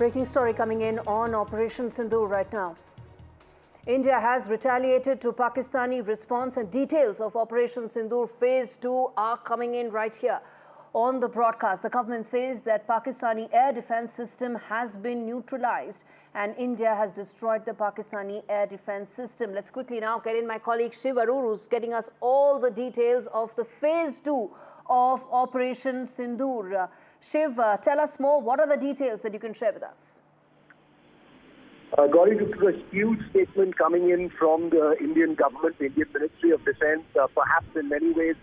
Breaking story coming in on Operation Sindoor right now. India has retaliated to Pakistani response, and details of Operation Sindoor Phase 2 are coming in right here on the broadcast. The government says that Pakistani Air Defence System has been neutralised and India has destroyed the Pakistani Air Defence System. Let's quickly now get in my colleague Shiv Arur, who's getting us all the details of the Phase 2 of Operation Sindoor. Shiv, tell us more. What are the details that you can share with us? Gauri, this is a huge statement coming in from the Indian government, the Indian Ministry of Defence, perhaps in many ways,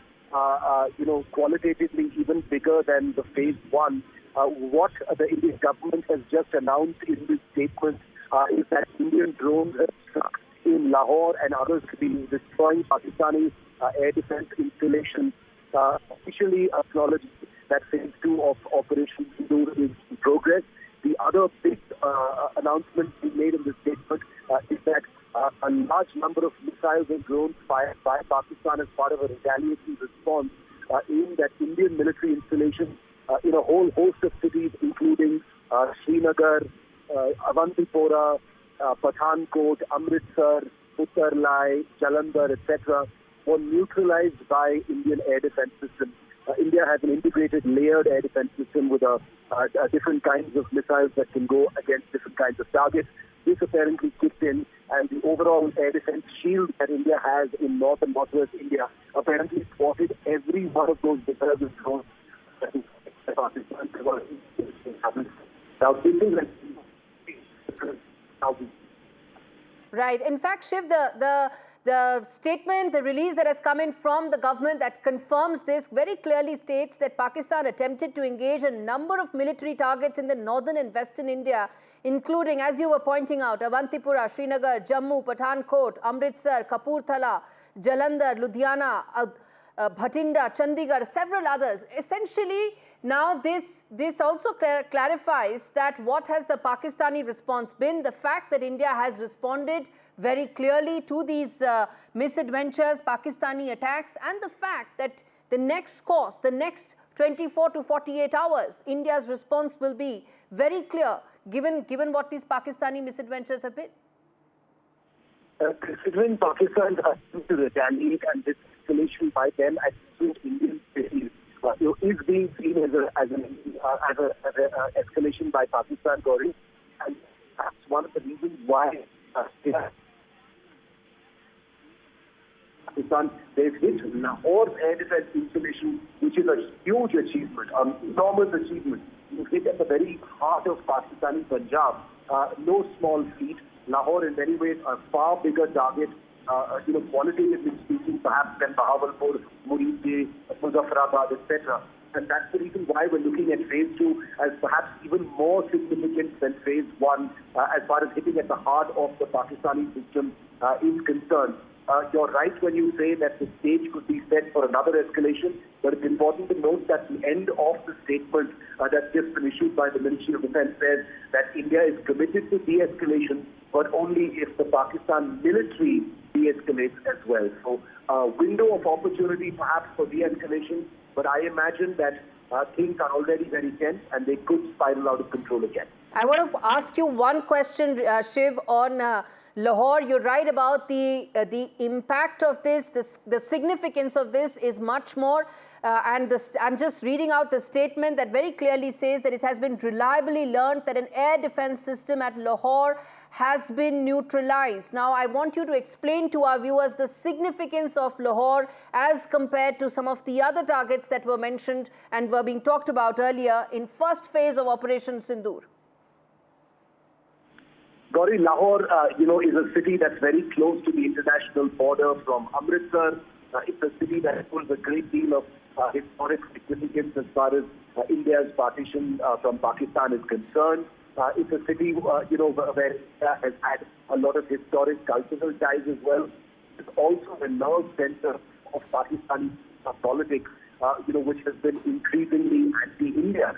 qualitatively even bigger than the Phase 1. What the Indian government has just announced in this statement is that Indian drones have struck in Lahore and other cities, destroying Pakistani air defence installations, officially acknowledged that Phase 2 of Operation Sindoor is in progress. The other big announcement we made in this statement is that a large number of missiles and drones fired by Pakistan as part of a retaliatory response aimed at Indian military installations in a whole host of cities, including Srinagar, Avantipora, Pathankot, Amritsar, Uttarlai, Jalandhar, etc., were neutralized by Indian air defense systems. India has an integrated layered air defense system with different kinds of missiles that can go against different kinds of targets. This apparently kicked in, and the overall air defense shield that India has in north and northwest India apparently spotted every one of those missiles and drones. Right. In fact, Shiv, the statement, the release that has come in from the government that confirms this very clearly states that Pakistan attempted to engage a number of military targets in the northern and western India, including, as you were pointing out, Avantipura, Srinagar, Jammu, Pathankot, Amritsar, Kapurthala, Jalandhar, Ludhiana, Bhatinda, Chandigarh, several others. Essentially, now this also clarifies that what has the Pakistani response been? The fact that India has responded very clearly to these misadventures, Pakistani attacks, and the fact that the next course, the next 24 to 48 hours, India's response will be very clear, given what these Pakistani misadventures have been. Considering Pakistan's attempt to retaliate and this escalation by them at Indian cities is being seen as an escalation by Pakistan, Gauri, and that's one of the reasons why Pakistan, they've hit Lahore's air defense installation, which is a huge achievement, an enormous achievement. You hit at the very heart of Pakistani Punjab. No small feat. Lahore, in many ways, a far bigger target, qualitatively speaking, perhaps than Bahawalpur, Muridi, Muzaffarabad, etc. And that's the reason why we're looking at Phase 2 as perhaps even more significant than Phase 1 as far as hitting at the heart of the Pakistani system is concerned. You're right when you say that the stage could be set for another escalation, but it's important to note that the end of the statement that's just been issued by the Ministry of Defence says that India is committed to de-escalation, but only if the Pakistan military de-escalates as well. So a window of opportunity perhaps for de-escalation, but I imagine that things are already very tense and they could spiral out of control again. I want to ask you one question, Shiv, on Lahore. You're right about the impact of this, the significance of this is much more. I'm just reading out the statement that very clearly says that it has been reliably learned that an air defense system at Lahore has been neutralized. Now, I want you to explain to our viewers the significance of Lahore as compared to some of the other targets that were mentioned and were being talked about earlier in first phase of Operation Sindoor. Gauri, Lahore, is a city that's very close to the international border from Amritsar. It's a city that holds a great deal of historic significance as far as India's partition from Pakistan is concerned. It's a city, where India has had a lot of historic cultural ties as well. It's also the nerve center of Pakistani politics, which has been increasingly anti-India.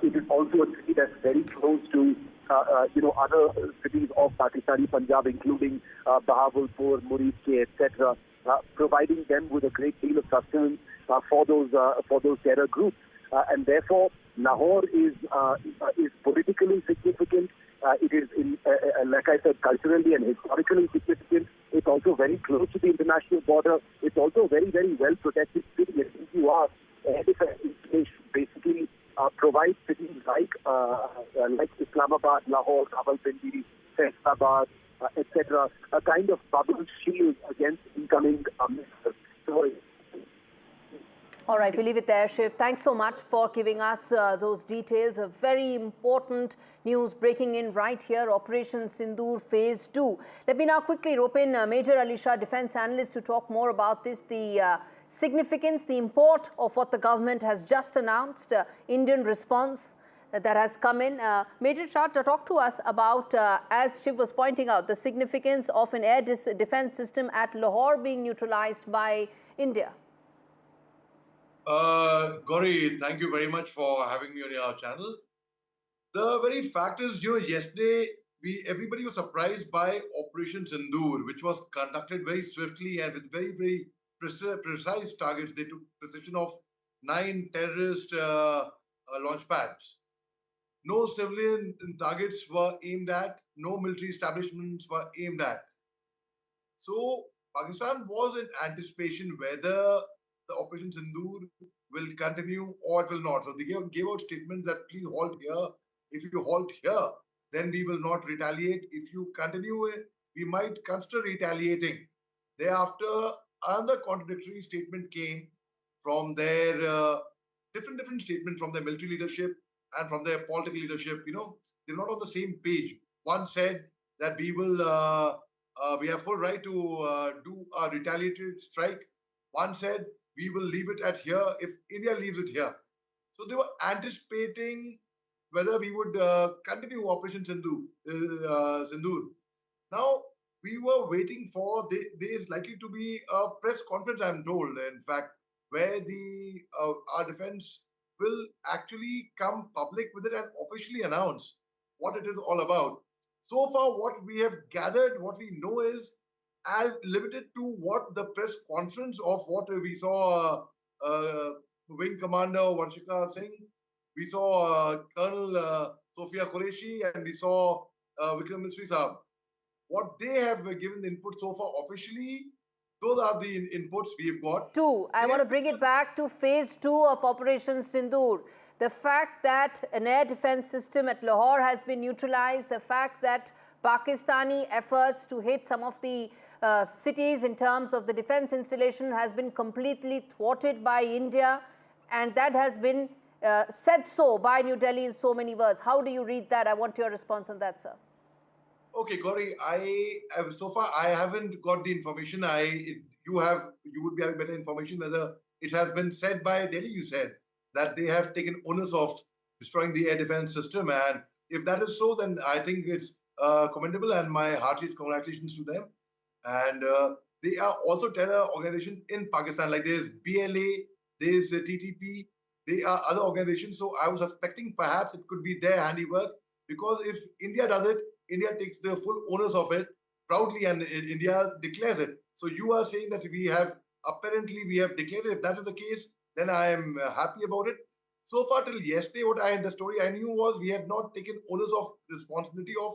It is also a city that's very close to other cities of Pakistani Punjab, including Bahawalpur, Muridi, etc., providing them with a great deal of sustenance for those terror groups. and therefore Lahore is politically significant. It is, like I said, culturally and historically significant. It's also very close to the international border. It's also a very, very well protected city. If you are air defense installation basically provides cities like Islamabad, Lahore, Rawalpindi, Faisalabad, etc., a kind of bubble shield against incoming missiles. So, all right, we'll leave it there, Shiv. Thanks so much for giving us those details. A very important news breaking in right here, Operation Sindoor Phase 2. Let me now quickly rope in Major Ali Shah, defense analyst, to talk more about this, the significance, the import of what the government has just announced, Indian response that has come in. Major Shah, talk to us about, as Shiv was pointing out, the significance of an air defense system at Lahore being neutralized by India. Gauri, thank you very much for having me on your channel. The very fact is, yesterday everybody was surprised by Operation Sindoor, which was conducted very swiftly and with very, very precise targets. They took precision of 9 terrorist launch pads. No civilian targets were aimed at, no military establishments were aimed at. So Pakistan was in anticipation whether the Operation Sindoor will continue or it will not. So they gave out statements that please halt here. If you halt here, then we will not retaliate. If you continue, we might consider retaliating. Thereafter, another contradictory statement came from their different statements from their military leadership and from their political leadership. They're not on the same page. One said that we have full right to do a retaliatory strike. One said we will leave it at here if India leaves it here. So they were anticipating whether we would continue Operation Sindoor. Now, we were waiting for, there is likely to be a press conference, I'm told, in fact, where our defense will actually come public with it and officially announce what it is all about. So far, what we have gathered, what we know is, as limited to what the press conference of what we saw Wing Commander Varshika Singh, we saw Colonel Sophia Qureshi, and we saw Vikram Misri Saab. What they have given the input so far officially, those are the inputs we have got. I want to bring it back to Phase 2 of Operation Sindoor. The fact that an air defense system at Lahore has been neutralized, the fact that Pakistani efforts to hit some of the cities in terms of the defense installation has been completely thwarted by India, and that has been said so by New Delhi in so many words. How do you read that? I want your response on that, sir. Okay, Gauri, so far I haven't got the information. You would be having better information whether it has been said by Delhi. You said that they have taken onus of destroying the air defense system, and if that is so, then I think it's commendable, and my heartiest congratulations to them. And they are also terror organizations in Pakistan, like there's BLA, there's TTP, there are other organizations. So I was suspecting perhaps it could be their handiwork, because if India does it, India takes the full onus of it proudly, and India declares it. So you are saying that we have declared it. If that is the case, then I am happy about it. So far till yesterday, the story I knew was we had not taken onus of responsibility of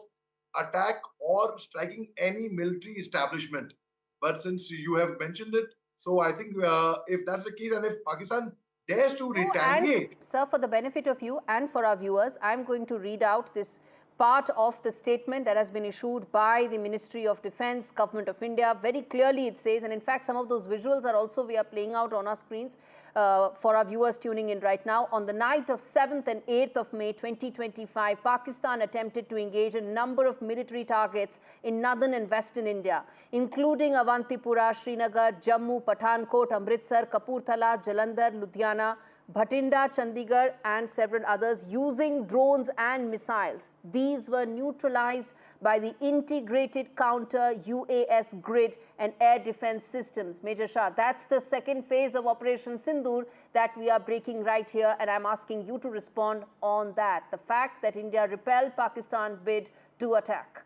attack or striking any military establishment. But since you have mentioned it, so I think if that's the case, and if Pakistan dares to retaliate. And, sir, for the benefit of you and for our viewers, I'm going to read out this part of the statement that has been issued by the Ministry of Defence, Government of India. Very clearly it says, and in fact some of those visuals are also we are playing out on our screens for our viewers tuning in right now. On the night of 7th and 8th of May 2025, Pakistan attempted to engage a number of military targets in northern and western India, including Avantipura, Srinagar, Jammu, Pathankot, Amritsar, Kapurthala, Jalandhar, Ludhiana, Bhatinda, Chandigarh and several others, using drones and missiles. These were neutralized by the integrated counter UAS grid and air defense systems. Major Shah, that's the second phase of Operation Sindoor that we are breaking right here, and I'm asking you to respond on that. The fact that India repelled Pakistan bid to attack.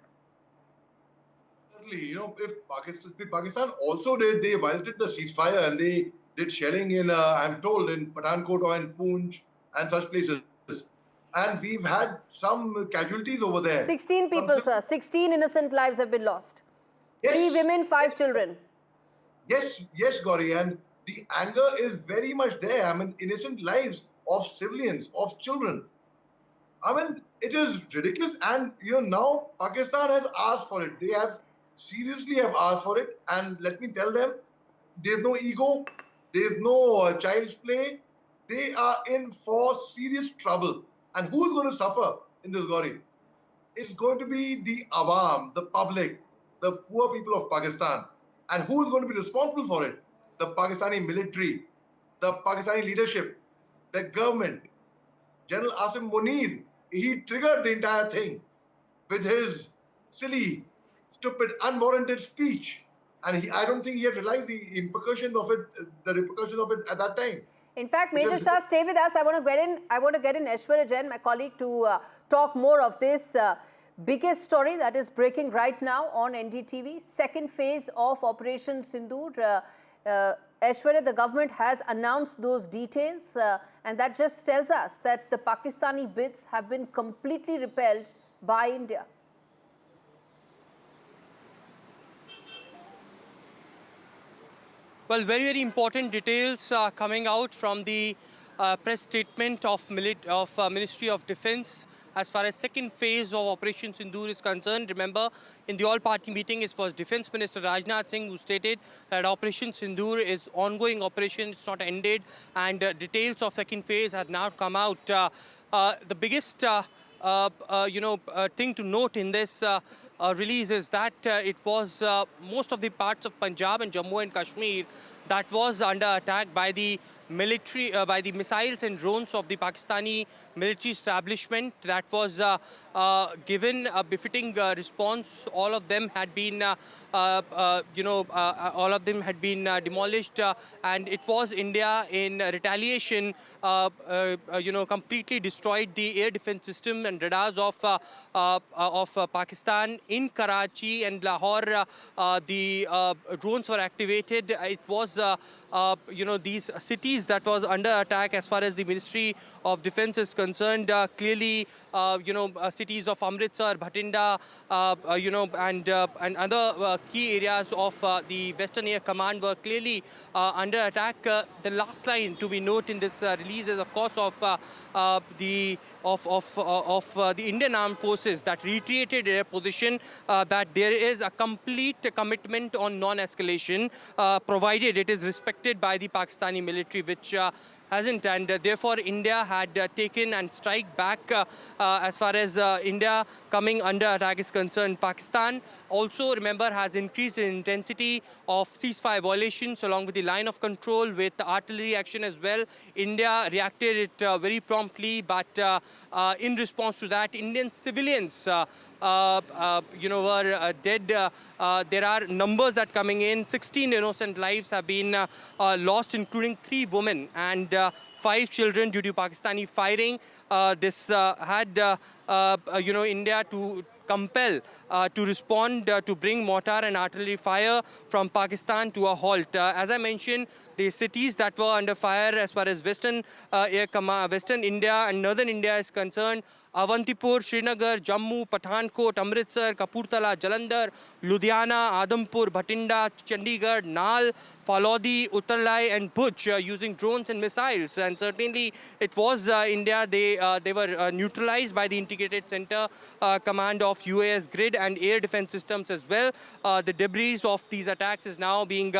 Certainly, if Pakistan also they violated the ceasefire and they did shelling in, I'm told, in Pathankot or in Poonch and such places. And we've had some casualties over there. 16 people, sir. 16 innocent lives have been lost. Yes. 3 women, 5 children. Yes, Gauri. And the anger is very much there. I mean, innocent lives of civilians, of children. I mean, it is ridiculous. And, now Pakistan has asked for it. They have seriously have asked for it. And let me tell them, there's no ego. There's no child's play. They are in for serious trouble. And who's going to suffer in this, Gauri? It's going to be the Awam, the public, the poor people of Pakistan. And who's going to be responsible for it? The Pakistani military, the Pakistani leadership, the government. General Asim Munir, he triggered the entire thing with his silly, stupid, unwarranted speech. And I don't think he had realized the repercussions of it at that time. In fact, Major Shah, stay with us. I want to get in Aishwarya Jain, my colleague, to talk more of this biggest story that is breaking right now on NDTV. Second phase of Operation Sindoor. Aishwarya, the government has announced those details, and that just tells us that the Pakistani bids have been completely repelled by India. Well, very important details coming out from the press statement of Ministry of Defence as far as second phase of Operation Sindoor is concerned. Remember, in the all-party meeting, it was Defence Minister Rajnath Singh who stated that Operation Sindoor is ongoing operation, it's not ended, and details of second phase have now come out. The biggest thing to note in this release is that it was most of the parts of Punjab and Jammu and Kashmir that was under attack by the military, by the missiles and drones of the Pakistani military establishment. That was given a befitting response. All of them had been, demolished, and it was India in retaliation, completely destroyed the air defense system and radars of Pakistan in Karachi and Lahore. The drones were activated. It was these cities that was under attack as far as the Ministry of Defence is concerned. Clearly, cities of Amritsar, Bhatinda, and other key areas of the Western Air Command were clearly under attack. The last line to be noted in this release is, of course, of the Indian Armed Forces that reiterated their position that there is a complete commitment on non-escalation, provided it is respected by the Pakistani military, which hasn't, and therefore India had taken and strike back as far as India coming under attack is concerned. Pakistan also, remember, has increased in intensity of ceasefire violations along with the line of control with artillery action as well. India reacted it very promptly, but in response to that, Indian civilians were dead. There are numbers that coming in. 16 innocent lives have been lost, including 3 women and 5 children due to Pakistani firing. This had India to compel to respond to bring mortar and artillery fire from Pakistan to a halt. As I mentioned, the cities that were under fire as far as Western India and Northern India is concerned: Avantipur, Srinagar, Jammu, Pathankot, Amritsar, Kapurthala, Jalandhar, Ludhiana, Adampur, Bhatinda, Chandigarh, Nal, Falodi, Uttarlai and Bhuj using drones and missiles. And certainly it was India. They were neutralized by the Integrated Center Command of UAS Grid and Air Defense Systems as well. The debris of these attacks is now being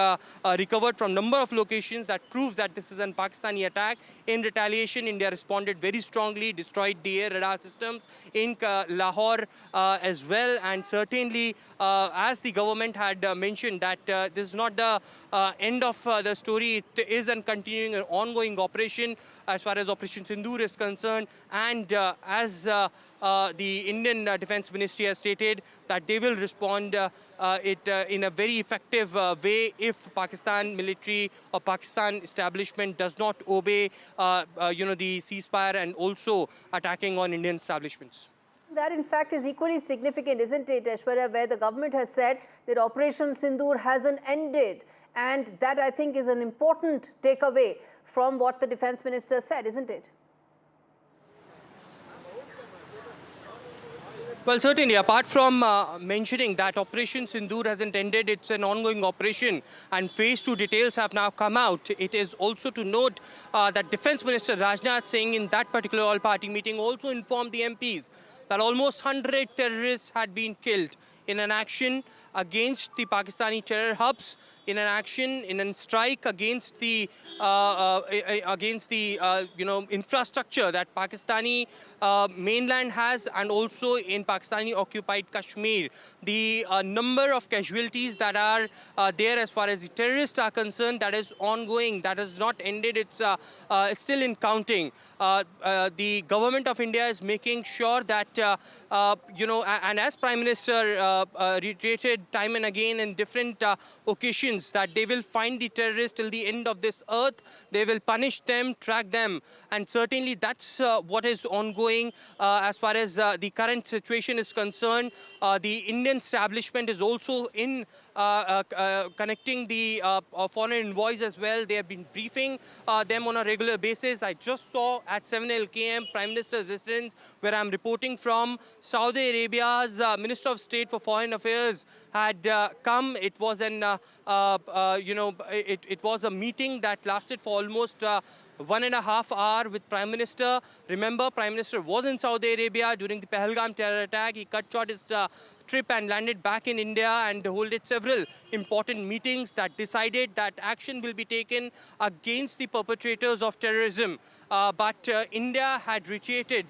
recovered from number of locations. That proves that this is a Pakistani attack. In retaliation, India responded very strongly, destroyed the air radar systems in Lahore as well. And certainly, as the government had mentioned, that this is not the end of the story. It is a continuing and ongoing operation as far as Operation Sindoor is concerned. And as the Indian Defence Ministry has stated that they will respond in a very effective way if Pakistan military or Pakistan establishment does not obey the ceasefire and also attacking on Indian establishments. That, in fact, is equally significant, isn't it, Aishwarya, where the government has said that Operation Sindoor hasn't ended. And that, I think, is an important takeaway from what the Defence Minister said, isn't it? Well, certainly, apart from mentioning that Operation Sindoor hasn't ended, it's an ongoing operation, and phase 2 details have now come out. It is also to note that Defence Minister Rajnath Singh in that particular all-party meeting also informed the MPs that almost 100 terrorists had been killed in an action against the Pakistani terror hubs, in an action, in a strike against the infrastructure that Pakistani mainland has, and also in Pakistani occupied Kashmir. The number of casualties that are there as far as the terrorists are concerned, that is ongoing, that has not ended, it's still in counting. The government of India is making sure that, and as Prime Minister reiterated time and again in different occasions, that they will find the terrorists till the end of this earth. They will punish them, track them. And certainly that's what is ongoing as far as the current situation is concerned. The Indian establishment is also in connecting the foreign envoys as well. They have been briefing them on a regular basis. I just saw at 7 LKM Prime Minister's residence, where I'm reporting from, Saudi Arabia's Minister of State for Foreign Affairs had come. It was an it was a meeting that lasted for almost 1.5 hours with Prime Minister. Remember, Prime Minister was in Saudi Arabia during the Pahalgam terror attack. He cut short his trip and landed back in India and held several important meetings that decided that action will be taken against the perpetrators of terrorism. But India had retreated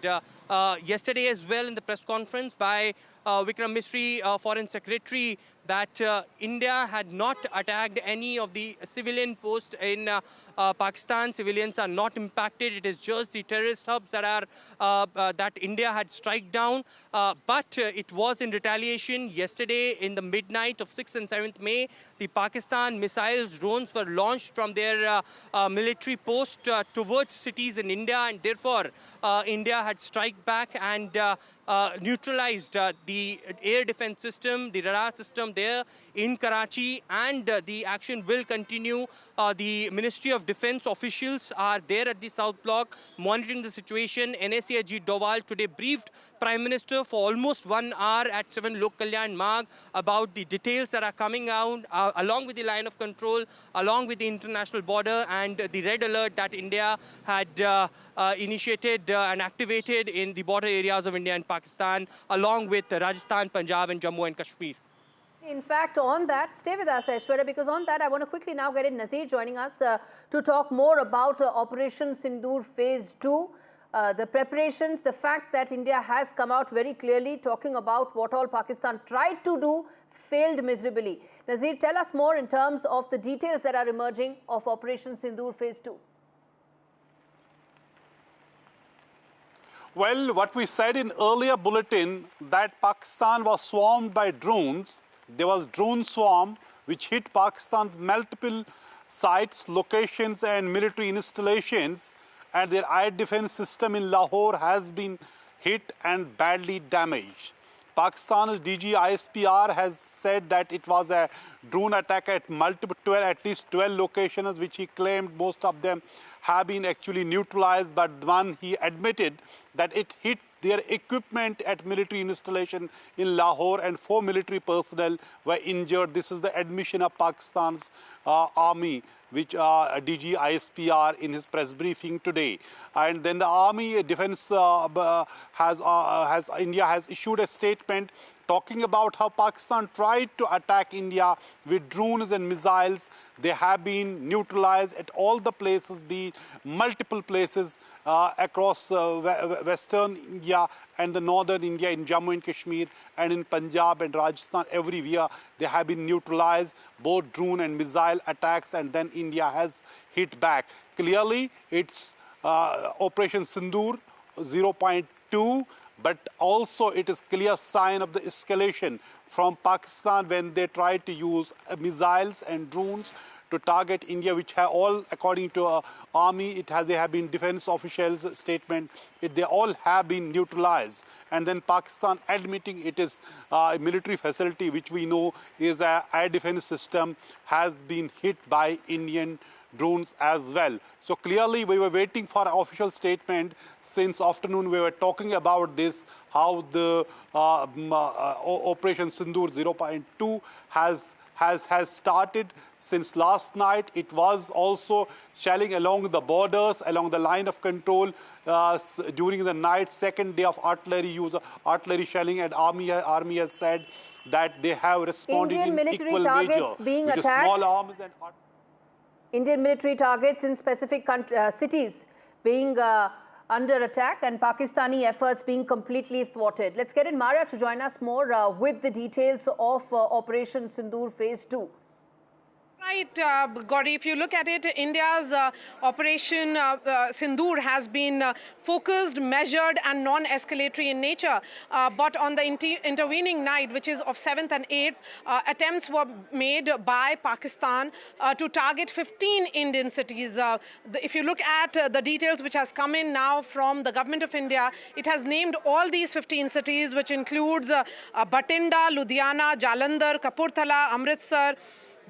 yesterday as well in the press conference by Vikram Misri, Foreign Secretary, that India had not attacked any of the civilian posts in Pakistan. Civilians are not impacted. It is just the terrorist hubs that are that India had struck down. But it was in retaliation. Yesterday, in the midnight of 6th and 7th May, the Pakistan missiles, drones were launched from their military post towards cities in India, and therefore India had struck back and neutralized the air defense system, the radar system there in Karachi, and the action will continue. The Ministry of Defense officials are there at the South Block monitoring the situation. NAC Ajit Doval today briefed Prime Minister for almost 1 hour at 7 Lok Kalyan Marg about the details that are coming out along with the line of control, along with the international border, and the red alert that India had initiated and activated in the border areas of India and Pakistan, along with Rajasthan, Punjab and Jammu and Kashmir. In fact, on that, stay with us, Aishwarya, because on that, I want to quickly now get in Nazir joining us to talk more about Operation Sindoor Phase 2, the preparations, the fact that India has come out very clearly talking about what all Pakistan tried to do, failed miserably. Nazir, tell us more in terms of the details that are emerging of Operation Sindoor Phase 2. Well, what we said in earlier bulletin, that Pakistan was swarmed by drones. There was drone swarm which hit Pakistan's multiple sites, locations and military installations, and their air defense system in Lahore has been hit and badly damaged. Pakistan's DG ISPR has said that it was a drone attack at at least 12 locations, which he claimed most of them have been actually neutralized, but one he admitted that it hit their equipment at military installation in Lahore, and 4 military personnel were injured. This is the admission of Pakistan's army, which DG ISPR in his press briefing today. And then the army defense India has issued a statement talking about how Pakistan tried to attack India with drones and missiles. They have been neutralized at all the places, multiple places across western India and the northern India, in Jammu and Kashmir and in Punjab and Rajasthan. Everywhere they have been neutralized, both drone and missile attacks, and then India has hit back. Clearly, it's Operation Sindoor 0.2, but also it is clear sign of the escalation from Pakistan when they tried to use missiles and drones to target India, which have all, according to army, they have been defense officials' statement, they all have been neutralized. And then Pakistan admitting it is a military facility, which we know is an air defense system, has been hit by Indian drones as well. So clearly we were waiting for an official statement since afternoon. We were talking about this, how the Operation Sindoor 0.2 has started since last night. It was also shelling along the borders, along the line of control during the night, second day of artillery use, artillery shelling, and army has said that they have responded Indian in military equal targets measure, being which is attacked. small arms and Indian military targets in specific cities being under attack and Pakistani efforts being completely thwarted. Let's get in Maria to join us more with the details of Operation Sindoor Phase 2. Right, Gauri, if you look at it, India's Operation Sindoor has been focused, measured and non-escalatory in nature. But on the intervening night, which is of 7th and 8th, attempts were made by Pakistan to target 15 Indian cities. If you look at the details which has come in now from the government of India, it has named all these 15 cities, which includes Bathinda, Ludhiana, Jalandhar, Kapurthala, Amritsar,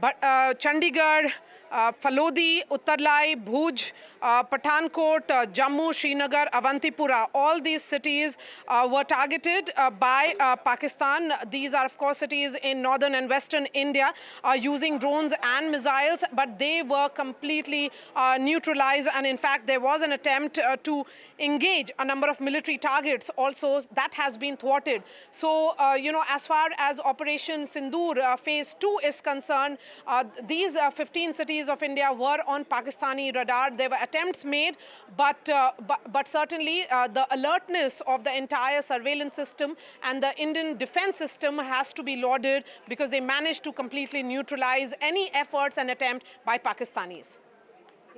Chandigarh, Phalodi, Uttarlai, Bhuj, Pathankot, Jammu, Srinagar, Avantipura. All these cities were targeted by Pakistan. These are, of course, cities in northern and western India using drones and missiles, but they were completely neutralized. And in fact, there was an attempt to engage a number of military targets also. That has been thwarted. So, as far as Operation Sindoor Phase 2 is concerned, these 15 cities of India were on Pakistani radar. There were attempts made, but certainly the alertness of the entire surveillance system and the Indian defense system has to be lauded, because they managed to completely neutralize any efforts and attempt by Pakistanis.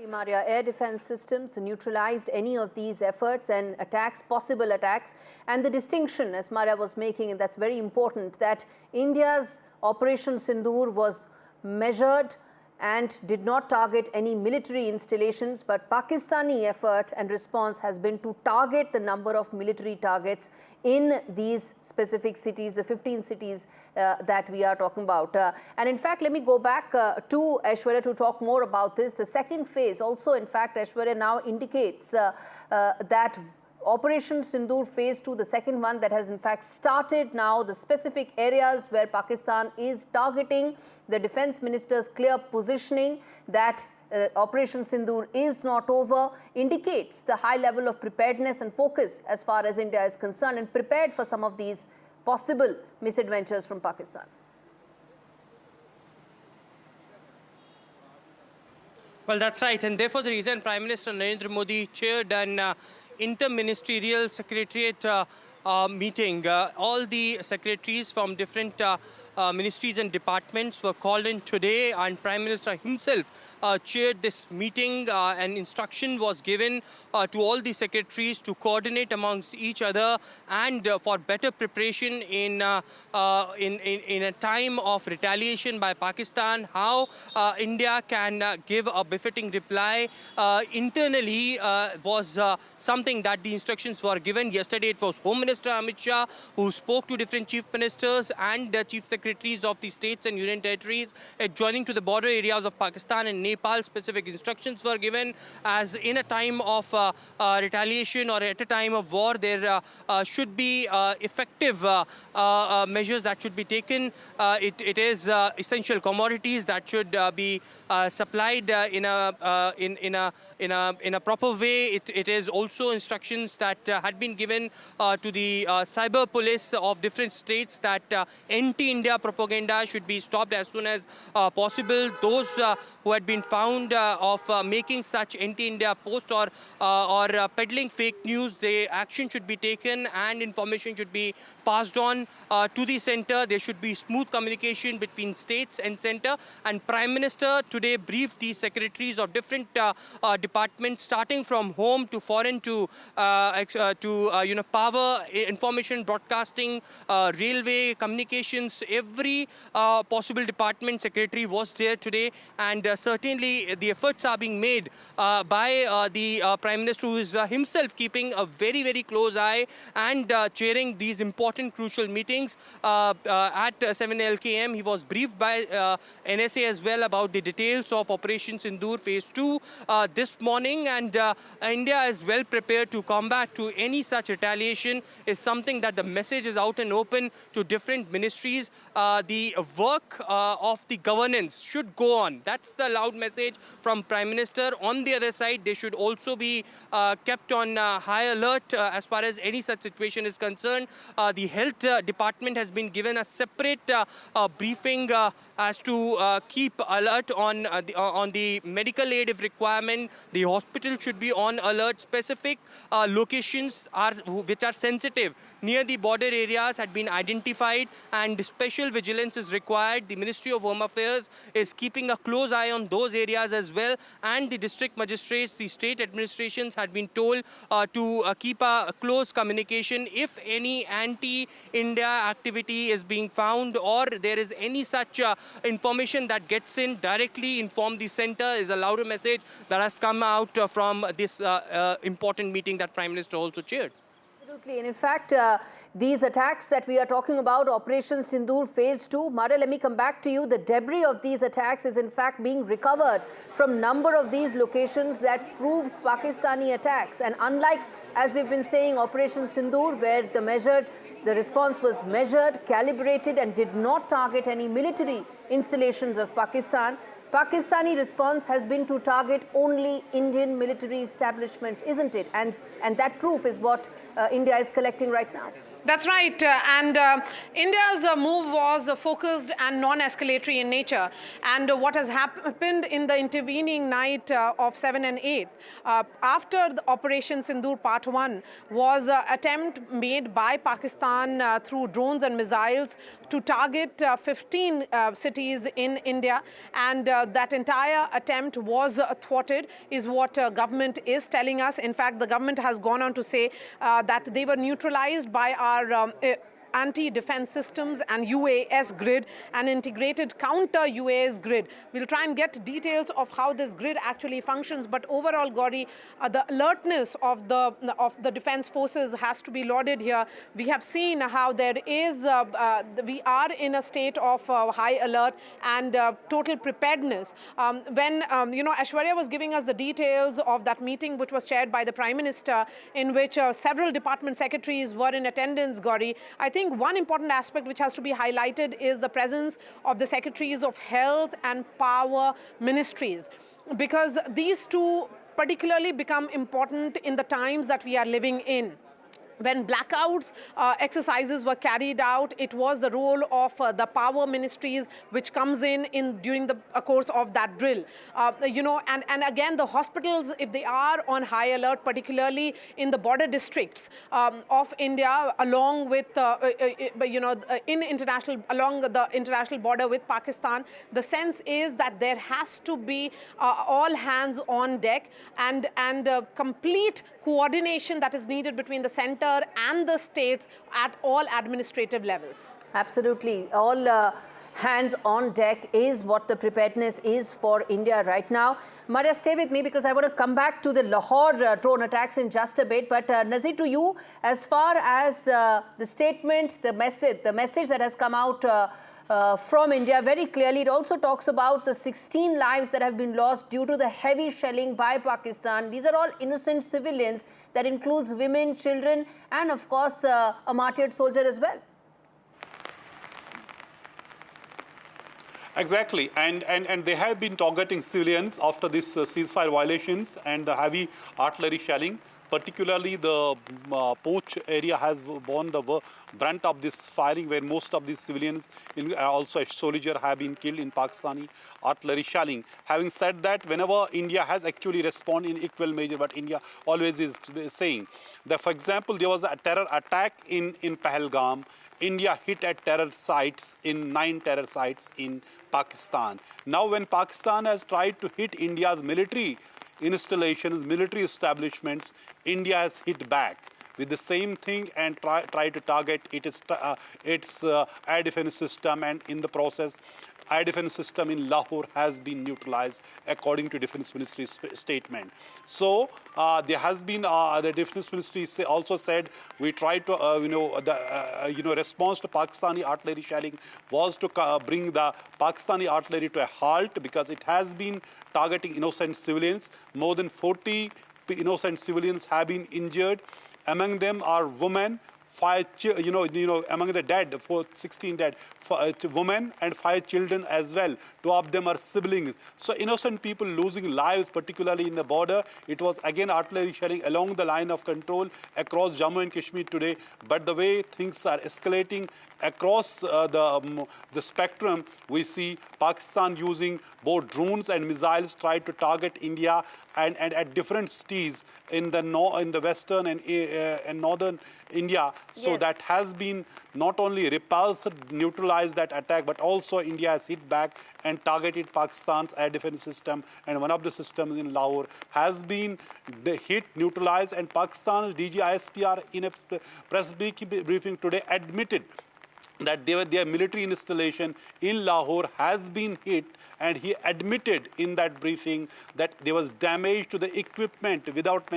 Maria, air defense systems neutralized any of these efforts and attacks, possible attacks. And the distinction, as Maria was making, and that's very important, that India's Operation Sindoor was measured and did not target any military installations, but Pakistani effort and response has been to target the number of military targets in these specific cities, the 15 cities that we are talking about. And in fact, let me go back to Aishwarya to talk more about this. The second phase also, in fact, Aishwarya now indicates that Operation Sindoor Phase 2, the second one that has in fact started now, the specific areas where Pakistan is targeting, the defense minister's clear positioning that Operation Sindoor is not over, indicates the high level of preparedness and focus as far as India is concerned, and prepared for some of these possible misadventures from Pakistan. Well, that's right, and therefore the reason Prime Minister Narendra Modi chaired an interministerial secretariat meeting. All the secretaries from different ministries and departments were called in today, and Prime Minister himself chaired this meeting, and instruction was given to all the secretaries to coordinate amongst each other and for better preparation in a time of retaliation by Pakistan, how India can give a befitting reply internally was something that the instructions were given. Yesterday it was Home Minister Amit Shah who spoke to different chief ministers and chief secretaries of the states and union territories adjoining to the border areas of Pakistan and Nepal. Specific instructions were given, as in a time of retaliation or at a time of war, there should be effective measures that should be taken. It is essential commodities that should be supplied in a proper way. It is also instructions that had been given to the cyber police of different states that anti-India propaganda should be stopped as soon as possible. Those who had been found of making such anti-India posts or peddling fake news, the action should be taken and information should be passed on to the centre. There should be smooth communication between states and centre. And Prime Minister today briefed the secretaries of different departments, starting from home to foreign to power, information broadcasting, railway, communications, every possible department secretary was there today, and certainly the efforts are being made by the Prime Minister, who is himself keeping a very, very close eye and chairing these important, crucial meetings. At 7 LKM, he was briefed by NSA as well about the details of Operation Sindoor Phase 2 this morning, and India is well prepared to combat to any such retaliation is something that the message is out and open to different ministries. The work of the governance should go on. That's the loud message from Prime Minister. On the other side, they should also be kept on high alert as far as any such situation is concerned. The health department has been given a separate briefing as to keep alert on the medical aid if requirement. The hospital should be on alert. Specific locations which are sensitive near the border areas had been identified, and special vigilance is required. The Ministry of Home Affairs is keeping a close eye on those areas as well, and the district magistrates, the state administrations had been told to keep a close communication if any anti-India activity is being found, or there is any such information that gets in, directly inform the center, is a louder message that has come out from this important meeting that Prime Minister also chaired. Absolutely. And in fact, these attacks that we are talking about, Operation Sindoor Phase 2, Mara, let me come back to you. The debris of these attacks is in fact being recovered from number of these locations that proves Pakistani attacks. And unlike, as we've been saying, Operation Sindoor, where the response was measured, calibrated, and did not target any military installations of Pakistan, Pakistani response has been to target only Indian military establishment, isn't it? And that proof is what India is collecting right now. That's right. India's move was focused and non-escalatory in nature. And what has happened in the intervening night of 7 and 8, after the Operation Sindoor Part 1, was an attempt made by Pakistan through drones and missiles to target 15 cities in India. And that entire attempt was thwarted, is what government is telling us. In fact, the government has gone on to say that they were neutralized by our anti-defense systems and UAS grid, and integrated counter-UAS grid. We'll try and get details of how this grid actually functions, but overall, Gauri, the alertness of the defense forces has to be lauded here. We have seen how there is, we are in a state of high alert and total preparedness. When, Aishwarya was giving us the details of that meeting, which was chaired by the Prime Minister, in which several department secretaries were in attendance, Gauri, I think one important aspect which has to be highlighted is the presence of the Secretaries of Health and Power Ministries, because these two particularly become important in the times that we are living in. When blackouts exercises were carried out, it was the role of the power ministries which comes in during the course of that drill. And again, the hospitals, if they are on high alert, particularly in the border districts of India, along with along the international border with Pakistan, the sense is that there has to be all hands on deck and complete coordination that is needed between the center and the states at all administrative levels. Absolutely. All hands on deck is what the preparedness is for India right now. Maria, stay with me because I want to come back to the Lahore drone attacks in just a bit. But Nazir, to you, as far as the statement, the message that has come out from India, very clearly, it also talks about the 16 lives that have been lost due to the heavy shelling by Pakistan. These are all innocent civilians. That includes women, children, and of course, a martyred soldier as well. Exactly, and they have been targeting civilians after these ceasefire violations and the heavy artillery shelling. Particularly the Poach area has borne the brunt of this firing, where most of these civilians, also a soldier, have been killed in Pakistani artillery shelling. Having said that, whenever India has actually responded in equal measure, what India always is saying, that for example, there was a terror attack in Pahalgam. India hit at terror sites in 9 terror sites in Pakistan. Now when Pakistan has tried to hit India's military installations, military establishments, India has hit back. with the same thing and try to target its air defense system, and in the process, air defense system in Lahore has been neutralized according to Defense Ministry's statement. So there has been the Defense Ministry also said we tried to response to Pakistani artillery shelling was to bring the Pakistani artillery to a halt because it has been targeting innocent civilians. More than 40 innocent civilians have been injured. Among them are women. Among the dead, 16 dead, women and 5 children as well. 2 of them are siblings. So innocent people losing lives, particularly in the border. It was again artillery shelling along the line of control across Jammu and Kashmir today. But the way things are escalating across the spectrum, we see Pakistan using both drones and missiles try to target India and at different cities in the western and northern India. So Yes. that has been not only repulsed, neutralized that attack, but also India has hit back and targeted Pakistan's air defense system. And one of the systems in Lahore has been hit, neutralized, and Pakistan's DGISPR in a press briefing today admitted that their military installation in Lahore has been hit, and he admitted in that briefing that there was damage to the equipment without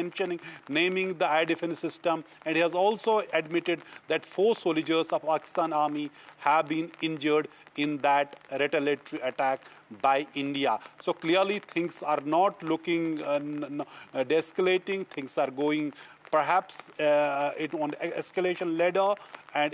naming the air defense system, and he has also admitted that 4 soldiers of Pakistan Army have been injured in that retaliatory attack by India. So clearly things are not looking de-escalating, things are going perhaps on escalation ladder, and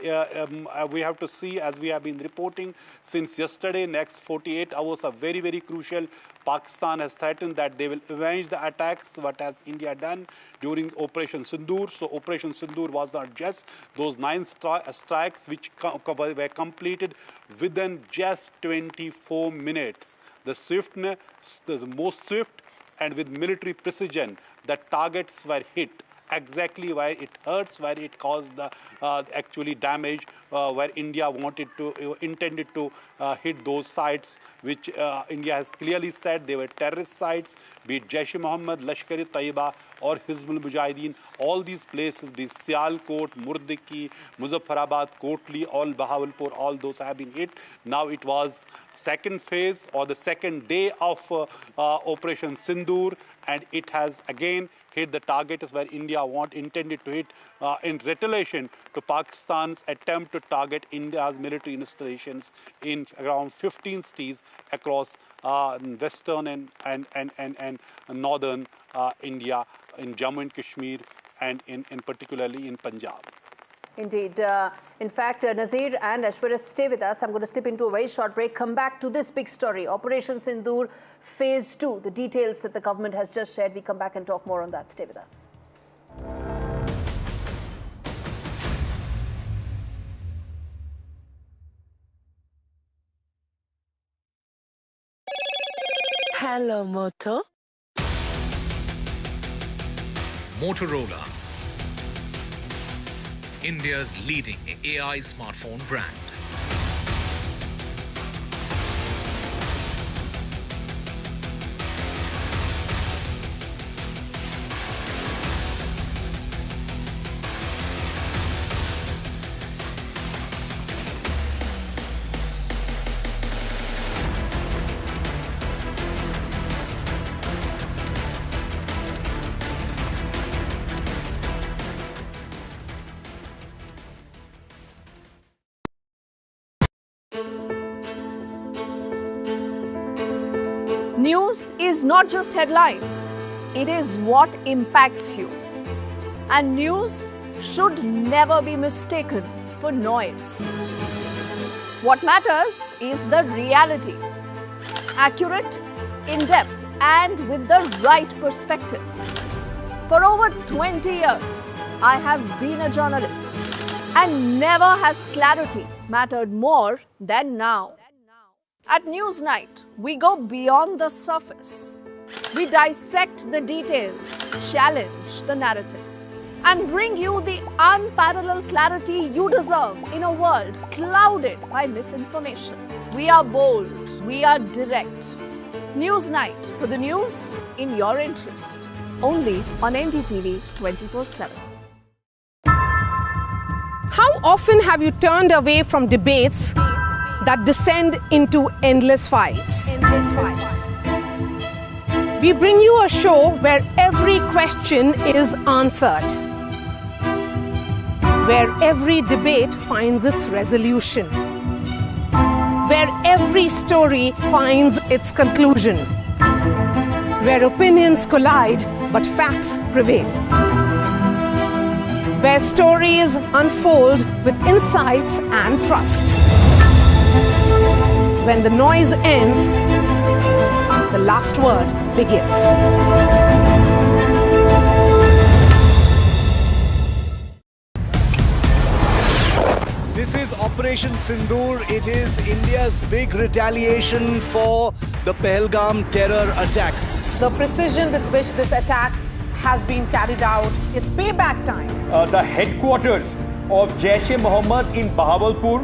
we have to see, as we have been reporting since yesterday, next 48 hours are very, very crucial. Pakistan has threatened that they will avenge the attacks, what has India done during Operation Sindoor. So Operation Sindoor was not just those 9 strikes which were completed within just 24 minutes. The swiftness, the most swift and with military precision, the targets were hit exactly where it hurts, where it caused the actually damage, where India intended to hit those sites, which India has clearly said they were terrorist sites, be it Jaish-e-Mohammed, Lashkar-e-Taiba or Hizbul Mujahideen. All these places, be Sialkot, Murdiki, Muzaffarabad, Kotli, all Bahawalpur, all those have been hit. Now it was second phase or the second day of Operation Sindoor, and it has again hit the targets where India intended to hit in retaliation to Pakistan's attempt to target India's military installations in around 15 cities across western and northern India, in Jammu and Kashmir, and in particularly in Punjab. Indeed. In fact, Nazir and Aishwarya, stay with us. I'm going to slip into a very short break, come back to this big story, Operation Sindoor Phase 2, the details that the government has just shared. We come back and talk more on that. Stay with us. Hello, Moto. Motorola, India's leading AI smartphone brand. News is not just headlines, it is what impacts you. And news should never be mistaken for noise. What matters is the reality. Accurate, in-depth, and with the right perspective. For over 20 years, I have been a journalist, and never has clarity mattered more than now. At Newsnight, we go beyond the surface. We dissect the details, challenge the narratives, and bring you the unparalleled clarity you deserve in a world clouded by misinformation. We are bold, we are direct. Newsnight, for the news in your interest. Only on NDTV 24/7. How often have you turned away from debates that descend into endless fights? We bring you a show where every question is answered, where every debate finds its resolution, where every story finds its conclusion, where opinions collide but facts prevail, where stories unfold with insights and trust. When the noise ends, the last word begins. This is Operation Sindoor. It is India's big retaliation for the Pahalgam terror attack. The precision with which this attack has been carried out, it's payback time. The headquarters of Jaish-e-Mohammed in Bahawalpur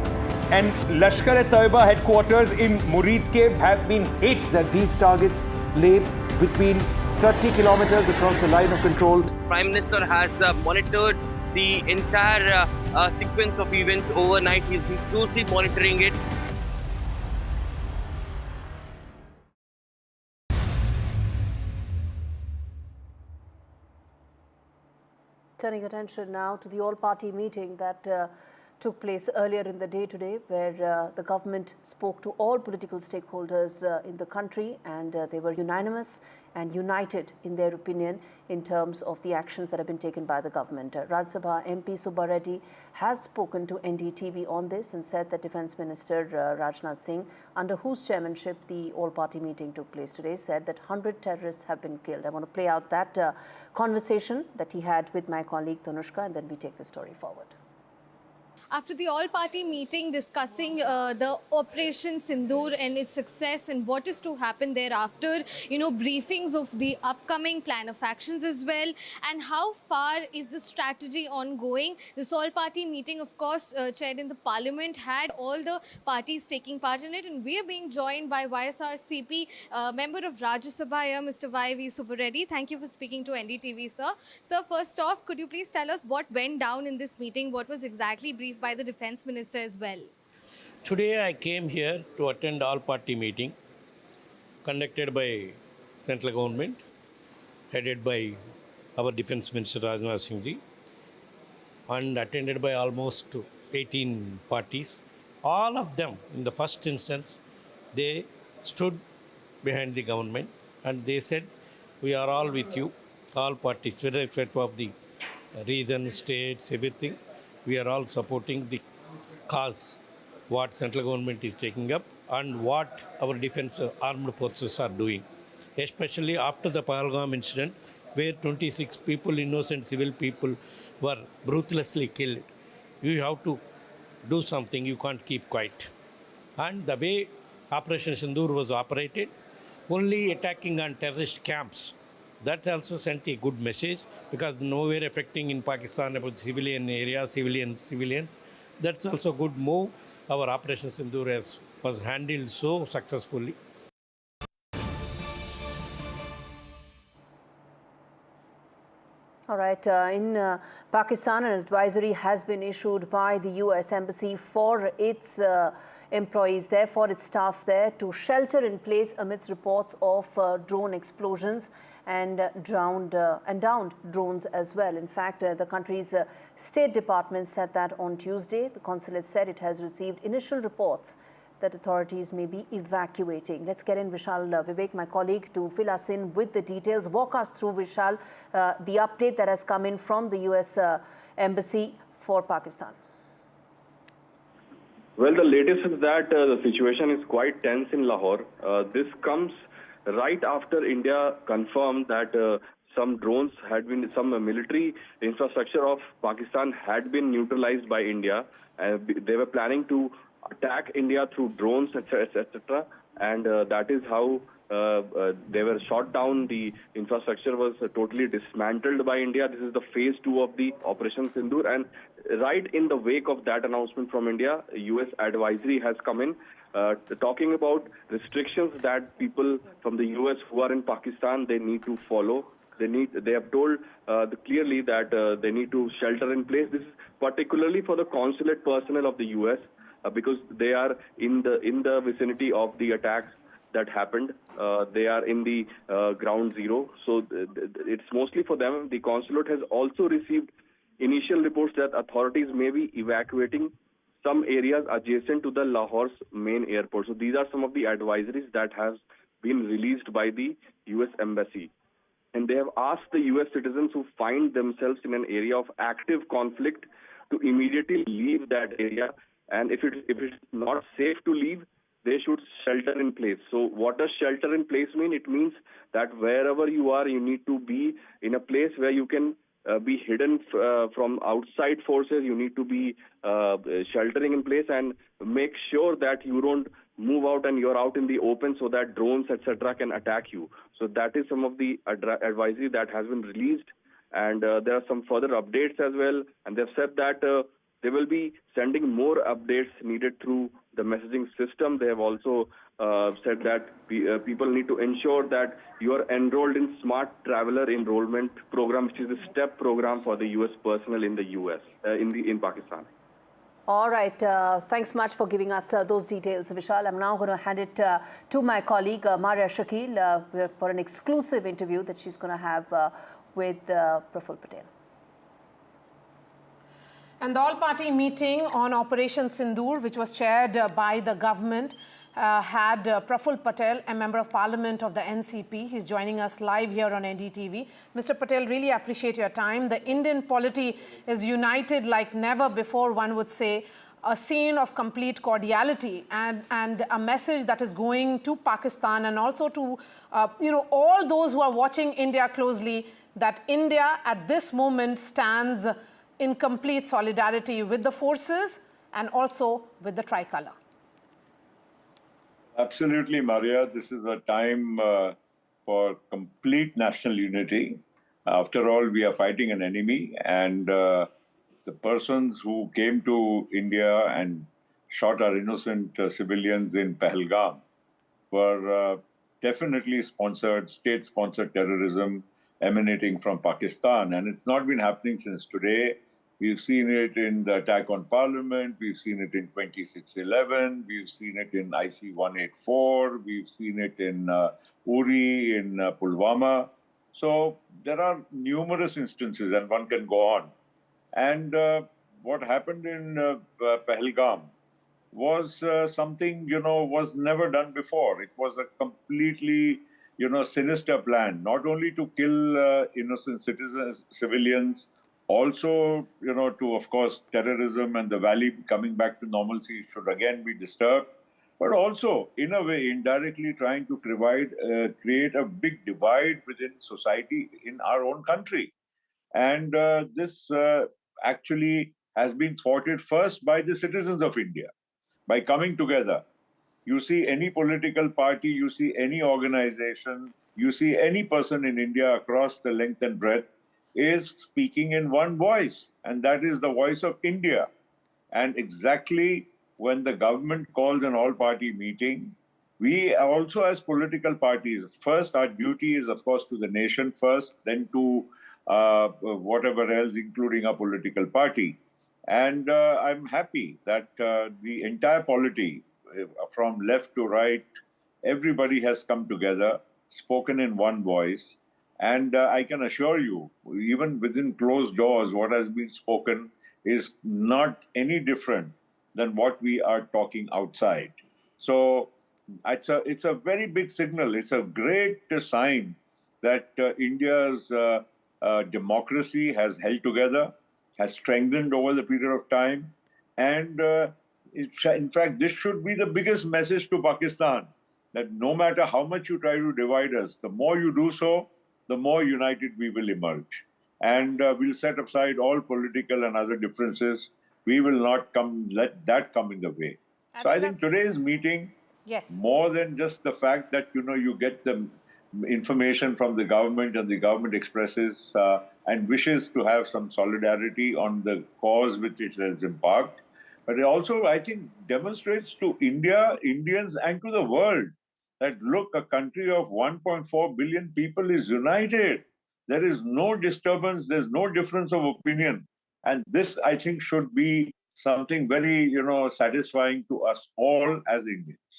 and Lashkar-e-Taiba headquarters in Muridke have been hit. That these targets lay between 30 kilometers across the line of control. Prime Minister has monitored the entire sequence of events overnight. He's been closely monitoring it. Turning attention now to the all-party meeting that took place earlier in the day today, where the government spoke to all political stakeholders in the country, and they were unanimous and united in their opinion in terms of the actions that have been taken by the government. Rajya Sabha MP Subba Reddy has spoken to NDTV on this and said that Defence Minister Rajnath Singh, under whose chairmanship the all-party meeting took place today, said that 100 terrorists have been killed. I want to play out that conversation that he had with my colleague Tanushka, and then we take the story forward. After the all-party meeting discussing the Operation Sindoor and its success and what is to happen thereafter, briefings of the upcoming plan of actions as well, and how far is the strategy ongoing. This all-party meeting, of course, chaired in the Parliament, had all the parties taking part in it, and we are being joined by YSRCP member of Rajya Sabha here, Mr. Y.V. Subba Reddy. Thank you for speaking to NDTV, sir. Sir, first off, could you please tell us what went down in this meeting? What was exactly briefed by the Defence Minister as well? Today I came here to attend all-party meeting conducted by central government, headed by our Defence Minister Rajnath Singh ji, and attended by almost 18 parties. All of them, in the first instance, they stood behind the government and they said, we are all with you, all parties, irrespective of the region, states, everything. We are all supporting the cause, what central government is taking up and what our defence armed forces are doing. Especially after the Pahalgam incident, where 26 people, innocent civil people, were ruthlessly killed. You have to do something, you can't keep quiet. And the way Operation Sindoor was operated, only attacking on terrorist camps, that also sent a good message, because nowhere affecting in Pakistan about civilian areas, civilians. That's also a good move. Our Operation Sindoor was handled so successfully. All right, in Pakistan, an advisory has been issued by the US Embassy for its employees there, for its staff there, to shelter in place amidst reports of drone explosions and downed drones as well. In fact, the country's State Department said that on Tuesday. The consulate said it has received initial reports that authorities may be evacuating. Let's get in Vishal Vivek, my colleague, to fill us in with the details. Walk us through, Vishal, the update that has come in from the US Embassy for Pakistan. Well, the latest is that the situation is quite tense in Lahore. This comes right after India confirmed that some drones had been, some military infrastructure of Pakistan had been neutralized by India. They were planning to attack India through drones, etc. And that is how they were shot down. The infrastructure was totally dismantled by India. This is the phase 2 of the Operation Sindoor. And right in the wake of that announcement from India, US advisory has come in, talking about restrictions that people from the US who are in Pakistan, they need to follow. They have told clearly that they need to shelter in place. This is particularly for the consulate personnel of the U.S. Because they are in the vicinity of the attacks that happened. They are in the ground zero, so it's mostly for them. The consulate has also received initial reports that authorities may be evacuating some areas adjacent to the Lahore's main airport. So these are some of the advisories that have been released by the U.S. Embassy. And they have asked the U.S. citizens who find themselves in an area of active conflict to immediately leave that area. And if it's not safe to leave, they should shelter in place. So what does shelter in place mean? It means that wherever you are, you need to be in a place where you can be hidden from outside forces. You need to be sheltering in place and make sure that you don't move out and you're out in the open so that drones, etc. can attack you. So that is some of the advisory that has been released. And there are some further updates as well. And they've said that they will be sending more updates needed through the messaging system. They have also said that people need to ensure that you are enrolled in Smart Traveler Enrollment Program, which is a STEP program for the U.S. personnel in the U.S. in Pakistan. All right. Thanks much for giving us those details, Vishal. I'm now going to hand it to my colleague, Maria Shakil, for an exclusive interview that she's going to have with Praful Patel. And the all-party meeting on Operation Sindoor, which was chaired by the government, had Praful Patel, a member of parliament of the NCP. He's joining us live here on NDTV. Mr. Patel, really appreciate your time. The Indian polity is united like never before, one would say. A scene of complete cordiality and a message that is going to Pakistan and also to all those who are watching India closely, that India at this moment stands in complete solidarity with the forces and also with the tricolour. Absolutely, Maria. This is a time for complete national unity. After all, we are fighting an enemy, and the persons who came to India and shot our innocent civilians in Pahalgam were definitely state-sponsored terrorism emanating from Pakistan. And it's not been happening since today. We've seen it in the attack on Parliament. We've seen it in 2611. We've seen it in IC 184. We've seen it in Uri, in Pulwama. So there are numerous instances, and one can go on. And what happened in Pahalgam was something, was never done before. It was a completely, sinister plan, not only to kill innocent civilians, also, to, of course, terrorism and the valley coming back to normalcy should again be disturbed, but also, in a way, indirectly trying to create a big divide within society in our own country. And this actually has been thwarted first by the citizens of India, by coming together. You see any political party, you see any organization, you see any person in India across the length and breadth is speaking in one voice, and that is the voice of India. And exactly when the government calls an all-party meeting, we also as political parties, first our duty is of course to the nation first, then to whatever else, including a political party. And I'm happy that the entire polity, from left to right, everybody has come together, spoken in one voice. And I can assure you, even within closed doors, what has been spoken is not any different than what we are talking outside. So it's a very big signal. It's a great sign that India's democracy has held together, has strengthened over the period of time. And in fact, this should be the biggest message to Pakistan, that no matter how much you try to divide us, the more you do so, the more united we will emerge. And we'll set aside all political and other differences. We will not let that come in the way. So I think today's meeting, more than just the fact that, you get the information from the government and the government expresses and wishes to have some solidarity on the cause which it has embarked, but it also, I think, demonstrates to India, Indians, and to the world that, look, a country of 1.4 billion people is united. There is no disturbance. There's no difference of opinion. And this, I think, should be something very, satisfying to us all as Indians.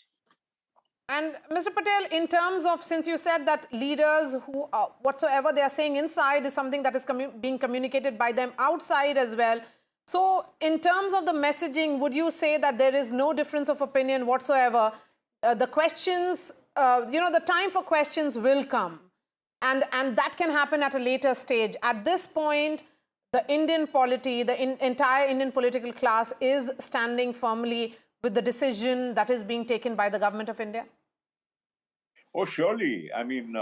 And Mr. Patel, in terms of, since you said that leaders who, whatsoever they are saying inside is something that is being communicated by them outside as well. So in terms of the messaging, would you say that there is no difference of opinion whatsoever? The questions, the time for questions will come. And that can happen at a later stage. At this point, the Indian polity, the entire Indian political class is standing firmly with the decision that is being taken by the government of India? Oh, surely. I mean,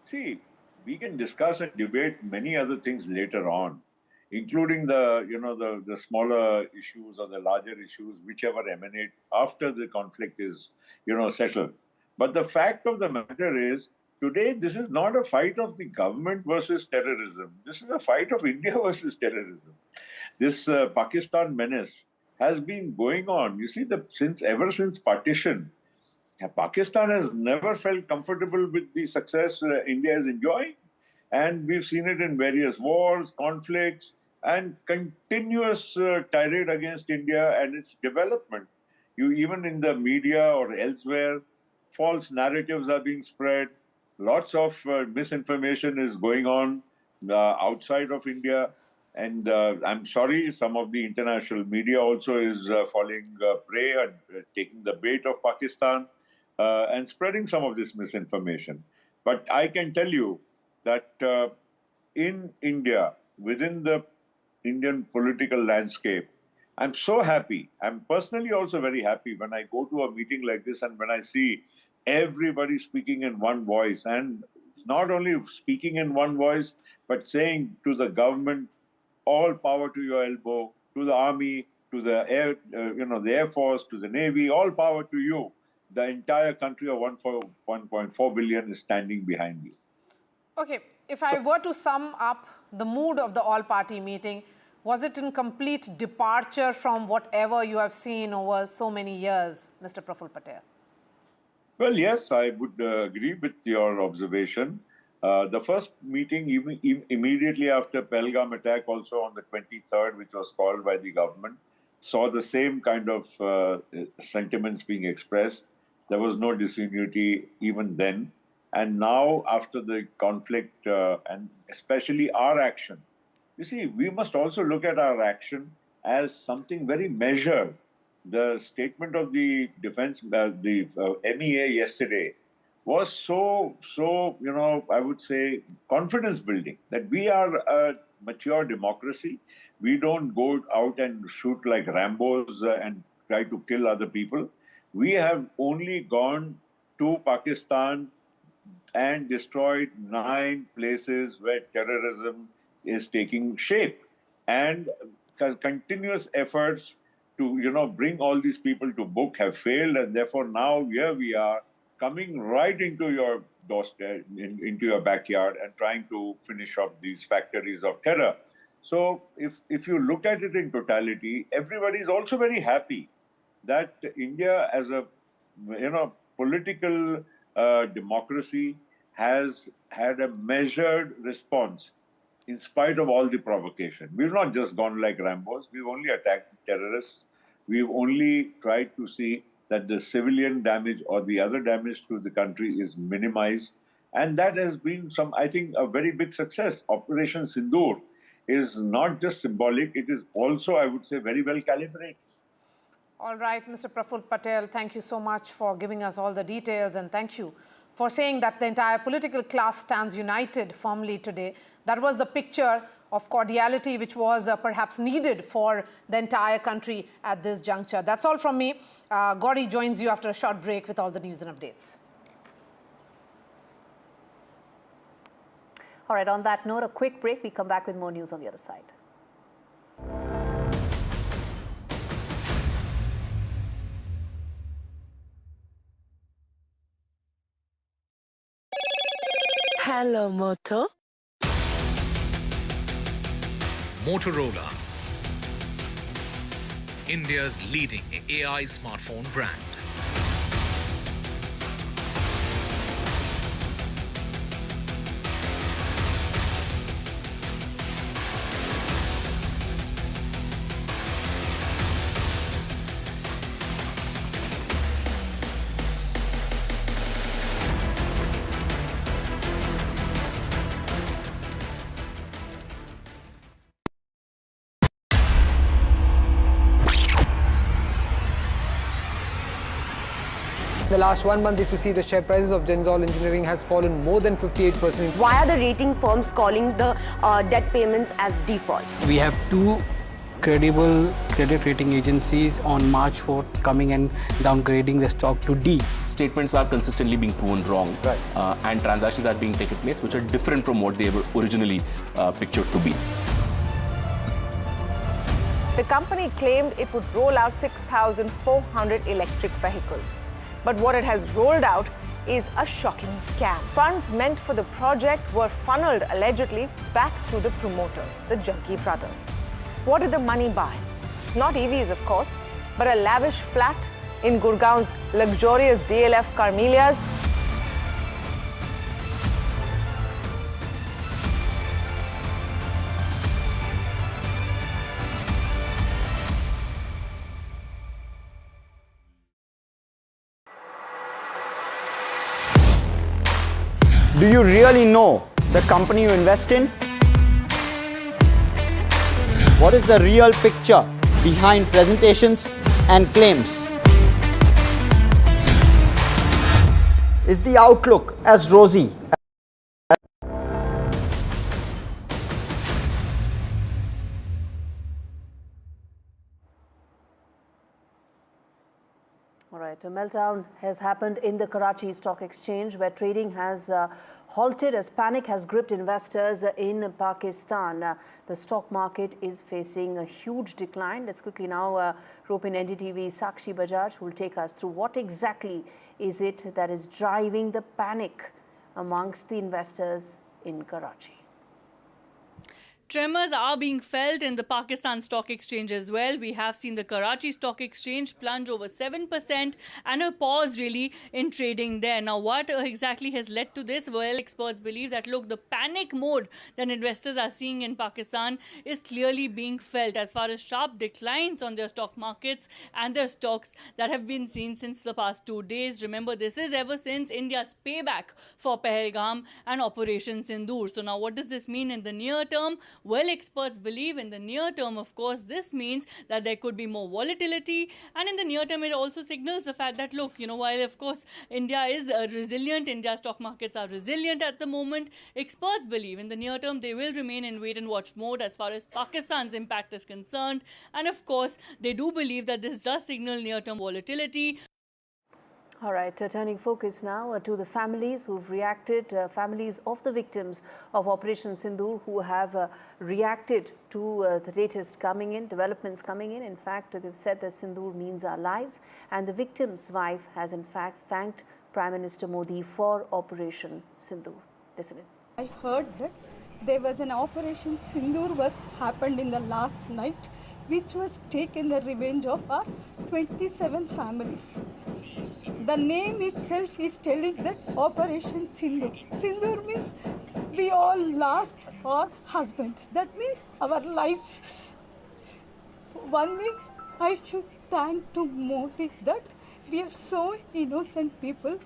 see, we can discuss and debate many other things later on, including the smaller issues or the larger issues, whichever emanate after the conflict is, settled. But the fact of the matter is, today, this is not a fight of the government versus terrorism. This is a fight of India versus terrorism. This Pakistan menace has been going on. You see, ever since partition, Pakistan has never felt comfortable with the success India is enjoying. And we've seen it in various wars, conflicts, and continuous tirade against India and its development. Even in the media or elsewhere, false narratives are being spread. Lots of misinformation is going on outside of India. And I'm sorry, some of the international media also is falling prey and taking the bait of Pakistan and spreading some of this misinformation. But I can tell you that in India, within the Indian political landscape, I'm so happy. I'm personally also very happy when I go to a meeting like this and when I see everybody speaking in one voice, and not only speaking in one voice, but saying to the government, all power to your elbow, to the army, to the air, the Air Force, to the Navy, all power to you. The entire country of 1.4 billion is standing behind you. Okay, if I were to sum up the mood of the all-party meeting, was it in complete departure from whatever you have seen over so many years, Mr. Praful Patel? Well, yes, I would agree with your observation. The first meeting, immediately after Pahalgam attack, also on the 23rd, which was called by the government, saw the same kind of sentiments being expressed. There was no disunity even then. And now, after the conflict, and especially our action, you see, we must also look at our action as something very measured. The statement of the defense, the MEA yesterday, was so, I would say, confidence building that we are a mature democracy. We don't go out and shoot like Rambos and try to kill other people. We have only gone to Pakistan and destroyed 9 places where terrorism is taking shape. And continuous efforts to, bring all these people to book have failed. And therefore now here we are coming right into your doorstep, into your backyard and trying to finish off these factories of terror. So if you look at it in totality, everybody is also very happy that India as a, political democracy has had a measured response in spite of all the provocation. We've not just gone like Rambos. We've only attacked terrorists. We've only tried to see that the civilian damage or the other damage to the country is minimized. And that has been I think, a very big success. Operation Sindoor is not just symbolic, it is also, I would say, very well calibrated. All right, Mr. Praful Patel, thank you so much for giving us all the details, and thank you for saying that the entire political class stands united firmly today. That was the picture of cordiality which was perhaps needed for the entire country at this juncture. That's all from me. Gauri joins you after a short break with all the news and updates. All right, on that note, a quick break. We come back with more news on the other side. Hello, Moto. Motorola, India's leading AI smartphone brand. In the last 1 month, if you see, the share prices of Denzol Engineering has fallen more than 58%. Why are the rating firms calling the debt payments as default? We have two credible credit rating agencies on March 4th coming and downgrading the stock to D. Statements are consistently being proven wrong, and transactions are being taken place which are different from what they were originally pictured to be. The company claimed it would roll out 6,400 electric vehicles. But what it has rolled out is a shocking scam. Funds meant for the project were funneled allegedly back to the promoters, the Junkie brothers. What did the money buy? Not EVs, of course, but a lavish flat in Gurgaon's luxurious DLF Carmelias. Do you really know the company you invest in? What is the real picture behind presentations and claims? Is the outlook as rosy? All right, a meltdown has happened in the Karachi Stock Exchange, where trading has halted as panic has gripped investors in Pakistan. The stock market is facing a huge decline. Let's quickly now rope in NDTV Sakshi Bajaj, who will take us through what exactly is it that is driving the panic amongst the investors in Karachi. Tremors are being felt in the Pakistan Stock Exchange as well. We have seen the Karachi Stock Exchange plunge over 7% and a pause really in trading there. Now, what exactly has led to this? Well, experts believe that, look, the panic mode that investors are seeing in Pakistan is clearly being felt as far as sharp declines on their stock markets and their stocks that have been seen since the past 2 days. Remember, this is ever since India's payback for Pahalgam and Operation Sindoor. So now what does this mean in the near term? Well, experts believe in the near term, of course, this means that there could be more volatility. And in the near term, it also signals the fact that, look, while, of course, India is resilient, India's stock markets are resilient at the moment, experts believe in the near term, they will remain in wait and watch mode as far as Pakistan's impact is concerned. And, of course, they do believe that this does signal near-term volatility. All right, turning focus now to the families who've reacted, families of the victims of Operation Sindoor who have reacted to the latest developments coming in. In fact, they've said that Sindoor means our lives, and the victim's wife has in fact thanked Prime Minister Modi for Operation Sindoor. Listen in. I heard that there was an Operation Sindoor was happened in the last night, which was taken the revenge of our 27 families. The name itself is telling that Operation Sindoor. Sindoor means we all lost our husbands. That means our lives. One way I should thank to Modi that we are so innocent people.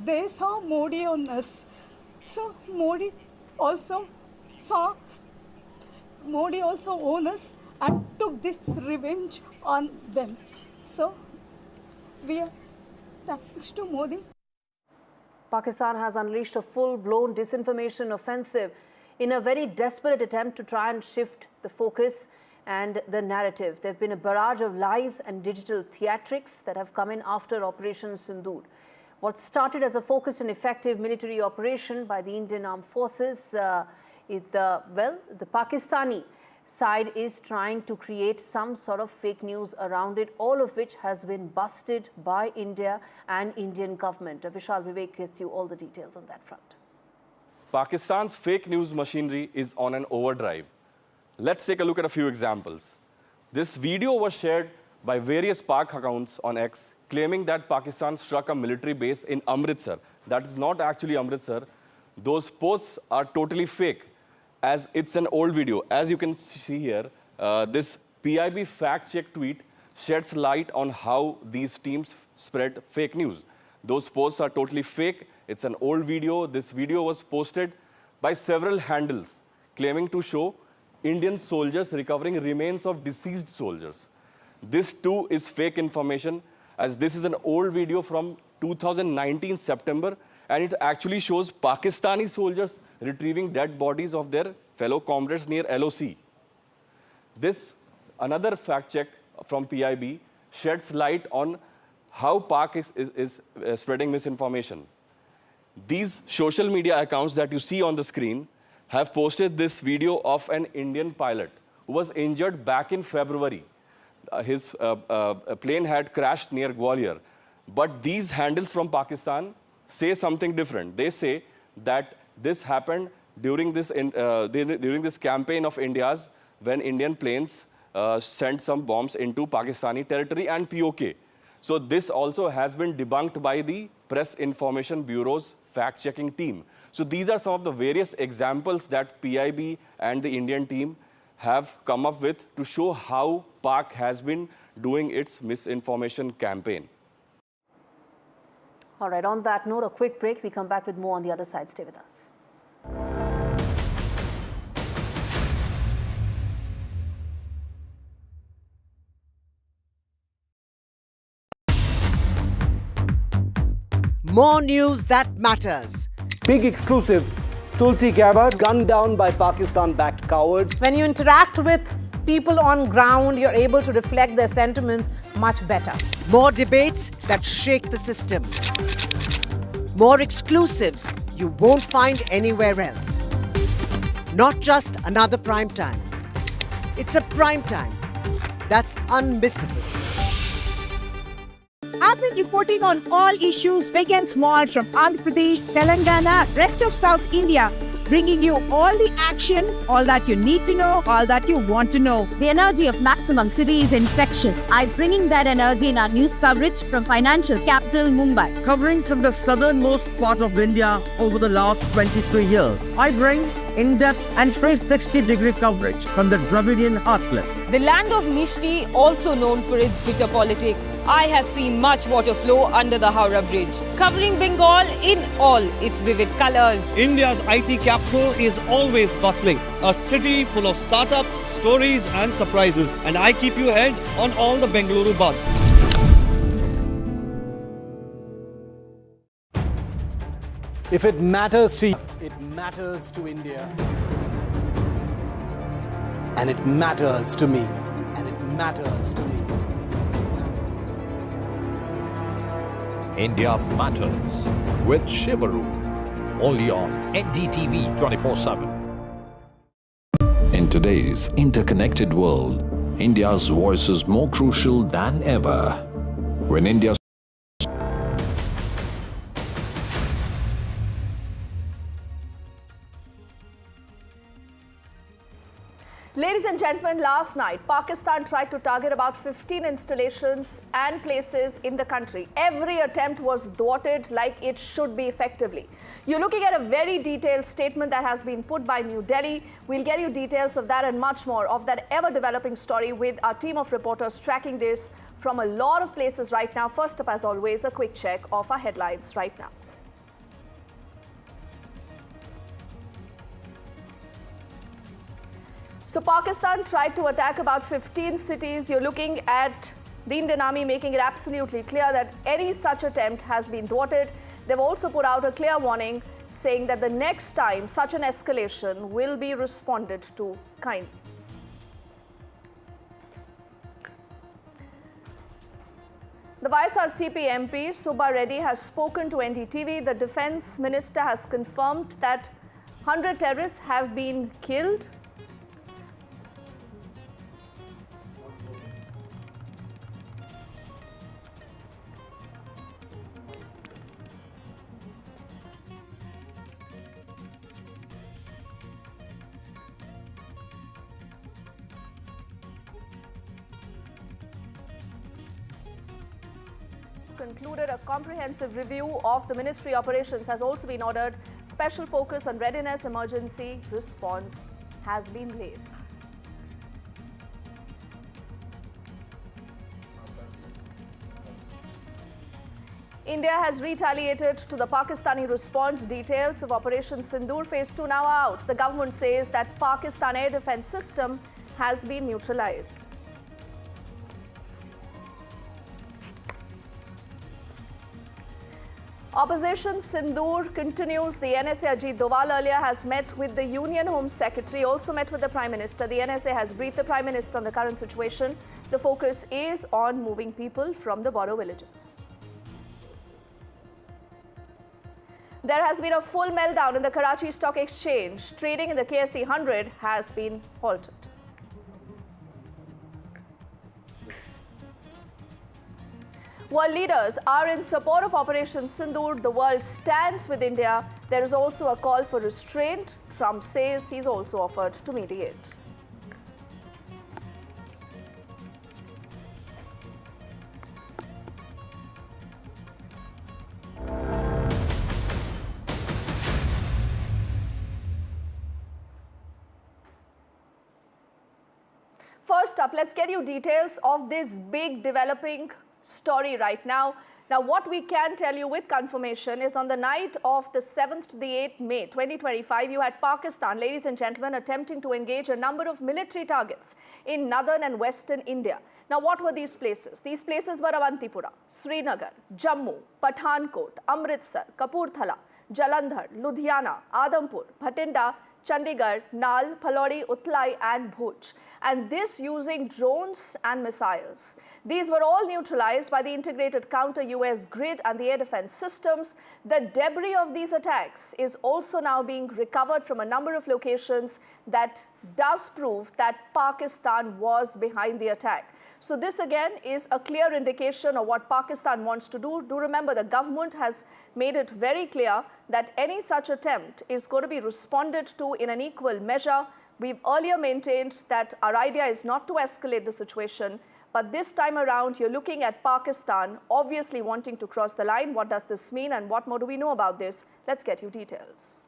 They saw Modi on us. So Modi also owned us and took this revenge on them. So we are thanks to Modi. Pakistan has unleashed a full-blown disinformation offensive in a very desperate attempt to try and shift the focus and the narrative. There have been a barrage of lies and digital theatrics that have come in after Operation Sindoor. What started as a focused and effective military operation by the Indian Armed Forces, the Pakistani side is trying to create some sort of fake news around it, all of which has been busted by India and Indian government. Vishal Vivek gets you all the details on that front. Pakistan's fake news machinery is on an overdrive. Let's take a look at a few examples. This video was shared by various Pak accounts on X claiming that Pakistan struck a military base in Amritsar. That is not actually Amritsar. Those posts are totally fake, as it's an old video. As you can see here, this PIB fact-check tweet sheds light on how these teams spread fake news. Those posts are totally fake. It's an old video. This video was posted by several handles claiming to show Indian soldiers recovering remains of deceased soldiers. This too is fake information, as this is an old video from 2019 September, and it actually shows Pakistani soldiers retrieving dead bodies of their fellow comrades near LOC. This, another fact check from PIB, sheds light on how Pak is spreading misinformation. These social media accounts that you see on the screen have posted this video of an Indian pilot who was injured back in February. His plane had crashed near Gwalior. But these handles from Pakistan say something different. They say that this happened during this campaign of India's when Indian planes sent some bombs into Pakistani territory and POK. So this also has been debunked by the Press Information Bureau's fact-checking team. So these are some of the various examples that PIB and the Indian team have come up with to show how Pak has been doing its misinformation campaign. All right, on that note, a quick break. We come back with more on the other side. Stay with us. More news that matters. Big exclusive. Tulsi Gabbard gunned down by Pakistan-backed cowards. When you interact with people on ground, you're able to reflect their sentiments much better. More debates that shake the system. More exclusives you won't find anywhere else. Not just another prime time. It's a prime time that's unmissable. I've been reporting on all issues, big and small, from Andhra Pradesh, Telangana, rest of South India, bringing you all the action, all that you need to know, all that you want to know. The energy of Maximum City is infectious. I'm bringing that energy in our news coverage from financial capital Mumbai. Covering from the southernmost part of India over the last 23 years, I bring in-depth and 360-degree coverage from the Dravidian heartland. The land of Mishti, also known for its bitter politics. I have seen much water flow under the Howrah Bridge, covering Bengal in all its vivid colors. India's IT capital is always bustling, a city full of startups, stories and surprises. And I keep you ahead on all the Bengaluru buzz. If it matters to you, it matters to India. And it matters to me. And it matters to me. India Matters with Shivaru, only on NDTV 24/7. In today's interconnected world, India's voice is more crucial than ever. When India's Ladies and gentlemen, last night, Pakistan tried to target about 15 installations and places in the country. Every attempt was thwarted like it should be effectively. You're looking at a very detailed statement that has been put by New Delhi. We'll get you details of that and much more of that ever-developing story with our team of reporters tracking this from a lot of places right now. First up, as always, a quick check of our headlines right now. So Pakistan tried to attack about 15 cities. You're looking at the Indian Army making it absolutely clear that any such attempt has been thwarted. They've also put out a clear warning saying that the next time such an escalation will be responded to kindly. The YSRCP MP, Subba Reddy, has spoken to NDTV. The Defence Minister has confirmed that 100 terrorists have been killed. Concluded a comprehensive review of the ministry operations has also been ordered. Special focus on readiness, emergency response has been laid. India has retaliated to the Pakistani response. Details of Operation Sindoor Phase 2 now out. The government says that Pakistan Air Defence System has been neutralised. Opposition Sindoor continues. The NSA Ajit Doval earlier has met with the Union Home Secretary, also met with the Prime Minister. The NSA has briefed the Prime Minister on the current situation. The focus is on moving people from the border villages. There has been a full meltdown in the Karachi Stock Exchange. Trading in the KSE 100 has been halted. World leaders are in support of Operation Sindoor. The world stands with India. There is also a call for restraint. Trump says he's also offered to mediate. First up, let's get you details of this big developing story right now. Now, what we can tell you with confirmation is on the night of the 7th to the 8th May 2025, you had Pakistan, ladies and gentlemen, attempting to engage a number of military targets in northern and western India. Now, what were these places? These places were Avantipura, Srinagar, Jammu, Pathankot, Amritsar, Kapurthala, Jalandhar, Ludhiana, Adampur, Bhatinda, Chandigarh, Nal, Phalodi, Utlai and Bhuj, and this using drones and missiles. These were all neutralized by the integrated counter-US grid and the air defense systems. The debris of these attacks is also now being recovered from a number of locations that does prove that Pakistan was behind the attack. So this again is a clear indication of what Pakistan wants to do. Do remember, the government has made it very clear that any such attempt is going to be responded to in an equal measure. We've earlier maintained that our idea is not to escalate the situation, but this time around you're looking at Pakistan obviously wanting to cross the line. What does this mean and what more do we know about this? Let's get you details.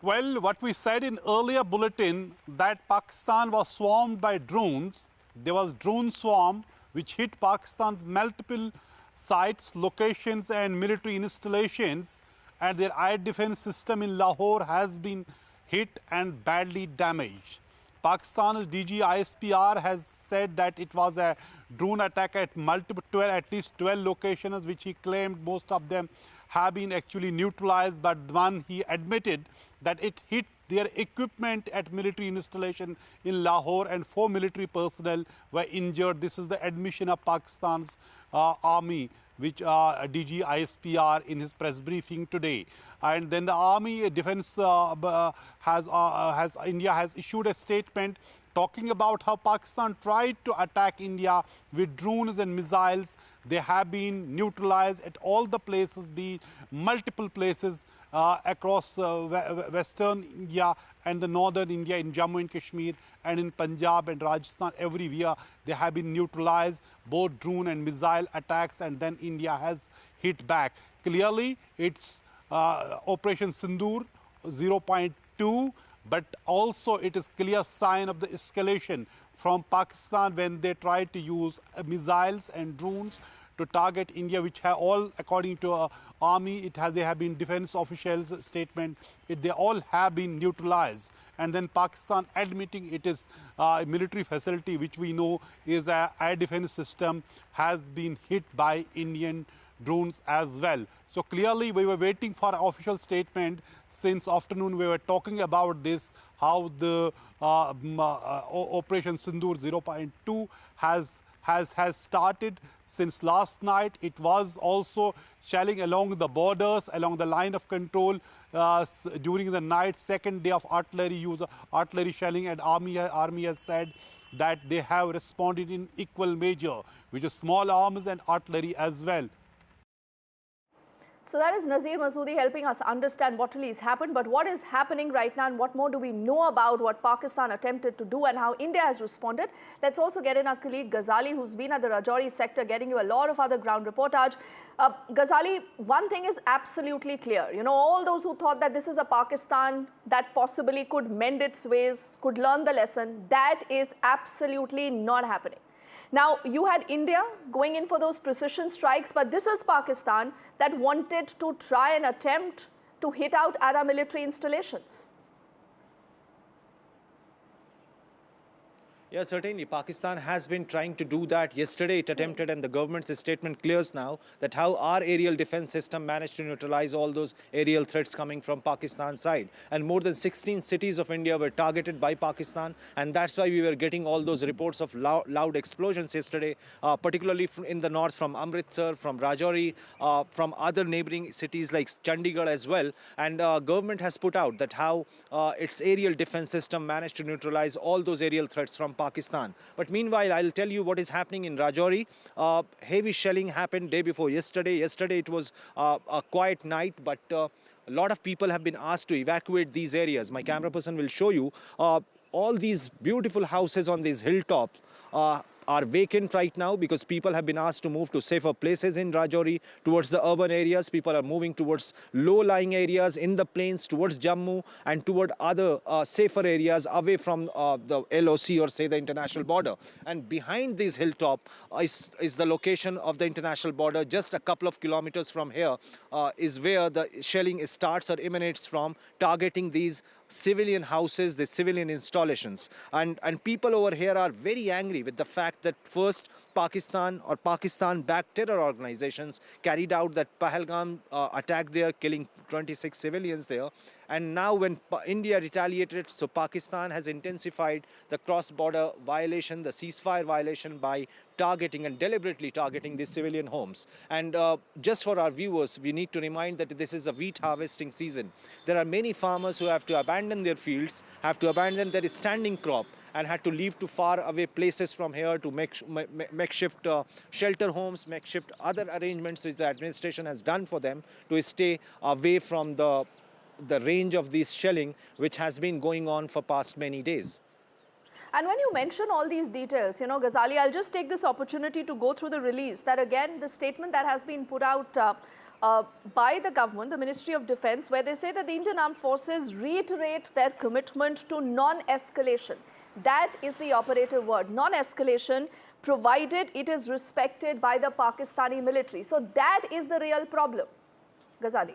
Well, what we said in earlier bulletin that Pakistan was swarmed by drones. There was drone swarm which hit Pakistan's multiple sites, locations and military installations, and their air defense system in Lahore has been hit and badly damaged. Pakistan's DG ISPR has said that it was a drone attack at at least 12 locations, which he claimed most of them have been actually neutralized, but one he admitted that it hit their equipment at military installation in Lahore and 4 military personnel were injured. This is the admission of Pakistan's army, which DG ISPR in his press briefing today. And then the army defense India has issued a statement talking about how Pakistan tried to attack India with drones and missiles. They have been neutralized at all the places, be multiple places across western India and the northern India, in Jammu and Kashmir and in Punjab and Rajasthan. Everywhere they have been neutralized, both drone and missile attacks, and then India has hit back. Clearly, it's Operation Sindoor 0.2, but also it is clear sign of the escalation from Pakistan when they tried to use missiles and drones to target India, which have all, according to army, they have been defense officials' statement, they all have been neutralized. And then Pakistan admitting it is a military facility, which we know is an air defense system, has been hit by Indian drones as well. So clearly we were waiting for an official statement since afternoon. We were talking about this, how the Operation Sindoor 0.2 has started since last night. It was also shelling along the borders, along the line of control during the night, second day of artillery shelling, and army has said that they have responded in equal measure, which is small arms and artillery as well. So that is Nazir Masoodi helping us understand what really has happened. But what is happening right now and what more do we know about what Pakistan attempted to do and how India has responded? Let's also get in our colleague Ghazali, who's been at the Rajouri sector getting you a lot of other ground reportage. Ghazali, one thing is absolutely clear. You know, all those who thought that this is a Pakistan that possibly could mend its ways, could learn the lesson, that is absolutely not happening. Now, you had India going in for those precision strikes, but this is Pakistan that wanted to try and attempt to hit out at our military installations. Yeah, certainly. Pakistan has been trying to do that. Yesterday it attempted, and the government's statement clears now that how our aerial defense system managed to neutralize all those aerial threats coming from Pakistan's side. And more than 16 cities of India were targeted by Pakistan, and that's why we were getting all those reports of loud explosions yesterday, particularly in the north from Amritsar, from Rajouri, from other neighboring cities like Chandigarh as well. And government has put out that how its aerial defense system managed to neutralize all those aerial threats from Pakistan. But meanwhile, I'll tell you what is happening in Rajouri. Heavy shelling happened day before yesterday. Yesterday it was a quiet night, but a lot of people have been asked to evacuate these areas. My camera person will show you all these beautiful houses on these hilltops are vacant right now because people have been asked to move to safer places in Rajouri, towards the urban areas. People are moving towards low-lying areas in the plains, towards Jammu and toward other safer areas away from the LOC or say the international border. And behind this hilltop is the location of the international border. Just a couple of kilometers from here is where the shelling starts or emanates from, targeting these civilian houses, the civilian installations. And people over here are very angry with the fact that first Pakistan or Pakistan-backed terror organizations carried out that Pahalgam attack there, killing 26 civilians there. And now when India retaliated, so Pakistan has intensified the cross-border violation, the ceasefire violation by targeting and deliberately targeting these civilian homes. And just for our viewers, we need to remind that this is a wheat harvesting season. There are many farmers who have to abandon their fields, have to abandon their standing crop, and had to leave to far away places from here to makeshift shelter homes, makeshift other arrangements which the administration has done for them to stay away from the range of this shelling, which has been going on for past many days. And when you mention all these details, you know, Ghazali, I'll just take this opportunity to go through the release that again, the statement that has been put out by the government, the Ministry of Defense, where they say that the Indian Armed Forces reiterate their commitment to non-escalation. That is the operative word, non-escalation, provided it is respected by the Pakistani military. So that is the real problem. Ghazali.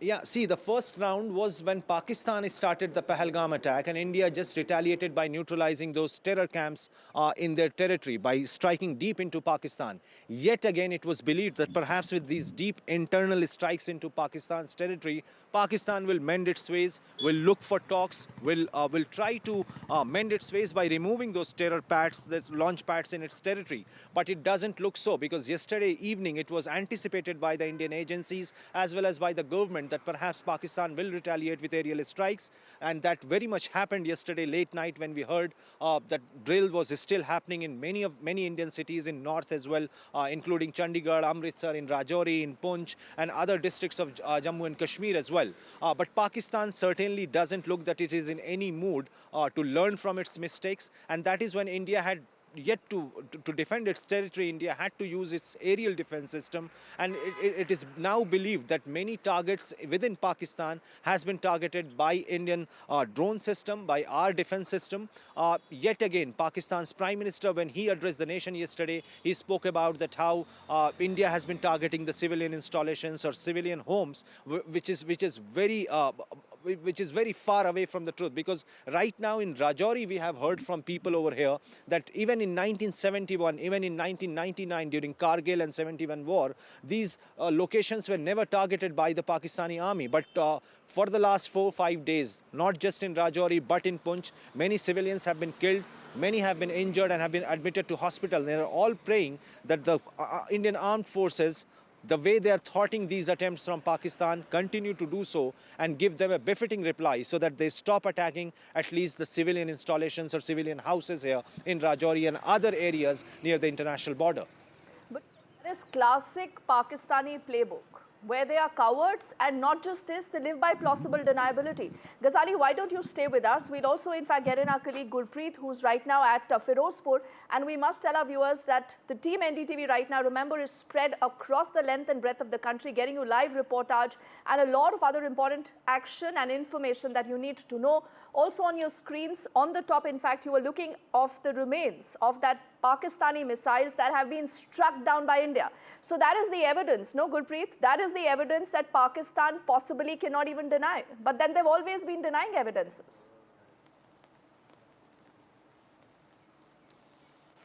Yeah, see, the first round was when Pakistan started the Pahalgam attack, and India just retaliated by neutralizing those terror camps in their territory by striking deep into Pakistan. Yet again, it was believed that perhaps with these deep internal strikes into Pakistan's territory, Pakistan will mend its ways, will look for talks, will try to mend its ways by removing those terror pads, the launch pads in its territory. But it doesn't look so, because yesterday evening it was anticipated by the Indian agencies as well as by the government that perhaps Pakistan will retaliate with aerial strikes, and that very much happened yesterday late night when we heard that drill was still happening in many Indian cities in north as well, including Chandigarh, Amritsar, in Rajouri, in Punjab, and other districts of Jammu and Kashmir as well. But Pakistan certainly doesn't look that it is in any mood to learn from its mistakes, and that is when India had yet to defend its territory. India had to use its aerial defense system, and it is now believed that many targets within Pakistan has been targeted by Indian drone system, by our defense system. Yet again, Pakistan's Prime Minister, when he addressed the nation yesterday, he spoke about that how India has been targeting the civilian installations or civilian homes, which is very far away from the truth, because right now in Rajouri we have heard from people over here that even in 1971, even in 1999 during Kargil and 71 war, these locations were never targeted by the Pakistani army. But for the last 4 or 5 days, not just in Rajouri but in Punjab, many civilians have been killed. Many have been injured and have been admitted to hospital. They are all praying that the Indian armed forces, the way they are thwarting these attempts from Pakistan, continue to do so and give them a befitting reply so that they stop attacking at least the civilian installations or civilian houses here in Rajouri and other areas near the international border. But there is classic Pakistani playbook where they are cowards, and not just this, they live by plausible deniability. Ghazali, why don't you stay with us? We'll also in fact get in our colleague Gurpreet, who's right now at Firozpur, and we must tell our viewers that the team NDTV right now, remember, is spread across the length and breadth of the country, getting you live reportage and a lot of other important action and information that you need to know. Also on your screens, on the top, in fact, you are looking of the remains of that Pakistani missiles that have been struck down by India. So that is the evidence, no, Gurpreet? That is the evidence that Pakistan possibly cannot even deny. But then they've always been denying evidences.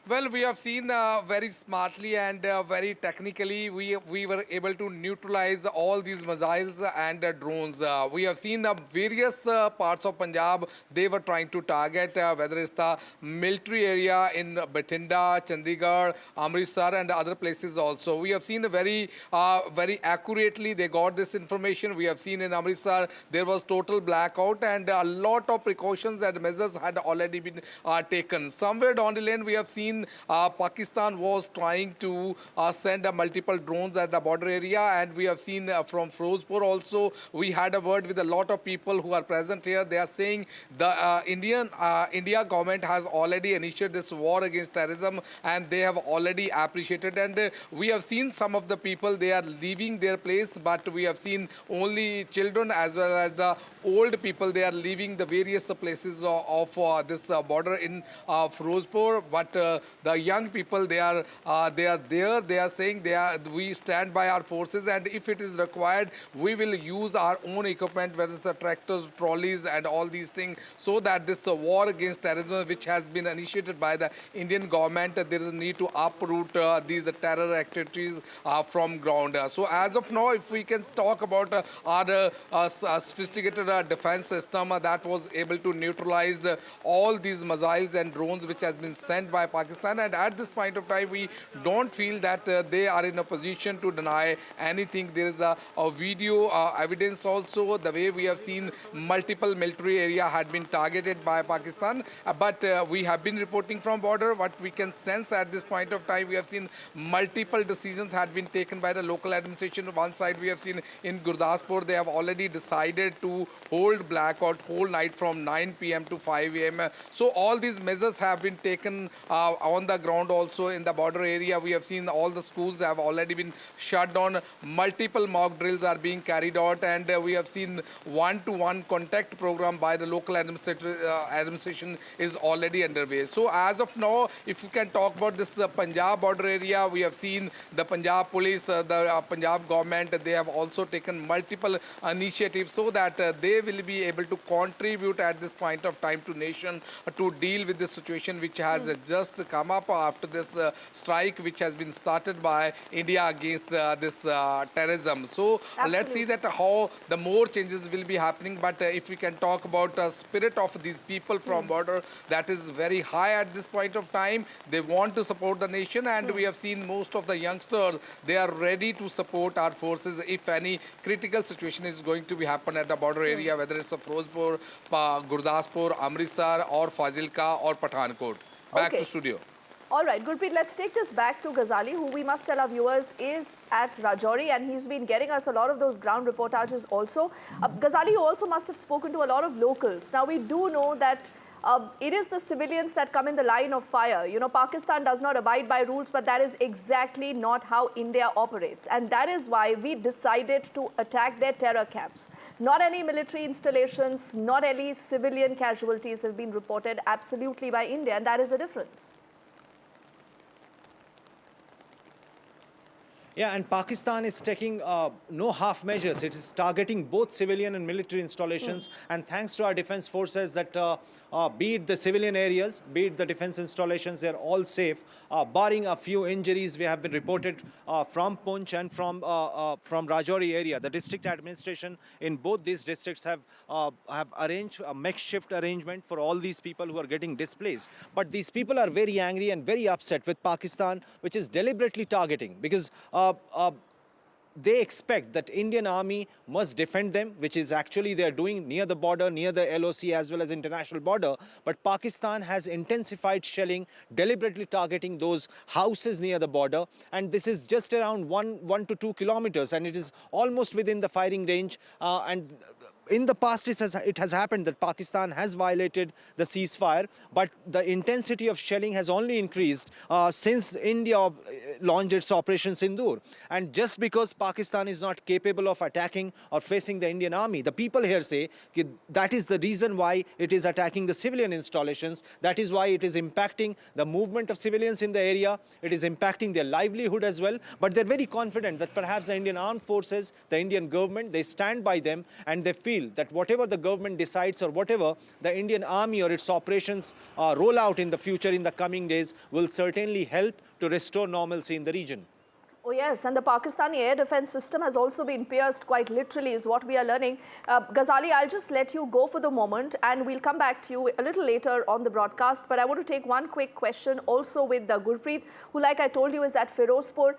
Well, we have seen very smartly and very technically, we were able to neutralize all these missiles and drones. We have seen various parts of Punjab they were trying to target, whether it's the military area in Bathinda, Chandigarh, Amritsar, and other places also. We have seen very accurately they got this information. We have seen in Amritsar there was total blackout, and a lot of precautions and measures had already been taken. Somewhere down the lane, we have seen Pakistan was trying to send multiple drones at the border area, and we have seen from Firozpur also. We had a word with a lot of people who are present here. They are saying the India government has already initiated this war against terrorism, and they have already appreciated. And we have seen some of the people, they are leaving their place, but we have seen only children as well as the old people, they are leaving the various places of this border in Firozpur. But the young people, they are there. They are saying we stand by our forces, and if it is required, we will use our own equipment, whether it's the tractors, trolleys, and all these things, so that this war against terrorism, which has been initiated by the Indian government, there is a need to uproot these terror activities from ground. So as of now, if we can talk about our sophisticated defense system that was able to neutralize all these missiles and drones which has been sent by Pakistan, and at this point of time we don't feel that they are in a position to deny anything. There is a video evidence also, the way we have seen multiple military area had been targeted by Pakistan, but we have been reporting from border. What we can sense at this point of time, we have seen multiple decisions had been taken by the local administration. One side we have seen in Gurdaspur, they have already decided to hold blackout whole night from 9 p.m. to 5 a.m. So all these measures have been taken on the ground also in the border area. We have seen all the schools have already been shut down. Multiple mock drills are being carried out, and we have seen one-to-one contact program by the local administration is already underway. So as of now, if we can talk about this Punjab border area, we have seen the Punjab police, the Punjab government, they have also taken multiple initiatives so that they will be able to contribute at this point of time to nation to deal with the situation which has just come up after this strike which has been started by India against this terrorism. So let's see that how the more changes will be happening. But if we can talk about spirit of these people from border, that is very high at this point of time. They want to support the nation, and we have seen most of the youngsters, they are ready to support our forces if any critical situation is going to be happen at the border area, whether it's Firozpur, Gurdaspur, Amritsar, or Fazilka, or Pathankot. Back to studio. All right, Gurpreet, let's take this back to Ghazali, who we must tell our viewers is at Rajouri, and he's been getting us a lot of those ground reportages also. Ghazali, you also must have spoken to a lot of locals. Now, we do know that it is the civilians that come in the line of fire. You know, Pakistan does not abide by rules, but that is exactly not how India operates. And that is why we decided to attack their terror camps. Not any military installations, not any civilian casualties have been reported absolutely by India, and that is the difference. Yeah, and Pakistan is taking no half measures. It is targeting both civilian and military installations. And thanks to our defense forces that be it the civilian areas, be it the defense installations, they're all safe. Barring a few injuries, we have been reported from Poonch and from Rajouri area. The district administration in both these districts have arranged a makeshift arrangement for all these people who are getting displaced. But these people are very angry and very upset with Pakistan, which is deliberately targeting, because they expect that Indian army must defend them, which is actually they're doing near the border, near the LOC as well as international border. But Pakistan has intensified shelling, deliberately targeting those houses near the border. And this is just around 1 to 2 kilometers, and it is almost within the firing range. And in the past, it has happened that Pakistan has violated the ceasefire, but the intensity of shelling has only increased since India launched its Operation Sindoor. And just because Pakistan is not capable of attacking or facing the Indian army, the people here say that is the reason why it is attacking the civilian installations. That is why it is impacting the movement of civilians in the area. It is impacting their livelihood as well. But they're very confident that perhaps the Indian armed forces, the Indian government, they stand by them, and they feel feel that whatever the government decides or whatever the Indian Army or its operations roll out in the future, in the coming days, will certainly help to restore normalcy in the region. Oh yes, and the Pakistani air defense system has also been pierced quite literally is what we are learning. Ghazali, I'll just let you go for the moment and we'll come back to you a little later on the broadcast. But I want to take one quick question also with Gurpreet, who, like I told you, is at Firozpur.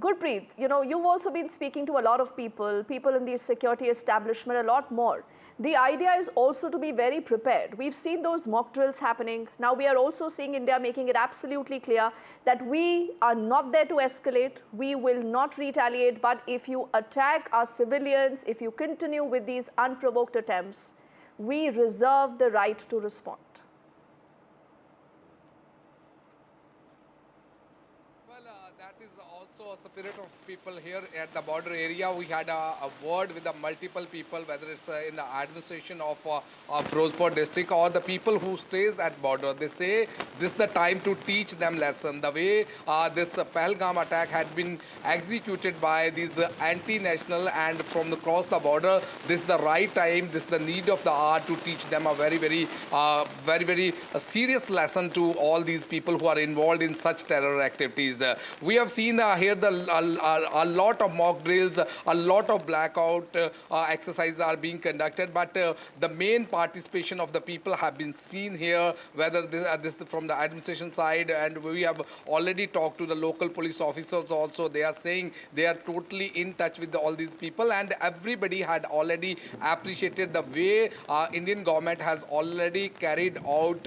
Gurpreet, you know, you've also been speaking to a lot of people in the security establishment, a lot more. The idea is also to be very prepared. We've seen those mock drills happening. Now we are also seeing India making it absolutely clear that we are not there to escalate. We will not retaliate. But if you attack our civilians, if you continue with these unprovoked attempts, we reserve the right to respond. That is also a spirit of people here at the border area. We had a word with the multiple people, whether it's in the administration of Firozpur district or the people who stays at border. They say this is the time to teach them lesson. The way this Pahalgam attack had been executed by these anti-national and from across the border, this is the right time, this is the need of the hour to teach them a very serious lesson to all these people who are involved in such terror activities. We have seen here a lot of mock drills, a lot of blackout exercises are being conducted, but the main participation of the people have been seen here, whether this from the administration side, and we have already talked to the local police officers also. They are saying they are totally in touch with all these people, and everybody had already appreciated the way Indian government has already carried out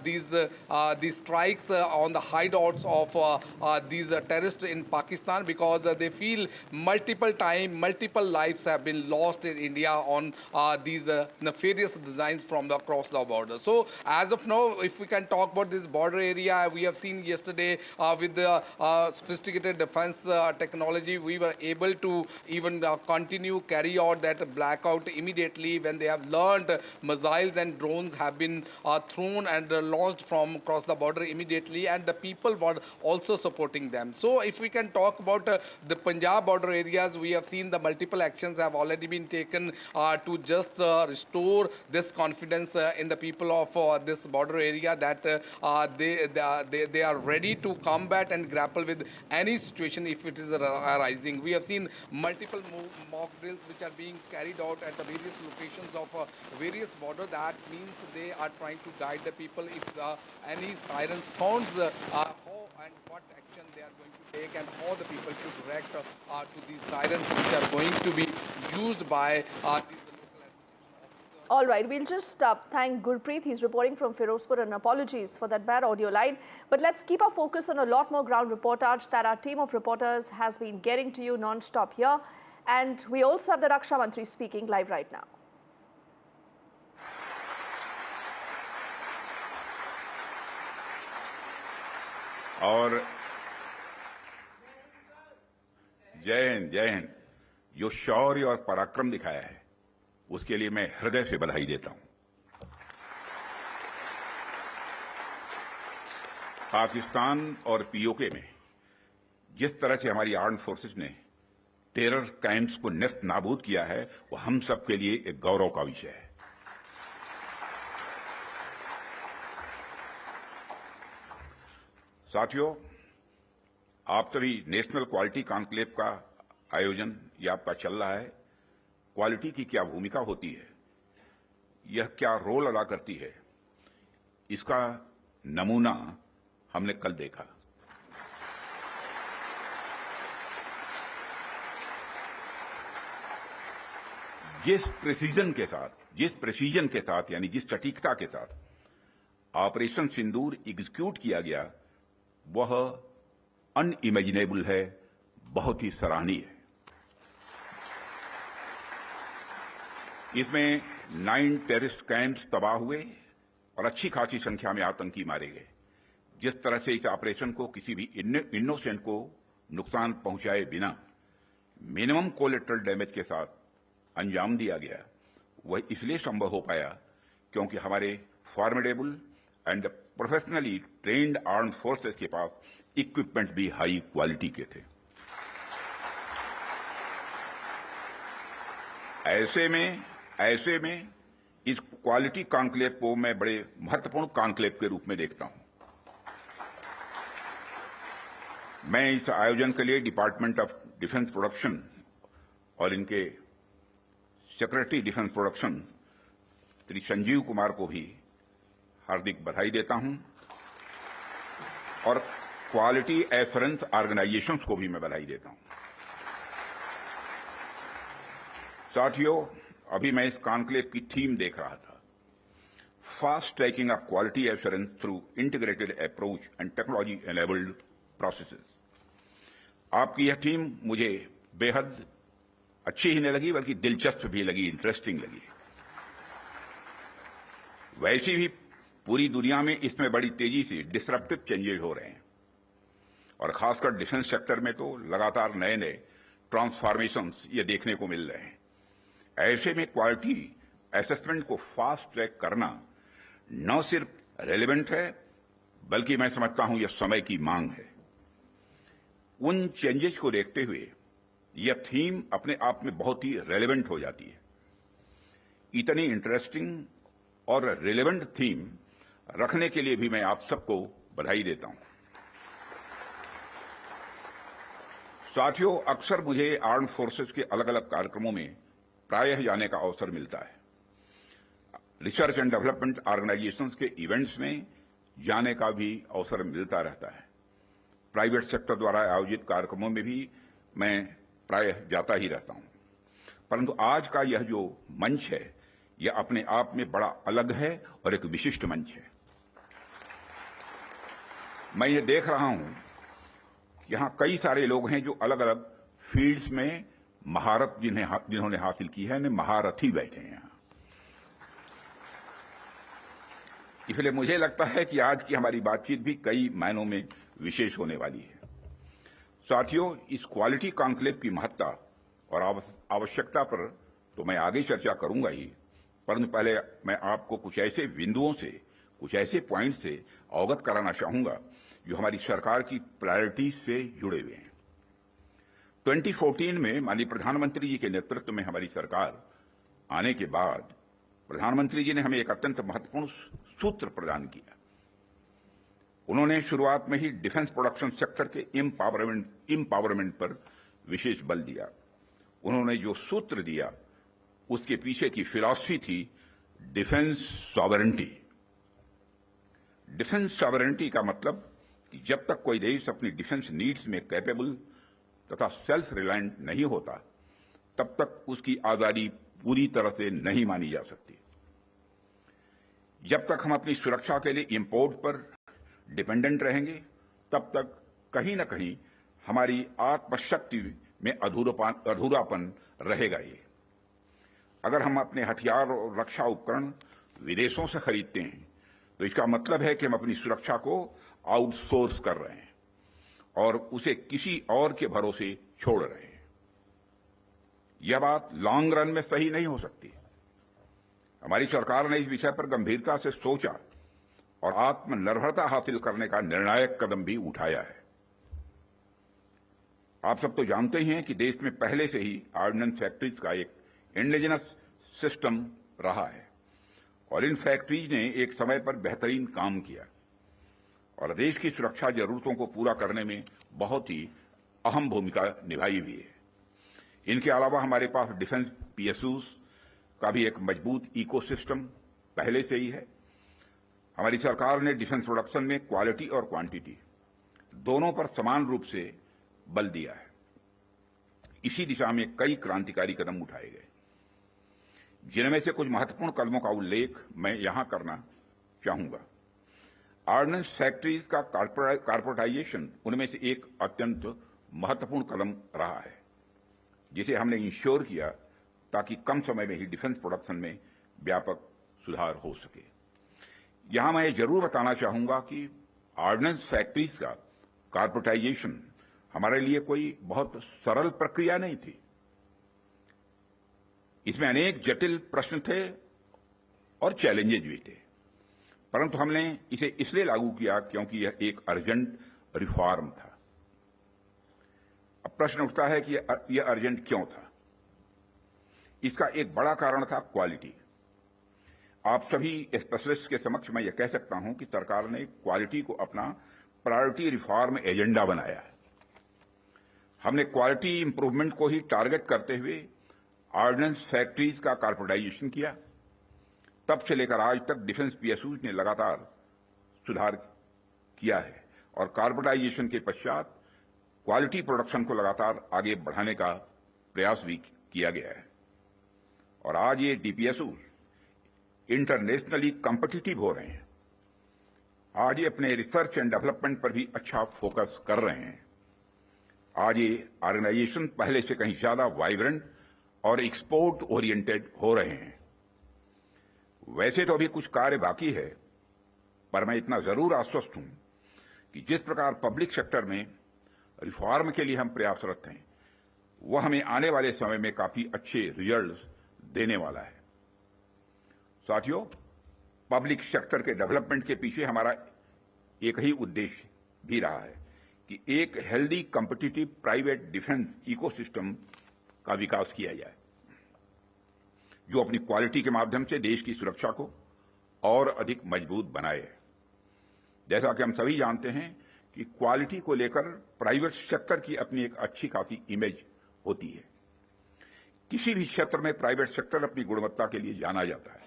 these strikes on the hideouts of these terrorists in Pakistan, because they feel multiple lives have been lost in India on these nefarious designs from across the border. So as of now, if we can talk about this border area, we have seen yesterday with the sophisticated defense technology, we were able to even continue carry out that blackout immediately when they have learned missiles and drones have been thrown and launched from across the border immediately, and the people were also supporting them. So if we can talk about the Punjab border areas, we have seen the multiple actions have already been taken to just restore this confidence in the people of this border area, that they are ready to combat and grapple with any situation if it is arising. We have seen multiple mock drills which are being carried out at the various locations of various borders. That means they are trying to guide the people if any siren sounds, how and what action they are going to take and how the people should react to these sirens which are going to be used by these local administration officers. All right, we'll just thank Gurpreet. He's reporting from Firozpur, and apologies for that bad audio line. But let's keep our focus on a lot more ground reportage that our team of reporters has been getting to you non-stop here. And we also have the Raksha Mantri speaking live right now. और जय हिंद, जो शौर्य और पराक्रम दिखाया है उसके लिए मैं हृदय से बधाई देता हूं। पाकिस्तान और पीओके में जिस तरह से हमारी आर्म्ड फोर्सेस ने टेरर कैंप्स को नेस्त नाबूद किया है, वो हम सब के लिए एक गौरव का विषय है। साथियों, आप सभी नेशनल क्वालिटी कॉन्क्लेव का आयोजन ये आपका चल रहा है। क्वालिटी की क्या भूमिका होती है, यह क्या रोल अदा करती है, इसका नमूना हमने कल देखा। जिस प्रेसिजन के साथ यानी जिस सटीकता के साथ ऑपरेशन सिंदूर एग्जीक्यूट किया गया, वह अनइमेजिनेबल है, बहुत ही सराहनीय है। इसमें 9 टेररिस्ट कैंप्स तबाह हुए और अच्छी खासी संख्या में आतंकी मारे गए। जिस तरह से इस ऑपरेशन को किसी भी इनोसेंट को नुकसान पहुंचाए बिना मिनिमम कोलेटरल डैमेज के साथ अंजाम दिया गया, वह इसलिए संभव हो पाया क्योंकि हमारे formidable and professionally trained arm forces के पास इक्विपमेंट भी हाई क्वालिटी के थे। ऐसे में इस क्वालिटी कॉन्क्लेव को मैं बड़े महत्वपूर्ण कॉन्क्लेव के रूप में देखता हूं। मैं इस आयोजन के लिए डिपार्टमेंट ऑफ डिफेंस प्रोडक्शन और इनके secretary defence production Shri Sanjeev Kumar को भी हार्दिक बधाई देता हूं और क्वालिटी एश्योरेंस ऑर्गेनाइजेशंस को भी मैं बधाई देता हूं। साथियों, अभी मैं इस कॉन्क्लेव की थीम देख रहा था, fast tracking of quality assurance through integrated approach and technology enabled processes. आपकी यह थीम मुझे बेहद अच्छी ही नहीं लगी, बल्कि दिलचस्प भी लगी, इंटरेस्टिंग लगी। वैसे भी पूरी दुनिया में इसमें बड़ी तेजी से डिसरप्टिव चेंजेस हो रहे हैं और खासकर डिफेंस सेक्टर में तो लगातार नए नए ट्रांसफॉर्मेशंस ये देखने को मिल रहे हैं। ऐसे में क्वालिटी असेसमेंट को फास्ट ट्रैक करना न सिर्फ रेलेवेंट है, बल्कि मैं समझता हूं यह समय की मांग है। उन चेंजेस को देखते हुए यह थीम अपने आप में बहुत ही रेलेवेंट हो जाती है। इतनी इंटरेस्टिंग और रेलेवेंट थीम रखने के लिए भी मैं आप सबको बधाई देता हूं। साथियों, अक्सर मुझे आर्म्ड फोर्सेस के अलग अलग कार्यक्रमों में प्रायः जाने का अवसर मिलता है। रिसर्च एंड डेवलपमेंट ऑर्गेनाइजेशंस के इवेंट्स में जाने का भी अवसर मिलता रहता है। प्राइवेट सेक्टर द्वारा आयोजित कार्यक्रमों में भी मैं प्रायः जाता ही रहता हूं, परंतु आज का यह जो मंच है यह अपने आप में बड़ा अलग है और एक विशिष्ट मंच है। मैं ये देख रहा हूं कि यहां कई सारे लोग हैं जो अलग अलग फील्ड्स में महारत जिन्होंने हासिल की है, महारथी बैठे हैं यहां। इसलिए मुझे लगता है कि आज की हमारी बातचीत भी कई मायनों में विशेष होने वाली है। साथियों, इस क्वालिटी कॉन्क्लेव की महत्ता और आवश्यकता पर तो मैं आगे चर्चा करूंगा ही, परंतु पहले मैं आपको कुछ ऐसे बिंदुओं से, कुछ ऐसे पॉइंट से अवगत कराना चाहूंगा जो हमारी सरकार की प्रायोरिटीज से जुड़े हुए हैं। 2014 में माननीय प्रधानमंत्री जी के नेतृत्व में हमारी सरकार आने के बाद प्रधानमंत्री जी ने हमें एक अत्यंत महत्वपूर्ण सूत्र प्रदान किया। उन्होंने शुरुआत में ही डिफेंस प्रोडक्शन सेक्टर के एम्पावरमेंट पर विशेष बल दिया। उन्होंने जो सूत्र दिया उसके पीछे की फिलॉसफी थी डिफेंस सॉवरेंटी। डिफेंस सॉवरेंटी का मतलब कि जब तक कोई देश अपनी डिफेंस नीड्स में कैपेबल तथा सेल्फ रिलायंट नहीं होता, तब तक उसकी आजादी पूरी तरह से नहीं मानी जा सकती। जब तक हम अपनी सुरक्षा के लिए इंपोर्ट पर डिपेंडेंट रहेंगे, तब तक कहीं न कहीं हमारी आत्मशक्ति में अधूरापन रहेगा। ये अगर हम अपने हथियार और रक्षा उपकरण विदेशों से खरीदते हैं तो इसका मतलब है कि हम अपनी सुरक्षा को आउटसोर्स कर रहे हैं और उसे किसी और के भरोसे छोड़ रहे हैं। यह बात लॉन्ग रन में सही नहीं हो सकती। हमारी सरकार ने इस विषय पर गंभीरता से सोचा और आत्मनिर्भरता हासिल करने का निर्णायक कदम भी उठाया है। आप सब तो जानते ही हैं कि देश में पहले से ही ऑर्डिनेंस फैक्ट्रीज का एक इंडिजिनस सिस्टम रहा है और इन फैक्ट्रीज ने एक समय पर बेहतरीन काम किया और देश की सुरक्षा जरूरतों को पूरा करने में बहुत ही अहम भूमिका निभाई भी है। इनके अलावा हमारे पास डिफेंस पीएसयूज का भी एक मजबूत इकोसिस्टम पहले से ही है। हमारी सरकार ने डिफेंस प्रोडक्शन में क्वालिटी और क्वांटिटी दोनों पर समान रूप से बल दिया है। इसी दिशा में कई क्रांतिकारी कदम उठाए गए, जिनमें से कुछ महत्वपूर्ण कदमों का उल्लेख मैं यहां करना चाहूंगा। ऑर्डिनेंस फैक्ट्रीज का कॉर्पोरेटाइजेशन उनमें से एक अत्यंत महत्वपूर्ण कदम रहा है, जिसे हमने इंश्योर किया ताकि कम समय में ही डिफेंस प्रोडक्शन में व्यापक सुधार हो सके। यहां मैं जरूर बताना चाहूंगा कि ऑर्डिनेंस फैक्ट्रीज का कॉर्पोरेटाइजेशन हमारे लिए कोई बहुत सरल प्रक्रिया नहीं थी। इसमें अनेक जटिल प्रश्न थे और चैलेंजेस भी थे, परंतु हमने इसे इसलिए लागू किया क्योंकि यह एक अर्जेंट रिफॉर्म था। अब प्रश्न उठता है कि यह अर्जेंट क्यों था? इसका एक बड़ा कारण था क्वालिटी। आप सभी स्पेशलिस्ट के समक्ष मैं यह कह सकता हूं कि सरकार ने क्वालिटी को अपना प्रायोरिटी रिफॉर्म एजेंडा बनाया है। हमने क्वालिटी इंप्रूवमेंट को ही टारगेट करते हुए ऑर्डिनेंस फैक्ट्रीज का कॉर्पोरेटाइजेशन किया। तब से लेकर आज तक डिफेंस पीएसयूज ने लगातार सुधार किया है और कॉर्पोरेटाइजेशन के पश्चात क्वालिटी प्रोडक्शन को लगातार आगे बढ़ाने का प्रयास भी किया गया है। और आज ये डीपीएसयूज इंटरनेशनली कॉम्पिटिटिव हो रहे हैं। आज ये अपने रिसर्च एंड डेवलपमेंट पर भी अच्छा फोकस कर रहे हैं। आज ये ऑर्गेनाइजेशन पहले से कहीं ज्यादा वाइब्रेंट और एक्सपोर्ट ओरिएंटेड हो रहे हैं। वैसे तो अभी कुछ कार्य बाकी है, पर मैं इतना जरूर आश्वस्त हूं कि जिस प्रकार पब्लिक सेक्टर में रिफॉर्म के लिए हम प्रयासरत हैं, वह हमें आने वाले समय में काफी अच्छे रिजल्ट्स देने वाला है। साथियों, पब्लिक सेक्टर के डेवलपमेंट के पीछे हमारा एक ही उद्देश्य भी रहा है कि एक healthy competitive private defence ecosystem का विकास किया जाए, जो अपनी क्वालिटी के माध्यम से देश की सुरक्षा को और अधिक मजबूत बनाए। जैसा कि हम सभी जानते हैं कि क्वालिटी को लेकर प्राइवेट सेक्टर की अपनी एक अच्छी खासी इमेज होती है। किसी भी क्षेत्र में प्राइवेट सेक्टर अपनी गुणवत्ता के लिए जाना जाता है।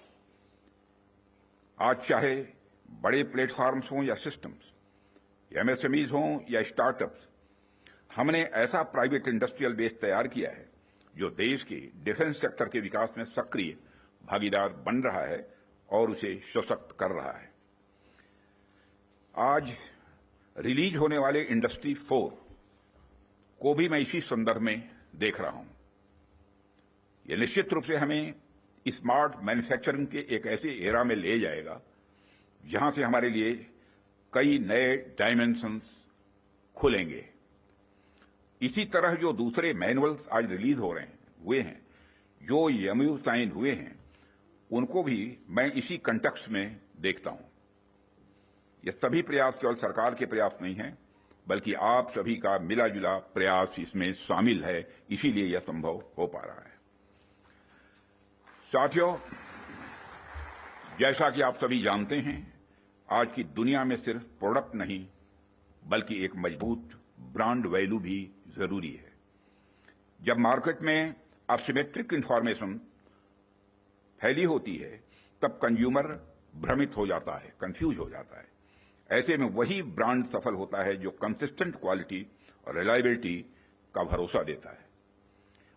आज चाहे बड़े प्लेटफॉर्म्स हों या सिस्टम्स, एमएसएमईज हों या स्टार्टअप्स, हमने ऐसा प्राइवेट इंडस्ट्रियल बेस तैयार किया है जो देश के डिफेंस सेक्टर के विकास में सक्रिय भागीदार बन रहा है और उसे सशक्त कर रहा है। आज रिलीज होने वाले इंडस्ट्री 4 को भी मैं इसी संदर्भ में देख रहा हूं। यह निश्चित रूप से हमें स्मार्ट मैन्युफैक्चरिंग के एक ऐसे एरा में ले जाएगा जहां से हमारे लिए कई नए डायमेंशंस खुलेंगे। इसी तरह जो दूसरे मैनुअल्स आज रिलीज हो रहे हुए हैं, जो एमओयू साइन हुए हैं, उनको भी मैं इसी कंटेक्स्ट में देखता हूं। ये सभी प्रयास केवल सरकार के प्रयास नहीं हैं, बल्कि आप सभी का मिला जुला प्रयास इसमें शामिल है, इसीलिए यह संभव हो पा रहा है। साथियों, जैसा कि आप सभी जानते हैं, आज की दुनिया में सिर्फ प्रोडक्ट नहीं बल्कि एक मजबूत ब्रांड वैल्यू भी जरूरी है। जब मार्केट में असिमेट्रिक इंफॉर्मेशन फैली होती है, तब कंज्यूमर भ्रमित हो जाता है, कंफ्यूज हो जाता है। ऐसे में वही ब्रांड सफल होता है जो कंसिस्टेंट क्वालिटी और रिलायबिलिटी का भरोसा देता है।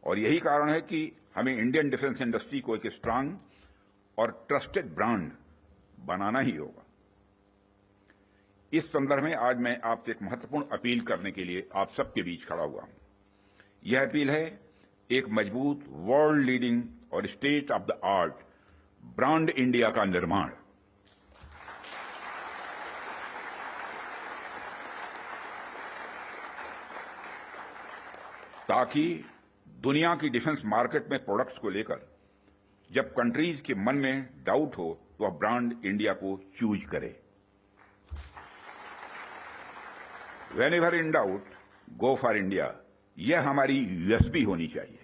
और यही कारण है कि हमें इंडियन डिफेंस इंडस्ट्री को एक स्ट्रांग और ट्रस्टेड ब्रांड बनाना ही होगा। इस संदर्भ में आज मैं आपसे एक महत्वपूर्ण अपील करने के लिए आप सबके बीच खड़ा हुआ हूं। यह अपील है एक मजबूत वर्ल्ड लीडिंग और state of the art brand India का निर्माण। ताकि दुनिया की डिफेंस मार्केट में प्रोडक्ट्स को लेकर जब कंट्रीज के मन में डाउट हो तो वह ब्रांड इंडिया को चूज करे। Whenever in doubt, go for India। यह हमारी यूएसपी होनी चाहिए,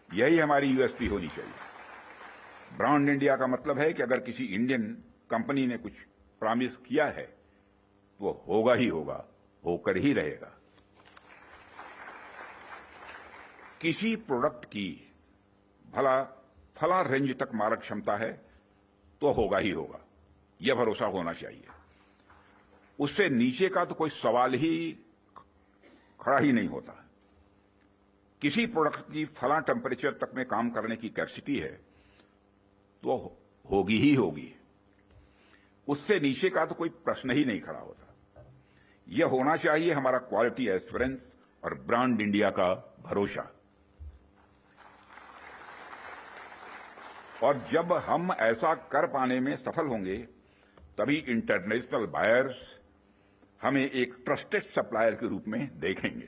यही हमारी यूएसपी होनी चाहिए। ब्रांड इंडिया का मतलब है कि अगर किसी इंडियन कंपनी ने कुछ प्रॉमिस किया है तो वो होगा ही होगा, होकर ही रहेगा। किसी प्रोडक्ट की भला फला रेंज तक मारक क्षमता है तो होगा ही होगा, यह भरोसा होना चाहिए। उससे नीचे का तो कोई सवाल ही खड़ा ही नहीं होता। किसी प्रोडक्ट की फला टेम्परेचर तक में काम करने की कैपेसिटी है तो होगी ही होगी, उससे नीचे का तो कोई प्रश्न ही नहीं खड़ा होता। यह होना चाहिए हमारा क्वालिटी एस्योरेंस और ब्रांड इंडिया का भरोसा। और जब हम ऐसा कर पाने में सफल होंगे, तभी इंटरनेशनल बायर्स हमें एक ट्रस्टेड सप्लायर के रूप में देखेंगे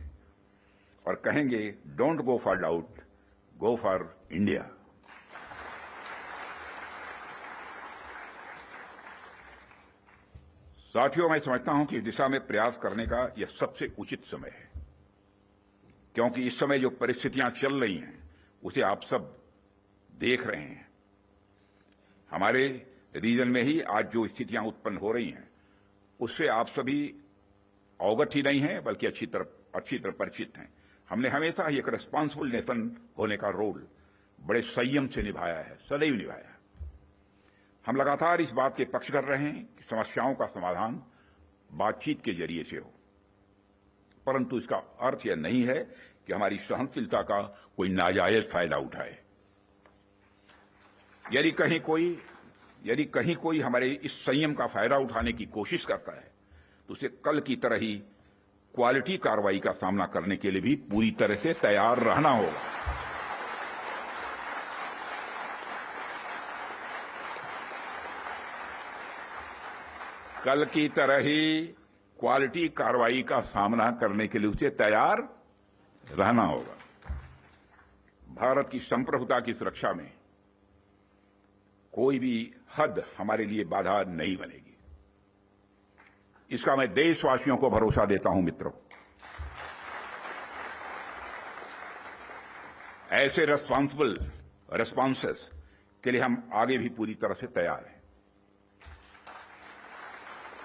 और कहेंगे, don't go for doubt, go for India. साथियों, मैं समझता हूं कि इस दिशा में प्रयास करने का यह सबसे उचित समय है, क्योंकि इस समय जो परिस्थितियां चल रही हैं उसे आप सब देख रहे हैं। हमारे रीजन में ही आज जो स्थितियां उत्पन्न हो रही हैं उससे आप सभी अवगत ही नहीं हैं बल्कि अच्छी तरह परिचित हैं। हमने हमेशा ही एक रिस्पॉन्सिबल नेशन होने का रोल बड़े संयम से निभाया है, सदैव निभाया है। हम लगातार इस बात के पक्ष कर रहे हैं कि समस्याओं का समाधान बातचीत के जरिए से हो, परंतु इसका अर्थ यह नहीं है कि हमारी सहनशीलता का कोई नाजायज फायदा उठाए। यदि कहीं कोई हमारे इस संयम का फायदा उठाने की कोशिश करता है तो उसे कल की तरह ही क्वालिटी कार्रवाई का सामना करने के लिए भी पूरी तरह से तैयार रहना होगा। कल की तरह ही क्वालिटी कार्रवाई का सामना करने के लिए उसे तैयार रहना होगा। भारत की संप्रभुता की सुरक्षा में कोई भी हद हमारे लिए बाधा नहीं बनेगी, इसका मैं देशवासियों को भरोसा देता हूं। मित्रों, ऐसे रिस्पॉन्सिबल रिस्पॉन्सेस के लिए हम आगे भी पूरी तरह से तैयार हैं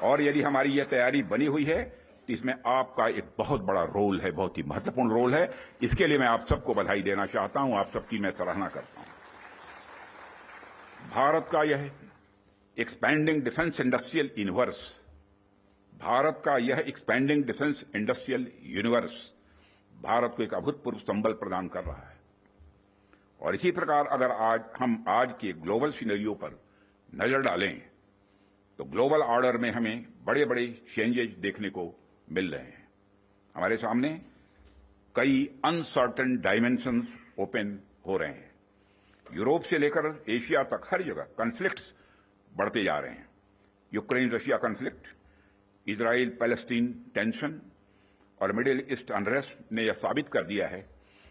और यदि हमारी यह तैयारी बनी हुई है तो इसमें आपका एक बहुत बड़ा रोल है, बहुत ही महत्वपूर्ण रोल है। इसके लिए मैं आप सबको बधाई देना चाहता हूं, आप सबकी मैं सराहना करता हूं। भारत का यह expanding defence industrial universe, Bharat का यह expanding defence industrial universe Bharat को एक अभूतपूर्व संबल प्रदान कर रहा है। और इसी प्रकार अगर हम आज के ग्लोबल सिनेरियो पर नजर डालें तो ग्लोबल ऑर्डर में हमें बड़े बड़े चेंजेस देखने को मिल रहे हैं। हमारे सामने कई अनसर्टेन डायमेंशंस ओपन हो रहे हैं। यूरोप से लेकर एशिया तक हर जगह कॉन्फ्लिक्ट्स बढ़ते जा रहे हैं। Ukraine Russia conflict, Israel Palestine tension और मिडिल ईस्ट अनरेस्ट ने यह साबित कर दिया है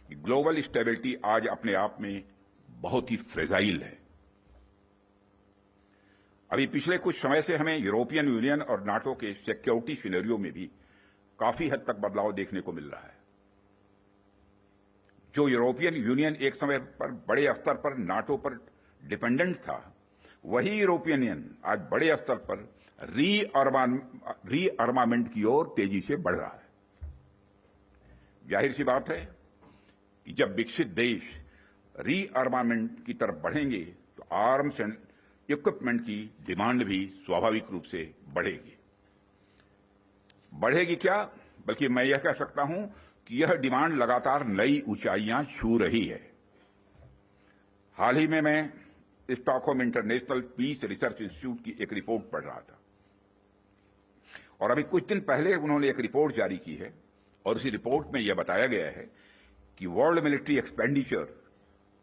कि ग्लोबल स्टेबिलिटी आज अपने आप में बहुत ही फ्रेजाइल है। अभी पिछले कुछ समय से हमें यूरोपियन यूनियन और नाटो के सिक्योरिटी सिनेरियो में भी काफी हद तक बदलाव देखने को मिल रहा है। जो यूरोपियन यूनियन एक समय पर बड़े स्तर पर नाटो पर डिपेंडेंट था, वही यूरोपियन यूनियन आज बड़े स्तर पर रीअर्मामेंट की ओर तेजी से बढ़ रहा है। जाहिर सी बात है कि जब विकसित देश रीअर्मामेंट की तरफ बढ़ेंगे तो आर्म्स एंड इक्विपमेंट की डिमांड भी स्वाभाविक रूप से बढ़ेगी। बढ़ेगी क्या, बल्कि मैं यह कह सकता हूं कि यह डिमांड लगातार नई ऊंचाइयां छू रही है। हाल ही में मैं Stockholm International Peace Research Institute की एक रिपोर्ट पढ़ रहा था और अभी कुछ दिन पहले उन्होंने एक रिपोर्ट जारी की है और उसी रिपोर्ट में यह बताया गया है कि वर्ल्ड मिलिट्री एक्सपेंडिचर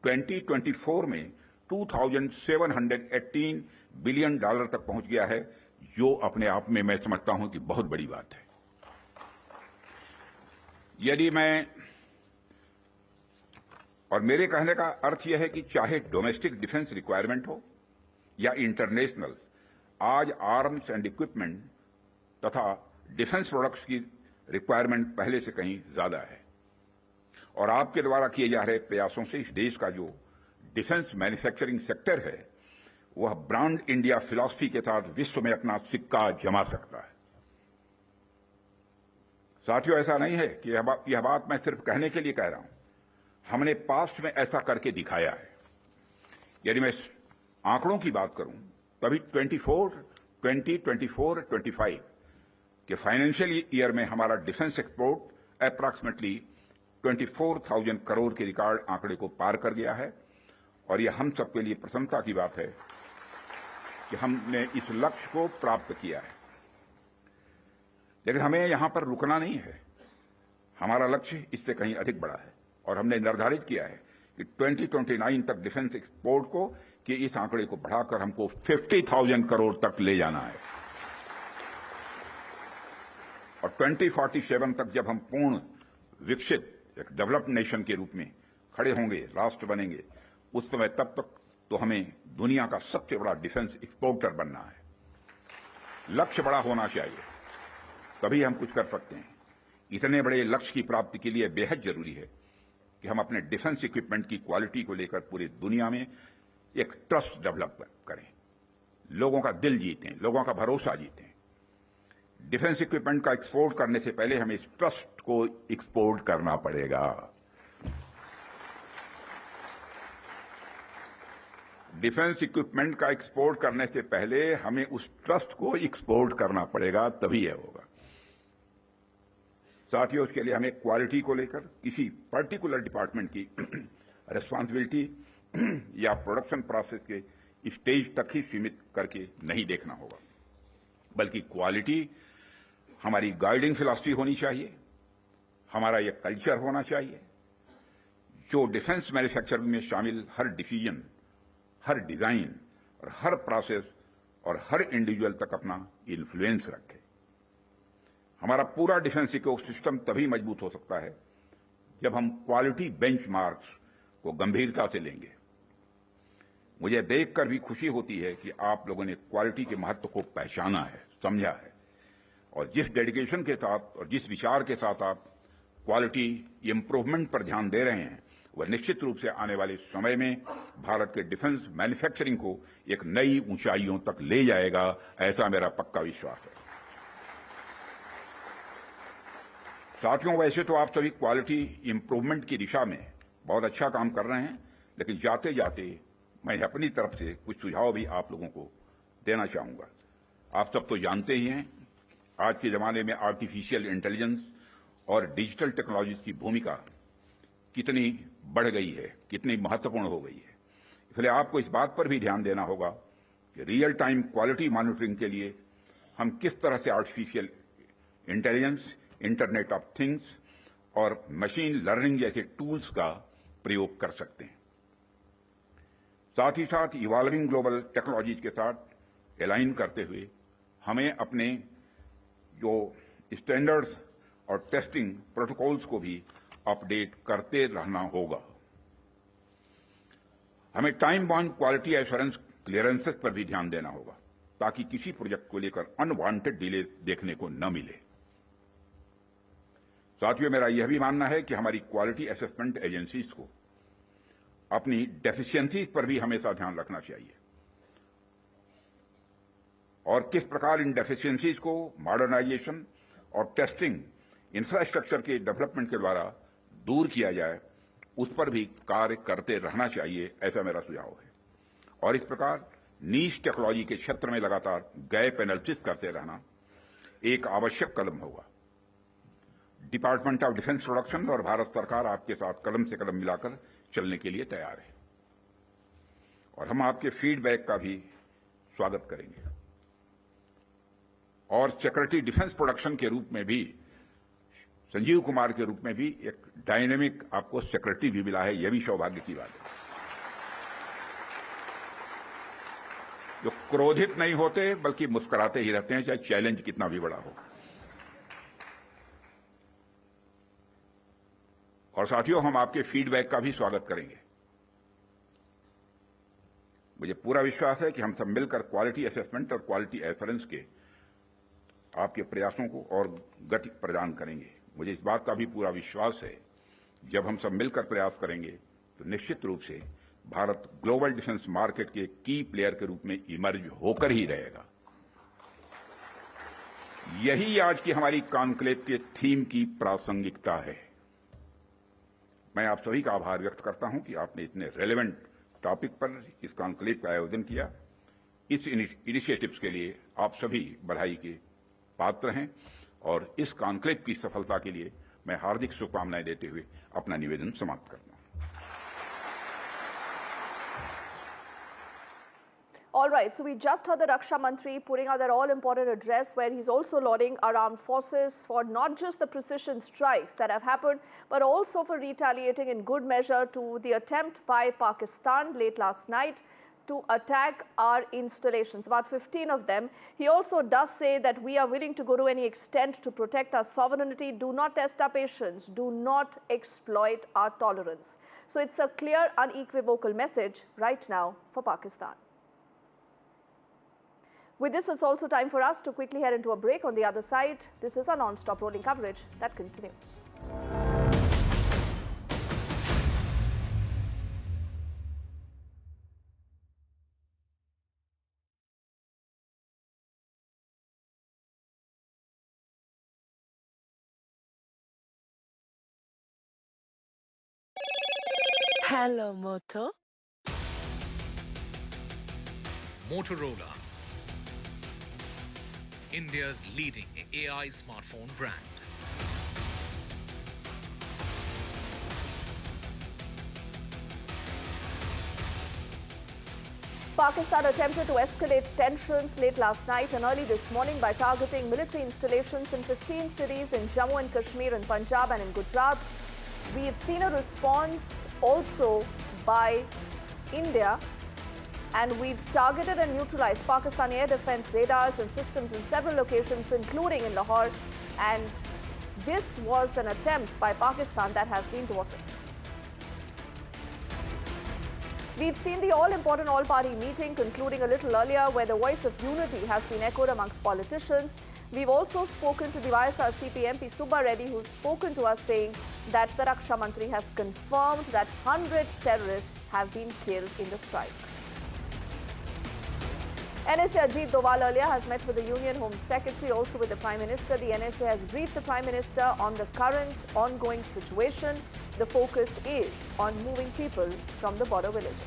2024 में $2,718 बिलियन तक पहुंच गया है, जो अपने आप में मैं समझता हूं कि बहुत बड़ी बात है। यदि मैं और मेरे कहने का अर्थ यह है कि चाहे डोमेस्टिक डिफेंस रिक्वायरमेंट हो या इंटरनेशनल, आज आर्म्स एंड इक्विपमेंट तथा डिफेंस प्रोडक्ट्स की रिक्वायरमेंट पहले से कहीं ज्यादा है और आपके द्वारा किए जा रहे प्रयासों से इस देश का जो डिफेंस मैन्युफैक्चरिंग सेक्टर है वह ब्रांड इंडिया फिलॉसफी के साथ विश्व में अपना सिक्का जमा सकता है। साथियों, ऐसा नहीं है कि यह बात मैं सिर्फ कहने के लिए कह रहा हूं, हमने पास्ट में ऐसा करके दिखाया है। यदि मैं आंकड़ों की बात करूं तभी 2024-25 के फाइनेंशियल ईयर में हमारा डिफेंस एक्सपोर्ट अप्रॉक्सीमेटली 24,000 करोड़ के रिकॉर्ड आंकड़े को पार कर गया है और यह हम सबके लिए प्रसन्नता की बात है कि हमने इस लक्ष्य को प्राप्त किया है। लेकिन हमें यहां पर रुकना नहीं है, हमारा लक्ष्य इससे कहीं अधिक बड़ा है और हमने निर्धारित किया है कि 2029 तक डिफेंस एक्सपोर्ट को कि इस आंकड़े को बढ़ाकर हमको 50,000 करोड़ तक ले जाना है और 2047 तक जब हम पूर्ण विकसित एक डेवलप्ड नेशन के रूप में खड़े होंगे, राष्ट्र बनेंगे, उस समय तब तक तो हमें दुनिया का सबसे बड़ा डिफेंस एक्सपोर्टर बनना है। लक्ष्य बड़ा होना चाहिए, तभी हम कुछ कर सकते हैं। इतने बड़े लक्ष्य की प्राप्ति के लिए बेहद जरूरी है कि हम अपने डिफेंस इक्विपमेंट की क्वालिटी को लेकर पूरी दुनिया में एक ट्रस्ट डेवलप करें, लोगों का दिल जीतें, लोगों का भरोसा जीतें। डिफेंस इक्विपमेंट का एक्सपोर्ट करने से पहले हमें इस ट्रस्ट को एक्सपोर्ट करना पड़ेगा। डिफेंस इक्विपमेंट का एक्सपोर्ट करने से पहले हमें उस ट्रस्ट को एक्सपोर्ट करना पड़ेगा, तभी यह होगा। साथियों, उसके लिए हमें क्वालिटी को लेकर किसी पर्टिकुलर डिपार्टमेंट की रिस्पांसिबिलिटी या प्रोडक्शन प्रोसेस के स्टेज तक ही सीमित करके नहीं देखना होगा, बल्कि क्वालिटी हमारी गाइडिंग फिलॉसफी होनी चाहिए, हमारा यह कल्चर होना चाहिए जो डिफेंस मैन्युफैक्चरिंग में शामिल हर डिसीजन, हर डिजाइन और हर प्रोसेस और हर इंडिविजुअल तक अपना इन्फ्लुएंस रखे। हमारा पूरा डिफेंस इकोसिस्टम तभी मजबूत हो सकता है जब हम क्वालिटी बेंचमार्क्स को गंभीरता से लेंगे। मुझे देखकर भी खुशी होती है कि आप लोगों ने क्वालिटी के महत्व को पहचाना है, समझा है, और जिस डेडिकेशन के साथ और जिस विचार के साथ आप क्वालिटी इंप्रूवमेंट पर ध्यान दे रहे हैं, वह निश्चित रूप से आने वाले समय में भारत के डिफेंस मैन्युफैक्चरिंग को एक नई ऊंचाइयों तक ले जाएगा, ऐसा मेरा पक्का विश्वास है। साथियों, वैसे तो आप सभी क्वालिटी इंप्रूवमेंट की दिशा में बहुत अच्छा काम कर रहे हैं, लेकिन जाते जाते मैं अपनी तरफ से कुछ सुझाव भी आप लोगों को देना चाहूंगा। आप सब तो जानते ही हैं, आज के जमाने में आर्टिफिशियल इंटेलिजेंस और डिजिटल टेक्नोलॉजीज की भूमिका कितनी बढ़ गई है, कितनी महत्वपूर्ण हो गई है। इसलिए आपको इस बात पर भी ध्यान देना होगा कि रियल टाइम क्वालिटी मॉनिटरिंग के लिए हम किस तरह से artificial intelligence, internet of things और मशीन लर्निंग जैसे टूल्स का प्रयोग कर सकते हैं। साथ ही साथ इवॉल्विंग ग्लोबल टेक्नोलॉजीज के साथ अलाइन करते हुए हमें अपने जो स्टैंडर्ड्स और टेस्टिंग प्रोटोकॉल्स को भी अपडेट करते रहना होगा। हमें time bound quality assurance clearances पर भी ध्यान देना होगा, ताकि किसी प्रोजेक्ट को लेकर अनवांटेड डिले देखने को न मिले। साथियों, मेरा यह भी मानना है कि हमारी क्वालिटी असेसमेंट एजेंसीज को अपनी डेफिशिएंसीज पर भी हमेशा ध्यान रखना चाहिए और किस प्रकार इन डेफिशिएंसीज को मॉडर्नाइजेशन और टेस्टिंग इंफ्रास्ट्रक्चर के डेवलपमेंट के द्वारा दूर किया जाए, उस पर भी कार्य करते रहना चाहिए, ऐसा मेरा सुझाव है। और इस प्रकार नीश टेक्नोलॉजी के क्षेत्र में लगातार गैप एनालिसिस करते रहना एक आवश्यक कदम होगा। डिपार्टमेंट ऑफ डिफेंस प्रोडक्शन और भारत सरकार आपके साथ कदम से कदम मिलाकर चलने के लिए तैयार है और हम आपके फीडबैक का भी स्वागत करेंगे। और सिक्योरिटी डिफेंस प्रोडक्शन के रूप में भी, संजीव कुमार के रूप में भी एक डायनेमिक आपको सिक्योरिटी भी मिला है, यह भी सौभाग्य की बात है। जो क्रोधित नहीं होते बल्कि मुस्कुराते ही रहते हैं, चाहे चैलेंज कितना भी बड़ा हो। और साथियों, हम आपके फीडबैक का भी स्वागत करेंगे। मुझे पूरा विश्वास है कि हम सब मिलकर क्वालिटी असेसमेंट और क्वालिटी एश्योरेंस के आपके प्रयासों को और गति प्रदान करेंगे। मुझे इस बात का भी पूरा विश्वास है, जब हम सब मिलकर प्रयास करेंगे तो निश्चित रूप से भारत ग्लोबल डिफेंस मार्केट के की प्लेयर के रूप में इमर्ज होकर ही रहेगा। यही आज की हमारी कॉन्क्लेव के थीम की प्रासंगिकता है। मैं आप सभी का आभार व्यक्त करता हूं कि आपने इतने रेलेवेंट टॉपिक पर इस कॉन्क्लेव का आयोजन किया। इस इनिशिएटिव्स के लिए आप सभी बधाई के पात्र हैं और इस कॉन्क्लेव की सफलता के लिए मैं हार्दिक शुभकामनाएं देते हुए अपना निवेदन समाप्त करता हूं। All right, so we just heard the Raksha Mantri putting out their all-important address where he's also lauding our armed forces for not just the precision strikes that have happened, but also for retaliating in good measure to the attempt by Pakistan late last night to attack our installations, about 15 of them. He also does say that we are willing to go to any extent to protect our sovereignty, do not test our patience, do not exploit our tolerance. So it's a clear, unequivocal message right now for Pakistan. With this, it's also time for us to quickly head into a break. On the other side, this is our non-stop rolling coverage that continues. Hello, Moto. Motorola, India's leading AI smartphone brand. Pakistan attempted to escalate tensions late last night and early this morning by targeting military installations in 15 cities in Jammu and Kashmir and Punjab and in Gujarat. We have seen a response also by India, and we've targeted and neutralized Pakistani Air Defence Radars and systems in several locations, including in Lahore. And this was an attempt by Pakistan that has been thwarted. We've seen the all-important all-party meeting concluding a little earlier, where the voice of unity has been echoed amongst politicians. We've also spoken to the YSRCP MP Subba Reddy, who's spoken to us saying that the Raksha Mantri has confirmed that 100 terrorists have been killed in the strike. NSA Ajit Doval earlier has met with the Union Home Secretary, also with the Prime Minister. The NSA has briefed the Prime Minister on the current ongoing situation. The focus is on moving people from the border villages.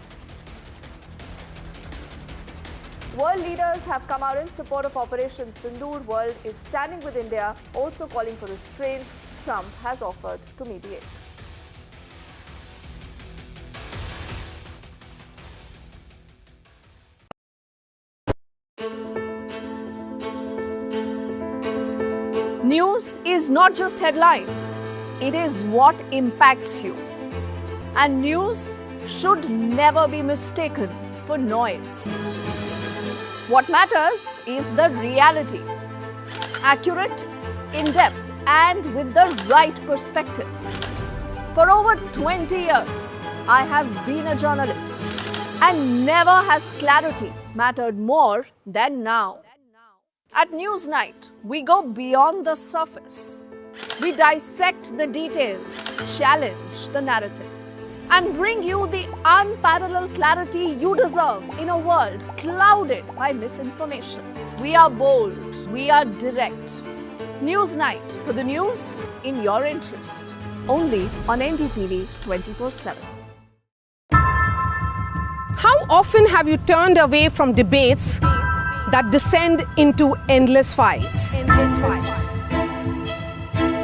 World leaders have come out in support of Operation Sindoor. World is standing with India, also calling for restraint. Trump has offered to mediate. News is not just headlines, it is what impacts you. And news should never be mistaken for noise. What matters is the reality. Accurate, in-depth, and with the right perspective. For over 20 years, I have been a journalist, and never has clarity mattered more than now. At Newsnight, we go beyond the surface. We dissect the details, challenge the narratives, and bring you the unparalleled clarity you deserve in a world clouded by misinformation. We are bold, we are direct. Newsnight, for the news in your interest. Only on NDTV 24/7. How often have you turned away from debates that descend into endless fights?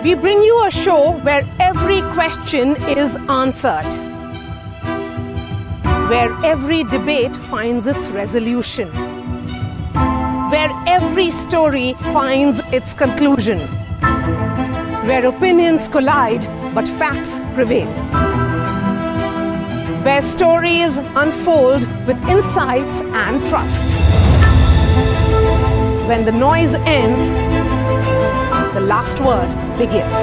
We bring you a show where every question is answered, where every debate finds its resolution, where every story finds its conclusion, where opinions collide but facts prevail, where stories unfold with insights and trust. When the noise ends, the last word begins.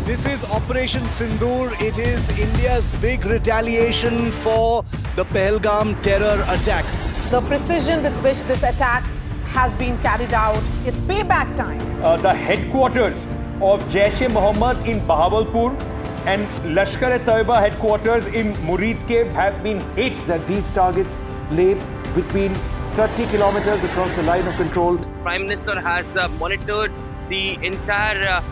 This is Operation Sindoor. It is India's big retaliation for the Pahalgam terror attack. The precision with which this attack has been carried out, it's payback time. The headquarters of Jaish-e-Mohammed in Bahawalpur and Lashkar-e-Taiba headquarters in Muridke have been hit. That these targets lay between 30 kilometers across the line of control. Prime Minister has monitored the entire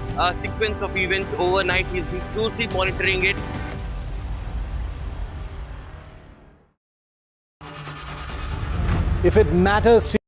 sequence of events overnight. He's been closely monitoring it. If it matters to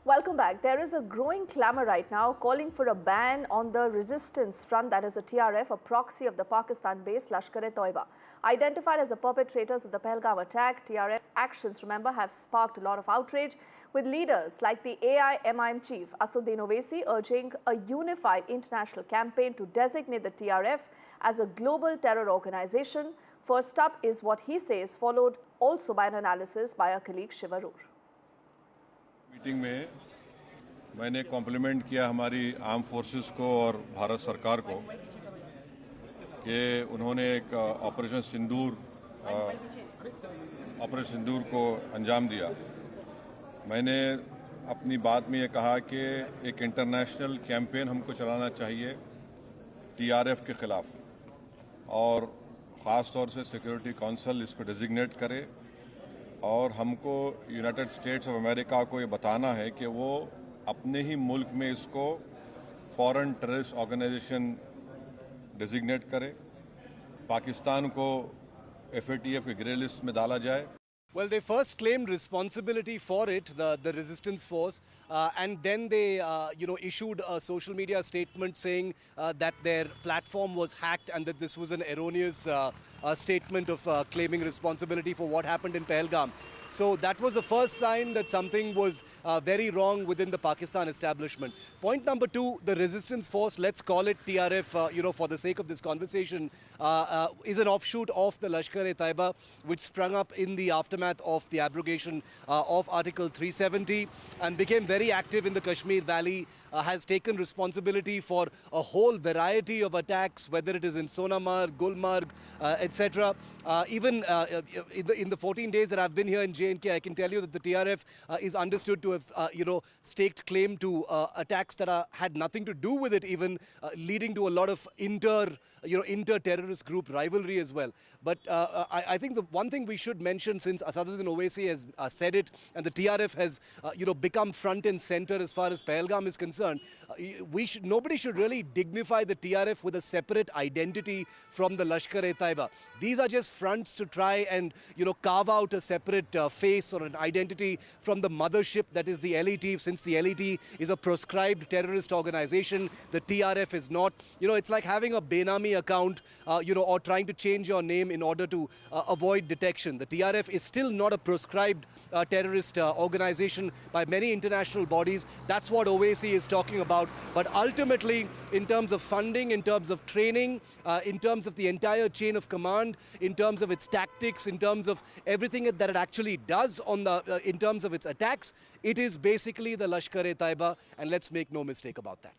Welcome back. There is a growing clamour right now calling for a ban on the resistance front, that is the TRF, a proxy of the Pakistan-based Lashkar-e-Taiba. Identified as the perpetrators of the Pahalgam attack, TRF's actions, remember, have sparked a lot of outrage, with leaders like the AIMIM chief Assuddin Owaisi urging a unified international campaign to designate the TRF as a global terror organization. First up is what he says, followed also by an analysis by our colleague Shivarur. Meeting में मैंने complement किया हमारी arm forces को और भारत सरकार को कि उन्होंने एक ऑपरेशन सिंदूर को अंजाम दिया। मैंने अपनी बात में ये कहा कि एक इंटरनेशनल कैंपेन हमको चलाना चाहिए टीआरएफ के खिलाफ, और ख़ास तौर से सिक्योरिटी काउंसिल इसको डेजिग्नेट करे और हमको यूनाइटेड स्टेट्स ऑफ अमेरिका को ये बताना है कि वो अपने ही मुल्क में इसको फॉरेन टेररिस्ट ऑर्गेनाइजेशन डिजिग्नेट करे, पाकिस्तान को FATF के ग्रे लिस्ट में डाला जाए. Well, they first claimed responsibility for it, the resistance force, and then they, issued a social media statement saying that their platform was hacked and that this was an erroneous statement of claiming responsibility for what happened in Pahalgam. So that was the first sign that something was very wrong within the Pakistan establishment. Point number two, the resistance force, let's call it TRF, for the sake of this conversation, is an offshoot of the Lashkar-e-Taiba, which sprung up in the aftermath of the abrogation of Article 370 and became very active in the Kashmir Valley, has taken responsibility for a whole variety of attacks, whether it is in Sonamar, Gulmarg, etc. Even in the 14 days that I've been here in J&K, I can tell you that the TRF is understood to have, staked claim to attacks that had nothing to do with it, even leading to a lot of inter-terrorist group rivalry as well. But I think the one thing we should mention, since Asaduddin Owaisi has said it, and the TRF has, become front and center as far as Pahalgam is concerned, nobody should really dignify the TRF with a separate identity from the Lashkar-e-Taiba. These are just fronts to try and, carve out a separate face or an identity from the mothership that is the LET. Since the LET is a proscribed terrorist organization, the TRF is not. It's like having a Benami account, or trying to change your name in order to avoid detection. The TRF is still not a proscribed terrorist organization by many international bodies. That's what Owaisi is talking about. But ultimately, in terms of funding, in terms of training, in terms of the entire chain of command, in terms of its tactics, in terms of everything that it actually does in terms of its attacks, it is basically the Lashkar-e-Taiba, and let's make no mistake about that.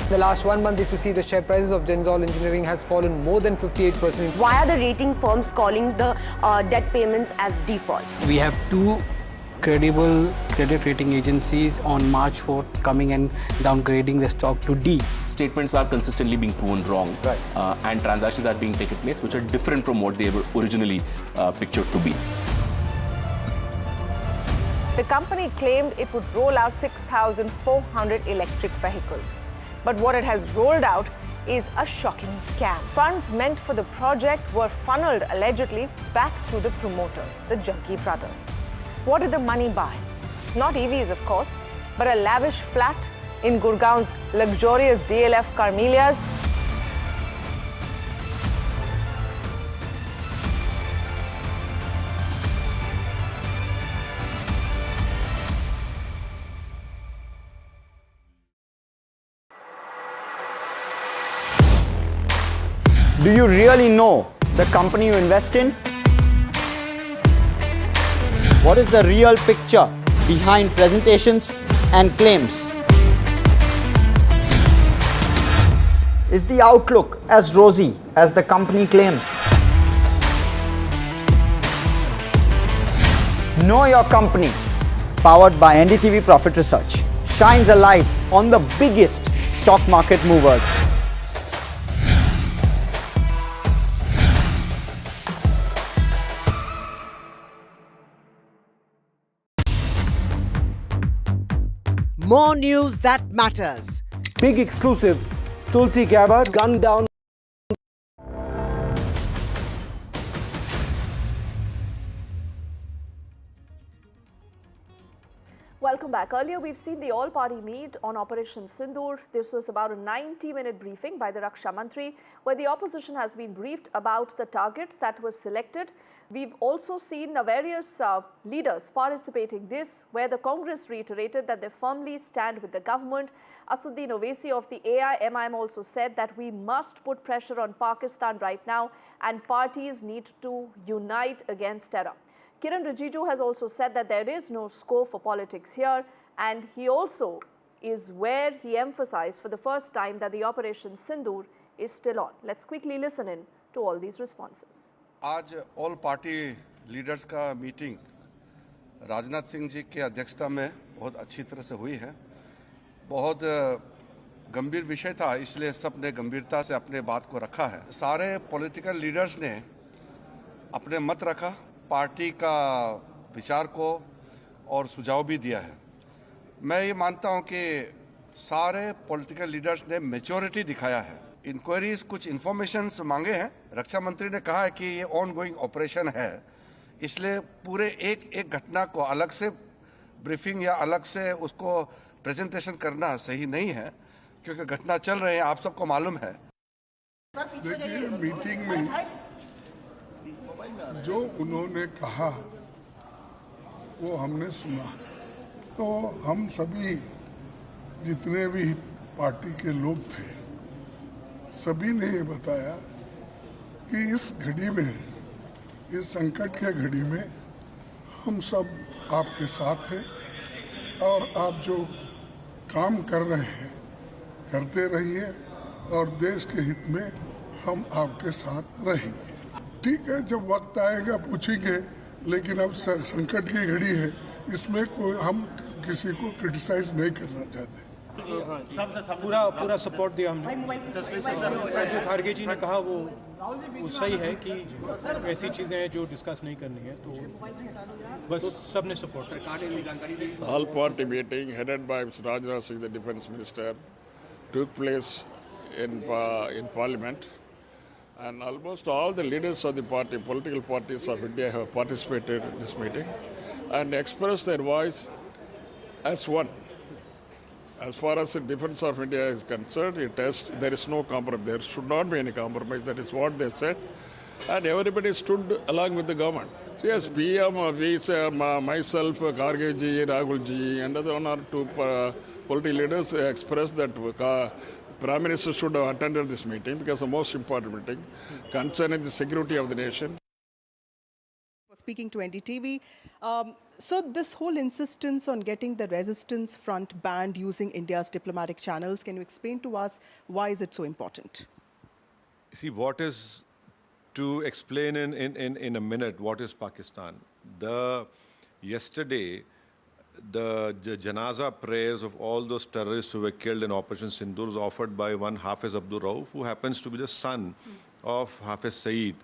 The last 1 month, if you see, the share prices of Genzol Engineering has fallen more than 58%. Why are the rating firms calling the debt payments as default? We have two credible credit rating agencies on March 4th coming and downgrading the stock to D. Statements are consistently being proven wrong, right. And transactions are being taken place which are different from what they were originally pictured to be. The company claimed it would roll out 6,400 electric vehicles. But what it has rolled out is a shocking scam. Funds meant for the project were funneled allegedly back to the promoters, the Jaggi brothers. What did the money buy? Not EVs, of course, but a lavish flat in Gurgaon's luxurious DLF Carmelias. Do you really know the company you invest in? What is the real picture behind presentations and claims? Is the outlook as rosy as the company claims? Know Your Company, powered by NDTV Profit Research, shines a light on the biggest stock market movers. More news that matters. Big exclusive. Tulsi Gabbard gunned down. Welcome back. Earlier, we've seen the all-party meet on Operation Sindoor. This was about a 90-minute briefing by the Raksha Mantri, where the opposition has been briefed about the targets that were selected. We've also seen various leaders participating this, where the Congress reiterated that they firmly stand with the government. Asaduddin Owaisi of the AIMIM also said that we must put pressure on Pakistan right now and parties need to unite against terror. Kiran Rijiju has also said that there is no scope for politics here, and he also is where he emphasized for the first time that the Operation Sindoor is still on. Let's quickly listen in to all these responses. आज all party leaders का meeting Rajnath Singh ji की अध्यक्षता में बहुत अच्छी तरह से हुई है। बहुत गंभीर विषय था, इसलिए सब ने गंभीरता से अपने बात को रखा है। सारे पॉलिटिकल लीडर्स ने अपने मत रखा, पार्टी का विचार को और सुझाव भी दिया है। मैं ये मानता हूं कि सारे पॉलिटिकल लीडर्स ने मेच्योरिटी दिखाया है। इंक्वायरीज कुछ इन्फॉर्मेशंस मांगे हैं। रक्षा मंत्री ने कहा है कि ये ऑन गोइंग ऑपरेशन है, इसलिए पूरे एक घटना को अलग से ब्रीफिंग या अलग से उसको प्रेजेंटेशन करना सही नहीं है, क्योंकि घटना चल रहे हैं, आप सबको मालूम है। देखिए, मीटिंग में जो उन्होंने कहा वो हमने सुना, तो हम सभी जितने भी पार्टी के लोग थे, सभी ने ये बताया कि इस घड़ी में, इस संकट के घड़ी में हम सब आपके साथ हैं और आप जो काम कर रहे हैं करते रहिए और देश के हित में हम आपके साथ रहेंगे। ठीक है, जब वक्त आएगा पूछेंगे, लेकिन अब संकट की घड़ी है, इसमें कोई हम किसी को क्रिटिसाइज नहीं करना चाहते। पूरा सपोर्ट दिया हमने। जो खारगे जी ने कहा वो सही है कि ऐसी चीजें हैं जो डिस्कस नहीं करनी है, तो बस सबने support. All party meeting headed by Mr. Rajnath Singh, the defense minister, took place in Parliament, and almost all the leaders of the political parties of India have participated in this meeting and expressed their voice as one. As far as the defense of India is concerned, there is no compromise. There should not be any compromise. That is what they said. And everybody stood along with the government. So yes, PM, myself, Kharge ji, Rahul ji, and other one or two political leaders expressed that Prime Minister should have attended this meeting because the most important meeting concerning the security of the nation. Speaking to NDTV, so this whole insistence on getting the resistance front banned using India's diplomatic channels, can you explain to us why is it so important? See, what is to explain in a minute what is Pakistan. Yesterday, the janaza prayers of all those terrorists who were killed in Operation Sindoor was offered by one Hafiz Abdul Rauf, who happens to be the son of Hafiz Saeed,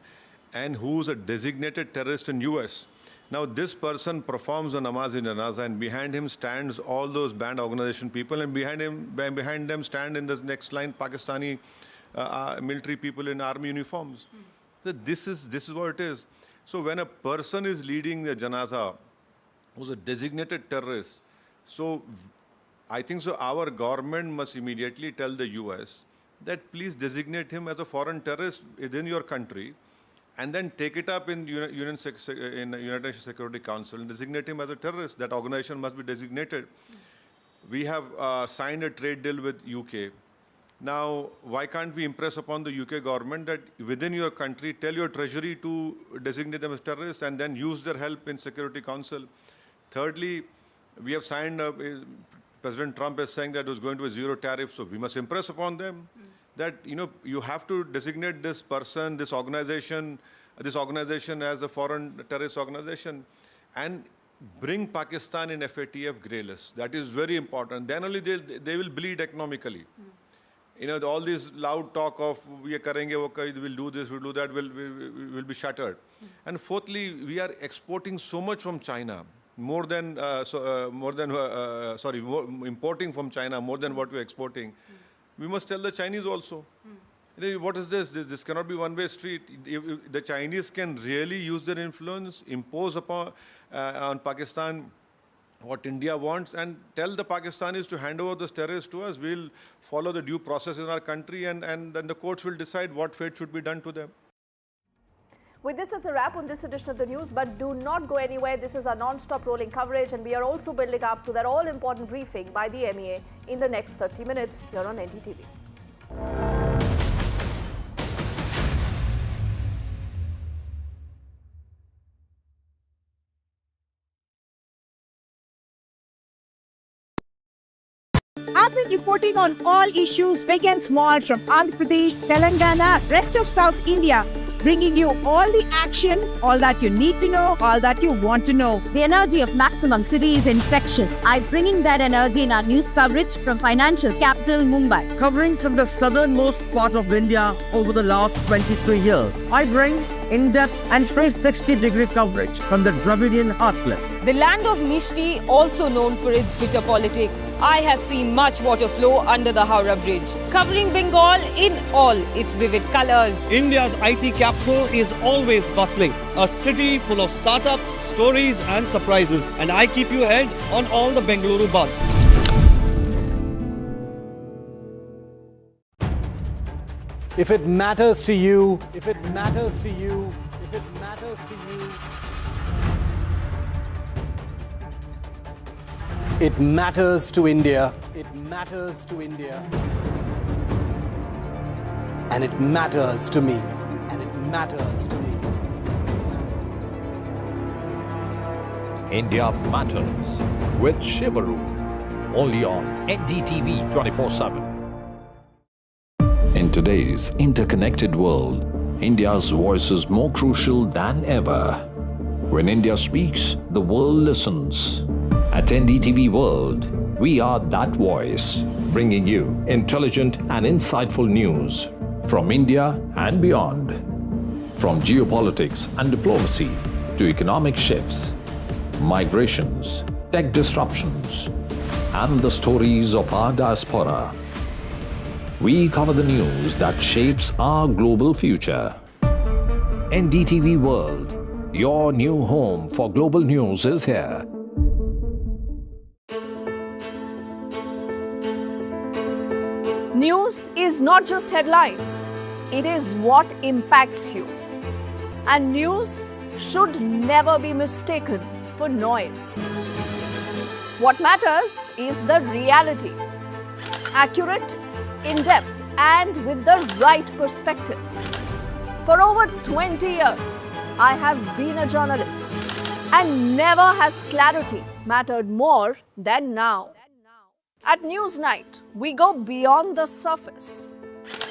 and who's a designated terrorist in US. Now this person performs a namaz in janaza, and behind him stands all those banned organization people, and behind them stand in the next line Pakistani military people in army uniforms. So this is what it is. So when a person is leading the janaza who's a designated terrorist, so I think so our government must immediately tell the US that please designate him as a foreign terrorist within your country, and then take it up in United Nations Security Council and designate him as a terrorist. That organization must be designated. We have signed a trade deal with UK. Now, why can't we impress upon the UK government that within your country, tell your treasury to designate them as terrorists and then use their help in Security Council? Thirdly, we have signed, President Trump is saying that it was going to be zero tariff, so we must impress upon them that, you have to designate this person, this organization as a foreign terrorist organization, and bring Pakistan in FATF grey list. That is very important. Then only they will bleed economically. All this loud talk of we'll do this, we'll do that, will be shattered. And fourthly, we are exporting so much from China, importing from China more than what we're exporting. We must tell the Chinese also. What is this? This cannot be one-way street. If the Chinese can really use their influence, impose upon on Pakistan what India wants, and tell the Pakistanis to hand over those terrorists to us. We'll follow the due process in our country, and then the courts will decide what fate should be done to them. With this, it's a wrap on this edition of the news, but do not go anywhere. This is our non-stop rolling coverage, and we are also building up to that all-important briefing by the MEA in the next 30 minutes here on NDTV. I've been reporting on all issues big and small from Andhra Pradesh, Telangana, rest of South India. bringing you all the action, all that you need to know, all that you want to know. The energy of Maximum City is infectious. I'm bringing that energy in our news coverage from financial capital Mumbai. Covering from the southernmost part of India over the last 23 years, I bring in-depth and 360-degree coverage from the Dravidian heartland. The land of Mishti, also known for its bitter politics. I have seen much water flow under the Howrah Bridge, covering Bengal in all its vivid colors. India's IT capital is always bustling, a city full of startups, stories and surprises. And I keep you ahead on all the Bengaluru buzz. If it matters to you, if it matters to you, if it matters to you, it matters to India. It matters to India. And it matters to me. And it matters to me. India Matters with Shivaru. Only on NDTV 24/7. In today's interconnected world, India's voice is more crucial than ever. When India speaks, the world listens. At NDTV World, we are that voice, bringing you intelligent and insightful news from India and beyond. From geopolitics and diplomacy to economic shifts, migrations, tech disruptions, and the stories of our diaspora. We cover the news that shapes our global future. NDTV World, your new home for global news is here. News is not just headlines, it is what impacts you. And news should never be mistaken for noise. What matters is the reality. Accurate, in-depth, and with the right perspective. For over 20 years, I have been a journalist, and never has clarity mattered more than now. At Newsnight, we go beyond the surface.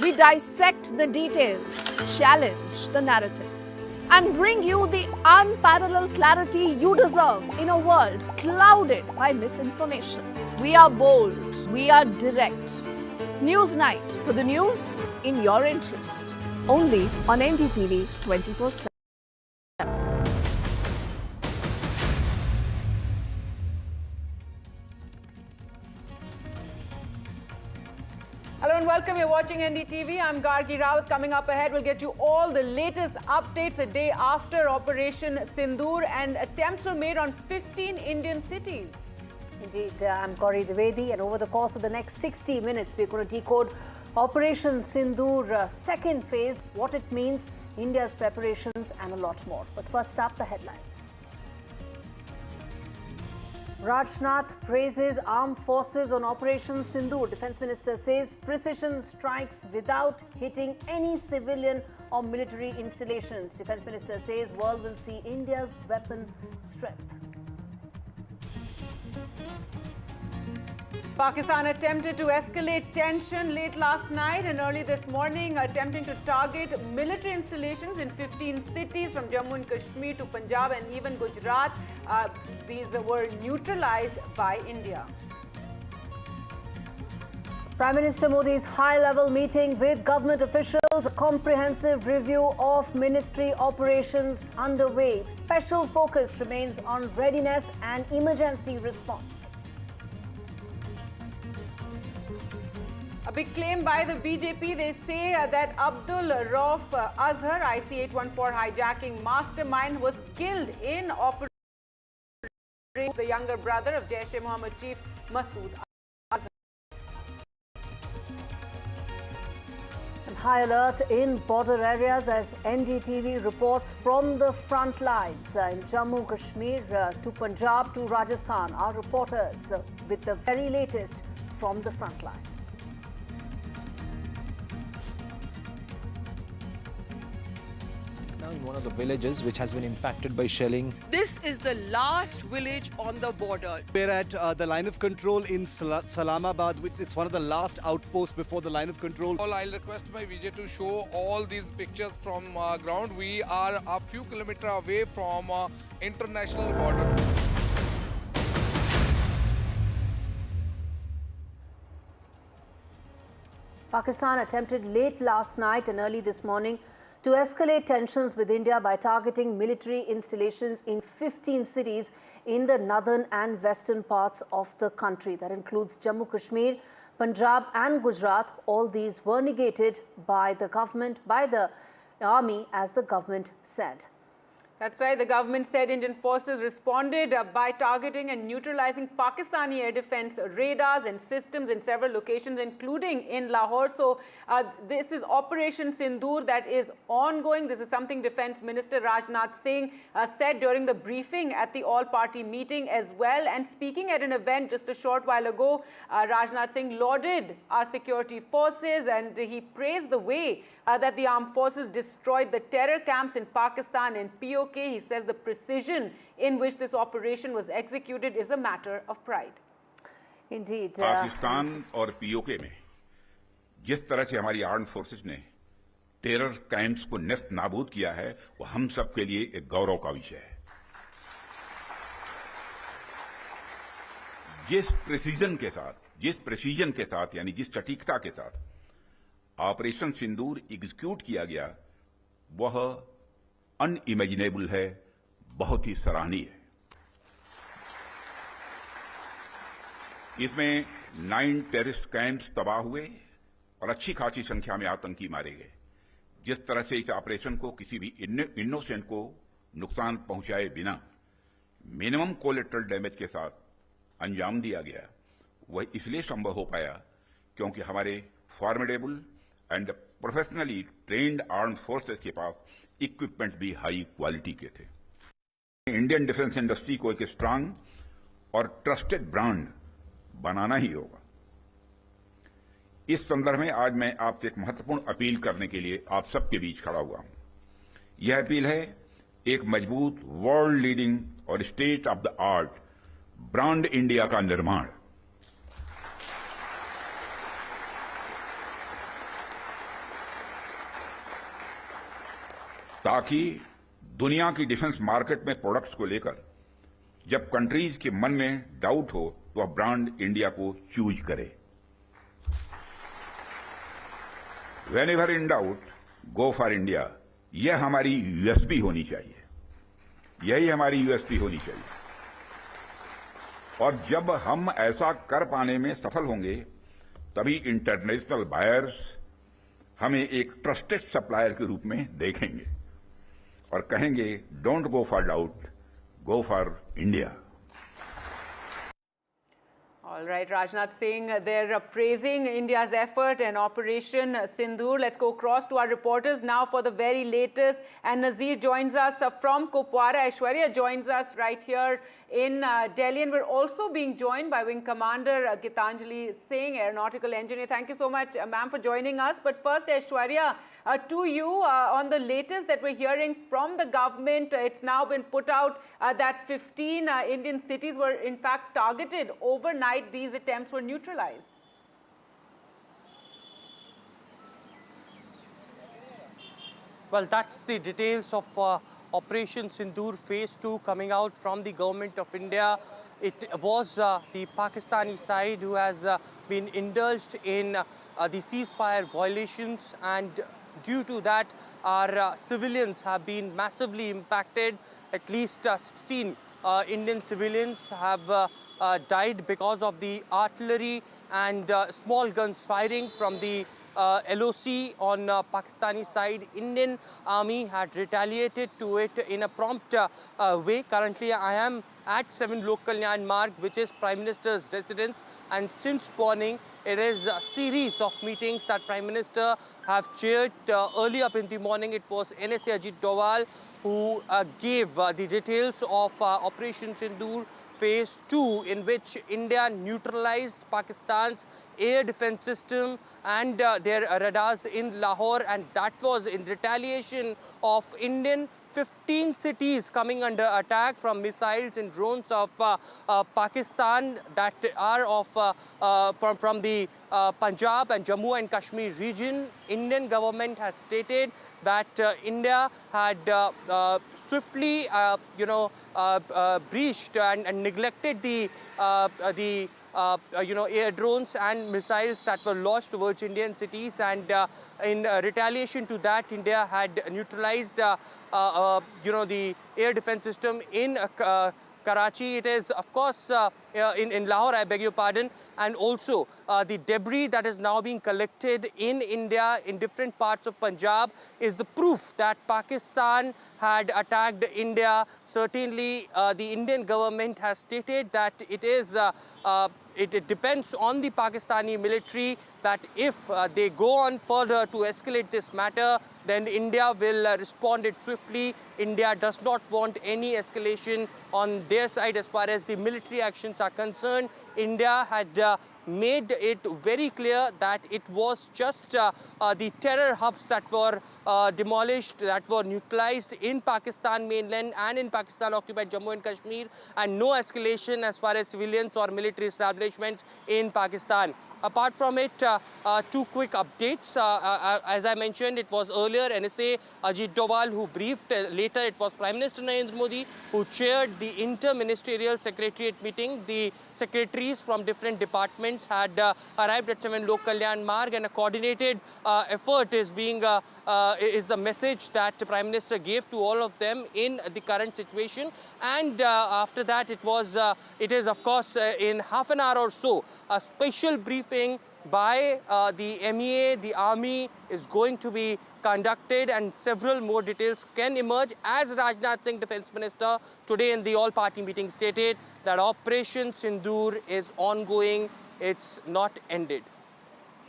We dissect the details, challenge the narratives, and bring you the unparalleled clarity you deserve in a world clouded by misinformation. We are bold, we are direct. Newsnight, for the news in your interest. Only on NDTV 24/7. Hello and welcome. You're watching NDTV. I'm Gargi Rawat. Coming up ahead, we'll get you all the latest updates a day after Operation Sindoor, and attempts were made on 15 Indian cities. Indeed, I'm Gauri Dwivedi, and over the course of the next 60 minutes, we're going to decode Operation Sindoor second phase, what it means, India's preparations, and a lot more. But first up, the headlines. Rajnath praises armed forces on Operation Sindoor. Defence Minister says precision strikes without hitting any civilian or military installations. Defence Minister says world will see India's weapon strength. Pakistan attempted to escalate tension late last night and early this morning, attempting to target military installations in 15 cities from Jammu and Kashmir to Punjab and even Gujarat. These were neutralized by India. Prime Minister Modi's high-level meeting with government officials, a comprehensive review of ministry operations underway. Special focus remains on readiness and emergency response. A big claim by the BJP. They say that Abdul Rauf Azhar, IC-814 hijacking mastermind, was killed in Operation the younger brother of Jaish-e-Mohammed chief Masood Azhar. And high alert in border areas as NDTV reports from the front lines in Jammu and Kashmir to Punjab to Rajasthan. Our reporters with the very latest from the front lines. now in one of the villages which has been impacted by shelling. This is the last village on the border. We're at the line of control in Salamabad. It's one of the last outposts before the line of control. I'll request my Vijay to show all these pictures from ground. We are a few kilometers away from international border. Pakistan attempted late last night and early this morning to escalate tensions with India by targeting military installations in 15 cities in the northern and western parts of the country. That includes Jammu and Kashmir, Punjab and Gujarat. All these were negated by the government, by the army, as the government said. That's right. The government said Indian forces responded by targeting and neutralizing Pakistani Air Defence Radars and systems in several locations, including in Lahore. So this is Operation Sindoor that is ongoing. This is something Defence Minister Rajnath Singh said during the briefing at the all-party meeting as well. And speaking at an event just a short while ago, Rajnath Singh lauded our security forces and he praised the way that the armed forces destroyed the terror camps in Pakistan and POK. He says the precision in which this operation was executed is a matter of pride. Indeed. Pakistan और PoK में जिस तरह से हमारी armed forces ने terror camps को नेस्त नाबूद किया है, वो हम सब के लिए एक गौरव का विषय है। जिस प्रेसिजन के साथ यानी जिस सटीकता के साथ ऑपरेशन सिंदूर एग्जीक्यूट किया गया, वह अनइमेजिनेबल है, बहुत ही सराहनीय है। इसमें 9 टेररिस्ट कैंप्स तबाह हुए और अच्छी खासी संख्या में आतंकी मारे गए। जिस तरह से इस ऑपरेशन को किसी भी इनोसेंट को नुकसान पहुंचाए बिना मिनिमम कोलेटरल डैमेज के साथ अंजाम दिया गया, वह इसलिए संभव हो पाया क्योंकि हमारे formidable and professionally trained arm forces के पास इक्विपमेंट भी हाई क्वालिटी के थे। इंडियन डिफेंस इंडस्ट्री को एक स्ट्रांग और ट्रस्टेड ब्रांड बनाना ही होगा। इस संदर्भ में आज मैं आपसे एक महत्वपूर्ण अपील करने के लिए आप सबके बीच खड़ा हुआ हूं। यह अपील है एक मजबूत वर्ल्ड लीडिंग और state of the art brand India का निर्माण। ताकि दुनिया की डिफेंस मार्केट में प्रोडक्ट्स को लेकर जब कंट्रीज के मन में डाउट हो तो वह ब्रांड इंडिया को चूज करे। When ever in doubt go for India, यह हमारी यूएसपी होनी चाहिए, यही हमारी यूएसपी होनी चाहिए। और जब हम ऐसा कर पाने में सफल होंगे तभी इंटरनेशनल बायर्स हमें एक ट्रस्टेड सप्लायर के रूप में देखेंगे और कहेंगे don't go for doubt, go for India. All right, Rajnath Singh, they're praising India's effort and Operation Sindoor. Let's go across to our reporters now for the very latest. And Nazir joins us from Kupwara. Aishwarya joins us right here in Delhi. And we're also being joined by Wing Commander Gitanjali Singh, Aeronautical Engineer. Thank you so much, ma'am, for joining us. But first, Aishwarya, to you on the latest that we're hearing from the government. It's now been put out that 15 Indian cities were in fact targeted overnight. These attempts were neutralized. Well, that's the details of Operation Sindoor Phase 2 coming out from the Government of India. It was the Pakistani side who has been indulged in the ceasefire violations, and due to that our civilians have been massively impacted. At least 16 Indian civilians have died because of the artillery and small guns firing from the LOC on Pakistani side. Indian Army had retaliated to it in a prompt way. Currently, I am at 7 Local Landmark, which is Prime Minister's residence, and since morning, it is a series of meetings that Prime Minister have chaired. Early up in the morning, it was NSA Ajit Doval who gave the details of Operation Sindoor Phase 2, in which India neutralized Pakistan's air defense system and their radars in Lahore, and that was in retaliation of Indian 15 cities coming under attack from missiles and drones of Pakistan that are from the Punjab and Jammu and Kashmir region. Indian government has stated that India had swiftly, breached and neglected the air drones and missiles that were launched towards Indian cities, and in retaliation to that, India had neutralized the air defense system in Karachi. It is, of course, in Lahore, I beg your pardon, and also the debris that is now being collected in India in different parts of Punjab is the proof that Pakistan had attacked India. Certainly, the Indian government has stated that it is it depends on the Pakistani military that if they go on further to escalate this matter, then India will respond it swiftly. India does not want any escalation on their side as far as the military actions are concerned. India had made it very clear that it was just the terror hubs that were demolished, that were neutralized in Pakistan mainland and in Pakistan-occupied Jammu and Kashmir, and no escalation as far as civilians or military establishments in Pakistan. Apart from it, two quick updates. As I mentioned, it was earlier NSA Ajit Doval who briefed. Later, it was Prime Minister Narendra Modi who chaired the inter-ministerial secretariat meeting. The secretaries from different departments had arrived at 7 Lok Kalyan Marg, and a coordinated effort is the message that the Prime Minister gave to all of them in the current situation. And after that, it is of course in half an hour or so, a special briefing by the MEA, the army, is going to be conducted, and several more details can emerge, as Rajnath Singh, Defence Minister, today in the all-party meeting stated that Operation Sindoor is ongoing, it's not ended.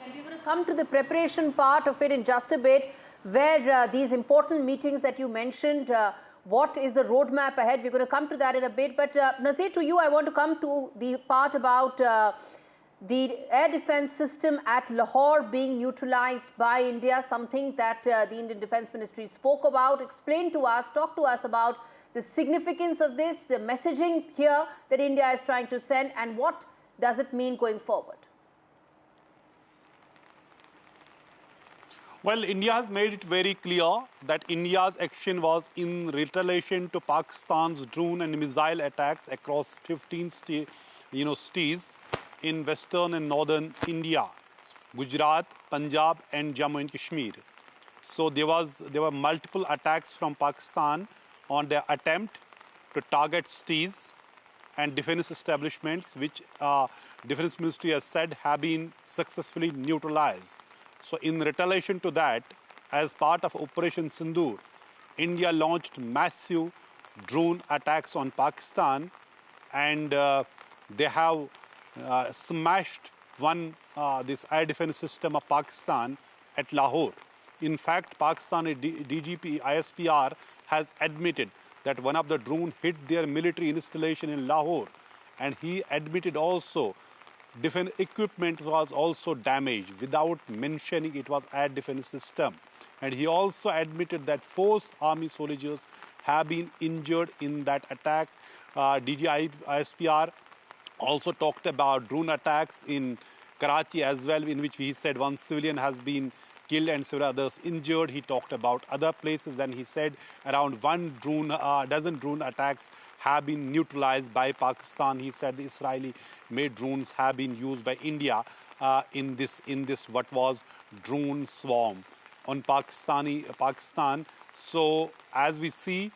And we're going to come to the preparation part of it in just a bit, where these important meetings that you mentioned, what is the roadmap ahead? We're going to come to that in a bit. But Nazir, to you, I want to come to the part about the air defense system at Lahore being neutralized by India, something that the Indian Defence Ministry spoke about. Explain to us, talk to us about the significance of this, the messaging here that India is trying to send, and what does it mean going forward? Well, India has made it very clear that India's action was in retaliation to Pakistan's drone and missile attacks across 15 cities in western and northern India, Gujarat, Punjab and Jammu and Kashmir. So there were multiple attacks from Pakistan on their attempt to target cities and defense establishments, which Defense Ministry has said have been successfully neutralized. So in retaliation to that, as part of Operation Sindoor, India launched massive drone attacks on Pakistan, and they have smashed this air defense system of Pakistan at Lahore. In fact, Pakistani DGP ISPR has admitted that one of the drones hit their military installation in Lahore, and he admitted also defense equipment was also damaged without mentioning it was air defense system. And he also admitted that 4 army soldiers have been injured in that attack. DG ISPR also talked about drone attacks in Karachi as well, in which he said 1 civilian has been killed and several others injured. He talked about other places. Then he said around 1 dozen drone attacks have been neutralized by Pakistan. He said the Israeli-made drones have been used by India in this what was drone swarm on Pakistan. So as we see,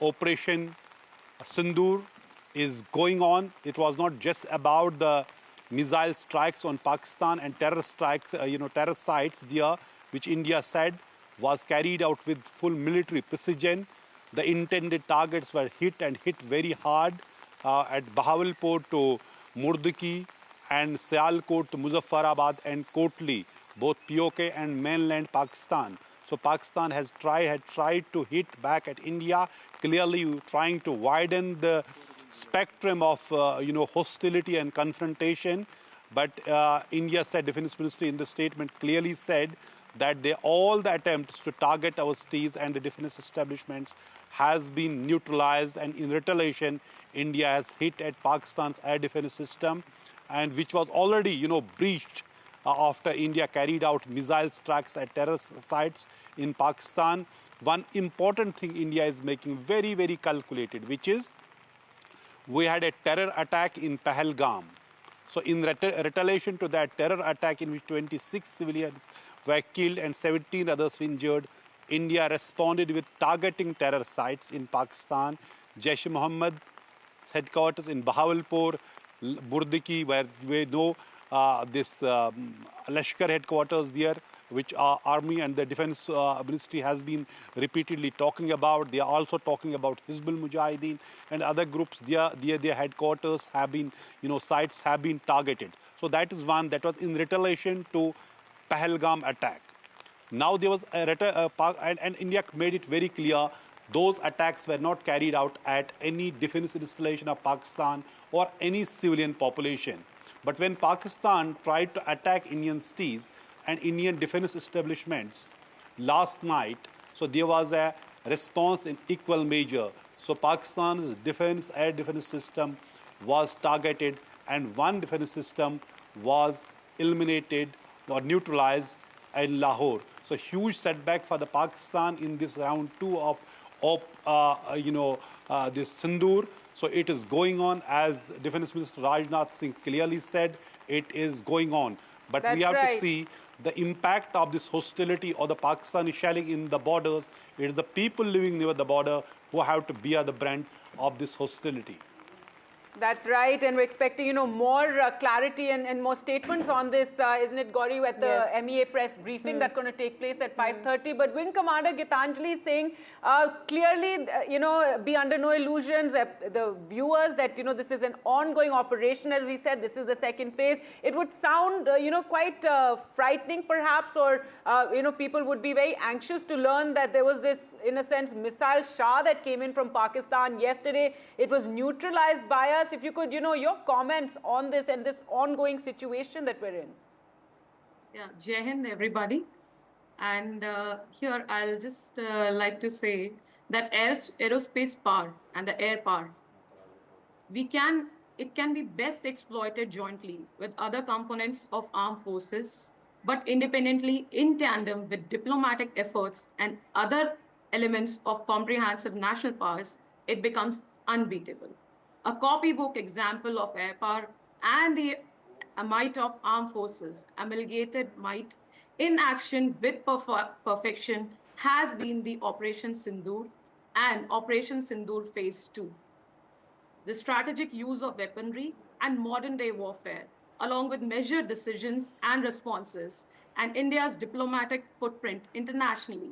Operation Sindoor is going on. It was not just about the missile strikes on Pakistan and terror strikes, terror sites there, which India said was carried out with full military precision. The intended targets were hit and hit very hard at Bahawalpur to Murdiki and Sialkot to Muzaffarabad and Kotli, both POK and mainland Pakistan. So Pakistan had tried to hit back at India, clearly trying to widen the spectrum of hostility and confrontation. But India said, Defense Ministry in the statement clearly said that all the attempts to target our cities and the defense establishments has been neutralized, and in retaliation, India has hit at Pakistan's air defense system, and which was already, breached after India carried out missile strikes at terrorist sites in Pakistan. One important thing India is making very, very calculated, which is we had a terror attack in Pahalgam. So in retaliation to that terror attack in which 26 civilians were killed and 17 others injured, India responded with targeting terror sites in Pakistan. Jaish-e-Mohammed headquarters in Bahawalpur, Burdiki, where we know this Lashkar headquarters there, which our army and the defense ministry has been repeatedly talking about. They are also talking about Hizbul Mujahideen and other groups. Their headquarters have been, sites have been targeted. So that is one that was in retaliation to Pahalgam attack. Now there was and India made it very clear those attacks were not carried out at any defense installation of Pakistan or any civilian population. But when Pakistan tried to attack Indian cities and Indian defense establishments last night, so there was a response in equal measure. So Pakistan's air defense system was targeted, and one defense system was eliminated or neutralized in Lahore. So huge setback for the Pakistan in this round 2 of this Sindoor. So it is going on, as Defense Minister Rajnath Singh clearly said, it is going on. But we have to see the impact of this hostility or the Pakistani shelling in the borders. It is the people living near the border who have to bear the brunt of this hostility. That's right, and we're expecting, more clarity and more statements on this, isn't it, Gauri, at the MEA press briefing that's going to take place at 5:30. But Wing Commander Gitanjali is saying clearly, be under no illusions, the viewers, that, this is an ongoing operation. As we said, this is the second phase. It would sound, quite frightening perhaps, or, people would be very anxious to learn that there was this, in a sense, missile shower that came in from Pakistan yesterday. It was neutralized by us. If you could, your comments on this and this ongoing situation that we're in. Yeah, Jai Hind, everybody. And here I'll just like to say that aerospace power and the air power, it can be best exploited jointly with other components of armed forces, but independently in tandem with diplomatic efforts and other elements of comprehensive national powers, it becomes unbeatable. A copybook example of air power and the might of armed forces, amalgamated might in action with perfection, has been the Operation Sindoor and Operation Sindoor Phase 2. The strategic use of weaponry and modern-day warfare, along with measured decisions and responses, and India's diplomatic footprint internationally,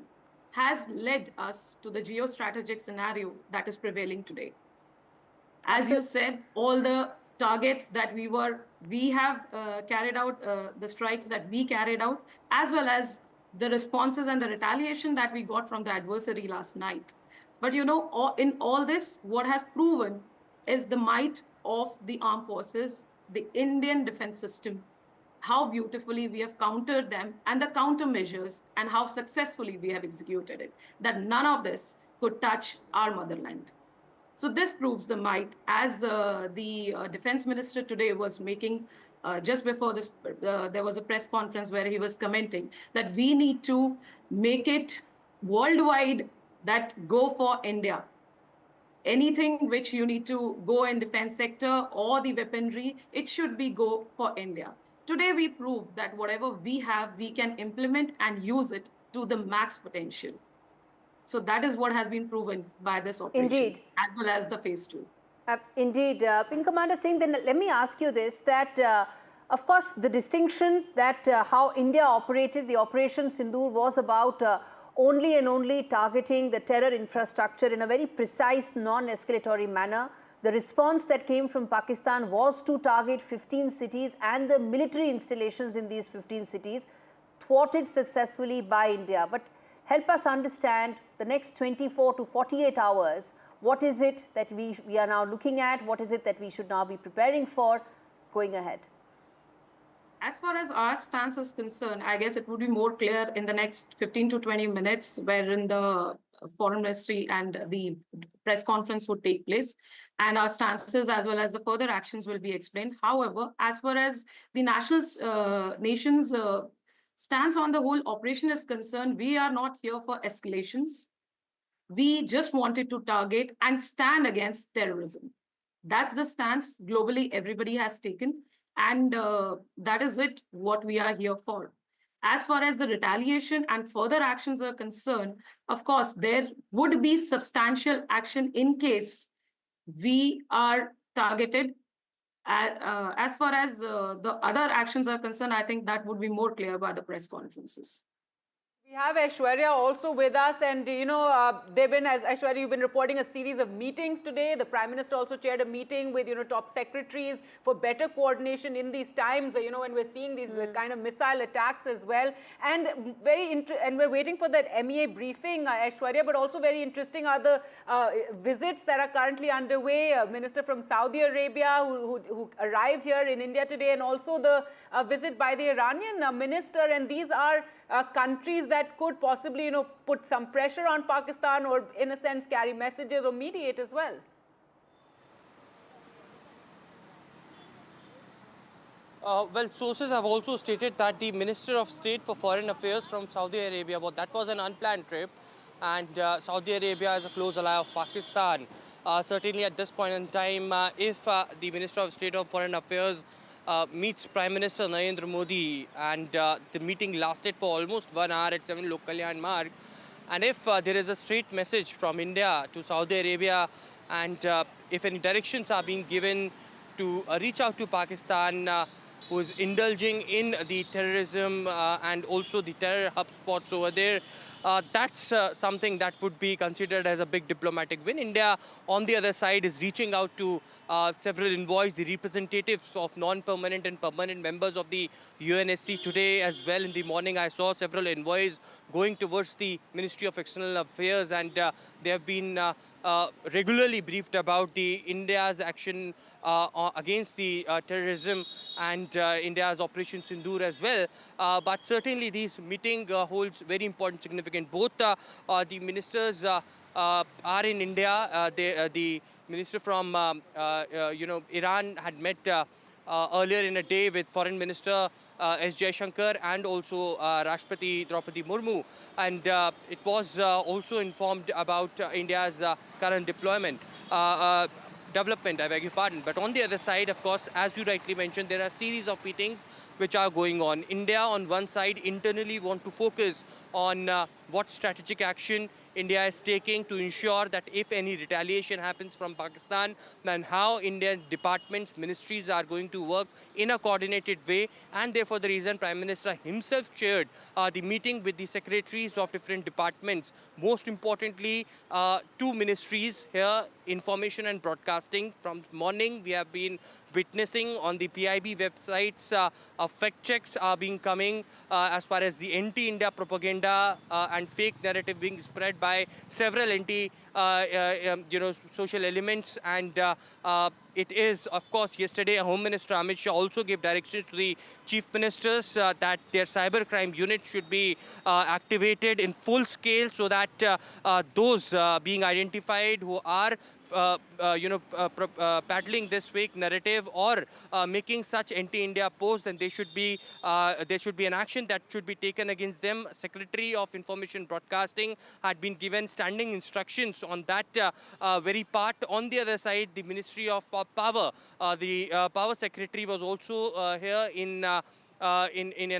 has led us to the geostrategic scenario that is prevailing today. As you said, all the targets that we have carried out, the strikes that we carried out, as well as the responses and the retaliation that we got from the adversary last night. But in all this, what has proven is the might of the armed forces, the Indian defense system, how beautifully we have countered them and the countermeasures, and how successfully we have executed it, that none of this could touch our motherland. So this proves the might, as the defense minister today was making, just before this, there was a press conference where he was commenting that we need to make it worldwide that go for India. Anything which you need to go in defense sector or the weaponry, it should be go for India. Today we prove that whatever we have, we can implement and use it to the max potential. So that is what has been proven by this operation, as well as the phase 2. Indeed. Wing Commander Singh, then let me ask you this, that of course the distinction that how India operated, the Operation Sindoor, was about only and only targeting the terror infrastructure in a very precise, non-escalatory manner. The response that came from Pakistan was to target 15 cities and the military installations in these 15 cities, thwarted successfully by India. But help us understand the next 24 to 48 hours, what is it that we are now looking at? What is it that we should now be preparing for going ahead? As far as our stance is concerned, I guess it would be more clear in the next 15 to 20 minutes, wherein the Foreign Ministry and the press conference would take place, and our stances as well as the further actions will be explained. However, as far as the nation's stance on the whole operation is concerned, we are not here for escalations. We just wanted to target and stand against terrorism. That's the stance globally everybody has taken. And that is it, what we are here for. As far as the retaliation and further actions are concerned, of course, there would be substantial action in case we are targeted. As far as the other actions are concerned, I think that would be more clear by the press conferences. We have Aishwarya also with us, and they've been, as Aishwarya, you've been reporting a series of meetings today. The Prime Minister also chaired a meeting with top secretaries for better coordination in these times. When we're seeing these kind of missile attacks as well, and and we're waiting for that MEA briefing, Aishwarya. But also very interesting are the visits that are currently underway. A minister from Saudi Arabia who arrived here in India today, and also the visit by the Iranian minister. And these are countries that could possibly, put some pressure on Pakistan, or in a sense carry messages or mediate as well. Well, sources have also stated that the Minister of State for Foreign Affairs from Saudi Arabia, that was an unplanned trip, and Saudi Arabia is a close ally of Pakistan. Certainly at this point in time, if the Minister of State of Foreign Affairs meets Prime Minister Narendra Modi, and the meeting lasted for almost 1 hour at 7 Lok Kalyan Marg, and if there is a straight message from India to Saudi Arabia, and if any directions are being given to reach out to Pakistan, who is indulging in the terrorism and also the terror hub spots over there, that's something that would be considered as a big diplomatic win. India, on the other side, is reaching out to several envoys, the representatives of non-permanent and permanent members of the UNSC. Today as well in the morning, I saw several envoys going towards the Ministry of External Affairs, and they have been regularly briefed about the India's action against the terrorism and India's Operation Sindoor as well. But certainly this meeting holds very important significance. Both the ministers are in India. The minister from Iran had met earlier in a day with Foreign Minister S. Jaishankar and also Rashtrapati Draupadi Murmu, and it was also informed about India's current development, I beg your pardon. But on the other side, of course, as you rightly mentioned, there are a series of meetings which are going on. India, on one side, internally want to focus on what strategic action India is taking to ensure that if any retaliation happens from Pakistan, then how Indian departments, ministries are going to work in a coordinated way. And therefore, the reason Prime Minister himself chaired the meeting with the secretaries of different departments. Most importantly, 2 ministries here, information and broadcasting. From morning, we have been witnessing on the PIB websites, fact checks are being coming as far as the anti-India propaganda and fake narrative being spread by several social elements. And it is, of course, yesterday Home Minister Amit Shah also gave directions to the chief ministers that their cybercrime unit should be activated in full scale, so that those being identified who are peddling this fake narrative or making such anti-India posts, then there should be an action that should be taken against them. Secretary of Information Broadcasting had been given standing instructions on that very part. On the other side, the Ministry of Power, the Power Secretary was also here in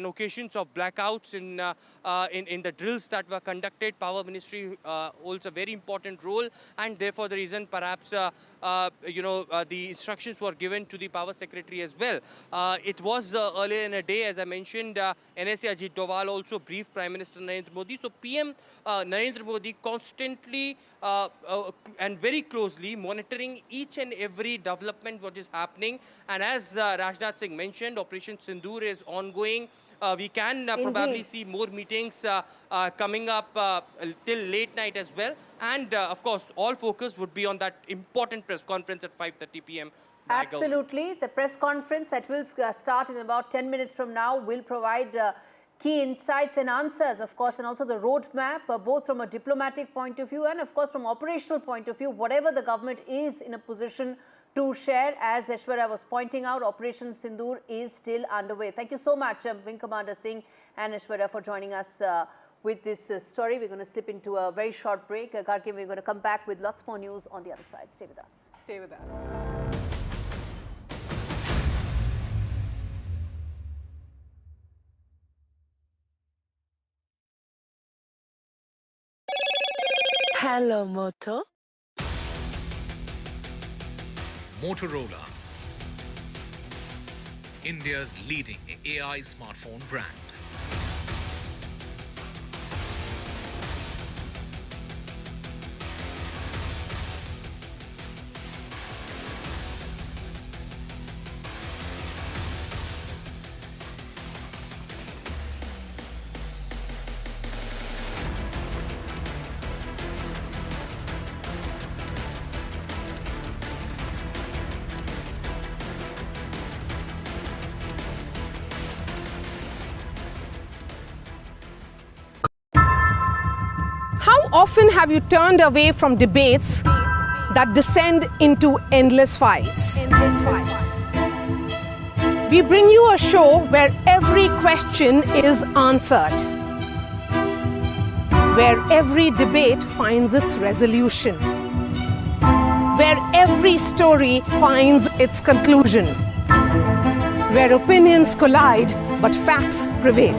occasions of blackouts, in the drills that were conducted. Power Ministry holds a very important role, and therefore the reason perhaps the instructions were given to the Power Secretary as well. It was earlier in a day, as I mentioned, NSA Ajit Doval also briefed Prime Minister Narendra Modi. So PM Narendra Modi constantly and very closely monitoring each and every development what is happening. And as Rajnath Singh mentioned, Operation Sindoor is ongoing. We can probably see more meetings coming up till late night as well. And of course, all focus would be on that important press conference at 5:30 p.m. Absolutely. The press conference that will start in about 10 minutes from now will provide key insights and answers, of course, and also the roadmap, both from a diplomatic point of view and, of course, from operational point of view, whatever the government is in a position to share. As Aishwarya was pointing out, Operation Sindoor is still underway. Thank you so much, Wing Commander Singh and Aishwarya, for joining us with this story. We're going to slip into a very short break. Gargi, we're going to come back with lots more news on the other side. Stay with us. Stay with us. Hello, Moto. Motorola, India's leading AI smartphone brand. How often have you turned away from debates that descend into endless fights? We bring you a show where every question is answered, where every debate finds its resolution, where every story finds its conclusion, where opinions collide but facts prevail,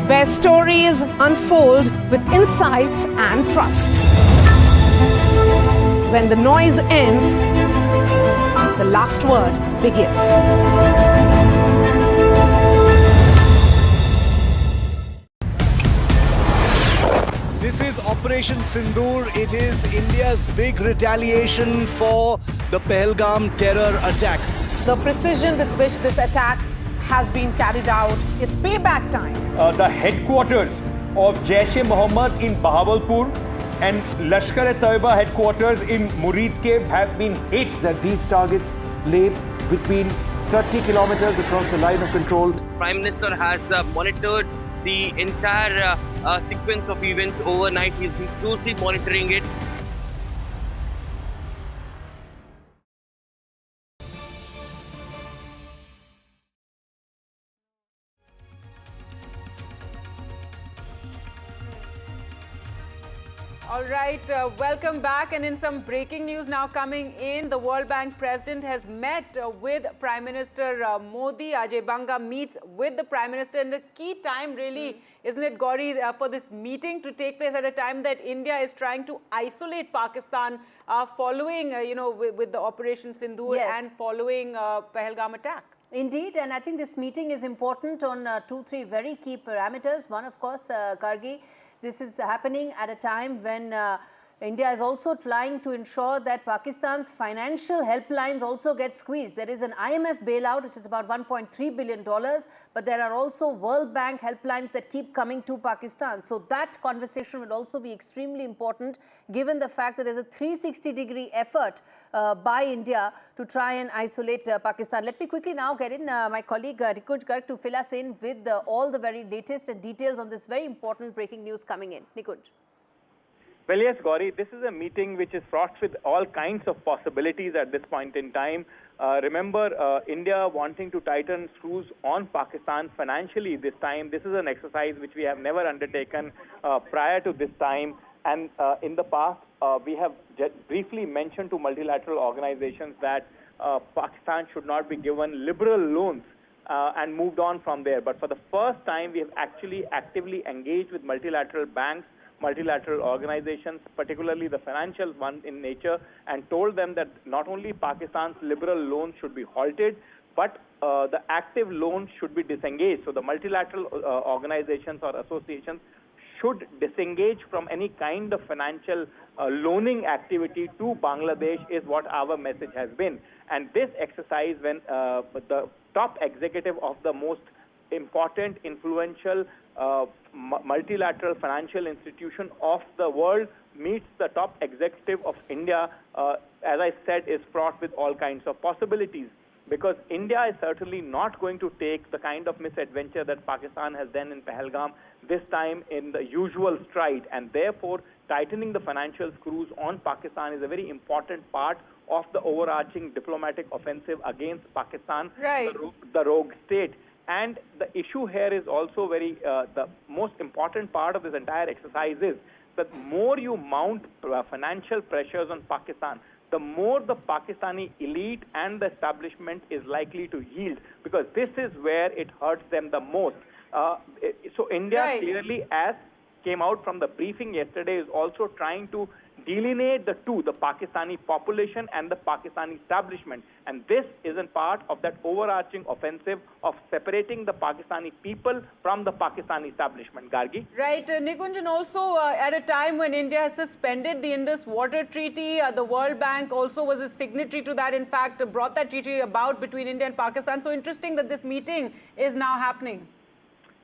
where stories unfold with insights and trust. When the noise ends, the last word begins. This is Operation Sindoor. It is India's big retaliation for the Pahalgam terror attack. The precision with which this attack has been carried out, it's payback time. The headquarters of Jaish-e-Mohammed in Bahawalpur and Lashkar-e-Taiba headquarters in Muridke have been hit. That these targets lay between 30 kilometers across the line of control. Prime Minister has monitored the entire sequence of events overnight. He's been closely monitoring it. All right, welcome back. And in some breaking news now coming in, the World Bank president has met with Prime Minister Modi. Ajay Banga meets with the Prime Minister, and the key time really, isn't it, Gauri, for this meeting to take place at a time that India is trying to isolate Pakistan following, with the Operation Sindoor and following Pahalgam attack. Indeed, and I think this meeting is important on 2-3 very key parameters. One, of course, Gargi, this is happening at a time when India is also trying to ensure that Pakistan's financial helplines also get squeezed. There is an IMF bailout, which is about $1.3 billion, but there are also World Bank helplines that keep coming to Pakistan. So that conversation will also be extremely important, given the fact that there's a 360-degree effort by India to try and isolate Pakistan. Let me quickly now get in my colleague Nikunj Garg to fill us in with all the very latest and details on this very important breaking news coming in. Nikunj. Well, yes, Gauri, this is a meeting which is fraught with all kinds of possibilities at this point in time. Remember, India wanting to tighten screws on Pakistan financially this time. This is an exercise which we have never undertaken prior to this time. And in the past, we have briefly mentioned to multilateral organizations that Pakistan should not be given liberal loans and moved on from there. But for the first time, we have actually actively engaged with multilateral banks, multilateral organizations, particularly the financial ones in nature, and told them that not only Pakistan's liberal loans should be halted, but the active loans should be disengaged. So the multilateral organizations or associations should disengage from any kind of financial loaning activity to Bangladesh is what our message has been. And this exercise, when the top executive of the most important, influential multilateral financial institution of the world meets the top executive of India, as I said, is fraught with all kinds of possibilities. Because India is certainly not going to take the kind of misadventure that Pakistan has done in Pahalgam this time in the usual stride, and therefore tightening the financial screws on Pakistan is a very important part of the overarching diplomatic offensive against Pakistan, the rogue state. And the issue here is also very, the most important part of this entire exercise is that more you mount financial pressures on Pakistan, the more the Pakistani elite and the establishment is likely to yield, because this is where it hurts them the most. So India clearly, as came out from the briefing yesterday, is also trying to delineate the two, the Pakistani population and the Pakistani establishment. And this isn't part of that overarching offensive of separating the Pakistani people from the Pakistani establishment. Gargi? Right. Nikunjan, also at a time when India has suspended the Indus Water Treaty, the World Bank also was a signatory to that, in fact, brought that treaty about between India and Pakistan. So interesting that this meeting is now happening.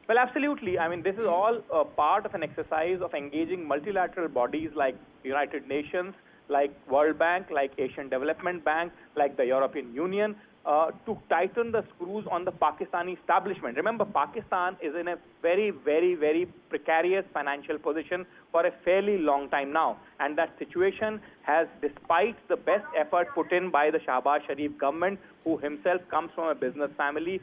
Well, absolutely. I mean, this is all part of an exercise of engaging multilateral bodies like United Nations, like World Bank, like Asian Development Bank, like the European Union, to tighten the screws on the Pakistani establishment. Remember, Pakistan is in a very, very, very precarious financial position for a fairly long time now. And that situation has, despite the best effort put in by the Shahbaz Sharif government, who himself comes from a business family,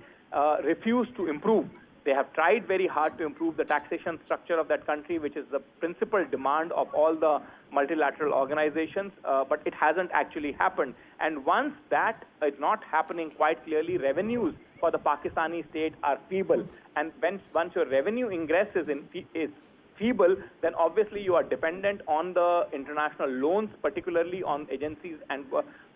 refused to improve. They have tried very hard to improve the taxation structure of that country, which is the principal demand of all the multilateral organizations, but it hasn't actually happened. And once that is not happening quite clearly, revenues for the Pakistani state are feeble. And once your revenue ingress is feeble, then obviously you are dependent on the international loans, particularly on agencies and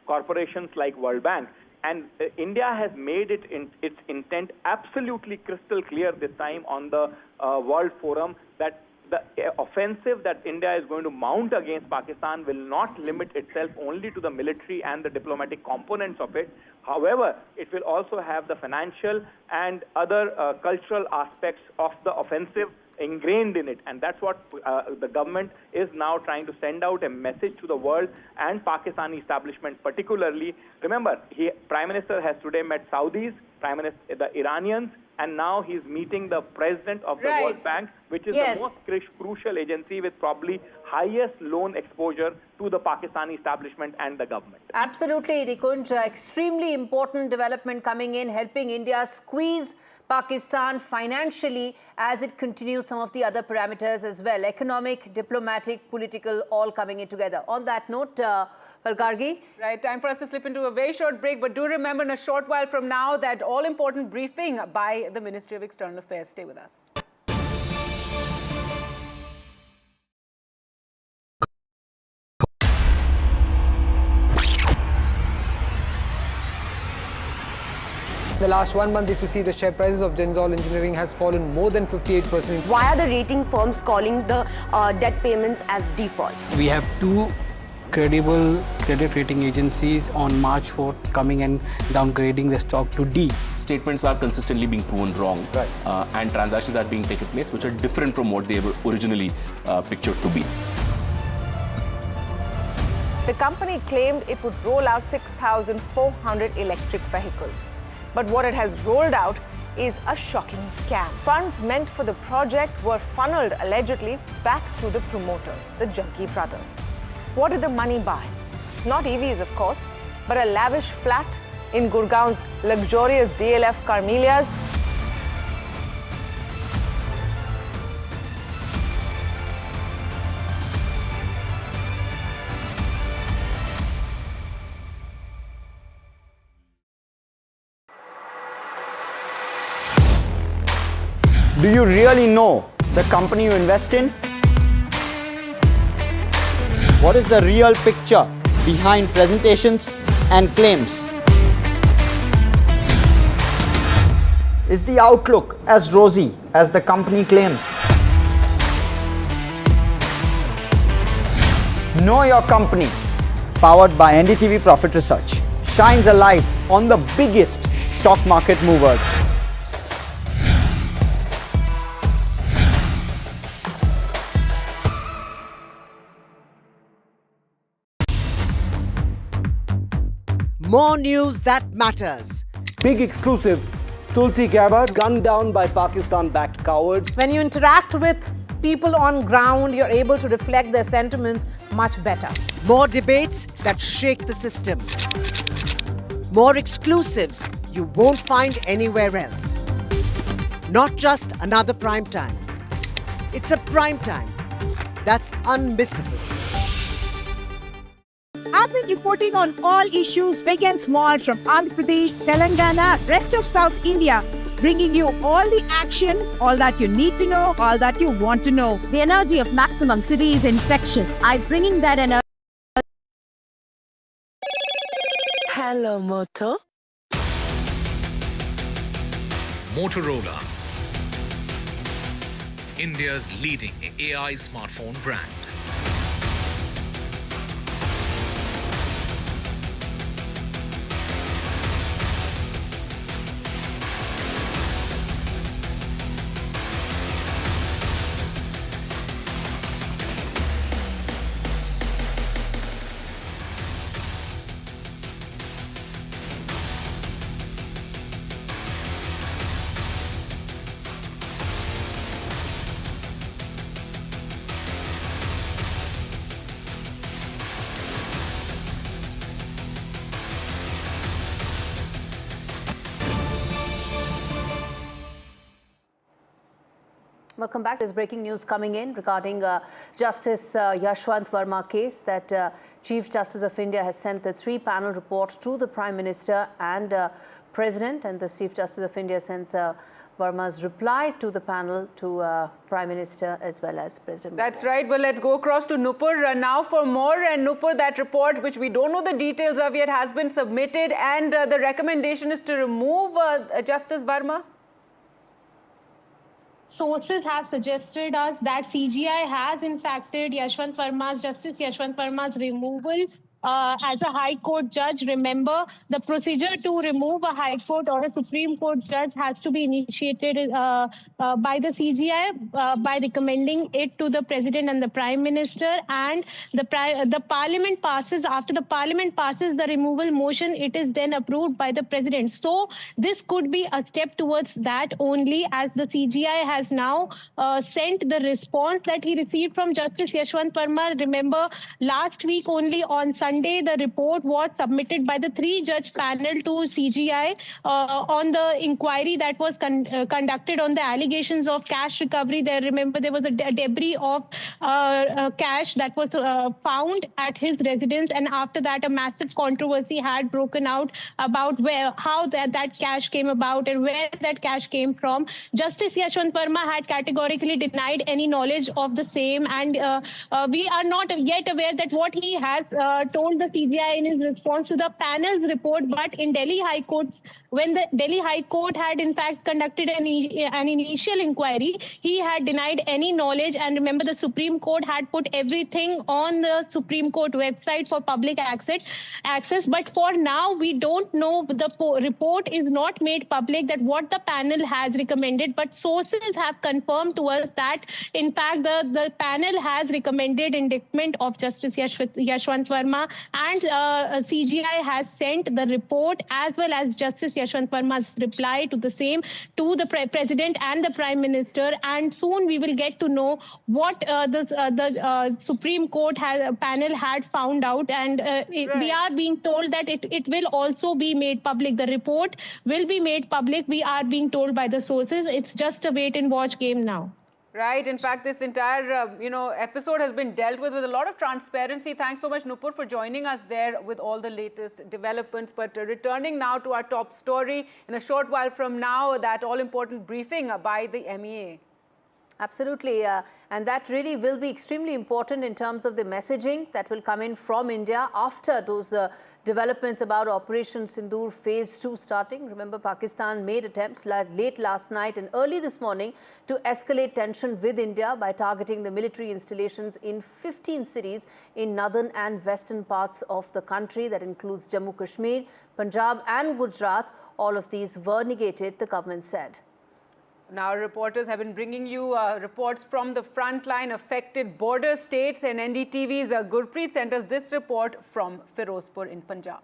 corporations like World Bank. And India has made its intent absolutely crystal clear this time on the World Forum that the offensive that India is going to mount against Pakistan will not limit itself only to the military and the diplomatic components of it. However, it will also have the financial and other cultural aspects of the offensive ingrained in it, and that's what the government is now trying to send out a message to the world and Pakistani establishment particularly. Remember, Prime Minister has today met Saudis, the Iranians, and now he's meeting the president of the World Bank, which is the most crucial agency with probably highest loan exposure to the Pakistani establishment and the government. Absolutely, Nikunj. Extremely important development coming in, helping India squeeze Pakistan financially as it continues some of the other parameters as well. Economic, diplomatic, political, all coming in together. On that note, Gargi. Right, time for us to slip into a very short break, but do remember in a short while from now that all-important briefing by the Ministry of External Affairs. Stay with us. In the last 1 month, if you see, the share prices of Genzol Engineering has fallen more than 58%. Why are the rating firms calling the debt payments as default? We have two credible credit rating agencies on March 4th coming and downgrading the stock to D. Statements are consistently being proven wrong, and transactions are being taken place which are different from what they were originally pictured to be. The company claimed it would roll out 6,400 electric vehicles. But what it has rolled out is a shocking scam. Funds meant for the project were funneled allegedly back to the promoters, the Jaggi brothers. What did the money buy? Not EVs, of course, but a lavish flat in Gurgaon's luxurious DLF Carmelias. Do you really know the company you invest in? What is the real picture behind presentations and claims? Is the outlook as rosy as the company claims? Know Your Company, powered by NDTV Profit Research, shines a light on the biggest stock market movers. More news that matters. Big exclusive. Tulsi Gabbard gunned down by Pakistan-backed cowards. When you interact with people on ground, you're able to reflect their sentiments much better. More debates that shake the system. More exclusives you won't find anywhere else. Not just another prime time. It's a prime time that's unmissable. I've been reporting on all issues big and small from Andhra Pradesh, Telangana, rest of South India, bringing you all the action, all that you need to know, all that you want to know. The energy of Maximum City is infectious. I'm bringing that energy. Hello, Moto. Motorola, India's leading AI smartphone brand. Welcome back. There's breaking news coming in regarding Justice Yashwant Verma case that Chief Justice of India has sent the 3-panel report to the Prime Minister and President, and the Chief Justice of India sends Verma's reply to the panel to Prime Minister as well as President. That's right. Well, let's go across to Nupur now for more. And Nupur, that report, which we don't know the details of yet, has been submitted, and the recommendation is to remove Justice Verma. Sources have suggested us that CGI has infacted Justice Yashwant Verma's removal as a High Court judge. Remember, the procedure to remove a High Court or a Supreme Court judge has to be initiated by the CGI by recommending it to the President and the Prime Minister, and the Parliament passes. After the Parliament passes the removal motion, it is then approved by the President. So this could be a step towards that only, as the CGI has now sent the response that he received from Justice Yashwant Verma. Remember, last week only on Sunday, the report was submitted by the 3-judge panel to CGI on the inquiry that was conducted on the allegations of cash recovery. Remember, there was a debris of cash that was found at his residence, and after that, a massive controversy had broken out about how that cash came about and where that cash came from. Justice Yashwant Verma had categorically denied any knowledge of the same, and we are not yet aware that what he has told the CGI in his response to the panel's report. But in Delhi High Court, when the Delhi High Court had in fact conducted an initial inquiry, he had denied any knowledge. And remember, the Supreme Court had put everything on the Supreme Court website for public access. But for now, we don't know. The report is not made public that what the panel has recommended. But sources have confirmed to us that in fact the panel has recommended indictment of Justice Yashwant Verma, and CGI has sent the report as well as Justice Yashwant Verma's reply to the same to the President and the Prime Minister. And soon we will get to know what the Supreme Court panel had found out, and we are being told that it will also be made public. The report will be made public, we are being told by the sources. It's just a wait and watch game now. Right. In fact, this entire episode has been dealt with a lot of transparency. Thanks so much, Nupur, for joining us there with all the latest developments. But returning now to our top story, in a short while from now, that all-important briefing by the MEA. Absolutely. And that really will be extremely important in terms of the messaging that will come in from India after those developments about Operation Sindoor Phase 2 starting. Remember, Pakistan made attempts late last night and early this morning to escalate tension with India by targeting the military installations in 15 cities in northern and western parts of the country. That includes Jammu and Kashmir, Punjab and Gujarat. All of these were negated, the government said. Now, reporters have been bringing you reports from the frontline affected border states, and NDTV's Gurpreet sent us this report from Firozpur in Punjab.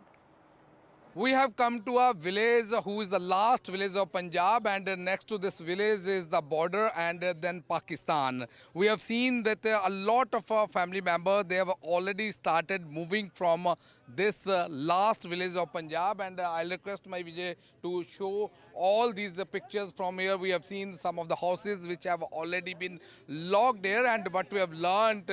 We have come to a village who is the last village of Punjab, and next to this village is the border and then Pakistan. We have seen that a lot of family members, they have already started moving from this last village of Punjab, and I'll request my Vijay to show all these pictures from here. We have seen some of the houses which have already been locked here, and what we have learned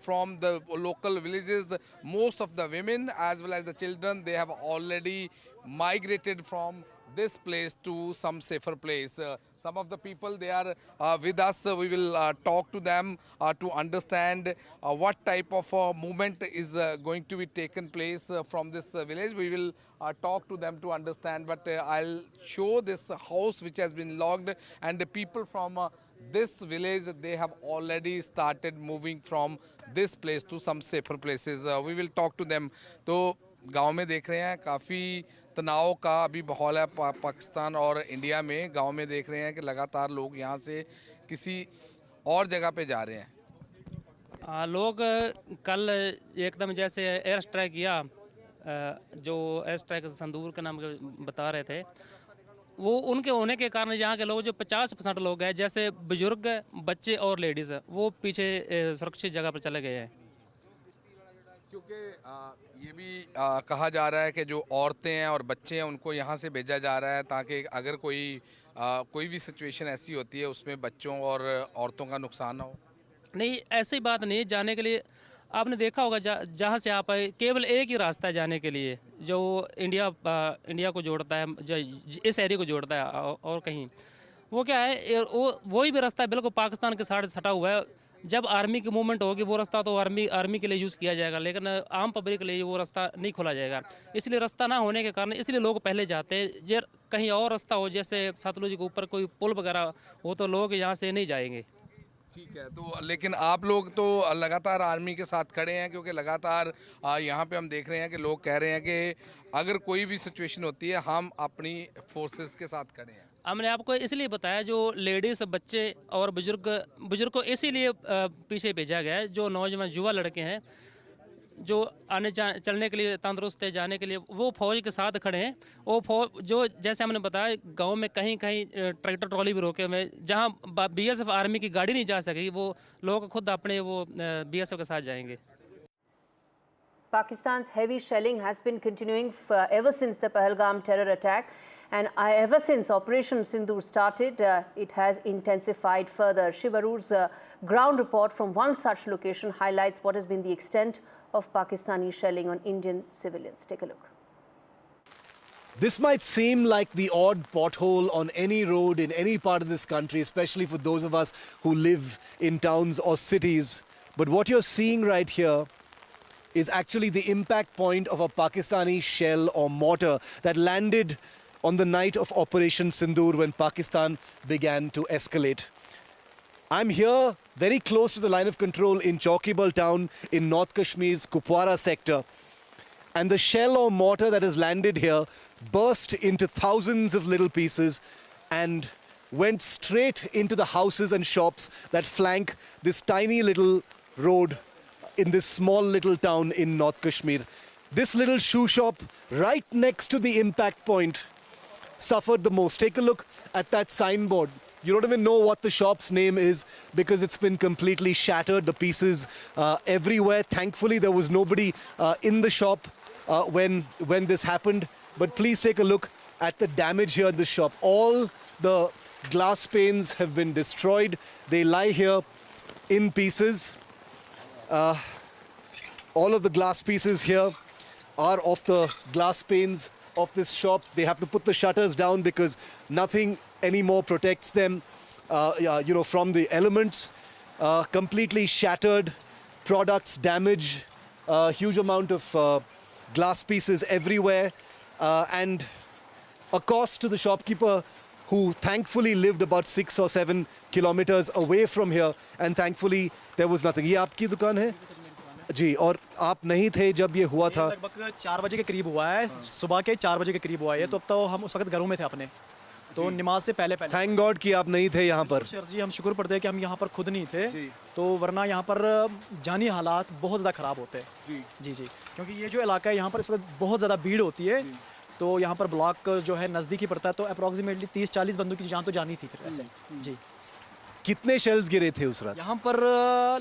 from the local villages, most of the women as well as the children, they have already migrated from this place to some safer place. Some of the people, they are with us. We will talk to them to understand what type of movement is going to be taken place from this village. We will talk to them to understand, but I'll show this house which has been locked, and the people from this village, they have already started moving from this place to some safer places. We will talk to them. तो गांव में देख रहे हैं काफ़ी तनाव का अभी माहौल है पाकिस्तान और इंडिया में. गांव में देख रहे हैं कि लगातार लोग यहां से किसी और जगह पे जा रहे हैं. लोग कल एकदम जैसे एयर स्ट्राइक किया, जो एयर स्ट्राइक संदूर के नाम बता रहे थे, वो उनके होने के कारण यहाँ के लोग जो 50% लोग हैं, जैसे बुजुर्ग, बच्चे और लेडीज़, वो पीछे सुरक्षित जगह पर चले गए हैं. क्योंकि ये भी कहा जा रहा है कि जो औरतें हैं और बच्चे हैं उनको यहाँ से भेजा जा रहा है, ताकि अगर कोई भी सिचुएशन ऐसी होती है उसमें बच्चों और औरतों का नुकसान ना हो. नहीं, ऐसी बात नहीं. जाने के लिए आपने देखा होगा जहाँ से आप आए, केवल एक ही रास्ता है जाने के लिए, जो इंडिया को जोड़ता है, जो इस एरिया को जोड़ता है, और कहीं वो क्या है, वही भी रास्ता है बिल्कुल पाकिस्तान के साथ सटा हुआ है. जब आर्मी की मूवमेंट होगी वो रास्ता तो आर्मी के लिए यूज़ किया जाएगा, लेकिन आम पब्लिक के लिए वो रास्ता नहीं खोला जाएगा. इसलिए रास्ता ना होने के कारण इसलिए लोग पहले जाते हैं. जो कहीं और रास्ता हो, जैसे सतलुज के ऊपर कोई पुल वगैरह हो, तो लोग यहाँ से नहीं जाएंगे. ठीक है. तो लेकिन आप लोग तो लगातार आर्मी के साथ खड़े हैं, क्योंकि लगातार यहाँ पे हम देख रहे हैं कि लोग कह रहे हैं कि अगर कोई भी सिचुएशन होती है हम अपनी फोर्सेस के साथ खड़े हैं. हमने आपको इसलिए बताया, जो लेडीज़, बच्चे और बुजुर्ग को इसीलिए पीछे भेजा गया है. जो नौजवान युवा लड़के हैं जो चलने के लिए तंदुरुस्त है, जाने के लिए, वो फौज के साथ खड़े हैं. वो फौज जो जैसे हमने बताया, गांव में कहीं ट्रैक्टर ट्रॉली भी रोके हुए, जहां बीएसएफ आर्मी की गाड़ी नहीं जा सकेगी, वो लोग खुद अपने वो बीएसएफ के साथ जाएंगे. Pakistan's heavy shelling has been continuing ever since the Pahalgam terror attack, and ever since Operation Sindoor started, it has intensified further. Shivaru's ground report from one such location highlights what has been the extent of Pakistani shelling on Indian civilians. Take a look. This might seem like the odd pothole on any road in any part of this country, especially for those of us who live in towns or cities. But what you're seeing right here is actually the impact point of a Pakistani shell or mortar that landed on the night of Operation Sindoor when Pakistan began to escalate. I'm here very close to the line of control in Chaukibal town in North Kashmir's Kupwara sector. And the shell or mortar that has landed here burst into thousands of little pieces and went straight into the houses and shops that flank this tiny little road in this small little town in North Kashmir. This little shoe shop right next to the impact point suffered the most. Take a look at that signboard. You don't even know what the shop's name is because it's been completely shattered, the pieces everywhere. Thankfully, there was nobody in the shop when this happened. But please take a look at the damage here in the shop. All the glass panes have been destroyed. They lie here in pieces. All of the glass pieces here are of the glass panes of this shop. They have to put the shutters down because nothing anymore protects them, from the elements. Completely shattered products, damage, huge amount of glass pieces everywhere, and a cost to the shopkeeper who thankfully lived about 6 or 7 kilometers away from here, and thankfully there was nothing. ये आपकी दुकान है जी, और आप नहीं थे जब ये हुआ था? लगभग 4 बजे के करीब हुआ है, सुबह के 4 बजे के करीब हुआ है. तो अब तो हम उस वक्त घरों में थे अपने, तो नमाज से पहले. थैंक गॉड कि आप नहीं थे यहाँ पर. सर जी, हम शुक्र पढ़ते हैं कि हम यहाँ पर खुद नहीं थे, तो वरना यहाँ पर जानी हालात बहुत ज़्यादा ख़राब होते हैं. जी जी जी, क्योंकि ये जो इलाका है यहाँ पर इस वक्त बहुत ज़्यादा भीड़ होती है. तो यहाँ पर ब्लॉक जो है नज़दीकी पड़ता है, तो अप्रॉक्सीमेटली 30-40 बंदूक की जान तो जानी थी फिर ऐसे। जी। कितने शेल्स गिरे थे उस रात? यहाँ पर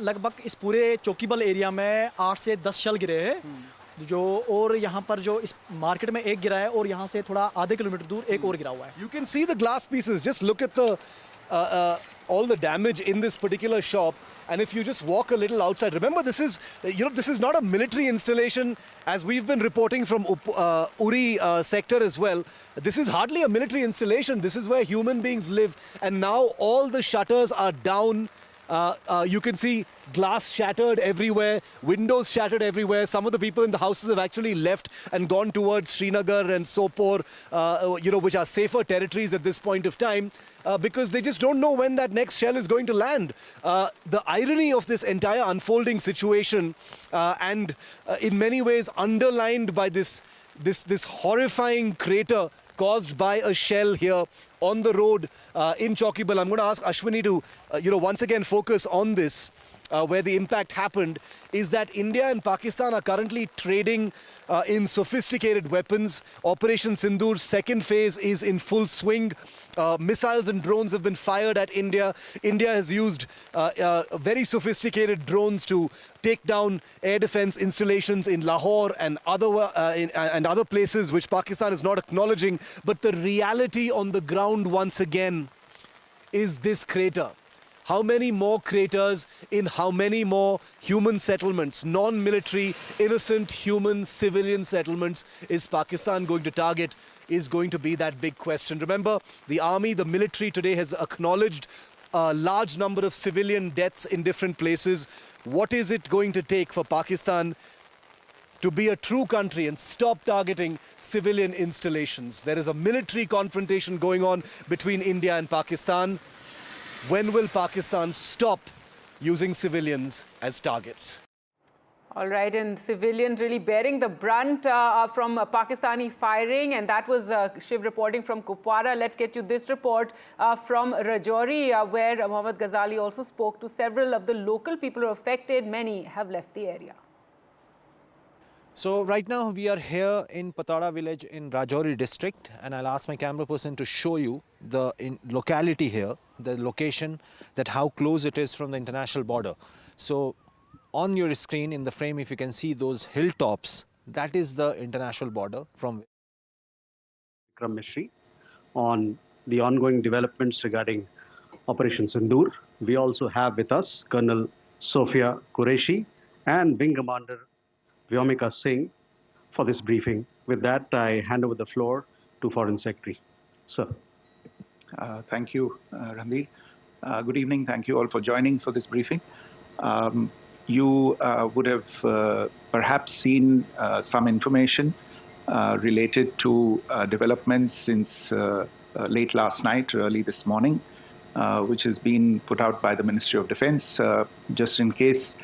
लगभग इस पूरे चौकीबल एरिया में 8 से 10 शेल गिरे हैं जो, और यहाँ पर जो इस मार्केट में एक गिरा है और यहाँ से थोड़ा आधे किलोमीटर दूर एक और गिरा हुआ है। You can see the glass pieces. Just look at the all the damage in this particular shop. And if you just walk a little outside, remember this is this is not a military installation, as we've been reporting from Uri sector as well. This is hardly a military installation. This is where human beings live, and now all the shutters are down. You can see glass shattered everywhere, windows shattered everywhere. Some of the people in the houses have actually left and gone towards Srinagar and Sopor, which are safer territories at this point of time, because they just don't know when that next shell is going to land. The irony of this entire unfolding situation, and in many ways underlined by this horrifying crater caused by a shell here on the road in Chaukibal. I'm going to ask Ashwini to, once again focus on this, where the impact happened, is that India and Pakistan are currently trading in sophisticated weapons. Operation Sindoor's second phase is in full swing. Missiles and drones have been fired at India. India has used very sophisticated drones to take down air defence installations in Lahore and other places which Pakistan is not acknowledging. But the reality on the ground once again is this crater. How many more craters in how many more human settlements, non-military, innocent, human, civilian settlements is Pakistan going to target, is going to be that big question. Remember, the army, the military today has acknowledged a large number of civilian deaths in different places. What is it going to take for Pakistan to be a true country and stop targeting civilian installations? There is a military confrontation going on between India and Pakistan. When will Pakistan stop using civilians as targets? All right, and civilians really bearing the brunt from Pakistani firing, and that was Shiv reporting from Kupwara. Let's get you this report from Rajouri, where Mohammad Ghazali also spoke to several of the local people who are affected. Many have left the area. So right now we are here in Patara village in Rajouri district, and I'll ask my camera person to show you the locality here, the location, that how close it is from the international border. So on your screen in the frame, if you can see those hilltops, that is the international border from Vikram Mishri on the ongoing developments regarding Operation Sindoor. We also have with us Colonel Sophia Qureshi and Wing Commander Vyomika Singh for this briefing. With that, I hand over the floor to Foreign Secretary. Sir. Thank you, Ranveer. Good evening. Thank you all for joining for this briefing. You would have perhaps seen some information related to developments since late last night, early this morning, which has been put out by the Ministry of Defence. Just in case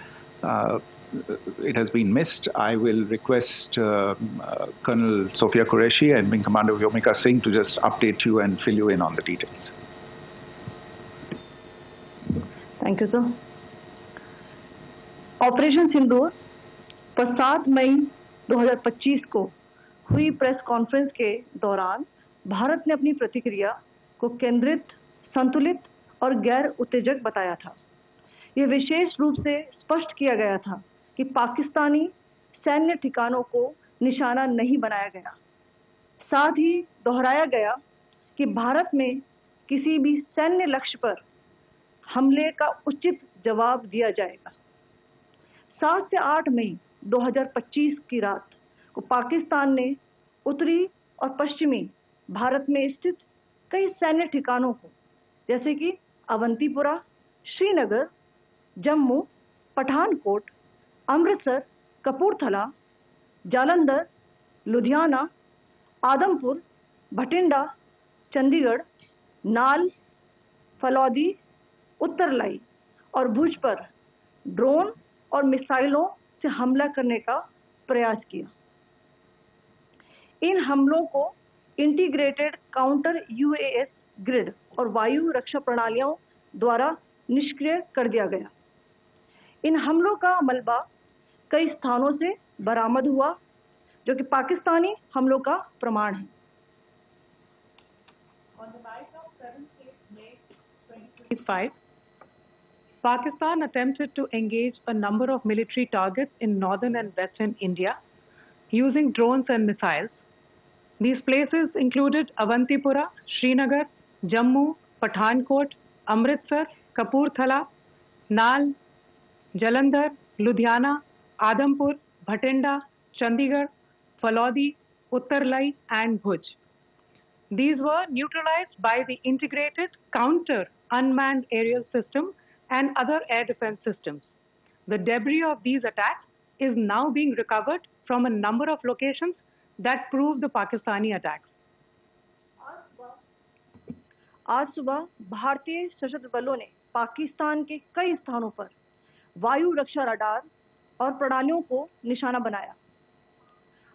it has been missed, I will request Colonel Sophia Qureshi and Wing Commander Vyomika Singh to just update you and fill you in on the details. Thank you, sir. Operation Sindoor पर 7 मई 2025 को हुई press conference के दौरान भारत ने अपनी प्रतिक्रिया को केंद्रित, संतुलित और गैर उत्तेजक बताया था। यह विशेष रूप से स्पष्ट किया गया था कि पाकिस्तानी सैन्य ठिकानों को निशाना नहीं बनाया गया। साथ ही दोहराया गया कि भारत में किसी भी सैन्य लक्ष्य पर हमले का उचित जवाब दिया जाएगा। 7 से 8 मई 2025 की रात को पाकिस्तान ने उत्तरी और पश्चिमी भारत में स्थित कई सैन्य ठिकानों को, जैसे कि अवंतीपुरा, श्रीनगर, जम्मू, पठानकोट, अमृतसर, कपूरथला, जालंधर, लुधियाना, आदमपुर, भटिंडा, चंडीगढ़, नाल, फलौदी, उत्तरलाई और भुज पर ड्रोन और मिसाइलों से हमला करने का प्रयास किया। इन हमलों को इंटीग्रेटेड काउंटर यूएएस ग्रिड और वायु रक्षा प्रणालियों द्वारा निष्क्रिय कर दिया गया। इन हमलों का मलबा कई स्थानों से बरामद हुआ, जो कि पाकिस्तानी हमलों का प्रमाण है। On the night of 7th May 2025, Pakistan attempted to engage a number of military targets in northern and western India using drones and missiles. These places included Avantipura, Srinagar, Jammu, Pathankot, Amritsar, Kapurthala, Nal, Jalandhar, Ludhiana, Adampur, Bhatinda, Chandigarh, Falodi, Uttarlai and Bhuj. These were neutralized by the integrated counter unmanned aerial system and other air defense systems. The debris of these attacks is now being recovered from a number of locations that prove the Pakistani attacks. आज सुबह भारतीय सशस्त्र बलों ने पाकिस्तान के कई स्थानों पर वायु रक्षा रडार और प्रणालियों को निशाना बनाया।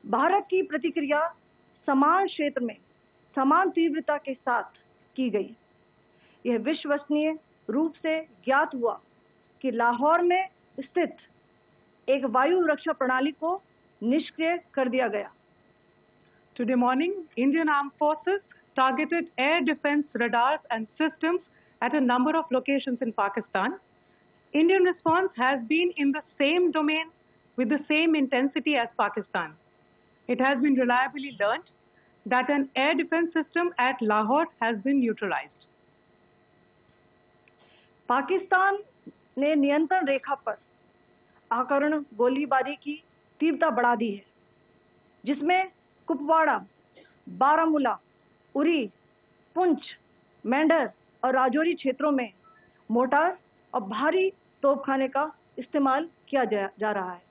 भारत की प्रतिक्रिया समान क्षेत्र में समान तीव्रता के साथ की गई। यह विश्वसनीय रूप से ज्ञात हुआ कि लाहौर में स्थित एक वायु रक्षा प्रणाली को निष्क्रिय कर दिया गया। Today morning, Indian Armed Forces targeted air defense radars and systems at a number of locations in Pakistan. Indian response has been in the same domain with the same intensity as Pakistan. It has been reliably learned that an air defense system at Lahore has been neutralized. Pakistan ने नियंत्रण रेखा पर आकरण गोलीबारी की तीव्रता बढ़ा दी है, जिसमें कुपवाड़ा, बारामूला, उरी, पुंछ, मेंढर और राजौरी क्षेत्रों में मोर्टार और भारी तोपखाने का इस्तेमाल किया जा रहा है।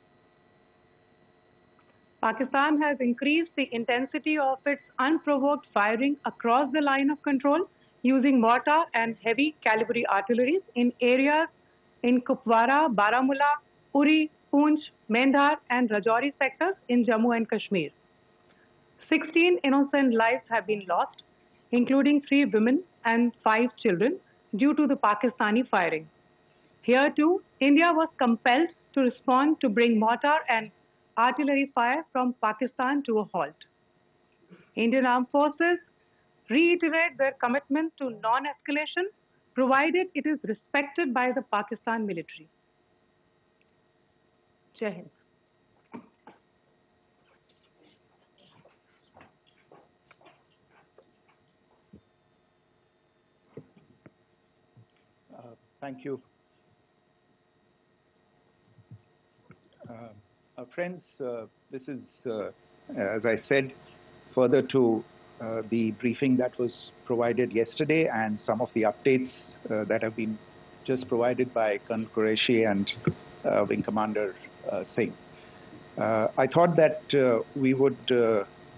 Pakistan has increased the intensity of its unprovoked firing across the line of control using mortar and heavy calibre artilleries in areas in Kupwara, Baramulla, Uri, Poonch, Mendhar and Rajouri sectors in Jammu and Kashmir. 16 innocent lives have been lost, including 3 women and 5 children, due to the Pakistani firing. Here too, India was compelled to respond to bring mortar and artillery fire from Pakistan to a halt. Indian Armed Forces reiterate their commitment to non-escalation, provided it is respected by the Pakistan military. Jai Hind. Thank you. Friends, this is, as I said, further to the briefing that was provided yesterday and some of the updates that have been just provided by Colonel Qureshi and Wing Commander Singh. I thought that we would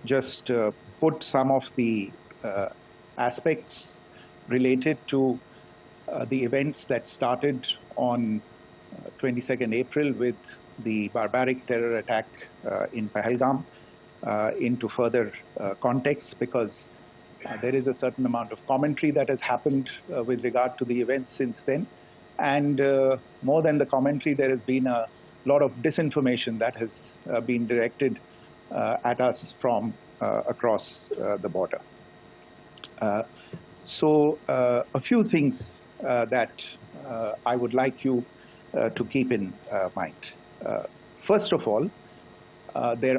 just put some of the aspects related to the events that started on 22nd April with the barbaric terror attack in Pahalgam into further context, because there is a certain amount of commentary that has happened with regard to the events since then. And more than the commentary, there has been a lot of disinformation that has been directed at us from across the border. So a few things that I would like you to keep in mind. First of all, there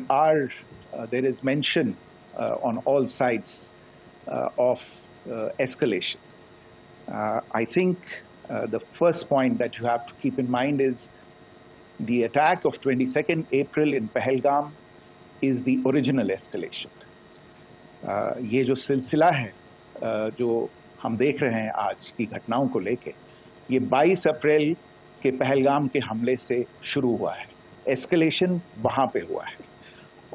is mention on all sides of escalation. I think the first point that you have to keep in mind is the attack of 22nd April in Pahalgam is the original escalation. ये जो सिलसिला है जो हम देख रहे हैं आज की घटनाओं को लेके, ये 22 अप्रैल के पहलगाम के हमले से शुरू हुआ है। एस्केलेशन वहाँ पे हुआ है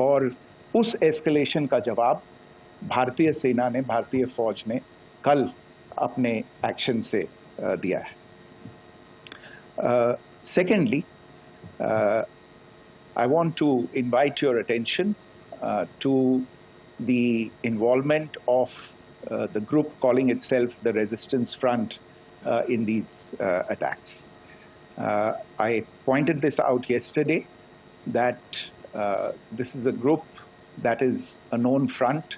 और उस एस्केलेशन का जवाब भारतीय सेना ने, भारतीय फौज ने कल अपने एक्शन से दिया है। Secondly, I want to invite your attention to the involvement of the group calling itself the Resistance Front in these attacks. I pointed this out yesterday that this is a group that is a known front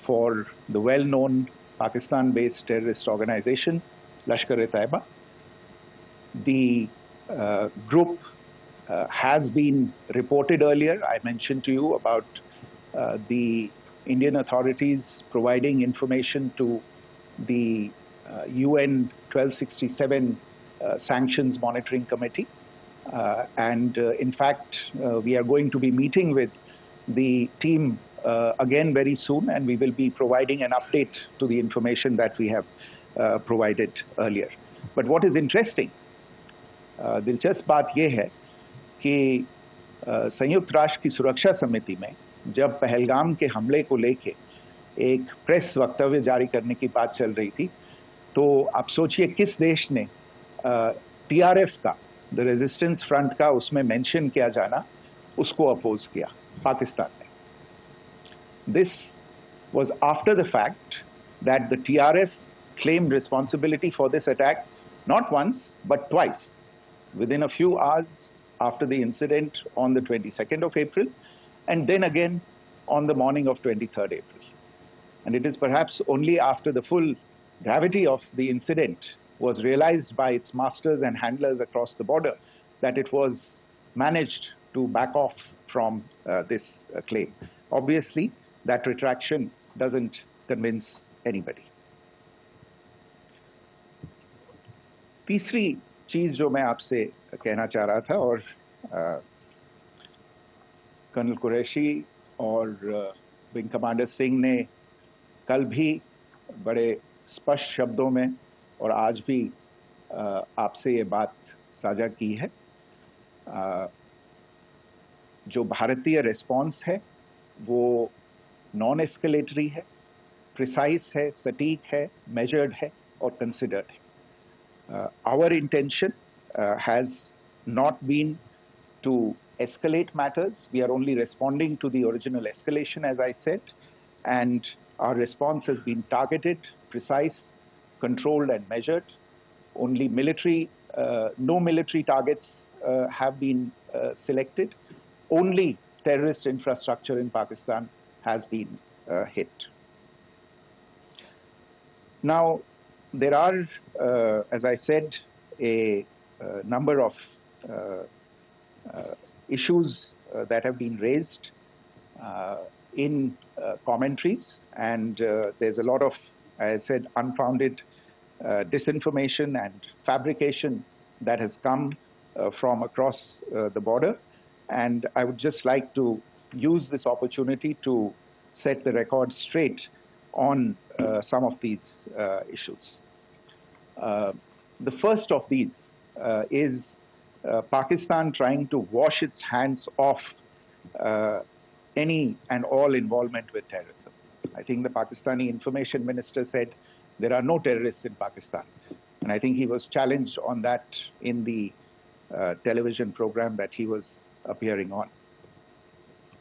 for the well-known Pakistan-based terrorist organization, Lashkar-e-Taiba. The group has been reported earlier. I mentioned to you about the Indian authorities providing information to the UN 1267 Sanctions Monitoring Committee. In fact, we are going to be meeting with the team again very soon, and we will be providing an update to the information that we have provided earlier. But what is interesting, दिलचस्प बात यह है कि संयुक्त राष्ट्र की सुरक्षा समिति में जब पहलगाम के हमले को लेके एक प्रेस वक्तव्य जारी करने की बात चल रही थी, तो आप सोचिए किस देश ने टीआरएफ का, द रेजिस्टेंस फ्रंट का उसमें मेंशन किया जाना, उसको अपोज किया, पाकिस्तान ने. This was after the fact that the TRF claimed responsibility for this attack not once but twice within a few hours after the incident on the 22nd of April and then again on the morning of 23rd April. And it is perhaps only after the full gravity of the incident was realized by its masters and handlers across the border that it was managed to back off from this claim. Obviously, that retraction doesn't convince anybody. तीसरी चीज जो मैं आपसे कहना चाह रहा था, और कर्नल कुरैशी और विंग कमांडर सिंह ने कल भी बड़े स्पष्ट शब्दों में और आज भी आपसे ये बात साझा की है. जो भारतीय रिस्पॉन्स है वो नॉन एस्केलेटरी है, प्रिसाइज है, सटीक है, मेजर्ड है और कंसिडर्ड है. Our intention has not been to escalate matters. We are only responding to the original escalation, as I said, and our response has been targeted, precise, controlled and measured. Only no military targets have been selected. Only terrorist infrastructure in Pakistan has been hit. Now, there are, as I said, a number of issues that have been raised in commentaries, and there's a lot of, as I said, unfounded disinformation and fabrication that has come from across the border. And I would just like to use this opportunity to set the record straight on some of these issues. The first of these is Pakistan trying to wash its hands off any and all involvement with terrorism. I think the Pakistani information minister said there are no terrorists in Pakistan. And I think he was challenged on that in the television program that he was appearing on.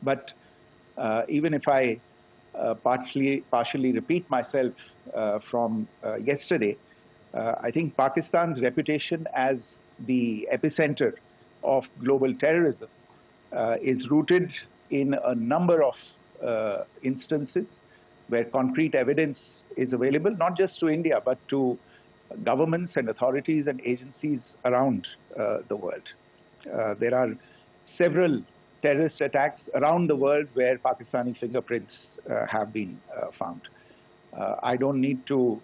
But even if I partially repeat myself from yesterday, I think Pakistan's reputation as the epicenter of global terrorism is rooted in a number of instances where concrete evidence is available, not just to India, but to governments and authorities and agencies around the world. There are several terrorist attacks around the world where Pakistani fingerprints have been found. I don't need to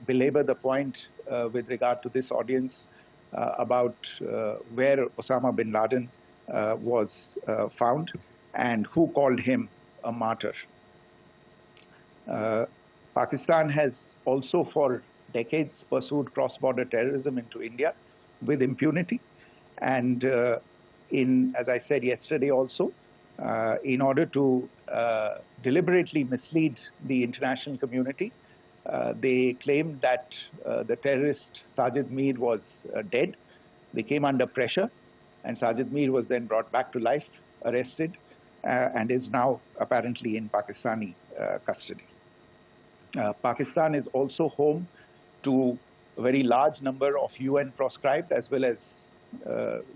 belabor the point with regard to this audience about where Osama bin Laden was found and who called him a martyr. Pakistan has also for decades pursued cross-border terrorism into India with impunity, and as I said yesterday also, in order to deliberately mislead the international community, they claimed that the terrorist Sajid Mir was dead. They came under pressure, and Sajid Mir was then brought back to life, arrested, and is now apparently in Pakistani custody. Pakistan is also home to a very large number of UN proscribed as well as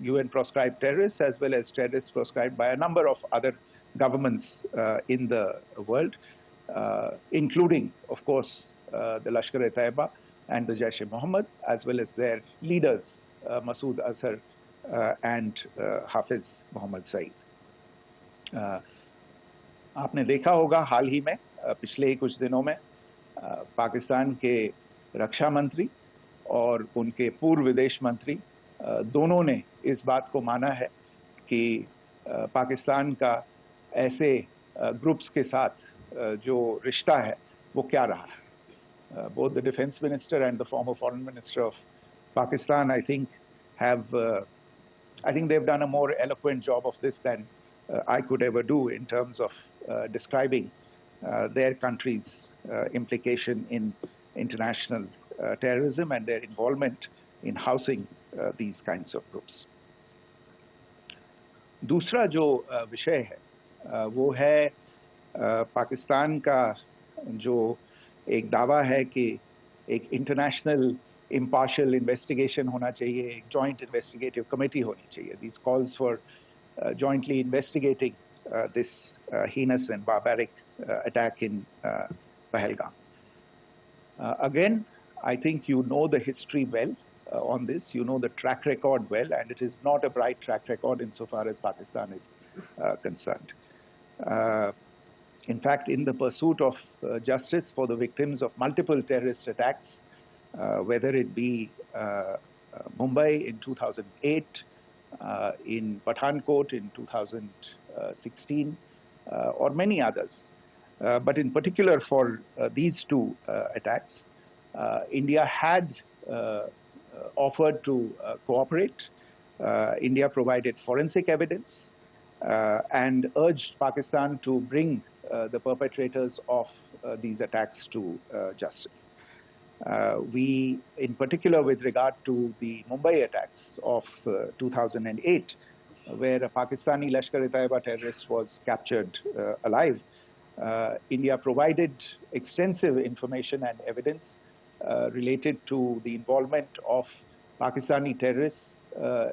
UN proscribed terrorists, as well as terrorists proscribed by a number of other governments in the world, including, of course, the Lashkar-e-Taiba and the Jaish-e-Mohammed, as well as their leaders, Masood Azhar and Hafiz Mohammed Saeed. आपने देखा होगा हाल ही में पिछले ही कुछ दिनों में पाकिस्तान के रक्षा मंत्री और उनके पूर्व विदेश मंत्री दोनों ने इस बात को माना है कि पाकिस्तान का ऐसे ग्रुप्स के साथ जो रिश्ता है वो क्या रहा है. Both the defense minister and the former foreign minister of Pakistan, I think they've done a more eloquent job of this than I could ever do in terms of describing their country's implication in international terrorism and their involvement in housing these kinds of groups. दूसरा जो विषय है वो है पाकिस्तान का जो एक दावा है कि एक इंटरनेशनल impartial investigation होना चाहिए, एक joint investigative committee होनी चाहिए. These calls for jointly investigating this heinous and barbaric attack in Pahalgam. Again, I think you know the history well on this. You know the track record well, and it is not a bright track record insofar as Pakistan is concerned. In fact, in the pursuit of justice for the victims of multiple terrorist attacks, whether it be Mumbai in 2008, in Pathankot in 2016, or many others. But in particular for these two attacks, India had offered to cooperate. India provided forensic evidence and urged Pakistan to bring the perpetrators of these attacks to justice. We, in particular with regard to the Mumbai attacks of 2008, where a Pakistani Lashkar-e-Taiba terrorist was captured alive, India provided extensive information and evidence related to the involvement of Pakistani terrorists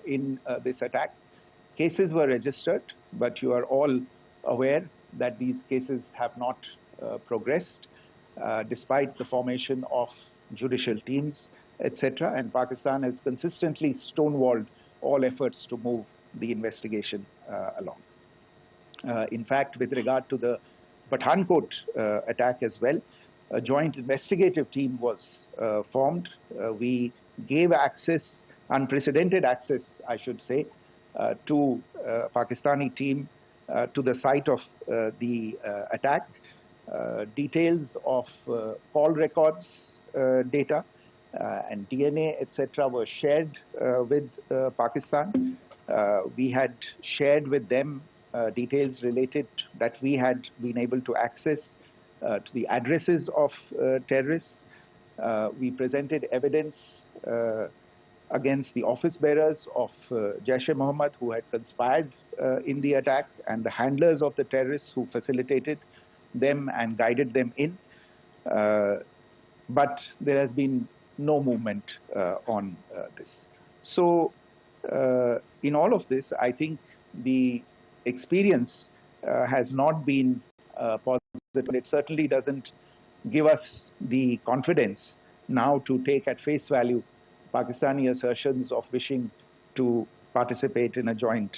in this attack. Cases were registered, but you are all aware that these cases have not progressed, despite the formation of judicial teams, etc. And Pakistan has consistently stonewalled all efforts to move the investigation along. In fact, with regard to the Pathankot attack as well, a joint investigative team was formed. We gave access, unprecedented access, I should say, to Pakistani team to the site of the attack. Details of call records data and DNA, etc. were shared with Pakistan. We had shared with them details related that we had been able to access to the addresses of terrorists. We presented evidence against the office bearers of Jaish-e-Mohammed who had conspired in the attack and the handlers of the terrorists who facilitated them and guided them in. But there has been no movement on this. So in all of this, I think the experience has not been positive. It certainly doesn't give us the confidence now to take at face value Pakistani assertions of wishing to participate in a joint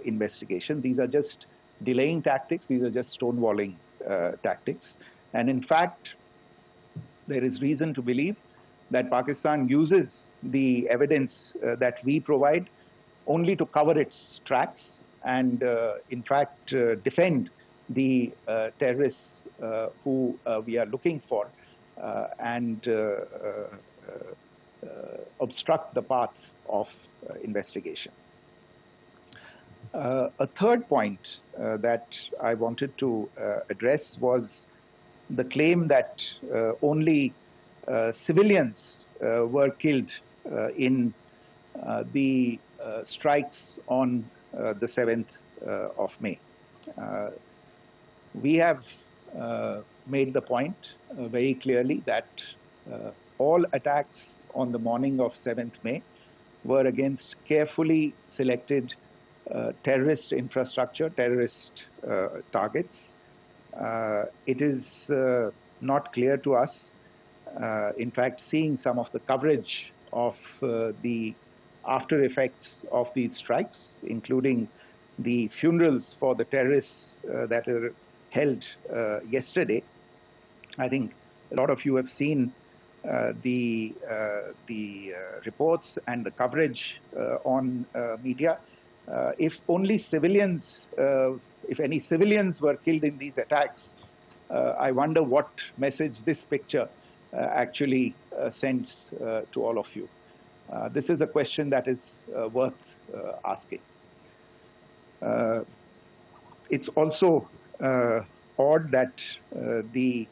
investigation. These are just delaying tactics. These are just stonewalling tactics. And in fact, there is reason to believe that Pakistan uses the evidence that we provide only to cover its tracks and, in fact, defend the terrorists who we are looking for and obstruct the path of investigation. A third point that I wanted to address was the claim that only civilians were killed in the strikes on the 7th of May. We have made the point very clearly that all attacks on the morning of 7th May were against carefully selected terrorist infrastructure, terrorist targets. It is not clear to us. In fact, seeing some of the coverage of the after effects of these strikes, including the funerals for the terrorists that were held yesterday, I think a lot of you have seen the reports and the coverage on media. If only civilians, if any civilians were killed in these attacks, I wonder what message this picture actually sends to all of you. This is a question that is worth asking. It's also odd that the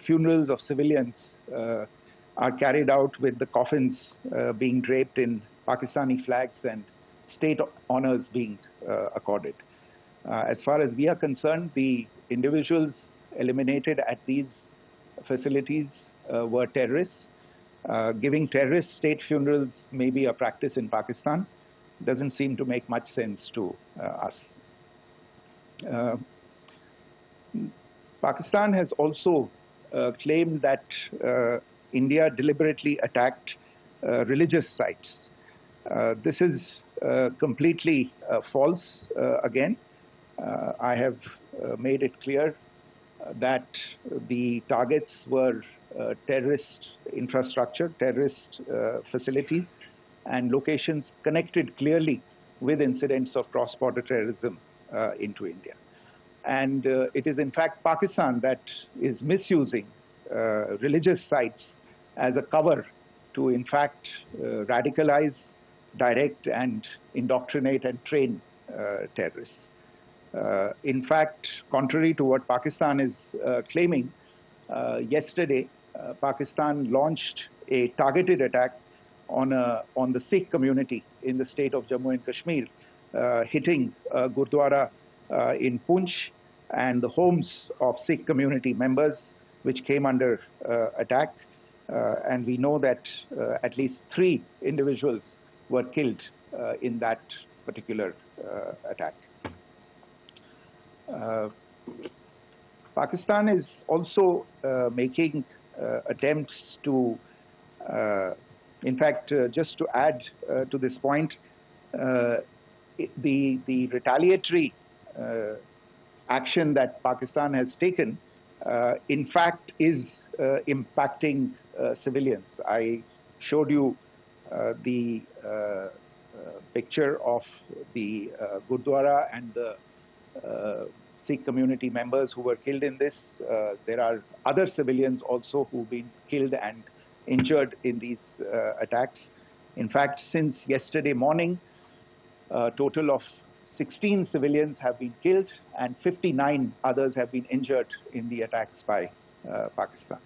funerals of civilians are carried out with the coffins being draped in Pakistani flags and state honors being accorded. As far as we are concerned, the individuals eliminated at these facilities were terrorists. Giving terrorist state funerals may be a practice in Pakistan. Doesn't seem to make much sense to us. Pakistan has also claimed that India deliberately attacked religious sites. This is completely false again. I have made it clear that the targets were terrorist infrastructure, terrorist facilities, and locations connected clearly with incidents of cross-border terrorism into India. And it is in fact Pakistan that is misusing religious sites as a cover to in fact radicalize, direct and indoctrinate and train terrorists. In fact, contrary to what Pakistan is claiming, yesterday Pakistan launched a targeted attack on the Sikh community in the state of Jammu and Kashmir, hitting Gurdwara in Poonch and the homes of Sikh community members, which came under attack. And we know that at least 3 individuals were killed in that particular attack. Pakistan is also making attempts to, in fact, just to add to this point, the retaliatory action that Pakistan has taken, in fact, is impacting civilians. I showed you the picture of the Gurdwara and the Sikh community members who were killed in this. There are other civilians also who've been killed and injured in these attacks. In fact, since yesterday morning, a total of 16 civilians have been killed and 59 others have been injured in the attacks by Pakistan.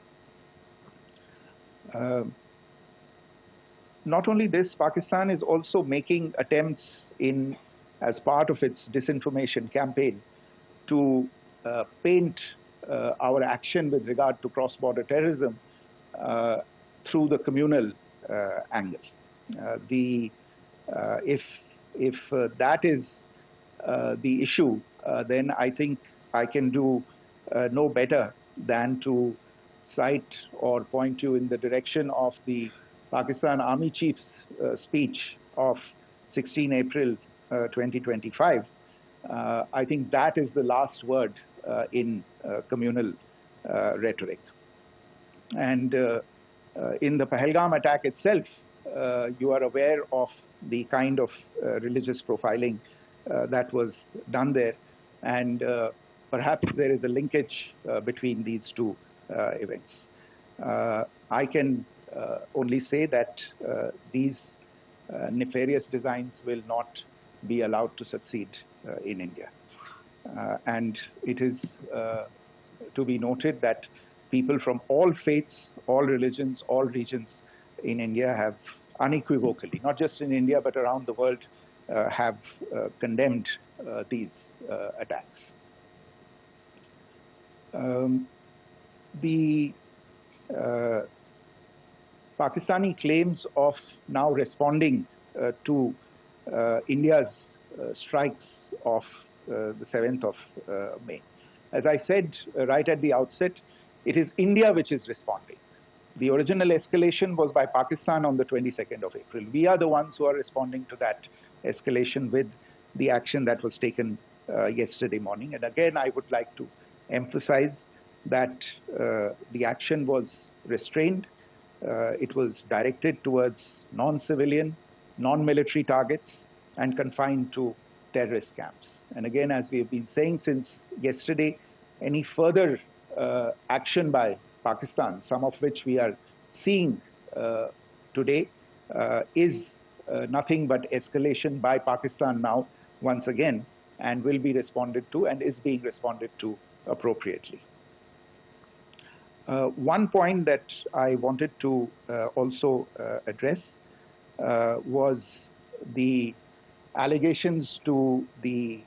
Not only this, Pakistan is also making attempts as part of its disinformation campaign to paint our action with regard to cross-border terrorism through the communal angle. If that is the issue, then I think I can do no better than to cite or point you in the direction of the Pakistan Army Chief's speech of 16 April 2025. I think that is the last word in communal rhetoric. And in the Pahalgam attack itself, you are aware of the kind of religious profiling that was done there. And perhaps there is a linkage between these two events. I can only say that these nefarious designs will not be allowed to succeed in India. And it is to be noted that people from all faiths, all religions, all regions in India have unequivocally, not just in India but around the world, have condemned these attacks. The Pakistani claims of now responding to India's strikes of the 7th of May. As I said right at the outset, it is India which is responding. The original escalation was by Pakistan on the 22nd of April. We are the ones who are responding to that escalation with the action that was taken yesterday morning. And again, I would like to emphasize that the action was restrained. It was directed towards non-civilian, non-military targets and confined to terrorist camps. And again, as we have been saying since yesterday, any further action by Pakistan, some of which we are seeing today, is nothing but escalation by Pakistan now, once again, and will be responded to and is being responded to appropriately. One point that I wanted to also address was the allegations to the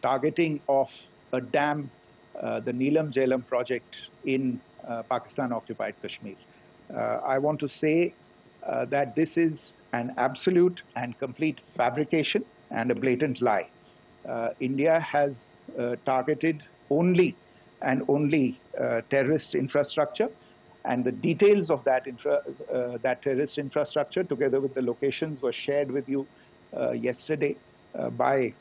targeting of a dam, the Neelam Jhelum project in Pakistan-occupied Kashmir. I want to say that this is an absolute and complete fabrication and a blatant lie. India has targeted only and only terrorist infrastructure, and the details of that terrorist infrastructure, together with the locations, were shared with you yesterday by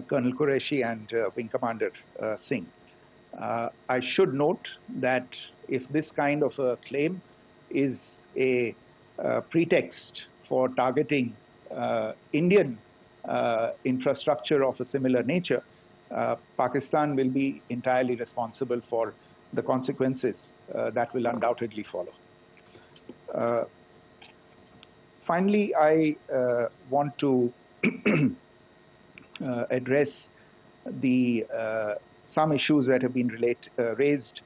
Colonel Qureshi and Wing Commander Singh. I should note that if this kind of a claim is a pretext for targeting Indian infrastructure of a similar nature, Pakistan will be entirely responsible for the consequences that will undoubtedly follow. Finally, I want to address the some issues that have been raised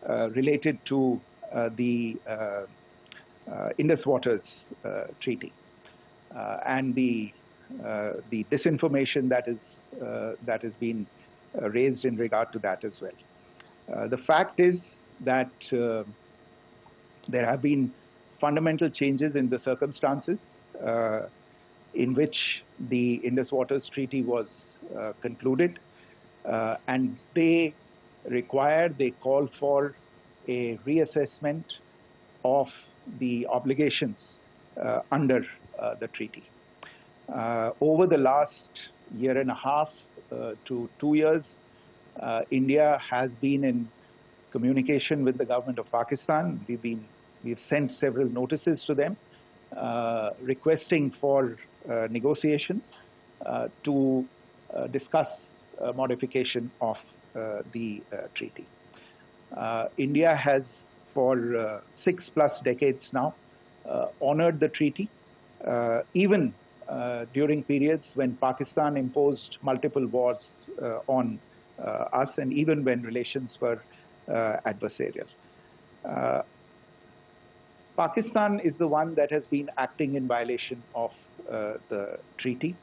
related to the Indus Waters Treaty and the disinformation that has been raised in regard to that as well. The fact is that there have been fundamental changes in the circumstances in which the Indus Waters Treaty was concluded, and they call for a reassessment of the obligations under the treaty. Over the last year and a half to 2 years, India has been in communication with the government of Pakistan. We've sent several notices to them requesting for negotiations to discuss modification of the treaty. India has for 6+ decades now honored the treaty, even during periods when Pakistan imposed multiple wars on us, and even when relations were adversarial. Pakistan is the one that has been acting in violation of the treaty,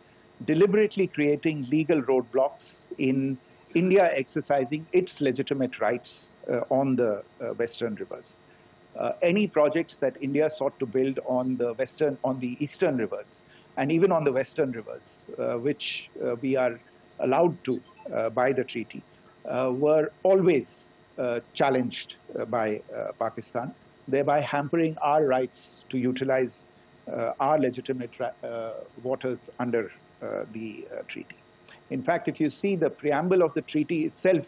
deliberately creating legal roadblocks in India exercising its legitimate rights on the western rivers. Any projects that India sought to build on the eastern rivers, and even on the western rivers, which we are allowed to by the treaty, were always challenged by Pakistan, thereby hampering our rights to utilize our legitimate waters under the treaty. In fact, if you see the preamble of the treaty itself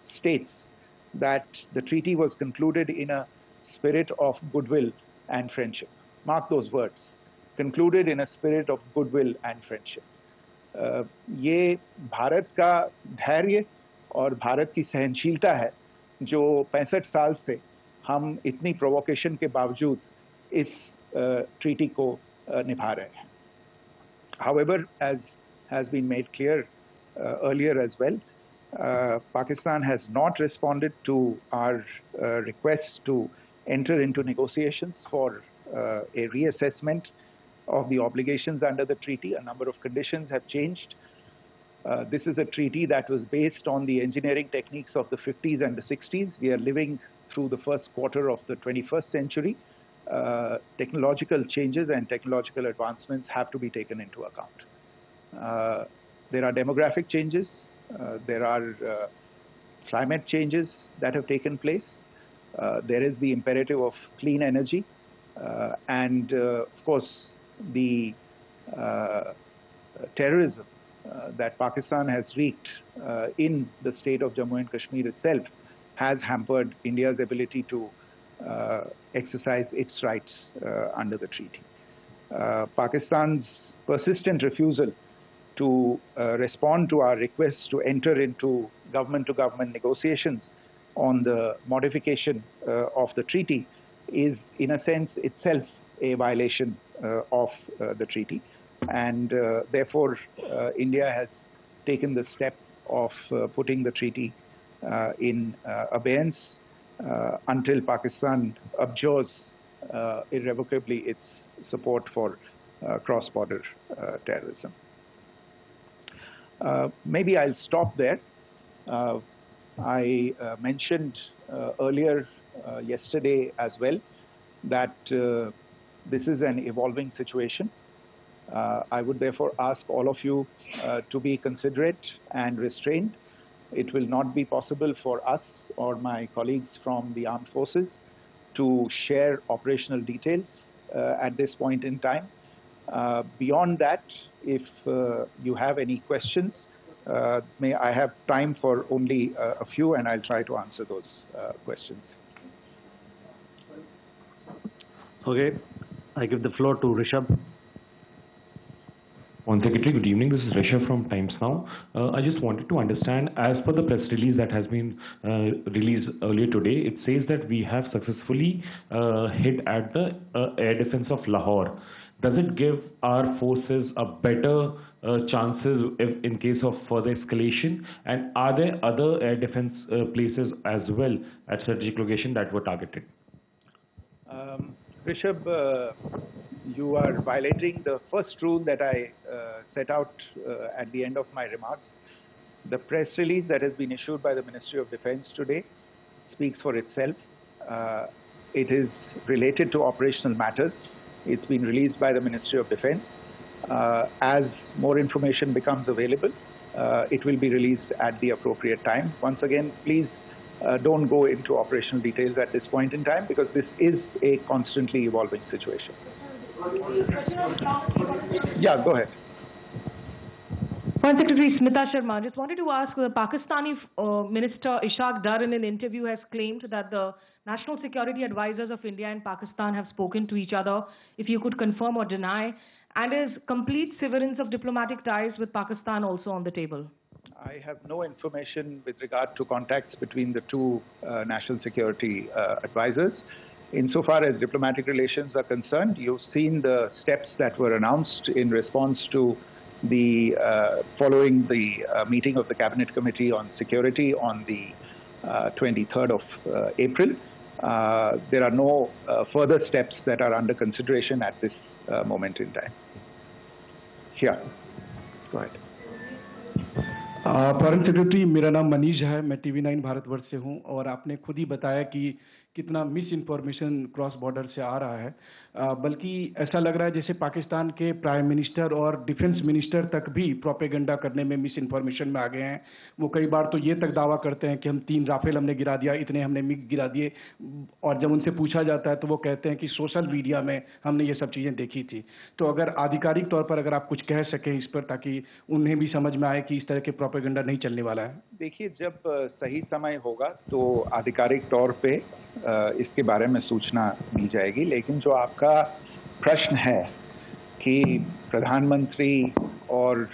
states that the treaty was concluded in a spirit of goodwill and friendship. Mark those words, concluded in a spirit of goodwill and friendship. ये भारत का धैर्य और भारत की सहनशीलता है जो 65 साल से हम इतनी प्रोवोकेशन के बावजूद इस ट्रीटी को निभा रहे हैं. However, as has been made clear earlier as well, Pakistan has not responded to our requests to enter into negotiations for a reassessment of the obligations under the treaty. A number of conditions have changed. This is a treaty that was based on the engineering techniques of the 50s and the 60s. We are living through the first quarter of the 21st century. technological changes and technological advancements have to be taken into account. There are demographic changes, there are climate changes that have taken place, there is the imperative of clean energy, and of course the terrorism that Pakistan has wreaked in the state of Jammu and Kashmir itself has hampered India's ability to exercise its rights under the treaty. Pakistan's persistent refusal to respond to our requests to enter into government-to-government negotiations on the modification of the treaty is, in a sense, itself a violation of the treaty. And therefore, India has taken the step of putting the treaty in abeyance until Pakistan abjures irrevocably its support for cross-border terrorism. Maybe I'll stop there. I mentioned earlier yesterday as well that this is an evolving situation. I would therefore ask all of you to be considerate and restrained. It will not be possible for us or my colleagues from the armed forces to share operational details at this point in time. Beyond that, if you have any questions, may I have time for only a few, and I'll try to answer those questions. Okay, I give the floor to Rishabh. One Secretary, good evening. This is Rishabh from Times Now. I just wanted to understand, as per the press release that has been released earlier today, it says that we have successfully hit at the air defense of Lahore. Does it give our forces a better chances if, in case of further escalation? And are there other air defense places as well at strategic location that were targeted? Rishabh, you are violating the first rule that I set out at the end of my remarks. The press release that has been issued by the Ministry of Defence today speaks for itself. It is related to operational matters. It's been released by the Ministry of Defence. As more information becomes available, it will be released at the appropriate time. Once again, please don't go into operational details at this point in time, because this is a constantly evolving situation. Yeah, go ahead. Foreign Secretary Smita Sharma, just wanted to ask, the Pakistani Minister Ishaq Dar in an interview has claimed that the National Security Advisors of India and Pakistan have spoken to each other. If you could confirm or deny, and is complete severance of diplomatic ties with Pakistan also on the table? I have no information with regard to contacts between the two national security advisors. Insofar as diplomatic relations are concerned, you've seen the steps that were announced in response to the following the meeting of the Cabinet Committee on Security on the 23rd of April. There are no further steps that are under consideration at this moment in time. Here, go ahead. Foreign secretary, मेरा नाम मनीष है, मैं TV9 Bharatvarsh से हूं, और आपने खुद ही बताया कि कितना मिस इन्फॉर्मेशन क्रॉस बॉर्डर से आ रहा है, बल्कि ऐसा लग रहा है जैसे पाकिस्तान के प्राइम मिनिस्टर और डिफेंस मिनिस्टर तक भी प्रोपेगेंडा करने में मिस इन्फॉर्मेशन में आ गए हैं। वो कई बार तो ये तक दावा करते हैं कि हम 3 राफेल हमने गिरा दिया, इतने हमने मिग गिरा दिए, और जब उनसे पूछा जाता है तो वो कहते हैं कि सोशल मीडिया में हमने ये सब चीज़ें देखी थी। तो अगर आधिकारिक तौर पर अगर आप कुछ कह सकें इस पर, ताकि उन्हें भी समझ में आए कि इस तरह के प्रोपेगेंडा नहीं चलने वाला है। देखिए, जब सही समय होगा तो आधिकारिक तौर पे इसके बारे में सूचना दी जाएगी, लेकिन जो आपका प्रश्न है कि प्रधानमंत्री और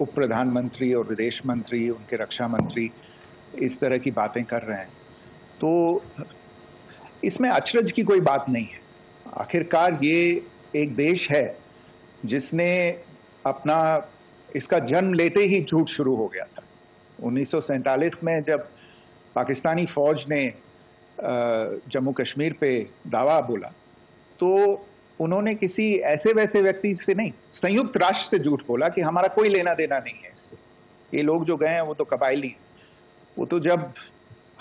उप प्रधानमंत्री और विदेश मंत्री, उनके रक्षा मंत्री इस तरह की बातें कर रहे हैं, तो इसमें अचरज की कोई बात नहीं है। आखिरकार ये एक देश है जिसने अपना इसका जन्म लेते ही झूठ शुरू हो गया था। 1947 में जब पाकिस्तानी फौज ने जम्मू कश्मीर पे दावा बोला, तो उन्होंने किसी ऐसे वैसे व्यक्ति से नहीं, संयुक्त राष्ट्र से झूठ बोला कि हमारा कोई लेना देना नहीं है इससे। ये लोग जो गए हैं वो तो कबायली, वो तो जब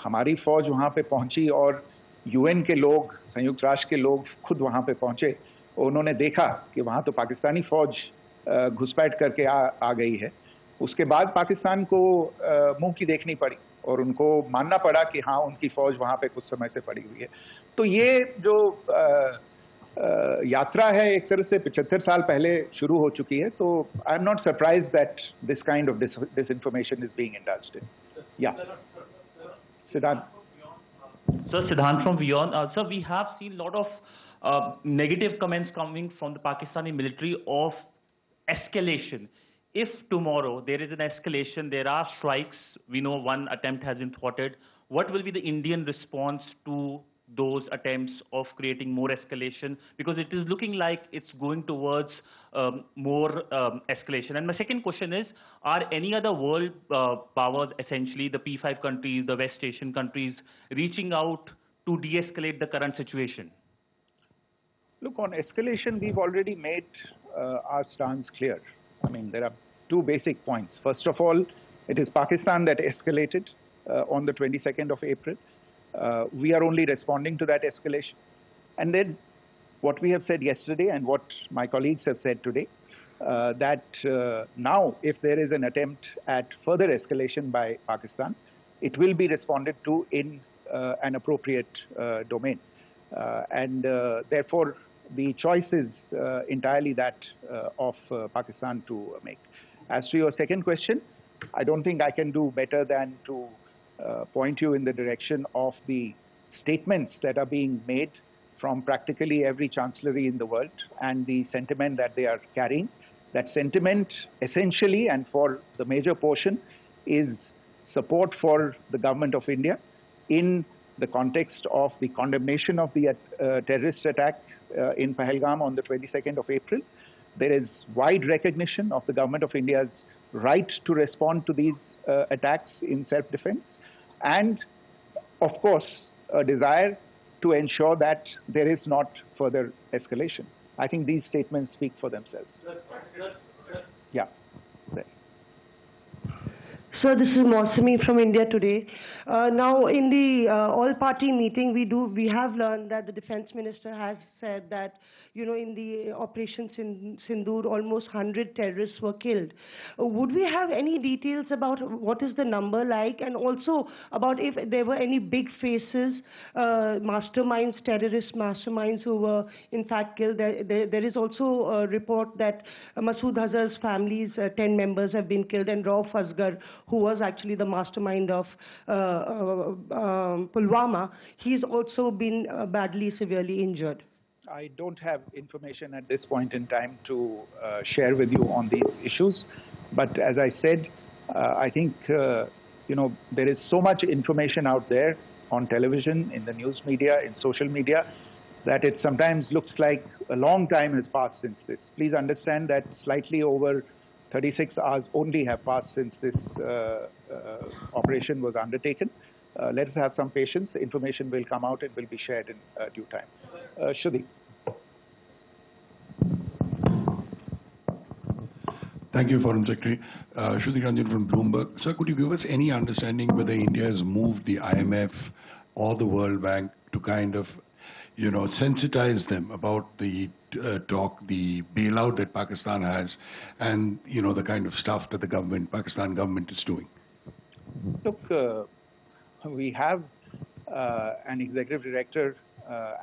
हमारी फौज वहाँ पे पहुंची और यूएन के लोग, संयुक्त राष्ट्र के लोग खुद वहाँ पे पहुँचे और उन्होंने देखा कि वहाँ तो पाकिस्तानी फौज घुसपैठ करके आ गई है, उसके बाद पाकिस्तान को मुंह की देखनी पड़ी और उनको मानना पड़ा कि हाँ उनकी फौज वहाँ पे कुछ समय से पड़ी हुई है। तो ये जो यात्रा है एक तरह से 75 साल पहले शुरू हो चुकी है, तो I am not surprise that this kind of disinformation is being indulged in. Yeah. Siddhant. Sir, Siddhant from Beyond. Sir, we have seen a lot of negative comments coming from the Pakistani military of escalation. If tomorrow there is an escalation, there are strikes, we know one attempt has been thwarted, what will be the Indian response to those attempts of creating more escalation? Because it is looking like it's going towards more escalation. And my second question is, are any other world powers, essentially the P5 countries, the West Asian countries, reaching out to de-escalate the current situation? Look, on escalation, we've already made our stance clear. I mean, there are two basic points. First of all, it is Pakistan that escalated on the 22nd of April. We are only responding to that escalation. And then what we have said yesterday and what my colleagues have said today, that now if there is an attempt at further escalation by Pakistan, it will be responded to in an appropriate domain. And therefore, the choice is entirely that of Pakistan to make. As to your second question, I don't think I can do better than to point you in the direction of the statements that are being made from practically every chancellery in the world and the sentiment that they are carrying. That sentiment essentially and for the major portion is support for the government of India in the context of the condemnation of the terrorist attack in Pahalgam on the 22nd of April. There is wide recognition of the government of India's right to respond to these attacks in self-defense, and of course a desire to ensure that there is not further escalation. I think these statements speak for themselves. Yeah. Sir, this is Mausami from India Today. Now, in the all-party meeting, we have learned that the Defence Minister has said that, you know, in the operations in Sindoor, almost 100 terrorists were killed. Would we have any details about what is the number like, and also about if there were any big faces, masterminds, terrorist masterminds who were in fact killed? There is also a report that Masood Azhar's family's 10 members have been killed, and Rauf Asghar, who was actually the mastermind of Pulwama, he's also been badly, severely injured. I don't have information at this point in time to share with you on these issues. But as I said, I think, you know, there is so much information out there on television, in the news media, in social media, that it sometimes looks like a long time has passed since this. Please understand that slightly over 36 hours only have passed since this operation was undertaken. Let us have some patience. Information will come out and will be shared in due time. Shruti. Thank you, Foreign Secretary. Shruti Ranjan from Bloomberg. Sir, could you give us any understanding whether India has moved the IMF or the World Bank to kind of, you know, sensitize them about the the bailout that Pakistan has, and, you know, the kind of stuff that the Pakistan government is doing? Look, we have an executive director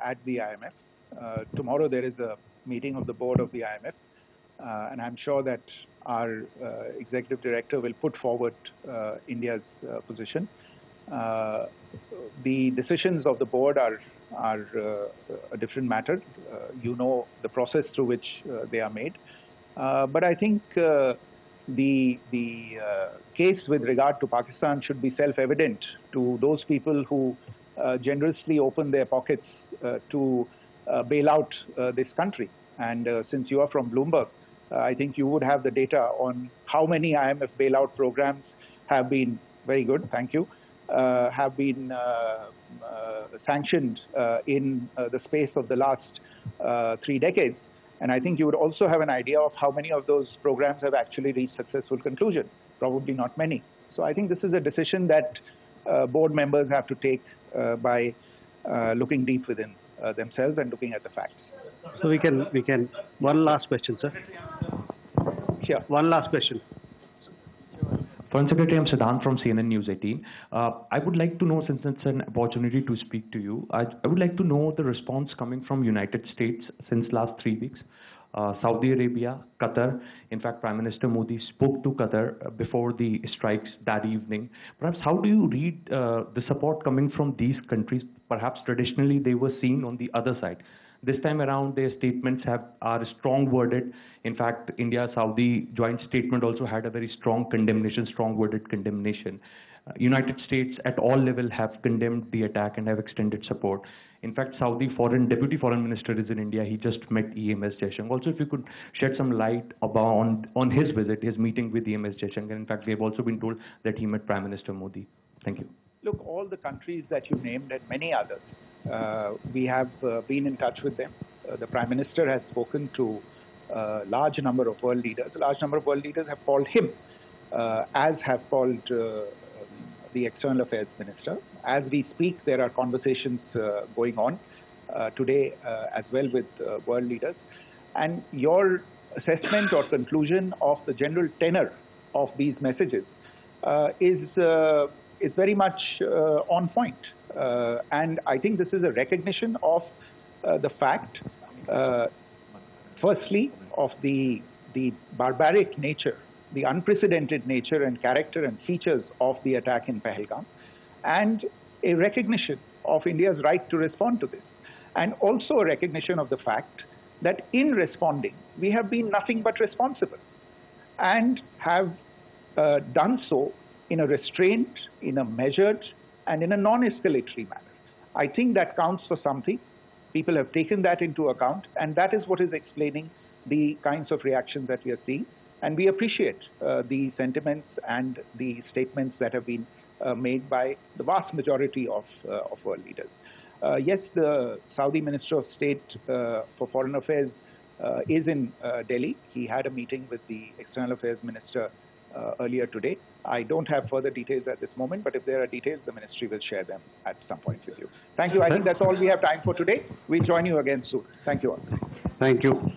at the IMF. Tomorrow there is a meeting of the board of the IMF, and I'm sure that our executive director will put forward India's position. The decisions of the board are a different matter. You know the process through which they are made. But I think the case with regard to Pakistan should be self-evident to those people who generously open their pockets to bail out this country. And since you are from Bloomberg, I think you would have the data on how many IMF bailout programs have been, very good, thank you, have been sanctioned in the space of the last 3 decades. And I think you would also have an idea of how many of those programs have actually reached successful conclusion. Probably not many. So I think this is a decision that board members have to take by looking deep within themselves and looking at the facts. So we can, one last question, sir. Sure. One last question. Foreign Secretary, I'm Siddhant from CNN News 18. I would like to know, since it's an opportunity to speak to you, I would like to know the response coming from United States since last 3 weeks. Saudi Arabia, Qatar. In fact, Prime Minister Modi spoke to Qatar before the strikes that evening. Perhaps how do you read the support coming from these countries? Perhaps traditionally they were seen on the other side. This time around, their statements are strong worded. In fact, India-Saudi joint statement also had a very strong condemnation, strong worded condemnation. United States at all levels have condemned the attack and have extended support. In fact, Saudi Deputy Foreign Minister is in India. He just met EMS Jaishankar. Also, if you could shed some light on his visit, his meeting with EMS Jaishankar. In fact, we have also been told that he met Prime Minister Modi. Thank you. Look, all the countries that you named and many others, we have been in touch with them. The Prime Minister has spoken to a large number of world leaders. A large number of world leaders have called him, as have called the External Affairs Minister. As we speak, there are conversations going on today as well with world leaders. And your assessment or conclusion of the general tenor of these messages is very much on point. And I think this is a recognition of the fact, firstly, of the barbaric nature, the unprecedented nature and character and features of the attack in Pahalgam, and a recognition of India's right to respond to this. And also a recognition of the fact that in responding, we have been nothing but responsible and have done so in a restrained, in a measured, and in a non-escalatory manner. I think that counts for something. People have taken that into account, and that is what is explaining the kinds of reactions that we are seeing. And we appreciate the sentiments and the statements that have been made by the vast majority of world leaders. Yes, the Saudi Minister of State for Foreign Affairs is in Delhi. He had a meeting with the External Affairs Minister earlier today. I don't have further details at this moment, but if there are details, the ministry will share them at some point with you. Thank you. I think that's all we have time for today. We'll join you again soon. Thank you all. Thank you.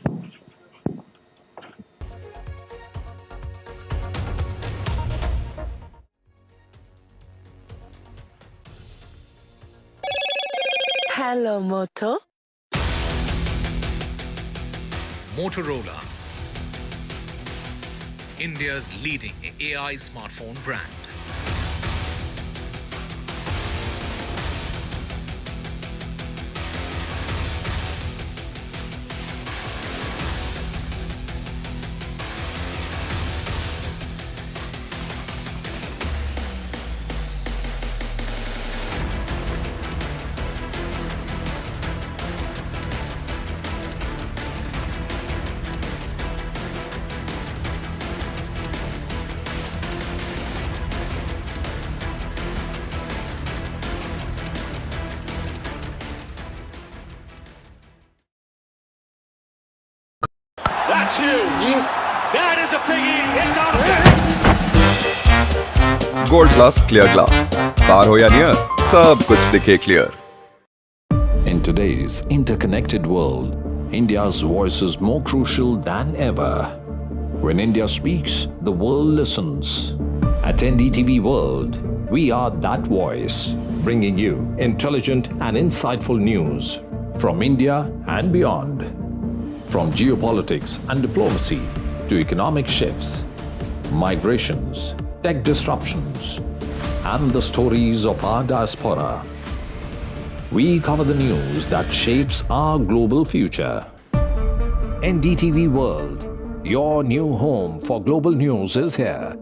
Hello, Moto. Motorola, India's leading AI smartphone brand. That's huge. That is a biggie. It's out of Gold Plus Clear Glass. Car ho ya near, sab kuch dikhe clear. In today's interconnected world, India's voice is more crucial than ever. When India speaks, the world listens. At NDTV World, we are that voice, bringing you intelligent and insightful news from India and beyond. From geopolitics and diplomacy to economic shifts, migrations, tech disruptions, and the stories of our diaspora. We cover the news that shapes our global future. NDTV World, your new home for global news is here.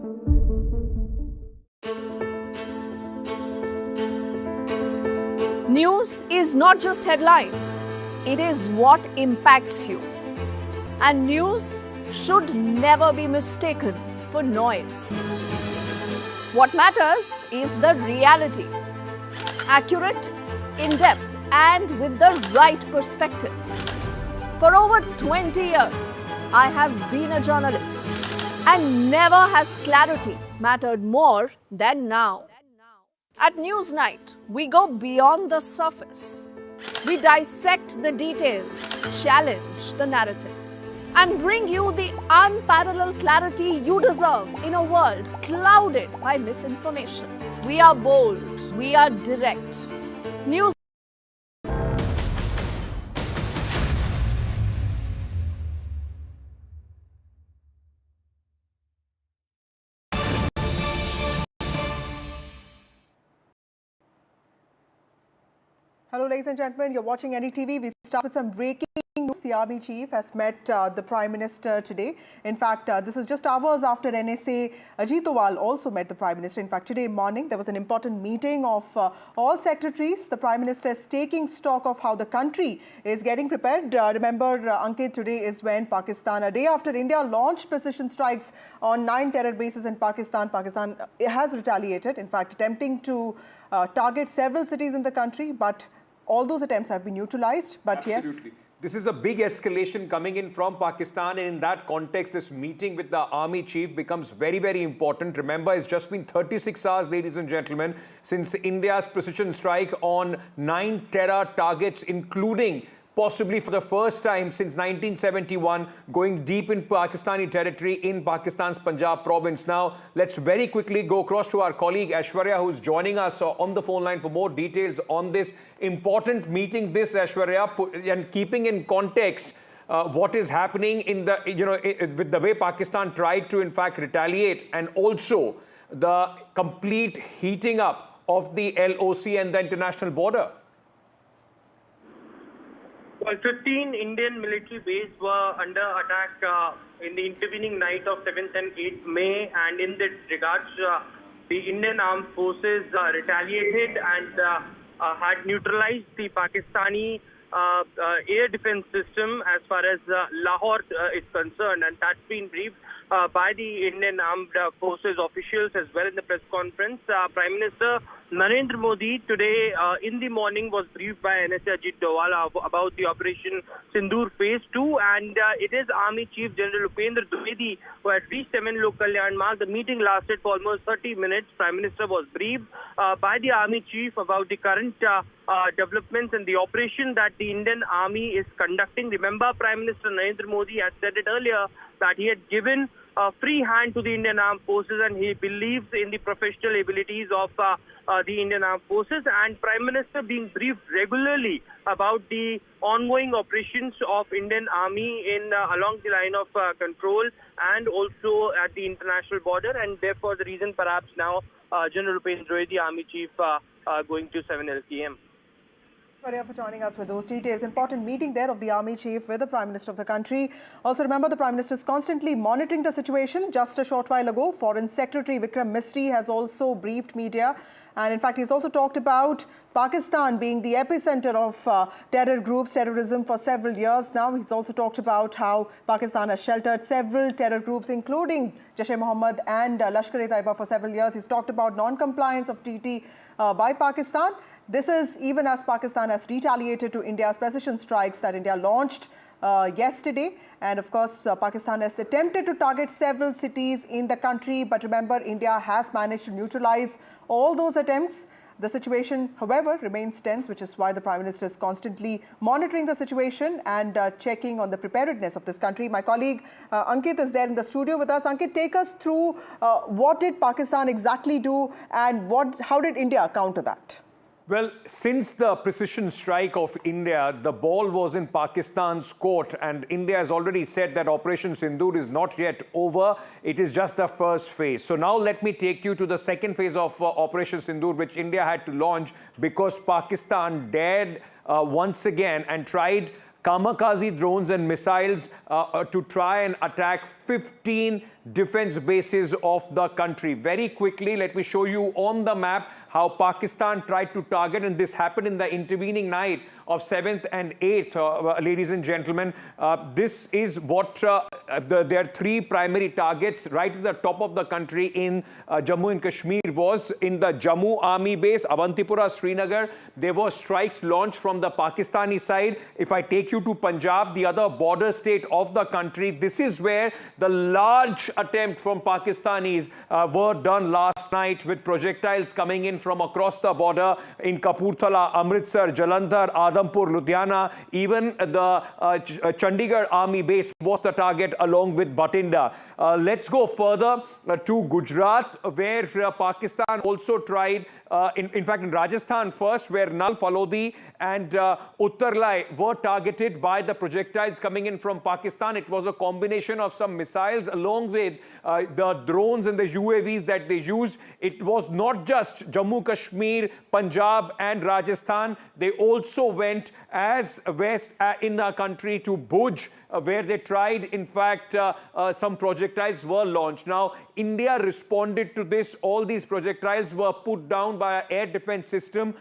News is not just headlines, it is what impacts you. And news should never be mistaken for noise. What matters is the reality. Accurate, in-depth, and with the right perspective. For over 20 years, I have been a journalist, and never has clarity mattered more than now. At Newsnight, we go beyond the surface. We dissect the details, challenge the narratives, and bring you the unparalleled clarity you deserve in a world clouded by misinformation. We are bold, we are direct. News. Hello, ladies and gentlemen. You're watching NDTV. We start with some breaking news. The Army Chief has met the Prime Minister today. In fact, this is just hours after NSA Ajit Doval also met the Prime Minister. In fact, today morning, there was an important meeting of all secretaries. The Prime Minister is taking stock of how the country is getting prepared. Remember, Ankit, today is when Pakistan, a day after India launched precision strikes on 9 terror bases in Pakistan, Pakistan has retaliated, in fact, attempting to target several cities in the country, but all those attempts have been neutralized, but Absolutely. yes. This is a big escalation coming in from Pakistan, and in that context, this meeting with the Army Chief becomes very, very important. Remember, it's just been 36 hours, ladies and gentlemen, since India's precision strike on 9 terror targets, including possibly for the first time since 1971, going deep in Pakistani territory in Pakistan's Punjab province. Now, let's very quickly go across to our colleague Aishwarya, who's joining us on the phone line for more details on this important meeting. This, Aishwarya, and keeping in context what is happening in the, with the way Pakistan tried to, in fact, retaliate, and also the complete heating up of the LOC and the international border. Well, 15 Indian military bases were under attack in the intervening night of 7th and 8th May, and in that regards, the Indian Armed Forces retaliated and had neutralized the Pakistani air defense system as far as Lahore is concerned, and that's been briefed by the Indian Armed Forces officials as well in the press conference. Prime Minister Narendra Modi today in the morning was briefed by NSA Ajit Doval about the Operation Sindoor Phase 2, and it is Army Chief General Upendra Dwivedi who had reached 7 Lok Kalyan Marg. The meeting lasted for almost 30 minutes. Prime Minister was briefed by the Army Chief about the current developments and the operation that the Indian Army is conducting. Remember, Prime Minister Narendra Modi had said it earlier that he had given a free hand to the Indian Armed Forces, and he believes in the professional abilities of the Indian Armed Forces. And Prime Minister being briefed regularly about the ongoing operations of Indian Army in along the line of control and also at the international border, and therefore the reason perhaps now General Upendra Dwivedi, Army Chief, going to 7 LKM. For joining us with those details. Important meeting there of the Army Chief with the Prime Minister of the country. Also remember, the Prime Minister is constantly monitoring the situation. Just a short while ago, Foreign Secretary Vikram Misri has also briefed media. And in fact, he's also talked about Pakistan being the epicenter of terror groups, terrorism for several years now. He's also talked about how Pakistan has sheltered several terror groups, including Jaish-e-Mohammed and Lashkar-e-Taiba for several years. He's talked about non-compliance of treaty by Pakistan. This is even as Pakistan has retaliated to India's precision strikes that India launched yesterday. And of course, Pakistan has attempted to target several cities in the country. But remember, India has managed to neutralize all those attempts. The situation, however, remains tense, which is why the Prime Minister is constantly monitoring the situation and checking on the preparedness of this country. My colleague Ankit is there in the studio with us. Ankit, take us through what did Pakistan exactly do and how did India counter that? Well, since the precision strike of India, the ball was in Pakistan's court, and India has already said that Operation Sindoor is not yet over. It is just the first phase. So now let me take you to the second phase of Operation Sindoor, which India had to launch because Pakistan dared once again and tried kamikaze drones and missiles to try and attack 15 defense bases of the country. Very quickly, let me show you on the map how Pakistan tried to target, and this happened in the intervening night of 7th and 8th, ladies and gentlemen. This is what their 3 primary targets right at the top of the country in Jammu and Kashmir was. In the Jammu Army base, Avantipura, Srinagar, there were strikes launched from the Pakistani side. If I take you to Punjab, the other border state of the country, this is where The large attempt from Pakistanis were done last night with projectiles coming in from across the border in Kapurthala, Amritsar, Jalandhar, Adhampur, Ludhiana. Even the Chandigarh army base was the target along with Bathinda. Let's go further to Gujarat, where Pakistan also tried, in fact in Rajasthan first, where Nal, Falodi and Uttarlai were targeted by the projectiles coming in from Pakistan. It was a combination of some missiles along with the drones and the UAVs that they used. It was not just Jammu, Kashmir, Punjab and Rajasthan. They also went as west in the country to Bhuj, where they tried, in fact, some projectiles were launched. Now, India responded to this. All these projectiles were put down by an air defense system,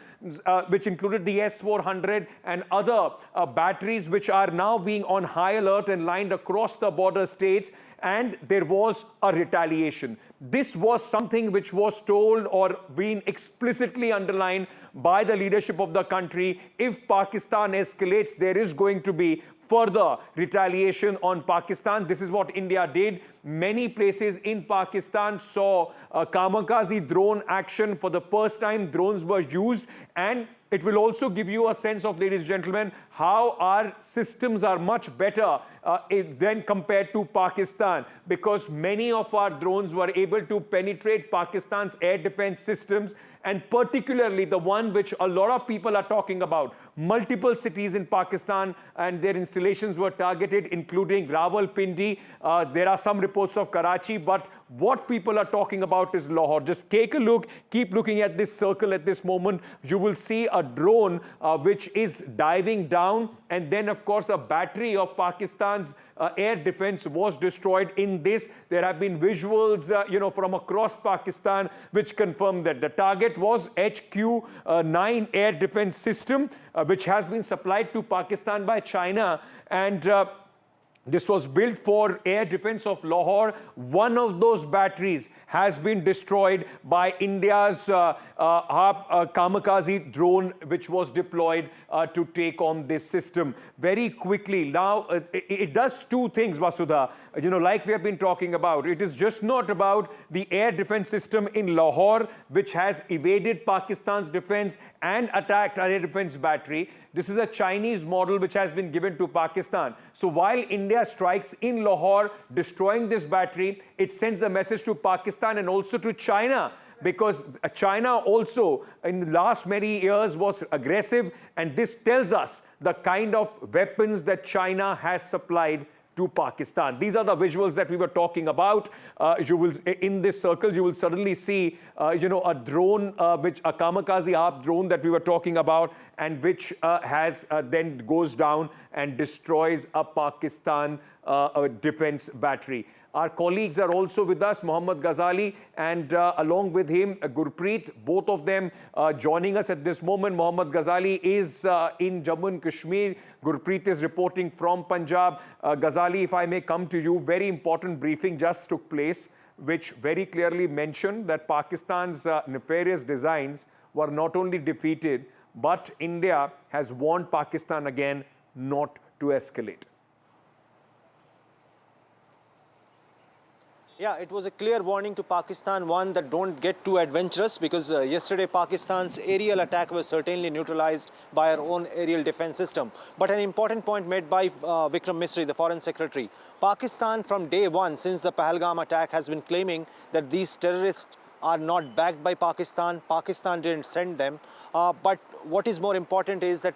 which included the S-400 and other batteries, which are now being on high alert and lined across the border states. And there was a retaliation. This was something which was told or been explicitly underlined by the leadership of the country. If Pakistan escalates, there is going to be further retaliation on Pakistan. This is what India did. Many places in Pakistan saw kamikaze drone action. For the first time, drones were used. And it will also give you a sense of, ladies and gentlemen, how our systems are much better than compared to Pakistan, because many of our drones were able to penetrate Pakistan's air defense systems, and particularly the one which a lot of people are talking about. Multiple cities in Pakistan and their installations were targeted, including Rawalpindi. There are some reports of Karachi, but what people are talking about is Lahore. Just take a look, keep looking at this circle at this moment. You will see a drone which is diving down, and then of course a battery of Pakistan's air defense was destroyed in this. There have been visuals, from across Pakistan which confirm that the target was HQ-9 air defense system, which has been supplied to Pakistan by China, and this was built for air defense of Lahore. One of those batteries has been destroyed by India's kamikaze drone, which was deployed to take on this system. Very quickly, now it does two things, Vasudha. Like we have been talking about, it is just not about the air defense system in Lahore, which has evaded Pakistan's defense and attacked our air defense battery. This is a Chinese model which has been given to Pakistan. So while India strikes in Lahore, destroying this battery, it sends a message to Pakistan and also to China, because China also in the last many years was aggressive, and this tells us the kind of weapons that China has supplied to Pakistan. These are the visuals that we were talking about. You will, in this circle, you will suddenly see, a drone, which a kamikaze half drone that we were talking about, and which then goes down and destroys a Pakistan defense battery. Our colleagues are also with us, Mohammad Ghazali, and along with him, Gurpreet, both of them joining us at this moment. Mohammad Ghazali is in Jammu and Kashmir. Gurpreet is reporting from Punjab. Ghazali, if I may come to you, very important briefing just took place, which very clearly mentioned that Pakistan's nefarious designs were not only defeated, but India has warned Pakistan again not to escalate. Yeah, it was a clear warning to Pakistan, one, that don't get too adventurous, because yesterday Pakistan's aerial attack was certainly neutralized by our own aerial defense system. But an important point made by Vikram Misri, the Foreign Secretary, Pakistan from day one, since the Pahalgam attack, has been claiming that these terrorists are not backed by Pakistan. Pakistan didn't send them. But what is more important is that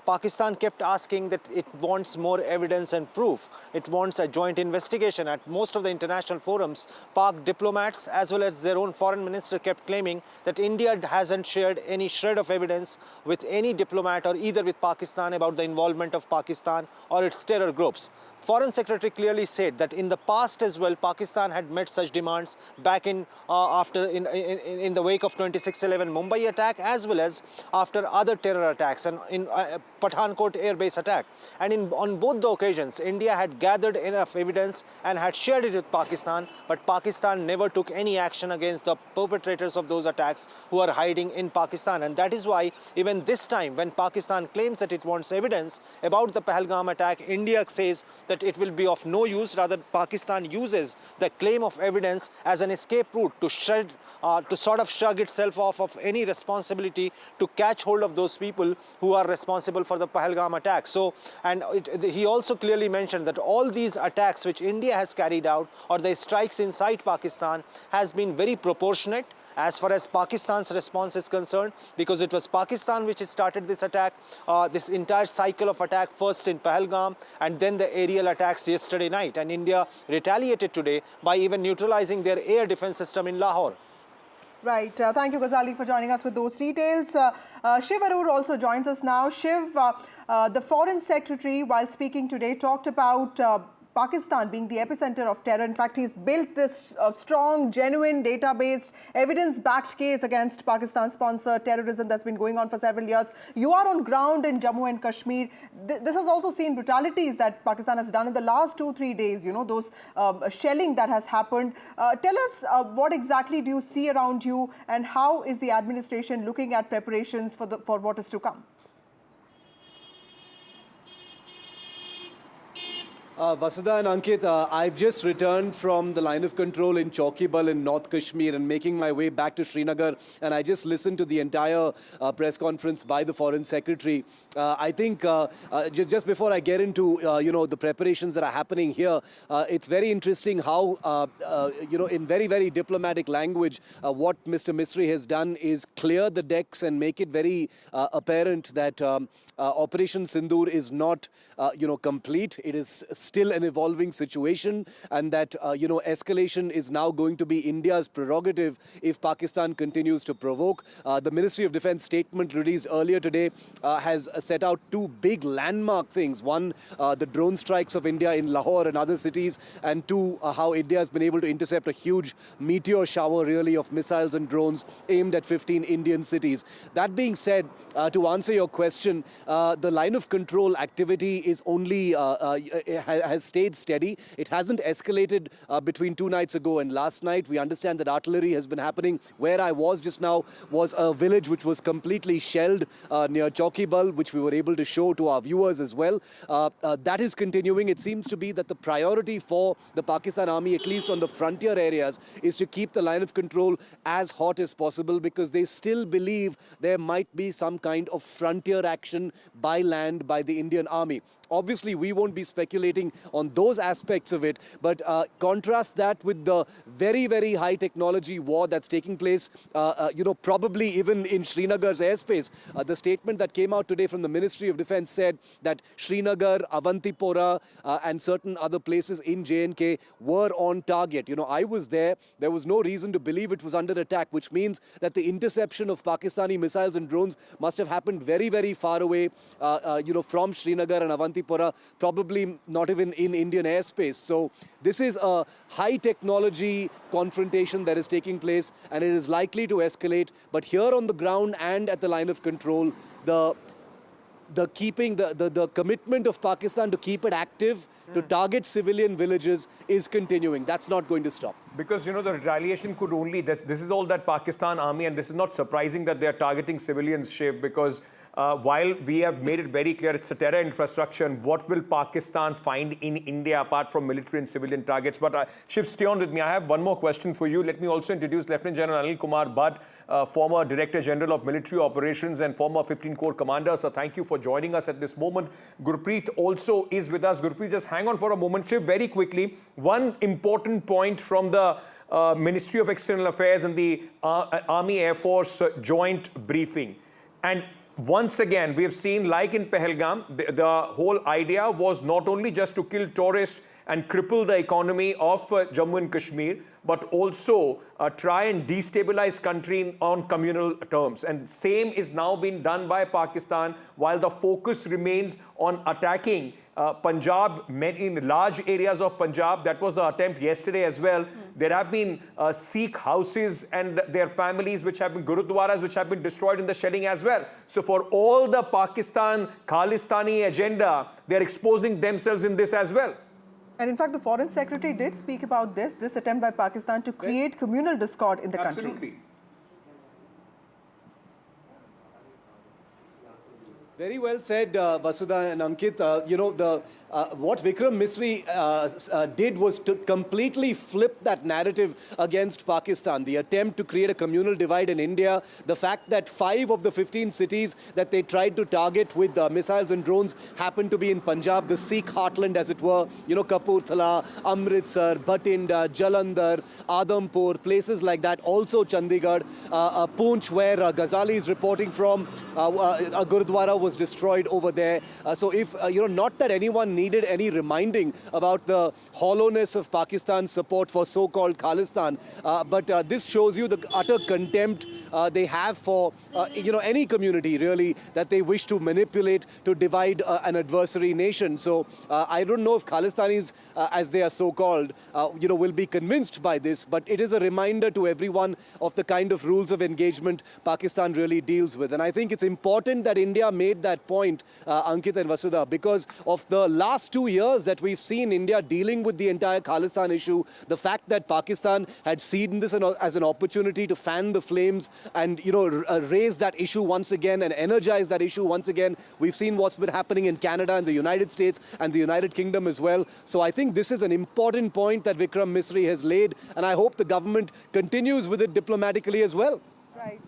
Pakistan kept asking that it wants more evidence and proof. It wants a joint investigation. At most of the international forums, Pak diplomats as well as their own foreign minister kept claiming that India hasn't shared any shred of evidence with any diplomat or either with Pakistan about the involvement of Pakistan or its terror groups. Foreign Secretary clearly said that in the past as well, Pakistan had met such demands back in the wake of 26/11 Mumbai attack, as well as after other terror attacks and in Pathankot air base attack. And on both the occasions, India had gathered enough evidence and had shared it with Pakistan, but Pakistan never took any action against the perpetrators of those attacks who are hiding in Pakistan. And that is why even this time, when Pakistan claims that it wants evidence about the Pahalgam attack, India says that it will be of no use. Rather, Pakistan uses the claim of evidence as an escape route to sort of shrug itself off of any responsibility to catch hold of those people who are responsible for the Pahalgam attack. So, and he also clearly mentioned that all these attacks which India has carried out, or the strikes inside Pakistan, has been very proportionate as far as Pakistan's response is concerned, because it was Pakistan which started this attack, this entire cycle of attack, first in Pahalgam and then the aerial attacks yesterday night. And India retaliated today by even neutralizing their air defense system in Lahore. Right. Thank you, Ghazali, for joining us with those details. Shiv Arur also joins us now. Shiv, the Foreign Secretary, while speaking today, talked about Pakistan being the epicenter of terror. In fact, he's built this strong, genuine, data-based, evidence-backed case against Pakistan-sponsored terrorism that's been going on for several years. You are on ground in Jammu and Kashmir. This has also seen brutalities that Pakistan has done in the last 2-3 days, you know, those shelling that has happened. Tell us what exactly do you see around you, and how is the administration looking at preparations for what is to come? Vasudha and Ankit, I've just returned from the line of control in Chaukibal in North Kashmir and making my way back to Srinagar, and I just listened to the entire press conference by the Foreign Secretary. I think just before I get into you know, the preparations that are happening here, it's very interesting how you know, in very, very diplomatic language, what Mr. Misri has done is clear the decks and make it very apparent that Operation Sindoor is not you know, complete. It is still an evolving situation, and that you know, escalation is now going to be India's prerogative if Pakistan continues to provoke. The Ministry of Defence statement released earlier today has set out two big landmark things. One, the drone strikes of India in Lahore and other cities, and two, how India has been able to intercept a huge meteor shower really of missiles and drones aimed at 15 Indian cities. That being said, to answer your question, the line of control activity is only has stayed steady. It hasn't escalated between 2 nights ago and last night. We understand that artillery has been happening. Where I was just now was a village which was completely shelled near Chaukibal, which we were able to show to our viewers as well. That is continuing. It seems to be that the priority for the Pakistan Army, at least on the frontier areas, is to keep the line of control as hot as possible, because they still believe there might be some kind of frontier action by land by the Indian Army. Obviously, we won't be speculating on those aspects of it, but contrast that with the very, very high technology war that's taking place, you know, probably even in Srinagar's airspace. The statement that came out today from the Ministry of Defence said that Srinagar, Avantipora, and certain other places in J&K were on target. You know, I was there. There was no reason to believe it was under attack, which means that the interception of Pakistani missiles and drones must have happened very, very far away, you know, from Srinagar and Avantipora, probably not even in Indian airspace. So this is a high technology confrontation that is taking place, and it is likely to escalate. But here on the ground and at the line of control, the commitment of Pakistan to keep it active, to target civilian villages, is continuing. That's not going to stop. Because, you know, the retaliation could only, this is all that Pakistan Army, and this is not surprising that they are targeting civilians, Shiv, because while we have made it very clear it's a terror infrastructure, and what will Pakistan find in India apart from military and civilian targets? But Shiv, stay on with me. I have one more question for you. Let me also introduce Lieutenant General Anil Kumar Bhatt, former Director General of Military Operations and former 15 Corps Commander. So thank you for joining us at this moment. Gurpreet also is with us. Gurpreet, just hang on for a moment. Shiv, very quickly, one important point from the Ministry of External Affairs and the Army Air Force joint briefing. And once again, we have seen, like in Pahalgam, the whole idea was not only just to kill tourists and cripple the economy of Jammu and Kashmir, but also try and destabilize country on communal terms. And same is now being done by Pakistan, while the focus remains on attacking Punjab, in large areas of Punjab. That was the attempt yesterday as well. There have been Sikh houses and their families, which have been Gurudwaras, which have been destroyed in the shelling as well. So for all the Pakistan Khalistani agenda, they're exposing themselves in this as well. And in fact, the Foreign Secretary did speak about this attempt by Pakistan to create communal discord in the country. Absolutely. Very well said, Vasudha and Ankit. What Vikram Misri did was to completely flip that narrative against Pakistan. The attempt to create a communal divide in India, the fact that 5 of the 15 cities that they tried to target with missiles and drones happened to be in Punjab, the Sikh heartland as it were, Kapurthala, Amritsar, Bhatinda, Jalandhar, Adampur, places like that. Also Chandigarh, Poonch, where Ghazali is reporting from, a Gurudwara was destroyed over there. So if, not that anyone needed any reminding about the hollowness of Pakistan's support for so-called Khalistan, but this shows you the utter contempt they have for, any community really that they wish to manipulate to divide an adversary nation. So I don't know if Khalistanis, as they are so-called, will be convinced by this, but it is a reminder to everyone of the kind of rules of engagement Pakistan really deals with. And I think it's important that India made that point, Ankit and Vasudha, because of the last 2 years that we've seen India dealing with the entire Khalistan issue, the fact that Pakistan had seen this as an opportunity to fan the flames and, raise that issue once again and energize that issue once again. We've seen what's been happening in Canada and the United States and the United Kingdom as well. So I think this is an important point that Vikram Misri has laid, and I hope the government continues with it diplomatically as well. Right.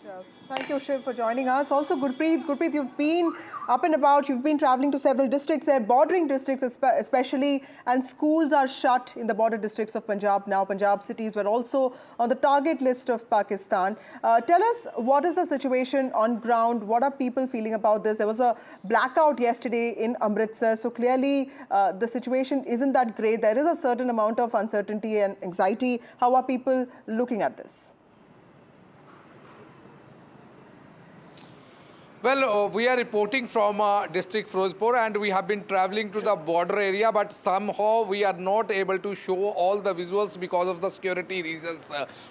Thank you, Shiv, for joining us. Also, Gurpreet, you've been up and about. You've been traveling to several districts there, bordering districts especially, and schools are shut in the border districts of Punjab now. Punjab cities were also on the target list of Pakistan. Tell us, what is the situation on ground? What are people feeling about this? There was a blackout yesterday in Amritsar, so clearly the situation isn't that great. There is a certain amount of uncertainty and anxiety. How are people looking at this? Well, we are reporting from district Firozpur, and we have been traveling to the border area, but somehow we are not able to show all the visuals because of the security reasons.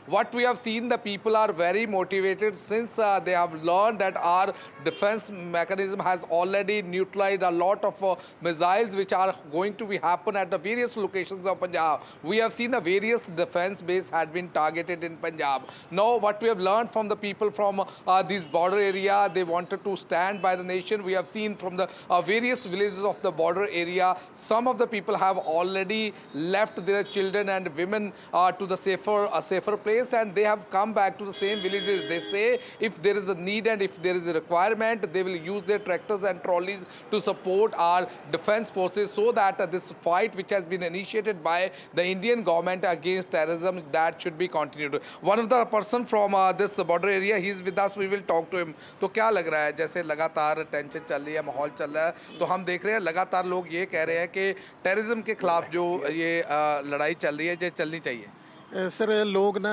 What we have seen, the people are very motivated since they have learned that our defense mechanism has already neutralized a lot of missiles which are going to happen at the various locations of Punjab. We have seen the various defense base had been targeted in Punjab. Now, what we have learned from the people from this border area, they wanted to stand by the nation. We have seen from the various villages of the border area, some of the people have already left their children and women to the safer place, and they have come back to the same villages. They say if there is a need and if there is a requirement, they will use their tractors and trolleys to support our defense forces, so that this fight which has been initiated by the Indian government against terrorism, that should be continued. One of the person from this border area, he is with us. We will talk to him. तो क्या लग रहा है, जैसे लगातार tension चल रही है, माहौल चल रहा है, तो हम देख रहे हैं लगातार लोग ये कह रहे हैं कि टेररिज्म के खिलाफ जो ये लड़ाई चल रही है, ये चलनी चाहिए। सर, लोग ना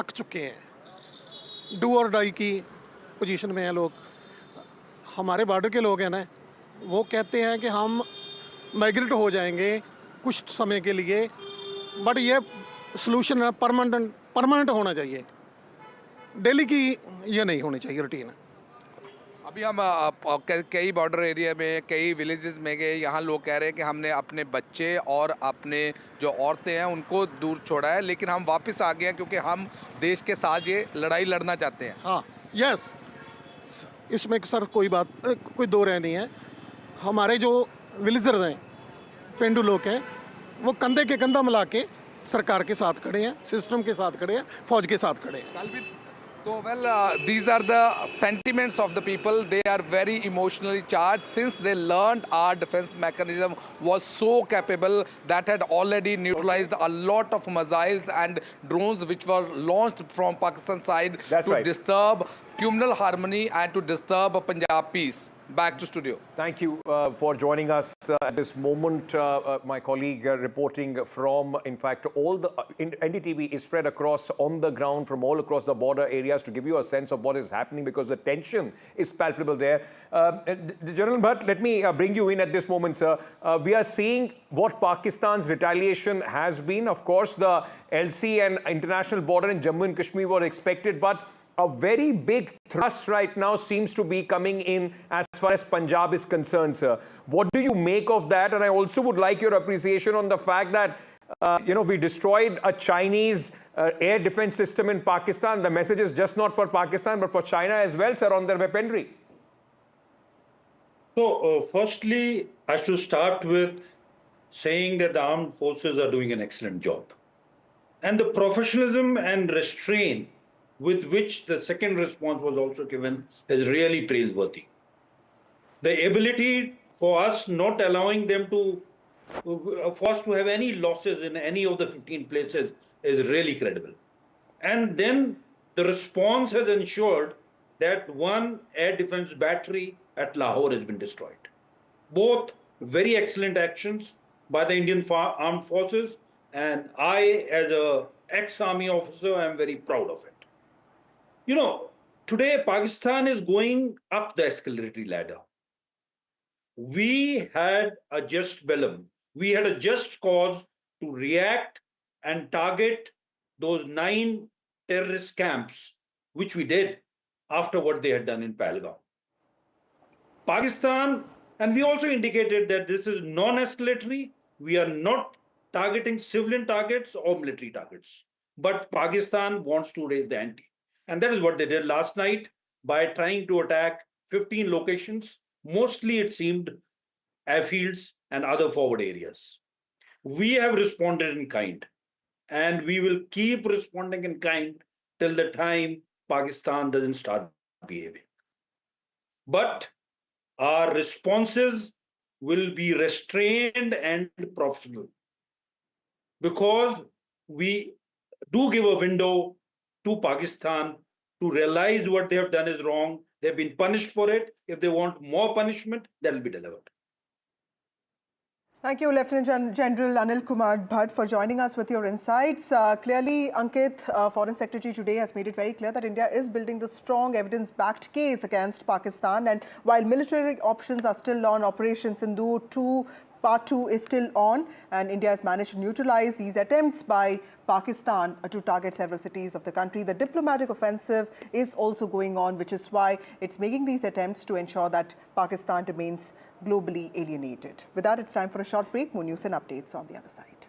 अक चुके हैं, डू और डाई की पोजीशन में हैं लोग। हमारे बॉर्डर के लोग हैं ना, वो कहते हैं कि हम माइग्रेट हो जाएंगे कुछ समय के लिए, बट ये सलूशन परमानेंट होना चाहिए, डेली की ये नहीं होनी चाहिए रूटीन। अभी हम कई बॉर्डर एरिया में, कई विलेजेस में गए, यहाँ लोग कह रहे हैं कि हमने अपने बच्चे और अपने जो औरतें हैं उनको दूर छोड़ा है, लेकिन हम वापस आ गए हैं क्योंकि हम देश के साथ ये लड़ाई लड़ना चाहते हैं। हाँ, यस, इसमें सर कोई दो राय नहीं है। हमारे जो विलेजर्स हैं, पेंडू लोग हैं, वो कंधे के कंधा मिला के सरकार के साथ खड़े हैं, सिस्टम के साथ खड़े हैं, फौज के साथ खड़े हैं। So, well, these are the sentiments of the people. They are very emotionally charged since they learned our defense mechanism was so capable that had already neutralized a lot of missiles and drones which were launched from Pakistan side to disturb communal harmony and to disturb Punjab peace. Back to studio. Thank you for joining us at this moment. My colleague reporting from, in fact, all the NDTV is spread across on the ground from all across the border areas to give you a sense of what is happening, because the tension is palpable there. General Bhatt, let me bring you in at this moment, sir. We are seeing what Pakistan's retaliation has been. Of course, the LC and international border in Jammu and Kashmir were expected, but a very big thrust right now seems to be coming in as far as Punjab is concerned, sir. What do you make of that? And I also would like your appreciation on the fact that, we destroyed a Chinese air defense system in Pakistan. The message is just not for Pakistan, but for China as well, sir, on their weaponry. So, firstly, I should start with saying that the armed forces are doing an excellent job. And the professionalism and restraint with which the second response was also given is really praiseworthy. The ability for us not allowing them to, for us to have any losses in any of the 15 places is really credible. And then the response has ensured that one air defense battery at Lahore has been destroyed. Both very excellent actions by the Indian Armed Forces, and I, as an ex-army officer, am very proud of it. You know, today Pakistan is going up the escalatory ladder. We had a just bellum. We had a just cause to react and target those 9 terrorist camps, which we did after what they had done in Pahalgam. Pakistan, and we also indicated that this is non-escalatory. We are not targeting civilian targets or military targets. But Pakistan wants to raise the ante. And that is what they did last night by trying to attack 15 locations. Mostly it seemed airfields and other forward areas. We have responded in kind, and we will keep responding in kind till the time Pakistan doesn't start behaving. But our responses will be restrained and professional, because we do give a window to Pakistan to realize what they have done is wrong. They've been punished for it. If they want more punishment, that will be delivered. Thank you, Lieutenant General Anil Kumar Bhatt, for joining us with your insights. Clearly, Ankit, Foreign Secretary, today has made it very clear that India is building the strong evidence-backed case against Pakistan. And while military options are still on, Operation Sindoor Part 2 is still on, and India has managed to neutralize these attempts by Pakistan to target several cities of the country. The diplomatic offensive is also going on, which is why it's making these attempts to ensure that Pakistan remains globally alienated. With that, it's time for a short break. More news and updates on the other side.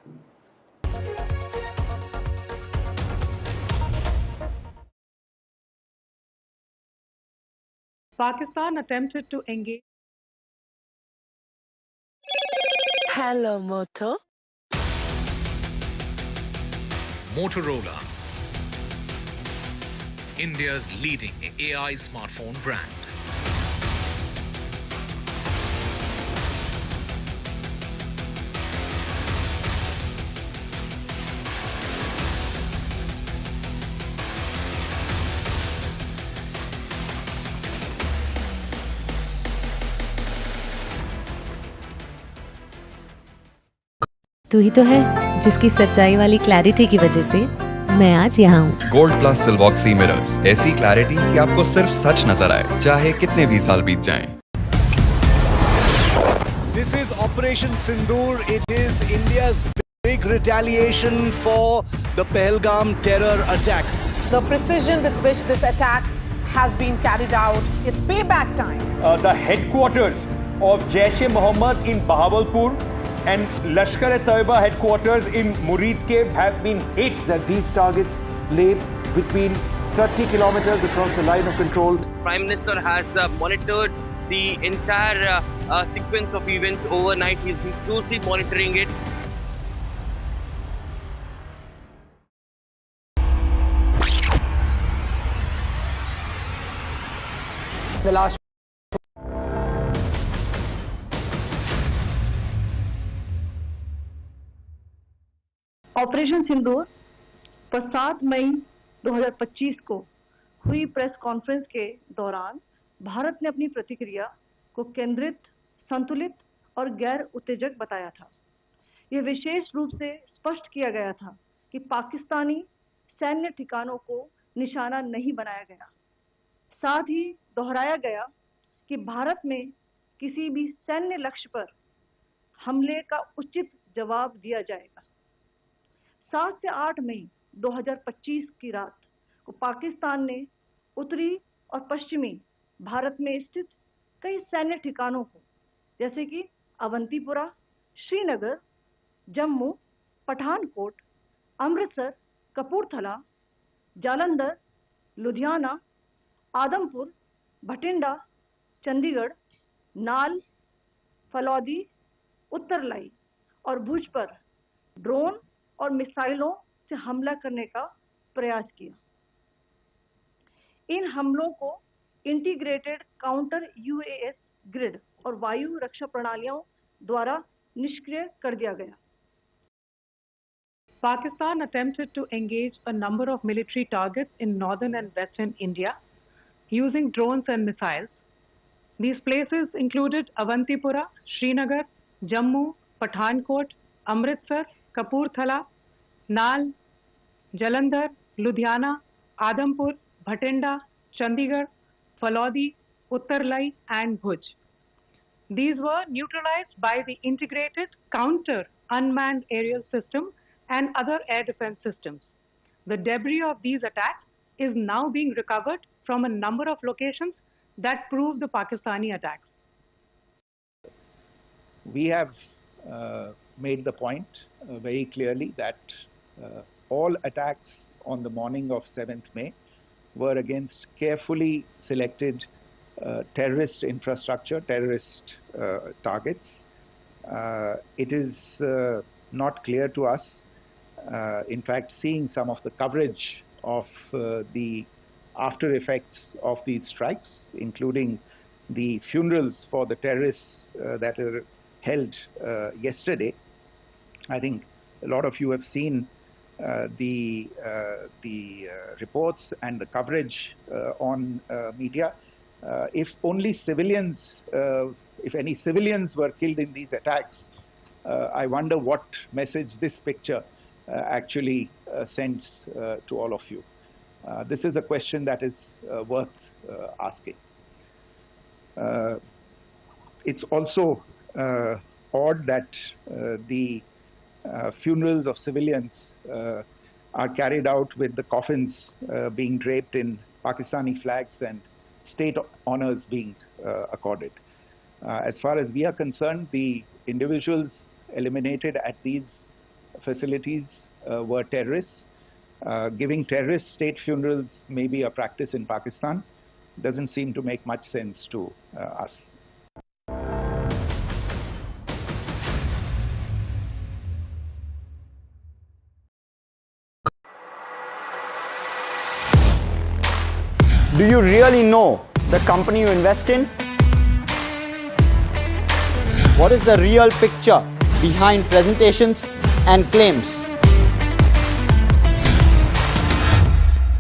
Pakistan attempted to engage. Hello, Moto. Motorola, India's leading AI smartphone brand. तू ही तो है जिसकी सच्चाई वाली clarity की वजह से मैं आज यहाँ हूँ। गोल्ड प्लस सिल्वॉक्सी मिरर्स, ऐसी क्लैरिटी कि आपको सिर्फ सच नजर आए, चाहे कितने भी साल बीत जाएं। This is Operation Sindoor. It is India's big retaliation for the Pahalgam terror attack. The precision with which this attack has been carried out, it's payback time. The headquarters of Jaish-e-Mohammed in Bahawalpur and Lashkar-e-Taiba headquarters in Muridke have been hit. That these targets lay between 30 kilometers across the line of control. Prime Minister has monitored the entire sequence of events overnight. He's been closely monitoring it. The last operation Sindoor पर 7 मई 2025 को हुई press conference के दौरान भारत ने अपनी प्रतिक्रिया को केंद्रित, संतुलित और गैर उत्तेजक बताया था। यह विशेष रूप से स्पष्ट किया गया था कि पाकिस्तानी सैन्य ठिकानों को निशाना नहीं बनाया गया। साथ ही दोहराया गया कि भारत में किसी भी सैन्य लक्ष्य पर हमले का उचित जवाब दिया जाएगा। 7 से 8 मई 2025 की रात को पाकिस्तान ने उत्तरी और पश्चिमी भारत में स्थित कई सैन्य ठिकानों को, जैसे कि अवंतीपुरा, श्रीनगर, जम्मू, पठानकोट, अमृतसर, कपूरथला, जालंधर, लुधियाना, आदमपुर, भटिंडा, चंडीगढ़, नाल, फलौदी, उत्तरलाई और भुज पर ड्रोन और मिसाइलों से हमला करने का प्रयास किया। इन हमलों को इंटीग्रेटेड काउंटर यूएएस ग्रिड और वायु रक्षा प्रणालियों द्वारा निष्क्रिय कर दिया गया। Pakistan attempted to engage a number of military targets in northern and western India using drones and missiles. These places included Avantipura, Srinagar, Jammu, Pathankot, Amritsar, Kapurthala, Nal, Jalandhar, Ludhiana, Adampur, Bhatinda, Chandigarh, Falodi, Uttarlai and Bhuj. These were neutralized by the integrated counter unmanned aerial system and other air defense systems. The debris of these attacks is now being recovered from a number of locations that prove the Pakistani attacks. We have made the point very clearly that all attacks on the morning of 7th May were against carefully selected terrorist infrastructure, terrorist targets. It is not clear to us, in fact, seeing some of the coverage of the after effects of these strikes, including the funerals for the terrorists that were held yesterday. I think a lot of you have seen the reports and the coverage on media. If only civilians, if any civilians were killed in these attacks, I wonder what message this picture actually sends to all of you. This is a question that is worth asking. It's also odd that the funerals of civilians are carried out with the coffins being draped in Pakistani flags and state honors being accorded. As far as we are concerned, the individuals eliminated at these facilities were terrorists. Giving terrorist state funerals may be a practice in Pakistan. Doesn't seem to make much sense to us. Do you really know the company you invest in? What is the real picture behind presentations and claims?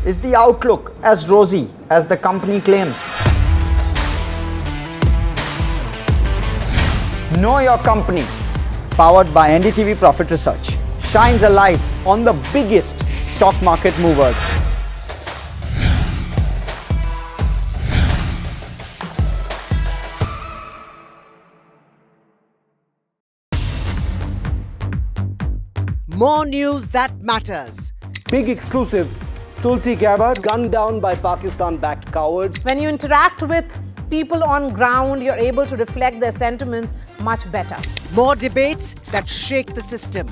Is the outlook as rosy as the company claims? Know Your Company, powered by NDTV Profit Research, shines a light on the biggest stock market movers. More news that matters. Big exclusive. Tulsi Gabbard gunned down by Pakistan-backed cowards. When you interact with people on ground, you're able to reflect their sentiments much better. More debates that shake the system.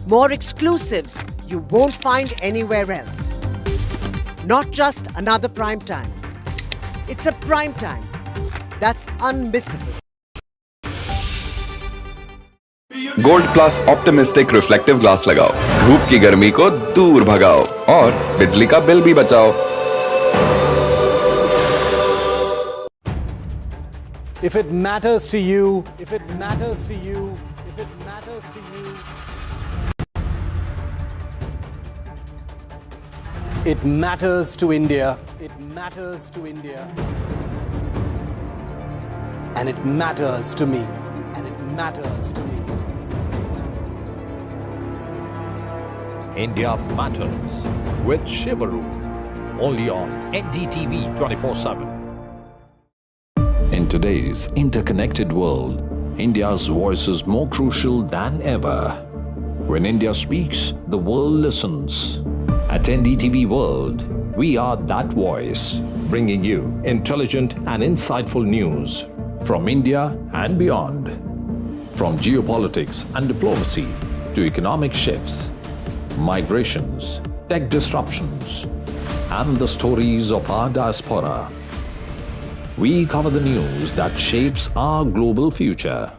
More exclusives you won't find anywhere else. Not just another prime time. It's a prime time that's unmissable. Gold plus optimistic reflective glass लगाओ, धूप की गर्मी को दूर भगाओ और बिजली का बिल भी बचाओ। If it matters to you, if it matters to you, if it matters to you, it matters to India. It matters to India. And it matters to me. And it matters to me. India Matters with Shivaru, only on NDTV 24/7. In today's interconnected world, India's voice is more crucial than ever. When India speaks, the world listens. At NDTV World, we are that voice, bringing you intelligent and insightful news from India and beyond. From geopolitics and diplomacy to economic shifts, migrations, tech disruptions, and the stories of our diaspora. We cover the news that shapes our global future.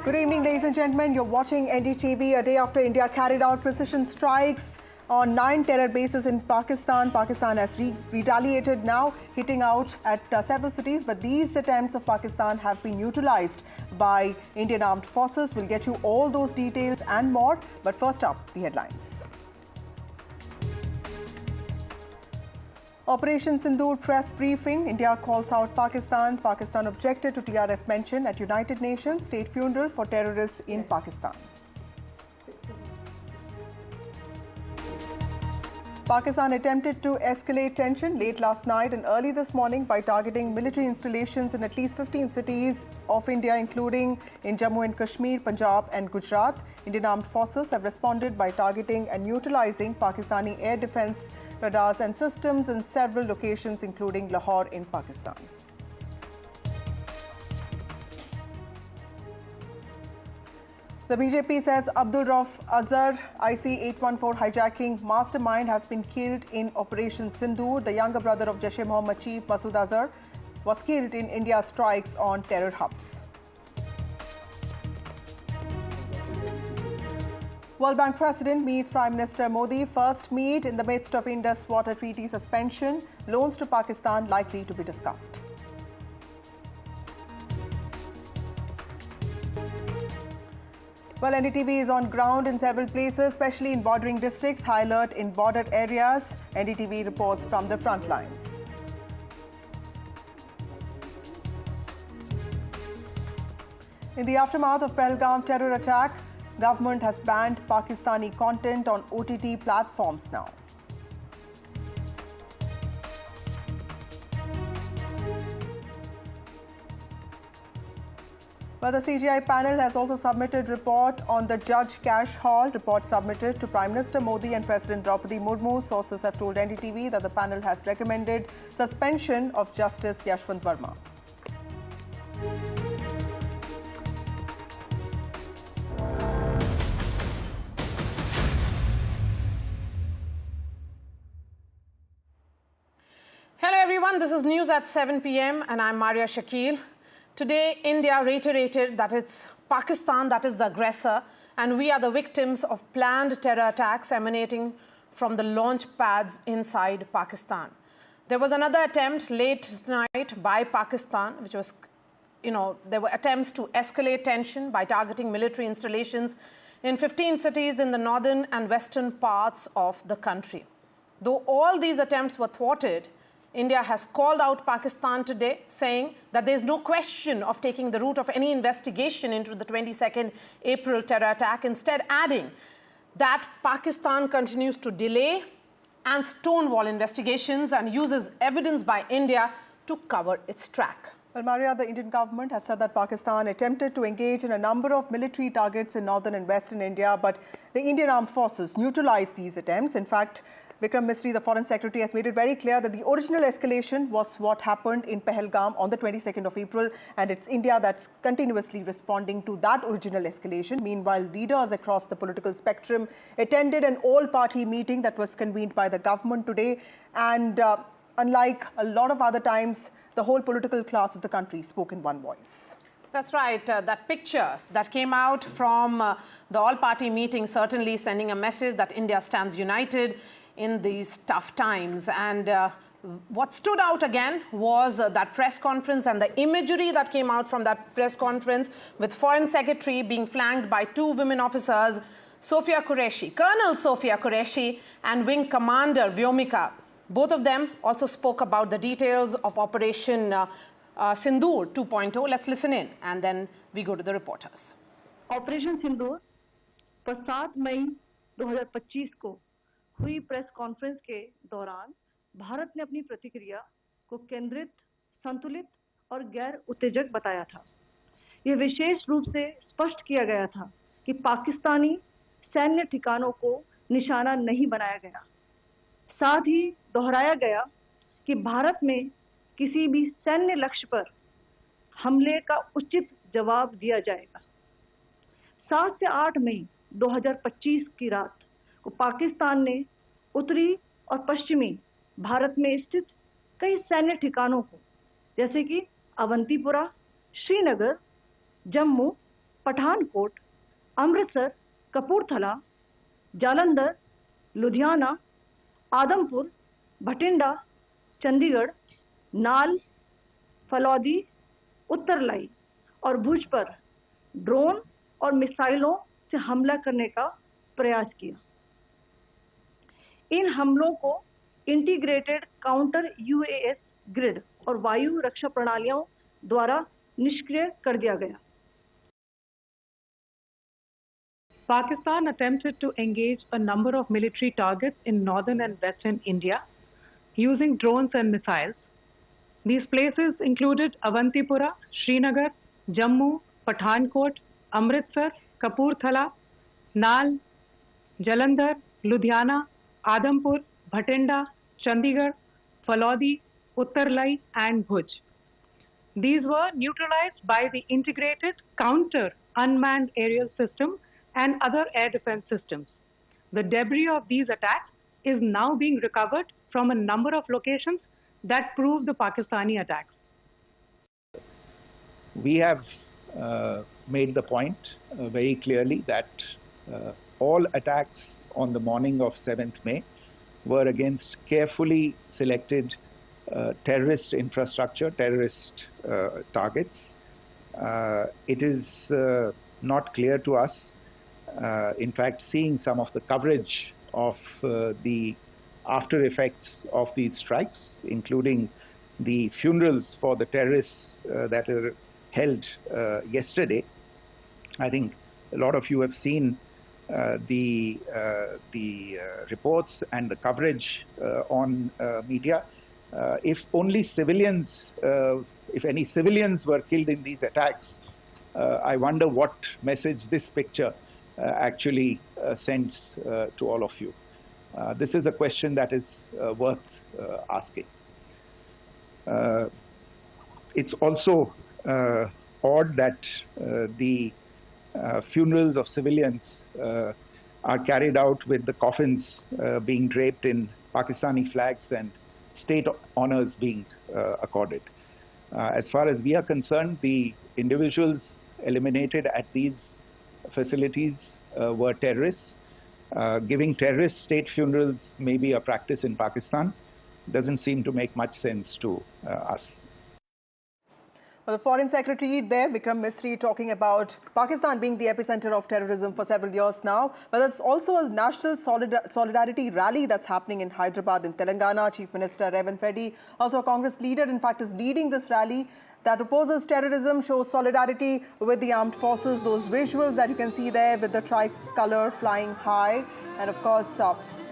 Good evening, ladies and gentlemen. You're watching NDTV a day after India carried out precision strikes on 9 terror bases in Pakistan. Pakistan has retaliated now, hitting out at several cities. But these attempts of Pakistan have been neutralized by Indian armed forces. We'll get you all those details and more. But first up, the headlines. Operation Sindoor press briefing. India calls out Pakistan. Pakistan objected to TRF mention at United Nations state funeral for terrorists in Pakistan. Pakistan attempted to escalate tension late last night and early this morning by targeting military installations in at least 15 cities of India, including in Jammu and Kashmir, Punjab and Gujarat. Indian armed forces have responded by targeting and neutralizing Pakistani Air Defence Radars and systems in several locations, including Lahore in Pakistan. The BJP says Abdul Rauf Azhar, IC-814 hijacking mastermind, has been killed in Operation Sindoor. The younger brother of Jaish-e-Mohammed chief Masood Azhar was killed in India's strikes on terror hubs. World Bank President meets Prime Minister Modi. First meet in the midst of Indus Water Treaty suspension. Loans to Pakistan likely to be discussed. Well, NDTV is on ground in several places, especially in bordering districts. High alert in border areas. NDTV reports from the front lines. In the aftermath of Pahalgam terror attack, government has banned Pakistani content on OTT platforms now. Well, the CGI panel has also submitted report on the Judge Cash Hall. Report submitted to Prime Minister Modi and President Draupadi Murmu. Sources have told NDTV that the panel has recommended suspension of Justice Yashwant Verma. Hello everyone, this is news at 7 p.m. and I'm Maria Shakil. Today, India reiterated that it's Pakistan that is the aggressor and we are the victims of planned terror attacks emanating from the launch pads inside Pakistan. There was another attempt late night by Pakistan, which was, there were attempts to escalate tension by targeting military installations in 15 cities in the northern and western parts of the country. Though all these attempts were thwarted, India has called out Pakistan today, saying that there is no question of taking the route of any investigation into the 22nd April terror attack, instead adding that Pakistan continues to delay and stonewall investigations and uses evidence by India to cover its track. Well, Maria, the Indian government has said that Pakistan attempted to engage in a number of military targets in northern and western India, but the Indian armed forces neutralized these attempts. In fact, Vikram Misri, the Foreign Secretary, has made it very clear that the original escalation was what happened in Pahalgam on the 22nd of April, and it's India that's continuously responding to that original escalation. Meanwhile, leaders across the political spectrum attended an all-party meeting that was convened by the government today, and unlike a lot of other times, the whole political class of the country spoke in one voice. That's right. That picture that came out from the all-party meeting certainly sending a message that India stands united in these tough times. And what stood out again was that press conference and the imagery that came out from that press conference, with Foreign Secretary being flanked by two women officers, Sofia Qureshi, Colonel Sofia Qureshi, and Wing Commander Vyomika. Both of them also spoke about the details of Operation Sindoor 2.0. Let's listen in and then we go to the reporters. Operation Sindoor पर 7 मई 2025 को हुई press conference के दौरान भारत ने अपनी प्रतिक्रिया को केंद्रित, संतुलित और गैर उत्तेजक बताया था। यह विशेष रूप से स्पष्ट किया गया था कि पाकिस्तानी सैन्य ठिकानों को निशाना नहीं बनाया गया। साथ ही दोहराया गया कि भारत में किसी भी सैन्य लक्ष्य पर हमले का उचित जवाब दिया जाएगा। 7 से 8 मई 2025 की रात को पाकिस्तान ने उत्तरी और पश्चिमी भारत में स्थित कई सैन्य ठिकानों को जैसे कि अवंतीपुरा, श्रीनगर, जम्मू, पठानकोट, अमृतसर, कपूरथला, जालंधर, लुधियाना, आदमपुर, भटिंडा, चंडीगढ़, नाल, फलौदी, उत्तरलाई और भुज पर ड्रोन और मिसाइलों से हमला करने का प्रयास किया। इन हमलों को इंटीग्रेटेड काउंटर यूएस ग्रिड और वायु रक्षा प्रणालियों द्वारा निष्क्रिय कर दिया गया। Pakistan attempted to engage a number of military targets in northern and western India using drones and missiles. These places included Avantipura, Srinagar, Jammu, Pathankot, Amritsar, Kapurthala, Nal, Jalandhar, Ludhiana, Adampur, Bhatinda, Chandigarh, Falodi, Uttarlai and Bhuj. These were neutralized by the integrated counter unmanned aerial system and other air defense systems. The debris of these attacks is now being recovered from a number of locations that prove the Pakistani attacks. We have made the point very clearly that all attacks on the morning of 7th May were against carefully selected terrorist infrastructure, terrorist targets. It is not clear to us, in fact, seeing some of the coverage of the after effects of these strikes, including the funerals for the terrorists that were held yesterday. I think a lot of you have seen the reports and the coverage on media. If only civilians, if any civilians were killed in these attacks, I wonder what message this picture actually sends to all of you. This is a question that is worth asking. It's also odd that the funerals of civilians are carried out with the coffins being draped in Pakistani flags and state honors being accorded. As far as we are concerned, the individuals eliminated at these facilities were terrorists. Giving terrorist state funerals may be a practice in Pakistan. Doesn't seem to make much sense to us. Well, the Foreign Secretary there, Vikram Misri, talking about Pakistan being the epicenter of terrorism for several years now. But there's also a national solidarity rally that's happening in Hyderabad in Telangana. Chief Minister Revanth Reddy, also a Congress leader, in fact, is leading this rally that opposes terrorism, shows solidarity with the armed forces. Those visuals that you can see there with the tricolour flying high. And of course,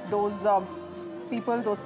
those people, those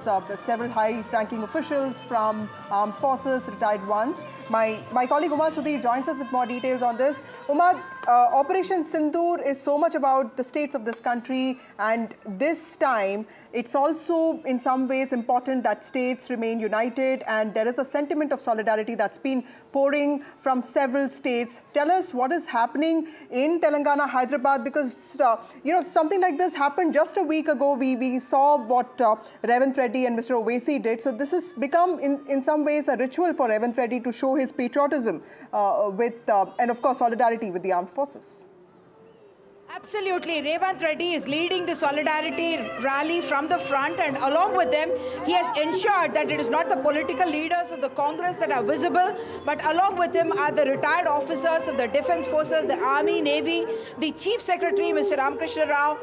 several high-ranking officials from armed forces, retired ones. My colleague Umar Sudhi joins us with more details on this. Umar, Operation Sindoor is so much about the states of this country, and this time it's also in some ways important that states remain united, and there is a sentiment of solidarity that's been pouring from several states. Tell us what is happening in Telangana, Hyderabad, because you know, something like this happened just a week ago. We saw what Revanth Reddy and Mr. Owaisi did. So this has become in some ways a ritual for Revanth Reddy to show his patriotism and of course solidarity with the armed forces. Absolutely. Revanth Reddy is leading the solidarity rally from the front, and along with them, he has ensured that it is not the political leaders of the Congress that are visible, but along with him are the retired officers of the Defence Forces, the Army, Navy, the Chief Secretary, Mr. Ramakrishna Rao,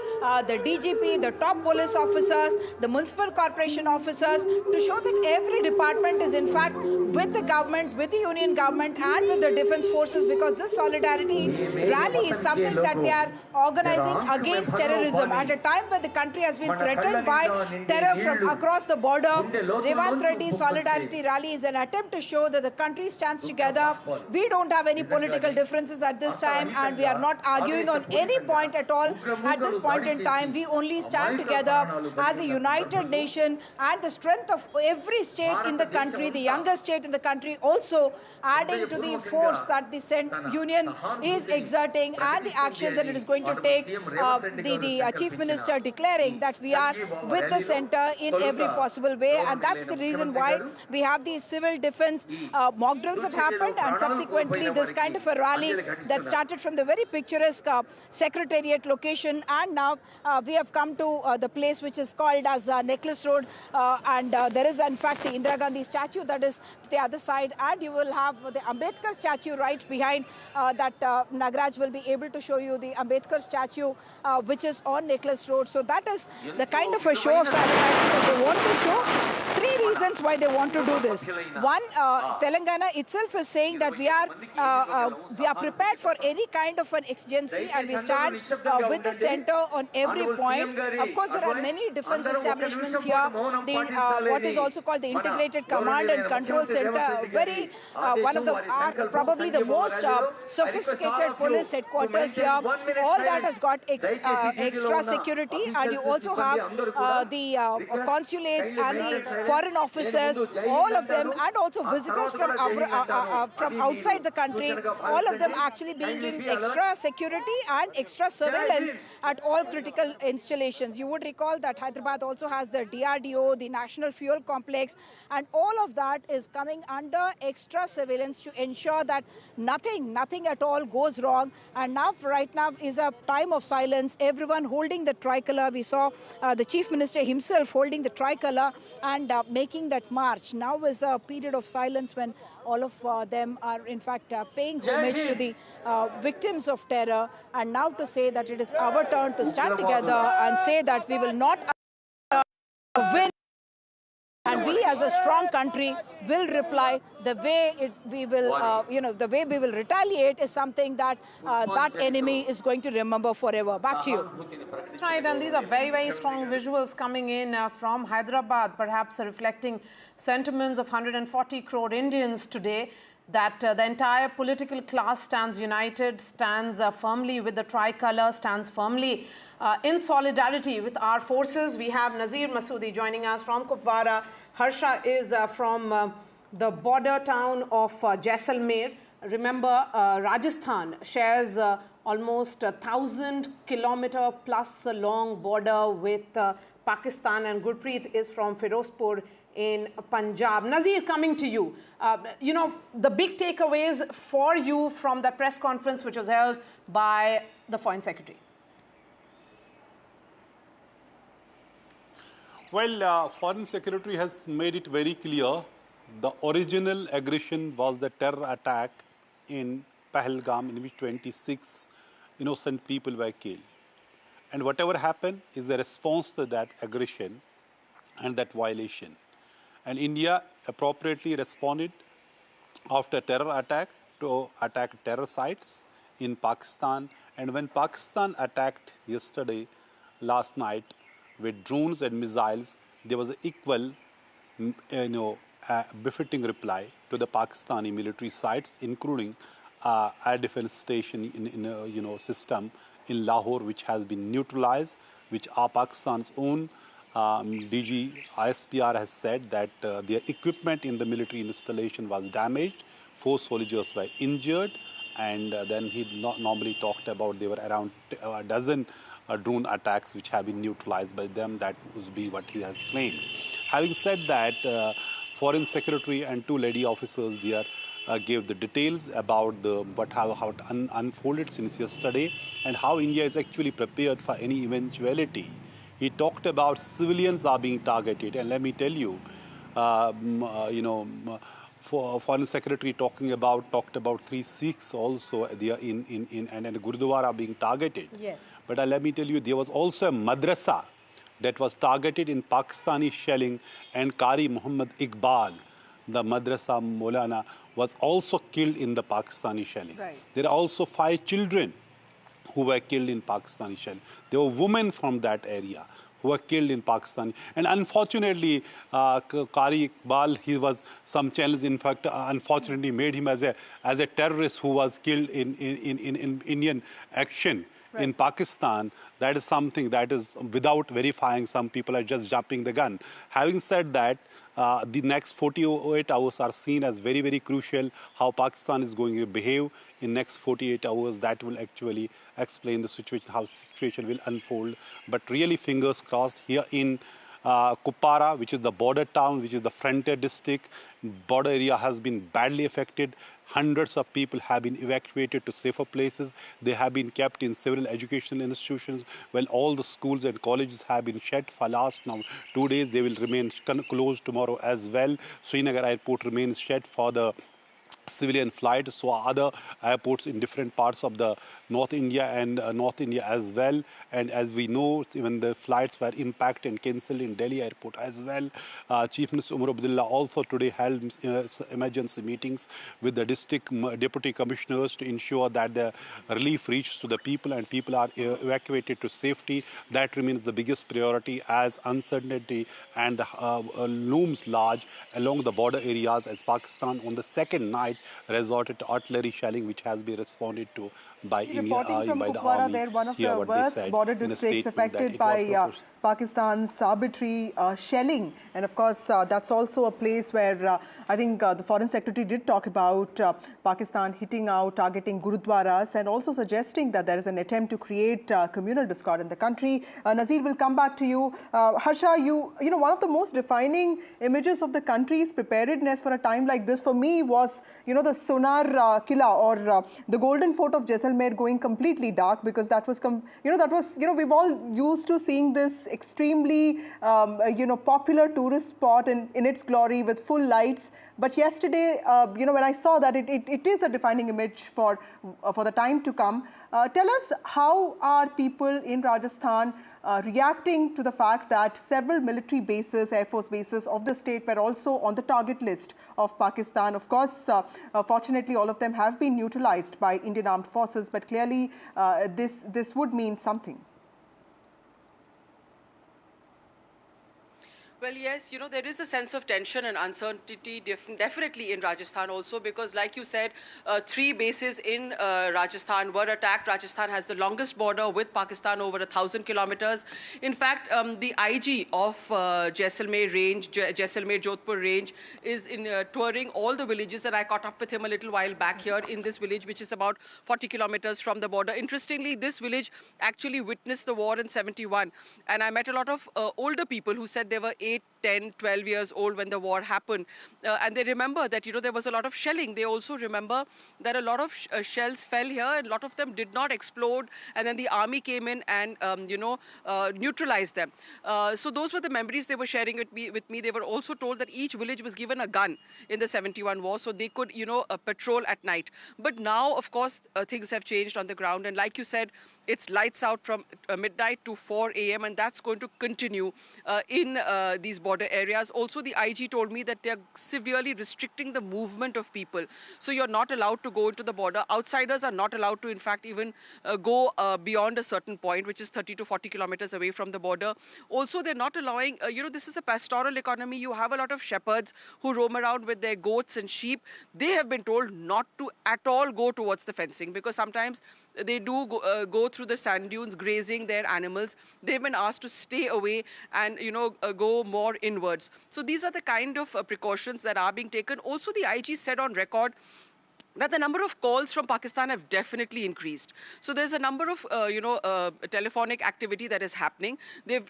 the DGP, the top police officers, the municipal corporation officers, to show that every department is in fact with the government, with the union government and with the Defence Forces, because this solidarity rally is something that they are organizing against terrorism at a time when the country has been threatened by terror from across the border. Revanth Reddy's solidarity rally is an attempt to show that the country stands together. We don't have any political differences at this time, and we are not arguing on any point at all at this point in time. We only stand together as a united nation, and the strength of every state in the country, the youngest state in the country, also adding to the force that the union is exerting and the actions that it is going to to take the Chief Minister declaring that we are with the centre in every possible way, and that's the reason why we have these civil defence mock drills that happened, and subsequently this kind of a rally that started from the very picturesque Secretariat location, and now we have come to the place which is called as Necklace Road, and there is in fact the Indira Gandhi statue that is to the other side, and you will have the Ambedkar statue right behind that. Nagraj will be able to show you the Ambedkar statue which is on Necklace Road. So that is the kind of a show of solidarity that they want to show. Three reasons why they want to do this. One, Telangana itself is saying that we are prepared for any kind of an exigency, and we stand with the centre on every point. Of course, there are many defence establishments here. What is also called the Integrated Command and Control Centre, very one of the probably the most sophisticated police headquarters here. All that has got extra security, and you also have the consulates and the foreign officers, all of them, and also visitors from outside the country, all of them actually being given extra security and extra surveillance at all critical installations. You would recall that Hyderabad also has the DRDO, the National Fuel Complex, and all of that is coming under extra surveillance to ensure that nothing at all goes wrong. And now, right now, is a time of silence. Everyone holding the tricolour. We saw the Chief Minister himself holding the tricolour and making that march. Now is a period of silence when all of them are in fact paying homage to the victims of terror, and now to say that it is our turn to stand together and say that we will not win, and we as a strong country will reply. The way we will retaliate is something that that enemy is going to remember forever. Back to you. That's right, and these are very, very strong visuals coming in from Hyderabad, perhaps reflecting sentiments of 140 crore Indians today, that the entire political class stands united, stands firmly with the tricolour, stands firmly in solidarity with our forces. We have Nazir Masoodi joining us from Kupwara. Harsha is from the border town of Jaisalmer. Remember, Rajasthan shares almost 1,000-kilometer plus long border with Pakistan, and Gurpreet is from Firozpur in Punjab. Nazir, coming to you. The big takeaways for you from the press conference which was held by the Foreign Secretary. Well, Foreign Secretary has made it very clear the original aggression was the terror attack in Pahalgam, in which 26 innocent people were killed. And whatever happened is the response to that aggression and that violation. And India appropriately responded after terror attack to attack terror sites in Pakistan. And when Pakistan attacked last night, with drones and missiles, there was an equal, befitting reply to the Pakistani military sites, including air defense station in system in Lahore, which has been neutralized, which Pakistan's own DG ISPR has said that their equipment in the military installation was damaged, 4 soldiers were injured, and then he normally talked about there were around a dozen drone attacks which have been neutralized by them. That would be what he has claimed. Having said that, Foreign Secretary and 2 lady officers there gave the details about how it unfolded since yesterday and how India is actually prepared for any eventuality. He talked about civilians are being targeted, and let me tell you, Foreign Secretary talked about 3 Sikhs also there and a Gurdwara being targeted. Yes. But let me tell you, there was also a madrasa that was targeted in Pakistani shelling, and Qari Muhammad Iqbal, the madrasa Maulana, was also killed in the Pakistani shelling. Right. There are also 5 children who were killed in Pakistani shelling. There were women from that area who were killed in Pakistan. And unfortunately, Qari Iqbal, he was, some channels in fact unfortunately made him as a terrorist who was killed in Indian action in Pakistan, that is something that is without verifying. Some people are just jumping the gun. Having said that, the next 48 hours are seen as very, very crucial. How Pakistan is going to behave in next 48 hours, that will actually explain the situation, how the situation will unfold. But really, fingers crossed here in Kupwara, which is the border town, which is the frontier district, border area has been badly affected. Hundreds of people have been evacuated to safer places. They have been kept in several educational institutions. Well, all the schools and colleges have been shut for last now 2 days. They will remain closed tomorrow as well. Srinagar airport remains shut for the civilian flight, so other airports in different parts of the North India and North India as well. And as we know, even the flights were impacted and cancelled in Delhi airport as well. Chief Minister Umar Abdullah also today held emergency meetings with the district deputy commissioners to ensure that the relief reaches to the people and people are evacuated to safety. That remains the biggest priority as uncertainty and looms large along the border areas as Pakistan on the second night resorted to artillery shelling, which has been responded to by India, from by the Kupwara, army. they're one of Here the what worst they said border in a districts statement that affected it was by proposed. Pakistan's arbitrary shelling. And of course, that's also a place where I think the Foreign Secretary did talk about Pakistan hitting out, targeting Gurudwaras, and also suggesting that there is an attempt to create communal discord in the country. Nazir, will come back to you. Harsha, you know, one of the most defining images of the country's preparedness for a time like this for me was, you know, the Sonar Killa or the Golden Fort of Jaisalmer going completely dark, because that was, we've all used to seeing this extremely, popular tourist spot in its glory with full lights. But yesterday, when I saw that, it is a defining image for the time to come. Tell us, how are people in Rajasthan reacting to the fact that several military bases, Air Force bases of the state were also on the target list of Pakistan? Of course, fortunately, all of them have been neutralized by Indian Armed Forces, but clearly this would mean something. Well, yes, there is a sense of tension and uncertainty definitely in Rajasthan also, because like you said, 3 bases in Rajasthan were attacked. Rajasthan has the longest border with Pakistan, over 1,000 kilometers. In fact, the IG of Jaisalmer range, Jaisalmer Jodhpur range, is touring all the villages, and I caught up with him a little while back here in this village, which is about 40 kilometers from the border. Interestingly, this village actually witnessed the war in 71, and I met a lot of older people who said they were 8, 10, 12 years old when the war happened. And they remember that, there was a lot of shelling. They also remember that a lot of shells fell here, and a lot of them did not explode. And then the army came in and, neutralized them. So those were the memories they were sharing with me. They were also told that each village was given a gun in the 71 war, so they could, patrol at night. But now, of course, things have changed on the ground. And like you said, it's lights out from midnight to 4 a.m. and that's going to continue in these border areas. Also, the IG told me that they're severely restricting the movement of people. So you're not allowed to go into the border. Outsiders are not allowed to, in fact, even go beyond a certain point, which is 30 to 40 kilometers away from the border. Also, they're not allowing, this is a pastoral economy. You have a lot of shepherds who roam around with their goats and sheep. They have been told not to at all go towards the fencing, because sometimes they do go through the sand dunes grazing their animals. They've been asked to stay away and, go more inwards. So these are the kind of precautions that are being taken. Also, the IG said on record that the number of calls from Pakistan have definitely increased. So there's a number of, telephonic activity that is happening. They're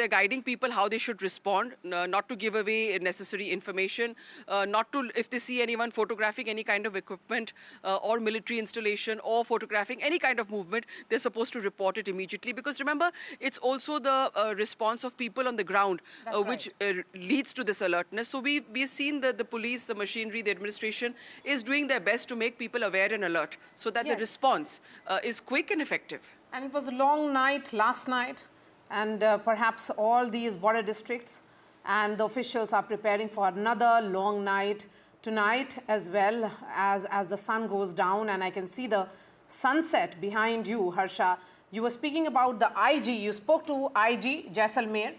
guiding people how they should respond, not to give away necessary information, not to, if they see anyone photographing any kind of equipment or military installation or photographing any kind of movement, they're supposed to report it immediately. Because remember, it's also the response of people on the ground, which leads to this alertness. So we've seen that the police, the machinery, the administration is doing their best to make people aware and alert, so that the response is quick and effective. And it was a long night last night, and perhaps all these border districts and the officials are preparing for another long night tonight, as well as the sun goes down. And I can see the sunset behind you, Harsha. You were speaking about the IG. You spoke to IG Jaisalmer.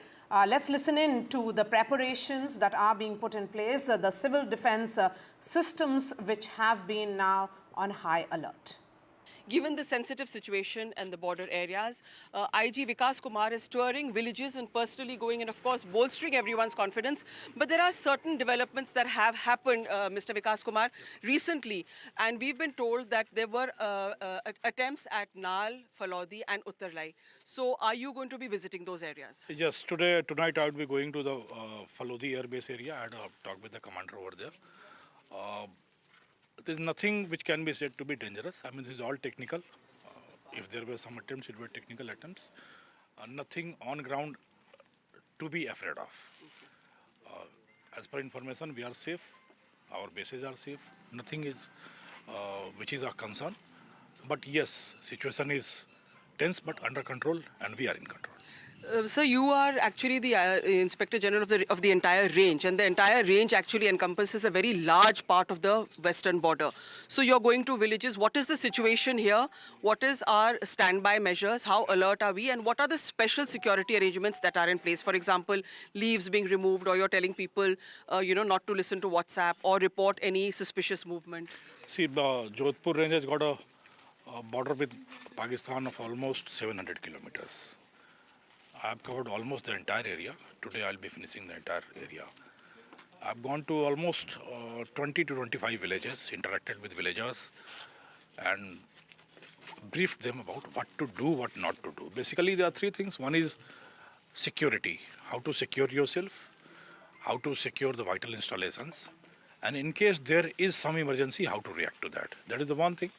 Let's listen in to the preparations that are being put in place, the civil defense systems which have been now on high alert. given the sensitive situation and the border areas. IG Vikas Kumar is touring villages and personally going and, of course, bolstering everyone's confidence. But there are certain developments that have happened, Mr. Vikas Kumar, recently. And we've been told that there were attempts at Nal, Falodi and Uttarlai. So are you going to be visiting those areas? Yes, tonight I will be going to the Falodi Air Base area. I had a talk with the commander over there. There is nothing which can be said to be dangerous. I mean, this is all technical. If there were some attempts, it were technical attempts. Nothing on ground to be afraid of. As per information, we are safe. Our bases are safe. Nothing is which is a concern. But yes, situation is tense but under control, and we are in control. Sir, you are actually the Inspector General of the entire range, and the entire range actually encompasses a very large part of the western border. So you're going to villages. What is the situation here? What is our standby measures? How alert are we? And what are the special security arrangements that are in place? For example, leaves being removed, or you're telling people, not to listen to WhatsApp or report any suspicious movement. See, Jodhpur range has got a border with Pakistan of almost 700 kilometers. I have covered almost the entire area. Today I'll be finishing the entire area. I've gone to almost 20 to 25 villages, interacted with villagers and briefed them about what to do, what not to do. Basically there are three things. One is security, how to secure yourself, how to secure the vital installations, and in case there is some emergency, how to react to that. That is the one thing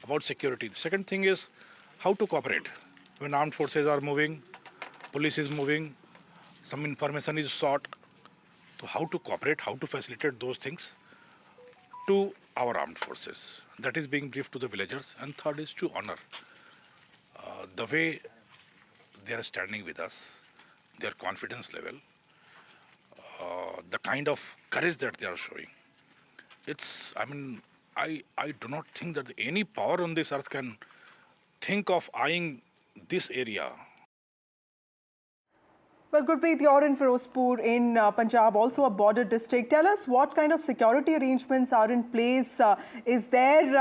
about security. The second thing is how to cooperate. When armed forces are moving, police is moving, some information is sought. So how to cooperate, how to facilitate those things to our armed forces. That is being briefed to the villagers. And third is to honor the way they are standing with us, their confidence level, the kind of courage that they are showing. I do not think that any power on this earth can think of eyeing this area. Well, Gurpreet, you're in Firozpur in Punjab, also a border district. Tell us what kind of security arrangements are in place. Is there,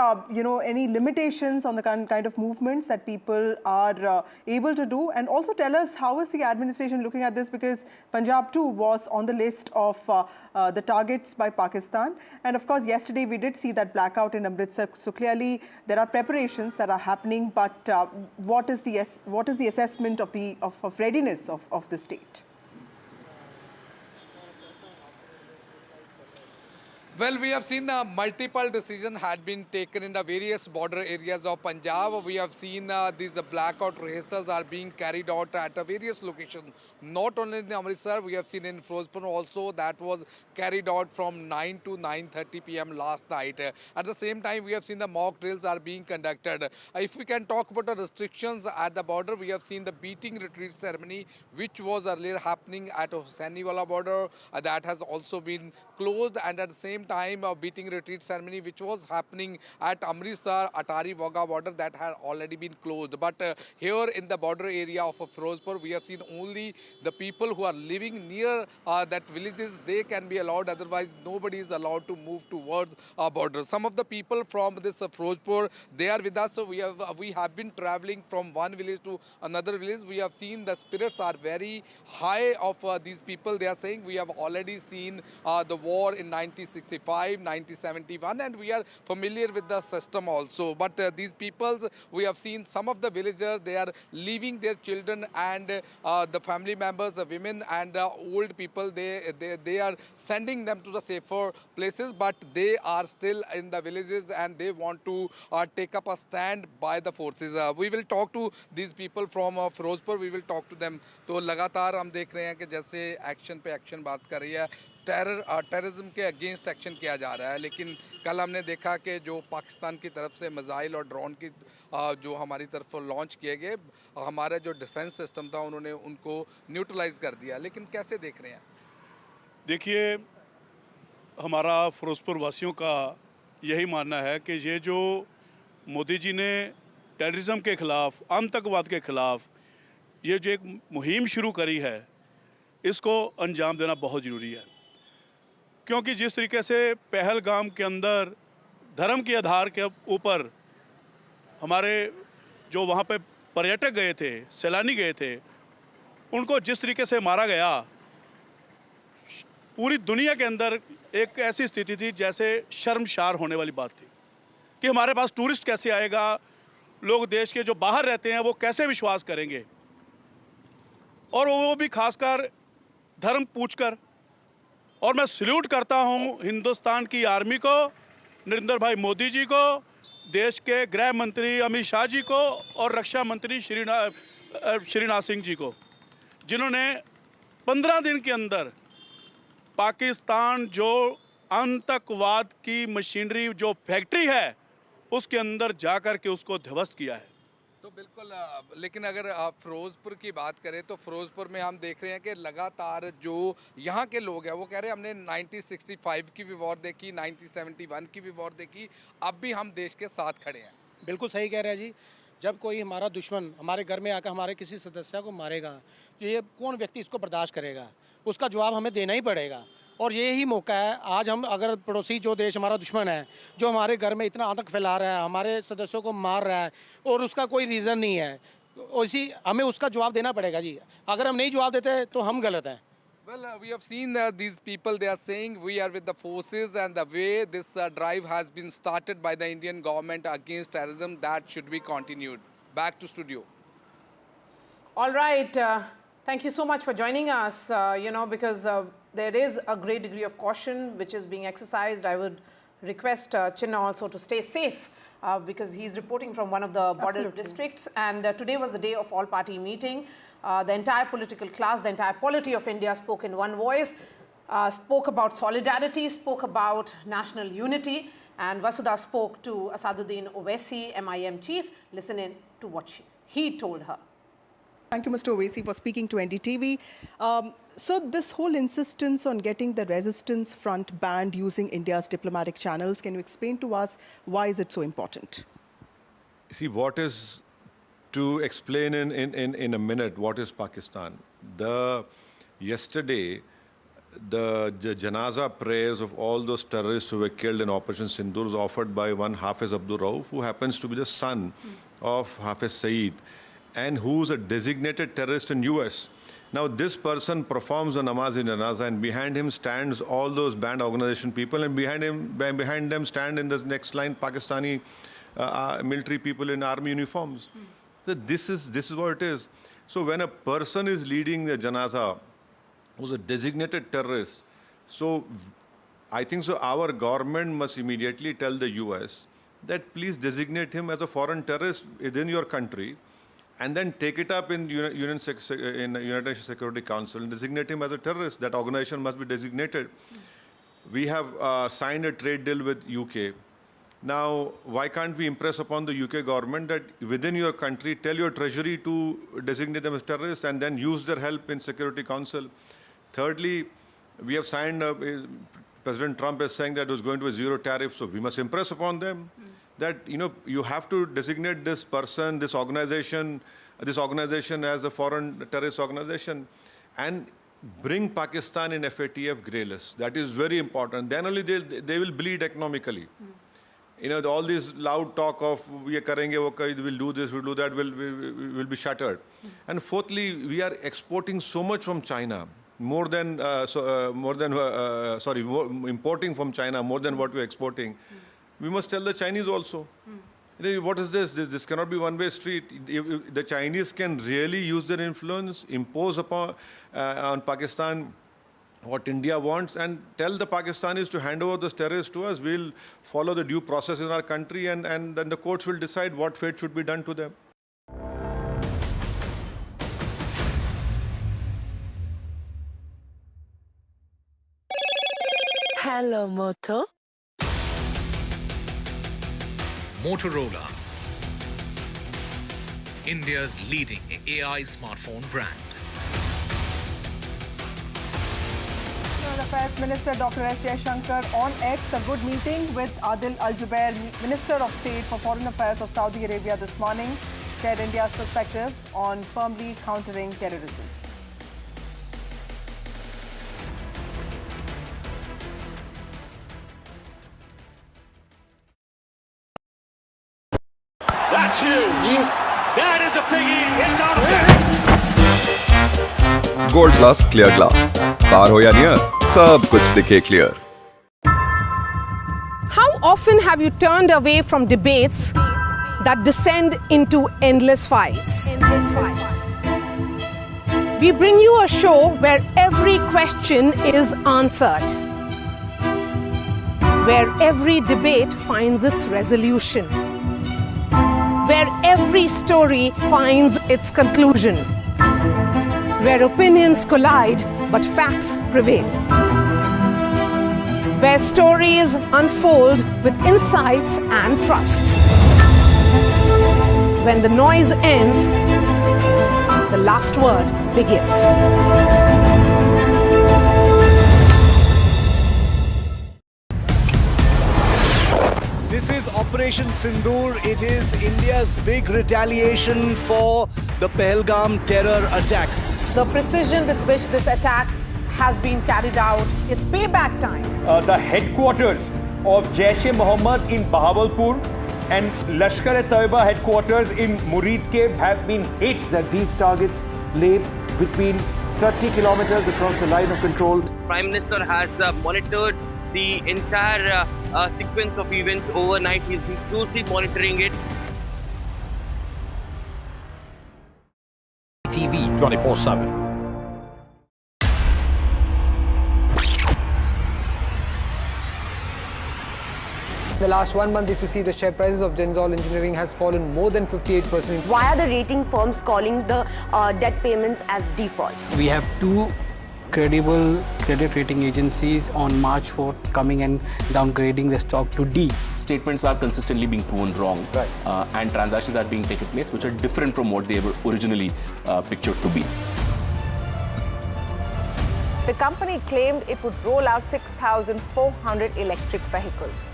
any limitations on the kind of movements that people are able to do? And also tell us, how is the administration looking at this? Because Punjab too was on the list of the targets by Pakistan. And of course, yesterday we did see that blackout in Amritsar. So clearly there are preparations that are happening. But what is the assessment of readiness of the state? Well, we have seen multiple decisions had been taken in the various border areas of Punjab. We have seen these blackout rehearsals are being carried out at various locations. Not only in Amritsar, we have seen in Firozpur also that was carried out from 9 to 9:30 p.m. last night. At the same time, we have seen the mock drills are being conducted. If we can talk about the restrictions at the border, we have seen the beating retreat ceremony, which was earlier happening at Hossainiwala border. That has also been closed, and at the same time a beating retreat ceremony which was happening at Amritsar, Atari Wagah border, that had already been closed. But here in the border area of Firozpur, we have seen only the people who are living near that villages, they can be allowed, otherwise nobody is allowed to move towards our border. Some of the people from this Firozpur, they are with us. So we have been traveling from one village to another village. We have seen the spirits are very high of these people. They are saying we have already seen the war in 1965, 1971, and we are familiar with the system also. But these peoples, we have seen some of the villagers, they are leaving their children and the family members, the women and old people, they are sending them to the safer places, but they are still in the villages and they want to take up a stand by the forces. We will talk to these people from Firozpur, we will talk to them. तो लगातार हम देख रहे हैं कि जैसे action पे action बात कर रही है, टेररिज्म के अगेंस्ट एक्शन किया जा रहा है, लेकिन कल हमने देखा कि जो पाकिस्तान की तरफ से मिसाइल और ड्रोन की जो हमारी तरफ लॉन्च किए गए, हमारा जो डिफेंस सिस्टम था उन्होंने उनको न्यूट्रलाइज कर दिया. लेकिन कैसे देख रहे हैं? देखिए, हमारा फिरोजपुर वासियों का यही मानना है कि ये जो मोदी जी ने टेररिज्म के ख़िलाफ़, आतंकवाद के ख़िलाफ़ ये जो एक मुहिम शुरू करी है, इसको अंजाम देना बहुत ज़रूरी है. क्योंकि जिस तरीके से पहलगाम के अंदर धर्म के आधार के ऊपर हमारे जो वहाँ पे पर्यटक गए थे, सैलानी गए थे, उनको जिस तरीके से मारा गया, पूरी दुनिया के अंदर एक ऐसी स्थिति थी जैसे शर्मशार होने वाली बात थी कि हमारे पास टूरिस्ट कैसे आएगा, लोग देश के जो बाहर रहते हैं वो कैसे विश्वास करेंगे, और वो भी खासकर धर्म पूछकर। और मैं सल्यूट करता हूं हिंदुस्तान की आर्मी को, नरेंद्र भाई मोदी जी को, देश के गृह मंत्री अमित शाह जी को और रक्षा मंत्री श्रीनाथ सिंह जी को, जिन्होंने 15 दिन के अंदर पाकिस्तान जो आतंकवाद की मशीनरी जो फैक्ट्री है उसके अंदर जाकर के उसको ध्वस्त किया है। तो बिल्कुल, लेकिन अगर आप फिरोजपुर की बात करें तो फिरोजपुर में हम देख रहे हैं कि लगातार जो यहाँ के लोग हैं वो कह रहे हैं हमने 1965 की भी वॉर देखी, 1971 की भी वॉर देखी, अब भी हम देश के साथ खड़े हैं। बिल्कुल सही कह रहे हैं जी। जब कोई हमारा दुश्मन हमारे घर में आकर हमारे किसी सदस्य को मारेगा तो ये कौन व्यक्ति इसको बर्दाश्त करेगा? उसका जवाब हमें देना ही पड़ेगा। और ये ही मौका है आज हम अगर पड़ोसी जो देश हमारा दुश्मन है, जो हमारे घर में इतना आतंक फैला रहा है, हमारे सदस्यों को मार रहा है और उसका कोई रीज़न नहीं है, उसी हमें उसका जवाब देना पड़ेगा जी। अगर हम नहीं जवाब देते तो हम गलत हैं। Well, we have seen these people, they are saying we are with the forces, and the way this drive has been started by the Indian government against terrorism, that should be continued. Back to studio. All right. Thank you so much for joining us, because there is a great degree of caution which is being exercised. I would request Chinna also to stay safe because he's reporting from one of the border districts. And today was the day of all-party meeting. The entire political class, the entire polity of India spoke in one voice, spoke about solidarity, spoke about national unity. And Vasudha spoke to Asaduddin Owaisi, MIM chief. Listen in to what he told her. Thank you, Mr. Owaisi, for speaking to NDTV. So this whole insistence on getting the resistance front banned using India's diplomatic channels, can you explain to us why is it so important? See, what is to explain in a minute what is Pakistan. Yesterday, the janaza prayers of all those terrorists who were killed in Operation Sindoor was offered by one Hafiz Abdul Rauf, who happens to be the son of Hafiz Saeed, and who's a designated terrorist in US. Now, this person performs a namaz in janaza, and behind him stands all those banned organization people, and behind them stand in the next line Pakistani military people in army uniforms. So this is what it is. So when a person is leading the janaza, who's a designated terrorist, so I think so our government must immediately tell the US that please designate him as a foreign terrorist within your country, and then take it up in United Nations Security Council and designate him as a terrorist. That organization must be designated. We have signed a trade deal with UK. Now, why can't we impress upon the UK government that within your country, tell your treasury to designate them as terrorists and then use their help in Security Council? Thirdly, we have signed, President Trump is saying that there's going to be zero tariff, so we must impress upon them that, you have to designate this person, this organization as a foreign terrorist organization, and bring Pakistan in FATF grey list. That is very important. Then only they will bleed economically. All this loud talk of we are karenge, we'll do this, we'll do that, will be shattered. And fourthly, we are exporting so much from China, importing from China more than what we're exporting. We must tell the Chinese also. What is this? This cannot be one-way street. If the Chinese can really use their influence, impose upon on Pakistan what India wants, and tell the Pakistanis to hand over the terrorists to us. We'll follow the due process in our country, and then the courts will decide what fate should be done to them. Hello, Moto. Motorola, India's leading AI smartphone brand. Foreign Affairs Minister Dr. S. Jaishankar on X, a good meeting with Adil Al-Jubair, Minister of State for Foreign Affairs of Saudi Arabia this morning, shared India's perspectives on firmly countering terrorism. The That's huge. That is a biggie. It's out of there. Gold class clear glass, car हो या near, सब कुछ दिखे clear. How often have you turned away from debates that descend into endless fights? We bring you a show where every question is answered, where every debate finds its resolution, where every story finds its conclusion, where opinions collide but facts prevail, where stories unfold with insights and trust. When the noise ends, the last word begins. This is Operation Sindoor. It is India's big retaliation for the Pahalgam terror attack. The precision with which this attack has been carried out, it's payback time. The headquarters of Jaish-e-Mohammed in Bahawalpur and Lashkar-e-Taiba headquarters in Muridke have been hit. That these targets lay between 30 kilometers across the line of control. Prime Minister has monitored the entire sequence of events overnight. He's been closely monitoring it. TV 24/7. In the last 1 month, if you see, the share prices of Genzol Engineering has fallen more than 58%. Why are the rating firms calling the debt payments as default? We have two credible credit rating agencies on March 4th coming and downgrading the stock to D. Statements are consistently being proven wrong, and transactions are being taken place which are different from what they were originally pictured to be. The company claimed it would roll out 6,400 electric vehicles.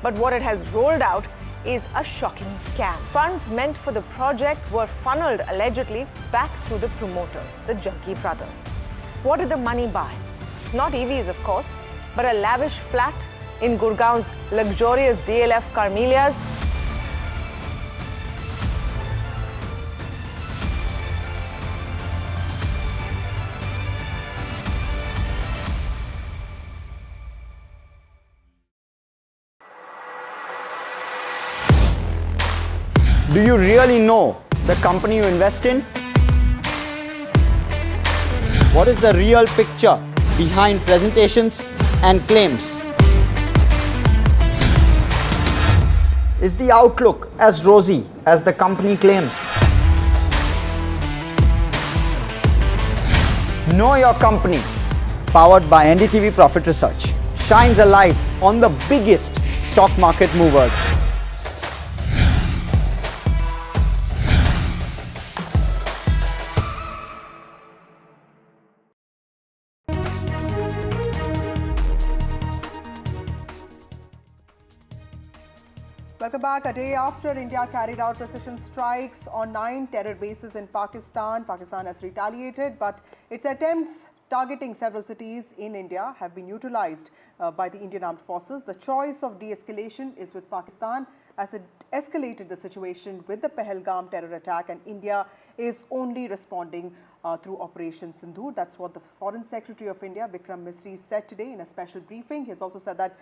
But what it has rolled out is a shocking scam. Funds meant for the project were funneled allegedly back to the promoters, the Junkie brothers. What did the money buy? Not EVs, of course, but a lavish flat in Gurgaon's luxurious DLF Carmelias. Do you really know the company you invest in? What is the real picture behind presentations and claims? Is the outlook as rosy as the company claims? Know Your Company, powered by NDTV Profit Research, shines a light on the biggest stock market movers. Welcome back. A day after India carried out precision strikes on 9 terror bases in Pakistan, Pakistan has retaliated, but its attempts targeting several cities in India have been neutralized by the Indian Armed Forces. The choice of de-escalation is with Pakistan as it escalated the situation with the Pahalgam terror attack, and India is only responding through Operation Sindoor. That's what the Foreign Secretary of India, Vikram Misri, said today in a special briefing. He has also said that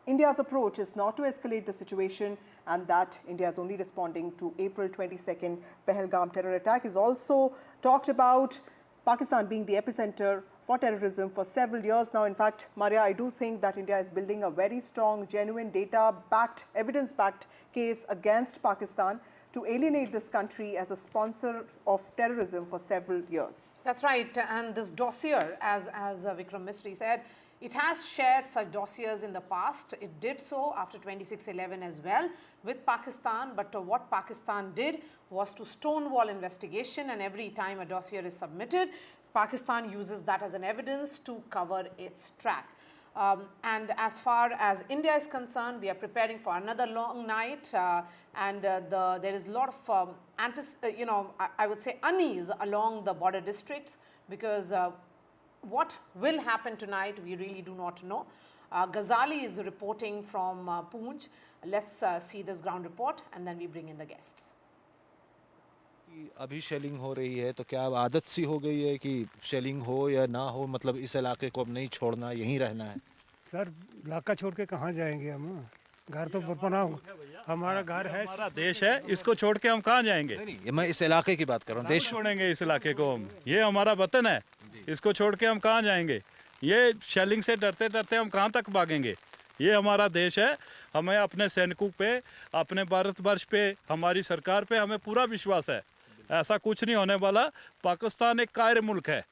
India's approach is not to escalate the situation and that India is only responding to April 22nd Pahalgam terror attack. He's also talked about Pakistan being the epicenter for terrorism for several years now. In fact, Maria, I do think that India is building a very strong, genuine, data-backed, evidence-backed case against Pakistan to alienate this country as a sponsor of terrorism for several years. That's right. And this dossier, as Vikram Misri said, it has shared such dossiers in the past. It did so after 26/11 as well with Pakistan. But what Pakistan did was to stonewall investigation, and every time a dossier is submitted, Pakistan uses that as an evidence to cover its track. And as far as India is concerned, we are preparing for another long night, and there is a lot of, I would say unease along the border districts, because what will happen tonight, we really do not know. Ghazali is reporting from Poonch. Let's see this ground report and then we bring in the guests. अभी shelling हो रही है तो क्या अब आदत सी हो गई है कि शेलिंग हो या ना हो, मतलब इस इलाके को अब नहीं छोड़ना, यहीं रहना है? सर इलाका छोड़ के कहाँ जाएंगे हम? घर तो बना हमारा घर है, हमारा देश है, इसको छोड़ के हम कहाँ जाएंगे? नहीं, मैं इस इलाके की बात कर रहा हूँ। देश छोड़ेंगे इस इलाके को हम? ये हमारा वतन है, इसको छोड़ के हम कहाँ जाएंगे? ये शेलिंग से डरते डरते हम कहाँ तक भागेंगे? ये हमारा देश है, हमें अपने सैनिकों पे, अपने भारतवर्ष पे, हमारी सरकार पे हमें पूरा विश्वास है। ऐसा कुछ नहीं होने वाला। पाकिस्तान एक कायर मुल्क है,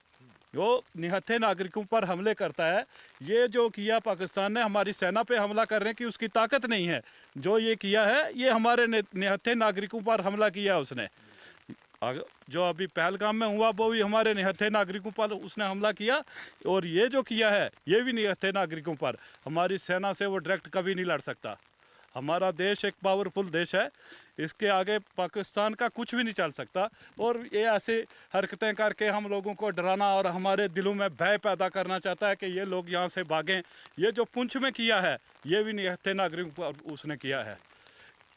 वो निहत्थे नागरिकों पर हमले करता है। ये जो किया पाकिस्तान ने, हमारी सेना पे हमला करने की उसकी ताकत नहीं है। जो ये किया है, ये हमारे निहत्थे नागरिकों पर हमला किया उसने। जो अभी पहलगाम में हुआ वो भी हमारे निहत्थे नागरिकों पर उसने हमला किया, और ये जो किया है ये भी निहत्थे नागरिकों पर। हमारी सेना से वो डायरेक्ट कभी नहीं लड़ सकता। हमारा देश एक पावरफुल देश है, इसके आगे पाकिस्तान का कुछ भी नहीं चल सकता। और ये ऐसे हरकतें करके हम लोगों को डराना और हमारे दिलों में भय पैदा करना चाहता है कि ये लोग यहाँ से भागें। ये जो पुंछ में किया है ये भी निहत्थे नागरिकों पर उसने किया है।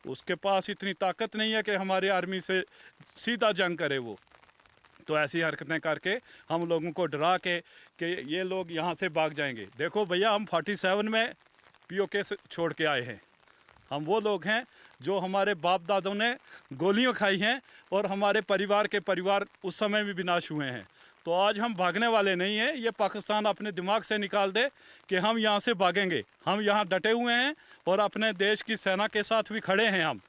उसके पास इतनी ताकत नहीं है कि हमारी आर्मी से सीधा जंग करे वो। तो ऐसी हरकतें करके हम लोगों को डरा के कि ये लोग यहाँ से भाग जाएंगे। देखो भैया, हम 47 में POK से छोड़ के आए हैं। हम वो लोग हैं जो हमारे बाप दादों ने गोलियां खाई हैं और हमारे परिवार के परिवार उस समय भी विनाश हुए हैं। तो आज हम भागने वाले नहीं हैं। ये पाकिस्तान अपने दिमाग से निकाल दे कि हम यहाँ से भागेंगे। हम यहाँ डटे हुए हैं और अपने देश की सेना के साथ भी खड़े हैं। हम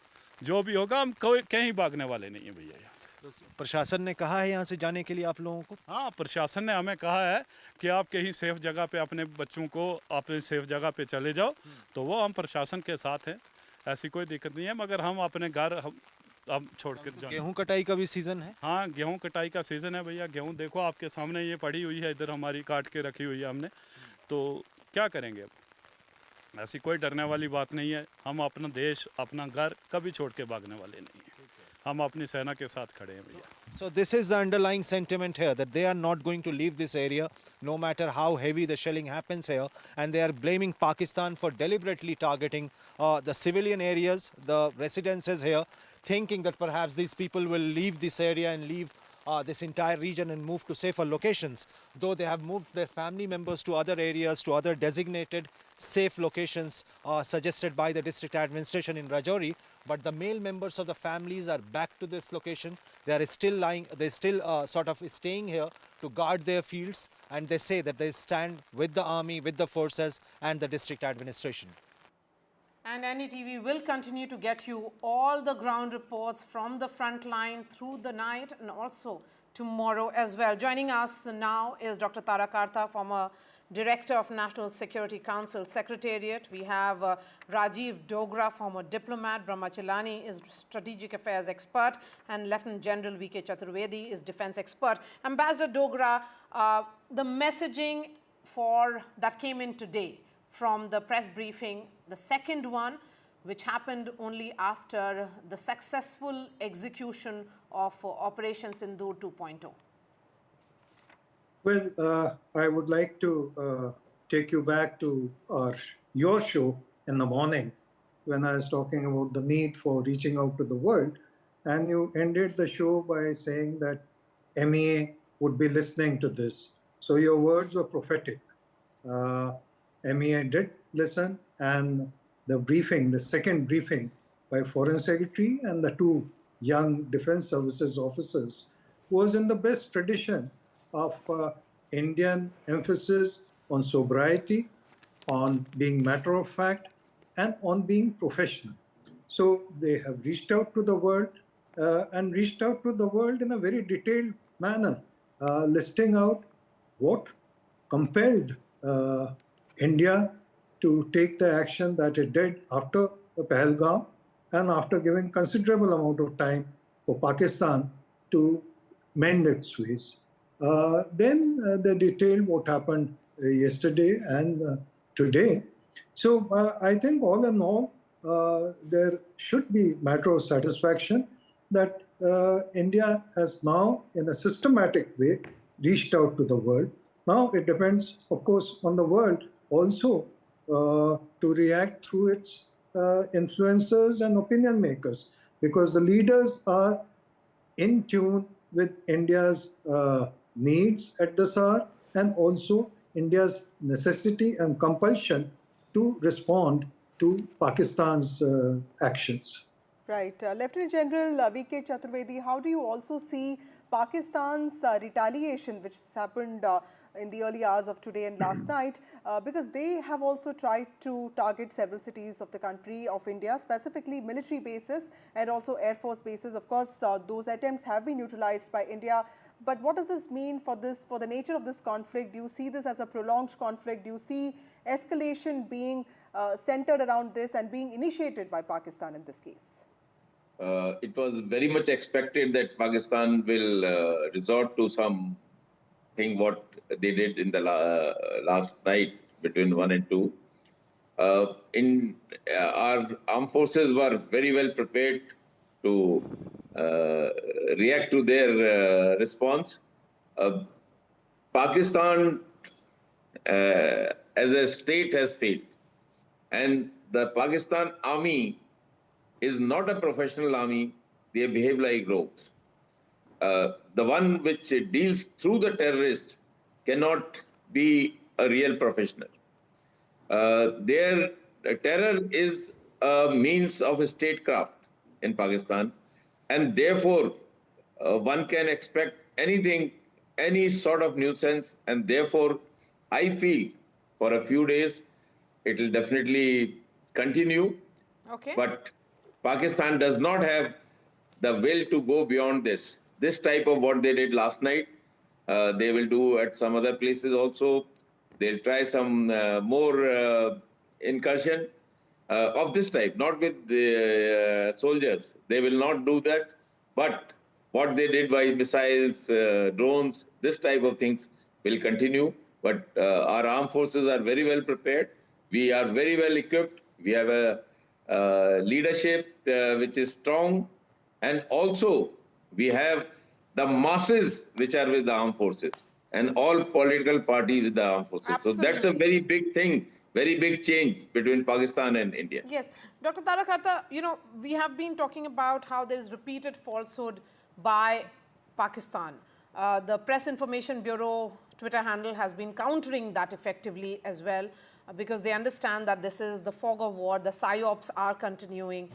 जो भी होगा, हम कहीं भागने वाले नहीं हैं भैया यहाँ से। तो प्रशासन ने कहा है यहाँ से जाने के लिए आप लोगों को? हाँ, प्रशासन ने हमें कहा है कि आप कहीं सेफ जगह पे अपने बच्चों को अपने सेफ जगह पे चले जाओ। तो वो हम प्रशासन के साथ हैं, ऐसी कोई दिक्कत नहीं है। मगर हम अपने घर हम छोड़ कर जाएंगे। गेहूं कटाई का भी सीज़न है? हाँ, गेहूं कटाई का सीज़न है भैया। गेहूं देखो आपके सामने ये पड़ी हुई है, इधर हमारी काट के रखी हुई है हमने। तो क्या करेंगे अब? ऐसी कोई डरने वाली बात नहीं है। हम अपना देश, अपना घर कभी छोड़ के भागने वाले नहीं हैं। हम अपनी सेना के साथ खड़े हैं भैया। So this is the underlying sentiment here, that they are not going to leave this area no matter how heavy the shelling happens here, and they are blaming Pakistan for deliberately targeting the civilian areas, the residences here, thinking that perhaps these people will leave this area and leave this entire region and move to safer locations, though they have moved their family members to other areas, to other designated safe locations suggested by the district administration in Rajouri. But the male members of the families are back to this location. They are still lying, they're still sort of staying here to guard their fields, and they say that they stand with the army, with the forces and the district administration. And NDTV will continue to get you all the ground reports from the front line through the night and also tomorrow as well. Joining us now is Dr. Tara Karta, former Director of National Security Council Secretariat. We have Rajiv Dogra, former diplomat. Brahmachalani is strategic affairs expert, and Lieutenant General V.K. Chaturvedi is defense expert. Ambassador Dogra, the messaging that came in today from the press briefing, the second one, which happened only after the successful execution of Operation Sindoor 2.0. Well, I would like to take you back to your show in the morning when I was talking about the need for reaching out to the world, and you ended the show by saying that MEA would be listening to this. So your words were prophetic. MEA did listen, and the briefing, the second briefing by Foreign Secretary and the two young Defense Services officers, was in the best tradition of Indian emphasis on sobriety, on being matter of fact, and on being professional. So they have reached out to the world and reached out to the world in a very detailed manner, listing out what compelled India to take the action that it did after the Pahalgam, and after giving considerable amount of time for Pakistan to mend its ways. Then they detailed what happened yesterday and today. So I think all in all, there should be matter of satisfaction that India has now, in a systematic way, reached out to the world. Now it depends, of course, on the world also to react through its influencers and opinion makers, because the leaders are in tune with India's needs at this hour, and also India's necessity and compulsion to respond to Pakistan's actions. Right. Lieutenant General V.K. Chaturvedi, how do you also see Pakistan's retaliation, which has happened in the early hours of today and last night, because they have also tried to target several cities of the country of India, specifically military bases and also Air Force bases. Of course, those attempts have been neutralized by India. But what does this mean for the nature of this conflict? Do you see this as a prolonged conflict? Do you see escalation being centered around this and being initiated by Pakistan in this case? It was very much expected that Pakistan will resort to something what they did in the last night between 1 and 2. Our armed forces were very well prepared to react to their response. Pakistan as a state has failed, and the Pakistan army is not a professional army. They behave like rogues. The one which deals through the terrorist cannot be a real professional. Their terror is a means of statecraft in Pakistan, and therefore one can expect anything, any sort of nuisance, and therefore I feel for a few days it will definitely continue. Okay. But Pakistan does not have the will to go beyond this. This type of what they did last night, they will do at some other places also. They'll try some more incursion of this type, not with the soldiers. They will not do that. But what they did by missiles, drones, this type of things will continue. But our armed forces are very well prepared. We are very well equipped. We have a leadership which is strong, and also we have the masses which are with the armed forces, and all political parties with the armed forces. Absolutely. So that's a very big thing, very big change between Pakistan and India. Yes. Dr. Tarakata, you know, we have been talking about how there is repeated falsehood by Pakistan. The Press Information Bureau Twitter handle has been countering that effectively as well, because they understand that this is the fog of war, the psyops are continuing.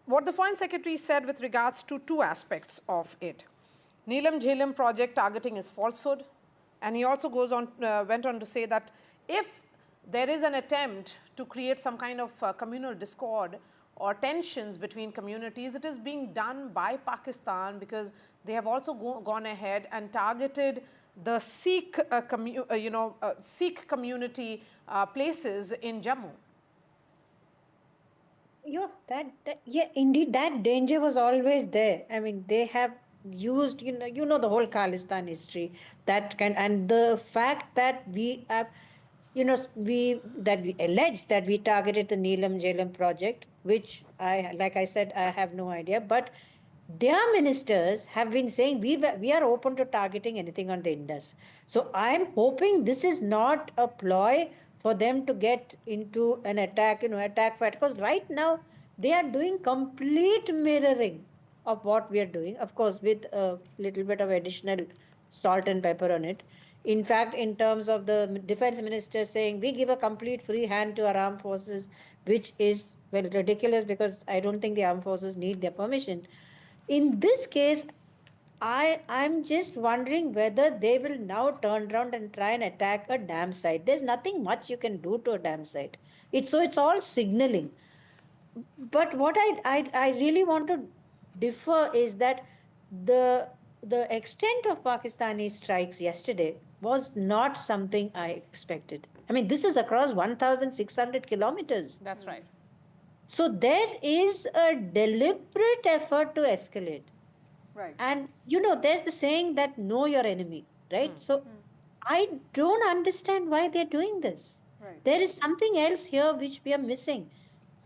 What the Foreign Secretary said with regards to two aspects of it. Neelam Jhelum project targeting is falsehood, and he also went on to say that if there is an attempt to create some kind of communal discord or tensions between communities, it is being done by Pakistan, because they have also gone ahead and targeted the Sikh, Sikh community places in Jammu. Yeah, indeed, that danger was always there. I mean, they have used, you know the whole Khalistan history, and the fact that we have, that we allege that we targeted the Neelam Jhelum project, which like I said, I have no idea, but their ministers have been saying we are open to targeting anything on the Indus. So I'm hoping this is not a ploy for them to get into an attack, attack fight, because right now they are doing complete mirroring of what we are doing, of course, with a little bit of additional salt and pepper on it. In fact, in terms of the defense minister saying we give a complete free hand to our armed forces, which is, well, ridiculous, because I don't think the armed forces need their permission. In this case, I'm just wondering whether they will now turn around and try and attack a dam site. There's nothing much you can do to a dam site. It's all signaling. But what I really want to differ is that the extent of Pakistani strikes yesterday was not something I expected. I mean, this is across 1,600 kilometers. That's right. So there is a deliberate effort to escalate. Right. And, there's the saying that know your enemy, right? So I don't understand why they're doing this. Right. There is something else here which we are missing.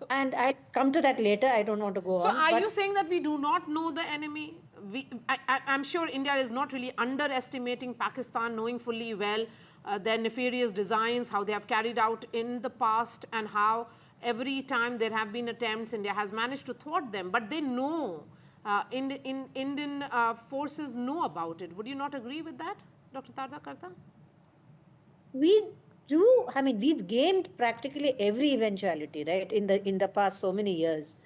And I'll come to that later. I don't want to go on. So are you saying that we do not know the enemy? I'm sure India is not really underestimating Pakistan, knowing fully well their nefarious designs, how they have carried out in the past, and how every time there have been attempts, India has managed to thwart them. But they know Indian forces know about it. Would you not agree with that, Dr. Tardakarta? We do. I mean, we've gamed practically every eventuality, right? In the past so many years.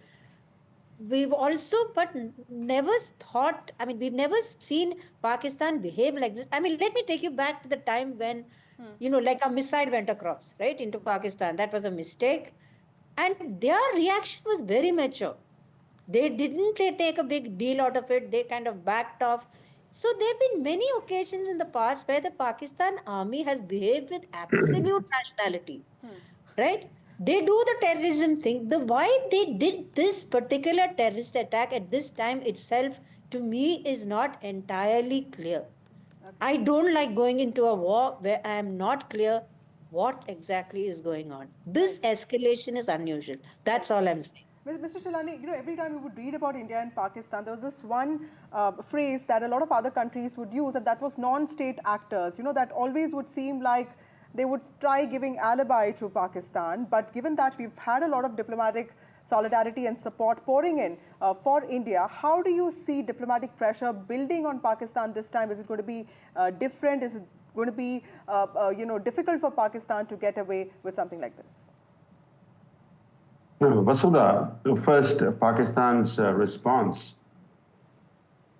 We've also, but never thought. I mean, we've never seen Pakistan behave like this. I mean, let me take you back to the time when, you know, like a missile went across, right, into Pakistan. That was a mistake, and their reaction was very mature. They didn't take a big deal out of it. They kind of backed off. So there have been many occasions in the past where the Pakistan army has behaved with absolute rationality, right? They do the terrorism thing. The why they did this particular terrorist attack at this time itself, to me, is not entirely clear. I don't like going into a war where I am not clear what exactly is going on. This escalation is unusual. That's all I'm saying. Mr. Chilani, you know, every time we would read about India and Pakistan, there was this one phrase that a lot of other countries would use, and that was non-state actors. You know, that always would seem like they would try giving alibi to Pakistan. But given that we've had a lot of diplomatic solidarity and support pouring in for India, how do you see diplomatic pressure building on Pakistan this time? Is it going to be different? Is it going to be, you know, difficult for Pakistan to get away with something like this? Vasudha, first, Pakistan's response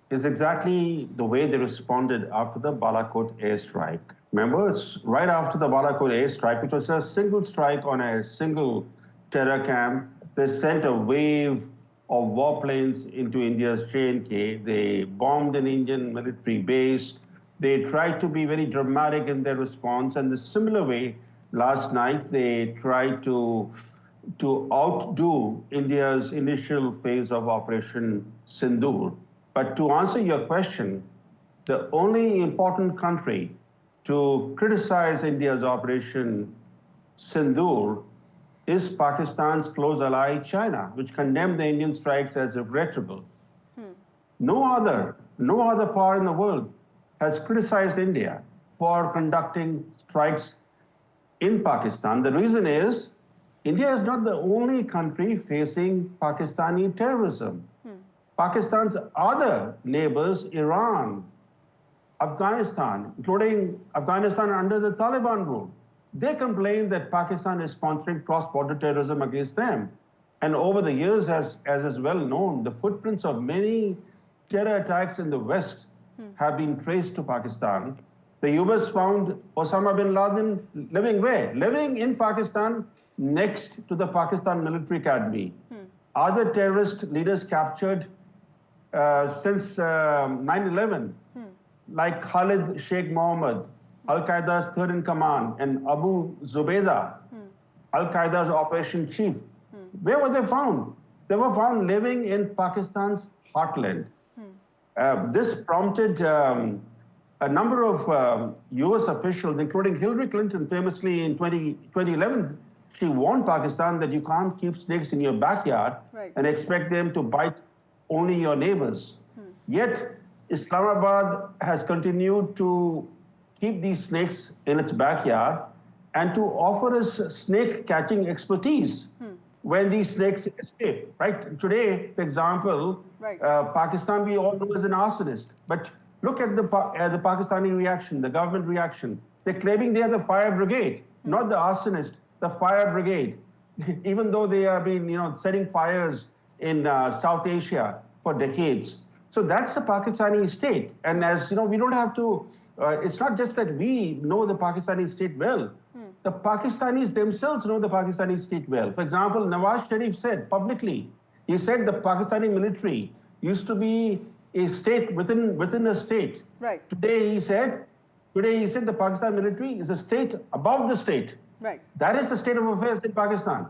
is exactly the way they responded after the Balakot airstrike. Remember, it's right after the Balakot airstrike, which was a single strike on a single terror camp. They sent a wave of warplanes into India's J&K. They bombed an Indian military base. They tried to be very dramatic in their response. And the similar way, last night, they tried to outdo India's initial phase of Operation Sindoor. But to answer your question, the only important country to criticize India's Operation Sindoor is Pakistan's close ally, China, which condemned the Indian strikes as regrettable. No other power in the world has criticized India for conducting strikes in Pakistan. The reason is, India is not the only country facing Pakistani terrorism. Pakistan's other neighbors, Iran, Afghanistan, including Afghanistan under the Taliban rule, they complain that Pakistan is sponsoring cross-border terrorism against them. And over the years, as is well known, the footprints of many terror attacks in the West have been traced to Pakistan. The US found Osama bin Laden living where? Living in Pakistan, next to the Pakistan Military Academy. Other terrorist leaders captured since 9/11, like Khalid Sheikh Mohammed, Al-Qaeda's third in command, and Abu Zubaydah, Al-Qaeda's operation chief. Where were they found? They were found living in Pakistan's heartland. This prompted a number of US officials, including Hillary Clinton, famously in 2011, she warned Pakistan that you can't keep snakes in your backyard and expect them to bite only your neighbors. Yet, Islamabad has continued to keep these snakes in its backyard and to offer us snake catching expertise when these snakes escape, right? Today, for example, Pakistan we all know is an arsonist, but look at the Pakistani reaction, the government reaction. They're claiming they are the fire brigade, not the arsonist, the fire brigade, even though they have been, setting fires in South Asia for decades. So that's the Pakistani state. And as you know, we don't have to, it's not just that we know the Pakistani state well. The Pakistanis themselves know the Pakistani state well. For example, Nawaz Sharif said publicly, he said the Pakistani military used to be a state within a state. Right. Today he said the Pakistan military is a state above the state. Right. That is the state of affairs in Pakistan.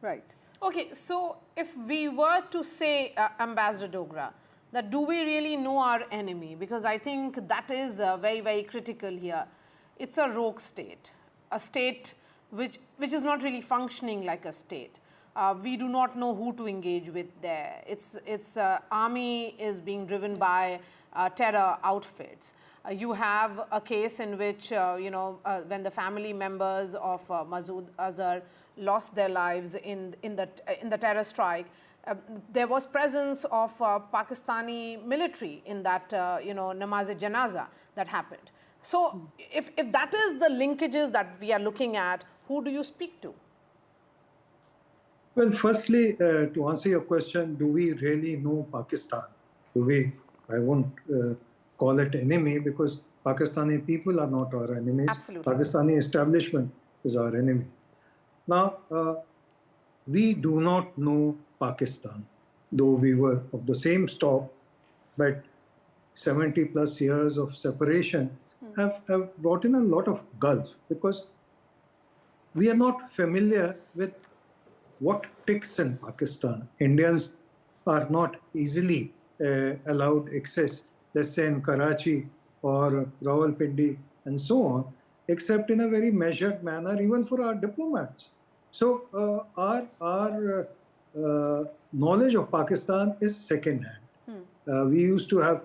Right. Okay, so if we were to say, Ambassador Dogra, that do we really know our enemy? Because I think that is very, very critical here. It's a rogue state, a state which is not really functioning like a state. We do not know who to engage with there. Its army is being driven by terror outfits. You have a case in which, when the family members of Masood Azhar lost their lives in the terror strike, there was presence of Pakistani military in that, namaz-e-janaza that happened. So if that is the linkages that we are looking at, who do you speak to? Well, firstly, to answer your question, do we really know Pakistan? I won't call it enemy because Pakistani people are not our enemies. Absolutely. Pakistani establishment is our enemy. Now, we do not know Pakistan, though we were of the same stock, but 70 plus years of separation have brought in a lot of gulf because we are not familiar with what ticks in Pakistan. Indians are not easily allowed access, let's say in Karachi or Rawalpindi and so on, except in a very measured manner, even for our diplomats. So our knowledge of Pakistan is second-hand. We used to have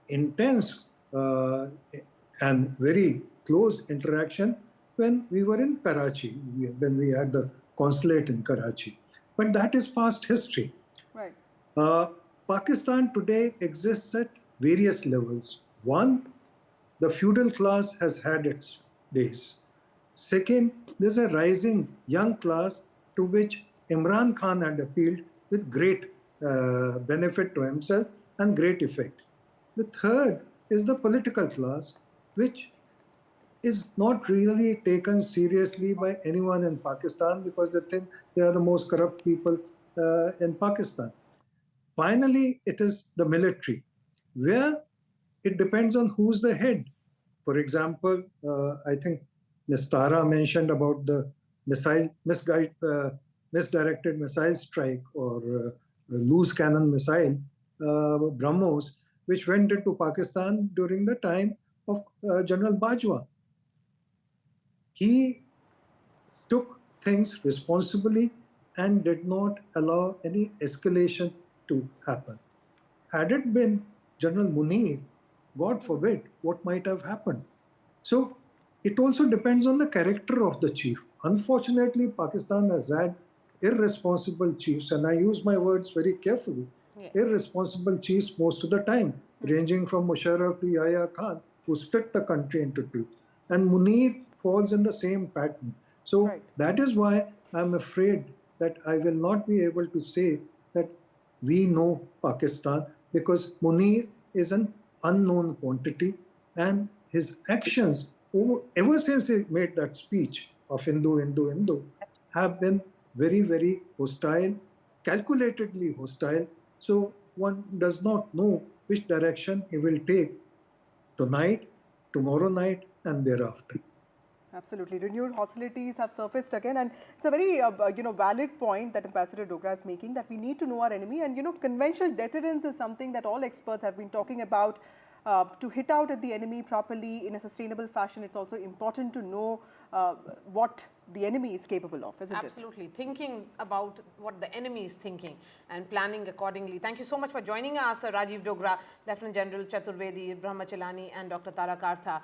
intense and very close interaction when we were in Karachi, when we had the consulate in Karachi. But that is past history. Right. Pakistan today exists at various levels. One, the feudal class has had its days. Second, there's a rising young class to which Imran Khan had appealed with great benefit to himself and great effect. The third is the political class, which is not really taken seriously by anyone in Pakistan because they think they are the most corrupt people in Pakistan. Finally, it is the military, where it depends on who's the head. For example, I think Ms. Tara mentioned about the misdirected missile strike or loose cannon missile, BrahMos, which went into Pakistan during the time of General Bajwa. He took things responsibly and did not allow any escalation to happen. Had it been General Munir, God forbid, what might have happened? So it also depends on the character of the chief. Unfortunately, Pakistan has had irresponsible chiefs, and I use my words very carefully, irresponsible chiefs most of the time, ranging from Musharraf to Yahya Khan, who split the country into two. And Munir falls in the same pattern. So that is why I'm afraid that I will not be able to say that we know Pakistan, because Munir is an unknown quantity, and his actions ever since he made that speech of Hindu, Hindu, Hindu, have been very, very hostile, calculatedly hostile. So one does not know which direction he will take tonight, tomorrow night, and thereafter. Absolutely. Renewed hostilities have surfaced again, and it's a very valid point that Ambassador Dogra is making, that we need to know our enemy. And conventional deterrence is something that all experts have been talking about. To hit out at the enemy properly in a sustainable fashion, it's also important to know what the enemy is capable of, isn't it? Absolutely. Thinking about what the enemy is thinking and planning accordingly. Thank you so much for joining us, Rajiv Dogra, Lieutenant General Chaturvedi, Brahmachalani, and Dr. Tara Kartha.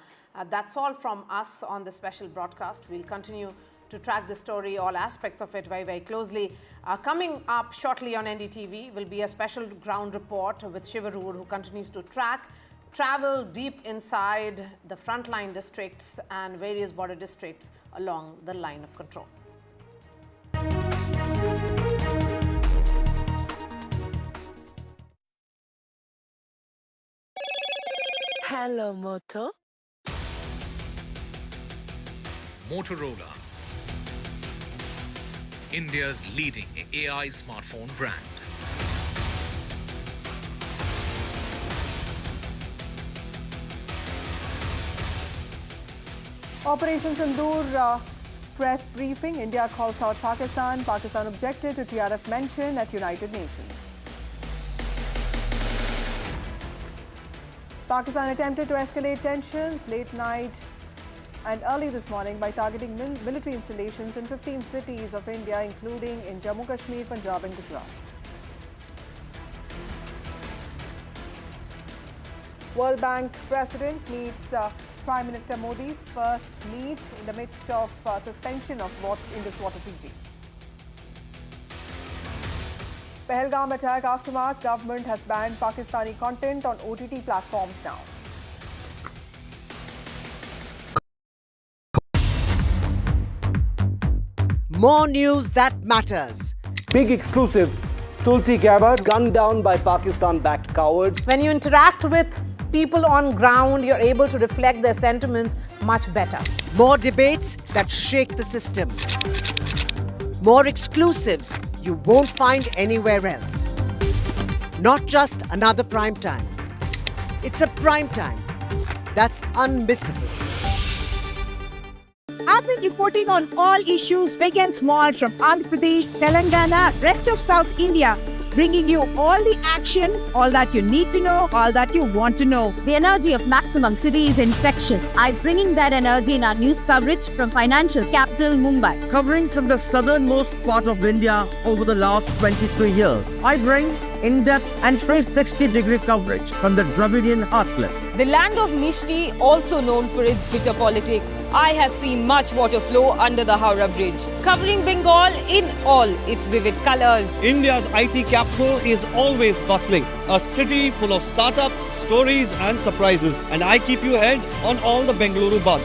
That's all from us on the special broadcast. We'll continue to track the story, all aspects of it very, very closely. Coming up shortly on NDTV will be a special ground report with Shivarur, who continues to travel deep inside the frontline districts and various border districts along the line of control. Hello, Moto. Motorola, India's leading AI smartphone brand. Operation Sindoor press briefing. India calls out Pakistan. Pakistan objected to TRF mention at United Nations. Pakistan attempted to escalate tensions late night and early this morning by targeting military installations in 15 cities of India, including in Jammu and Kashmir, Punjab and Gujarat. World Bank President meets Prime Minister Modi, first meet in the midst of suspension of Indus water treaty. Pahalgam attack aftermath, government has banned Pakistani content on OTT platforms now. More news that matters. Big exclusive. Tulsi Gabbard gunned down by Pakistan-backed cowards. When you interact with people on ground, you're able to reflect their sentiments much better. More debates that shake the system. More exclusives you won't find anywhere else. Not just another prime time. It's a prime time that's unmissable. I've been reporting on all issues, big and small, from Andhra Pradesh, Telangana, rest of South India, bringing you all the action, all that you need to know, all that you want to know. The energy of Maximum City is infectious. I'm bringing that energy in our news coverage from financial capital Mumbai. Covering from the southernmost part of India over the last 23 years. I bring in-depth and 360-degree coverage from the Dravidian heartland. The land of Mishti, also known for its bitter politics. I have seen much water flow under the Howrah Bridge, covering Bengal in all its vivid colors. India's IT capital is always bustling, a city full of startups, stories and surprises. And I keep you ahead on all the Bengaluru buzz.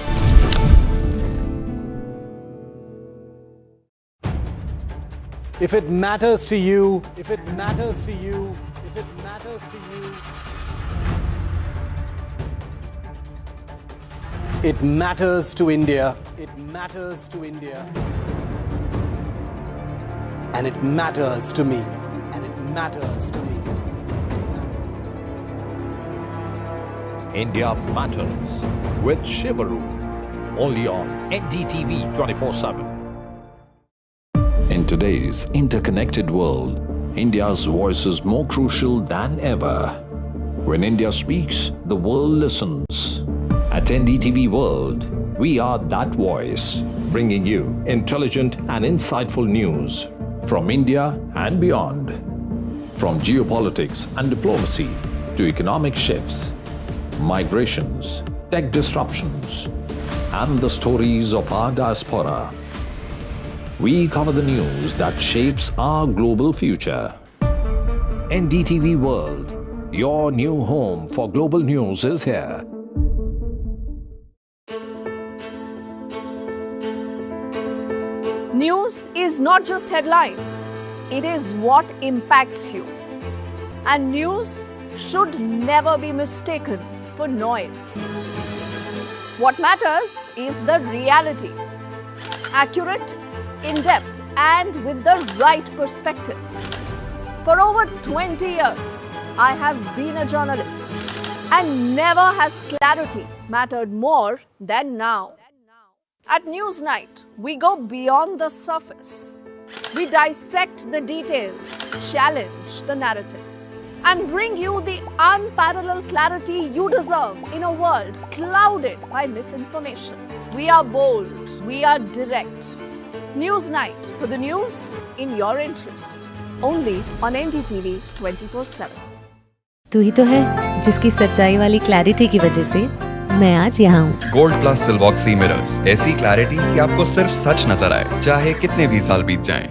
If it matters to you, if it matters to you, if it matters to you, it matters to India. It matters to India. And it matters to me. And it matters to me. India Matters with Shivaru. Only on NDTV 24/7. In today's interconnected world, India's voice is more crucial than ever. When India speaks, the world listens. At NDTV World, we are that voice, bringing you intelligent and insightful news from India and beyond. From geopolitics and diplomacy to economic shifts, migrations, tech disruptions, and the stories of our diaspora. We cover the news that shapes our global future. NDTV World, your new home for global news, is here. News is not just headlines, it is what impacts you. And news should never be mistaken for noise. What matters is the reality. Accurate, in-depth, and with the right perspective. For over 20 years, I have been a journalist, and never has clarity mattered more than now. At Newsnight, we go beyond the surface. We dissect the details, challenge the narratives, and bring you the unparalleled clarity you deserve in a world clouded by misinformation. We are bold, we are direct. Newsnight, for the news in your interest. Only on NDTV 24/7. तू ही तो है जिसकी सच्चाई वाली clarity की वजह से मैं आज यहाँ हूँ। गोल्ड प्लस सिल्वॉक्सी मिरर्स, ऐसी क्लैरिटी कि आपको सिर्फ सच नजर आए, चाहे कितने भी साल बीत जाएं।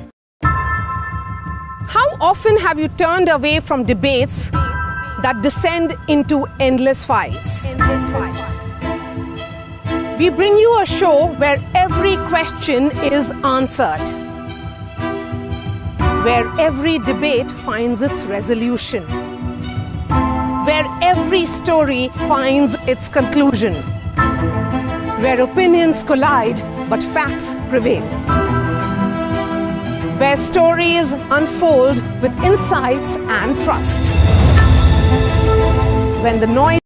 How often have you turned away from debates that descend into endless fights? We bring you a show where every question is answered, where every debate finds its resolution, where every story finds its conclusion, where opinions collide but facts prevail, where stories unfold with insights and trust. When the noise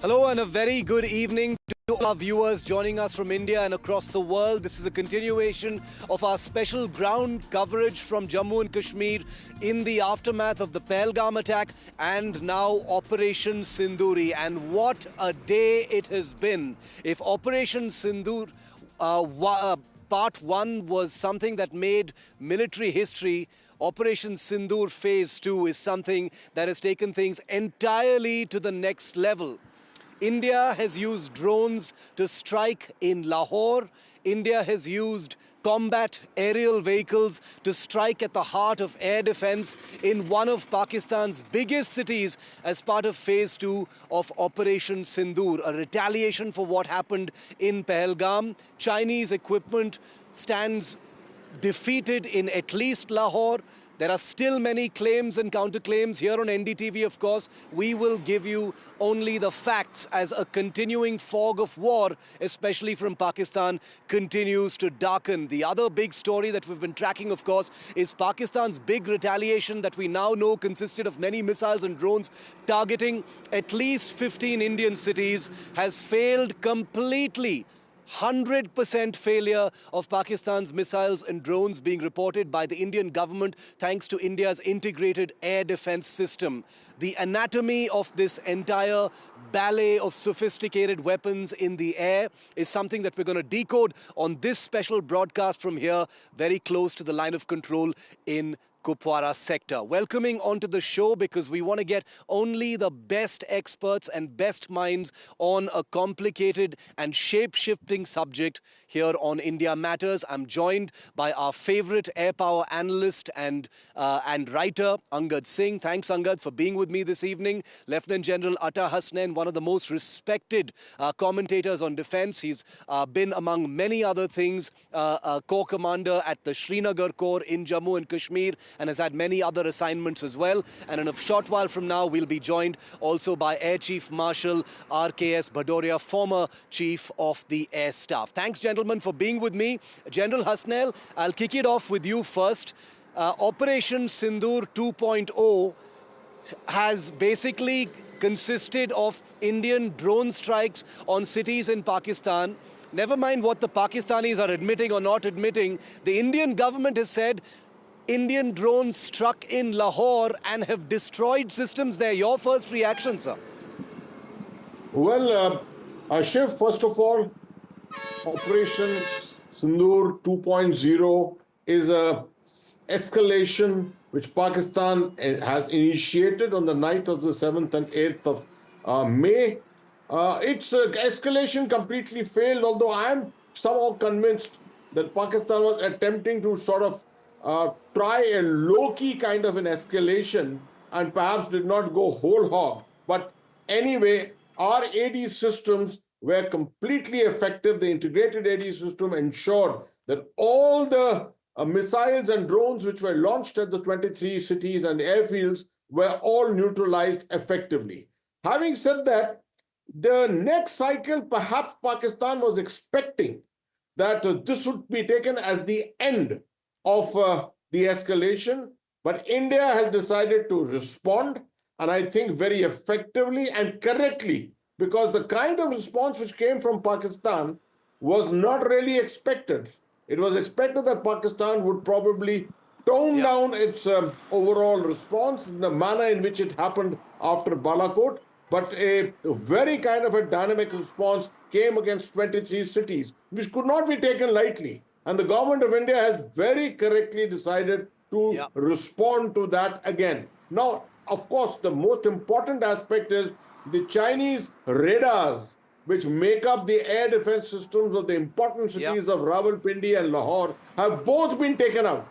Hello and a very good evening to all our viewers joining us from India and across the world. This is a continuation of our special ground coverage from Jammu and Kashmir in the aftermath of the Pahalgam attack and now Operation Sindoor. And what a day it has been. If Operation Sindoor Part 1 was something that made military history, Operation Sindoor Phase 2 is something that has taken things entirely to the next level. India has used drones to strike in Lahore. India has used combat aerial vehicles to strike at the heart of air defense in one of Pakistan's biggest cities as part of Phase 2 of Operation Sindoor, a retaliation for what happened in Pahalgam. Chinese equipment stands defeated in at least Lahore. There are still many claims and counterclaims. Here on NDTV, of course, we will give you only the facts as a continuing fog of war, especially from Pakistan, continues to darken. The other big story that we've been tracking, of course, is Pakistan's big retaliation that we now know consisted of many missiles and drones targeting at least 15 Indian cities, has failed completely. 100% failure of Pakistan's missiles and drones being reported by the Indian government thanks to India's integrated air defense system. The anatomy of this entire ballet of sophisticated weapons in the air is something that we're going to decode on this special broadcast from here, very close to the line of control in Kupwara sector. Welcoming onto the show because we want to get only the best experts and best minds on a complicated and shape-shifting subject here on India Matters. I'm joined by our favorite air power analyst and writer, Angad Singh. Thanks, Angad, for being with me this evening. Lieutenant General Atta Hasnain, one of the most respected commentators on defense. He's been, among many other things, a corps commander at the Srinagar Corps in Jammu and Kashmir, and has had many other assignments as well. And in a short while from now, we'll be joined also by Air Chief Marshal RKS Bhadoria, former Chief of the Air Staff. Thanks, gentlemen, for being with me. General Hasnain, I'll kick it off with you first. Operation Sindoor 2.0 has basically consisted of Indian drone strikes on cities in Pakistan. Never mind what the Pakistanis are admitting or not admitting, the Indian government has said Indian drones struck in Lahore and have destroyed systems there. Your first reaction, sir? Well, Shiv, first of all, Operation Sindoor 2.0 is a escalation which Pakistan has initiated on the night of the 7th and 8th of May. Its escalation completely failed, although I am somehow convinced that Pakistan was attempting to sort of try a low-key kind of an escalation and perhaps did not go whole hog. But anyway, our AD systems were completely effective. The integrated AD system ensured that all the missiles and drones which were launched at the 23 cities and airfields were all neutralized effectively. Having said that, the next cycle, perhaps Pakistan was expecting that this would be taken as the end of the escalation, but India has decided to respond, and I think very effectively and correctly, because the kind of response which came from Pakistan was not really expected. It was expected that Pakistan would probably tone down its overall response in the manner in which it happened after Balakot, but a very kind of a dynamic response came against 23 cities, which could not be taken lightly. And the government of India has very correctly decided to respond to that again. Now, of course, the most important aspect is the Chinese radars, which make up the air defense systems of the important cities of Rawalpindi and Lahore, have both been taken out.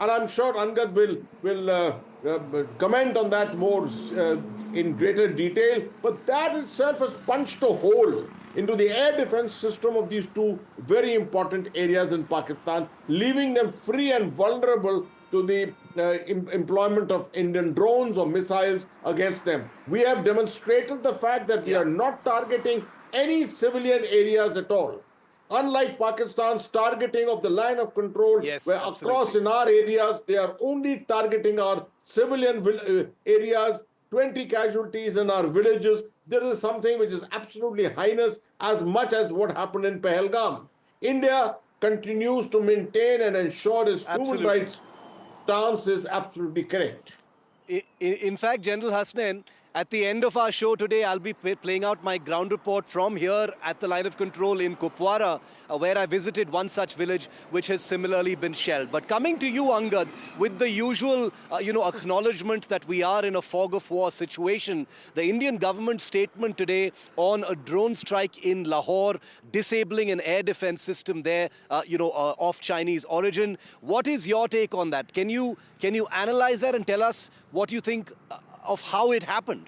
And I'm sure Angad will comment on that more in greater detail. But that itself has punched a hole into the air defense system of these two very important areas in Pakistan, leaving them free and vulnerable to the employment of Indian drones or missiles against them. We have demonstrated the fact that we are not targeting any civilian areas at all. Unlike Pakistan's targeting of the line of control, where across in our areas, they are only targeting our civilian areas, 20 casualties in our villages. There is something which is absolutely heinous, as much as what happened in Pahalgam. India continues to maintain and ensure its human rights stance is absolutely correct. In fact, General Hasnain, At the end of our show today, I'll be playing out my ground report from here at the line of control in Kupwara, where I visited one such village which has similarly been shelled. But coming to you, Angad, with the usual, acknowledgement that we are in a fog of war situation, the Indian government statement today on a drone strike in Lahore, disabling an air defense system there, of Chinese origin. What is your take on that? Can you analyze that and tell us what you think of how it happened?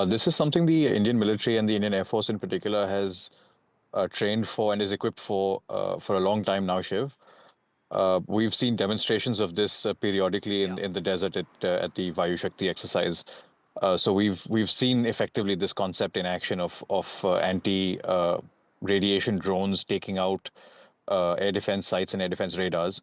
This is something the Indian military and the Indian Air Force in particular has trained for and is equipped for a long time now, Shiv. We've seen demonstrations of this periodically in the desert at the Vayu Shakti exercise. So we've seen effectively this concept in action of anti-radiation drones taking out air defense sites and air defense radars.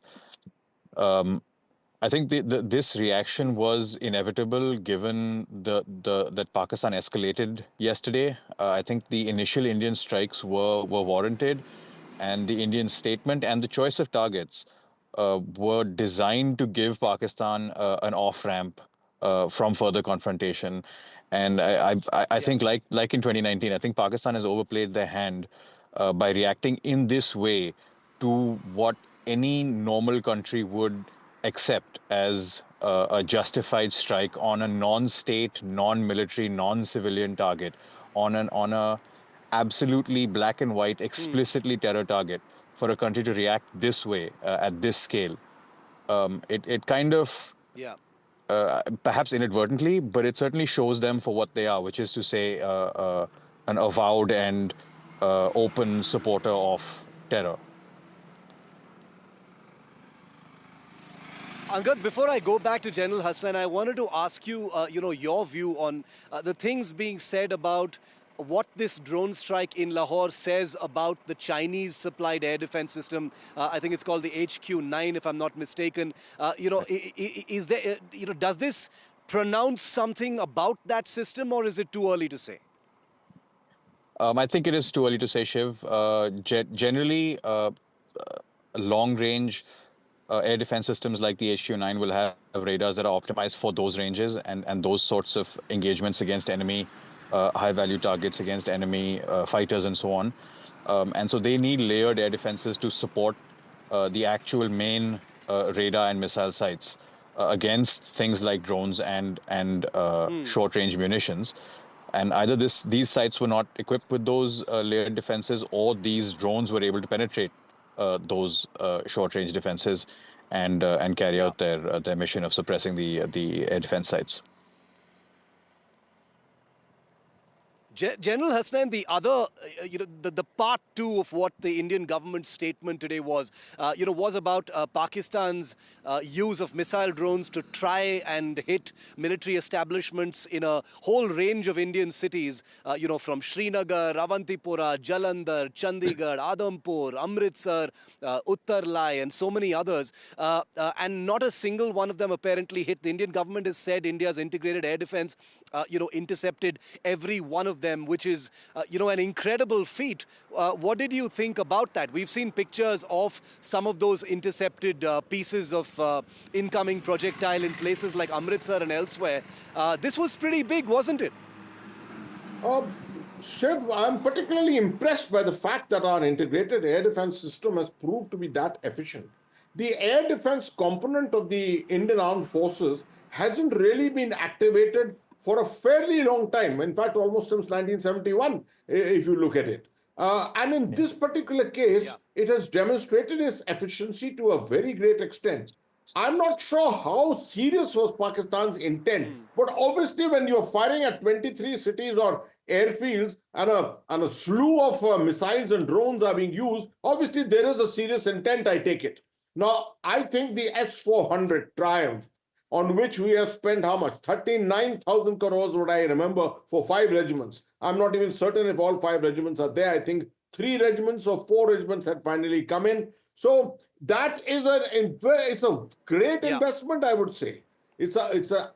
I think this reaction was inevitable given that Pakistan escalated yesterday. I think the initial Indian strikes were warranted, and the Indian statement and the choice of targets were designed to give Pakistan an off-ramp from further confrontation. And I think like in 2019, I think Pakistan has overplayed their hand by reacting in this way to what any normal country would accept as a justified strike on a non-state, non-military, non-civilian target, on a absolutely black and white, explicitly terror target. For a country to react this way at this scale, it kind of, perhaps inadvertently, but it certainly shows them for what they are, which is to say an avowed and open supporter of terror. Angad, before I go back to General Hasnan, I wanted to ask you, your view on the things being said about what this drone strike in Lahore says about the Chinese-supplied air defense system. I think it's called the HQ-9, if I'm not mistaken. Is there, does this pronounce something about that system, or is it too early to say? I think it is too early to say, Shiv. Generally, long-range air defense systems like the HQ-9 will have radars that are optimized for those ranges and those sorts of engagements against enemy high-value targets, against enemy fighters and so on. And so they need layered air defenses to support the actual main radar and missile sites against things like drones and short-range munitions. And either these sites were not equipped with those layered defenses, or these drones were able to penetrate those short-range defenses and carry out their mission of suppressing the air defense sites. General Hasnan, the other, the part two of what the Indian government statement today was, was about Pakistan's use of missile drones to try and hit military establishments in a whole range of Indian cities, from Srinagar, Avantipura, Jalandhar, Chandigarh, Adampur, Amritsar, Uttarlai, and so many others. And not a single one of them apparently hit. The Indian government has said India's integrated air defense, intercepted every one of them, which is, an incredible feat. What did you think about that? We've seen pictures of some of those intercepted pieces of incoming projectile in places like Amritsar and elsewhere. This was pretty big, wasn't it? Shiv, I'm particularly impressed by the fact that our integrated air defense system has proved to be that efficient. The air defense component of the Indian Armed Forces hasn't really been activated for a fairly long time. In fact, almost since 1971, if you look at it. And in this particular case, it has demonstrated its efficiency to a very great extent. I'm not sure how serious was Pakistan's intent, but obviously when you're firing at 23 cities or airfields and a slew of missiles and drones are being used, obviously there is a serious intent, I take it. Now, I think the S-400 Triumph, on which we have spent how much? 39,000 crores, what I remember, for 5 regiments. I'm not even certain if all 5 regiments are there. I think 3 regiments or 4 regiments had finally come in. So that is it's a great investment, I would say. It's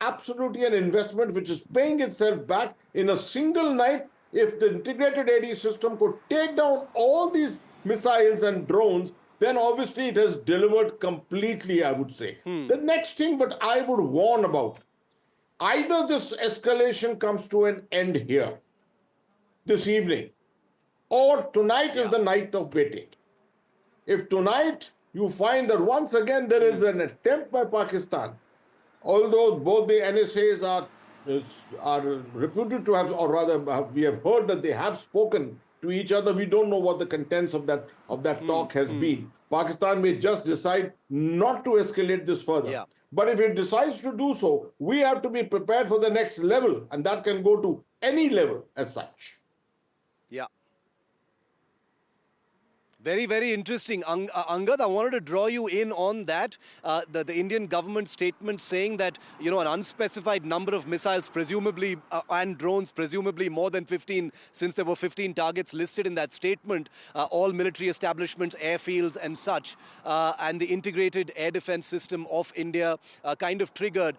absolutely an investment which is paying itself back in a single night. If the integrated AD system could take down all these missiles and drones, then obviously it has delivered completely, I would say. The next thing that I would warn about either this escalation comes to an end here this evening, or tonight is the night of waiting. If tonight you find that once again there is an attempt by Pakistan, although both the NSAs are reputed to have, or rather we have heard that they have spoken to each other, we don't know what the contents of that talk has been. Pakistan may just decide not to escalate this further. But if it decides to do so, we have to be prepared for the next level, and that can go to any level as such. Yeah. Very, very interesting. Angad, I wanted to draw you in on that. The Indian government statement saying that, an unspecified number of missiles, presumably, and drones, presumably more than 15, since there were 15 targets listed in that statement, all military establishments, airfields and such, and the integrated air defense system of India kind of triggered.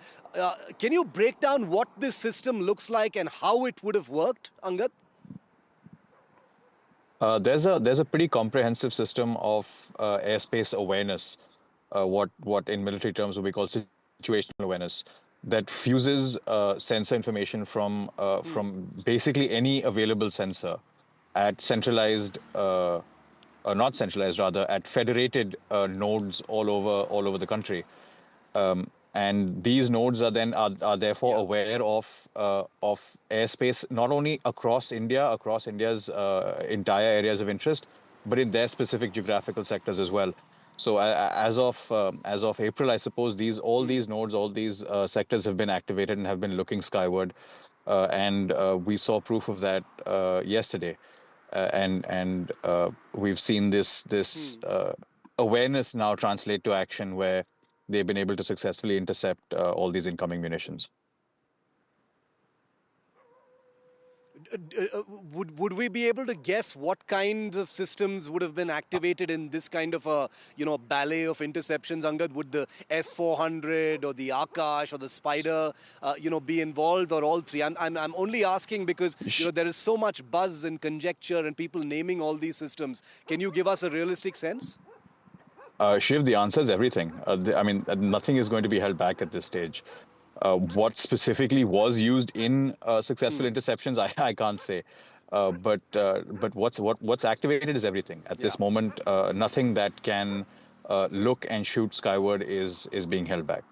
Can you break down what this system looks like and how it would have worked, Angad? There's a pretty comprehensive system of airspace awareness, what in military terms would be called situational awareness, that fuses sensor information from basically any available sensor at centralized, not centralized rather, at federated nodes all over the country. And these nodes are then are therefore aware of airspace not only across India's entire areas of interest, but in their specific geographical sectors as well. So as of April, I suppose all these nodes, all these sectors have been activated and have been looking skyward, and we saw proof of that yesterday, and we've seen this awareness now translate to action where they've been able to successfully intercept all these incoming munitions. Would we be able to guess what kinds of systems would have been activated in this kind of a ballet of interceptions, Angad? Would the S-400 or the Akash or the Spider be involved, or all three? I'm only asking because there is so much buzz and conjecture and people naming all these systems. Can you give us a realistic sense? Shiv, the answer is everything. I mean, nothing is going to be held back at this stage. What specifically was used in successful interceptions, I can't say. But what's activated is everything. At this moment, nothing that can look and shoot skyward is being held back.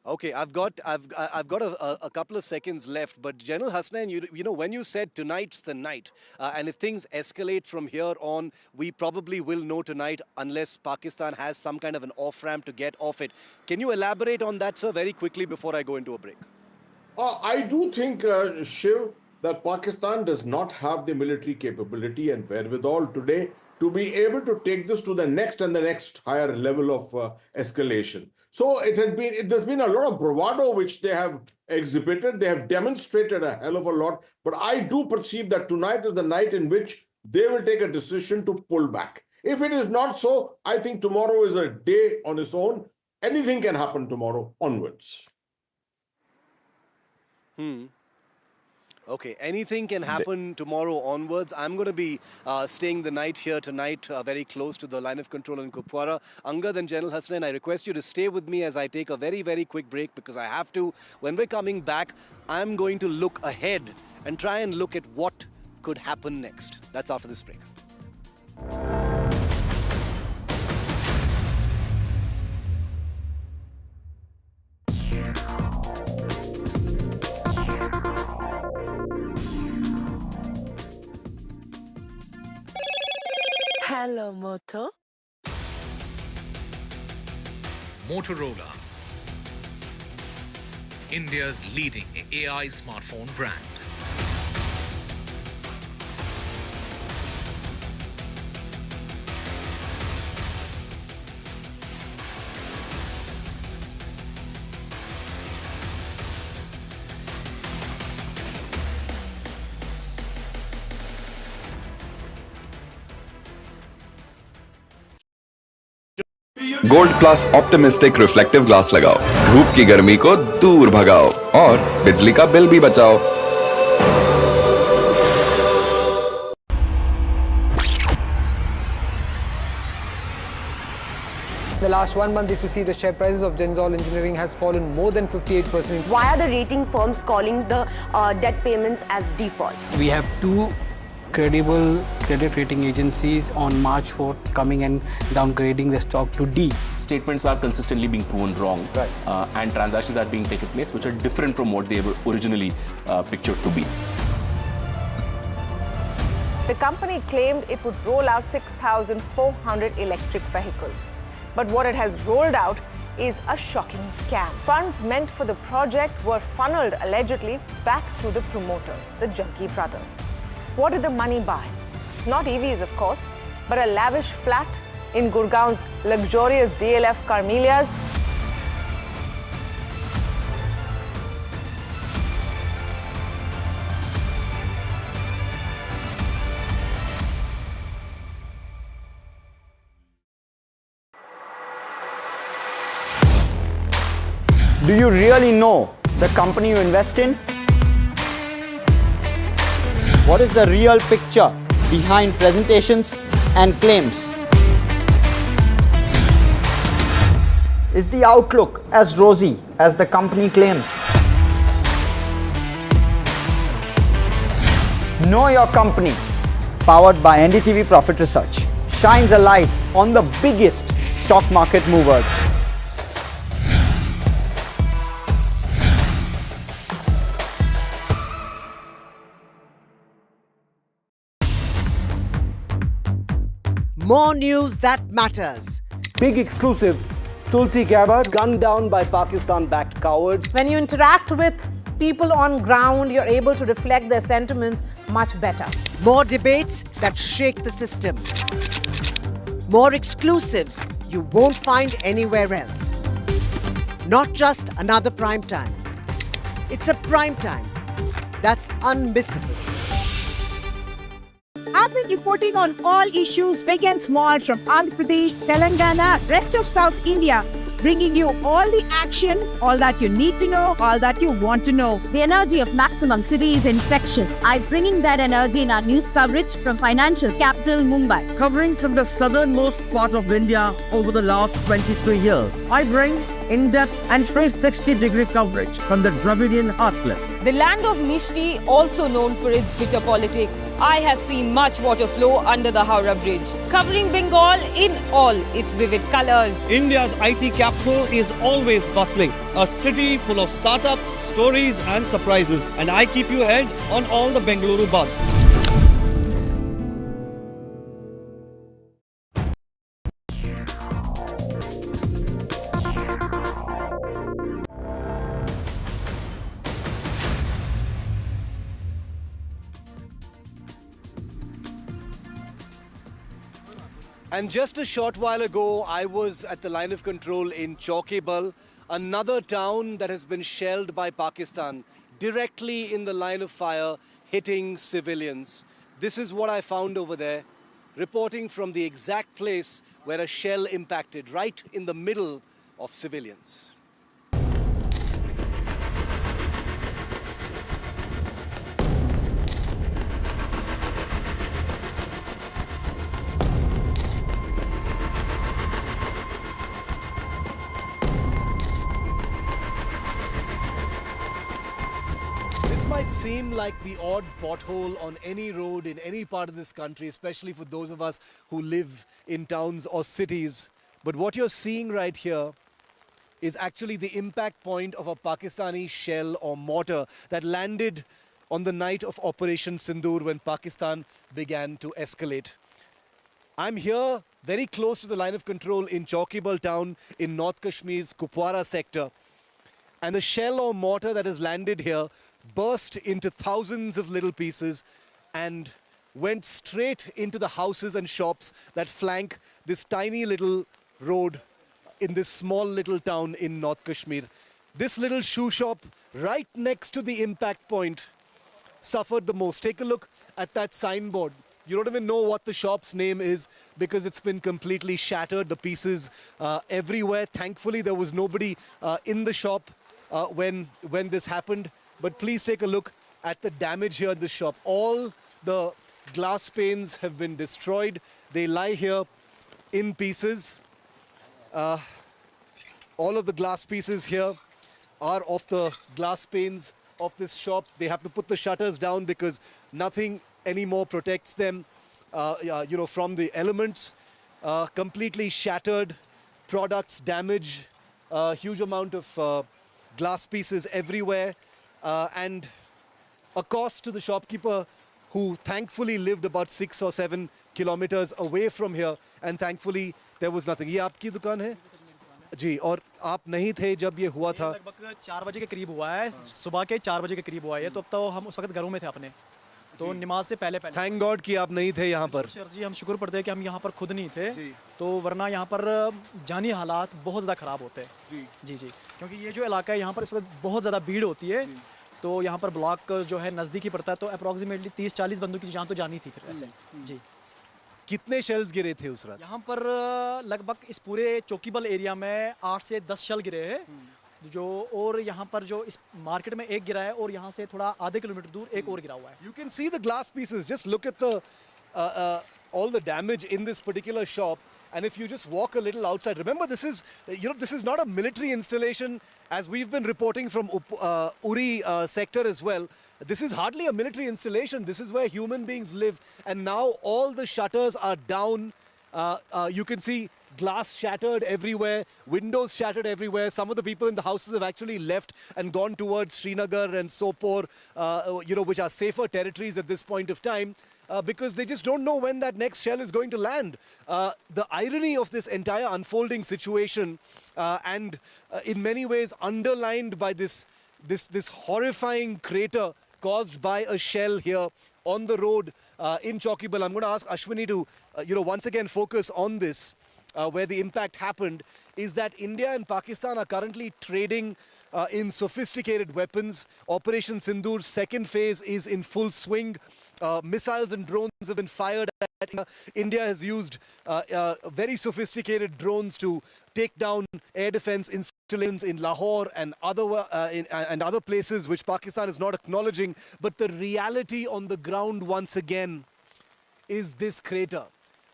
Okay, I've got a couple of seconds left, but General Hasnain, when you said tonight's the night, and if things escalate from here on, we probably will know tonight unless Pakistan has some kind of an off-ramp to get off it. Can you elaborate on that, sir, very quickly before I go into a break? I do think, Shiv, that Pakistan does not have the military capability and wherewithal today to be able to take this to the next and the next higher level of escalation. So there's been a lot of bravado which they have exhibited. They have demonstrated a hell of a lot. But I do perceive that tonight is the night in which they will take a decision to pull back. If it is not so, I think tomorrow is a day on its own. Anything can happen tomorrow onwards. Okay, anything can happen tomorrow onwards. I'm going to be staying the night here tonight, very close to the line of control in Kupwara. Angad and General Hasnain, I request you to stay with me as I take a very, very quick break because I have to. When we're coming back, I'm going to look ahead and try and look at what could happen next. That's after this break. Hello, Moto. Motorola, India's leading AI smartphone brand. Gold plus optimistic reflective glass लगाओ, धूप की गर्मी को दूर भगाओ और बिजली का बिल भी बचाओ। The last 1 month, if you see, the share prices of Genzol Engineering has fallen more than 58%. Why are the rating firms calling the debt payments as default? We have two credible credit rating agencies on March 4th coming and downgrading the stock to D. Statements are consistently being proven wrong, and transactions are being taken place which are different from what they were originally pictured to be. The company claimed it would roll out 6,400 electric vehicles. But what it has rolled out is a shocking scam. Funds meant for the project were funneled allegedly back to the promoters, the Junkie brothers. What did the money buy? Not EVs, of course, but a lavish flat in Gurgaon's luxurious DLF Carmelias. Do you really know the company you invest in? What is the real picture behind presentations and claims? Is the outlook as rosy as the company claims? Know Your Company, powered by NDTV Profit Research, shines a light on the biggest stock market movers. More news that matters. Big exclusive. Tulsi Gabbard gunned down by Pakistan-backed cowards. When you interact with people on ground, you're able to reflect their sentiments much better. More debates that shake the system. More exclusives you won't find anywhere else. Not just another prime time. It's a prime time that's unmissable. I've been reporting on all issues big and small from Andhra Pradesh, Telangana, rest of South India, bringing you all the action, all that you need to know, all that you want to know. The energy of maximum city is infectious. I'm bringing that energy in our news coverage from financial capital Mumbai. Covering from the southernmost part of India over the last 23 years, I bring in-depth and 360-degree coverage from the Dravidian heartland. The land of Mishti, also known for its bitter politics. I have seen much water flow under the Howrah Bridge, covering Bengal in all its vivid colors. India's IT capital is always bustling, a city full of startups, stories and surprises. And I keep you ahead on all the Bengaluru buzz. And just a short while ago, I was at the line of control in Chaukebal, another town that has been shelled by Pakistan, directly in the line of fire, hitting civilians. This is what I found over there, reporting from the exact place where a shell impacted, right in the middle of civilians. Might seem like the odd pothole on any road in any part of this country, especially for those of us who live in towns or cities. But what you're seeing right here is actually the impact point of a Pakistani shell or mortar that landed on the night of Operation Sindoor when Pakistan began to escalate. I'm here very close to the line of control in Chaukebal town in North Kashmir's Kupwara sector. And the shell or mortar that has landed here burst into thousands of little pieces and went straight into the houses and shops that flank this tiny little road in this small little town in North Kashmir. This little shoe shop right next to the impact point suffered the most. Take a look at that signboard. You don't even know what the shop's name is because it's been completely shattered, the pieces everywhere. Thankfully, there was nobody in the shop when this happened. But please take a look at the damage here in the shop. All the glass panes have been destroyed. They lie here in pieces. All of the glass pieces here are off the glass panes of this shop. They have to put the shutters down because nothing anymore protects them, from the elements. Completely shattered, products damaged, huge amount of glass pieces everywhere, and a cost to the shopkeeper who thankfully lived about 6 or 7 kilometers away from here, and thankfully there was nothing. ये आपकी दुकान है जी, और आप नहीं थे जब ये हुआ था? लगभग 4 बजे के करीब हुआ है, सुबह के 4 बजे के करीब हुआ है, तो अब तो हम उस वक्त घरों में थे अपने, तो नमाज से पहले थैंक गॉड कि आप नहीं थे यहाँ पर। सर जी, हम शुक्र पढ़ते हैं कि हम यहाँ पर खुद नहीं थे, तो वरना यहाँ पर जानी हालात बहुत ज़्यादा ख़राब होते हैं। जी जी जी, क्योंकि ये जो इलाका है यहाँ पर इस वक्त बहुत ज़्यादा भीड़ होती है, तो यहाँ पर ब्लॉक जो है नज़दीकी पड़ता है, तो अप्रॉक्सीमेटली 30-40 बंदों की जान तो जानी थी फिर ऐसे। जी, कितने शेल्स गिरे थे उस रात? यहाँ पर लगभग इस पूरे चौकीबल एरिया में 8 से 10 शेल गिरे हैं, जो और यहाँ पर जो इस मार्केट में एक गिरा है और यहाँ से थोड़ा आधे किलोमीटर दूर एक और गिरा हुआ है। You can see the glass pieces. Just look at the all the damage in this particular shop. And if you just walk a little outside, remember this is not a military installation, as we've been reporting from Uri sector as well. This is hardly a military installation. This is where human beings live, and now all the shutters are down. You can see glass shattered everywhere, windows shattered everywhere. Some of the people in the houses have actually left and gone towards Srinagar and Sopor, which are safer territories at this point of time. Because they just don't know when that next shell is going to land. The irony of this entire unfolding situation, and in many ways underlined by this horrifying crater caused by a shell here on the road in Chaukibal. I'm going to ask Ashwini to, once again focus on this, where the impact happened, is that India and Pakistan are currently trading in sophisticated weapons. Operation Sindoor's second phase is in full swing. Missiles and drones have been fired at India. India has used very sophisticated drones to take down air defense installations in Lahore and other places which Pakistan is not acknowledging. But the reality on the ground once again is this crater.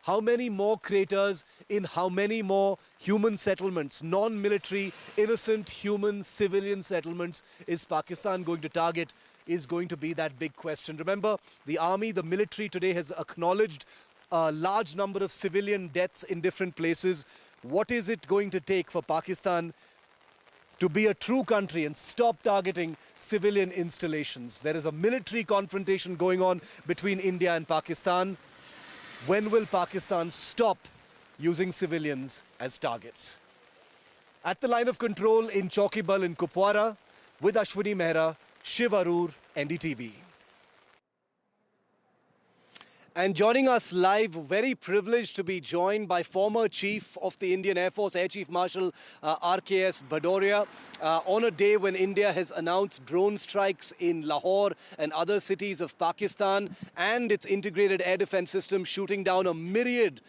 How many more craters in how many more human settlements, non-military, innocent, human, civilian settlements is Pakistan going to target, is going to be that big question. Remember, the army, the military today has acknowledged a large number of civilian deaths in different places. What is it going to take for Pakistan to be a true country and stop targeting civilian installations? There is a military confrontation going on between India and Pakistan. When will Pakistan stop using civilians as targets? At the line of control in Chaukibal in Kupwara, with Ashwini Mehra, Shiv Arur, NDTV. And joining us live, very privileged to be joined by former Chief of the Indian Air Force, Air Chief Marshal RKS Bhadoria, on a day when India has announced drone strikes in Lahore and other cities of Pakistan, and its integrated air defense system shooting down a myriad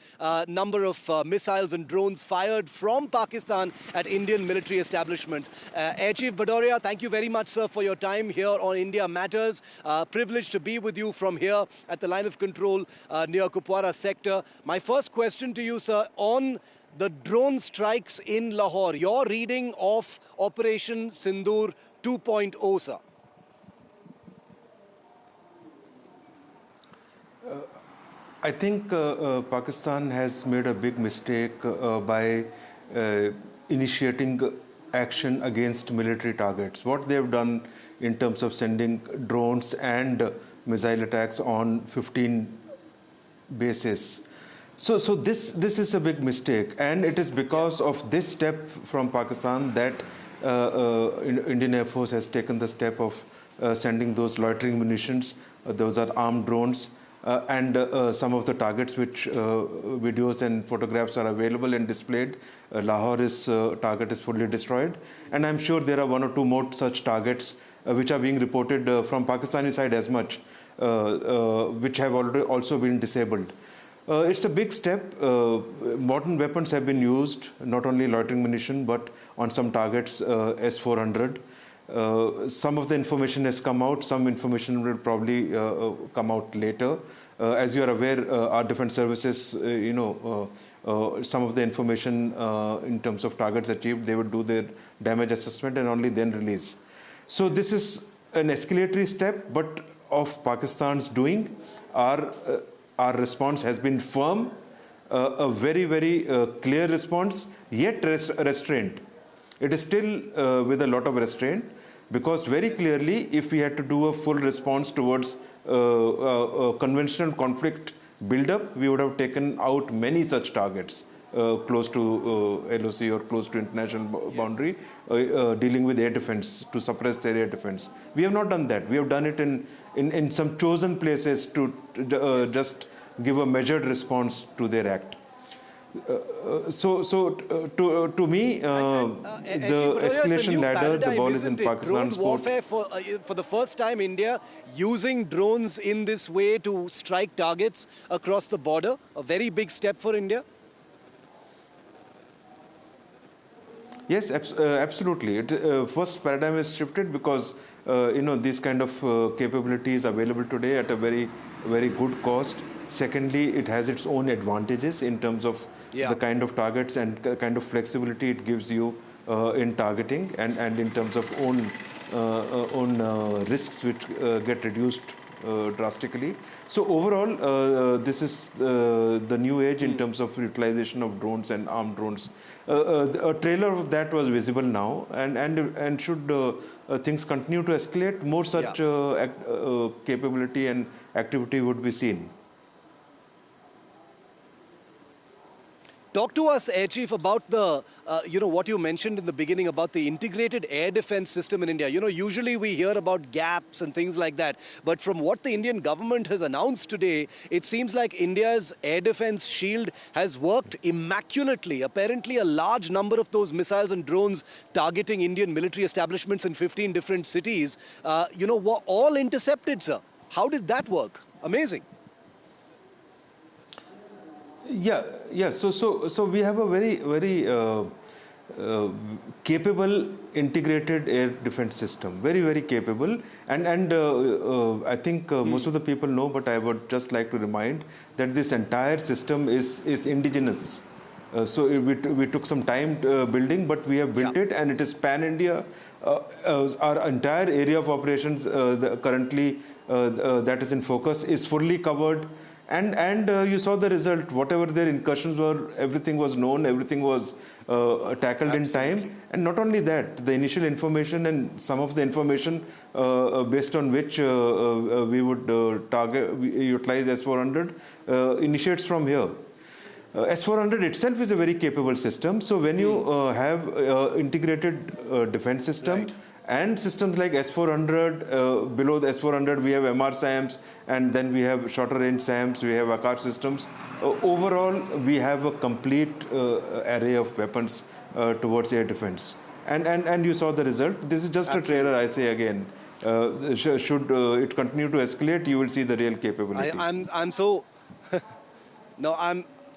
number of missiles and drones fired from Pakistan at Indian military establishments. Air Chief Bhadoria, thank you very much, sir, for your time here on India Matters. Privileged to be with you from here at the line of control near Kupwara sector. My first question to you, sir, on the drone strikes in Lahore, your reading of Operation Sindoor 2.0, sir. I think Pakistan has made a big mistake by initiating action against military targets. What they've done in terms of sending drones and missile attacks on 15 bases. So this is a big mistake, and it is because of this step from Pakistan that Indian Air Force has taken the step of sending those loitering munitions. Those are armed drones, and some of the targets which videos and photographs are available and displayed. Lahore's target is fully destroyed, and I'm sure there are one or two more such targets which are being reported from Pakistani side as much, which have already also been disabled. It's a big step. Modern weapons have been used, not only loitering munition, but on some targets S-400. Some of the information has come out, some information will probably come out later. As you are aware, our defense services, some of the information in terms of targets achieved, they would do their damage assessment and only then release. So this is an escalatory step, but of Pakistan's doing. Our response has been firm, a very, very clear response, yet restrained. It is still with a lot of restraint, because very clearly, if we had to do a full response towards a conventional conflict build-up, we would have taken out many such targets close to LOC or close to international boundary, dealing with air defense, to suppress their air defense. We have not done that. We have done it in some chosen places to just give a measured response to their act. To me, the escalation ladder, the ball is in Pakistan's court. Drone warfare, for the first time, India using drones in this way to strike targets across the border, a very big step for India. Yes, absolutely. First paradigm is shifted because these kind of capabilities available today at a very, very good cost. Secondly, it has its own advantages in terms of the kind of targets and the kind of flexibility it gives you in targeting, and in terms of own risks which get reduced drastically. So overall, this is the new age in terms of utilization of drones and armed drones. A trailer of that was visible now, and should things continue to escalate, more such capability and activity would be seen. Talk to us, Air Chief, about the, what you mentioned in the beginning about the integrated air defense system in India. Usually we hear about gaps and things like that. But from what the Indian government has announced today, it seems like India's air defense shield has worked immaculately. Apparently, a large number of those missiles and drones targeting Indian military establishments in 15 different cities, were all intercepted, sir. How did that work? Amazing. Yeah. So we have a very, very capable integrated air defense system. Very, very capable. And I think most of the people know, but I would just like to remind that this entire system is indigenous. So we took some time building, but we have built it, and it is pan-India. Our entire area of operations currently that is in focus is fully covered. And you saw the result. Whatever their incursions were, everything was known, everything was tackled in time. And not only that, the initial information and some of the information based on which we would utilize S-400 initiates from here. S-400 itself is a very capable system. So when you have integrated defense system, and systems like S-400, below the S-400 we have MR SAMs, and then we have shorter range SAMs, we have Akash systems. Overall, we have a complete array of weapons towards air defense. And you saw the result. This is just a trailer, I say again. Should it continue to escalate, you will see the real capability. I'm so... No,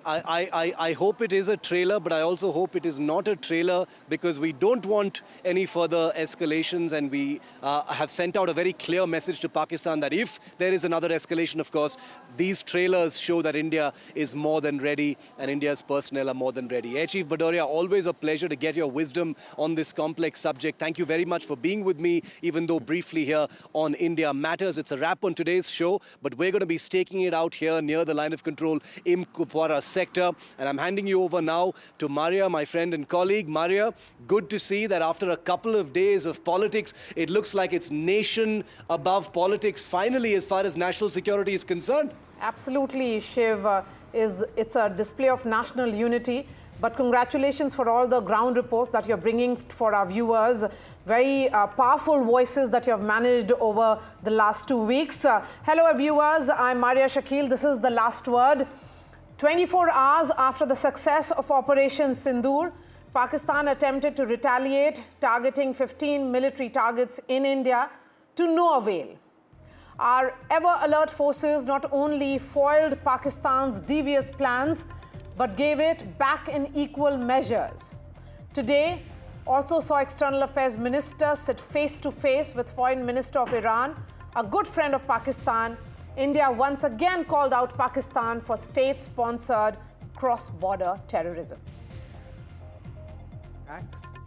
I hope it is a trailer, but I also hope it is not a trailer, because we don't want any further escalations, and we have sent out a very clear message to Pakistan that if there is another escalation, of course, these trailers show that India is more than ready and India's personnel are more than ready. Air Chief Bhadoria, always a pleasure to get your wisdom on this complex subject. Thank you very much for being with me, even though briefly here on India Matters. It's a wrap on today's show, but we're going to be staking it out here near the line of control in Kupwara sector. And I'm handing you over now to Maria, my friend and colleague. Maria, good to see that after a couple of days of politics, it looks like it's nation above politics finally as far as national security is concerned. Absolutely, Shiv. It's a display of national unity. But congratulations for all the ground reports that you're bringing for our viewers. Very powerful voices that you have managed over the last 2 weeks. Hello, viewers. I'm Maria Shakil. This is The Last Word. 24 hours after the success of Operation Sindoor, Pakistan attempted to retaliate, targeting 15 military targets in India to no avail. Our ever-alert forces not only foiled Pakistan's devious plans, but gave it back in equal measures. Today, Also saw External Affairs Minister sit face-to-face with Foreign Minister of Iran, a good friend of Pakistan. India once again called out Pakistan for state-sponsored cross-border terrorism.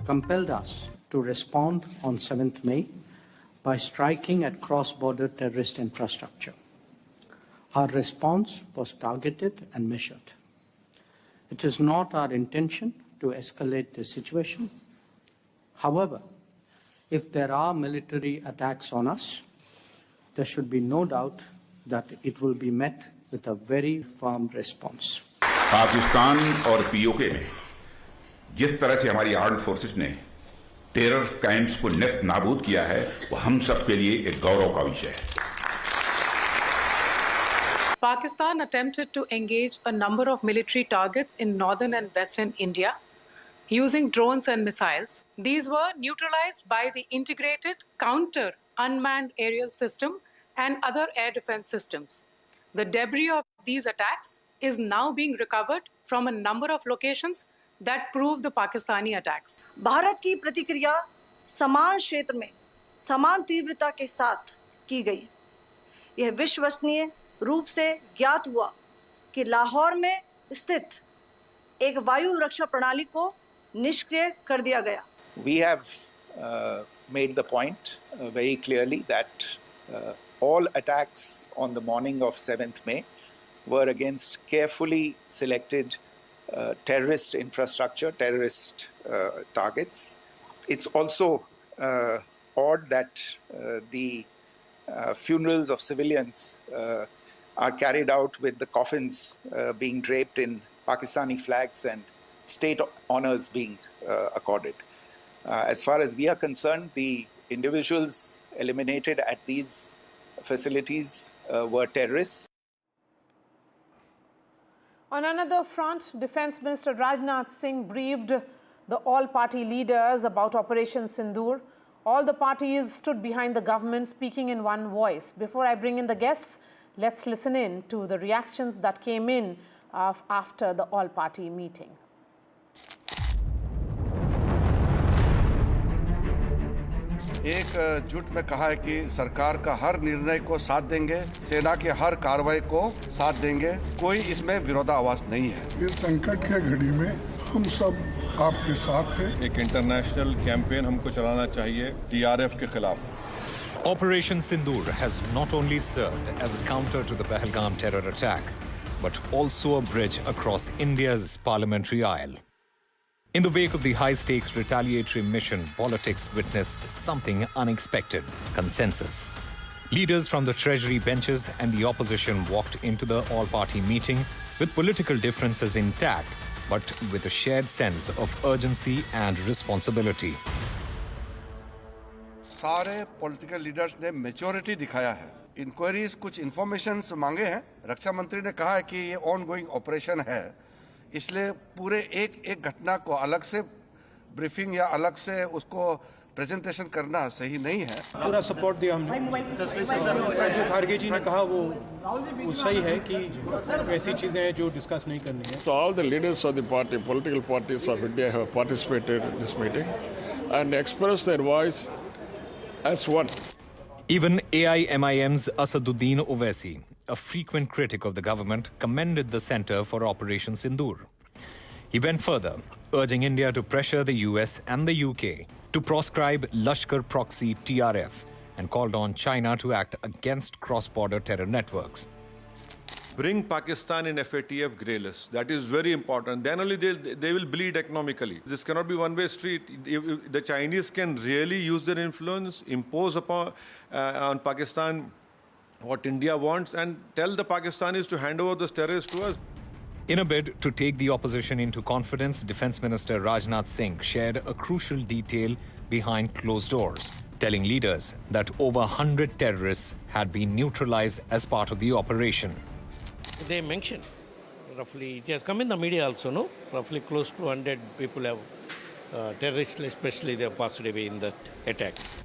Compelled us to respond on 7th May by striking at cross-border terrorist infrastructure. Our response was targeted and measured. It is not our intention to escalate the situation. However, if there are military attacks on us, there should be no doubt that it will be met with a very firm response. Pakistan और PoK में जिस तरह से हमारी armed forces ने terror camps को नेस्त नाबूद किया है, वो हम सब के लिए एक गौरव का विषय है. Pakistan attempted to engage a number of military targets in northern and western India using drones and missiles. These were neutralized by the integrated counter unmanned aerial system and other air defense systems. The debris of these attacks is now being recovered from a number of locations that prove the Pakistani attacks. Bharat की प्रतिक्रिया समान क्षेत्र में समान तीव्रता के साथ की गई. यह विश्वसनीय रूप से ज्ञात हुआ कि लाहौर में स्थित एक वायु रक्षा प्रणाली को निष्क्रिय कर दिया गया. We have made the point very clearly that all attacks on the morning of 7th May were against carefully selected terrorist infrastructure, terrorist targets. It's also odd that the funerals of civilians are carried out with the coffins being draped in Pakistani flags and state honors being accorded. As far as we are concerned, the individuals eliminated at these facilities were terrorists. On another front, Defence Minister Rajnath Singh briefed the all-party leaders about Operation Sindoor. All the parties stood behind the government, speaking in one voice. Before I bring in the guests, let's listen in to the reactions that came in after the all-party meeting. एक जुट में कहा है कि सरकार का हर निर्णय को साथ देंगे, सेना के हर कार्रवाई को साथ देंगे, कोई इसमें विरोधाभास नहीं है. इस संकट के घड़ी में हम सब आपके साथ हैं. एक इंटरनेशनल कैंपेन हमको चलाना चाहिए टीआरएफ के खिलाफ. Operation Sindoor has not only served as a counter to the Pahalgam terror attack, but also a bridge across India's parliamentary aisle. In the wake of the high-stakes retaliatory mission, politics witnessed something unexpected: consensus. Leaders from the Treasury benches and the opposition walked into the all-party meeting with political differences intact, but with a shared sense of urgency and responsibility. सारे political leaders ने maturity दिखाया है. Inquiries कुछ informations मांगे हैं. रक्षा मंत्री ने कहा है कि ये ऑनगोइंग ऑपरेशन है, इसलिए पूरे एक घटना को अलग से ब्रीफिंग या अलग से उसको प्रेजेंटेशन करना सही नहीं है. पूरा सपोर्ट दिया हमने. जो खारगे जी ने कहा वो सही है कि ऐसी चीजें हैं जो डिस्कस नहीं करनी है. So all the leaders of the party, political parties of India have participated in this meeting and expressed their voice as one. Even AIMIM's Asaduddin Owaisi, a frequent critic of the government, commended the Centre for Operation Sindoor. He went further, urging India to pressure the US and the UK to proscribe Lashkar proxy TRF, and called on China to act against cross-border terror networks. Bring Pakistan in FATF grey list. That is very important. Then only they will bleed economically. This cannot be one-way street. The Chinese can really use their influence, impose upon on Pakistan what India wants, and tell the Pakistanis to hand over those terrorists to us. In a bid to take the opposition into confidence, Defence Minister Rajnath Singh shared a crucial detail behind closed doors, telling leaders that over 100 terrorists had been neutralized as part of the operation. They mentioned, roughly, it has come in the media also, no? Roughly close to 100 people have, terrorists especially, they have passed away in the attacks.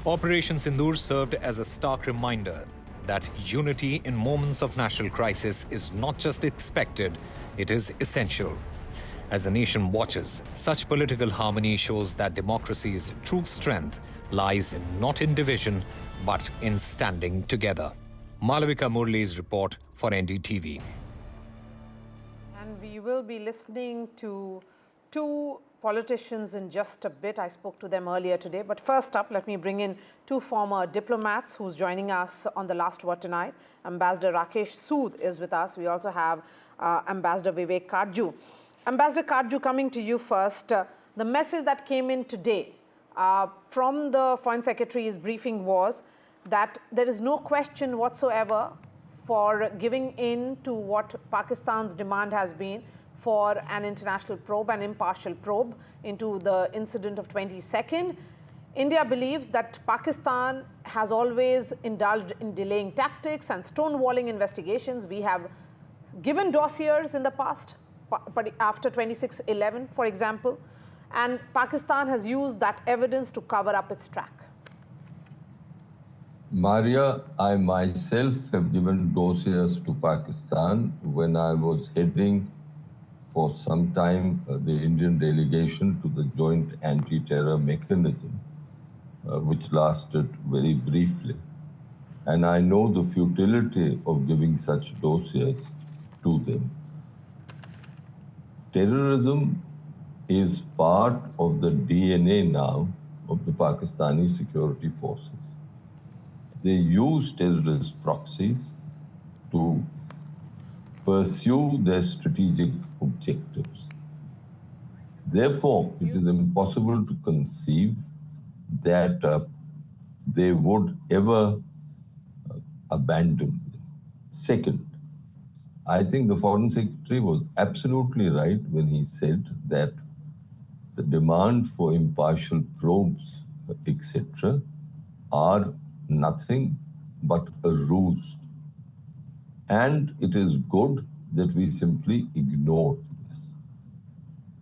Operation Sindoor served as a stark reminder that unity in moments of national crisis is not just expected, it is essential. As the nation watches, such political harmony shows that democracy's true strength lies not in division, but in standing together. Malavika Murli's report for NDTV. And we will be listening to two politicians in just a bit. I spoke to them earlier today. But first up, let me bring in two former diplomats who's joining us on The Last Word tonight. Ambassador Rakesh Sood is with us. We also have Ambassador Vivek Karju. Ambassador Karju, coming to you first. The message that came in today from the Foreign Secretary's briefing was that there is no question whatsoever for giving in to what Pakistan's demand has been for an international probe, an impartial probe into the incident of 22nd. India believes that Pakistan has always indulged in delaying tactics and stonewalling investigations. We have given dossiers in the past, but after 26/11, for example, and Pakistan has used that evidence to cover up its track. Maria, I myself have given dossiers to Pakistan when I was heading for some time the Indian delegation to the joint anti-terror mechanism, which lasted very briefly. And I know the futility of giving such dossiers to them. Terrorism is part of the DNA now of the Pakistani security forces. They use terrorist proxies to pursue their strategic objectives. Therefore, it is impossible to conceive that they would ever abandon them. Second, I think the Foreign Secretary was absolutely right when he said that the demand for impartial probes, etc., are nothing but a ruse. And it is good that we simply ignore this.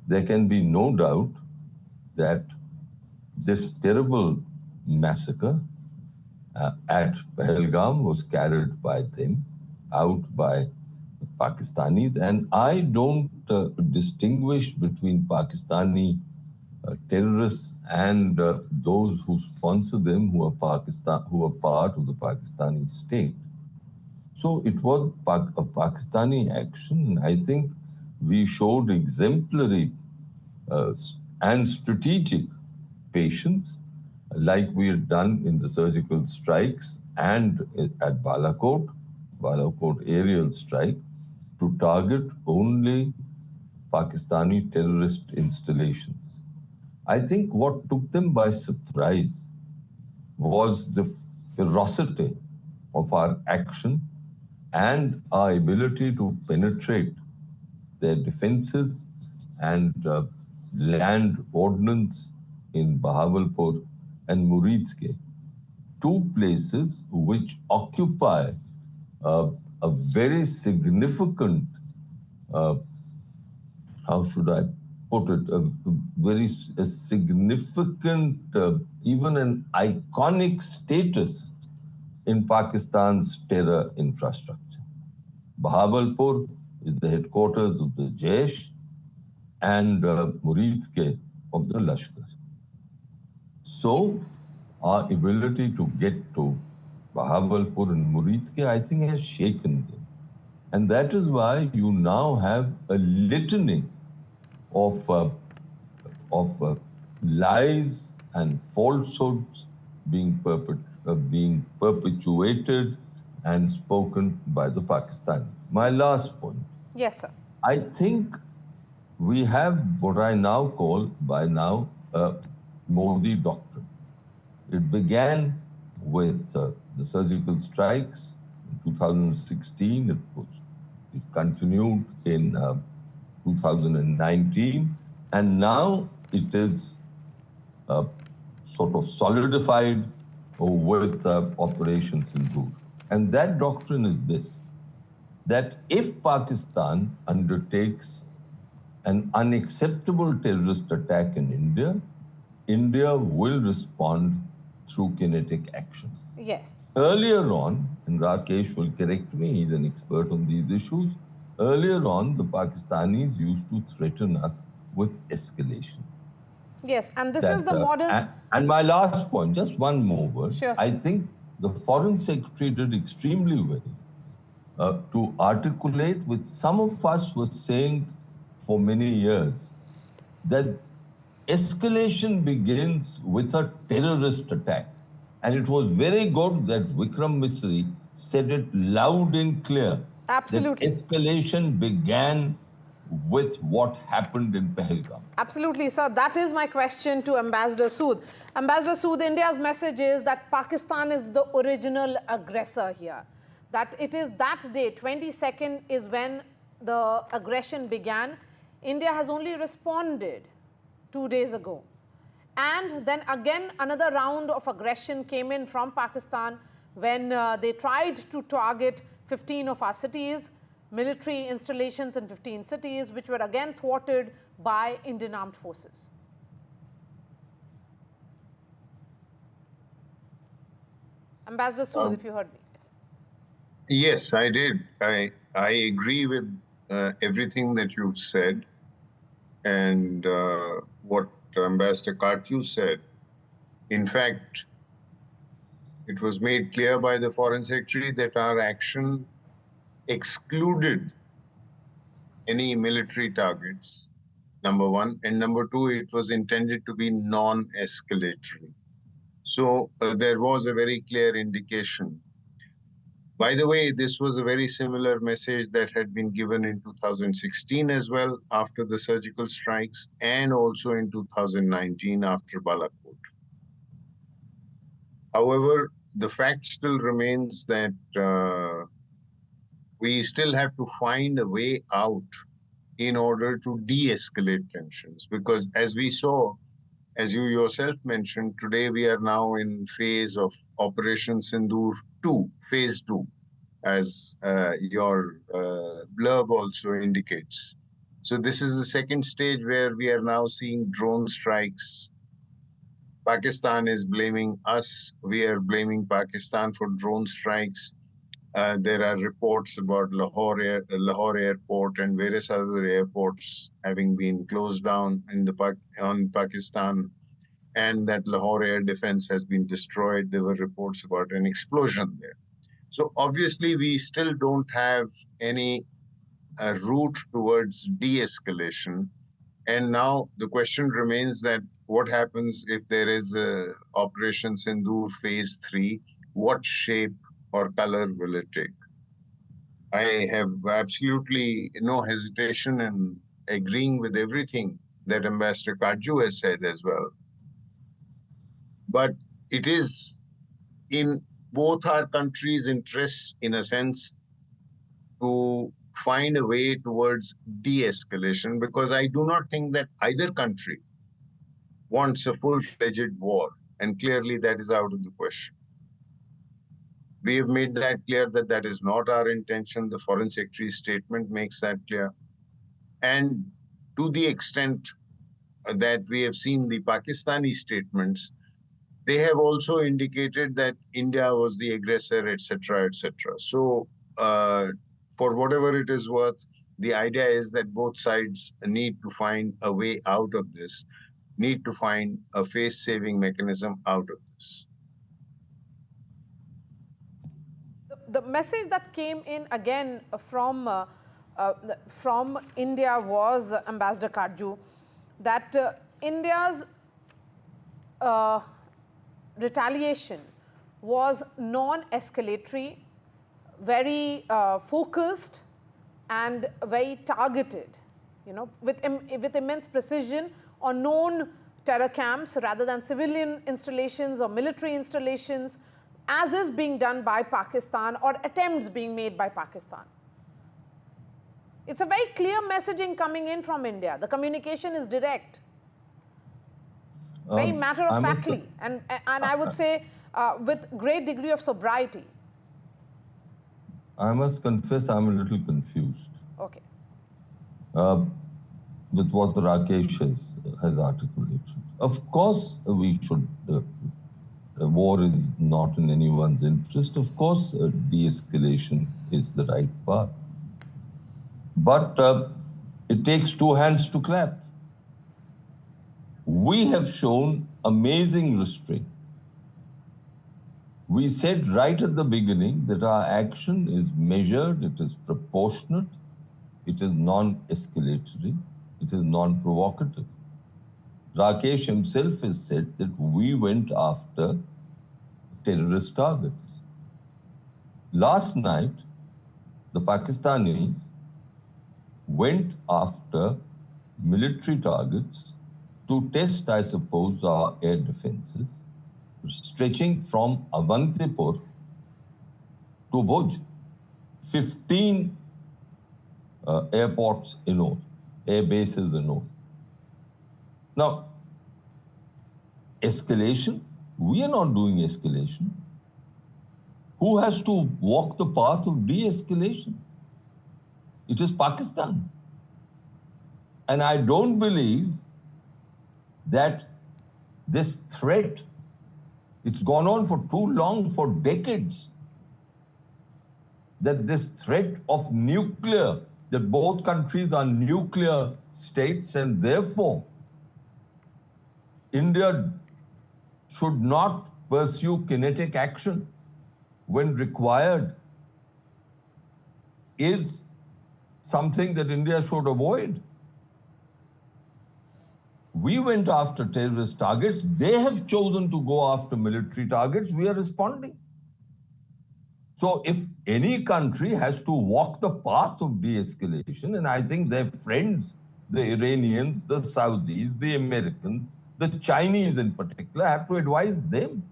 There can be no doubt that this terrible massacre at Pahalgam was carried by them, out by the Pakistanis, and I don't distinguish between Pakistani terrorists and those who sponsor them, who are part of the Pakistani state. So it was a Pakistani action. I think we showed exemplary and strategic patience, like we had done in the surgical strikes and at Balakot aerial strike, to target only Pakistani terrorist installations. I think what took them by surprise was the ferocity of our action and our ability to penetrate their defenses and land ordnance in Bahawalpur and Muridke, two places which occupy a very significant, how should I put it, a significant, even an iconic status in Pakistan's terror infrastructure. Bahawalpur is the headquarters of the Jaish and Muridke of the Lashkar. So our ability to get to Bahawalpur and Muridke, I think, has shaken them. And that is why you now have a litany of lies and falsehoods being perpetuated and spoken by the Pakistanis. My last point. Yes, sir. I think we have what I now call by now a Modi doctrine. It began with the surgical strikes in 2016. It continued in 2019, and now it is sort of solidified with Operation Sindoor. And that doctrine is this, that if Pakistan undertakes an unacceptable terrorist attack in India, India will respond through kinetic action. Yes. Earlier on, and Rakesh will correct me, he's an expert on these issues, Earlier on, the Pakistanis used to threaten us with escalation. Yes, and this is the modern... And my last point, just one more word. Sure, I think the Foreign Secretary did extremely well to articulate, which some of us were saying for many years, that escalation begins with a terrorist attack. And it was very good that Vikram Misri said it loud and clear. Absolutely. That escalation began with what happened in Pahalgam. Absolutely, sir. That is my question to Ambassador Sood. Ambassador Sood, India's message is that Pakistan is the original aggressor here. That it is that day, 22nd, is when the aggression began. India has only responded 2 days ago. And then again, another round of aggression came in from Pakistan when they tried to target 15 of our cities, military installations in 15 cities, which were again thwarted by Indian armed forces. Ambassador Sood, if you heard me. Yes, I did. I agree with everything that you've said and what Ambassador Karju said. In fact, it was made clear by the Foreign Secretary that our action excluded any military targets, number one. And number two, it was intended to be non-escalatory. So there was a very clear indication. By the way, this was a very similar message that had been given in 2016 as well after the surgical strikes, and also in 2019 after Balakot. However, the fact still remains that we still have to find a way out in order to de-escalate tensions. Because as we saw, as you yourself mentioned, today we are now in phase of Operation Sindoor 2, phase 2, as your blurb also indicates. So this is the second stage where we are now seeing drone strikes. Pakistan is blaming us. We are blaming Pakistan for drone strikes. There are reports about Lahore airport and various other airports having been closed down in on Pakistan, and that Lahore Air Defence has been destroyed. There were reports about an explosion there. So obviously we still don't have any route towards de-escalation. And now the question remains that what happens if there is a Operation Sindoor phase 3? What shape or color will it take? I have absolutely no hesitation in agreeing with everything that Ambassador Karju has said as well. But it is in both our countries' interests, in a sense, to find a way towards de-escalation, because I do not think that either country wants a full-fledged war, and clearly that is out of the question. We have made that clear that that is not our intention. The Foreign Secretary's statement makes that clear. And to the extent that we have seen the Pakistani statements, they have also indicated that India was the aggressor, etc., etc. So for whatever it is worth, the idea is that both sides need to find a way out of this, need to find a face-saving mechanism out of this. The message that came in again from India was, Ambassador Karju, that India's retaliation was non-escalatory, very focused and very targeted, you know, with immense precision on known terror camps rather than civilian installations or military installations, as is being done by Pakistan or attempts being made by Pakistan. It's a very clear messaging coming in from India. The communication is direct, very matter-of-factly, and I would say with great degree of sobriety. I must confess I'm a little confused. Okay. With what Rakesh has articulated. Of course, we should, war is not in anyone's interest. Of course, de-escalation is the right path. But it takes two hands to clap. We have shown amazing restraint. We said right at the beginning that our action is measured, it is proportionate, it is non-escalatory, it is non-provocative. Rakesh himself has said that we went after terrorist targets. Last night, the Pakistanis went after military targets to test, I suppose, our air defenses, stretching from Avantipur to Bhuj. 15 airports in all, air bases in all. Now, escalation, we are not doing escalation. Who has to walk the path of de-escalation? It is Pakistan. And I don't believe that this threat, it's gone on for too long, for decades, that this threat of nuclear, that both countries are nuclear states and therefore India should not pursue kinetic action when required, is something that India should avoid. We went after terrorist targets. They have chosen to go after military targets. We are responding. So if any country has to walk the path of de-escalation, and I think their friends, the Iranians, the Saudis, the Americans, the Chinese in particular, have to advise them.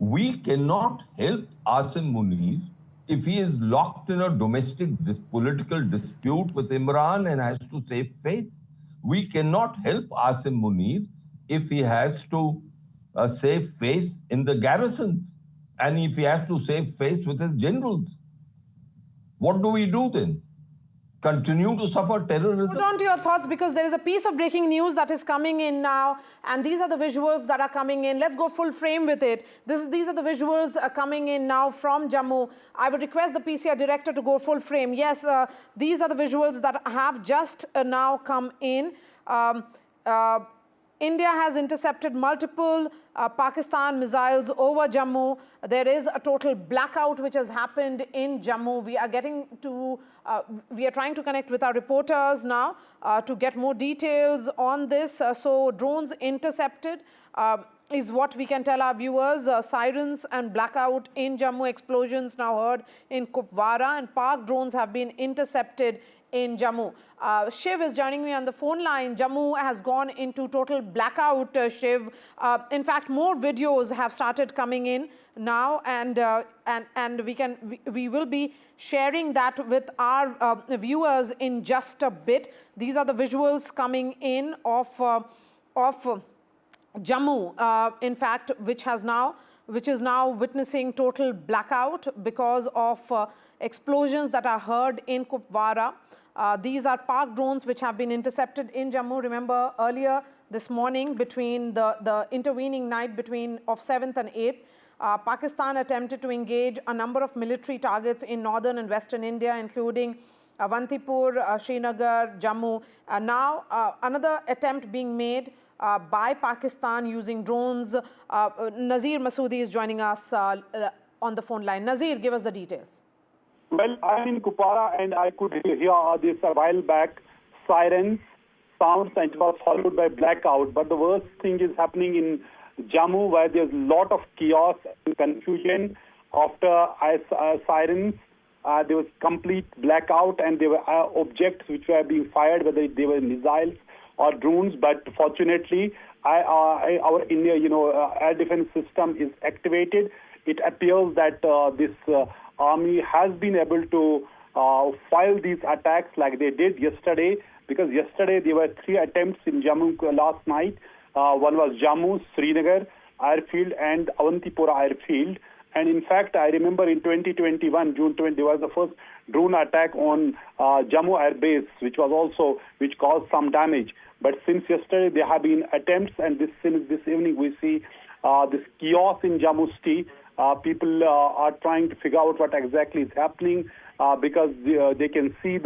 We cannot help Asim Munir if he is locked in a domestic political dispute with Imran and has to save face. We cannot help Asim Munir if he has to save face in the garrisons and if he has to save face with his generals. What do we do then? Continue to suffer terrorism? Hold on to your thoughts, because there is a piece of breaking news that is coming in now, and these are the visuals that are coming in. Let's go full frame with it. These are the visuals coming in now from Jammu. I would request the PCR director to go full frame. Yes, these are the visuals that have just now come in. India has intercepted multiple Pakistan missiles over Jammu. There is a total blackout which has happened in Jammu. We are trying to connect with our reporters now to get more details on this. So drones intercepted is what we can tell our viewers. Sirens and blackout in Jammu. Explosions now heard in Kupwara, and Pak drones have been intercepted in Jammu. Shiv is joining me on the phone line. Jammu has gone into total blackout, Shiv. In fact, more videos have started coming in now, and we will be sharing that with our viewers in just a bit. These are the visuals coming in of Jammu, in fact, which is now witnessing total blackout because of explosions that are heard in Kupwara. These are Pak drones which have been intercepted in Jammu. Remember, earlier this morning, between the intervening night of 7th and 8th, Pakistan attempted to engage a number of military targets in northern and western India, including Avantipur, Srinagar, Jammu. Now, another attempt being made by Pakistan using drones. Nazir Masoodi is joining us on the phone line. Nazir, give us the details. Well, I'm in Kupwara and I could hear this a while back, sirens, sounds, and it was followed by blackout. But the worst thing is happening in Jammu, where there's a lot of chaos and confusion. After sirens, there was complete blackout, and there were objects which were being fired, whether they were missiles or drones. But fortunately, our India, air defense system is activated. It appears that this army has been able to foil these attacks like they did yesterday, because yesterday there were 3 attempts in Jammu last night. One was Jammu, Srinagar airfield and Avantipura airfield. And in fact, I remember in 2021, June 20, there was the first drone attack on Jammu Air Base, which caused some damage. But since yesterday, there have been attempts, and since this evening we see this chaos in Jammu city. People are trying to figure out what exactly is happening because they can see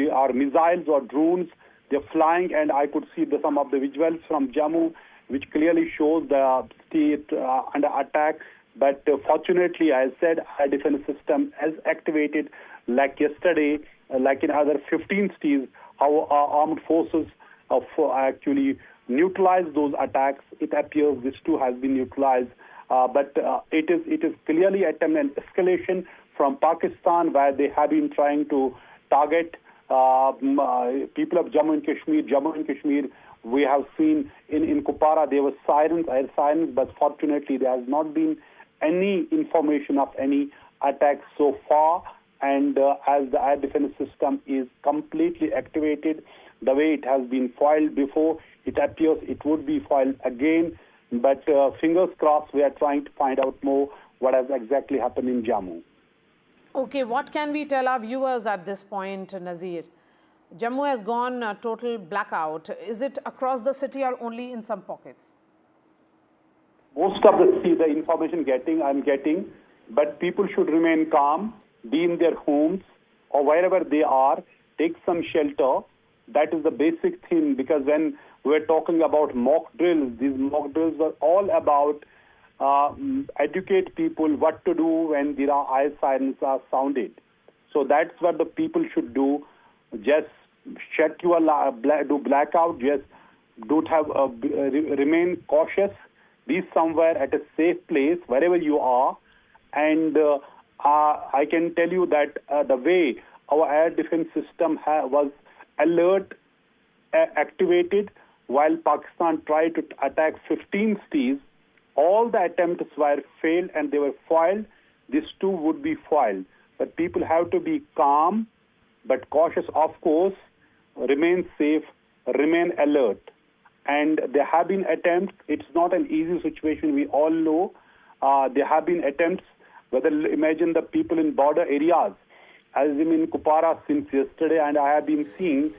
our missiles or drones. They're flying, and I could see some of the visuals from Jammu, which clearly shows the state under attack. But fortunately, as I said, air defense system has activated like yesterday, like in other 15 cities, our armed forces actually neutralized those attacks. It appears this too has been neutralized. But it is clearly an escalation from Pakistan, where they have been trying to target people of Jammu and Kashmir. Jammu and Kashmir, we have seen in Kupwara there were air sirens, but fortunately there has not been any information of any attacks so far. And as the air defense system is completely activated, the way it has been foiled before, it appears it would be foiled again. But fingers crossed, we are trying to find out more what has exactly happened in Jammu. Okay, what can we tell our viewers at this point, Nazir? Jammu has gone total blackout. Is it across the city or only in some pockets? Most of the information I'm getting, but people should remain calm, be in their homes or wherever they are, take some shelter. That is the basic thing, because when we're talking about mock drills, these mock drills are all about educate people what to do when there are air sirens are sounded. So that's what the people should do. Just check your do blackout. Just don't have remain cautious. Be somewhere at a safe place wherever you are. And I can tell you that the way our air defense system was alert, activated, while Pakistan tried to attack 15 cities, all the attempts were failed and they were foiled. These too would be foiled. But people have to be calm, but cautious, of course, remain safe, remain alert. And there have been attempts. It's not an easy situation, we all know. There have been attempts, imagine the people in border areas, as in Kupwara since yesterday, and I have been seeing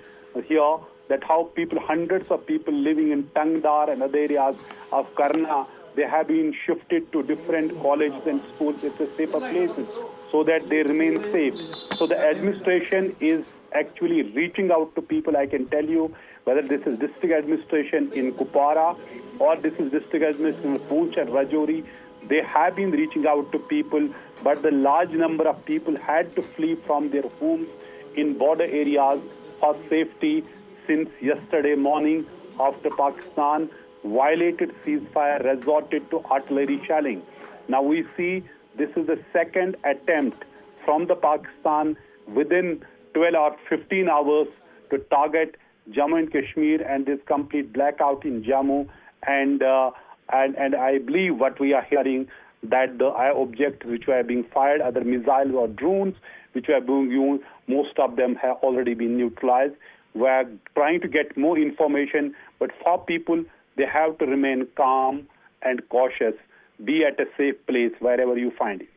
here that how hundreds of people living in Tangdar and other areas of Karna, they have been shifted to different colleges and schools, it's a safer places, so that they remain safe. So the administration is actually reaching out to people, I can tell you, whether this is district administration in Kupwara or this is district administration in Poonch and Rajouri, they have been reaching out to people, but the large number of people had to flee from their homes in border areas for safety since yesterday morning, after Pakistan violated ceasefire, resorted to artillery shelling. Now we see this is the second attempt from the Pakistan within 12 or 15 hours to target Jammu and Kashmir, and this complete blackout in Jammu. And I believe what we are hearing, that the objects which were being fired, other missiles or drones which were being used, most of them have already been neutralized. We are trying to get more information, but for people, they have to remain calm and cautious. Be at a safe place wherever you find it.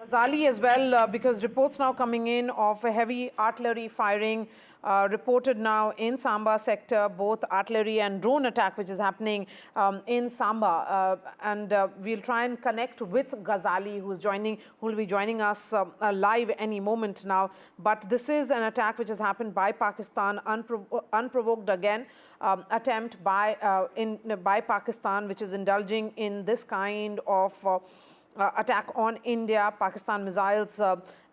Ghazali as well, because reports now coming in of a heavy artillery firing reported now in Samba sector, both artillery and drone attack which is happening in Samba. And we'll try and connect with Ghazali, who will be joining us live any moment now. But this is an attack which has happened by Pakistan, unprovoked again. Attempt by Pakistan, which is indulging in this kind of attack on India. Pakistan missiles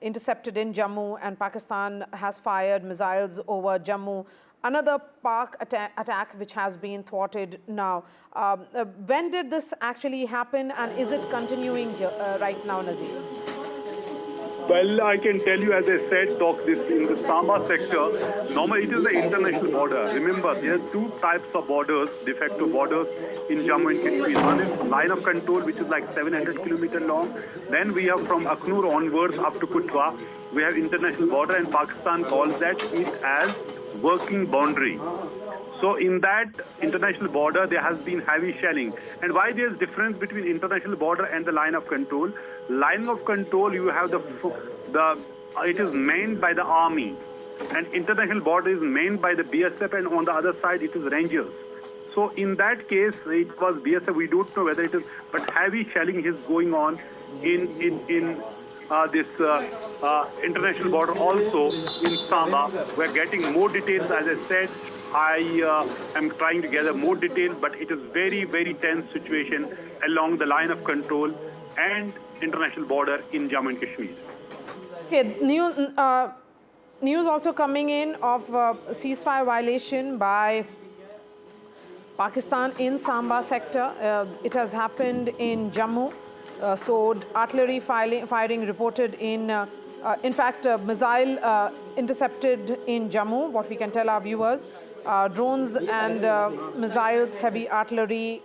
intercepted in Jammu, and Pakistan has fired missiles over Jammu. Another Pak attack which has been thwarted now. When did this actually happen, and is it continuing here, right now, Nazir? Well, I can tell you, as I said, this in the Samba sector, normally it is the international border. Remember, there are two types of borders, de facto borders in Jammu and Kashmir. One is line of control, which is like 700 kilometers long. Then we have from Akhnur onwards up to Kutwa, we have international border, and Pakistan calls that it as working boundary. So in that international border, there has been heavy shelling. And why there is difference between international border and the line of control? Line of control, you have it is manned by the army. and international border is manned by the BSF, and on the other side it is Rangers. So in that case, it was BSF. We don't know whether it is, but heavy shelling is going on in this international border also in Samba. We're getting more details. As I said, I am trying to gather more details, but it is very, very tense situation along the line of control and international border in Jammu and Kashmir. Okay, news also coming in of ceasefire violation by Pakistan in Samba sector. It has happened in Jammu. So artillery firing reported in fact, missile intercepted in Jammu, what we can tell our viewers. Drones and missiles, heavy artillery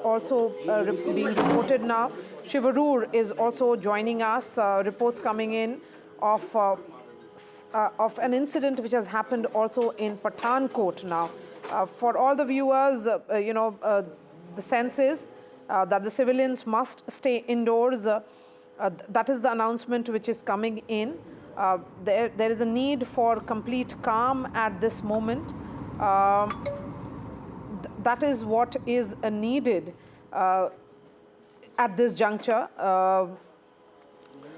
also being reported now. Shivarur is also joining us. Reports coming in of an incident which has happened also in Pathankot now. For all the viewers, the sense is that the civilians must stay indoors. That is the announcement which is coming in. There is a need for complete calm at this moment. That is what is needed at this juncture.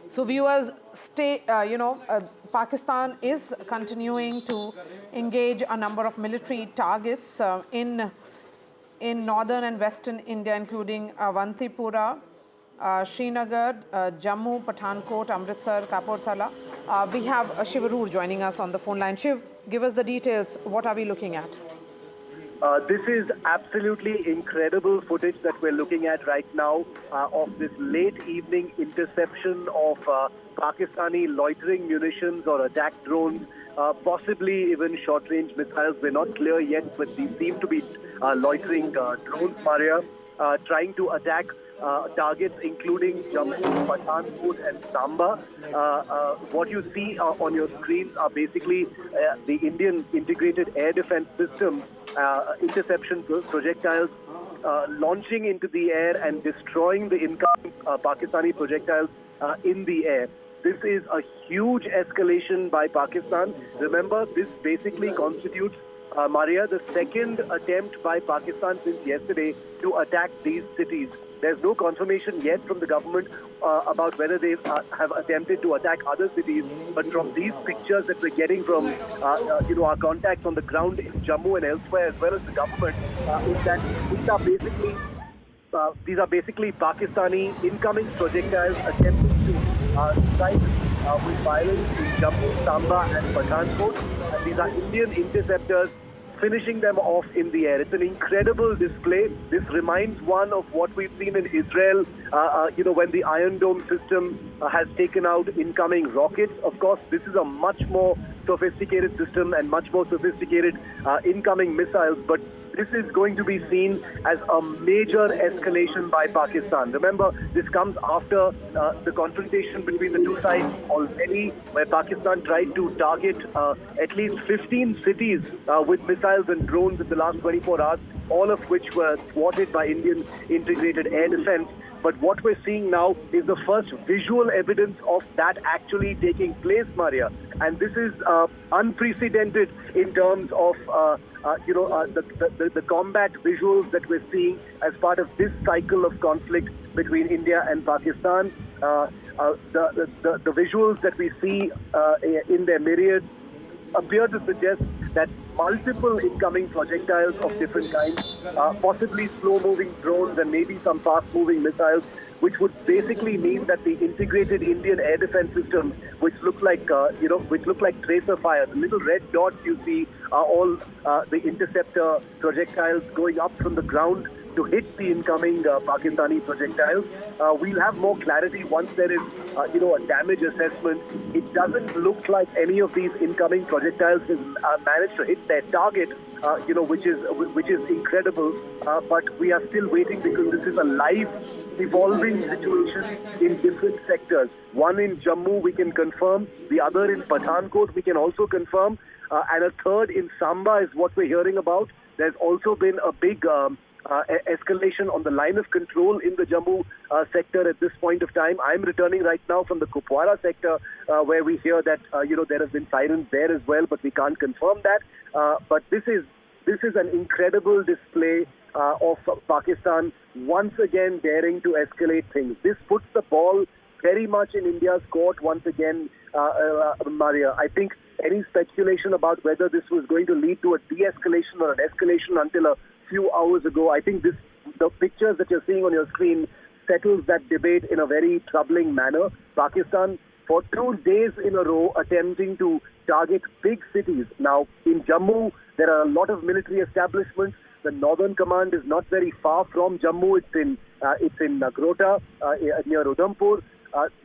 So viewers, stay, Pakistan is continuing to engage a number of military targets in northern and western India, including Avantipura, Srinagar, Jammu, Pathankot, Amritsar, Kapurthala. We have Shivarur joining us on the phone line. Shiv, give us the details. What are we looking at? This is absolutely incredible footage that we're looking at right now of this late evening interception of Pakistani loitering munitions or attack drones, possibly even short-range missiles. We're not clear yet, but these seem to be loitering drones, Maria, trying to attack targets including Jammu, Pathankot and Samba. What you see on your screens are basically the Indian Integrated Air Defence System interception projectiles launching into the air and destroying the incoming Pakistani projectiles in the air. This is a huge escalation by Pakistan. Remember, this basically constitutes, Maria, the second attempt by Pakistan since yesterday to attack these cities. There's no confirmation yet from the government about whether they have attempted to attack other cities. But from these pictures that we're getting from, our contacts on the ground in Jammu and elsewhere, as well as the government, is that these are basically Pakistani incoming projectiles attempting to strike with violence in Jammu, Samba and Pathankot. And these are Indian interceptors finishing them off in the air. It's an incredible display. This reminds one of what we've seen in Israel, when the Iron Dome system has taken out incoming rockets. Of course, this is a much more sophisticated system and much more sophisticated incoming missiles, but this is going to be seen as a major escalation by Pakistan. Remember, this comes after the confrontation between the two sides already, where Pakistan tried to target at least 15 cities with missiles and drones in the last 24 hours, all of which were thwarted by Indian Integrated Air Defence. But what we're seeing now is the first visual evidence of that actually taking place, Maria. And this is unprecedented in terms of, the combat visuals that we're seeing as part of this cycle of conflict between India and Pakistan. The visuals that we see in their myriad appear to suggest that multiple incoming projectiles of different kinds, possibly slow-moving drones and maybe some fast-moving missiles, which would basically mean that the integrated Indian air defense system, which look like tracer fire, the little red dots you see are all the interceptor projectiles going up from the ground to hit the incoming Pakistani projectiles. We'll have more clarity once there is, a damage assessment. It doesn't look like any of these incoming projectiles have managed to hit their target, which is incredible. But we are still waiting because this is a live, evolving situation in different sectors. One in Jammu we can confirm, the other in Pathankot we can also confirm, and a third in Samba is what we're hearing about. There's also been a big escalation on the line of control in the Jammu sector at this point of time. I'm returning right now from the Kupwara sector where we hear that, there have been sirens there as well, but we can't confirm that. But this is an incredible display of Pakistan once again daring to escalate things. This puts the ball very much in India's court once again, Maria. I think any speculation about whether this was going to lead to a de-escalation or an escalation until a few hours ago, I think the pictures that you're seeing on your screen settles that debate in a very troubling manner. Pakistan, for 2 days in a row, attempting to target big cities. Now, in Jammu, there are a lot of military establishments. The Northern Command is not very far from Jammu. It's in Nagrota, near Udhampur.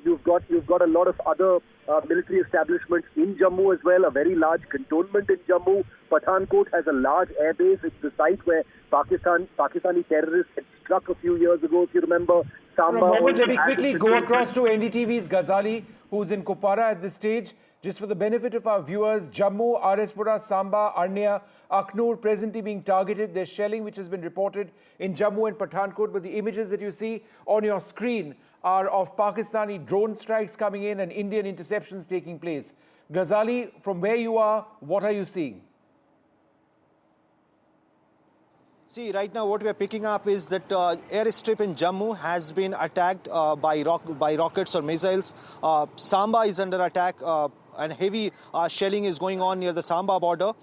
You've got a lot of other military establishments in Jammu as well, a very large cantonment in Jammu. Pathankot has a large airbase. It's the site where Pakistani terrorists had struck a few years ago, if you remember. Let me quickly go across to NDTV's Ghazali, who's in Kupwara at this stage. Just for the benefit of our viewers, Jammu, Arispura, Samba, Arnia, Aknoor presently being targeted. There's shelling which has been reported in Jammu and Pathankot, but the images that you see on your screen are of Pakistani drone strikes coming in and Indian interceptions taking place. Ghazali, from where you are, what are you seeing? See, right now what we are picking up is that airstrip in Jammu has been attacked by rockets or missiles. Samba is under attack and heavy shelling is going on near the Samba border.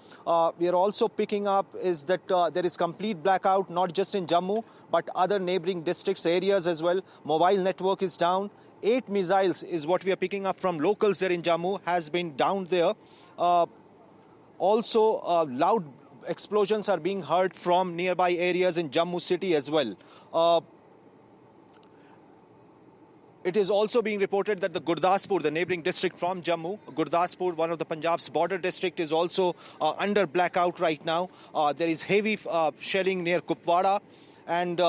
We are also picking up is that there is complete blackout, not just in Jammu, but other neighboring districts, areas as well. Mobile network is down. 8 missiles is what we are picking up from locals there in Jammu, has been down there. Also, loud explosions are being heard from nearby areas in Jammu city as well. It is also being reported that the Gurdaspur, the neighboring district from Jammu, Gurdaspur, one of the Punjab's border district, is also under blackout right now. There is heavy shelling near Kupwara, and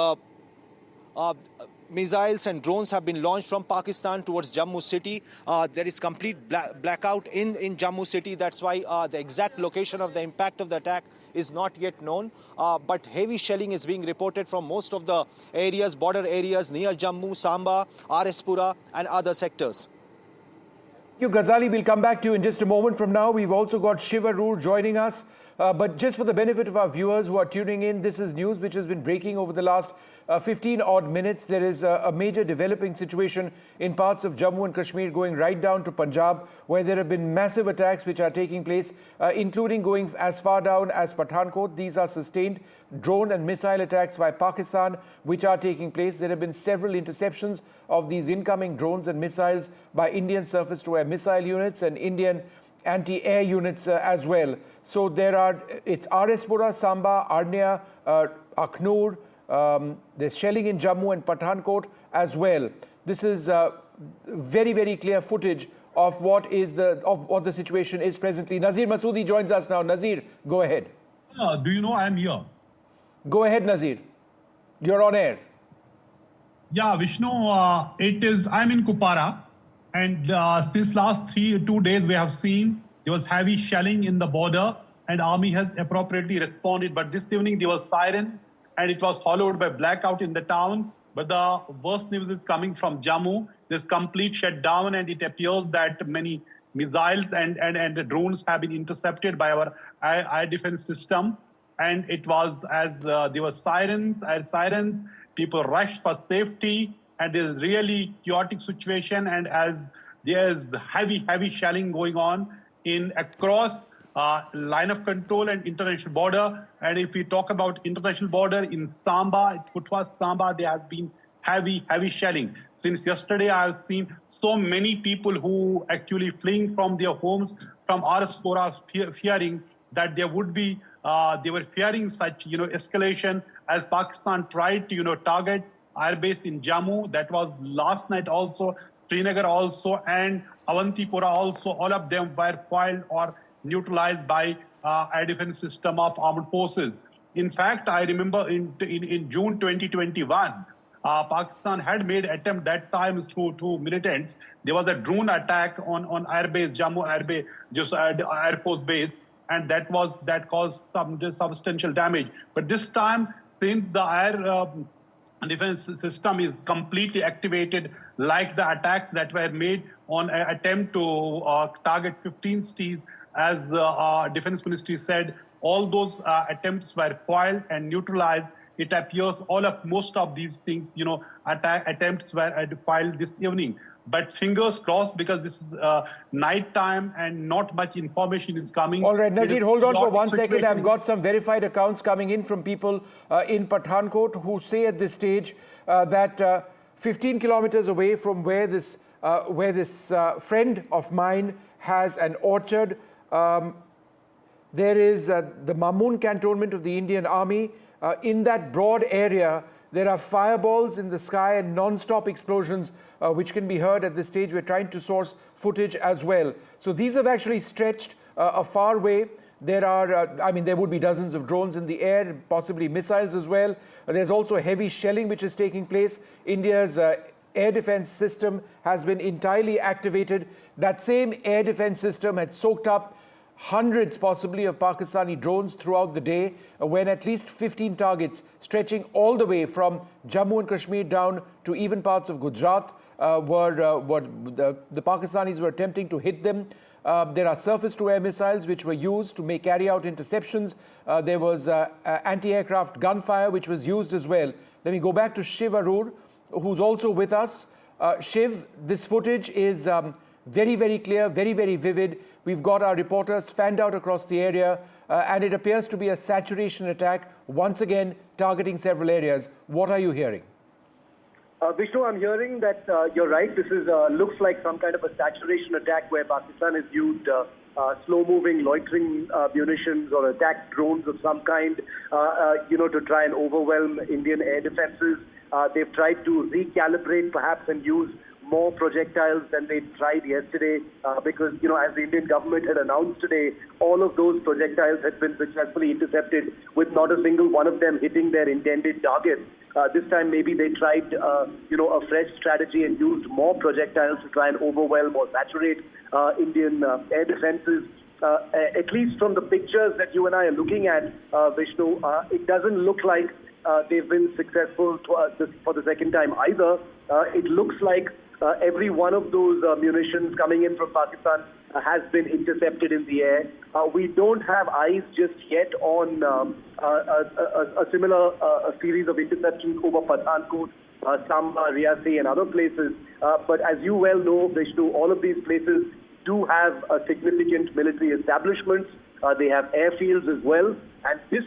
missiles and drones have been launched from Pakistan towards Jammu city. There is complete blackout in Jammu city. That's why the exact location of the impact of the attack is not yet known. But heavy shelling is being reported from most of the areas, border areas near Jammu, Samba, Arispura and other sectors. Thank you, Ghazali. We'll come back to you in just a moment from now. We've also got Shiva Roor joining us. But just for the benefit of our viewers who are tuning in, this is news which has been breaking over the last 15 odd minutes. There is a major developing situation in parts of Jammu and Kashmir going right down to Punjab, where there have been massive attacks which are taking place, including going as far down as Pathankot. These are sustained drone and missile attacks by Pakistan which are taking place. There have been several interceptions of these incoming drones and missiles by Indian surface-to-air missile units and Indian anti-air units as well. So it's Arispura, Samba, Arnia, Aknoor. There's shelling in Jammu and Pathankot as well. This is very, very clear footage of what the situation is presently. Nazir Masoodi joins us now. Nazir, go ahead. Do you know I am here? Go ahead, Nazir. You're on air. Yeah, Vishnu, I'm in Kupwara, and since last 2 days we have seen there was heavy shelling in the border, and army has appropriately responded. But this evening there was siren, and it was followed by blackout in the town. But the worst news is coming from Jammu. There's complete shutdown, and it appears that many missiles and the drones have been intercepted by our air defense system. And it was as there were sirens, people rushed for safety, and there's really chaotic situation. And as there's heavy shelling going on across line of control and international border. And if we talk about international border in Samba, Putwa Samba, there has been heavy shelling. Since yesterday, I have seen so many people who actually fleeing from their homes from Arispura, fearing that there would be, they were fearing such, escalation as Pakistan tried to, target airbase in Jammu. That was last night also, Srinagar also, and Avantipura also. All of them were foiled or neutralized by air defense system of armed forces. In fact, I remember in June 2021, Pakistan had made attempt that time through militants. There was a drone attack on airbase, Jammu airbase, just Air Force base, and that caused some substantial damage. But this time, since the air defense system is completely activated, like the attacks that were made on an attempt to target 15 cities, as the defense ministry said, all those attempts were foiled and neutralized. It appears most of these things, attempts were foiled this evening. But fingers crossed, because this is night time and not much information is coming. All right, Nazir, hold on for 1 second. I've got some verified accounts coming in from people in Pathankot who say at this stage that 15 kilometers away from where this friend of mine has an orchard, there is the Mamoon cantonment of the Indian Army. In that broad area, there are fireballs in the sky and non-stop explosions which can be heard at this stage. We're trying to source footage as well. So these have actually stretched a far way. There are, there would be dozens of drones in the air, possibly missiles as well. There's also heavy shelling which is taking place. India's air defense system has been entirely activated. That same air defense system had soaked up hundreds possibly of Pakistani drones throughout the day, when at least 15 targets stretching all the way from Jammu and Kashmir down to even parts of Gujarat the Pakistanis were attempting to hit them. There are surface-to-air missiles which were used to carry out interceptions. There was anti-aircraft gunfire which was used as well. Let me go back to Shiv Arur, who's also with us. Shiv, this footage is very, very clear, very, very vivid. We've got our reporters fanned out across the area, and it appears to be a saturation attack, once again targeting several areas. What are you hearing? Vishnu, I'm hearing that you're right. This is looks like some kind of a saturation attack where Pakistan has used slow-moving loitering munitions or attack drones of some kind, to try and overwhelm Indian air defenses. They've tried to recalibrate perhaps and use more projectiles than they tried yesterday because, as the Indian government had announced today, all of those projectiles had been successfully intercepted with not a single one of them hitting their intended targets. This time maybe they tried, a fresh strategy and used more projectiles to try and overwhelm or saturate Indian air defenses. At least from the pictures that you and I are looking at, Vishnu, it doesn't look like they've been successful for the second time either. It looks like every one of those munitions coming in from Pakistan has been intercepted in the air. We don't have eyes just yet on a similar series of interceptions over Pathankot, Samba, Riyasi and other places. But as you well know, Vishnu, all of these places do have significant military establishments. They have airfields as well. And this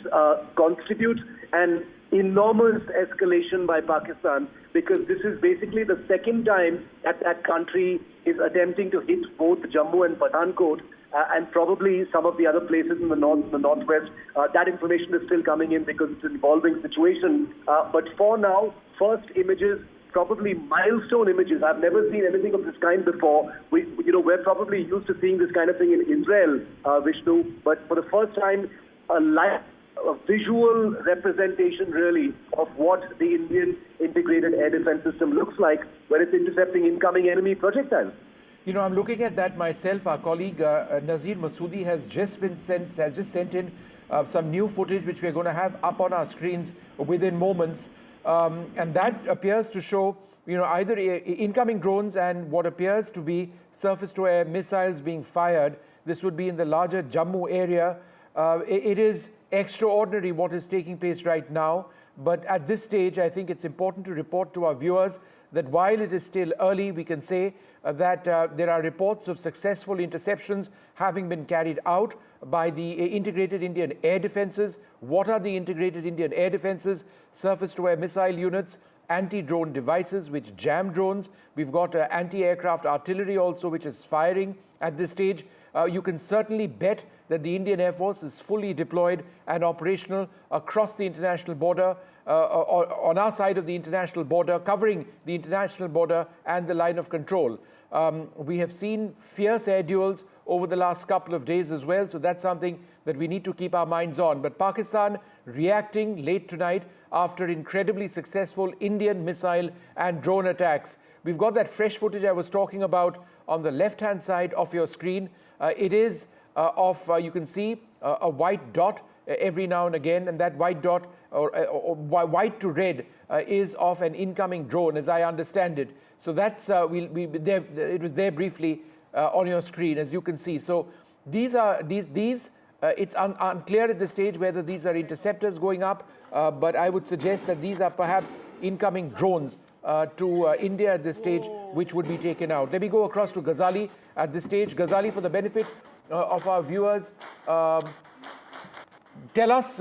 constitutes an enormous escalation by Pakistan, because this is basically the second time that country is attempting to hit both Jammu and Pathankot, and probably some of the other places in the north, the northwest. That information is still coming in because it's an evolving situation. But for now, first images, probably milestone images. I've never seen anything of this kind before. We're probably used to seeing this kind of thing in Israel, Vishnu, but for the first time, a visual representation really of what the Indian integrated air defense system looks like when it's intercepting incoming enemy projectiles. I'm looking at that myself. Our colleague Nazir Masoodi has just sent in some new footage which we're going to have up on our screens within moments, and that appears to show either incoming drones and what appears to be surface-to-air missiles being fired. This would be in the larger Jammu area. It is extraordinary what is taking place right now, but at this stage I think it's important to report to our viewers that while it is still early, we can say that there are reports of successful interceptions having been carried out by the integrated Indian air defenses. What are the integrated Indian air defenses? Surface-to-air missile units, anti-drone devices which jam drones. We've got anti-aircraft artillery also which is firing at this stage. You can certainly bet that the Indian Air Force is fully deployed and operational across the international border, on our side of the international border, covering the international border and the line of control. We have seen fierce air duels over the last couple of days as well, so that's something that we need to keep our minds on. But Pakistan reacting late tonight after incredibly successful Indian missile and drone attacks. We've got that fresh footage I was talking about on the left-hand side of your screen. It is you can see a white dot every now and again, and that white dot, or white to red, is of an incoming drone, as I understand it. So that's, it was there briefly on your screen, as you can see. So these are, it's unclear at this stage whether these are interceptors going up, but I would suggest that these are perhaps incoming drones to India at this stage, which would be taken out. Let me go across to Ghazali at this stage. Ghazali, for the benefit of our viewers, tell us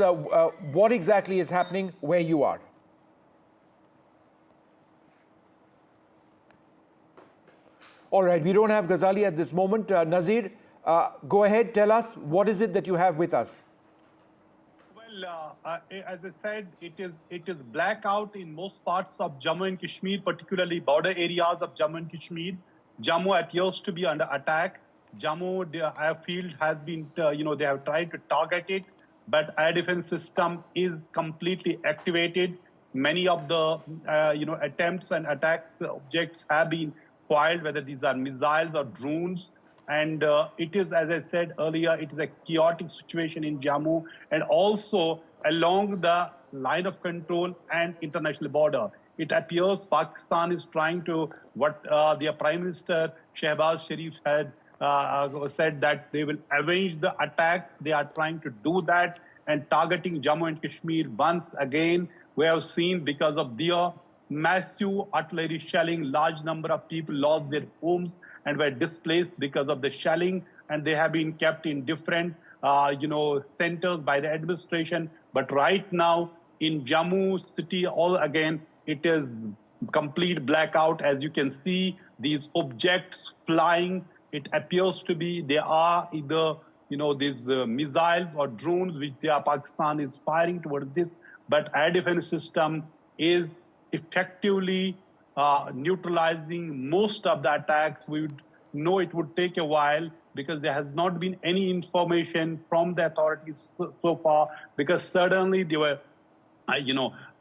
what exactly is happening where you are. All right, we don't have Ghazali at this moment. Nazir, go ahead, tell us, what is it that you have with us? Well, as I said, it is blackout in most parts of Jammu and Kashmir, particularly border areas of Jammu and Kashmir. Jammu appears to be under attack. Jammu, the airfield has been, they have tried to target it, but air defense system is completely activated. Many of the, attempts and attack objects have been foiled, whether these are missiles or drones. And it is, as I said earlier, it is a chaotic situation in Jammu and also along the line of control and international border. It appears Pakistan is trying to, what their Prime Minister Shehbaz Sharif had said, that they will avenge the attacks. They are trying to do that and targeting Jammu and Kashmir once again. We have seen because of their massive artillery shelling, large number of people lost their homes and were displaced because of the shelling, and they have been kept in different, centers by the administration. But right now in Jammu city, all again, it is complete blackout. As you can see, these objects flying, it appears to be, they are either, these missiles or drones which Pakistan is firing towards this, but air defense system is effectively neutralizing most of the attacks. We would know it would take a while because there has not been any information from the authorities so far, because suddenly there were,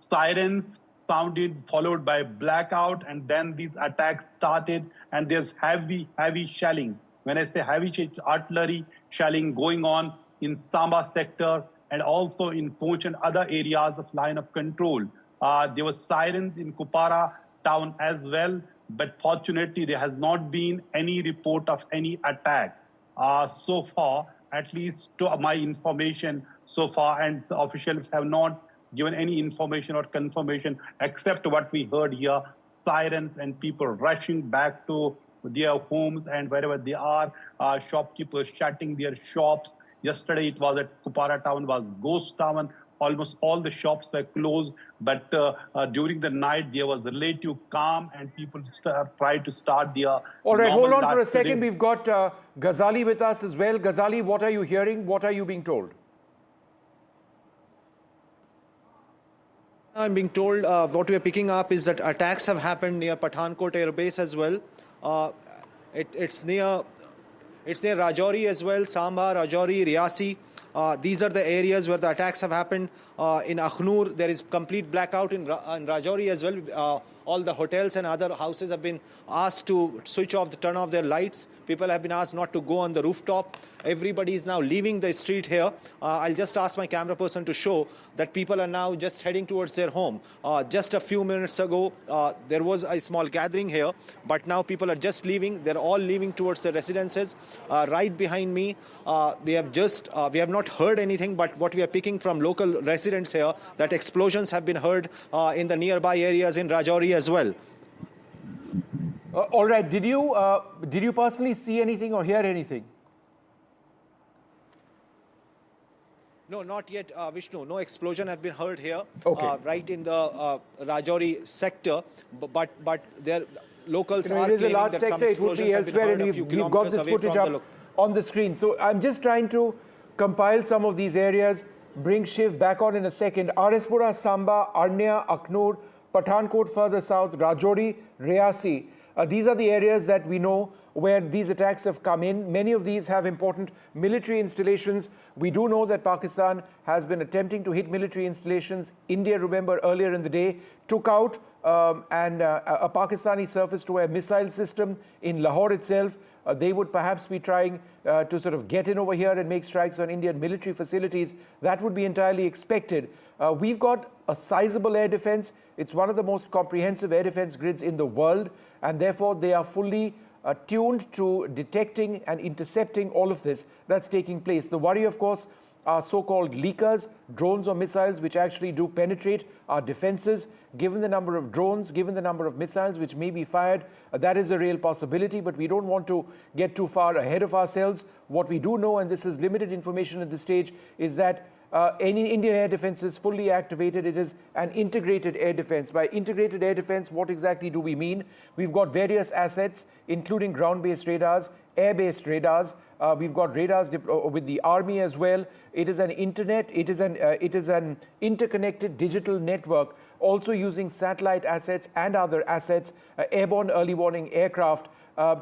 sirens sounded, followed by blackout, and then these attacks started, and there's heavy shelling. When I say heavy artillery shelling going on in Samba sector and also in Poonch and other areas of line of control. There were sirens in Kupara town as well, but fortunately there has not been any report of any attack so far, at least to my information so far, and the officials have not given any information or confirmation except what we heard here, sirens and people rushing back to their homes and wherever they are, shopkeepers shutting their shops. Yesterday it was at Kupara town was ghost town. Almost all the shops were closed, but during the night there was relative calm and people tried to start their... All right, hold on for a second. We've got Ghazali with us as well. Ghazali, what are you hearing? What are you being told? I'm being told what we are picking up is that attacks have happened near Pathankot Air Base as well. It's near Rajouri as well, Samba, Rajouri, Riasi. These are the areas where the attacks have happened. In Akhnur, there is complete blackout in Rajouri as well. All the hotels and other houses have been asked to switch off, turn off their lights. People have been asked not to go on the rooftop. Everybody is now leaving the street here. I'll just ask my camera person to show that people are now just heading towards their home. Just a few minutes ago, there was a small gathering here, but now people are just leaving. They're all leaving towards their residences. Right behind me, we have not heard anything, but what we are picking from local residents here, that explosions have been heard in the nearby areas in Rajouri as well. All right. Did you personally see anything or hear anything? No, not yet, Vishnu. No explosion have been heard here, right in the Rajouri sector. But there, locals are claiming that large some sector, explosions it would be have been elsewhere, heard and a few we've got this footage up on the screen. So I'm just trying to compile some of these areas. Bring Shiv back on in a second. Arispura, Samba, Arnya, Akhnur, Pathankot further south, Rajouri, Riasi. These are the areas that we know where these attacks have come in. Many of these have important military installations. We do know that Pakistan has been attempting to hit military installations. India, remember, earlier in the day, took out and a Pakistani surface-to-air missile system in Lahore itself. They would perhaps be trying to sort of get in over here and make strikes on Indian military facilities. That would be entirely expected. We've got a sizable air defense. It's one of the most comprehensive air defense grids in the world, and therefore they are fully tuned to detecting and intercepting all of this that's taking place. The worry, of course, are so-called leakers, drones or missiles which actually do penetrate our defenses. Given the number of drones, given the number of missiles which may be fired, that is a real possibility, but we don't want to get too far ahead of ourselves. What we do know, and this is limited information at this stage, is that any Indian air defense is fully activated. It is an integrated air defense. By integrated air defense, what exactly do we mean? We've got various assets, including ground-based radars, air-based radars. We've got radars with the army as well. It is an internet. It is an interconnected digital network, also using satellite assets and other assets, airborne early warning aircraft,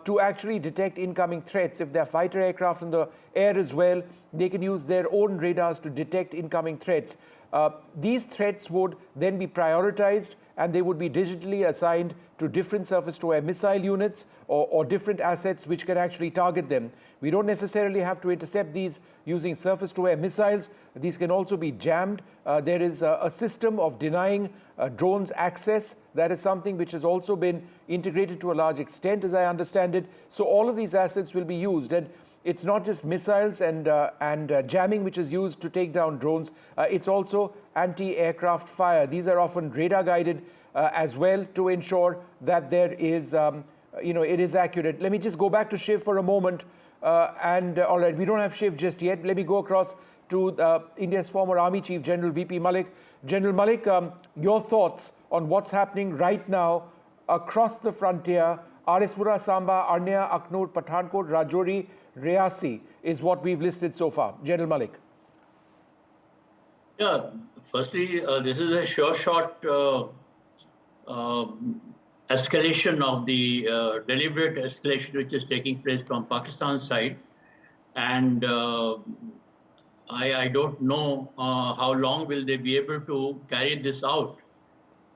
to actually detect incoming threats. If they're fighter aircraft in the air as well, they can use their own radars to detect incoming threats. These threats would then be prioritized, and they would be digitally assigned to different surface-to-air missile units or different assets which can actually target them. We don't necessarily have to intercept these using surface-to-air missiles. These can also be jammed. There is a system of denying drones access. That is something which has also been integrated to a large extent, as I understand it. So all of these assets will be used. And it's not just missiles and jamming which is used to take down drones. It's also anti-aircraft fire. These are often radar-guided as well to ensure that there is, it is accurate. Let me just go back to Shiv for a moment. All right, we don't have Shiv just yet. Let me go across to India's former Army Chief, General VP Malik. General Malik, your thoughts on what's happening right now across the frontier. Arispura, Samba, Arnia, Aknoor, Pathankot, Rajouri, Riasi is what we've listed so far. General Malik. Yeah, firstly, this is a sure shot escalation of the deliberate escalation which is taking place from Pakistan's side. And I don't know how long will they be able to carry this out.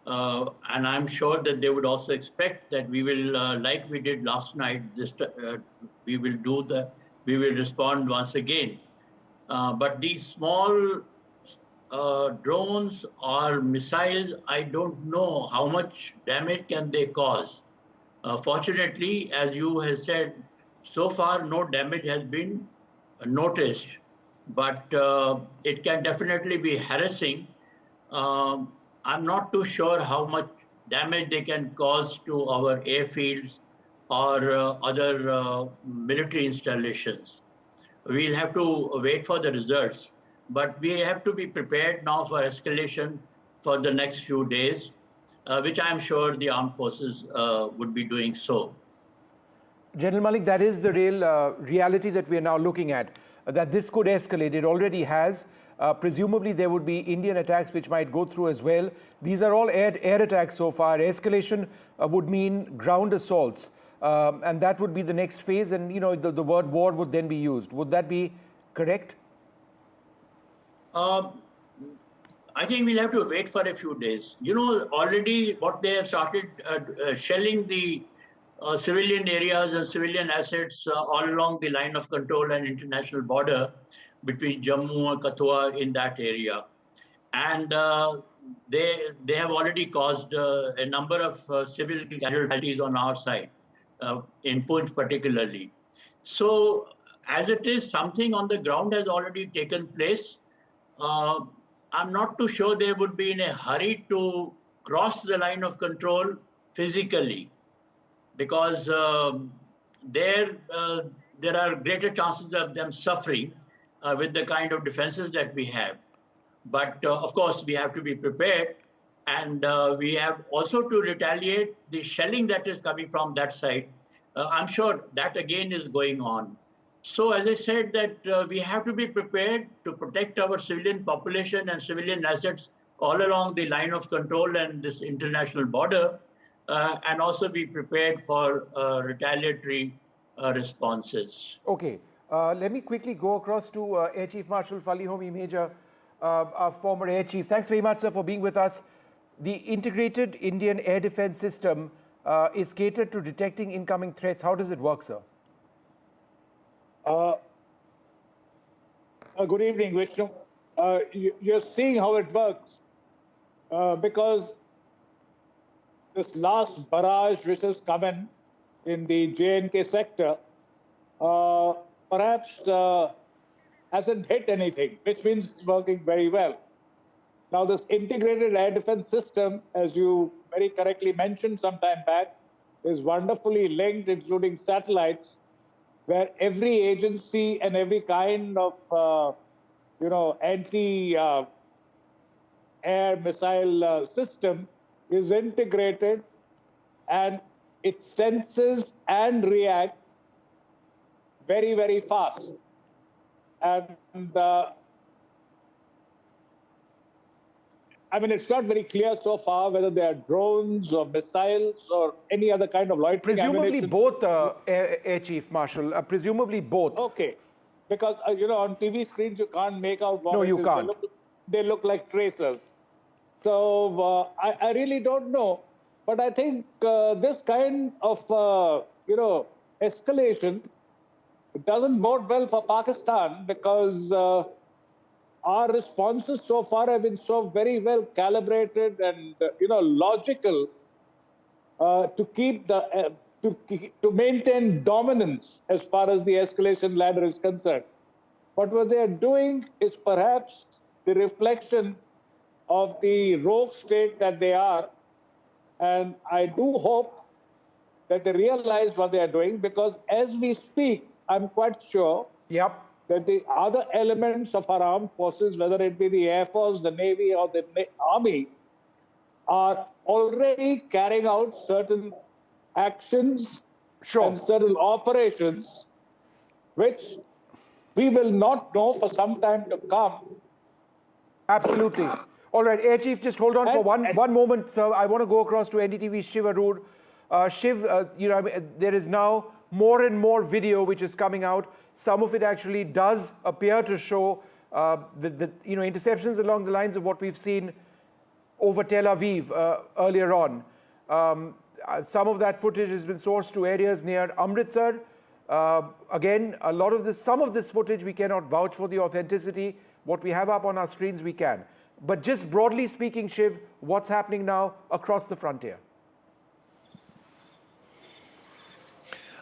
And I'm sure that they would also expect that we will, like we did last night, we will respond once again. But these small drones or missiles, I don't know how much damage can they cause. Fortunately, as you have said, so far no damage has been noticed, but it can definitely be harassing. I'm not too sure how much damage they can cause to our airfields or other military installations. We'll have to wait for the results, but we have to be prepared now for escalation for the next few days, which I'm sure the armed forces would be doing so. General Malik, that is the real reality that we are now looking at, that this could escalate. It already has. Presumably, there would be Indian attacks which might go through as well. These are all air attacks so far. Escalation would mean ground assaults, and that would be the next phase. And the word war would then be used. Would that be correct? I think we'll have to wait for a few days. Already what they have started shelling the civilian areas and civilian assets all along the line of control and international border between Jammu and Kashmir in that area. And they have already caused a number of civil casualties on our side, in Punjab particularly. So as it is, something on the ground has already taken place. I'm not too sure they would be in a hurry to cross the line of control physically, because there are greater chances of them suffering with the kind of defenses that we have. But of course, we have to be prepared, and we have also to retaliate the shelling that is coming from that side. I'm sure that again is going on. So as I said, that we have to be prepared to protect our civilian population and civilian assets all along the line of control and this international border, and also be prepared for retaliatory responses. Okay. Let me quickly go across to Air Chief Marshal Falihomi Major, our former Air Chief. Thanks very much, sir, for being with us. the integrated Indian air defense system is catered to detecting incoming threats. How does it work, sir? Good evening, Vishnu. You're seeing how it works because this last barrage which has come in the J&K sector perhaps hasn't hit anything, which means it's working very well. Now, this integrated air defense system, as you very correctly mentioned some time back, is wonderfully linked, including satellites, where every agency and every kind of, anti-air missile system is integrated, and it senses and reacts very, very fast. And it's not very clear so far whether they are drones or missiles or any other kind of loitering Presumably ammunition. both, Air Chief Marshal. Presumably both. Okay. Because, on TV screens, you can't make out what No, it you is. can't. They look like tracers. So I really don't know. But I think this kind of, escalation doesn't bode well for Pakistan because our responses so far have been so very well calibrated and, logical to keep the to maintain dominance as far as the escalation ladder is concerned. But what they are doing is perhaps the reflection of the rogue state that they are. And I do hope that they realize what they are doing, because as we speak, I'm quite sure that the other elements of our armed forces, whether it be the Air Force, the Navy, or the Army, are already carrying out certain actions and certain operations which we will not know for some time to come. Absolutely. All right, Air Chief, just hold on for one moment, sir. I want to go across to NDTV's Shiv Arur. Shiv, there is now more and more video which is coming out. Some of it actually does appear to show the interceptions along the lines of what we've seen over Tel Aviv earlier on. Some of that footage has been sourced to areas near Amritsar. Again, some of this footage we cannot vouch for the authenticity. What we have up on our screens, we can. But just broadly speaking, Shiv, what's happening now across the frontier?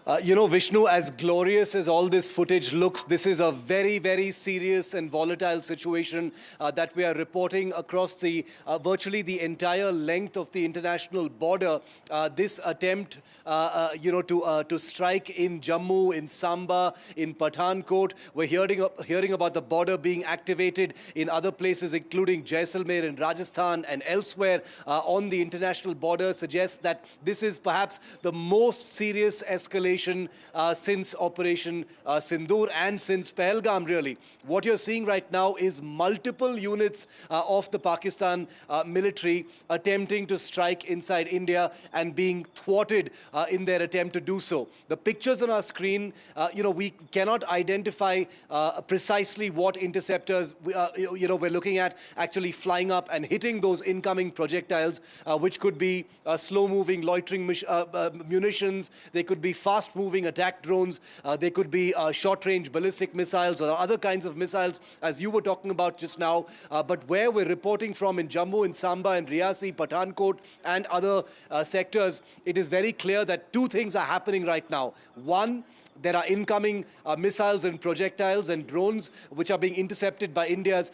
Vishnu, as glorious as all this footage looks, this is a very, very serious and volatile situation that we are reporting across the virtually the entire length of the international border. This attempt, to strike in Jammu, in Samba, in Pathankot. We're hearing about the border being activated in other places, including Jaisalmer in Rajasthan and elsewhere on the international border, suggests that this is perhaps the most serious escalation since Operation Sindoor and since Pahalgam, really. What you're seeing right now is multiple units of the Pakistan military attempting to strike inside India and being thwarted in their attempt to do so. The pictures on our screen, we cannot identify precisely what interceptors we're looking at actually flying up and hitting those incoming projectiles, which could be slow-moving loitering munitions, they could be fast-moving attack drones, they could be short-range ballistic missiles or other kinds of missiles, as you were talking about just now. But where we're reporting from in Jammu, in Samba, and Riasi, Pathankot, and other sectors, it is very clear that two things are happening right now. One, there are incoming missiles and projectiles and drones which are being intercepted by India's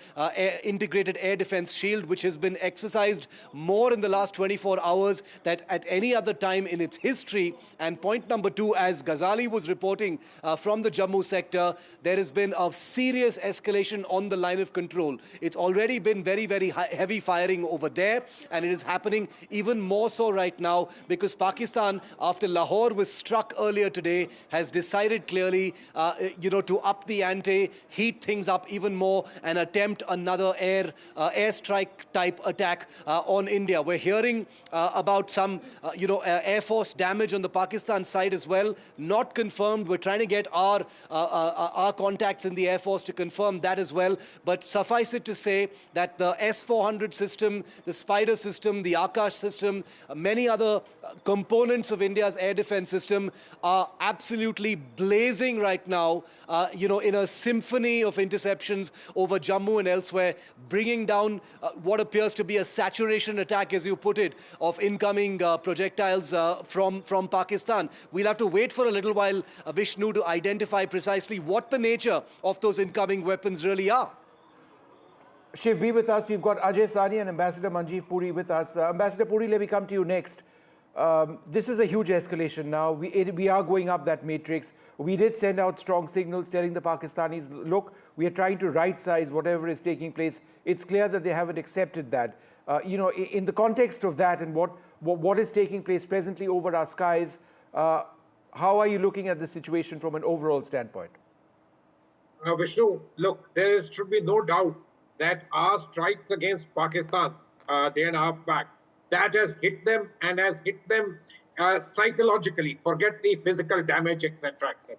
integrated air defense shield, which has been exercised more in the last 24 hours than at any other time in its history. And point number two, as Ghazali was reporting from the Jammu sector, there has been a serious escalation on the line of control. It's already been very, very heavy firing over there, and it is happening even more so right now because Pakistan, after Lahore was struck earlier today, has decided decided clearly, to up the ante, heat things up even more, and attempt another airstrike type attack on India. We're hearing about some, Air Force damage on the Pakistan side as well, not confirmed. We're trying to get our contacts in the Air Force to confirm that as well. But suffice it to say that the S-400 system, the Spider system, the Akash system, many other components of India's air defense system are absolutely blazing right now, in a symphony of interceptions over Jammu and elsewhere, bringing down what appears to be a saturation attack, as you put it, of incoming projectiles from Pakistan. We'll have to wait for a little while, Vishnu, to identify precisely what the nature of those incoming weapons really are. Shiv, be with us. We've got Ajay Sani and Ambassador Manjeev Puri with us. Ambassador Puri, let me come to you next. This is a huge escalation now. We are going up that matrix. We did send out strong signals telling the Pakistanis, look, we are trying to right-size whatever is taking place. It's clear that they haven't accepted that. In the context of that and what is taking place presently over our skies, how are you looking at the situation from an overall standpoint? Vishnu, look, there should be no doubt that our strikes against Pakistan a day and a half back, that has hit them and has hit them psychologically, forget the physical damage, etc., etc.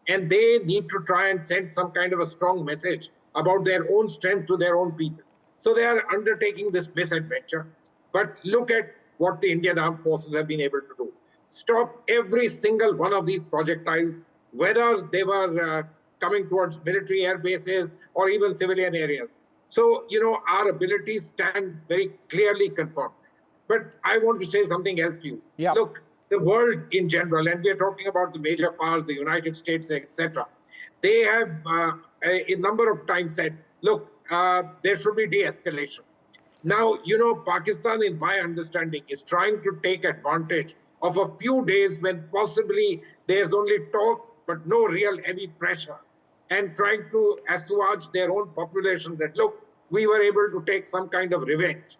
And they need to try and send some kind of a strong message about their own strength to their own people. So they are undertaking this misadventure. But look at what the Indian Armed Forces have been able to do. Stop every single one of these projectiles, whether they were coming towards military air bases or even civilian areas. So, our abilities stand very clearly confirmed. But I want to say something else to you. Yeah. Look, the world in general, and we are talking about the major powers, the United States, etc., they have a number of times said, look, there should be de-escalation. Now, Pakistan, in my understanding, is trying to take advantage of a few days when possibly there's only talk, but no real heavy pressure, and trying to assuage their own population that, look, we were able to take some kind of revenge.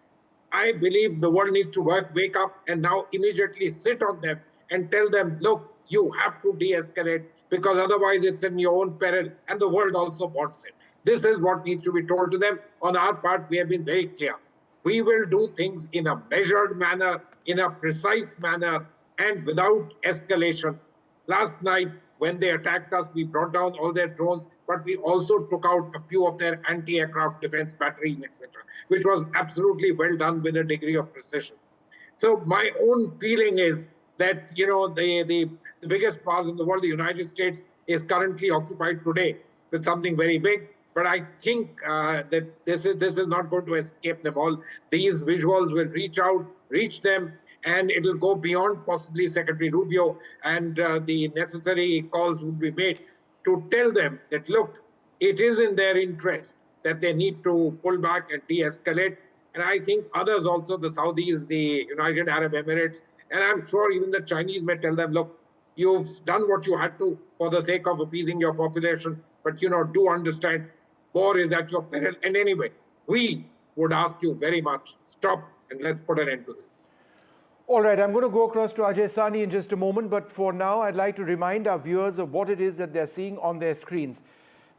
I believe the world needs to wake up and now immediately sit on them and tell them, look, you have to de-escalate because otherwise it's in your own peril and the world also wants it. This is what needs to be told to them. On our part, we have been very clear. We will do things in a measured manner, in a precise manner, and without escalation. Last night, when they attacked us, we brought down all their drones, but we also took out a few of their anti-aircraft defense batteries, etc., which was absolutely well done with a degree of precision. So my own feeling is that, the biggest powers in the world, the United States, is currently occupied today with something very big. But I think that this is not going to escape them all. These visuals will reach them, and it will go beyond possibly Secretary Rubio, and the necessary calls will be made to tell them that, look, it is in their interest that they need to pull back and de-escalate. And I think others also, the Saudis, the United Arab Emirates, and I'm sure even the Chinese may tell them, look, you've done what you had to for the sake of appeasing your population, but, do understand war is at your peril. And anyway, we would ask you very much, stop and let's put an end to this. All right, I'm going to go across to Ajay Sani in just a moment, but for now, I'd like to remind our viewers of what it is that they're seeing on their screens.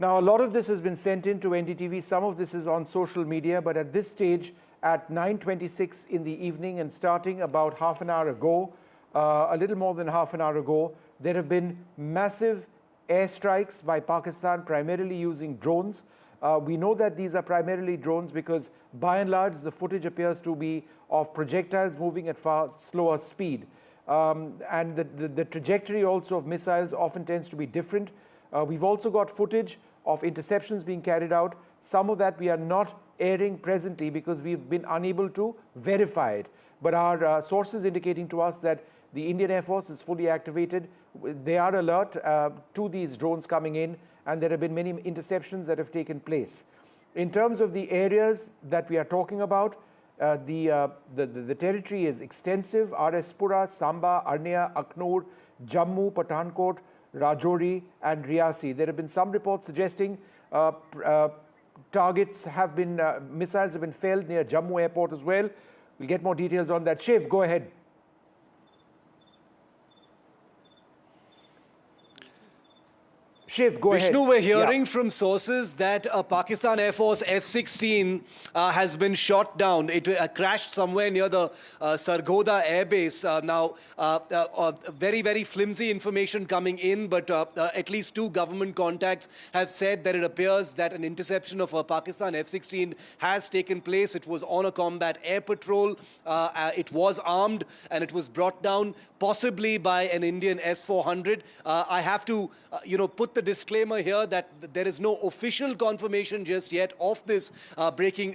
Now, a lot of this has been sent in to NDTV. Some of this is on social media, but at this stage, at 9:26 in the evening and starting about half an hour ago, a little more than half an hour ago, there have been massive airstrikes by Pakistan, primarily using drones. We know that these are primarily drones because, by and large, the footage appears to be of projectiles moving at far slower speed. And the trajectory also of missiles often tends to be different. We've also got footage of interceptions being carried out. Some of that we are not airing presently because we've been unable to verify it. But our sources indicating to us that the Indian Air Force is fully activated. They are alert to these drones coming in, and there have been many interceptions that have taken place. In terms of the areas that we are talking about, the territory is extensive. Rspura, Samba, Arnia, Aknoor, Jammu, Pathankot, Rajouri and Riasi. There have been some reports suggesting targets have been, missiles have been felled near Jammu airport as well. We'll get more details on that. Shiv, go ahead. Shiv, go ahead. Vishnu, we're hearing from sources that a Pakistan Air Force F-16 has been shot down. It crashed somewhere near the Sargodha Air Base. Very, very flimsy information coming in, but at least 2 government contacts have said that it appears that an interception of a Pakistan F-16 has taken place. It was on a combat air patrol. It was armed and it was brought down possibly by an Indian S-400. I have to, put the disclaimer here that there is no official confirmation just yet of this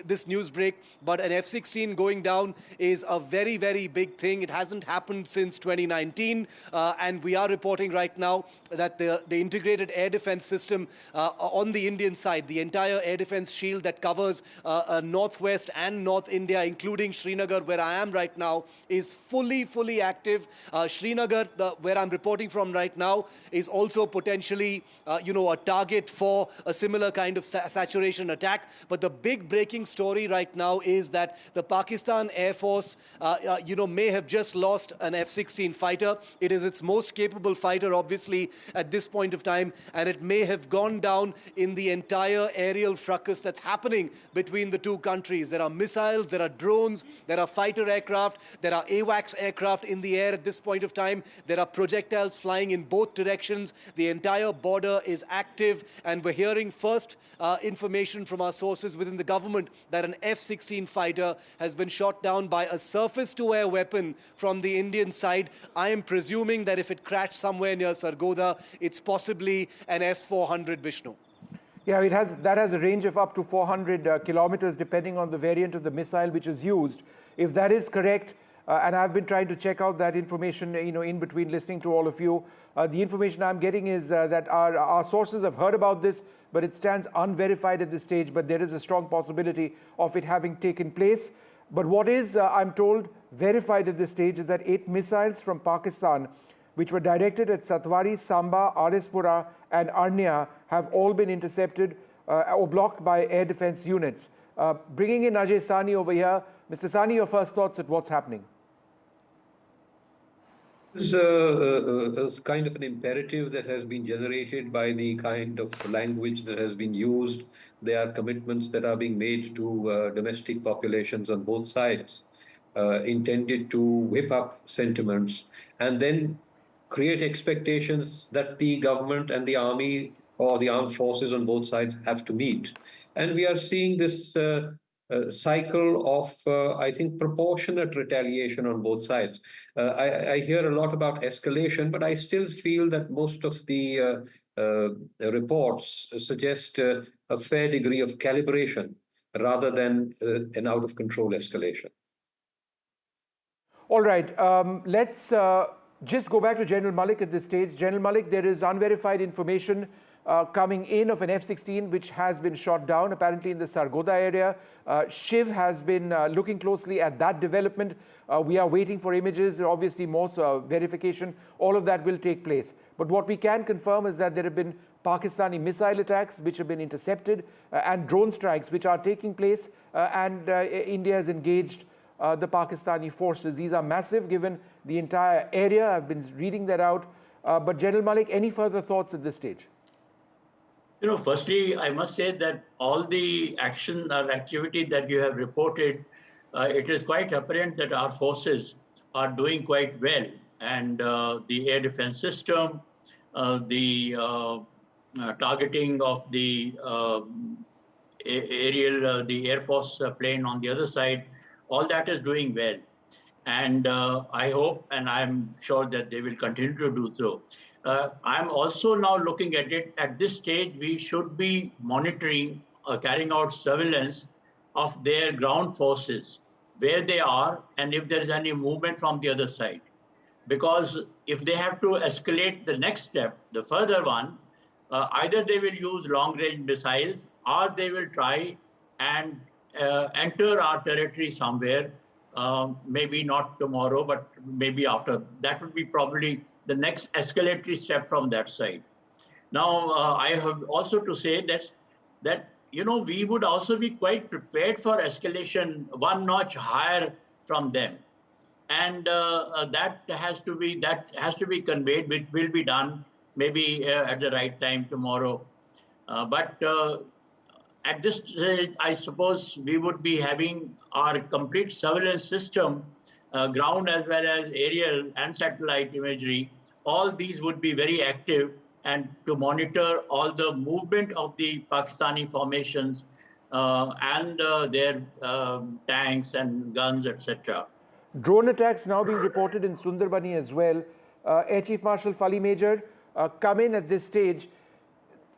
this news break, but an F-16 going down is a very, very big thing. It hasn't happened since 2019, and we are reporting right now that the integrated air defense system on the Indian side, the entire air defense shield that covers northwest and North India, including Srinagar, where I am right now, is fully active. Srinagar, where I'm reporting from right now, is also potentially a target for a similar kind of saturation attack. But the big breaking story right now is that the Pakistan Air Force, may have just lost an F-16 fighter. It is its most capable fighter, obviously, at this point of time, and it may have gone down in the entire aerial fracas that's happening between the 2 countries. There are missiles, there are drones, there are fighter aircraft, there are AWACS aircraft in the air at this point of time. There are projectiles flying in both directions. The entire border is active, and we're hearing first information from our sources within the government that an F-16 fighter has been shot down by a surface-to-air weapon from the Indian side. I am presuming that if it crashed somewhere near Sargodha, it's possibly an S-400, Vishnu. Yeah, that has a range of up to 400 kilometers, depending on the variant of the missile which is used. If that is correct, and I've been trying to check out that information, in between listening to all of you. The information I'm getting is that our sources have heard about this, but it stands unverified at this stage, but there is a strong possibility of it having taken place. But what is, I'm told, verified at this stage is that 8 missiles from Pakistan, which were directed at Satwari, Samba, Arispura, and Arnia, have all been intercepted or blocked by air defense units. Bringing in Ajay Sani over here. Mr. Sani, your first thoughts at what's happening? This is kind of an imperative that has been generated by the kind of language that has been used. There are commitments that are being made to domestic populations on both sides, intended to whip up sentiments and then create expectations that the government and the army or the armed forces on both sides have to meet. And we are seeing this cycle of, I think, proportionate retaliation on both sides. I hear a lot about escalation, but I still feel that most of the reports suggest a fair degree of calibration rather than an out-of-control escalation. All right, let's just go back to General Malik at this stage. General Malik, there is unverified information coming in of an F-16 which has been shot down, apparently in the Sargodha area. Shiv has been looking closely at that development. We are waiting for images, obviously more verification. All of that will take place. But what we can confirm is that there have been Pakistani missile attacks which have been intercepted and drone strikes which are taking place, and India has engaged the Pakistani forces. These are massive given the entire area. I've been reading that out. But General Malik, any further thoughts at this stage? Firstly, I must say that all the action or activity that you have reported, it is quite apparent that our forces are doing quite well. And the air defense system, the targeting of the aerial, the Air Force plane on the other side, all that is doing well. And I hope, and I'm sure that they will continue to do so. I'm also now looking at it. At this stage, we should be monitoring, carrying out surveillance of their ground forces, where they are, and if there is any movement from the other side. Because if they have to escalate the next step, the further one, either they will use long-range missiles or they will try and enter our territory somewhere. Maybe not tomorrow, but maybe after. That would be probably the next escalatory step from that side. Now, I have also to say that we would also be quite prepared for escalation one notch higher from them, and that has to be conveyed, which will be done maybe at the right time tomorrow. But at this stage, I suppose we would be having our complete surveillance system, ground as well as aerial and satellite imagery. All these would be very active and to monitor all the movement of the Pakistani formations and their tanks and guns, etc. Drone attacks now being reported in Sundarbani as well. Air Chief Marshal Fali Major, come in at this stage.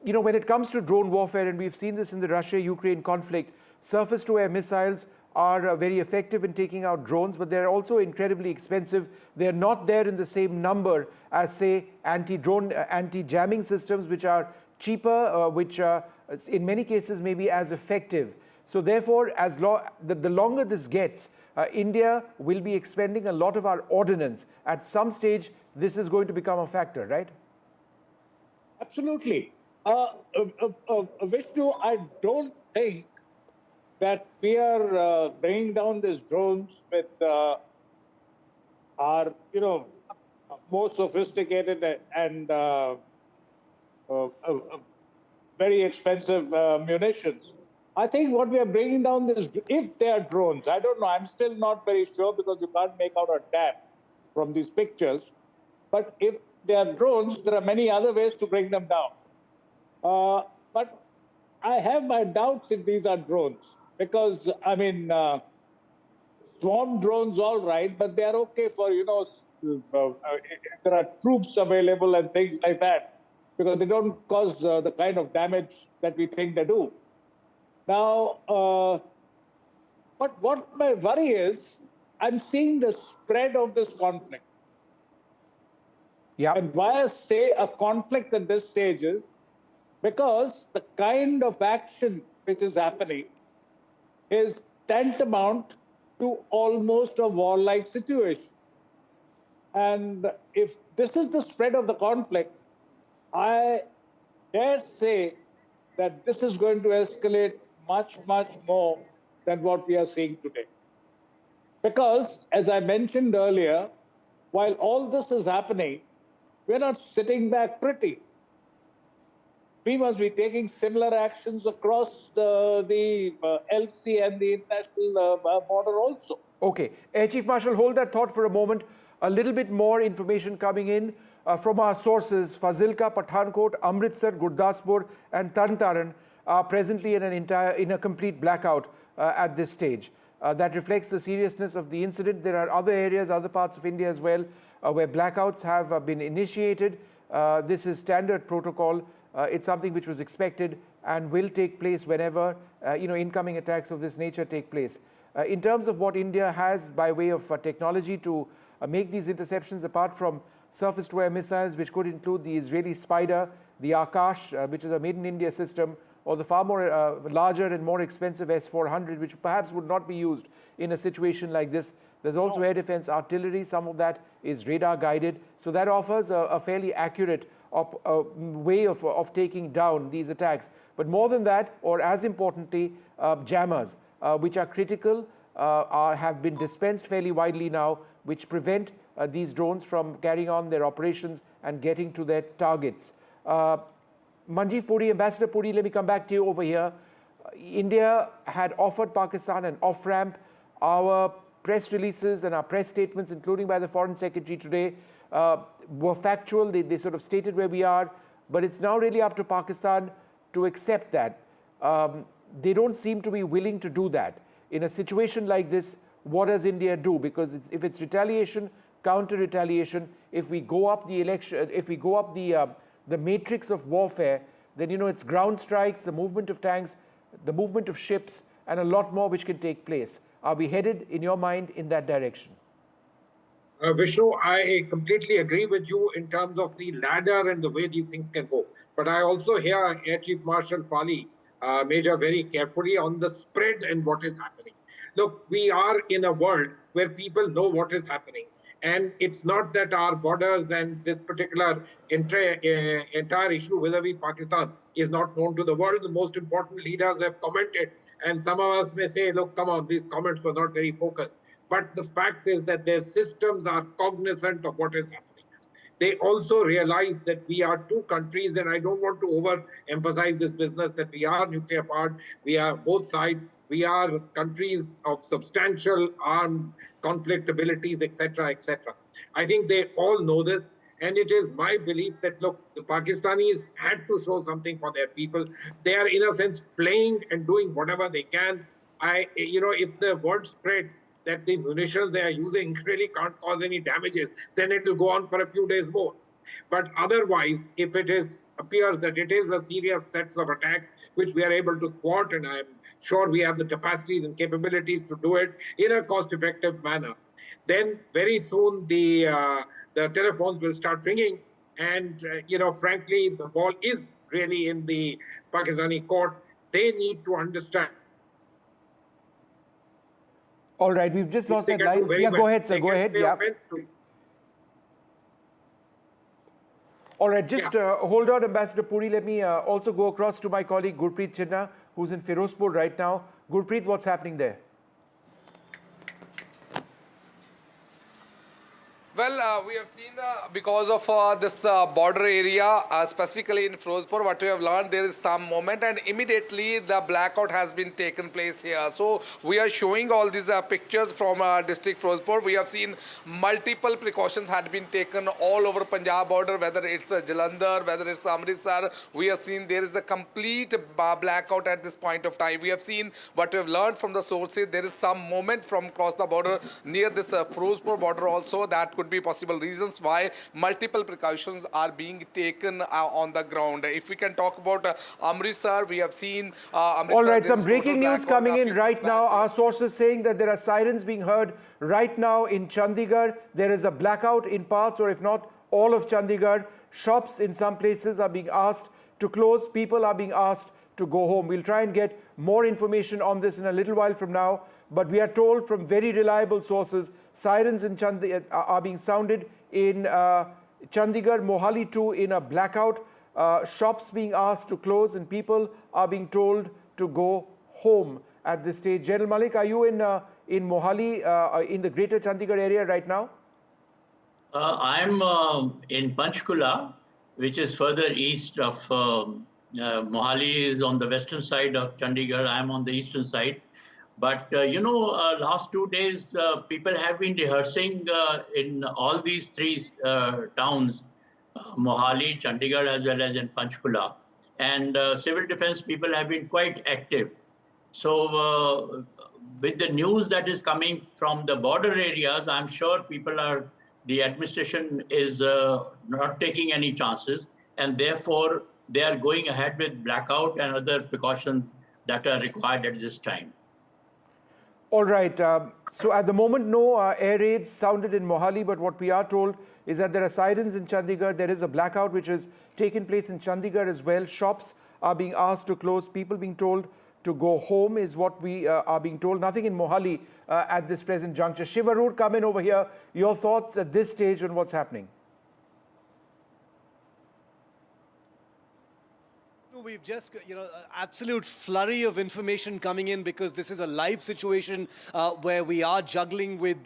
You know, when it comes to drone warfare, and we've seen this in the Russia-Ukraine conflict, surface-to-air missiles are very effective in taking out drones, but they're also incredibly expensive. They're not there in the same number as, say, anti-drone, anti-jamming systems, which are cheaper, which in many cases may be as effective. So therefore, the longer this gets, India will be expending a lot of our ordnance. At some stage, this is going to become a factor, right? Absolutely. Vishnu, I don't think that we are bringing down these drones with our, more sophisticated and very expensive munitions. I think what we are bringing down is, if they are drones, I don't know, I'm still not very sure because you can't make out a dam from these pictures. But if they are drones, there are many other ways to bring them down. But I have my doubts if these are drones because, I mean, swarm drones, all right, but they are okay for, there are troops available and things like that because they don't cause the kind of damage that we think they do. Now, but what my worry is, I'm seeing the spread of this conflict. Yeah. And why I say a conflict at this stage is because the kind of action which is happening is tantamount to almost a warlike situation. And if this is the spread of the conflict, I dare say that this is going to escalate much, much more than what we are seeing today. Because, as I mentioned earlier, while all this is happening, we're not sitting back pretty. We must be taking similar actions across the LC and the international border also. Okay. Air Chief Marshal, hold that thought for a moment. A little bit more information coming in from our sources. Fazilka, Pathankot, Amritsar, Gurdaspur and Tarn are presently in a complete blackout at this stage. That reflects the seriousness of the incident. There are other areas, other parts of India as well, where blackouts have been initiated. This is standard protocol. It's something which was expected and will take place whenever incoming attacks of this nature take place. In terms of what India has by way of technology to make these interceptions, apart from surface-to-air missiles, which could include the Israeli Spider, the Akash, which is a made-in-India system, or the far more larger and more expensive S-400, which perhaps would not be used in a situation like this. There's also air defense artillery. Some of that is radar-guided. So that offers a fairly accurate way of taking down these attacks. But more than that, or as importantly, jammers, which are critical, have been dispensed fairly widely now, which prevent these drones from carrying on their operations and getting to their targets. Manjeev Puri, Ambassador Puri, let me come back to you over here. India had offered Pakistan an off-ramp. Our press releases and our press statements, including by the Foreign Secretary today, were factual. They sort of stated where we are, but it's now really up to Pakistan to accept that. They don't seem to be willing to do that. In a situation like this, what does India do? Because if it's retaliation, counter-retaliation, if we go up the election, if we go up the matrix of warfare, then it's ground strikes, the movement of tanks, the movement of ships, and a lot more which can take place. Are we headed, in your mind, in that direction? Vishnu, I completely agree with you in terms of the ladder and the way these things can go. But I also hear Air Chief Marshal Fali Major very carefully on the spread and what is happening. Look, we are in a world where people know what is happening. And it's not that our borders and this particular entire issue vis-a-vis Pakistan is not known to the world. The most important leaders have commented. And some of us may say, look, come on, these comments were not very focused. But the fact is that their systems are cognizant of what is happening. they also realize that we are two countries, and I don't want to overemphasize this business that we are nuclear powered. We are both sides. We are countries of substantial armed conflict abilities, etc., etc. I think they all know this. And it is my belief that, look, the Pakistanis had to show something for their people. They are, in a sense, playing and doing whatever they can. If the word spreads that the munitions they are using really can't cause any damages, then it will go on for a few days more. But otherwise, if it appears that it is a serious set of attacks which we are able to thwart, and I'm sure we have the capacities and capabilities to do it in a cost-effective manner, then very soon the telephones will start ringing, and frankly, the ball is really in the Pakistani court. They need to understand. All right, we've just lost that line. Yeah, go ahead, sir. Go ahead. Yeah. All right, just hold on, Ambassador Puri. Let me also go across to my colleague Gurpreet Chinna, who's in Firozpur right now. Gurpreet, what's happening there? Well, we have seen because of this border area, specifically in Firozpur, what we have learned, there is some movement, and immediately the blackout has been taken place here. So we are showing all these pictures from district Firozpur. We have seen multiple precautions had been taken all over Punjab border, whether it's Jalandhar, whether it's Amritsar. We have seen there is a complete blackout at this point of time. We have seen what we have learned from the sources. There is some movement from across the border near this Firozpur border also. That could be possible reasons why multiple precautions are being taken on the ground. If we can talk about Amritsar, we have seen Amritsar. All right, some breaking news coming in right now. Our sources saying that there are sirens being heard right now in Chandigarh. There is a blackout in parts, or if not all of Chandigarh. Shops in some places are being asked to close. People are being asked to go home. We'll try and get more information on this in a little while from now. But we are told from very reliable sources, sirens in are being sounded in Chandigarh, Mohali too, in a blackout. Shops being asked to close, and people are being told to go home at this stage. General Malik, are you in Mohali, in the greater Chandigarh area right now? I'm in Panchkula, which is further east of Mohali is on the western side of Chandigarh. I'm on the eastern side. But, last 2 days, people have been rehearsing in all these three towns, Mohali, Chandigarh, as well as in Panchkula. And civil defense people have been quite active. So with the news that is coming from the border areas, I'm sure the administration is not taking any chances. And therefore, they are going ahead with blackout and other precautions that are required at this time. All right. So at the moment, no air raids sounded in Mohali, but what we are told is that there are sirens in Chandigarh. There is a blackout which has taken place in Chandigarh as well. Shops are being asked to close. People being told to go home is what we are being told. Nothing in Mohali at this present juncture. Shivarur, come in over here. Your thoughts at this stage on what's happening? We've just, absolute flurry of information coming in, because this is a live situation where we are juggling with,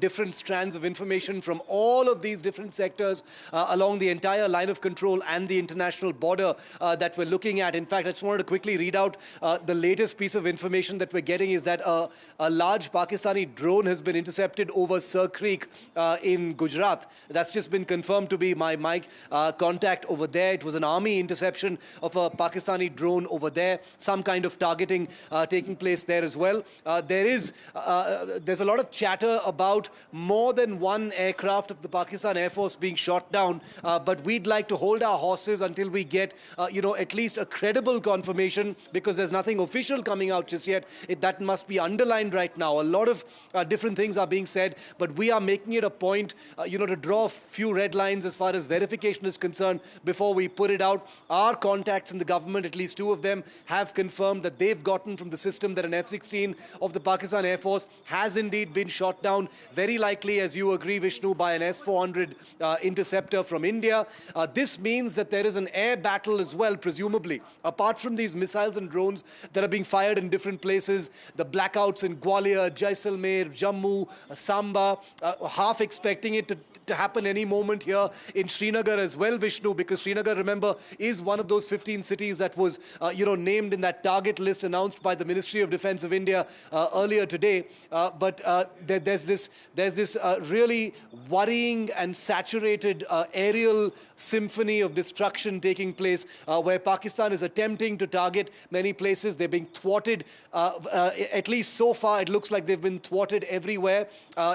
different strands of information from all of these different sectors along the entire line of control and the international border that we're looking at. In fact, I just wanted to quickly read out the latest piece of information that we're getting is that a large Pakistani drone has been intercepted over Sir Creek in Gujarat. That's just been confirmed to be my contact over there. It was an army interception of a Pakistani drone over there, some kind of targeting taking place there as well. There's a lot of chatter about more than one aircraft of the Pakistan Air Force being shot down, but we'd like to hold our horses until we get, at least a credible confirmation, because there's nothing official coming out just yet. That must be underlined right now. A lot of different things are being said, but we are making it a point, to draw a few red lines as far as verification is concerned before we put it out. Our contact contacts in the government, at least two of them, have confirmed that they've gotten from the system that an F-16 of the Pakistan Air Force has indeed been shot down, very likely, as you agree, Vishnu, by an S-400 interceptor from India. This means that there is an air battle as well, presumably, apart from these missiles and drones that are being fired in different places, the blackouts in Gwalior, Jaisalmer, Jammu, Samba, half expecting it to happen any moment here in Srinagar as well, Vishnu, because Srinagar, remember, is one of those 15 cities that was, named in that target list announced by the Ministry of Defence of India earlier today. But there's this really worrying and saturated aerial symphony of destruction taking place, where Pakistan is attempting to target many places. They're being thwarted. At least so far, it looks like they've been thwarted everywhere.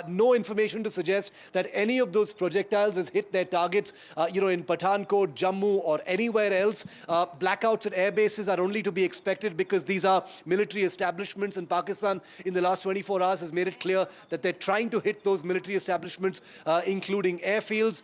No information to suggest that any of those projectiles has hit their targets, in Pathankot, Jammu, or anywhere else. Blackouts at air bases are only to be expected because these are military establishments, and Pakistan in the last 24 hours has made it clear that they're trying to hit those military establishments, including airfields.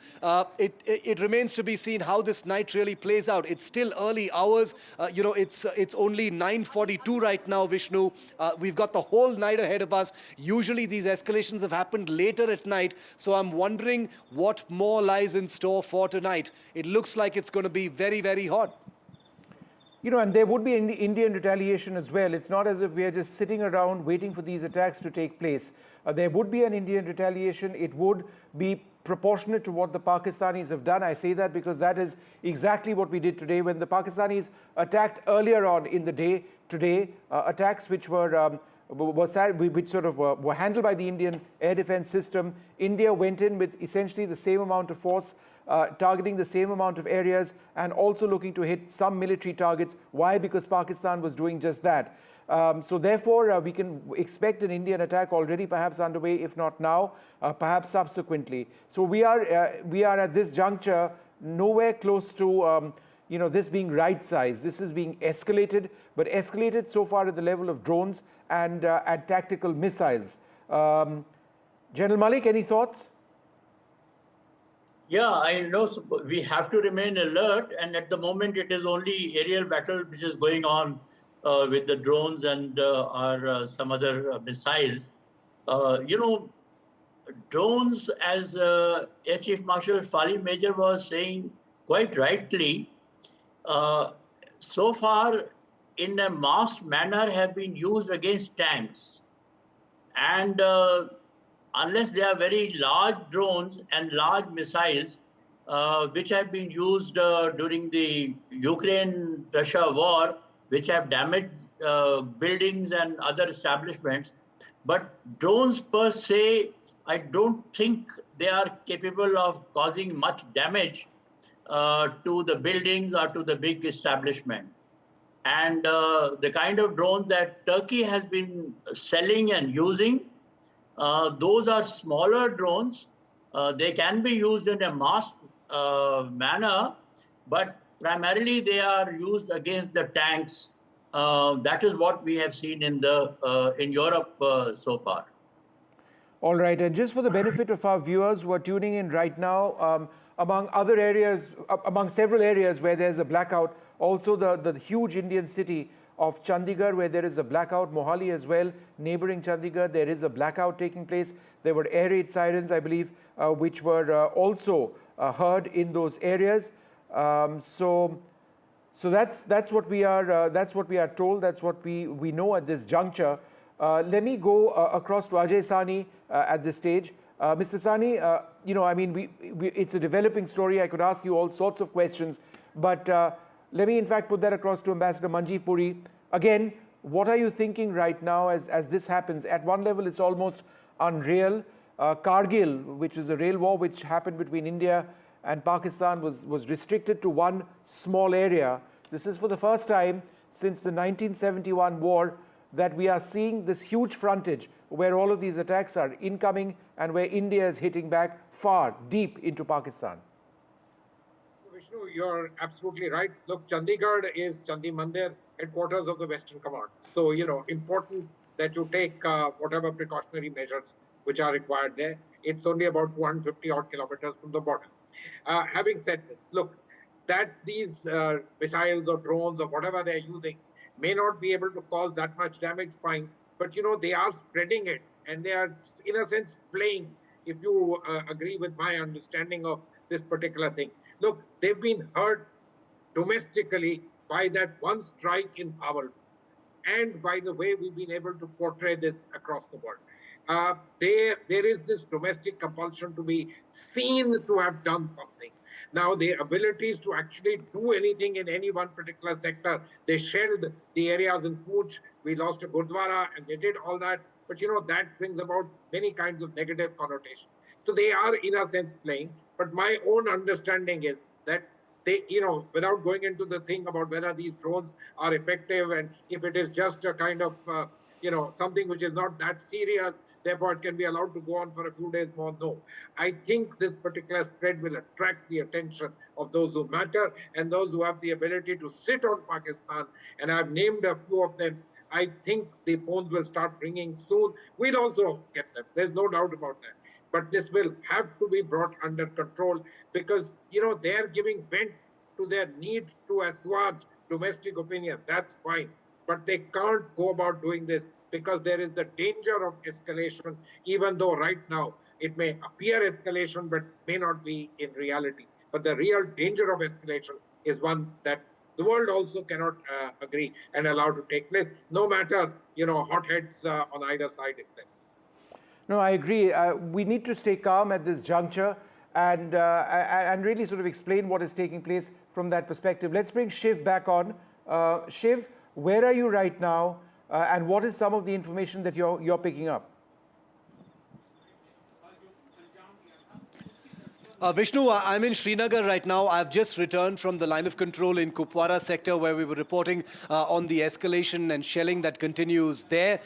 It remains to be seen how this night really plays out. It's still early hours. It's only 9:42 right now, Vishnu. We've got the whole night ahead of us. Usually these escalations have happened later at night, so I'm wondering what more lies in store for tonight. It looks like it's going to be very, very hot. And there would be Indian retaliation as well. It's not as if we are just sitting around waiting for these attacks to take place. There would be an Indian retaliation. It would be proportionate to what the Pakistanis have done. I say that because that is exactly what we did today. When the Pakistanis attacked earlier on in the day today, attacks which were handled by the Indian air defense system, India went in with essentially the same amount of force, targeting the same amount of areas and also looking to hit some military targets. Why? Because Pakistan was doing just that. So therefore, we can expect an Indian attack already perhaps underway, if not now, perhaps subsequently. So we are at this juncture nowhere close to this being right-sized. This is being escalated, but escalated so far at the level of drones and tactical missiles. General Malik, any thoughts? Yeah, I know we have to remain alert, and at the moment it is only aerial battle which is going on with the drones and some other missiles. Drones, as Air Chief Marshal Fali Major was saying quite rightly, so far in a masked manner have been used against tanks. And unless they are very large drones and large missiles, which have been used during the Ukraine-Russia war, which have damaged buildings and other establishments. But drones per se, I don't think they are capable of causing much damage to the buildings or to the big establishment. And the kind of drones that Turkey has been selling and using, those are smaller drones. They can be used in a masked manner, but primarily they are used against the tanks. That is what we have seen in Europe so far. All right, and just for the benefit of our viewers who are tuning in right now, among other areas, among several areas where there's a blackout, also the huge Indian city of Chandigarh, where there is a blackout, Mohali as well, neighboring Chandigarh, there is a blackout taking place. There were air raid sirens, I believe, which were also heard in those areas. So that's what we are told. That's what we know at this juncture. Let me go across to Ajay Sani at this stage. Mr. Sani, it's a developing story. I could ask you all sorts of questions, but let me in fact put that across to Ambassador Manjeev Puri. Again, what are you thinking right now as this happens? At one level, it's almost unreal. Kargil, which is a rail war which happened between India and Pakistan, was restricted to one small area. This is for the first time since the 1971 war that we are seeing this huge frontage where all of these attacks are incoming and where India is hitting back far, deep into Pakistan. Vishnu, you're absolutely right. Look, Chandigarh is Chandi Mandir, headquarters of the Western Command. So, important that you take whatever precautionary measures which are required there. It's only about 250 odd kilometers from the border. Having said this, look, that these missiles or drones or whatever they're using may not be able to cause that much damage, fine. But, they are spreading it and they are, in a sense, playing, if you agree with my understanding of this particular thing. Look, they've been hurt domestically by that one strike in Bawalpur and by the way we've been able to portray this across the world. There is this domestic compulsion to be seen to have done something. Now, their abilities to actually do anything in any one particular sector, they shelled the areas in Pooch, we lost a Gurdwara, and they did all that. But, that brings about many kinds of negative connotation. So they are, in a sense, playing. But my own understanding is that they, without going into the thing about whether these drones are effective and if it is just a kind of, something which is not that serious, therefore it can be allowed to go on for a few days more. No, I think this particular spread will attract the attention of those who matter and those who have the ability to sit on Pakistan. And I've named a few of them. I think the phones will start ringing soon. We'll also get them. There's no doubt about that. But this will have to be brought under control because, they're giving vent to their need to assuage domestic opinion. That's fine. But they can't go about doing this because there is the danger of escalation, even though right now it may appear escalation, but may not be in reality. But the real danger of escalation is one that the world also cannot agree and allow to take place, no matter, hotheads on either side, etc. No, I agree. We need to stay calm at this juncture and really sort of explain what is taking place from that perspective. Let's bring Shiv back on. Shiv, where are you right now? And what is some of the information that you're picking up? Vishnu, I'm in Srinagar right now. I've just returned from the line of control in Kupwara sector where we were reporting on the escalation and shelling that continues there.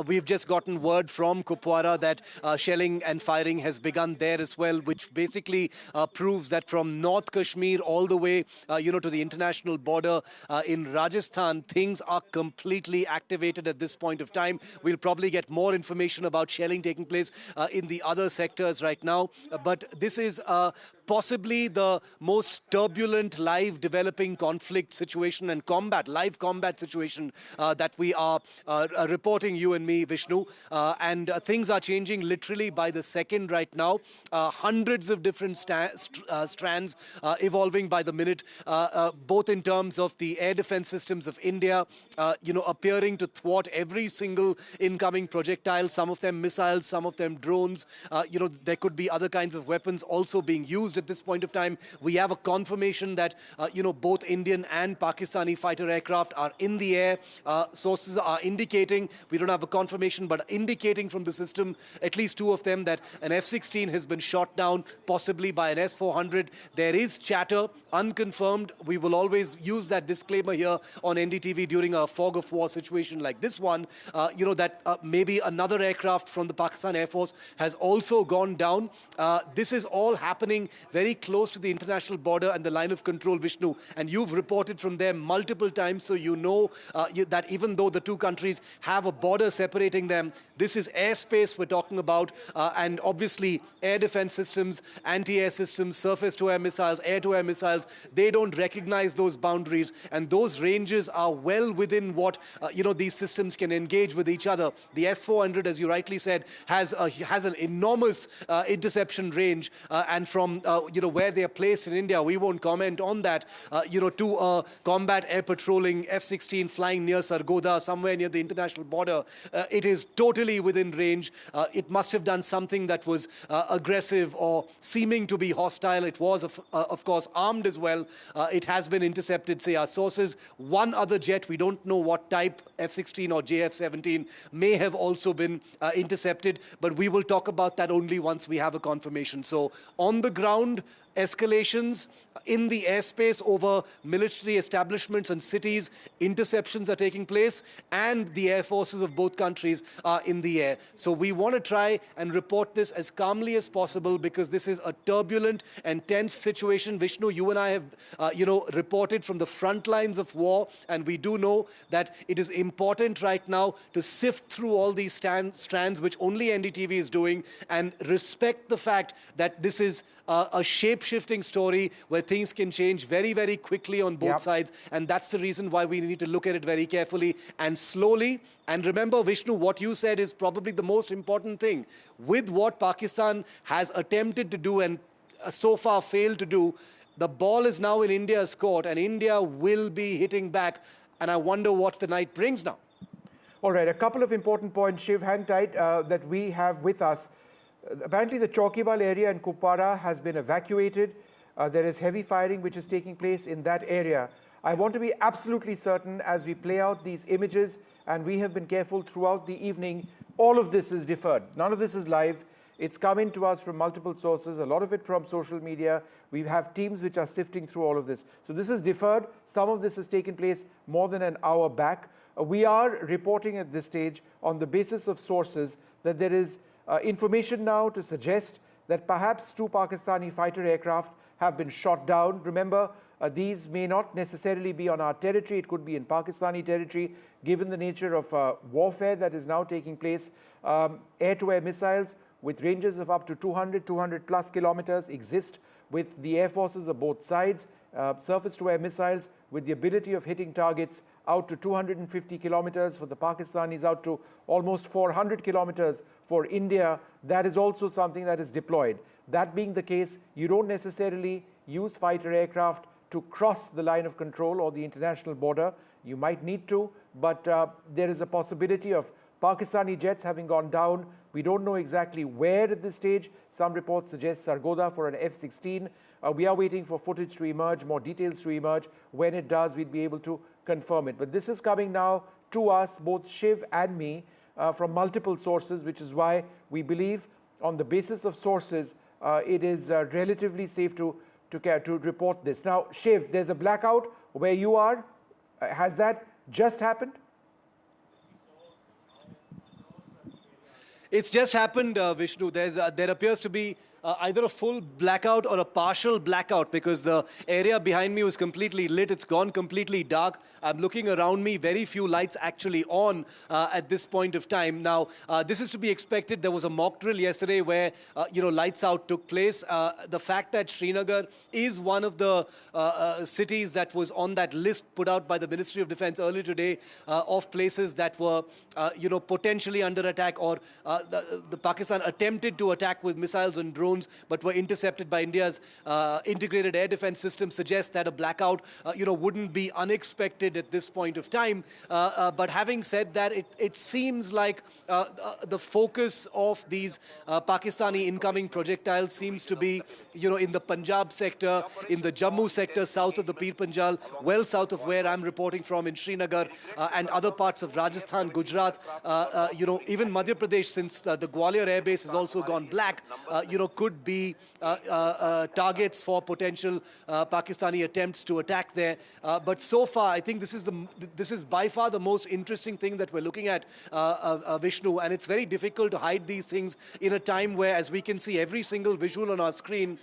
We've just gotten word from Kupwara that shelling and firing has begun there as well, which basically proves that from North Kashmir all the way, to the international border in Rajasthan, things are completely activated at this point of time. We'll probably get more information about shelling taking place in the other sectors right now. But this is possibly the most turbulent, live developing conflict situation and live combat situation that we are reporting, you and me, Vishnu. And things are changing literally by the second right now. Hundreds of different strands evolving by the minute, both in terms of the air defense systems of India, appearing to thwart every single incoming projectile, some of them missiles, some of them drones. There could be other kinds of weapons also being used at this point of time. We have a confirmation that, both Indian and Pakistani fighter aircraft are in the air. Sources are indicating, we don't have a confirmation, but indicating from the system, at least two of them, that an F-16 has been shot down, possibly by an S-400. There is chatter, unconfirmed. We will always use that disclaimer here on NDTV during a fog of war situation like this one, that maybe another aircraft from the Pakistan Air Force has also gone down. This is all happening very close to the international border and the line of control, Vishnu. And you've reported from there multiple times, so you know that even though the two countries have a border separating them, this is airspace we're talking about. And obviously, air defense systems, anti-air systems, surface-to-air missiles, air-to-air missiles, they don't recognize those boundaries. And those ranges are well within what, these systems can engage with each other. The S-400, as you rightly said, has an enormous interception range. And from, where they are placed in India, we won't comment on that, to a combat air patrolling F-16 flying near Sargodha, somewhere near the international border. It is totally within range. It must have done something that was aggressive or seeming to be hostile. It was, of course, armed as well. It has been intercepted, say our sources. One other jet, we don't know what type, F-16 or JF-17, may have also been intercepted, but we will talk about that only once we have a confirmation. So on the ground, escalations in the airspace over military establishments and cities, interceptions are taking place, and the air forces of both countries are in the air. So we want to try and report this as calmly as possible because this is a turbulent and tense situation. Vishnu, you and I have, reported from the front lines of war, and we do know that it is important right now to sift through all these strands, which only NDTV is doing, and respect the fact that this is a shape-shifting story where things can change very, very quickly on both sides. And that's the reason why we need to look at it very carefully and slowly. And remember, Vishnu, what you said is probably the most important thing. With what Pakistan has attempted to do and so far failed to do, the ball is now in India's court, and India will be hitting back. And I wonder what the night brings now. All right, a couple of important points, Shiv, hang tight, that we have with us. Apparently, the Chaukibal area in Kupwara has been evacuated. There is heavy firing which is taking place in that area. I want to be absolutely certain as we play out these images, and we have been careful throughout the evening, all of this is deferred. None of this is live. It's coming to us from multiple sources, a lot of it from social media. We have teams which are sifting through all of this. So this is deferred. Some of this has taken place more than an hour back. We are reporting at this stage on the basis of sources that there is information now to suggest that perhaps 2 Pakistani fighter aircraft have been shot down. Remember, these may not necessarily be on our territory. It could be in Pakistani territory, given the nature of warfare that is now taking place. Air-to-air missiles with ranges of up to 200 plus kilometers exist with the air forces of both sides. Surface-to-air missiles with the ability of hitting targets out to 250 kilometers for the Pakistanis, out to almost 400 kilometers for India. That is also something that is deployed. That being the case, you don't necessarily use fighter aircraft to cross the line of control or the international border. You might need to, but there is a possibility of Pakistani jets having gone down. We don't know exactly where at this stage. Some reports suggest Sargodha for an F-16. We are waiting for footage to emerge, more details to emerge. When it does, we'll be able to confirm it. But this is coming now to us, both Shiv and me, from multiple sources, which is why we believe on the basis of sources, it is relatively safe to report this. Now, Shiv, there's a blackout where you are. Has that just happened? It's just happened, Vishnu. There appears to be either a full blackout or a partial blackout because the area behind me was completely lit. It's gone completely dark. I'm looking around me, very few lights actually on at this point of time. Now, this is to be expected. There was a mock drill yesterday where, lights out took place. The fact that Srinagar is one of the cities that was on that list put out by the Ministry of Defense earlier today of places that were, potentially under attack or the Pakistan attempted to attack with missiles and drones but were intercepted by India's integrated air defense system suggests that a blackout, wouldn't be unexpected at this point of time. But having said that, it seems like the focus of these Pakistani incoming projectiles seems to be, in the Punjab sector, in the Jammu sector, south of the Pir Panjal, well south of where I'm reporting from in Srinagar and other parts of Rajasthan, Gujarat, even Madhya Pradesh, since the Gwalior Air Base has also gone black, could be targets for potential Pakistani attempts to attack there. But so far, I think this is by far the most interesting thing that we're looking at, Vishnu, and it's very difficult to hide these things in a time where, as we can see, every single visual on our screen,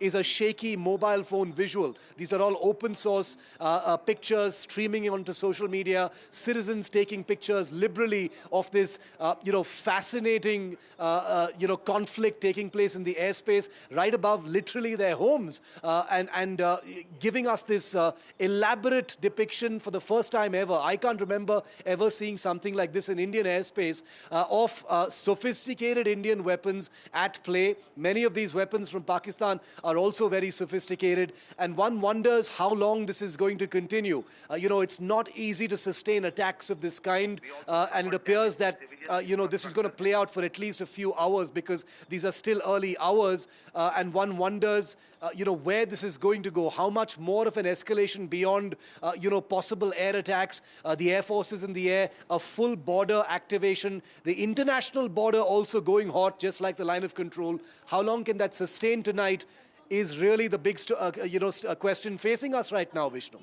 is a shaky mobile phone visual. These are all open source pictures streaming onto social media, citizens taking pictures liberally of this, fascinating, conflict taking place in the airspace right above literally their homes, and giving us this elaborate depiction for the first time ever. I can't remember ever seeing something like this in Indian airspace of sophisticated Indian weapons at play. Many of these weapons from Pakistan are also very sophisticated, and one wonders how long this is going to continue. It's not easy to sustain attacks of this kind, and it appears that this is going to play out for at least a few hours because these are still early hours, and one wonders where this is going to go, how much more of an escalation beyond possible air attacks, the air forces in the air, a full border activation, the international border also going hot, just like the line of control. How long can that sustain tonight is really the big question facing us right now, Vishnu.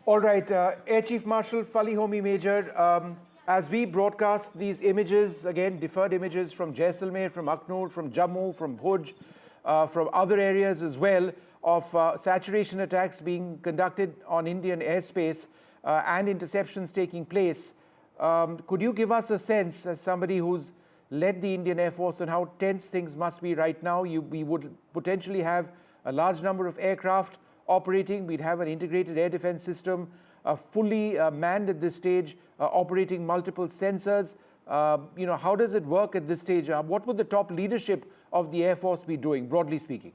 All right, Air Chief Marshal Fali Homi Major, as we broadcast these images, again, deferred images from Jaisalmer, from Aknoor, from Jammu, from Bhuj, from other areas as well, of saturation attacks being conducted on Indian airspace and interceptions taking place. Could you give us a sense, as somebody who's led the Indian Air Force and how tense things must be right now. We would potentially have a large number of aircraft operating. We'd have an integrated air defense system fully manned at this stage, operating multiple sensors. How does it work at this stage? What would the top leadership of the Air Force be doing, broadly speaking?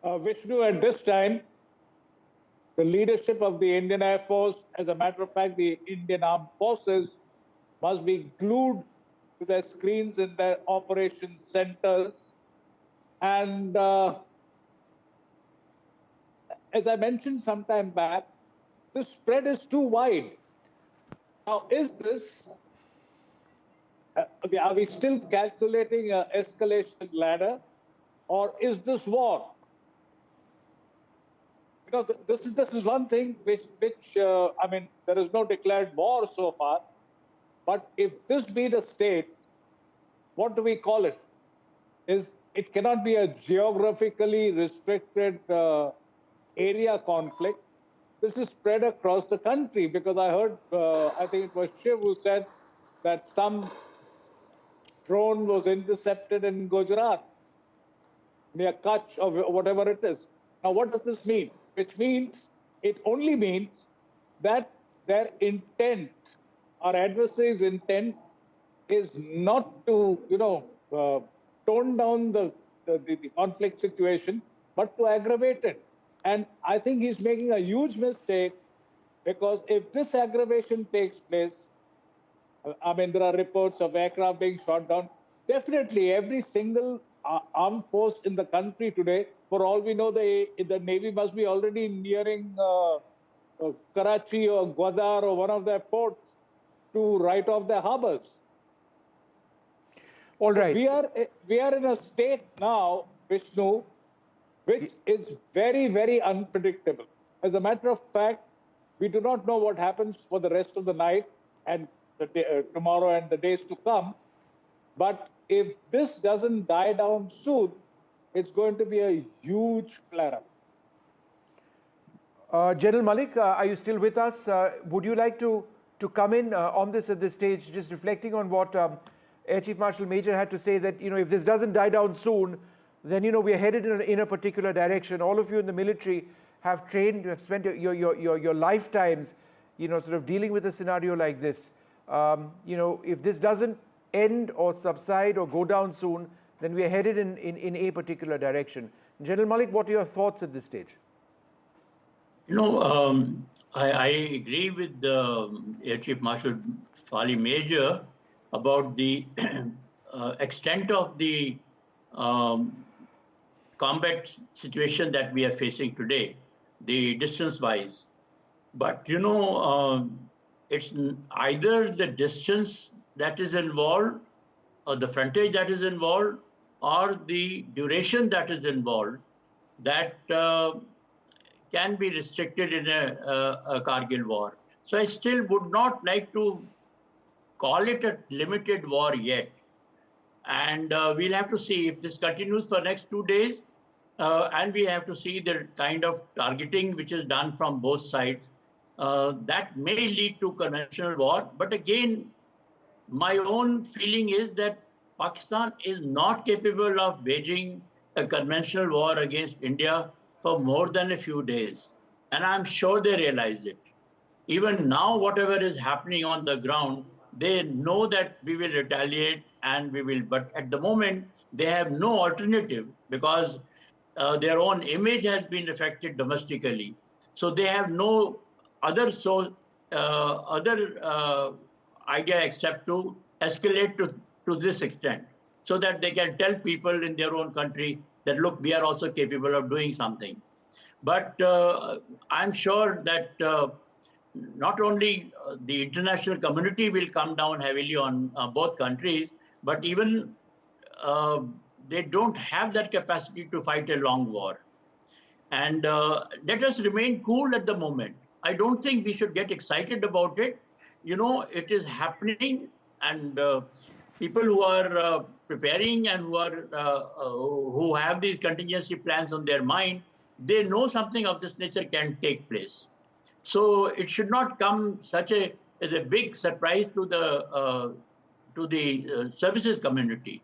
Vishnu, at this time, the leadership of the Indian Air Force, as a matter of fact, the Indian Armed Forces, must be glued to their screens in their operations centers. And as I mentioned some time back, the spread is too wide. Now, is this, are we still calculating an escalation ladder, or is this war? This is one thing which I mean, there is no declared war so far. But if this be the state, what do we call it? It cannot be a geographically restricted area conflict. This is spread across the country, because I heard, I think it was Shiv who said that some drone was intercepted in Gujarat, near Kutch or whatever it is. Now, what does this mean? It only means that their intent, our adversary's intent, is not to, tone down the conflict situation, but to aggravate it. And I think he's making a huge mistake, because if this aggravation takes place, I mean, there are reports of aircraft being shot down. Definitely, every single armed force in the country today, for all we know, the Navy must be already nearing Karachi or Gwadar or one of their ports to write off their harbors. All right. So we are in a state now, Vishnu, which is very, very unpredictable. As a matter of fact, we do not know what happens for the rest of the night and tomorrow and the days to come. But if this doesn't die down soon, it's going to be a huge flare-up. General Malik, are you still with us? Would you like to come in on this at this stage, just reflecting on what Air Chief Marshal Major had to say, that if this doesn't die down soon, then we are headed in a particular direction. All of you in the military have trained, you have spent your lifetimes, sort of dealing with a scenario like this. If this doesn't end or subside or go down soon, then we are headed in a particular direction. General Malik, what are your thoughts at this stage? I agree with the Air Chief Marshal Fali Major about the extent of the combat situation that we are facing today, the distance-wise. But, it's either the distance that is involved, or the frontage that is involved, or the duration that is involved, that can be restricted in a Kargil war. So I still would not like to call it a limited war yet. And we'll have to see if this continues for next 2 days, and we have to see the kind of targeting which is done from both sides. That may lead to conventional war. But again, my own feeling is that Pakistan is not capable of waging a conventional war against India for more than a few days. And I'm sure they realize it. Even now, whatever is happening on the ground, they know that we will retaliate and we will. But at the moment, they have no alternative, because their own image has been affected domestically. So they have no other idea except to escalate to this extent, so that they can tell people in their own country that, look, we are also capable of doing something. But I'm sure that not only the international community will come down heavily on both countries, but even they don't have that capacity to fight a long war. And let us remain cool at the moment. I don't think we should get excited about it. It is happening, and people who are preparing and who have these contingency plans on their mind, they know something of this nature can take place. So it should not come as a big surprise to to the services community,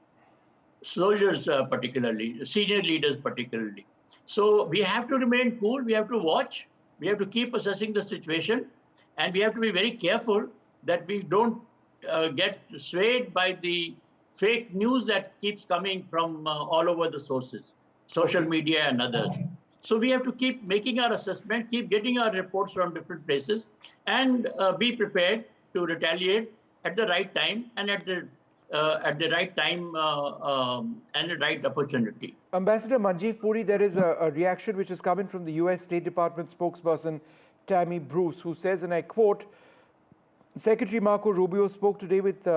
soldiers particularly, senior leaders particularly. So we have to remain cool, we have to watch, we have to keep assessing the situation, and we have to be very careful that we don't get swayed by the fake news that keeps coming from all over the sources, social media and others. So we have to keep making our assessment, keep getting our reports from different places, and be prepared to retaliate at the right time and at the right time and the right opportunity. Ambassador Manjeev Puri, there is a reaction which is coming from the US State Department spokesperson Tammy Bruce, who says, and I quote, Secretary Marco Rubio spoke today with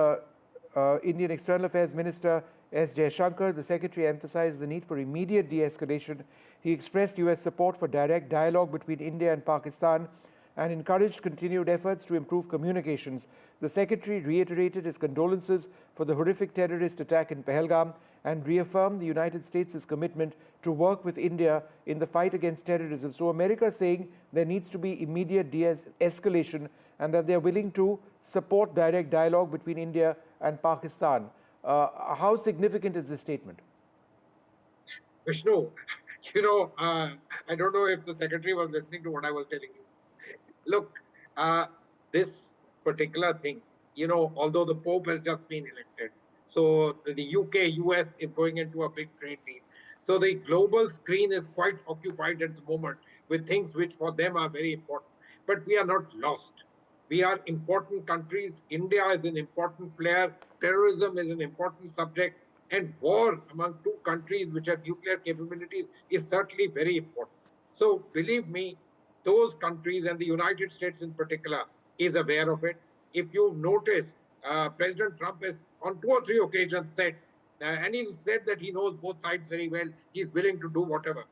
Indian External Affairs Minister S. Jaishankar. The Secretary emphasized the need for immediate de-escalation. He expressed US support for direct dialogue between India and Pakistan and encouraged continued efforts to improve communications. The Secretary reiterated his condolences for the horrific terrorist attack in Pahalgam and reaffirmed the United States' commitment to work with India in the fight against terrorism. So America is saying there needs to be immediate de-escalation and that they are willing to support direct dialogue between India and Pakistan. How significant is this statement? Vishnu, I don't know if the Secretary was listening to what I was telling you. Look, this particular thing, although the Pope has just been elected, so the UK, US is going into a big trade deal. So the global screen is quite occupied at the moment with things which for them are very important. But we are not lost. We are important countries. India is an important player. Terrorism is an important subject. And war among two countries which have nuclear capabilities is certainly very important. So believe me, those countries and the United States in particular is aware of it. If you notice, President Trump has on 2 or 3 occasions said, and he said that he knows both sides very well, he's willing to do whatever.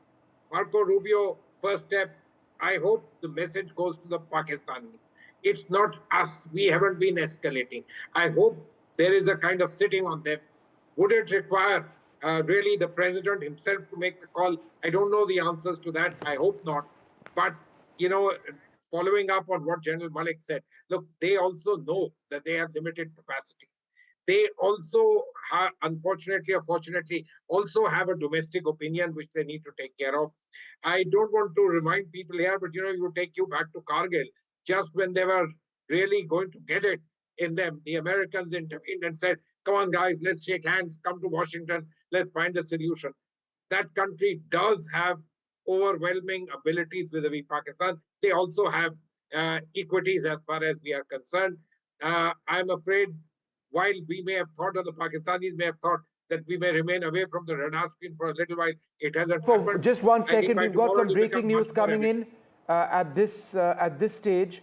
Marco Rubio, first step, I hope the message goes to the Pakistanis. It's not us, we haven't been escalating. I hope there is a kind of sitting on them. Would it require really the president himself to make the call? I don't know the answers to that, I hope not. But, following up on what General Malik said, look, they also know that they have limited capacity. They also, unfortunately or fortunately, also have a domestic opinion which they need to take care of. I don't want to remind people here, but you take you back to Kargil, just when they were really going to get it in them, the Americans intervened and said, come on guys, let's shake hands, come to Washington, let's find a solution. That country does have overwhelming abilities vis-a-vis Pakistan. They also have equities as far as we are concerned. I'm afraid while we may have thought, or the Pakistanis may have thought, that we may remain away from the radar screen for a little while, it hasn't happened. Just 1 second, we've got some breaking news coming in at this stage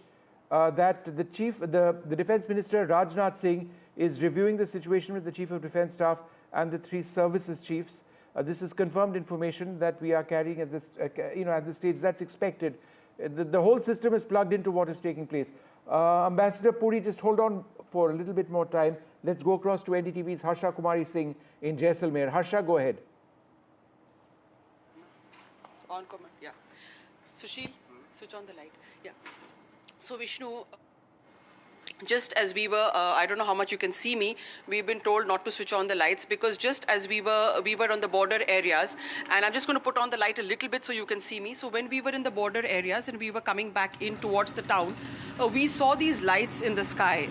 that the Defence Minister Rajnath Singh is reviewing the situation with the Chief of Defence Staff and the 3 services chiefs. This is confirmed information that we are carrying at this, at this stage. That's expected. The whole system is plugged into what is taking place. Ambassador Puri, just hold on for a little bit more time. Let's go across to NDTV's Harsha Kumari Singh in Jaisalmer. Harsha, go ahead. On comment, yeah. Sushil, switch on the light. Yeah. So Vishnu, just as we were, I don't know how much you can see me, we've been told not to switch on the lights because just as we were on the border areas, and I'm just going to put on the light a little bit so you can see me. So when we were in the border areas and we were coming back in towards the town, we saw these lights in the sky,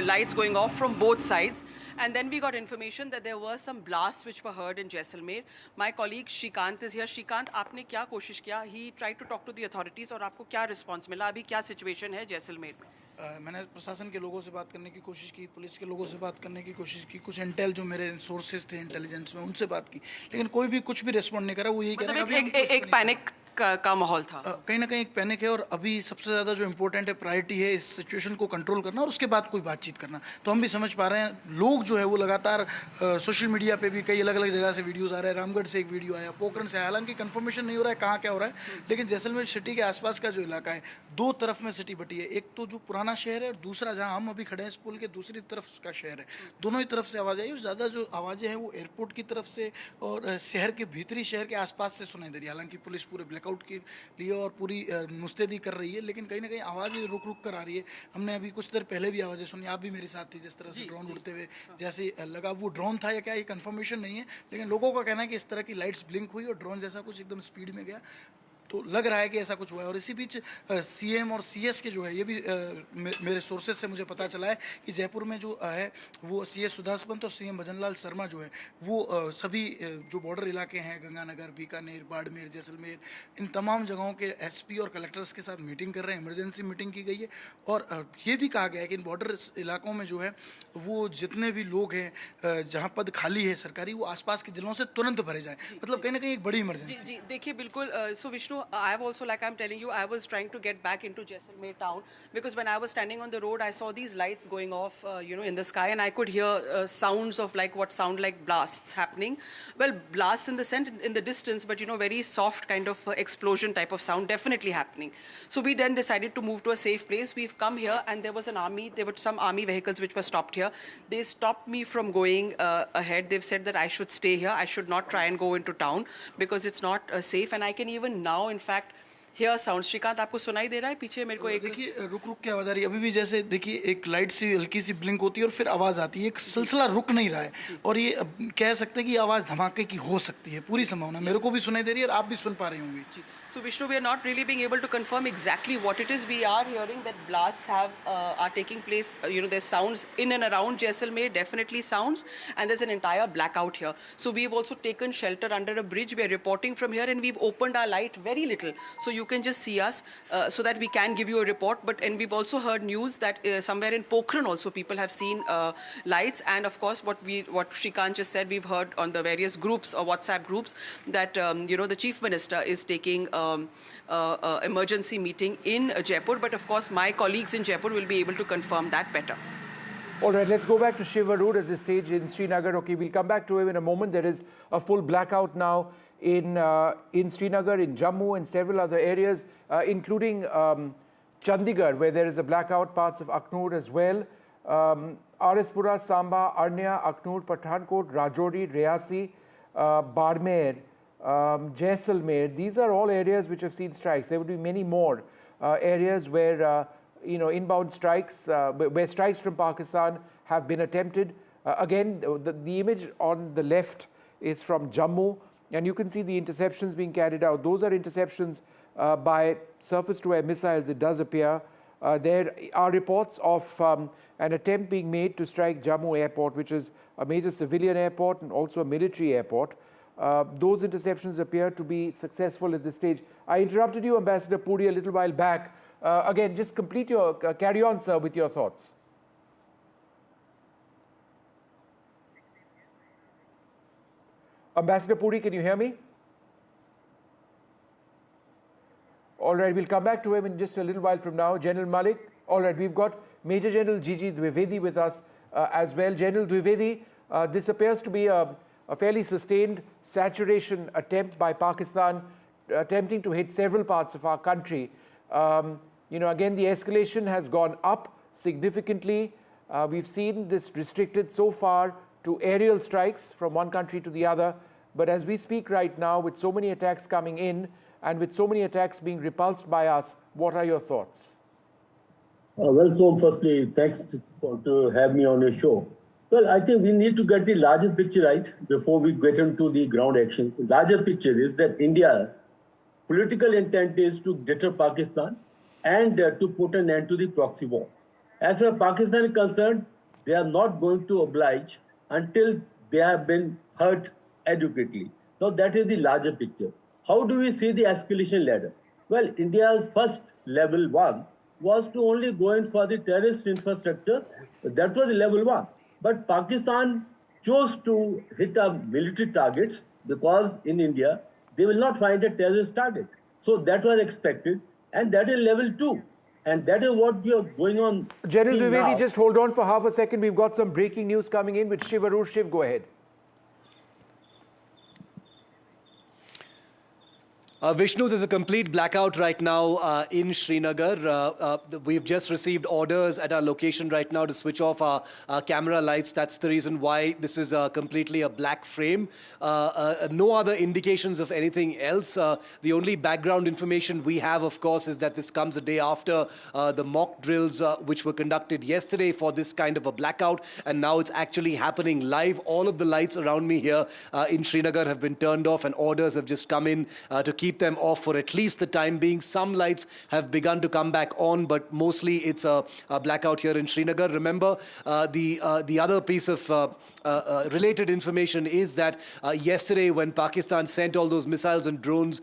lights going off from both sides. And then we got information that there were some blasts which were heard in Jaisalmer. My colleague Shrikant is here. Shrikant, आपने क्या कोशिश किया? He tried to talk to the authorities और आपको क्या response मिला? अभी क्या situation है जैसलमेर में? मैंने प्रशासन के लोगों से बात करने की कोशिश की, पुलिस के लोगों से बात करने की कोशिश की, कुछ इंटेल जो मेरे सोर्सेज थे इंटेलिजेंस में उनसे बात की, लेकिन कोई भी कुछ भी रिस्पॉन्ड नहीं करा। वो यही कह रहा है एक पैनिक का माहौल था। कहीं ना कहीं एक पैनिक है और अभी सबसे ज़्यादा जो इम्पोर्टेंट है प्रायोरिटी है इस सिचुएशन को कंट्रोल करना और उसके बाद कोई बातचीत करना। तो हम भी समझ पा रहे हैं लोग जो है वो लगातार सोशल मीडिया पे भी कई अलग अलग जगह से वीडियोज़ आ रहे हैं। रामगढ़ से एक वीडियो आया, पोखरण से, हालांकि कंफर्मेशन नहीं हो रहा है कहाँ क्या हो रहा है, लेकिन जैसलमेर सिटी के आसपास का जो इलाका है 2 तरफ में सिटी बटी है। एक तो जो पुराना शहर है और दूसरा जहाँ हम अभी खड़े हैं इस पुल के दूसरी तरफ का शहर है। दोनों ही तरफ से आवाज़ आई और ज़्यादा जो आवाज़ें हैं वो एयरपोर्ट की तरफ से और शहर के भीतरी शहर के आसपास से सुनाई दे रही है। हालांकि पुलिस पूरे ब्लैक ब्लैकआउट के लिए और पूरी मुस्तैदी कर रही है, लेकिन कहीं ना कहीं आवाज़ें रुक रुक कर आ रही है। हमने अभी कुछ देर पहले भी आवाज़ें सुनी, आप भी मेरे साथ थी, जिस तरह से ड्रोन उड़ते हुए जैसे लगा, वो ड्रोन था या क्या ये कंफर्मेशन नहीं है, लेकिन लोगों का कहना है कि इस तरह की लाइट्स ब्लिंक हुई और ड्रोन जैसा कुछ एकदम स्पीड में गया, तो लग रहा है कि ऐसा कुछ हुआ है। और इसी बीच सीएम और सीएस के जो है, ये भी मेरे सोर्सेज से मुझे पता चला है कि जयपुर में जो है वो सीएस सुधांशु पंत और सीएम भजनलाल शर्मा जो है वो सभी जो बॉर्डर इलाके हैं, गंगानगर, बीकानेर, बाड़मेर, जैसलमेर, इन तमाम जगहों के एसपी और कलेक्टर्स के साथ मीटिंग कर रहे हैं। इमरजेंसी मीटिंग की गई है और ये भी कहा गया है कि इन बॉर्डर इलाकों में जो है वो जितने भी लोग हैं जहाँ पद खाली है सरकारी, वो आसपास के जिलों से तुरंत भरे जाए, मतलब कहीं ना कहीं एक बड़ी इमरजेंसी। जी देखिए बिल्कुल। सो Vishnu, I have also, like I'm telling you, I was trying to get back into Jaisalmer town because when I was standing on the road, I saw these lights going off, in the sky, and I could hear sounds of like what sound like blasts happening. Well, blasts in the sense in the distance, but very soft kind of explosion type of sound definitely happening. So we then decided to move to a safe place. We've come here, and there was an army. There were some army vehicles which were stopped here. They stopped me from going ahead. They've said that I should stay here. I should not try and go into town because it's not safe. And I can even now, in fact, hear sounds. Shrikant, आपको सुनाई दे रहा है पीछे? मेरे को एक देखिए रुक रुक के आवाज़ आ रही है अभी भी, जैसे देखिए एक लाइट सी हल्की सी ब्लिंक होती है और फिर आवाज़ आती है, एक सिलसिला रुक नहीं रहा है। और ये कह सकते हैं कि आवाज़ धमाके की हो सकती है, पूरी संभावना मेरे को भी सुनाई दे रही है और आप भी सुन पा रहे होंगे। So Vishnu, we are not really being able to confirm exactly what it is. We are hearing that blasts are taking place. There's sounds in and around Jaisalmer, definitely sounds, and there's an entire blackout here. So we've also taken shelter under a bridge. We are reporting from here, and we've opened our light very little, so you can just see us, so that we can give you a report. And we've also heard news that somewhere in Pokhran also people have seen lights. And of course, what Shrikant just said, we've heard on the various groups or WhatsApp groups that the Chief Minister is taking emergency meeting in Jaipur, but of course my colleagues in Jaipur will be able to confirm that better. All right, let's go back to Shiva Road at this stage in Srinagar. Okay, we'll come back to him in a moment. There is a full blackout now in Srinagar, in Jammu and several other areas, including Chandigarh, where there is a blackout, parts of Aknoor as well. Arispura, Samba, Arnya, Aknoor, Pathankot, Rajouri, Riyasi, Barmer, Jaisalmer, these are all areas which have seen strikes. There would be many more areas where inbound strikes, where strikes from Pakistan have been attempted. Again, the image on the left is from Jammu, and you can see the interceptions being carried out. Those are interceptions by surface-to-air missiles, it does appear. There are reports of an attempt being made to strike Jammu airport, which is a major civilian airport and also a military airport. Those interceptions appear to be successful at this stage. I interrupted you, Ambassador Puri, a little while back. Again, just complete your, carry on, sir, with your thoughts. Ambassador Puri, can you hear me? All right, we'll come back to him in just a little while from now. General Malik, all right, we've got Major General Gigi Dwivedi with us as well. General Dwivedi, this appears to be a fairly sustained saturation attempt by Pakistan, attempting to hit several parts of our country. Again, the escalation has gone up significantly. We've seen this restricted so far to aerial strikes from one country to the other. But as we speak right now, with so many attacks coming in and with so many attacks being repulsed by us, what are your thoughts? Well, so firstly, thanks to have me on your show. Well, I think we need to get the larger picture right before we get into the ground action. The larger picture is that India's political intent is to deter Pakistan and to put an end to the proxy war. As far as Pakistan is concerned, they are not going to oblige until they have been hurt adequately. So that is the larger picture. How do we see the escalation ladder? Well, India's first level one was to only go in for the terrorist infrastructure. That was level one. But Pakistan chose to hit our military targets because in India, they will not find a terrorist target. So that was expected, and that is level two. And that is what we are going on. General Dwivedi, just hold on for half a second. We've got some breaking news coming in with Shiv Arur. Shiv, go ahead. Vishnu, there's a complete blackout right now in Srinagar. We've just received orders at our location right now to switch off our camera lights. That's the reason why this is completely a black frame. No other indications of anything else. The only background information we have, of course, is that this comes a day after the mock drills which were conducted yesterday for this kind of a blackout. And now it's actually happening live. All of the lights around me here in Srinagar have been turned off and orders have just come in to keep them off for at least the time being. Some lights have begun to come back on, but mostly it's a blackout here in Srinagar. Remember, the other piece of related information is that yesterday when Pakistan sent all those missiles and drones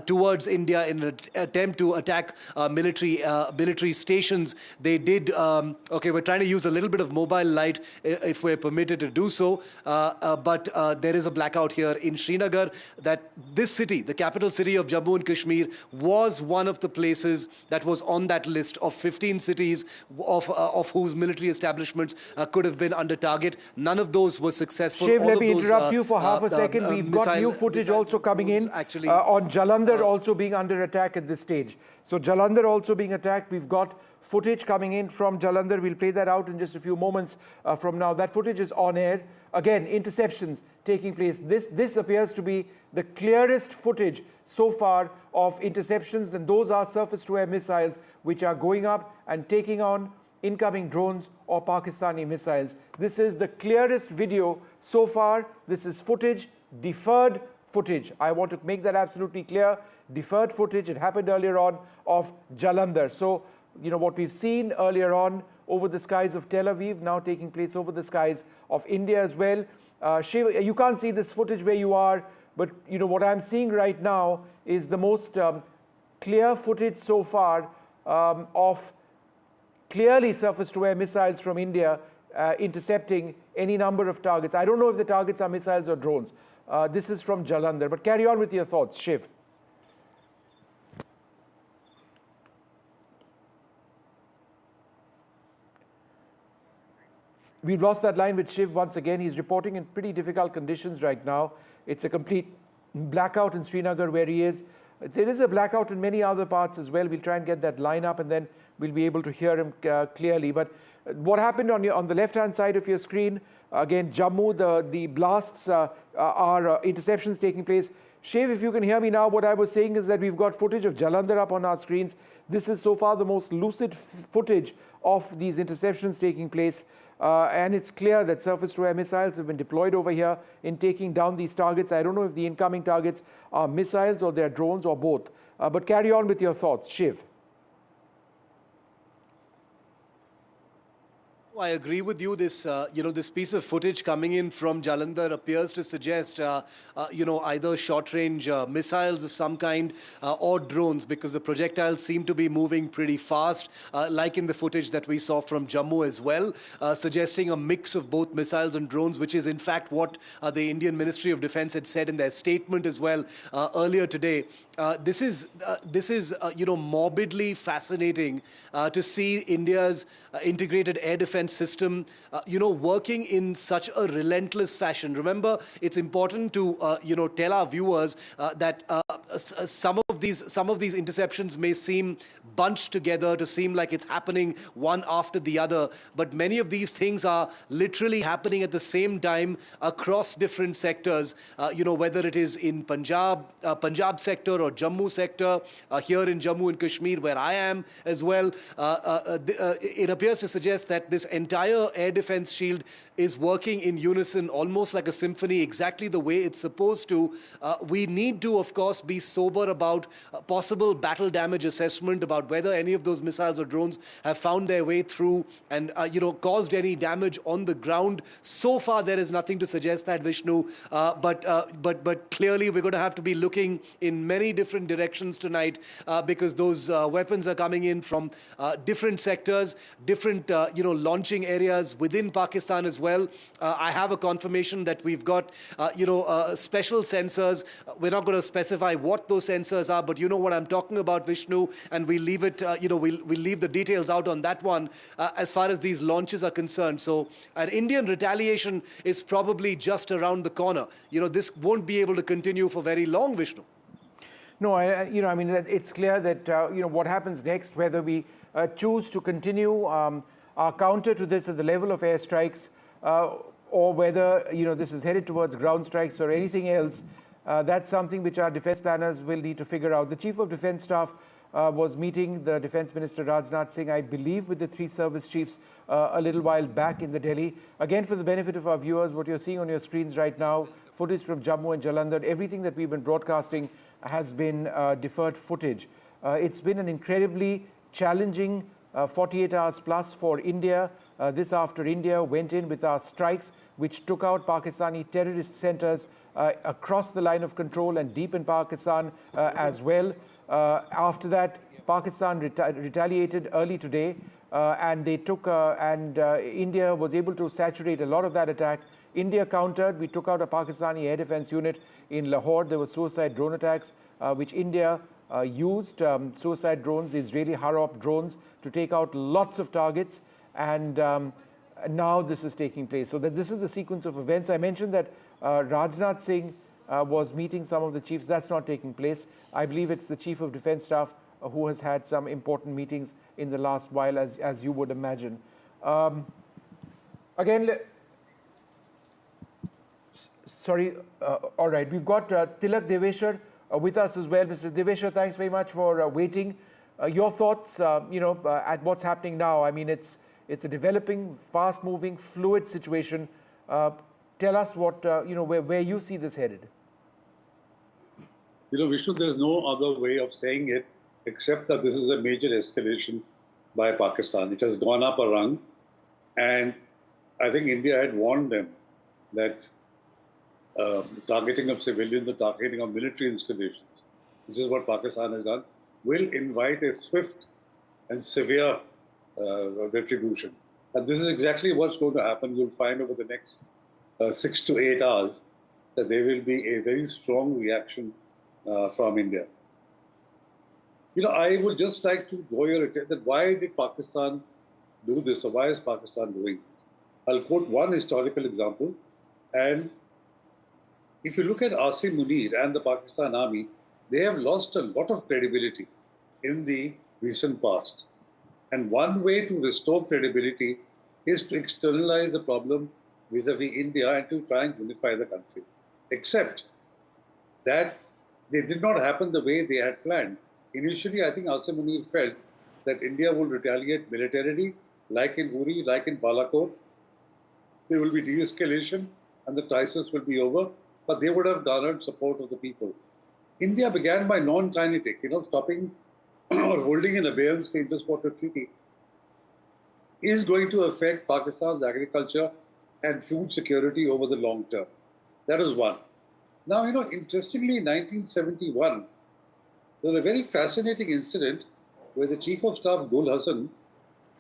towards India in an attempt to attack military stations, they did, okay, we're trying to use a little bit of mobile light if we're permitted to do so, but there is a blackout here in Srinagar. That this city, the capital city of Jammu and Kashmir, was one of the places that was on that list of 15 cities of whose military establishments could have been under target. None of those were successful. Shiv, let me interrupt you for half a second. We've got new footage also coming in on Jalandhar also being under attack at this stage. So Jalandhar also being attacked. We've got footage coming in from Jalandhar. We'll play that out in just a few moments from now. That footage is on air. Again, interceptions taking place. This appears to be the clearest footage so far of interceptions, and those are surface-to-air missiles which are going up and taking on incoming drones or Pakistani missiles. This is the clearest video so far. This is footage, deferred footage. I want to make that absolutely clear. Deferred footage. It happened earlier on of Jalandhar. So, you know, what we've seen earlier on over the skies of Tel Aviv, now taking place over the skies of India as well. Shiv, you can't see this footage where you are, but you know what I'm seeing right now is the most clear footage so far of clearly surface-to-air missiles from India intercepting any number of targets. I don't know if the targets are missiles or drones. This is from Jalandhar, but carry on with your thoughts, Shiv. We've lost that line with Shiv once again. He's reporting in pretty difficult conditions right now. It's a complete blackout in Srinagar where he is. There is a blackout in many other parts as well. We'll try and get that line up and then we'll be able to hear him clearly. But what happened on the left-hand side of your screen, again, Jammu, the blasts are interceptions taking place. Shiv, if you can hear me now, what I was saying is that we've got footage of Jalandhar up on our screens. This is so far the most lucid footage of these interceptions taking place. And it's clear that surface-to-air missiles have been deployed over here in taking down these targets. I don't know if the incoming targets are missiles or they're drones or both. But carry on with your thoughts, Shiv. I agree with you. This, this piece of footage coming in from Jalandhar appears to suggest, either short-range missiles of some kind or drones, because the projectiles seem to be moving pretty fast, like in the footage that we saw from Jammu as well, suggesting a mix of both missiles and drones, which is in fact what the Indian Ministry of Defence had said in their statement as well earlier today. This is morbidly fascinating to see India's integrated air defence system, working in such a relentless fashion. Remember, it's important to, tell our viewers that some of these interceptions may seem bunched together to seem like it's happening one after the other, but many of these things are literally happening at the same time across different sectors, whether it is in Punjab sector or Jammu sector, here in Jammu and Kashmir where I am as well. It appears to suggest that this entire air defense shield is working in unison, almost like a symphony, exactly the way it's supposed to. We need to, of course, be sober about possible battle damage assessment, about whether any of those missiles or drones have found their way through and, caused any damage on the ground. So far, there is nothing to suggest that, Vishnu. But clearly, we're going to have to be looking in many different directions tonight because those weapons are coming in from different sectors, different, launching areas within Pakistan as well. I have a confirmation that we've got, special sensors. We're not going to specify what those sensors are, but you know what I'm talking about, Vishnu, and we'll leave it, we'll leave the details out on that one as far as these launches are concerned. So an Indian retaliation is probably just around the corner. This won't be able to continue for very long, Vishnu. No, I mean, it's clear that, what happens next, whether we choose to continue our counter to this at the level of airstrikes, or whether, this is headed towards ground strikes or anything else, that's something which our defense planners will need to figure out. The Chief of Defense Staff was meeting the Defense Minister Rajnath Singh, I believe, with the 3 service chiefs a little while back in the Delhi. Again, for the benefit of our viewers, what you're seeing on your screens right now, footage from Jammu and Jalandhar, everything that we've been broadcasting has been deferred footage. It's been an incredibly challenging 48 hours plus for India. This after India went in with our strikes, which took out Pakistani terrorist centers across the line of control and deep in Pakistan as well. After that, Pakistan retaliated early today, and they took India was able to saturate a lot of that attack. India countered. We took out a Pakistani Air Defence unit in Lahore. There were suicide drone attacks, which India used suicide drones, Israeli Harop drones, to take out lots of targets. And now this is taking place. So this is the sequence of events. I mentioned that Rajnath Singh was meeting some of the chiefs. That's not taking place. I believe it's the Chief of Defence Staff who has had some important meetings in the last while, as you would imagine. Again, sorry. All right, we've got Tilak Deveshwar with us as well. Mr. Deveshwar, thanks very much for waiting. Your thoughts, at what's happening now? I mean, it's a developing, fast-moving, fluid situation. Tell us what where you see this headed. Vishnu, there's no other way of saying it except that this is a major escalation by Pakistan. It has gone up a rung, and I think India had warned them that the targeting of civilians, the targeting of military installations, which is what Pakistan has done, will invite a swift and severe retribution. And this is exactly what's going to happen. You'll find over the next 6 to 8 hours that there will be a very strong reaction from India. I would just like to draw your attention that why did Pakistan do this, or why is Pakistan doing this? I'll quote one historical example. And if you look at Asim Munir and the Pakistan Army, they have lost a lot of credibility in the recent past. And one way to restore credibility is to externalize the problem vis-a-vis India and to try and unify the country. Except that they did not happen the way they had planned. Initially, I think Asim Munir felt that India would retaliate militarily, like in Uri, like in Balakot. There will be de-escalation and the crisis will be over, but they would have garnered support of the people. India began by non-kinetic, stopping or holding in abeyance the Inter-Quarter Treaty is going to affect Pakistan's agriculture and food security over the long term. That is one. Now, interestingly, in 1971, there was a very fascinating incident where the Chief of Staff, Gul Hassan,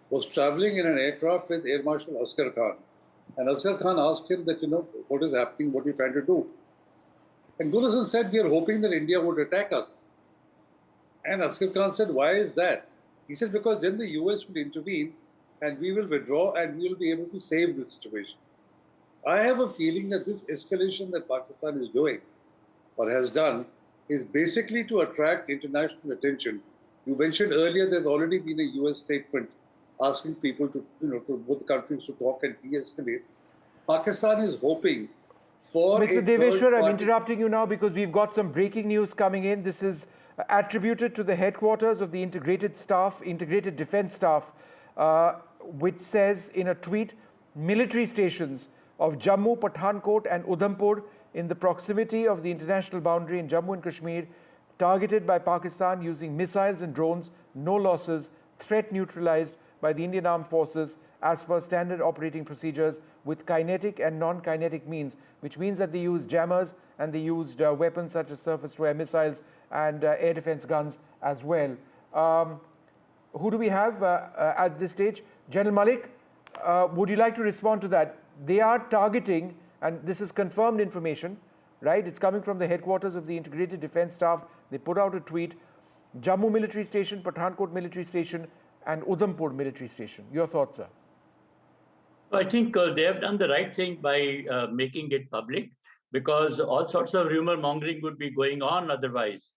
was traveling in an aircraft with Air Marshal Asghar Khan. And Asghar Khan asked him that, what is happening, what are you trying to do? And Gul Hassan said, we are hoping that India would attack us. And Asghar Khan said, why is that? He said, because then the US will intervene and we will withdraw and we will be able to save the situation. I have a feeling that this escalation that Pakistan is doing or has done is basically to attract international attention. You mentioned earlier there's already been a US statement asking people to, to both countries to talk and de-escalate. Pakistan is hoping for Mr. Deveshwar, I'm interrupting you now because we've got some breaking news coming in. This is attributed to the headquarters of the Integrated Defence Staff, which says in a tweet, military stations of Jammu, Pathankot and Udhampur in the proximity of the international boundary in Jammu and Kashmir, targeted by Pakistan using missiles and drones, no losses, threat neutralized by the Indian Armed Forces as per standard operating procedures with kinetic and non-kinetic means, which means that they used jammers and they used weapons such as surface-to-air missiles and air defense guns as well. Who do we have at this stage? General Malik, would you like to respond to that? They are targeting, and this is confirmed information, right? It's coming from the headquarters of the Integrated Defence Staff. They put out a tweet, Jammu Military Station, Pathankot Military Station, and Udhampur Military Station. Your thoughts, sir? I think they have done the right thing by making it public, because all sorts of rumor mongering would be going on otherwise.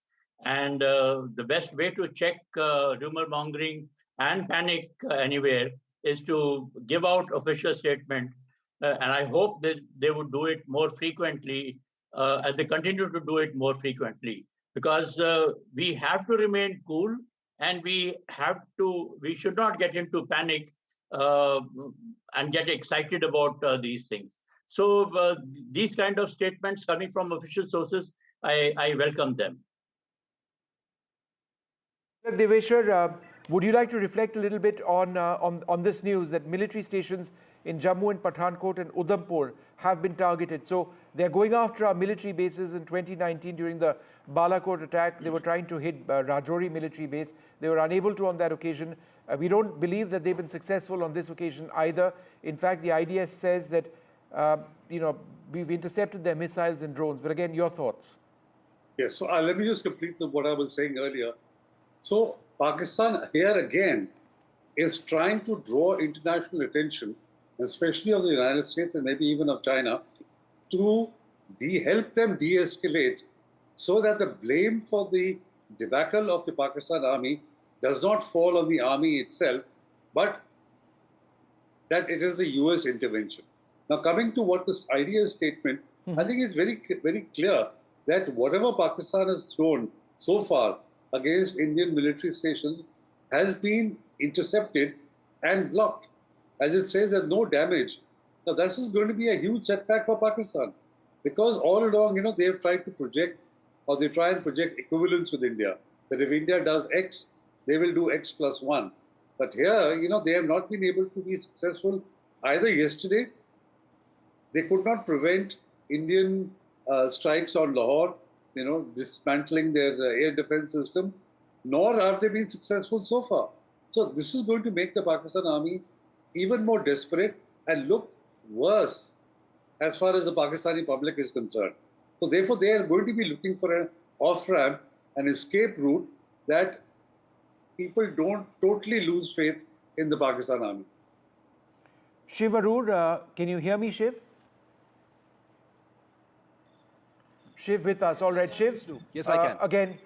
And the best way to check rumor mongering and panic anywhere is to give out official statement. And I hope that they would do it more frequently as they continue to do it more frequently, because we have to remain cool, and we should not get into panic and get excited about these things. So these kind of statements coming from official sources, I welcome them. Deveshwar, would you like to reflect a little bit on this news that military stations in Jammu and Pathankot and Udhampur have been targeted? So they're going after our military bases. In 2019 during the Balakot attack, they were trying to hit Rajouri military base. They were unable to on that occasion. We don't believe that they've been successful on this occasion either. In fact, the IDS says that we've intercepted their missiles and drones. But again, your thoughts? Yes, so let me just complete what I was saying earlier. So Pakistan here again is trying to draw international attention, especially of the United States and maybe even of China, to help them de-escalate so that the blame for the debacle of the Pakistan army does not fall on the army itself, but that it is the US intervention. Now, coming to what this IDS statement, I think it's very, very clear that whatever Pakistan has thrown so far against Indian military stations has been intercepted and blocked. As it says, there's no damage. Now, this is going to be a huge setback for Pakistan, because all along, they have tried to project, or they try and project equivalence with India, that if India does X, they will do X plus 1. But here, they have not been able to be successful either. Yesterday, they could not prevent Indian strikes on Lahore, dismantling their air defense system, nor have they been successful so far. So this is going to make the Pakistan army even more desperate and look worse as far as the Pakistani public is concerned. So therefore, they are going to be looking for an off-ramp, an escape route, that people don't totally lose faith in the Pakistan army. Shiv Arur, can you hear me, Shiv? Shiv with us. All right, Shiv. Yes, I can. Again,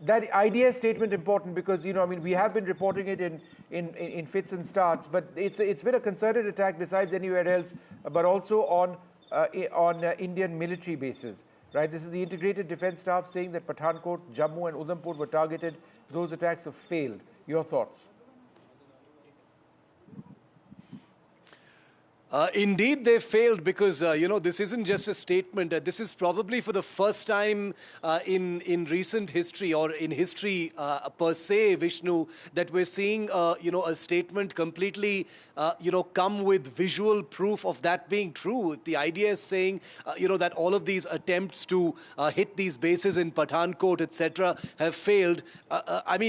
that IDS statement important because, we have been reporting it in fits and starts, but it's been a concerted attack besides anywhere else, but also on Indian military bases, right? This is the Integrated Defence Staff saying that Pathankot, Jammu and Udhampur were targeted. Those attacks have failed. Your thoughts? Indeed, they failed because, this isn't just a statement. This is probably for the first time in recent history or in history per se, Vishnu, that we're seeing, a statement completely, come with visual proof of that being true. The idea is saying, that all of these attempts to hit these bases in Pathankot, etc., have failed.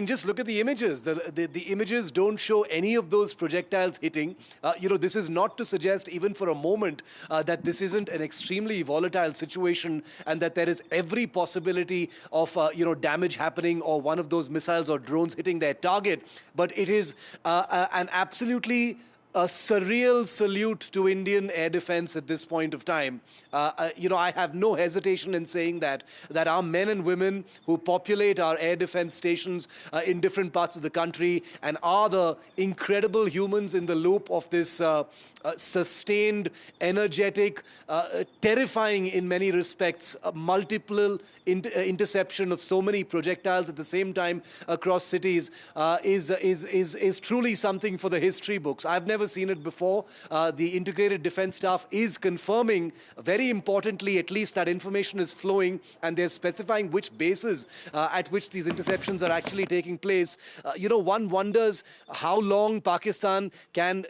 Just look at the images. The images don't show any of those projectiles hitting. This is not to suggest even for a moment that this isn't an extremely volatile situation and that there is every possibility of damage happening or one of those missiles or drones hitting their target. But it is an absolutely a surreal salute to Indian air defense at this point of time. I have no hesitation in saying that our men and women who populate our air defense stations in different parts of the country and are the incredible humans in the loop of this sustained, energetic, terrifying in many respects, multiple interception of so many projectiles at the same time across cities is truly something for the history books. I've never seen it before. The Integrated Defence Staff is confirming, very importantly, at least that information is flowing, and they're specifying which bases at which these interceptions are actually taking place. One wonders how long Pakistan can,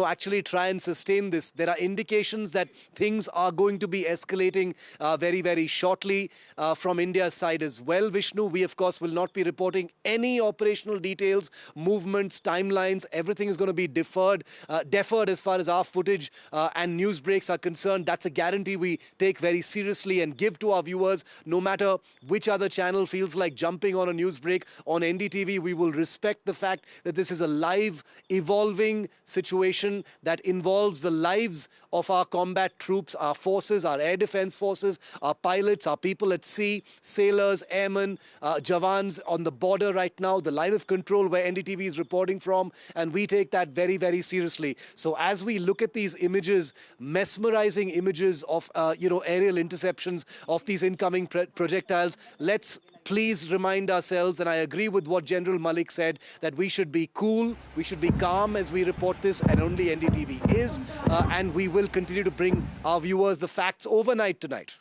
actually try and sustain this. There are indications that things are going to be escalating very, very shortly from India's side as well, Vishnu. We, of course, will not be reporting any operational details, movements, timelines. Everything is going to be deferred deferred as far as our footage and news breaks are concerned. That's a guarantee we take very seriously and give to our viewers. No matter which other channel feels like jumping on a news break on NDTV, we will respect the fact that this is a live, evolving situation that involves the lives of our combat troops, our forces, our air defense forces, our pilots, our people at sea, sailors, airmen, Jawans on the border right now, the line of control where NDTV is reporting from, and we take that very, very seriously. So as we look at these images, mesmerizing images of, aerial interceptions of these incoming projectiles, let's please remind ourselves, and I agree with what General Malik said, that we should be cool, we should be calm as we report this, and only NDTV is, and we will continue to bring our viewers the facts overnight tonight.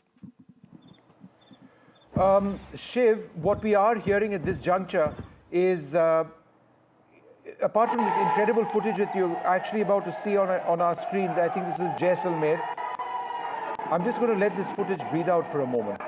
Shiv, what we are hearing at this juncture is, apart from this incredible footage that you're actually about to see on our screens, I think this is Jaisalmer. I'm just going to let this footage breathe out for a moment.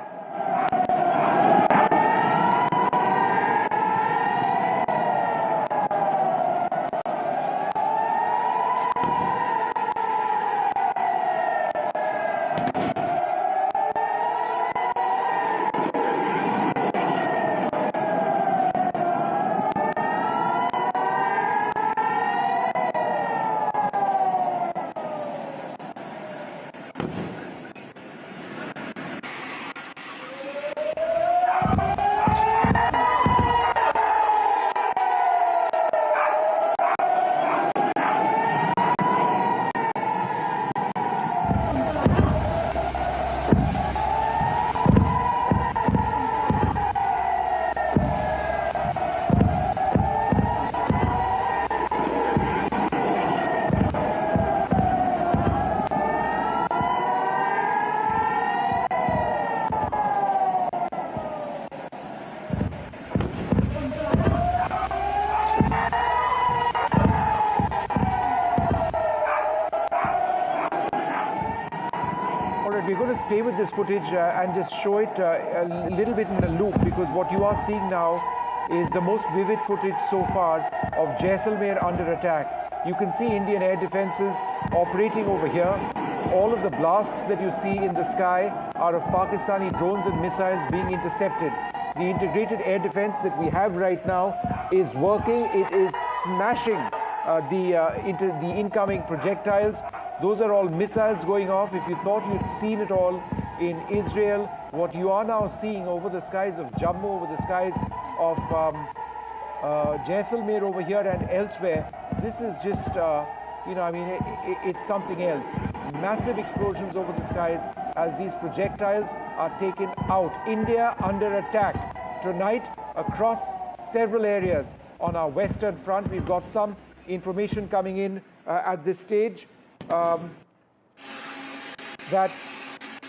We're going to stay with this footage and just show it a little bit in a loop, because what you are seeing now is the most vivid footage so far of Jaisalmer under attack. You can see Indian air defenses operating over here. All of the blasts that you see in the sky are of Pakistani drones and missiles being intercepted. The integrated air defense that we have right now is working. It is smashing the incoming projectiles. Those are all missiles going off. If you thought you'd seen it all in Israel, what you are now seeing over the skies of Jammu, over the skies of Jaisalmer over here and elsewhere, this is just, it's something else. Massive explosions over the skies as these projectiles are taken out. India under attack tonight across several areas on our western front. We've got some information coming in at this stage. That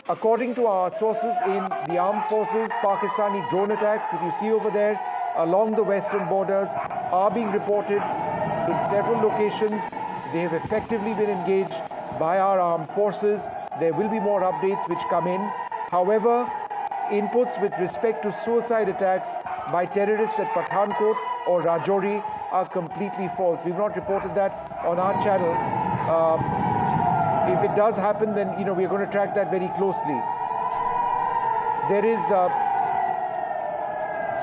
according to our sources in the armed forces, Pakistani drone attacks that you see over there along the western borders are being reported in several locations. They have effectively been engaged by our armed forces. There will be more updates which come in. However, inputs with respect to suicide attacks by terrorists at Pathankot or Rajouri are completely false. We've not reported that on our channel. If it does happen, then we're going to track that very closely. There is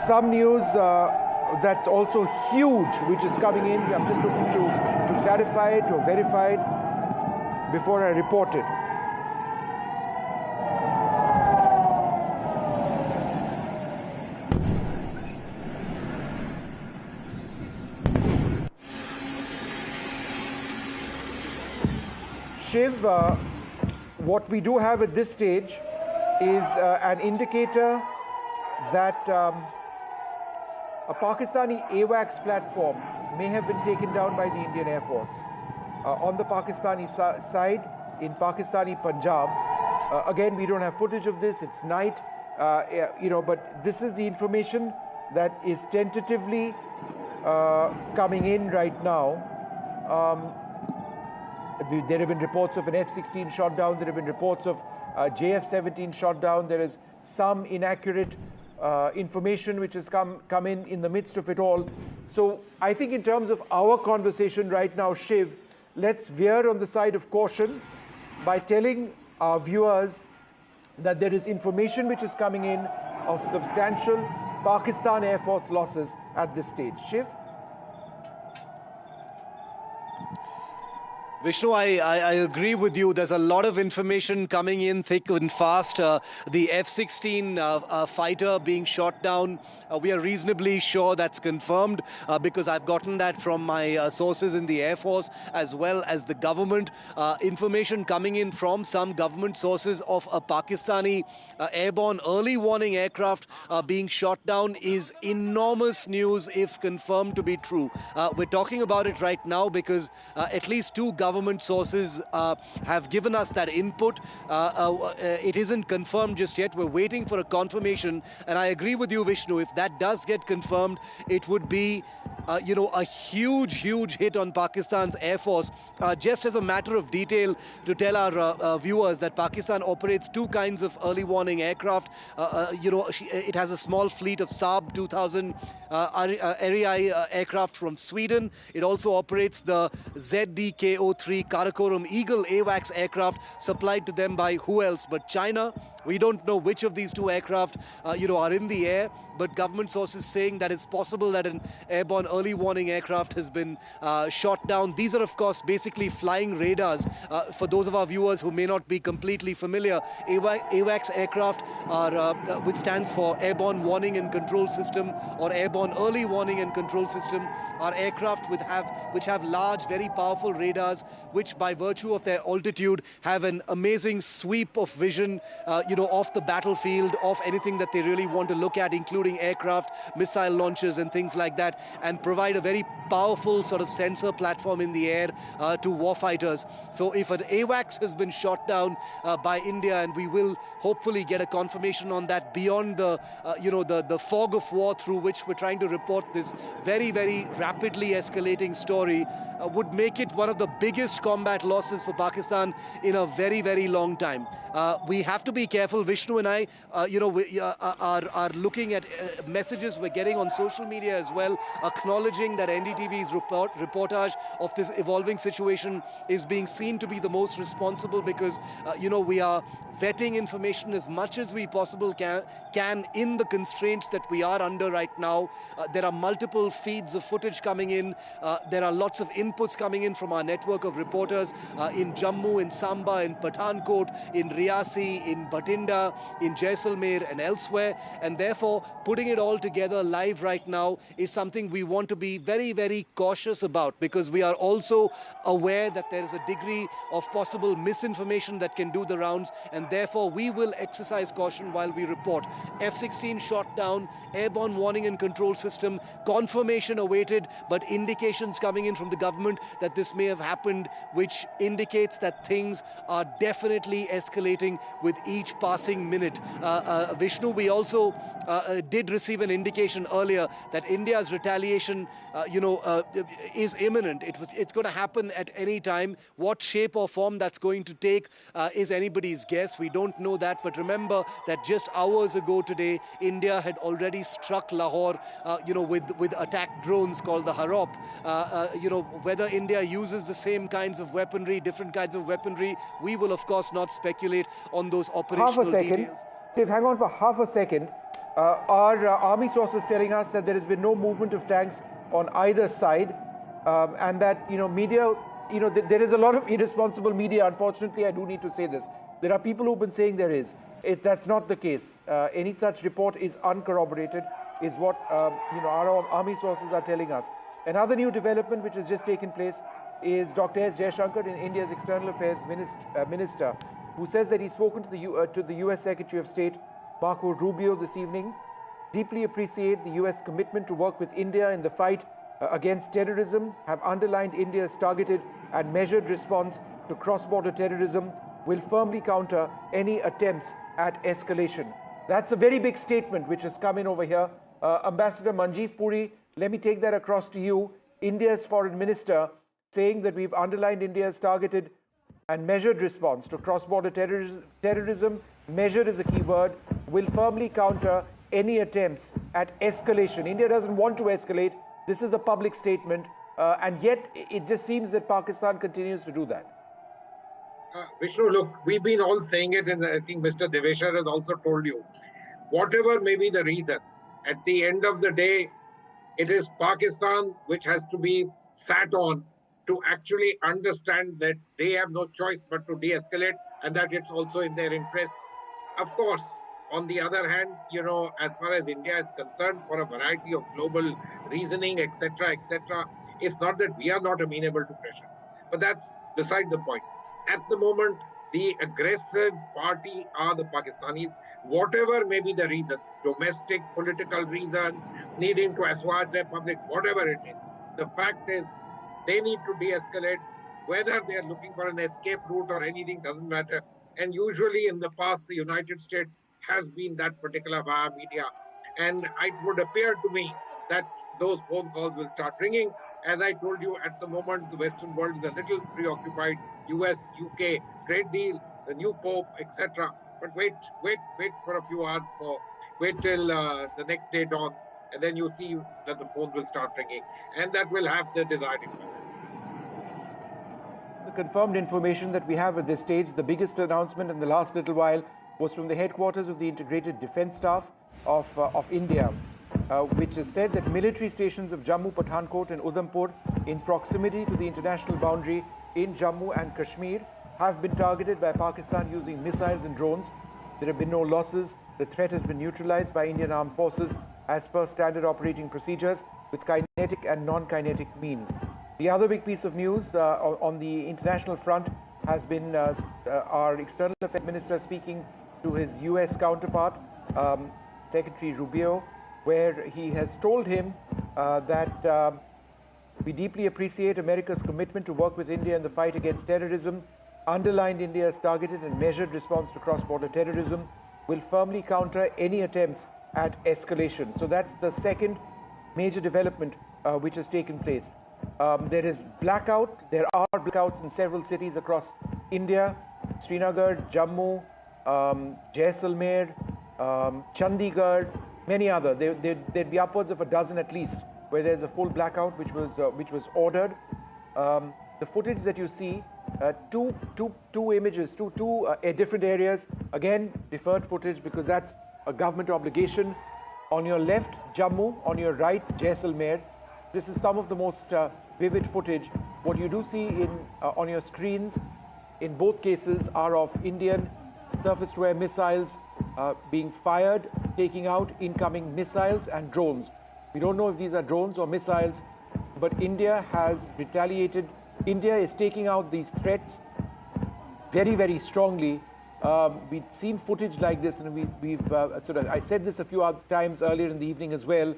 some news that's also huge, which is coming in. I'm just looking to clarify it or verify it before I report it. Shiv, what we do have at this stage is an indicator that a Pakistani AWACS platform may have been taken down by the Indian Air Force. On the Pakistani side, in Pakistani Punjab, again, we don't have footage of this, it's night, but this is the information that is tentatively coming in right now. There have been reports of an F-16 shot down. There have been reports of JF-17 shot down. There is some inaccurate information which has come in the midst of it all. So I think in terms of our conversation right now, Shiv, let's veer on the side of caution by telling our viewers that there is information which is coming in of substantial Pakistan Air Force losses at this stage. Shiv? Vishnu, I agree with you. There's a lot of information coming in thick and fast. The F-16 fighter being shot down, we are reasonably sure that's confirmed because I've gotten that from my sources in the Air Force as well as the government. Information coming in from some government sources of a Pakistani airborne early warning aircraft being shot down is enormous news if confirmed to be true. We're talking about it right now because at least two government sources have given us that input. It isn't confirmed just yet. We're waiting for a confirmation. And I agree with you, Vishnu. If that does get confirmed, it would be, a huge hit on Pakistan's Air Force. Just as a matter of detail, to tell our viewers that Pakistan operates two kinds of early warning aircraft. It has a small fleet of Saab 2000 Ariai aircraft from Sweden. It also operates the ZDKO-3 Karakoram Eagle AWACS aircraft supplied to them by who else but China. We don't know which of these two aircraft, are in the air, but government sources saying that it's possible that an airborne early warning aircraft has been shot down. These are, of course, basically flying radars. For those of our viewers who may not be completely familiar, AWACS aircraft are, which stands for Airborne Warning and Control System or Airborne Early Warning and Control System, are aircraft which have large, very powerful radars, which by virtue of their altitude have an amazing sweep of vision, off the battlefield, of anything that they really want to look at, including aircraft, missile launches and things like that, and provide a very powerful sort of sensor platform in the air to warfighters. So if an AWACS has been shot down by India, and we will hopefully get a confirmation on that beyond the fog of war through which we're trying to report this very, very rapidly escalating story, would make it one of the biggest combat losses for Pakistan in a very, very long time. We have to be careful. Vishnu and I, we are looking at messages we're getting on social media as well, acknowledging that NDTV's reportage of this evolving situation is being seen to be the most responsible because, we are vetting information as much as we possibly can in the constraints that we are under right now. There are multiple feeds of footage coming in. There are lots of inputs coming in from our network of reporters in Jammu, in Samba, in Pathankot, in Riyasi, in Bathinda, in Jaisalmer and elsewhere. And therefore, putting it all together live right now is something we want to be very, very cautious about because we are also aware that there is a degree of possible misinformation that can do the rounds, and therefore we will exercise caution while we report. F-16 shot down, airborne warning and control system, confirmation awaited, but indications coming in from the government that this may have happened, which indicates that things are definitely escalating with each passing minute. Vishnu, we also did receive an indication earlier that India's retaliation, is imminent. It's going to happen at any time. What shape or form that's going to take is anybody's guess. We don't know that, but remember that just hours ago today, India had already struck Lahore, with attack drones called the Harop. Whether India uses the same kinds of weaponry, different kinds of weaponry, we will of course not speculate on those operational details. Dave, hang on for half a second. Our army sources telling us that there has been no movement of tanks on either side, and that media, there is a lot of irresponsible media. Unfortunately, I do need to say this. There are people who've been saying there is. That's not the case. Any such report is uncorroborated, is what our army sources are telling us. Another new development which has just taken place is Dr. S. Jaishankar, India's External Affairs Minister, who says that he's spoken to the US Secretary of State, Marco Rubio, this evening. Deeply appreciate the US commitment to work with India in the fight against terrorism, have underlined India's targeted and measured response to cross-border terrorism, will firmly counter any attempts at escalation. That's a very big statement which has come in over here. Ambassador Manjeev Puri, let me take that across to you. India's foreign minister saying that we've underlined India's targeted and measured response to cross-border terrorism, measured is a key word, will firmly counter any attempts at escalation. India doesn't want to escalate. This is the public statement. and yet it just seems that Pakistan continues to do that. Vishnu, look, we've been all saying it, and I think Mr. Deveshar has also told you, whatever may be the reason, at the end of the day, it is Pakistan which has to be sat on to actually understand that they have no choice but to de-escalate, and that it's also in their interest. Of course, on the other hand, as far as India is concerned, for a variety of global reasoning, etc., it's not that we are not amenable to pressure, but that's beside the point. At the moment, the aggressive party are the Pakistanis, whatever may be the reasons, domestic, political reasons, needing to assuage their public, whatever it is. The fact is, they need to de-escalate. Whether they are looking for an escape route or anything doesn't matter. And usually in the past, the United States has been that particular via media. And it would appear to me that those phone calls will start ringing. As I told you, at the moment, the Western world is a little preoccupied. US, UK, trade deal, the new Pope, etc. But wait for a few hours more. Wait till the next day dawns, and then you see that the phone will start ringing, and that will have the desired impact. The confirmed information that we have at this stage, the biggest announcement in the last little while, was from the headquarters of the Integrated Defence Staff of India, which has said that military stations of Jammu, Pathankot and Udhampur in proximity to the international boundary in Jammu and Kashmir have been targeted by Pakistan using missiles and drones. There have been no losses. The threat has been neutralized by Indian armed forces as per standard operating procedures with kinetic and non-kinetic means. The other big piece of news on the international front has been our External Affairs Minister speaking to his US counterpart, Secretary Rubio, where he has told him that we deeply appreciate America's commitment to work with India in the fight against terrorism, underlined India's targeted and measured response to cross-border terrorism, will firmly counter any attempts at escalation. So that's the second major development which has taken place. There is blackout. There are blackouts in several cities across India: Srinagar, Jammu, Jaisalmer, Chandigarh, many other. There'd be upwards of a dozen at least where there's a full blackout which was ordered. The footage that you see, two images, two different areas. Again, deferred footage because that's a government obligation. On your left, Jammu. On your right, Jaisalmer. This is some of the most vivid footage. What you do see on your screens in both cases are of Indian surface-to-air missiles being fired, taking out incoming missiles and drones. We don't know if these are drones or missiles, but India has retaliated. India is taking out these threats very, very strongly. We've seen footage like this, and I said this a few other times earlier in the evening as well,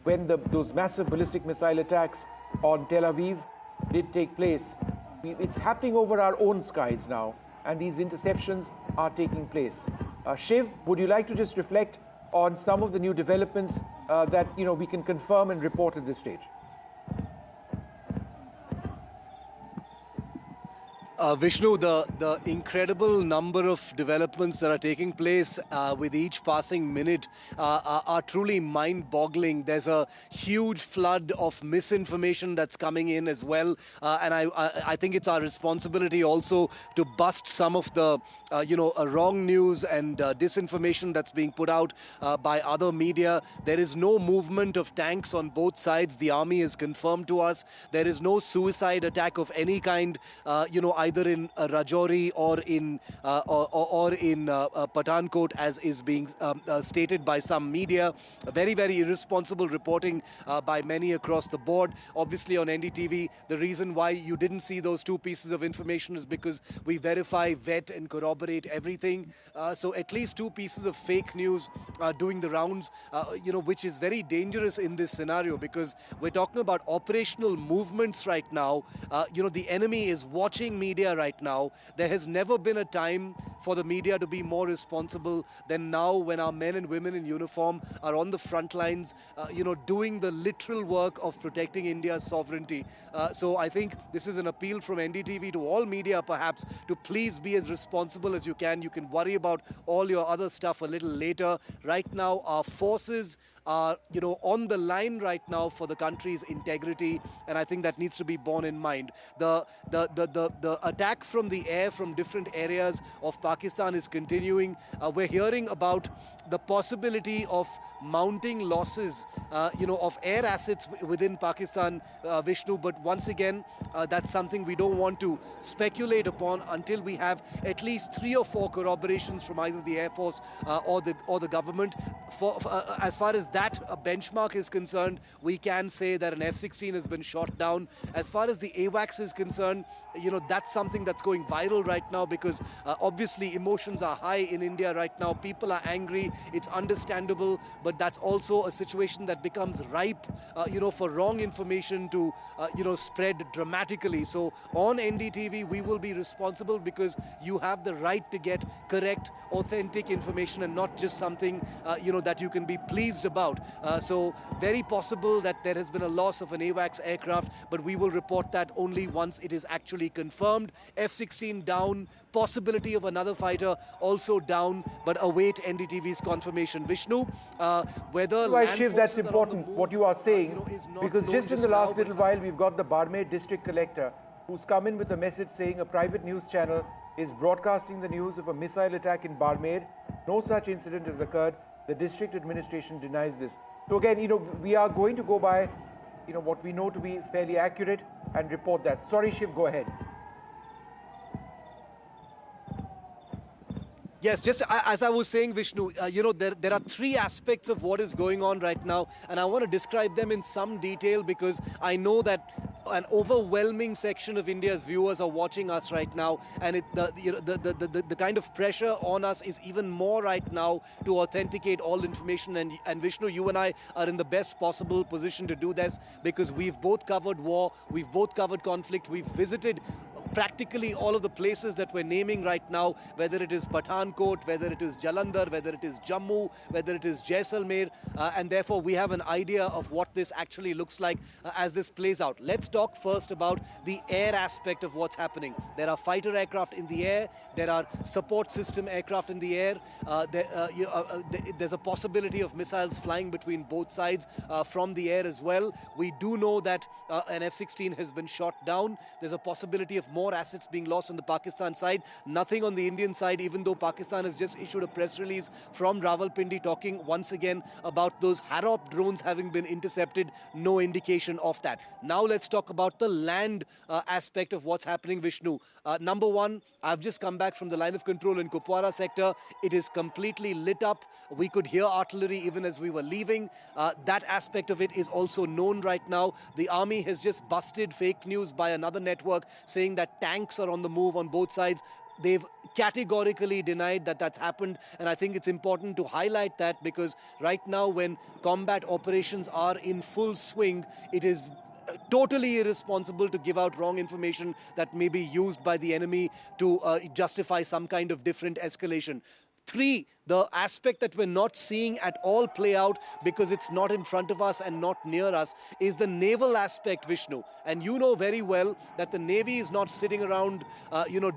when those massive ballistic missile attacks on Tel Aviv did take place. It's happening over our own skies now, and these interceptions are taking place. Shiv, would you like to just reflect on some of the new developments that we can confirm and report at this stage? Vishnu, the incredible number of developments that are taking place with each passing minute are truly mind-boggling. There's a huge flood of misinformation that's coming in as well, and I think it's our responsibility also to bust some of the wrong news and disinformation that's being put out by other media. There is no movement of tanks on both sides. The army has confirmed to us there is no suicide attack of any kind, either in Rajouri or in Pathankot, as is being stated by some media. Very, very irresponsible reporting by many across the board. Obviously on NDTV, the reason why you didn't see those two pieces of information is because we verify, vet and corroborate everything. So at least two pieces of fake news are doing the rounds, which is very dangerous in this scenario, because we're talking about operational movements right now. The enemy is watching media India right now. There has never been a time for the media to be more responsible than now, when our men and women in uniform are on the front lines, doing the literal work of protecting India's sovereignty. So I think this is an appeal from NDTV to all media, perhaps, to please be as responsible as you can. You can worry about all your other stuff a little later. Right now, our forces are, on the line right now for the country's integrity, and I think that needs to be borne in mind. The attack from the air from different areas of Pakistan is continuing. We're hearing about the possibility of mounting losses, of air assets within Pakistan, Vishnu. But once again, that's something we don't want to speculate upon until we have at least 3 or 4 corroborations from either the Air Force or the government. As far as that benchmark is concerned, we can say that an F-16 has been shot down. As far as the AWACS is concerned, that's something that's going viral right now, because obviously emotions are high in India right now. People are angry. It's understandable, but that's also a situation that becomes ripe, for wrong information to, spread dramatically. So on NDTV, we will be responsible, because you have the right to get correct, authentic information, and not just something, that you can be pleased about. So very possible that there has been a loss of an AWACS aircraft, but we will report that only once it is actually confirmed. F-16 down, possibility of another fighter also down, but await NDTV's confirmation. Vishnu, whether Why, Shiv, that's important, what you are saying, because just in the last little while, we've got the Barmer district collector who's come in with a message saying a private news channel is broadcasting the news of a missile attack in Barmer. No such incident has occurred. The district administration denies this. So again, we are going to go by, what we know to be fairly accurate and report that. Sorry, Shiv, go ahead. Yes, just as I was saying, Vishnu, there are 3 aspects of what is going on right now, and I want to describe them in some detail, because I know that an overwhelming section of India's viewers are watching us right now, and the kind of pressure on us is even more right now to authenticate all information. And Vishnu, you and I are in the best possible position to do this, because we've both covered war, we've both covered conflict, we've visited practically all of the places that we're naming right now, whether it is Pathankot, whether it is Jalandhar, whether it is Jammu, whether it is Jaisalmer, and therefore we have an idea of what this actually looks like as this plays out. Let's talk first about the air aspect of what's happening. There are fighter aircraft in the air, there are support system aircraft in the air, there's a possibility of missiles flying between both sides from the air as well. We do know that an F-16 has been shot down. There's a possibility of more assets being lost on the Pakistan side. Nothing on the Indian side, even though Pakistan has just issued a press release from Rawalpindi talking once again about those Harop drones having been intercepted. No indication of that. Now let's talk about the land aspect of what's happening, Vishnu. Number one, I've just come back from the line of control in Kupwara sector. It is completely lit up. We could hear artillery even as we were leaving. That aspect of it is also known right now. The army has just busted fake news by another network saying that tanks are on the move on both sides. They've categorically denied that that's happened, and I think it's important to highlight that, because right now when combat operations are in full swing, it is totally irresponsible to give out wrong information that may be used by the enemy to justify some kind of different escalation. 3, the aspect that we're not seeing at all play out, because it's not in front of us and not near us, is the naval aspect, Vishnu. And you know very well that the Navy is not sitting around,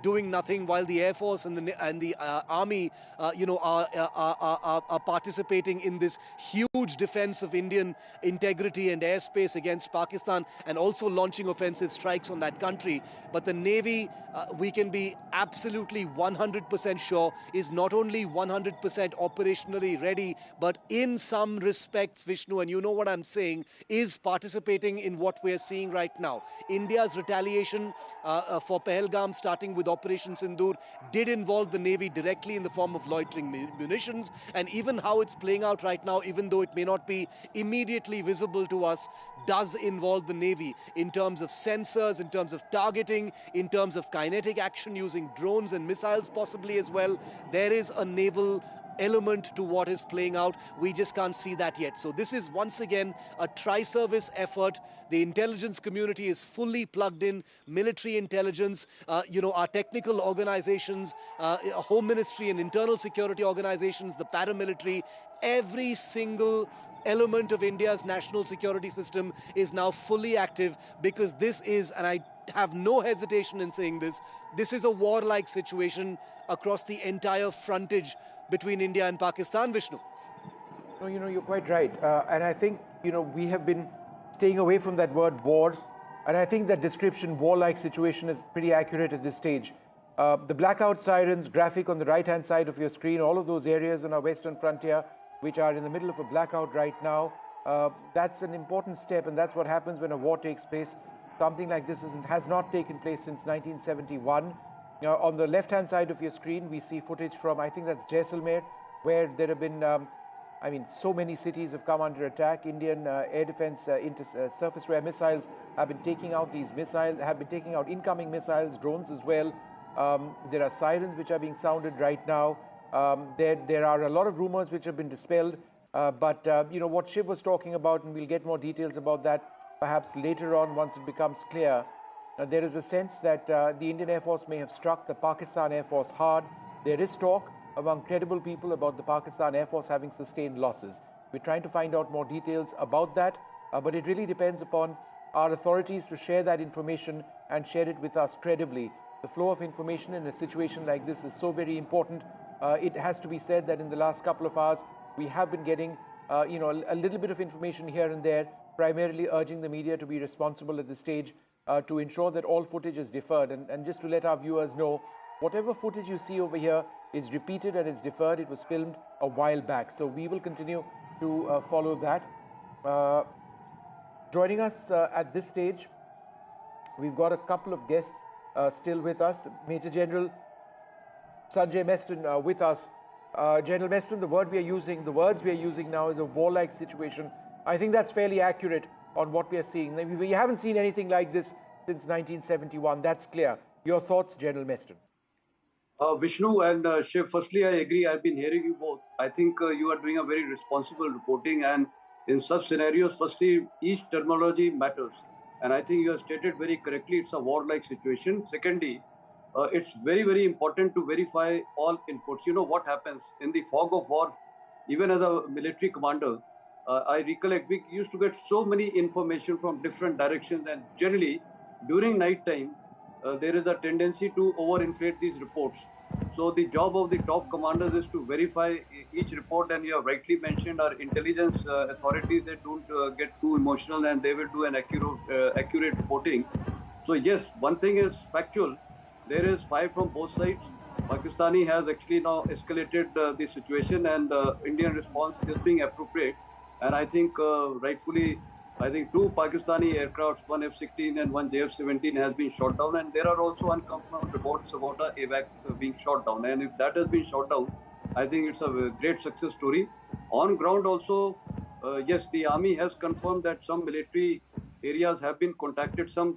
doing nothing, while the Air Force and the Army, are participating in this huge defense of Indian integrity and airspace against Pakistan, and also launching offensive strikes on that country. But the Navy, we can be absolutely 100% sure, is not only 100% operationally ready, but in some respects, Vishnu, and you know what I'm saying, is participating in what we're seeing right now. India's retaliation for Pahalgam, starting with Operation Sindoor, did involve the Navy directly in the form of loitering munitions, and even how it's playing out right now, even though it may not be immediately visible to us, does involve the Navy in terms of sensors, in terms of targeting, in terms of kinetic action using drones and missiles possibly as well. There is a naval element to what is playing out. We just can't see that yet. So this is once again a tri-service effort. The intelligence community is fully plugged in, military intelligence, our technical organizations, Home Ministry and internal security organizations, the paramilitary, every single element of India's national security system is now fully active, because this is, and I have no hesitation in saying this is a warlike situation across the entire frontage between India and Pakistan, Vishnu. No, you're quite right. And I think, we have been staying away from that word war. And I think that description, warlike situation, is pretty accurate at this stage. The blackout sirens graphic on the right-hand side of your screen, all of those areas on our western frontier, which are in the middle of a blackout right now, that's an important step, and that's what happens when a war takes place. Something like this has not taken place since 1971. On the left-hand side of your screen, we see footage from, I think that's Jaisalmer, where there have been, so many cities have come under attack. Indian Air Defence surface-to-air missiles have been taking out incoming missiles, drones as well. There are sirens which are being sounded right now. There are a lot of rumors which have been dispelled, but what Shiv was talking about, and we'll get more details about that perhaps later on once it becomes clear. There is a sense that the Indian Air Force may have struck the Pakistan Air Force hard. There is talk among credible people about the Pakistan Air Force having sustained losses. We're trying to find out more details about that, but it really depends upon our authorities to share that information and share it with us credibly. The flow of information in a situation like this is so very important. It has to be said that in the last couple of hours, we have been getting a little bit of information here and there, primarily urging the media to be responsible at this stage to ensure that all footage is deferred. And just to let our viewers know, whatever footage you see over here is repeated and it's deferred. It was filmed a while back. So we will continue to follow that. Joining us at this stage, we've got a couple of guests still with us. Major General Sanjay Meston with us. General Meston, the words we are using now is a warlike situation. I think that's fairly accurate on what we are seeing. We haven't seen anything like this since 1971. That's clear. Your thoughts, General Meston? Vishnu and Shiv, firstly, I agree. I've been hearing you both. I think you are doing a very responsible reporting, and in such scenarios, firstly, each terminology matters. And I think you have stated very correctly, it's a warlike situation. Secondly, it's very, very important to verify all inputs. You know what happens in the fog of war, even as a military commander, I recollect we used to get so many information from different directions, and generally during night time, there is a tendency to overinflate these reports. So the job of the top commanders is to verify each report, and you have rightly mentioned our intelligence authorities, they don't get too emotional and they will do an accurate reporting. So yes, one thing is factual. There is fire from both sides. Pakistani has actually now escalated the situation, and Indian response is being appropriate. And I think rightfully, I think 2 Pakistani aircrafts, one F-16 and one JF-17 has been shot down, and there are also unconfirmed reports about a AVAC being shot down. And if that has been shot down, I think it's a great success story. On ground also, yes, the army has confirmed that some military areas have been contacted, some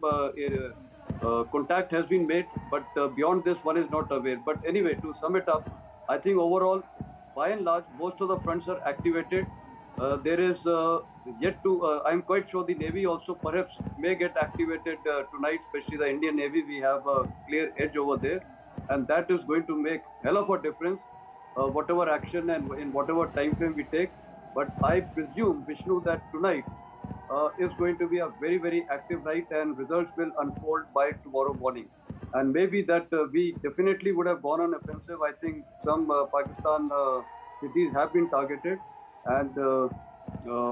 contact has been made, but beyond this, one is not aware. But anyway, to sum it up, I think overall, by and large, most of the fronts are activated. There is yet to, I'm quite sure the Navy also perhaps may get activated tonight, especially the Indian Navy. We have a clear edge over there, and that is going to make hell of a difference, whatever action and in whatever time frame we take. But I presume, Vishnu, that tonight is going to be a very, very active night, and results will unfold by tomorrow morning. And maybe that we definitely would have gone on offensive. I think some Pakistan cities have been targeted. And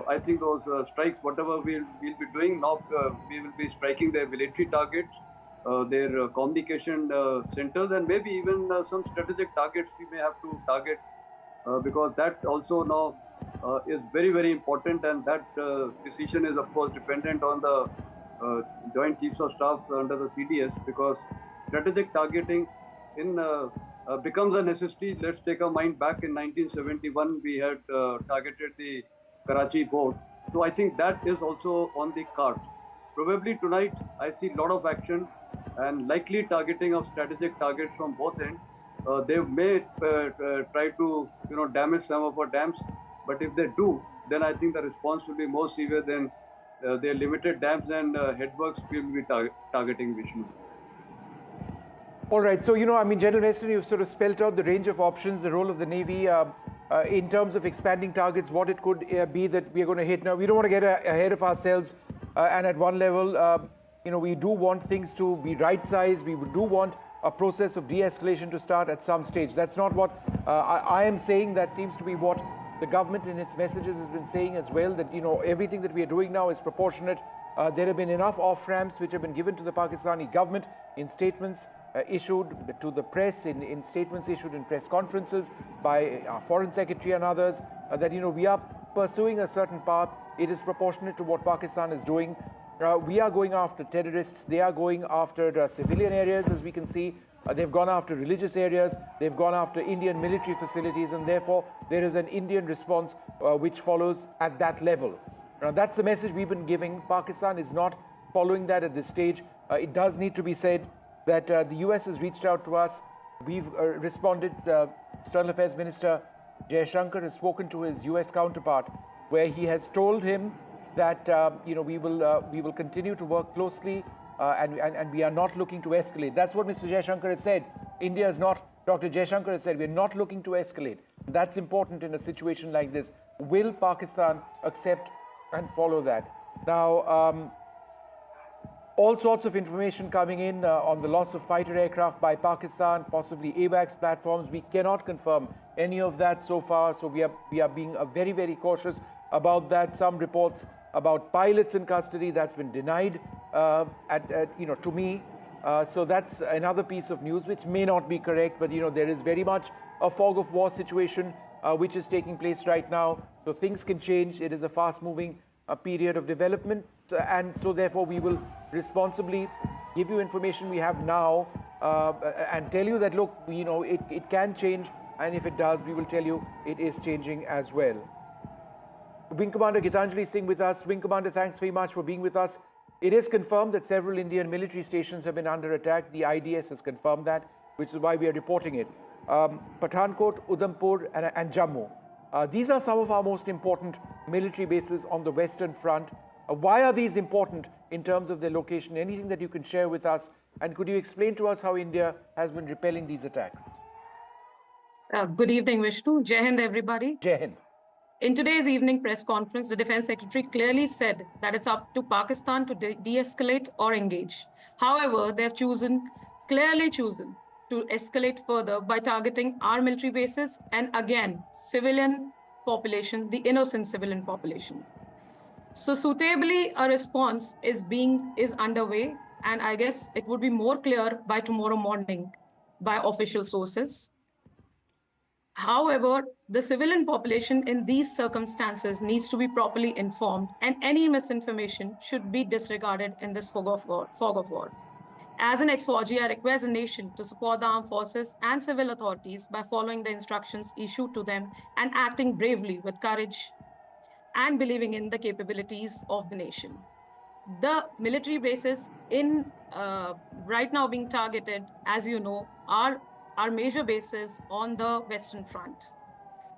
I think those strikes, whatever we'll be doing now, we will be striking their military targets, their communication centers, and maybe even some strategic targets we may have to target, because that also now is very, very important, and that decision is of course dependent on the Joint Chiefs of Staff under the CDS, because strategic targeting becomes a necessity. Let's take our mind back. In 1971, we had targeted the Karachi port. So I think that is also on the cards. Probably tonight, I see a lot of action and likely targeting of strategic targets from both ends. They may try to, damage some of our dams, but if they do, then I think the response will be more severe than their limited dams and headworks will be targeting Vishnu. All right. So, General Weston, you've sort of spelled out the range of options, the role of the Navy in terms of expanding targets, what it could be that we are going to hit. Now, we don't want to get ahead of ourselves. And at one level, we do want things to be right-sized. We do want a process of de-escalation to start at some stage. That's not what I am saying. That seems to be what the government in its messages has been saying as well, that, everything that we are doing now is proportionate. There have been enough off-ramps which have been given to the Pakistani government in statements issued to the press, in statements issued in press conferences by our Foreign Secretary and others, that, we are pursuing a certain path. It is proportionate to what Pakistan is doing. We are going after terrorists. They are going after civilian areas, as we can see. They've gone after religious areas. They've gone after Indian military facilities, and therefore there is an Indian response which follows at that level. Now, that's the message we've been giving. Pakistan is not following that at this stage. It does need to be said that the US has reached out to us. We've responded. External Affairs Minister Jaishankar has spoken to his US counterpart, where he has told him that we will continue to work closely and we are not looking to escalate. That's what Mr. Jaishankar has said. India is not, Dr. Jaishankar has said, we're not looking to escalate. That's important in a situation like this. Will Pakistan accept and follow that? Now, all sorts of information coming in on the loss of fighter aircraft by Pakistan, possibly AWACS platforms. We cannot confirm any of that so far, so we are being very, very cautious about that. Some reports about pilots in custody, that's been denied to me. So that's another piece of news which may not be correct, but there is very much a fog of war situation which is taking place right now. So things can change. It is a fast-moving period of development, and so therefore we will responsibly give you information we have now and tell you that, look, it can change, and if it does, we will tell you it is changing as well. Wing Commander Gitanjali Singh with us. Wing Commander, thanks very much for being with us. It is confirmed that several Indian military stations have been under attack. The IDS has confirmed that, which is why we are reporting it. Pathankot, Udhampur and Jammu. These are some of our most important military bases on the Western Front. Why are these important in terms of their location? Anything that you can share with us? And could you explain to us how India has been repelling these attacks? Good evening, Vishnu. Jai Hind, everybody. Jai Hind. In today's evening press conference, the Defense Secretary clearly said that it's up to Pakistan to de-escalate or engage. However, they have clearly chosen to escalate further by targeting our military bases and again, civilian population, the innocent civilian population. So suitably, a response is underway, and I guess it would be more clear by tomorrow morning by official sources. However, the civilian population in these circumstances needs to be properly informed, and any misinformation should be disregarded in this fog of war. As an ex-Fauji, I request the nation to support the armed forces and civil authorities by following the instructions issued to them and acting bravely with courage and believing in the capabilities of the nation. The military bases right now being targeted, as you know, are major bases on the Western Front.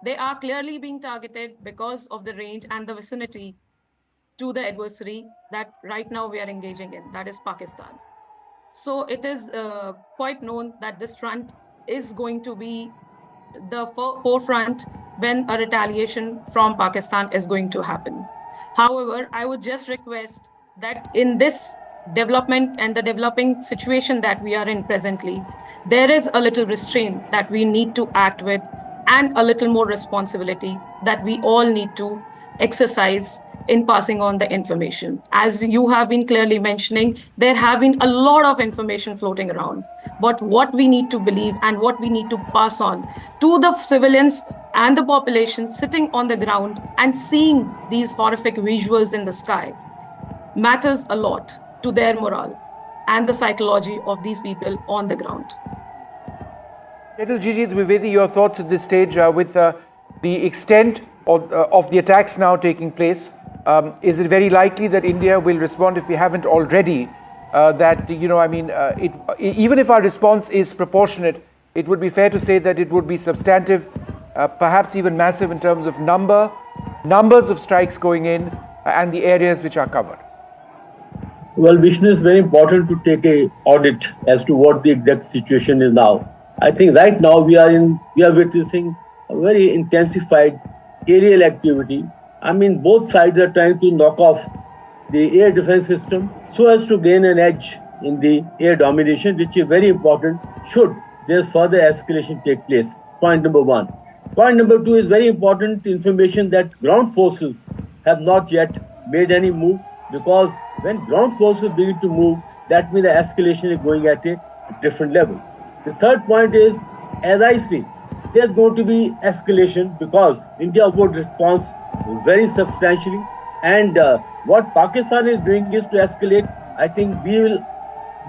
They are clearly being targeted because of the range and the vicinity to the adversary that right now we are engaging in, that is Pakistan. So it is quite known that this front is going to be the forefront when a retaliation from Pakistan is going to happen. However, I would just request that in this development and the developing situation that we are in presently, there is a little restraint that we need to act with and a little more responsibility that we all need to exercise in passing on the information. As you have been clearly mentioning, there have been a lot of information floating around. But what we need to believe and what we need to pass on to the civilians and the population sitting on the ground and seeing these horrific visuals in the sky matters a lot to their morale and the psychology of these people on the ground. General Gigi Dwivedi, your thoughts at this stage with the extent of the attacks now taking place. Is it very likely that India will respond, if we haven't already, even if our response is proportionate, it would be fair to say that it would be substantive, perhaps even massive in terms of numbers of strikes going in and the areas which are covered. Well, Vishnu, it's very important to take a audit as to what the exact situation is now. I think right now we are witnessing a very intensified aerial activity. I mean, both sides are trying to knock off the air defense system so as to gain an edge in the air domination, which is very important should there further escalation take place. Point number one. Point number two is very important information that ground forces have not yet made any move, because when ground forces begin to move, that means the escalation is going at a different level. The third point is, as I see, there's going to be escalation because India would respond very substantially. And what Pakistan is doing is to escalate. I think we will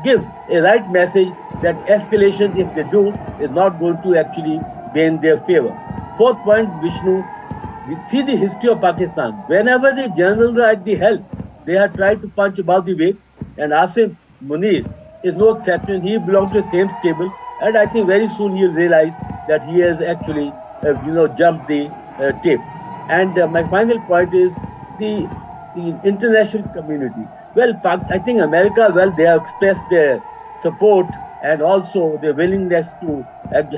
give a right message that escalation, if they do, is not going to actually be in their favor. Fourth point, Vishnu, we see the history of Pakistan. Whenever the generals are at the helm, they have tried to punch above the weight, and Asim Munir is no exception. He belongs to the same stable, and I think very soon he'll realize that he has actually, jumped the tape. And my final point is the international community. Well, I think America, they have expressed their support and also their willingness to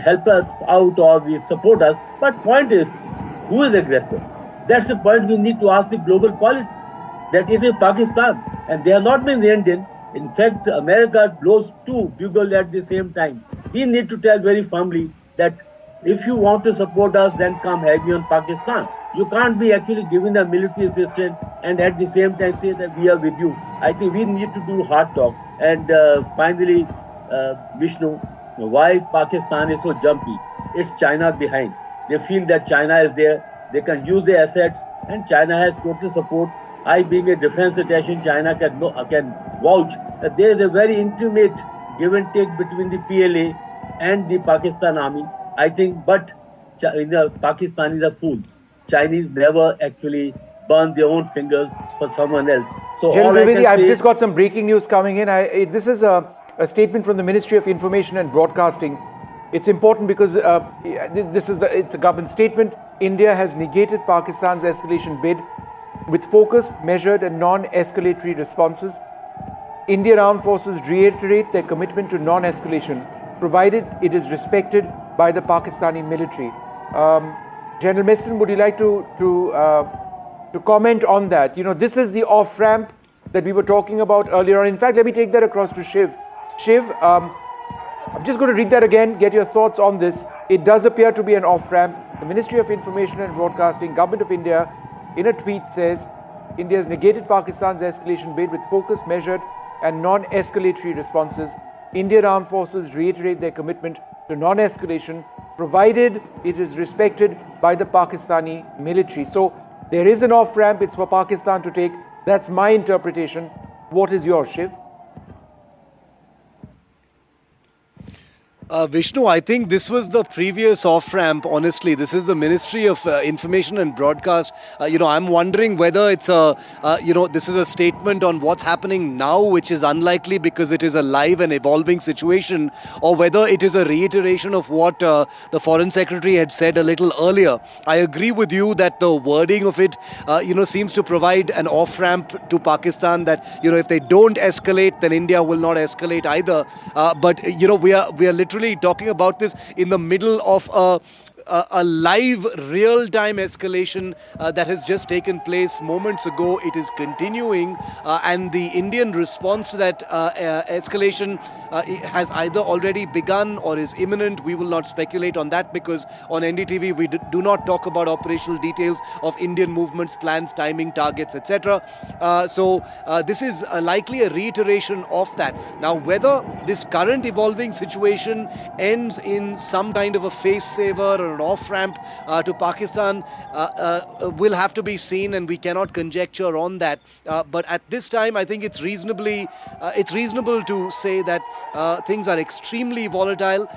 help us out or support us. But point is, who is aggressor? That's the point we need to ask the global polity. That it is Pakistan, and they have not been the Indian. In fact, America blows two bugles at the same time. We need to tell very firmly that if you want to support us, then come heavy on Pakistan. You can't be actually giving the military assistance and at the same time say that we are with you. I think we need to do hard talk. And finally, Vishnu, why Pakistan is so jumpy? It's China behind. They feel that China is there. They can use their assets, and China has total support. I, being a defense attaché, China can vouch that there is a very intimate give and take between the PLA and the Pakistan army. I think, but the Pakistanis are fools. Chinese never actually burn their own fingers for someone else. So General I've just got some breaking news coming in. This is a statement from the Ministry of Information and Broadcasting. It's important because it's a government statement. India has negated Pakistan's escalation bid with focused, measured and non-escalatory responses. Indian Armed Forces reiterate their commitment to non-escalation, provided it is respected by the Pakistani military. General Meston, would you like to comment on that? This is the off-ramp that we were talking about earlier on. In fact, let me take that across to Shiv. Shiv, I'm just going to read that again, get your thoughts on this. It does appear to be an off-ramp. The Ministry of Information and Broadcasting, Government of India, in a tweet says, India has negated Pakistan's escalation bid with focused, measured and non-escalatory responses. Indian Armed Forces reiterate their commitment to non-escalation, provided it is respected by the Pakistani military. So there is an off-ramp, it's for Pakistan to take. That's my interpretation. What is yours, Shiv? Vishnu, I think this was the previous off-ramp, honestly. This is the Ministry of Information and Broadcast. I'm wondering whether it's this is a statement on what's happening now, which is unlikely because it is a live and evolving situation, or whether it is a reiteration of what the Foreign Secretary had said a little earlier. I agree with you that the wording of it, seems to provide an off-ramp to Pakistan that, if they don't escalate, then India will not escalate either. But we are literally talking about this in the middle of a live, real-time escalation that has just taken place moments ago. It is continuing, and the Indian response to that escalation has either already begun or is imminent. We will not speculate on that because on NDTV we do not talk about operational details of Indian movements, plans, timing, targets, etc. So this is likely a reiteration of that. Now, whether this current evolving situation ends in some kind of a face saver or or an off-ramp to Pakistan will have to be seen, and we cannot conjecture on that. But at this time, I think it's reasonable to say that things are extremely volatile.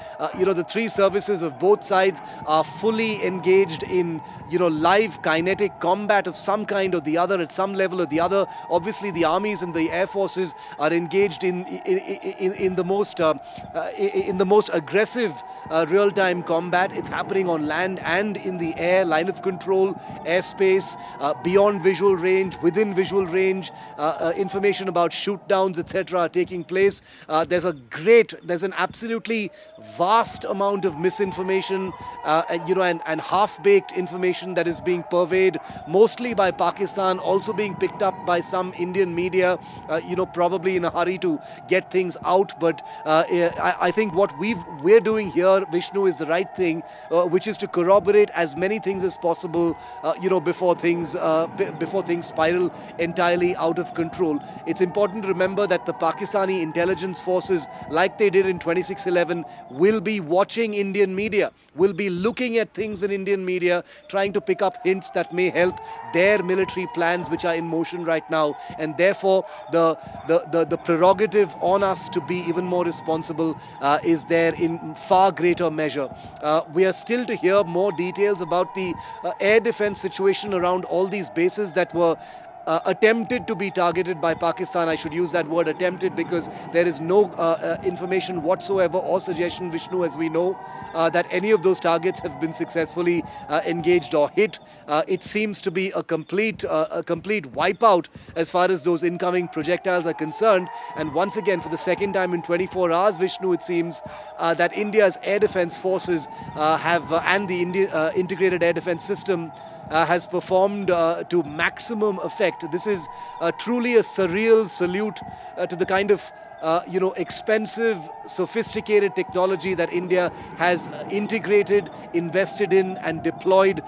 The three services of both sides are fully engaged in live kinetic combat of some kind or the other, at some level or the other. Obviously, the armies and the air forces are engaged in the most aggressive real-time combat. It's happening on land and in the air, line of control, airspace, beyond visual range, within visual range. Information about shoot-downs, etc., are taking place. There's an absolutely vast amount of misinformation and half-baked information that is being purveyed, mostly by Pakistan, also being picked up by some Indian media, probably in a hurry to get things out. But I think what we're doing here, Vishnu, is the right thing, which is to corroborate as many things as possible, before things spiral entirely out of control. It's important to remember that the Pakistani intelligence forces, like they did in 26/11, will be watching Indian media, will be looking at things in Indian media, trying to pick up hints that may help their military plans, which are in motion right now. And therefore, the prerogative on us to be even more responsible is there in far greater measure. We are still to hear more details about the air defense situation around all these bases that were attempted to be targeted by Pakistan. I should use that word attempted because there is no information whatsoever or suggestion, Vishnu, as we know, that any of those targets have been successfully engaged or hit. It seems to be a complete wipeout as far as those incoming projectiles are concerned. And once again, for the second time in 24 hours, Vishnu, it seems that India's air defense forces and the integrated air defense system has performed to maximum effect. This is truly a surreal salute to the kind of expensive, sophisticated technology that India has integrated, invested in and deployed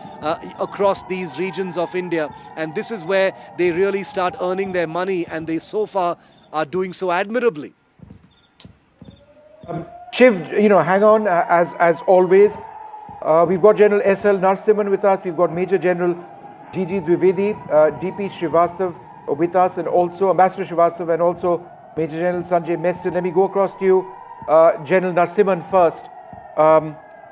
across these regions of India. And this is where they really start earning their money, and they so far are doing so admirably. Shiv, hang on, as always. We've got General S.L. Narasimhan with us. We've got Major General G.G. Dwivedi, D.P. Srivastav with us, and also Ambassador Srivastav, and also Major General Sanjay Meston. Let me go across to you, General Narasimhan first.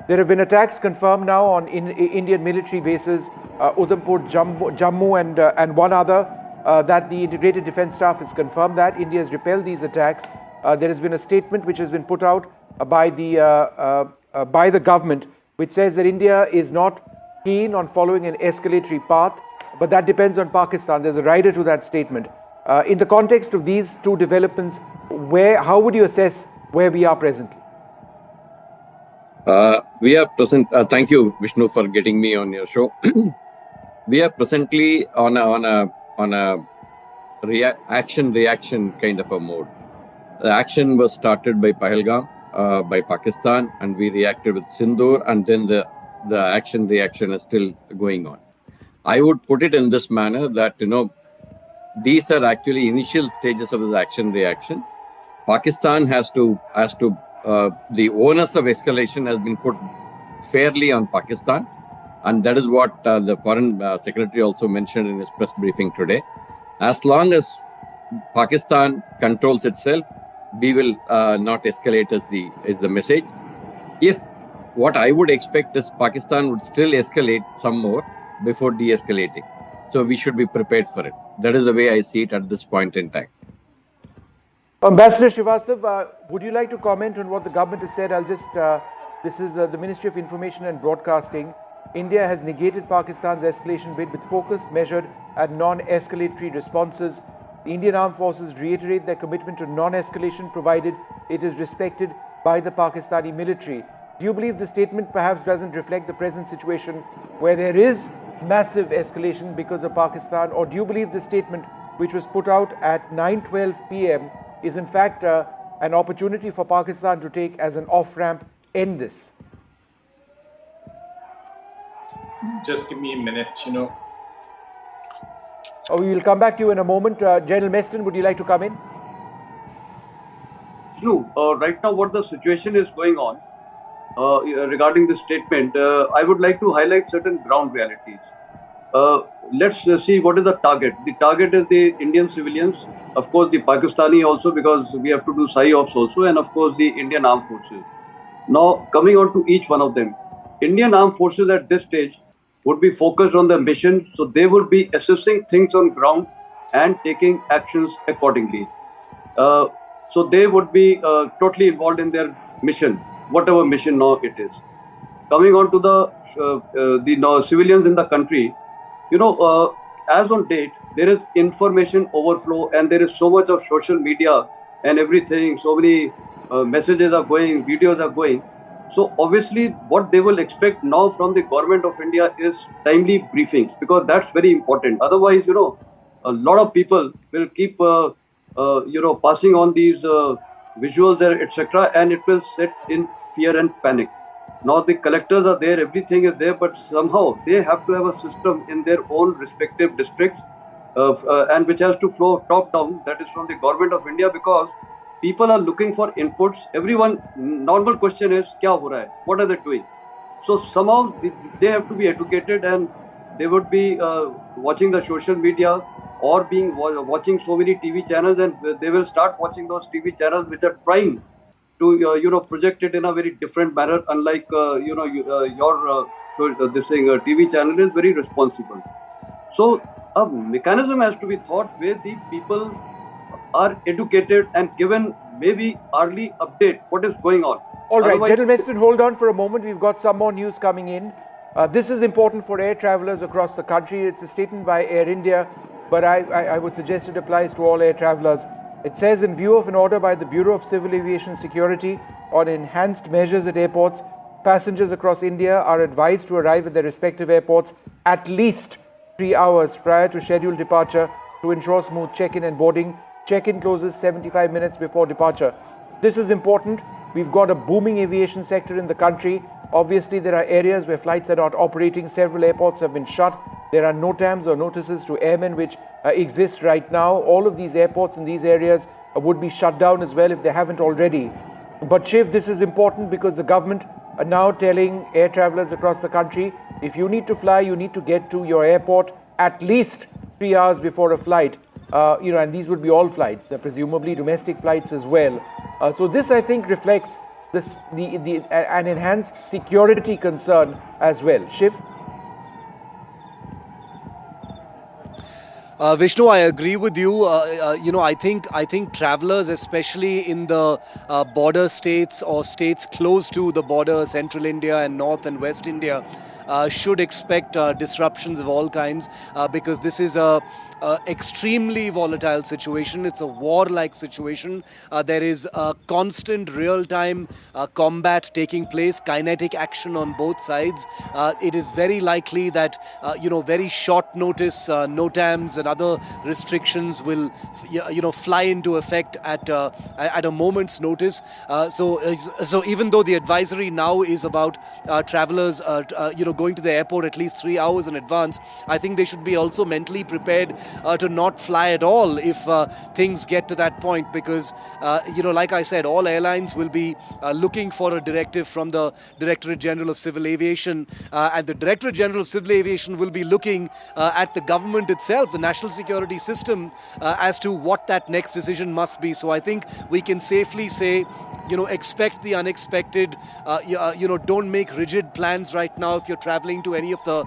There have been attacks confirmed now on Indian military bases, Udhampur, Jammu, and one other, that the Integrated Defence Staff has confirmed that India has repelled these attacks. There has been a statement which has been put out by the government, which says that India is not keen on following an escalatory path, but that depends on Pakistan. There's a rider to that statement. In the context of these two developments, how would you assess where we are presently? We are present. Thank you, Vishnu, for getting me on your show. We are presently on a action-reaction kind of a mode. The action was started by Pahalgam, by Pakistan, and we reacted with Sindoor, and then the action-reaction is still going on. I would put it in this manner that, these are actually initial stages of the action-reaction. Pakistan has to the onus of escalation has been put fairly on Pakistan, and that is what the Foreign Secretary also mentioned in his press briefing today. As long as Pakistan controls itself, we will not escalate is the message. If what I would expect is Pakistan would still escalate some more before de-escalating. So we should be prepared for it. That is the way I see it at this point in time. Ambassador Srivastav, would you like to comment on what the government has said? This is the Ministry of Information and Broadcasting. India has negated Pakistan's escalation bid with focused, measured and non-escalatory responses. The Indian Armed Forces reiterate their commitment to non-escalation provided it is respected by the Pakistani military. Do you believe the statement perhaps doesn't reflect the present situation where there is massive escalation because of Pakistan, or do you believe the statement which was put out at 9:12 p.m. is in fact an opportunity for Pakistan to take as an off-ramp, end this? Just give me a minute, Oh, we will come back to you in a moment. General Meston, would you like to come in? Right now what the situation is going on, regarding this statement, I would like to highlight certain ground realities. Let's see what is the target. The target is the Indian civilians, of course the Pakistani also, because we have to do PSY-ops also, and of course the Indian Armed Forces. Now, coming on to each one of them, Indian Armed Forces at this stage would be focused on the mission, so they would be assessing things on ground and taking actions accordingly. So they would be totally involved in their mission, whatever mission now it is. Coming on to the civilians in the country, as on date, there is information overflow and there is so much of social media and everything, so many messages are going, videos are going. So obviously what they will expect now from the government of India is timely briefings, because that's very important. Otherwise, a lot of people will keep, passing on these visuals, etc., and it will set in fear and panic. Now the collectors are there, everything is there, but somehow they have to have a system in their own respective districts, and which has to flow top down, that is from the government of India, because people are looking for inputs. Everyone, normal question is, kya ho raha hai? What are they doing? So somehow they have to be educated, and they would be watching the social media or watching so many TV channels, and they will start watching those TV channels which are trying to project it in a very different manner, unlike your this thing TV channel is very responsible. So a mechanism has to be thought where the people are educated and given maybe early update what is going on. All right, gentlemen, hold on for a moment. We've got some more news coming in. This is important for air travelers across the country. It's a statement by Air India, but I would suggest it applies to all air travelers. It says, in view of an order by the Bureau of Civil Aviation Security on enhanced measures at airports, passengers across India are advised to arrive at their respective airports at least 3 hours prior to scheduled departure to ensure smooth check-in and boarding. Check-in closes 75 minutes before departure. This is important. We've got a booming aviation sector in the country. Obviously, there are areas where flights are not operating. Several airports have been shut. There are NOTAMs or notices to airmen which exist right now. All of these airports in these areas would be shut down as well if they haven't already. But Shiv, this is important because the government are now telling air travelers across the country, if you need to fly, you need to get to your airport at least 3 hours before a flight. And these would be all flights, presumably domestic flights as well. So this, I think, reflects an enhanced security concern as well. Shiv? Vishnu, I agree with you. I think travelers, especially in the border states or states close to the border, Central India and North and West India, should expect disruptions of all kinds because this is a extremely volatile situation. It's a war-like situation. There is constant real-time combat taking place, kinetic action on both sides. It is very likely that very short notice NOTAMs and other restrictions will fly into effect at a moment's notice. So even though the advisory now is about travelers going to the airport at least 3 hours in advance, I think they should be also mentally prepared to not fly at all if things get to that point, because like I said, all airlines will be looking for a directive from the Directorate General of Civil Aviation, and the Directorate General of Civil Aviation will be looking at the government itself, the national security system, as to what that next decision must be. So I think we can safely say, expect the unexpected. Don't make rigid plans right now if you're traveling to any of the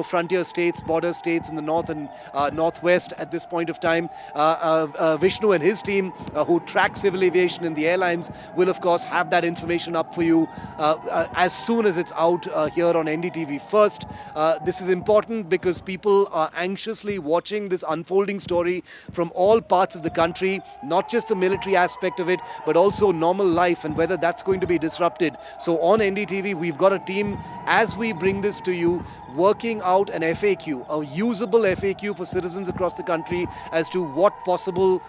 frontier states, border states in the north and northwest at this point of time. Vishnu and his team, who track civil aviation in the airlines, will of course have that information up for you as soon as it's out here on NDTV First. This is important because people are anxiously watching this unfolding story from all parts of the country, not just the military aspect of it, but also normal life and whether that's going to be disrupted. So on NDTV, we've got a team, as we bring this to you, working out an FAQ, a usable FAQ for citizens across the country as to what possible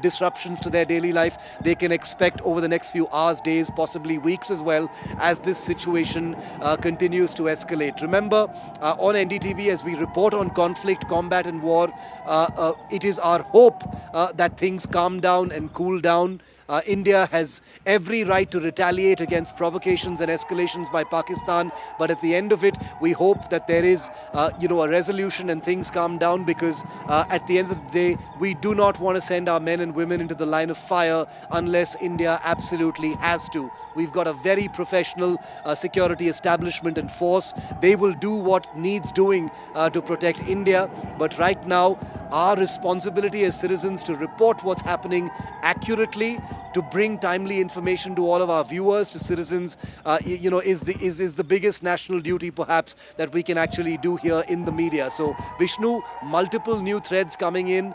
disruptions to their daily life they can expect over the next few hours, days, possibly weeks as well, as this situation continues to escalate. Remember, on NDTV, as we report on conflict, combat and war, it is our hope that things calm down and cool down. India has every right to retaliate against provocations and escalations by Pakistan. But at the end of it, we hope that there is, a resolution and things calm down, because at the end of the day, we do not want to send our men and women into the line of fire unless India absolutely has to. We've got a very professional security establishment and force. They will do what needs doing to protect India. But right now, our responsibility as citizens to report what's happening accurately, to bring timely information to all of our viewers, to citizens, is the biggest national duty perhaps that we can actually do here in the media. So Vishnu, multiple new threads coming in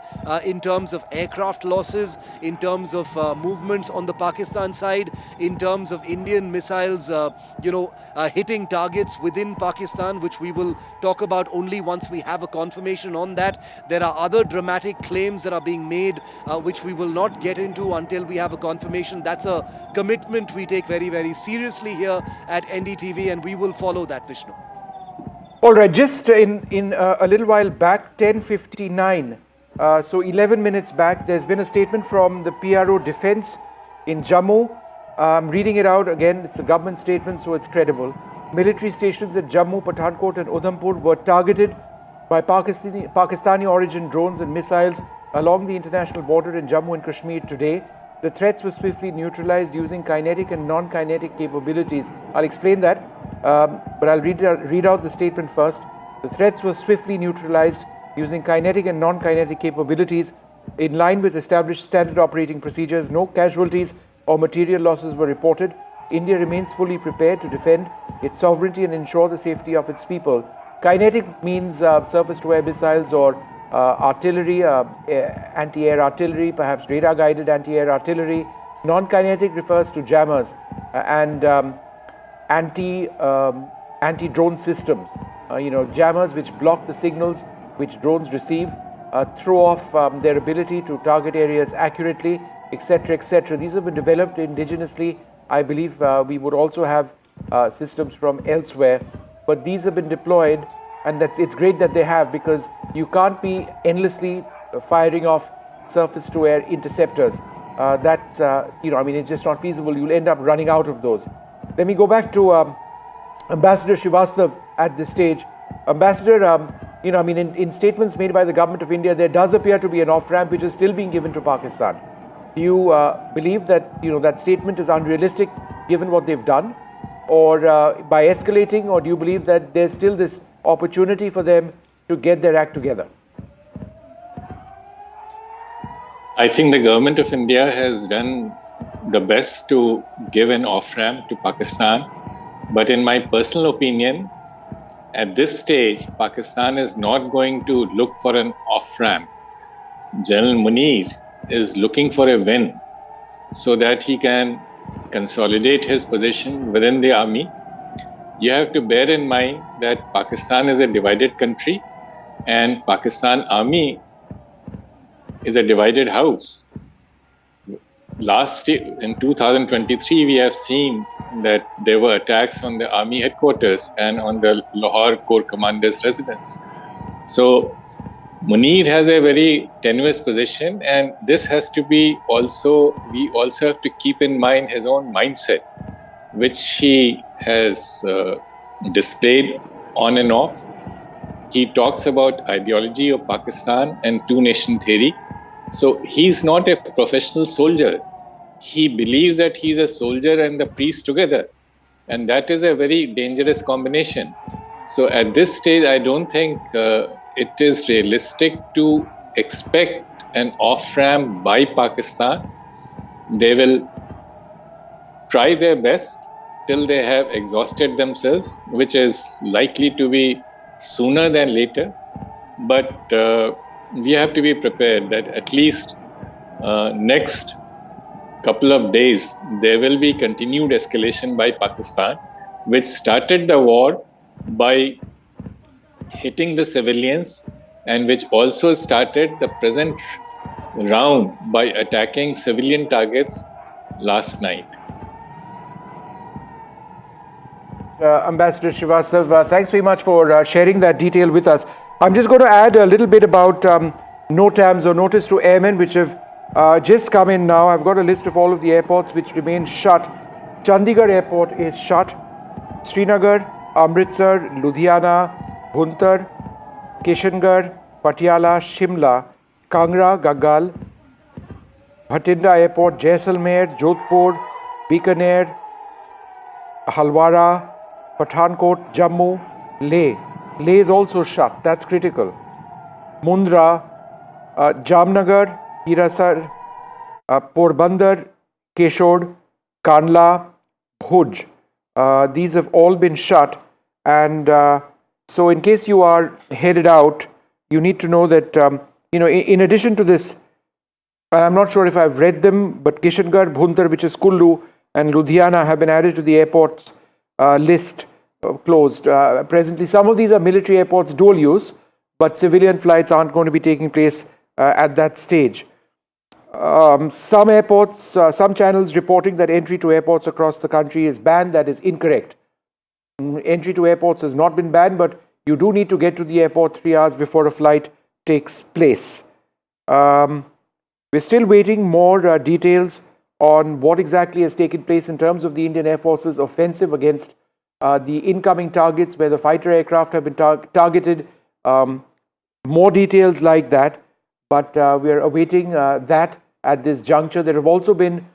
terms of aircraft losses, in terms of movements on the Pakistan side, in terms of Indian missiles, hitting targets within Pakistan, which we will talk about only once we have a confirmation on that. There are other dramatic claims that are being made, which we will not get into until we have a confirmation. That's a commitment we take very, very seriously here at NDTV, and we will follow that, Vishnu. All right, just in a little while back, 10:59, so 11 minutes back, there's been a statement from the PRO Defence in Jammu. I'm reading it out again. It's a government statement, so it's credible. Military stations at Jammu, Pathankot and Udhampur were targeted by Pakistani origin drones and missiles along the international border in Jammu and Kashmir today. The threats were swiftly neutralized using kinetic and non-kinetic capabilities. I'll explain that, but I'll read out the statement first. The threats were swiftly neutralized using kinetic and non-kinetic capabilities in line with established standard operating procedures. No casualties or material losses were reported. India remains fully prepared to defend its sovereignty and ensure the safety of its people. Kinetic means surface-to-air missiles or artillery, anti-air artillery, perhaps radar-guided anti-air artillery. Non-kinetic refers to jammers and anti-drone systems. Jammers which block the signals which drones receive, throw off their ability to target areas accurately, etc., etc. These have been developed indigenously. I believe we would also have systems from elsewhere, but these have been deployed, and it's great that they have, because you can't be endlessly firing off surface-to-air interceptors. It's just not feasible. You'll end up running out of those. Let me go back to Ambassador Srivastava at this stage. Ambassador, in statements made by the government of India, there does appear to be an off-ramp which is still being given to Pakistan. Do you believe that that statement is unrealistic given what they've done, or by escalating, or do you believe that there's still this opportunity for them to get their act together? I think the government of India has done the best to give an off-ramp to Pakistan. But in my personal opinion, at this stage, Pakistan is not going to look for an off-ramp. General Munir is looking for a win so that he can consolidate his position within the army. You have to bear in mind that Pakistan is a divided country and Pakistan army is a divided house. Last year, in 2023, we have seen that there were attacks on the army headquarters and on the Lahore Corps Commander's residence. So Munir has a very tenuous position, and this has to be we also have to keep in mind his own mindset, which he has displayed on and off. He talks about ideology of Pakistan and two-nation theory. So he's not a professional soldier. He believes that he's a soldier and the priest together. And that is a very dangerous combination. So at this stage, I don't think it is realistic to expect an off-ramp by Pakistan. They will try their best till they have exhausted themselves, which is likely to be sooner than later. But we have to be prepared that at least next couple of days, there will be continued escalation by Pakistan, which started the war by hitting the civilians and which also started the present round by attacking civilian targets last night. Ambassador Srivastava, thanks very much for sharing that detail with us. I'm just going to add a little bit about NOTAMs, or Notice to Airmen, which have just come in now. I've got a list of all of the airports which remain shut. Chandigarh airport is shut. Srinagar, Amritsar, Ludhiana, Bhuntar, Kishangarh, Patiala, Shimla, Kangra, Gagal, Bhatinda airport, Jaisalmer, Jodhpur, Bikaner, Halwara, Pathankot, Jammu, Leh. Leh is also shut. That's critical. Mundra, Jamnagar, Hirasar, Porbandar, Keshod, Kandla, Bhuj. These have all been shut. And so in case you are headed out, you need to know that, in addition to this, and I'm not sure if I've read them, but Kishangarh, Bhuntar, which is Kullu, and Ludhiana have been added to the airports list, closed. Presently, some of these are military airports, dual use, but civilian flights aren't going to be taking place at that stage. Some airports, some channels reporting that entry to airports across the country is banned. That is incorrect. Entry to airports has not been banned, but you do need to get to the airport 3 hours before a flight takes place. We're still waiting more details on what exactly has taken place in terms of the Indian Air Force's offensive against the incoming targets where the fighter aircraft have been targeted. More details like that, but we are awaiting that at this juncture. There's also been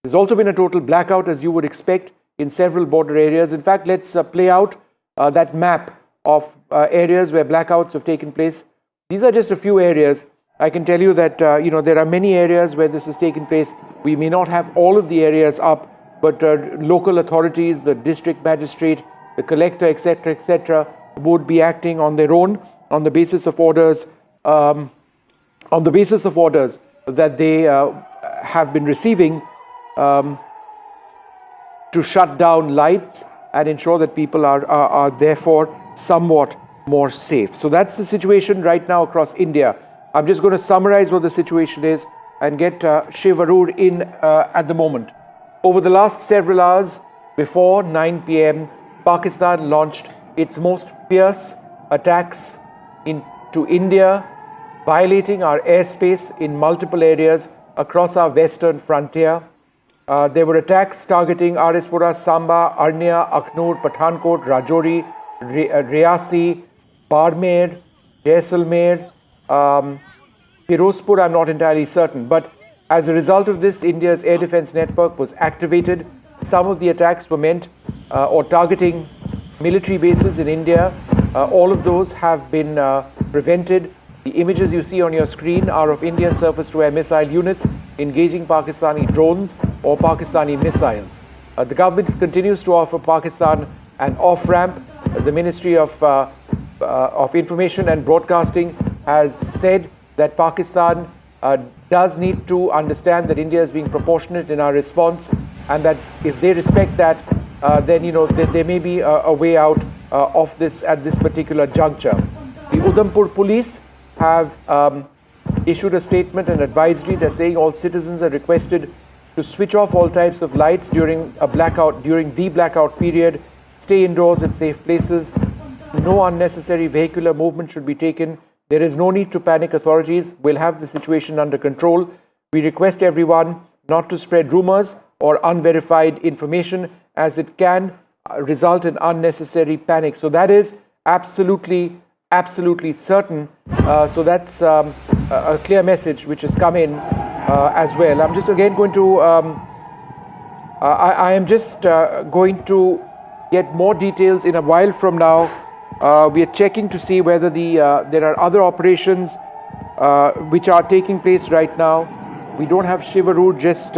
a total blackout, as you would expect, in several border areas. In fact, let's play out that map of areas where blackouts have taken place. These are just a few areas. I can tell you that there are many areas where this has taken place. We may not have all of the areas up, but local authorities, the district magistrate, the collector, etc., would be acting on their own on the basis of orders, that they have been receiving to shut down lights and ensure that people are therefore somewhat more safe. So that's the situation right now across India. I'm just going to summarize what the situation is and get Shiv Arur in at the moment. Over the last several hours, before 9 p.m., Pakistan launched its most fierce attacks into India, violating our airspace in multiple areas across our western frontier. There were attacks targeting Arispura, Samba, Arnia, Aknoor, Pathankot, Rajouri, Riasi, Barmer, Jaisalmer, Firozpur, I'm not entirely certain. But as a result of this, India's air defense network was activated. Some of the attacks were meant or targeting military bases in India. All of those have been prevented. The images you see on your screen are of Indian surface-to-air missile units engaging Pakistani drones or Pakistani missiles. The government continues to offer Pakistan an off-ramp. The Ministry of Information and Broadcasting has said that Pakistan does need to understand that India is being proportionate in our response, and that if they respect that, then there may be a way out of this at this particular juncture. The Udhampur police have issued a statement and advisory. They're saying all citizens are requested to switch off all types of lights during the blackout period, stay indoors at safe places. No unnecessary vehicular movement should be taken. There is no need to panic. Authorities will have the situation under control. We request everyone not to spread rumors or unverified information, as it can result in unnecessary panic. So that is absolutely certain. So that's a clear message which has come in as well. I'm just again going to I am just going to get more details in a while from now. We are checking to see whether there are other operations which are taking place right now. We don't have Shiv Arur just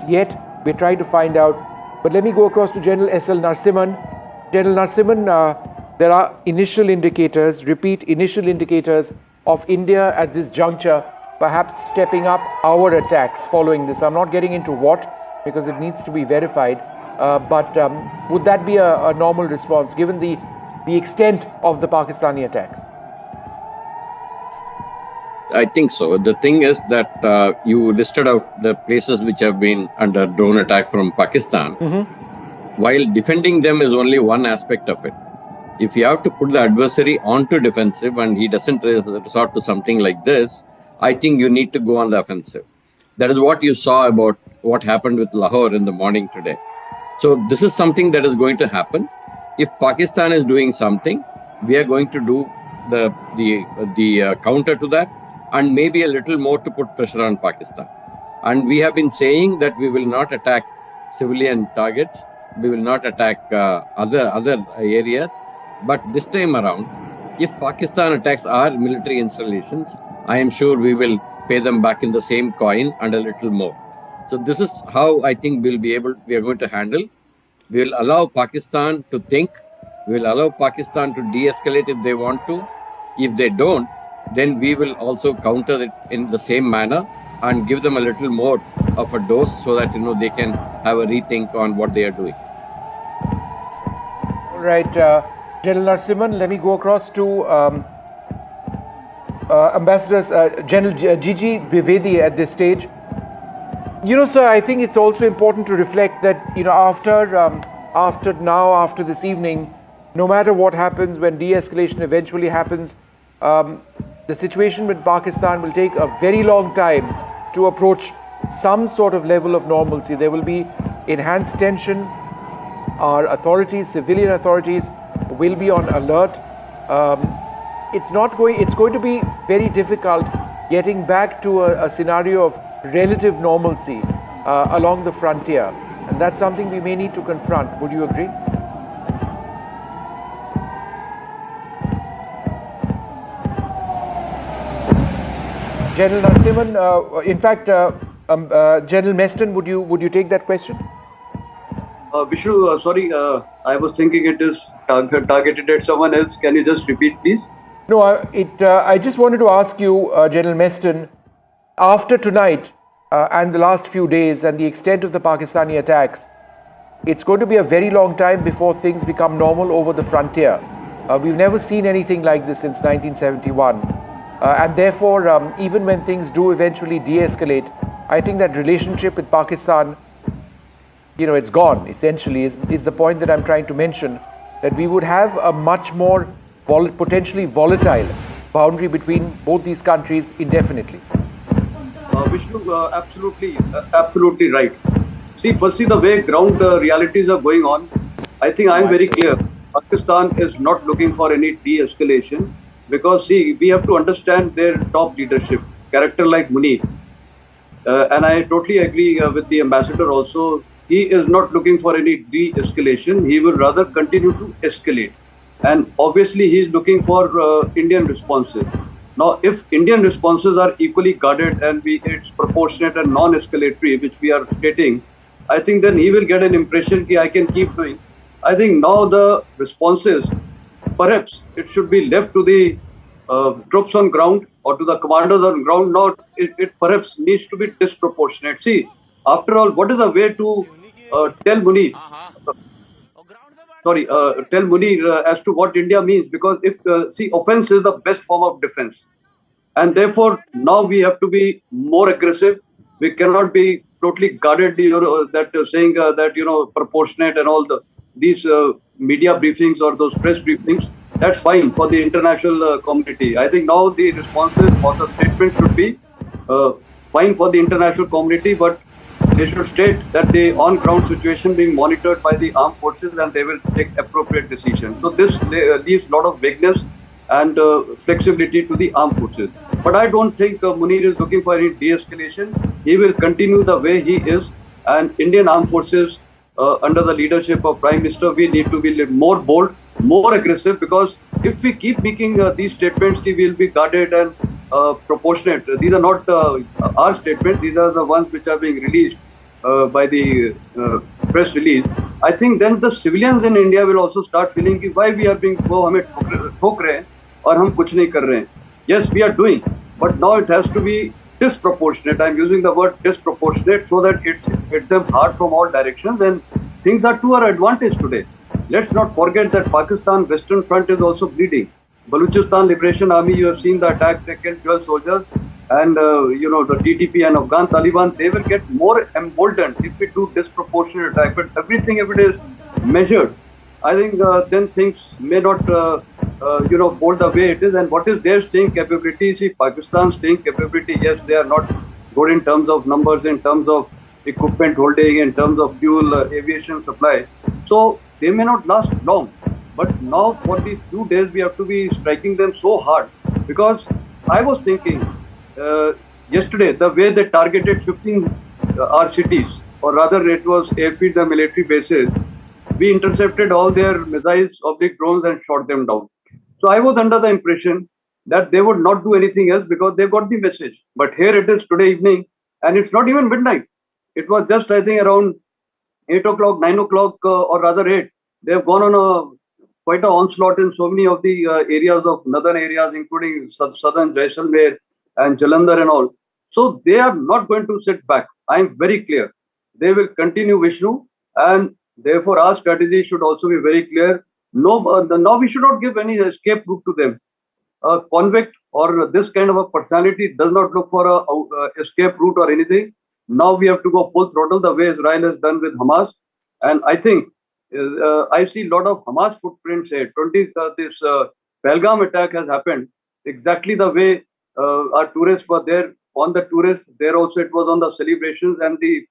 yet. We're trying to find out. But let me go across to General S.L. Narasimhan. General Narasimhan, there are initial indicators of India at this juncture perhaps stepping up our attacks following this. I'm not getting into what, because it needs to be verified. But would that be a normal response given the extent of the Pakistani attacks? I think so. The thing is that you listed out the places which have been under drone attack from Pakistan. While defending them is only one aspect of it. If you have to put the adversary onto defensive and he doesn't resort to something like this, I think you need to go on the offensive. That is what you saw about what happened with Lahore in the morning today. So this is something that is going to happen. If Pakistan is doing something, we are going to do the counter to that, and maybe a little more to put pressure on Pakistan. And we have been saying that we will not attack civilian targets, we will not attack other areas. But this time around, if Pakistan attacks our military installations, I am sure we will pay them back in the same coin and a little more. So this is how I think we are going to handle. We will allow Pakistan to think. We will allow Pakistan to de-escalate if they want to. If they don't, then we will also counter it in the same manner and give them a little more of a dose so that they can have a rethink on what they are doing. All right, General Narasimhan, let me go across to Ambassador General Gigi Dwivedi at this stage. Sir, I think it's also important to reflect that after this evening, no matter what happens, when de-escalation eventually happens, the situation with Pakistan will take a very long time to approach some sort of level of normalcy. There will be enhanced tension. Our authorities, civilian authorities, will be on alert. It's going to be very difficult getting back to a scenario of relative normalcy along the frontier, and that's something we may need to confront. Would you agree? General Narasimhan, in fact, General Meston, would you take that question? Vishnu, sorry, I was thinking it is targeted at someone else. Can you just repeat, please? No, I just wanted to ask you, General Meston, after tonight and the last few days and the extent of the Pakistani attacks, it's going to be a very long time before things become normal over the frontier. We've never seen anything like this since 1971. And therefore, even when things do eventually de-escalate, I think that relationship with Pakistan, it's gone, essentially, is the point that I'm trying to mention, that we would have a much more potentially volatile boundary between both these countries indefinitely. Vishnu, absolutely right. See, firstly, the way ground realities are going on, I think I'm very clear. Pakistan is not looking for any de-escalation because, see, we have to understand their top leadership, character like Munir. And I totally agree with the ambassador also. He is not looking for any de-escalation. He will rather continue to escalate. And obviously, he is looking for Indian responses. Now, if Indian responses are equally guarded and it's proportionate and non-escalatory, which we are stating, I think then he will get an impression that I can keep doing. I think now the responses, perhaps it should be left to the troops on ground or to the commanders on ground. Now, it perhaps needs to be disproportionate. See, after all, what is the way to tell Munir? Tell Munir as to what India means, because offense is the best form of defense. And therefore, now we have to be more aggressive. We cannot be totally guarded, saying that, proportionate and all these media briefings or those press briefings. That's fine for the international community. I think now the responses or the statement should be fine for the international community, but they should state that the on-ground situation being monitored by the armed forces and they will take appropriate decisions. So this leaves a lot of vagueness and flexibility to the armed forces. But I don't think Munir is looking for any de-escalation. He will continue the way he is, and Indian armed forces under the leadership of Prime Minister, we need to be more bold, more aggressive, because if we keep making these statements, we will be guarded and proportionate. These are not our statements. These are the ones which are being released by the press release. I think then the civilians in India will also start feeling why we are being hame thok rahe hain aur hum kuch nahi kar rahe hain. Yes, we are doing, but now it has to be disproportionate. I'm using the word disproportionate so that it hits them hard from all directions, and things are to our advantage today. Let's not forget that Pakistan Western Front is also bleeding. Balochistan Liberation Army, you have seen the attack, they killed 12 soldiers, and the TTP and Afghan Taliban, they will get more emboldened if we do disproportionate attack. But everything, if it is measured, I think then things may not fold the way it is. And what is their staying capability? See, Pakistan's staying capability, yes, they are not good in terms of numbers, in terms of equipment holding, in terms of fuel, aviation supply. So they may not last long. But now for these 2 days, we have to be striking them so hard, because I was thinking yesterday, the way they targeted 15 our cities, or rather it was airfield, the military bases, we intercepted all their missiles, oblique drones, and shot them down. So I was under the impression that they would not do anything else because they got the message. But here it is today evening, and it's not even midnight. It was just, I think, around 8 o'clock, 9 o'clock, or rather 8. They have gone on quite an onslaught in so many of the areas of northern areas, including southern Jaisalmer and Jalandhar and all. So they are not going to sit back. I am very clear. They will continue, Vishnu, and therefore our strategy should also be very clear. No, now we should not give any escape route to them. A convict or this kind of a personality does not look for a escape route or anything. Now we have to go full throttle the way Israel has done with Hamas. And I think I see a lot of Hamas footprints here. This Pahalgam attack has happened exactly the way our tourists were there. On the tourists, there also it was on the celebrations, and the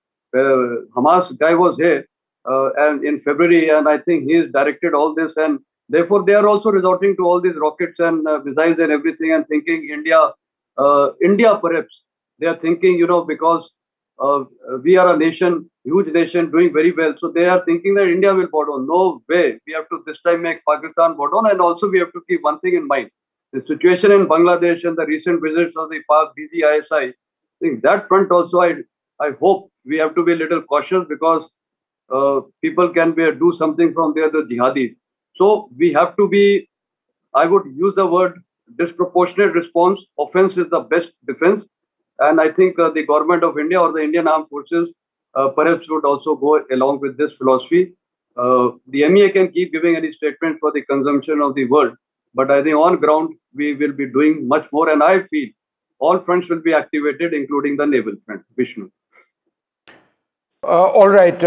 Hamas guy was here and in February, and I think he has directed all this, and therefore they are also resorting to all these rockets and missiles and everything, and thinking India perhaps they are thinking, because we are a nation, huge nation, doing very well. So they are thinking that India will bow down. No way. We have to this time make Pakistan bow down, and also we have to keep one thing in mind. The situation in Bangladesh and the recent visits of the Pak BGISI, I think that front also I hope we have to be a little cautious, because people can do something from there, the jihadis. So we have to be, I would use the word disproportionate response. Offense is the best defense. And I think the government of India or the Indian Armed Forces perhaps would also go along with this philosophy. The MEA can keep giving any statement for the consumption of the world, but I think on ground we will be doing much more, and I feel all fronts will be activated, including the naval front. Vishnu. All right.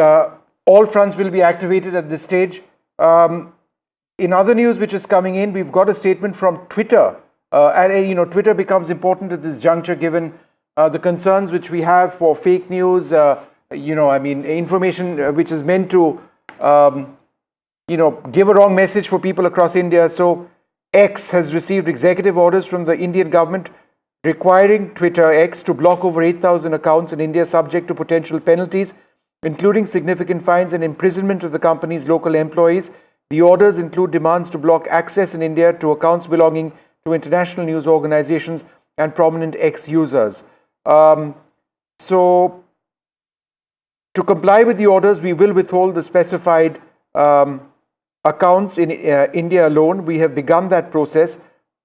All fronts will be activated at this stage. In other news which is coming in, we've got a statement from Twitter. And Twitter becomes important at this juncture, given the concerns which we have for fake news, information which is meant to, give a wrong message for people across India. So X has received executive orders from the Indian government requiring Twitter X to block over 8,000 accounts in India, subject to potential penalties, including significant fines and imprisonment of the company's local employees. The orders include demands to block access in India to accounts belonging to international news organizations and prominent ex-users. So, to comply with the orders, we will withhold the specified accounts in India alone. We have begun that process.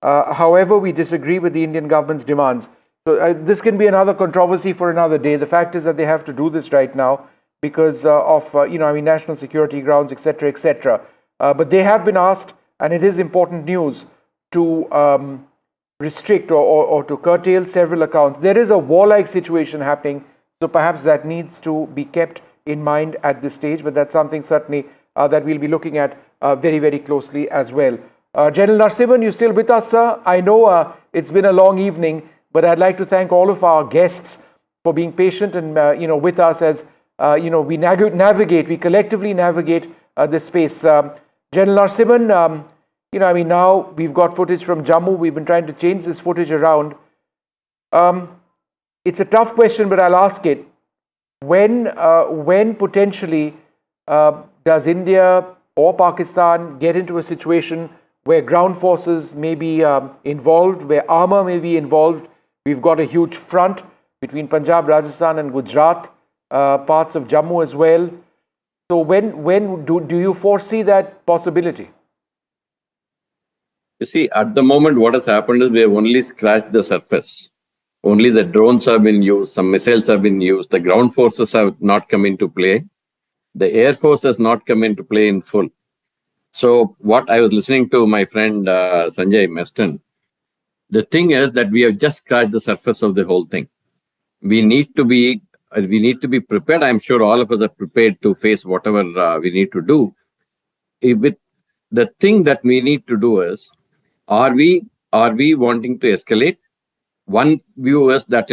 However, we disagree with the Indian government's demands. So, this can be another controversy for another day. The fact is that they have to do this right now because of, national security grounds, etc., etc. But they have been asked, and it is important news, to restrict or to curtail several accounts. There is a warlike situation happening, so perhaps that needs to be kept in mind at this stage, but that's something certainly that we'll be looking at very, very closely as well. General Narasimhan, you still with us, sir? I know it's been a long evening, but I'd like to thank all of our guests for being patient and with us as we collectively navigate this space. General Narasimhan, now we've got footage from Jammu. We've been trying to change this footage around. It's a tough question, but I'll ask it. When potentially does India or Pakistan get into a situation where ground forces may be involved, where armor may be involved? We've got a huge front between Punjab, Rajasthan and Gujarat, parts of Jammu as well. So when do you foresee that possibility? You see, at the moment, what has happened is we have only scratched the surface. Only the drones have been used, some missiles have been used. The ground forces have not come into play. The Air Force has not come into play in full. So what I was listening to my friend Sanjay Meston, the thing is that we have just scratched the surface of the whole thing. We need to be prepared. I'm sure all of us are prepared to face whatever we need to do. The thing that we need to do is, are we wanting to escalate? One view is that,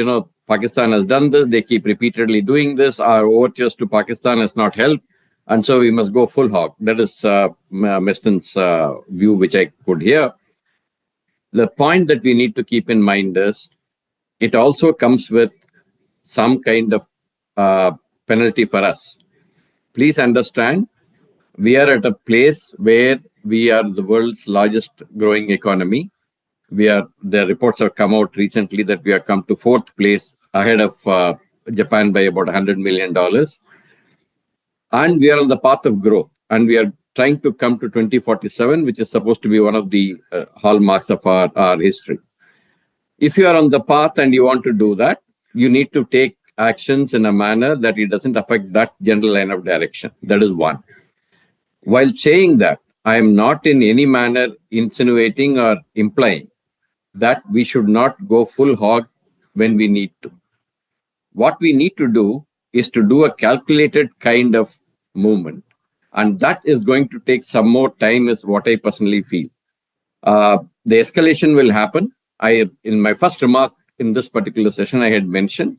Pakistan has done this. They keep repeatedly doing this. Our overtures to Pakistan has not helped. And so we must go full hog. That is Meston's view, which I could hear. The point that we need to keep in mind is it also comes with some kind of penalty for us. Please understand, we are at a place where we are the world's largest growing economy. The reports have come out recently that we have come to 4th place ahead of Japan by about $100 million. And we are on the path of growth. And we are trying to come to 2047, which is supposed to be one of the hallmarks of our history. If you are on the path and you want to do that, you need to take actions in a manner that it doesn't affect that general line of direction. That is one. While saying that, I am not in any manner insinuating or implying that we should not go full hog when we need to. What we need to do is to do a calculated kind of movement. And that is going to take some more time, is what I personally feel. The escalation will happen. In my first remark in this particular session, I had mentioned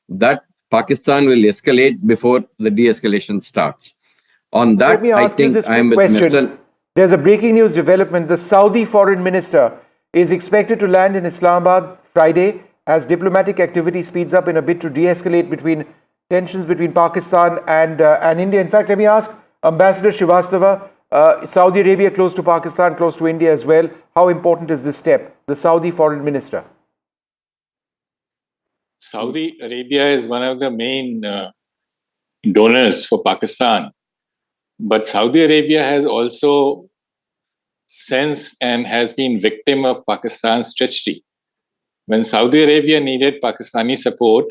that Pakistan will escalate before the de-escalation starts. On that, let me ask you this quick question. There's a breaking news development. The Saudi foreign minister is expected to land in Islamabad Friday as diplomatic activity speeds up in a bid to de-escalate tensions between Pakistan and India. In fact, let me ask Ambassador Srivastava, Saudi Arabia close to Pakistan, close to India as well. How important is this step, the Saudi foreign minister? Saudi Arabia is one of the main donors for Pakistan. But Saudi Arabia has also sensed and has been victim of Pakistan's treachery. When Saudi Arabia needed Pakistani support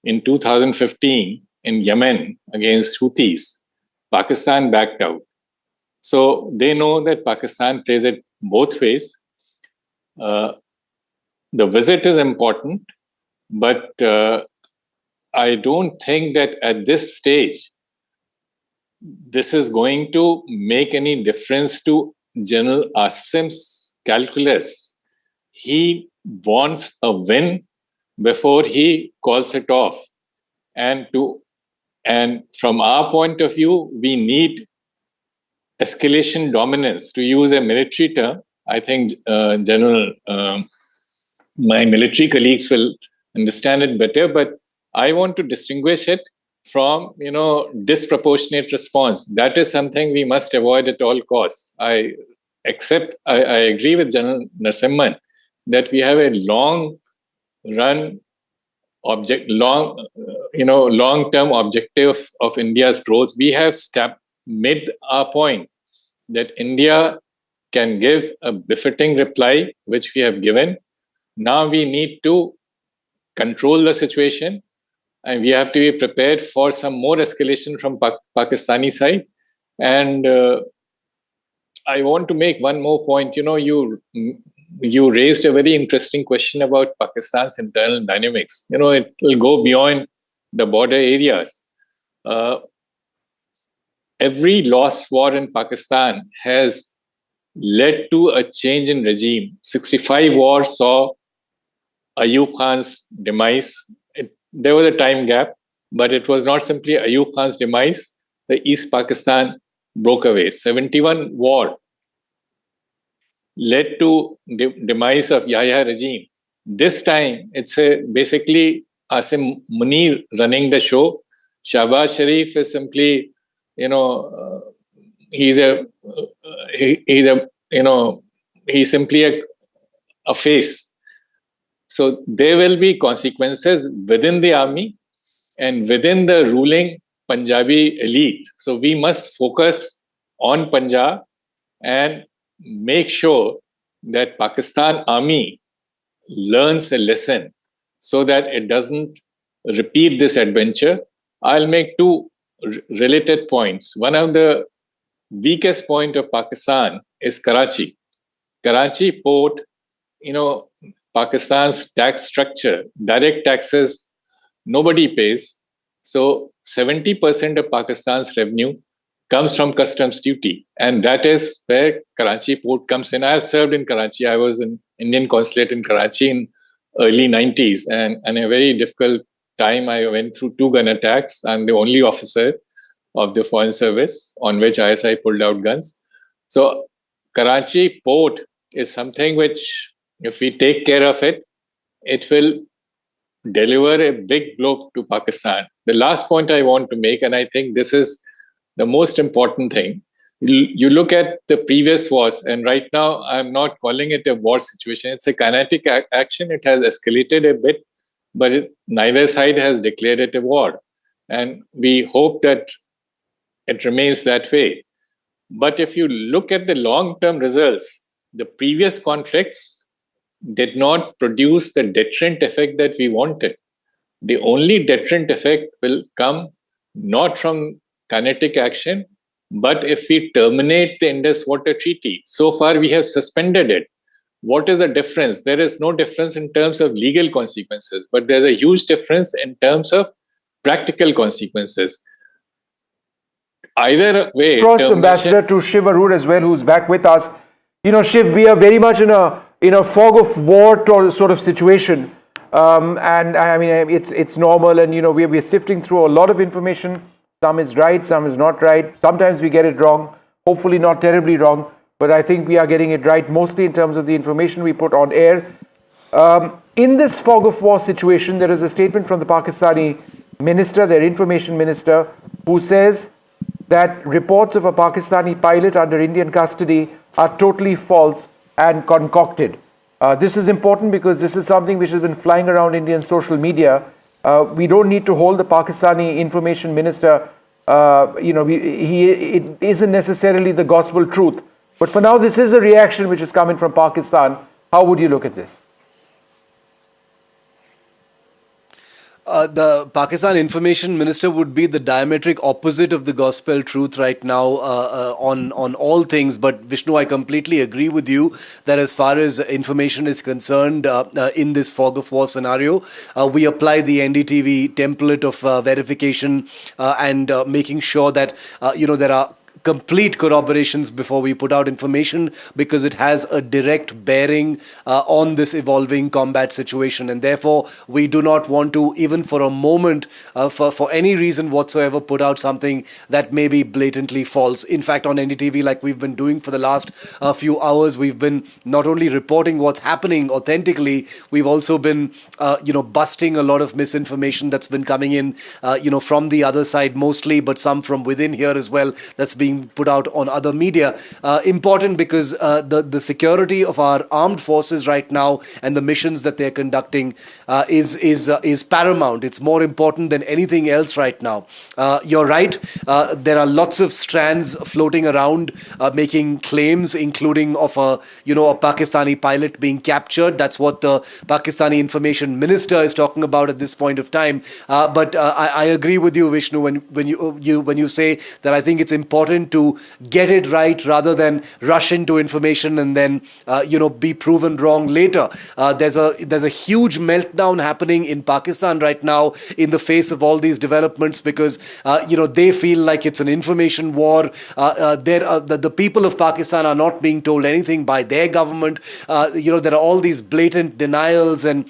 in 2015 in Yemen against Houthis, Pakistan backed out. So they know that Pakistan plays it both ways. The visit is important, but I don't think that at this stage, this is going to make any difference to General Asim's calculus. He wants a win before he calls it off. And from our point of view, we need escalation dominance. To use a military term, I think my military colleagues will understand it better, but I want to distinguish it from disproportionate response. That is something we must avoid at all costs. I agree with General Narasimhan that we have a long-term objective of India's growth. We have made our point that India can give a befitting reply, which we have given. Now we need to control the situation, and we have to be prepared for some more escalation from Pakistani side. And I want to make one more point. You raised a very interesting question about Pakistan's internal dynamics. It will go beyond the border areas. Every lost war in Pakistan has led to a change in regime. 65 war saw Ayub Khan's demise. There was a time gap, but it was not simply Ayub Khan's demise. The East Pakistan broke away. 71 war led to demise of Yahya regime. This time, it's basically Asim Munir running the show. Shahbaz Sharif is simply, he's simply a face. So there will be consequences within the army and within the ruling Punjabi elite. So we must focus on Punjab and make sure that Pakistan army learns a lesson so that it doesn't repeat this adventure. I'll make two related points. One of the weakest point of Pakistan is Karachi. Karachi port, Pakistan's tax structure, direct taxes, nobody pays. So 70% of Pakistan's revenue comes from customs duty. And that is where Karachi port comes in. I have served in Karachi. I was in Indian consulate in Karachi in early 90s, and a very difficult time. I went through 2 gun attacks. I'm the only officer of the Foreign Service on which ISI pulled out guns. So Karachi port is something which, if we take care of it, it will deliver a big blow to Pakistan. The last point I want to make, and I think this is the most important thing, you look at the previous wars, and right now I'm not calling it a war situation. It's a kinetic action. It has escalated a bit, but neither side has declared it a war. And we hope that it remains that way. But if you look at the long-term results, the previous conflicts did not produce the deterrent effect that we wanted. The only deterrent effect will come not from kinetic action, but if we terminate the Indus Water Treaty. So far, we have suspended it. What is the difference? There is no difference in terms of legal consequences, but there's a huge difference in terms of practical consequences. Either way, Cross Ambassador to Shiv Arur as well, who's back with us. You know, Shiv, we are very much in a fog of war sort of situation, and I mean it's normal, and you know we're sifting through a lot of information. Some is right, some is not right. Sometimes we get it wrong. Hopefully not terribly wrong, but I think we are getting it right mostly in terms of the information we put on air. In this fog of war situation, there is a statement from the Pakistani minister, their information minister, who says that reports of a Pakistani pilot under Indian custody are totally false and concocted. This is important because this is something which has been flying around Indian social media. We don't need to hold the Pakistani information minister, it isn't necessarily the gospel truth. But for now, this is a reaction which is coming from Pakistan. How would you look at this? The Pakistan information minister would be the diametric opposite of the gospel truth right now on all things. But Vishnu, I completely agree with you that as far as information is concerned in this fog of war scenario, we apply the NDTV template of verification and making sure that there are complete corroborations before we put out information, because it has a direct bearing on this evolving combat situation, and therefore we do not want to, even for a moment, for any reason whatsoever, put out something that may be blatantly false. In fact, on NDTV, like we've been doing for the last few hours, we've been not only reporting what's happening authentically, we've also been busting a lot of misinformation that's been coming in from the other side mostly, but some from within here as well, that's being put out on other media. Important because the security of our armed forces right now and the missions that they're conducting is paramount. It's more important than anything else right now. You're right. There are lots of strands floating around making claims, including of a Pakistani pilot being captured. That's what the Pakistani information minister is talking about at this point of time. But I agree with you, Vishnu, when you say that I think it's important to get it right rather than rush into information and then be proven wrong later. There's a huge meltdown happening in Pakistan right now in the face of all these developments, because they feel like it's an information war. The people of Pakistan are not being told anything by their government. There are all these blatant denials and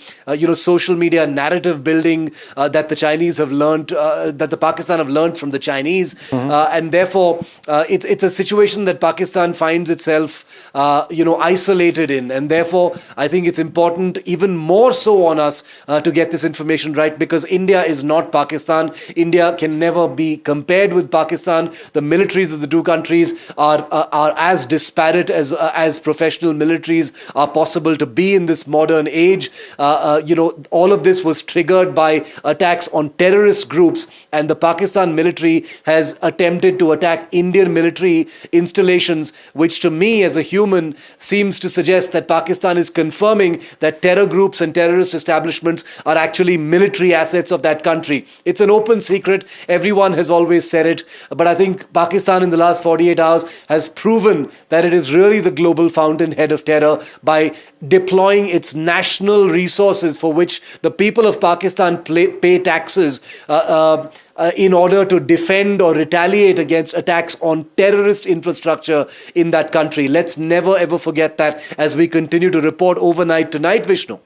social media narrative building that the Chinese have learned, that the Pakistan have learned from the Chinese, and therefore it's a situation that Pakistan finds itself isolated in, and therefore I think it's important, even more so on us, to get this information right, because India is not Pakistan. India can never be compared with Pakistan. The militaries of the two countries are as disparate as professional militaries are possible to be in this modern age. All of this was triggered by attacks on terrorist groups, and the Pakistan military has attempted to attack Indian military installations, which to me as a human seems to suggest that Pakistan is confirming that terror groups and terrorist establishments are actually military assets of that country. It's an open secret. Everyone has always said it. But I think Pakistan in the last 48 hours has proven that it is really the global fountainhead of terror by deploying its national resources, for which the people of Pakistan pay taxes, in order to defend or retaliate against attacks on terrorist infrastructure in that country. Let's never ever forget that as we continue to report overnight tonight, Vishnu.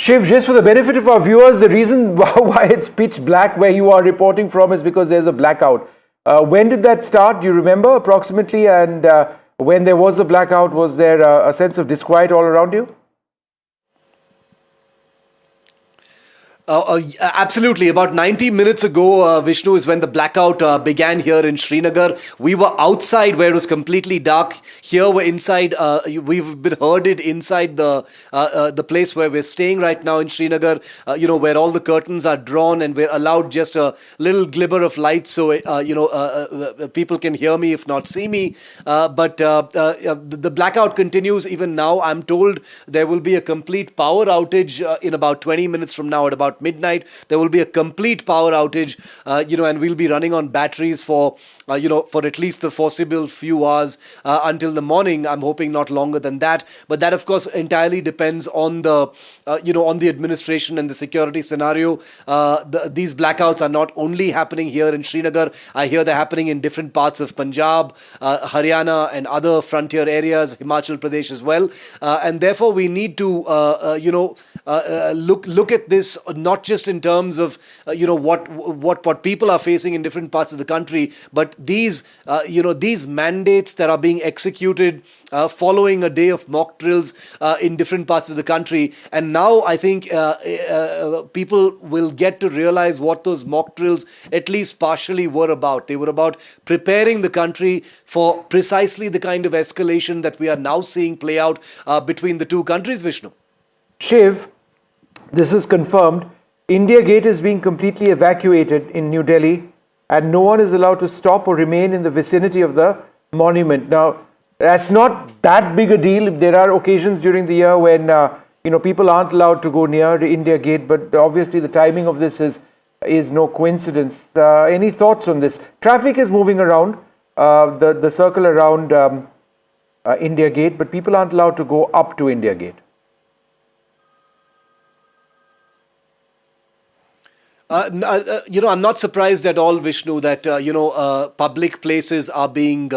Shiv, just for the benefit of our viewers, the reason why it's pitch black where you are reporting from is because there's a blackout. When did that start? Do you remember approximately? And when there was a blackout, was there a sense of disquiet all around you? Absolutely. About 90 minutes ago, Vishnu, is when the blackout began here in Srinagar. We were outside where it was completely dark. Here we're inside. We've been herded inside the place where we're staying right now in Srinagar, where all the curtains are drawn and we're allowed just a little glimmer of light so, people can hear me if not see me. But the blackout continues even now. I'm told there will be a complete power outage in about 20 minutes from now at about midnight. There will be a complete power outage, and we'll be running on batteries for at least the foreseeable few hours until the morning. I'm hoping not longer than that. But that, of course, entirely depends on the, on the administration and the security scenario. These blackouts are not only happening here in Srinagar. I hear they're happening in different parts of Punjab, Haryana, and other frontier areas, Himachal Pradesh as well. And therefore, we need to, look at this not just in terms of what people are facing in different parts of the country, but these mandates that are being executed following a day of mock drills in different parts of the country. And now I think people will get to realize what those mock drills at least partially were about. They were about preparing the country for precisely the kind of escalation that we are now seeing play out between the two countries, Vishnu. Shiv, this is confirmed. India Gate is being completely evacuated in New Delhi, and no one is allowed to stop or remain in the vicinity of the monument. Now, that's not that big a deal. There are occasions during the year when people aren't allowed to go near the India Gate, but obviously the timing of this is no coincidence. Any thoughts on this? Traffic is moving around the circle around India Gate, but people aren't allowed to go up to India Gate. I'm not surprised at all, Vishnu, that, public places are being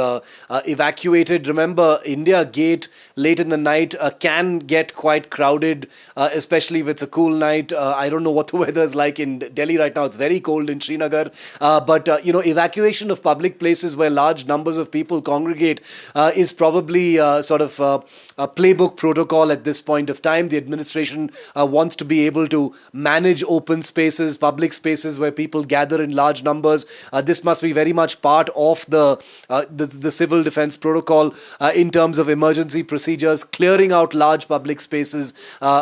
evacuated. Remember, India Gate late in the night can get quite crowded, especially if it's a cool night. I don't know what the weather is like in Delhi right now. It's very cold in Srinagar. But evacuation of public places where large numbers of people congregate is probably sort of a playbook protocol at this point of time. The administration wants to be able to manage open spaces, public spaces where people gather in large numbers. This must be very much part of the civil defense protocol in terms of emergency procedures. Clearing out large public spaces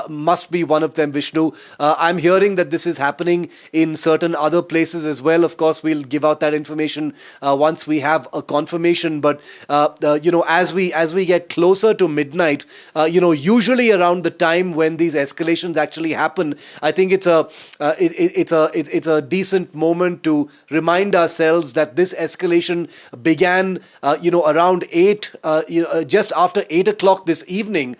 must be one of them, Vishnu. I'm hearing that this is happening in certain other places as well. Of course, we'll give out that information once we have a confirmation. But as we get closer to midnight, usually around the time when these escalations actually happen, I think it's a decent moment to remind ourselves that this escalation began, around 8, just after 8 o'clock this evening,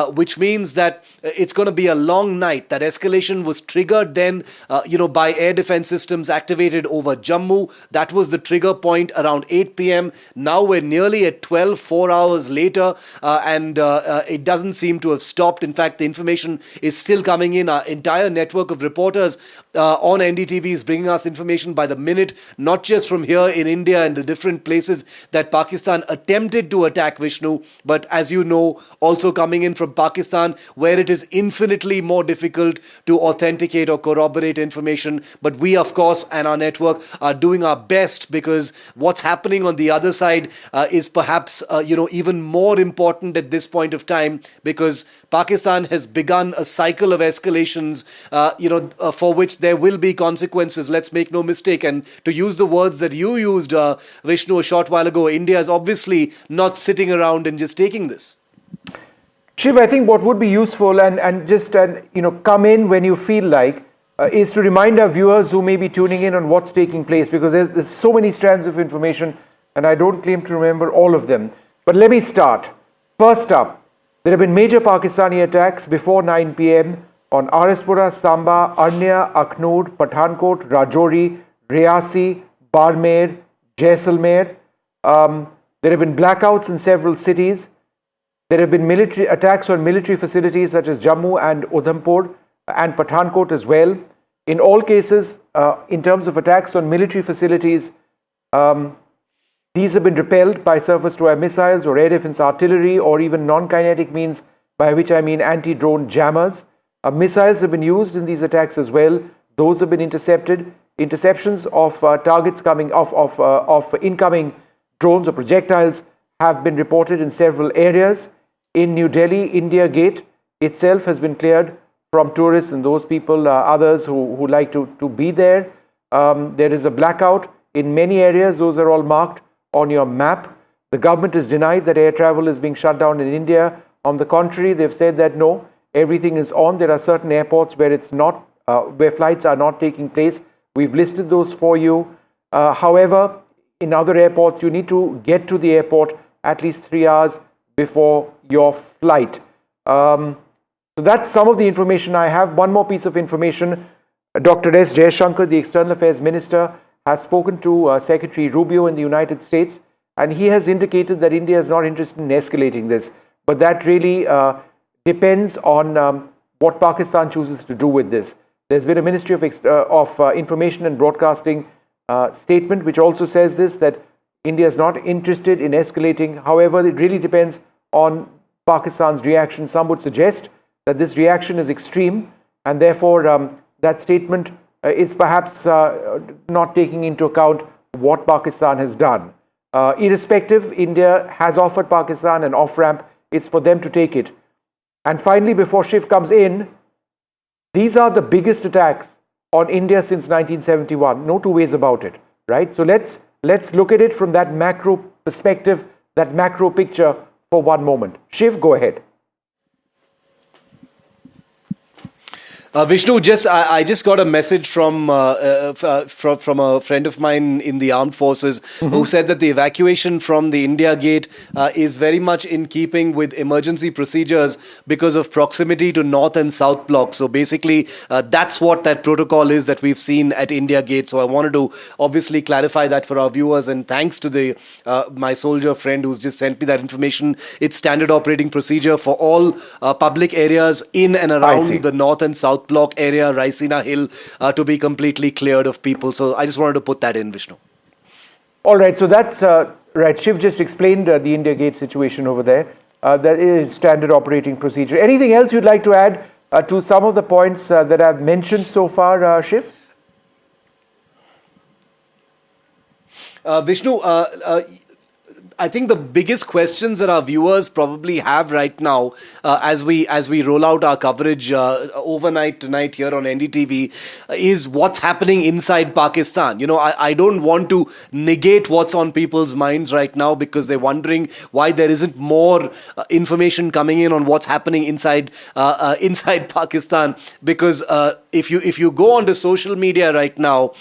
which means that it's going to be a long night. That escalation was triggered then, by air defense systems activated over Jammu. That was the trigger point around 8 p.m. Now we're nearly at 12, 4 hours later, and it doesn't seem to have stopped. In fact, the information is still coming in. Our entire network of reporters on NDTV is bringing us information by the minute, not just from here in India and the different places that Pakistan attempted to attack, Vishnu, but as you know, also coming in from Pakistan, where it is infinitely more difficult to authenticate or corroborate information. But we, of course, and our network are doing our best, because what's happening on the other side is perhaps, even more important at this point of time, because Pakistan has begun a cycle of escalations, for which there will be consequences. Let's make no mistake. And to use the words that you used, Vishnu, a short while ago, India is obviously not sitting around and just taking this. Shiv, I think what would be useful and just come in when you feel like is to remind our viewers who may be tuning in on what's taking place, because there's so many strands of information and I don't claim to remember all of them. But let me start. First up, there have been major Pakistani attacks before 9 p.m. on Arispura, Samba, Arnya, Aknoor, Pathankot, Rajouri, Riasi, Barmer, Jaisalmer. There have been blackouts in several cities. There have been military attacks on military facilities such as Jammu and Udhampur. and Pathankot as well. In all cases, in terms of attacks on military facilities, these have been repelled by surface-to-air missiles or air defense artillery or even non-kinetic means, by which I mean anti-drone jammers. Missiles have been used in these attacks as well. Those have been intercepted. Interceptions of targets coming of incoming drones or projectiles have been reported in several areas. In New Delhi, India Gate itself has been cleared from tourists and those people, others who like to be there. There is a blackout in many areas. Those are all marked on your map. The government has denied that air travel is being shut down in India. On the contrary, they've said that no, everything is on. There are certain airports where it's not, where flights are not taking place. We've listed those for you. However, in other airports, you need to get to the airport at least 3 hours before your flight. So that's some of the information I have. One more piece of information. Dr. S. Jaishankar, the External Affairs Minister, has spoken to Secretary Rubio in the United States, and he has indicated that India is not interested in escalating this. But that really depends on what Pakistan chooses to do with this. There's been a Ministry of Information and Broadcasting statement which also says this, that India is not interested in escalating. However, it really depends on Pakistan's reaction. Some would suggest that this reaction is extreme, and therefore that statement is perhaps not taking into account what Pakistan has done. Irrespective, India has offered Pakistan an off-ramp. It's for them to take it. And finally, before Shiv comes in, these are the biggest attacks on India since 1971. No two ways about it, right? So let's look at it from that macro perspective, that macro picture for one moment. Shiv, go ahead. Vishnu, I just got a message from a friend of mine in the armed forces who said that the evacuation from the India Gate is very much in keeping with emergency procedures because of proximity to North and South blocks. So basically, that's what that protocol is that we've seen at India Gate. So I wanted to obviously clarify that for our viewers, and thanks to the my soldier friend who's just sent me that information. It's standard operating procedure for all public areas in and around the North and South block area, Raisina Hill, to be completely cleared of people. So I just wanted to put that in, Vishnu. All right, so that's right. Shiv just explained the India Gate situation over there. That is standard operating procedure. Anything else you'd like to add to some of the points that I've mentioned so far, Shiv? Vishnu, I think the biggest questions that our viewers probably have right now as we roll out our coverage overnight tonight here on NDTV is what's happening inside Pakistan. You know, I don't want to negate what's on people's minds right now because they're wondering why there isn't more information coming in on what's happening inside Pakistan, because if you go onto social media right now,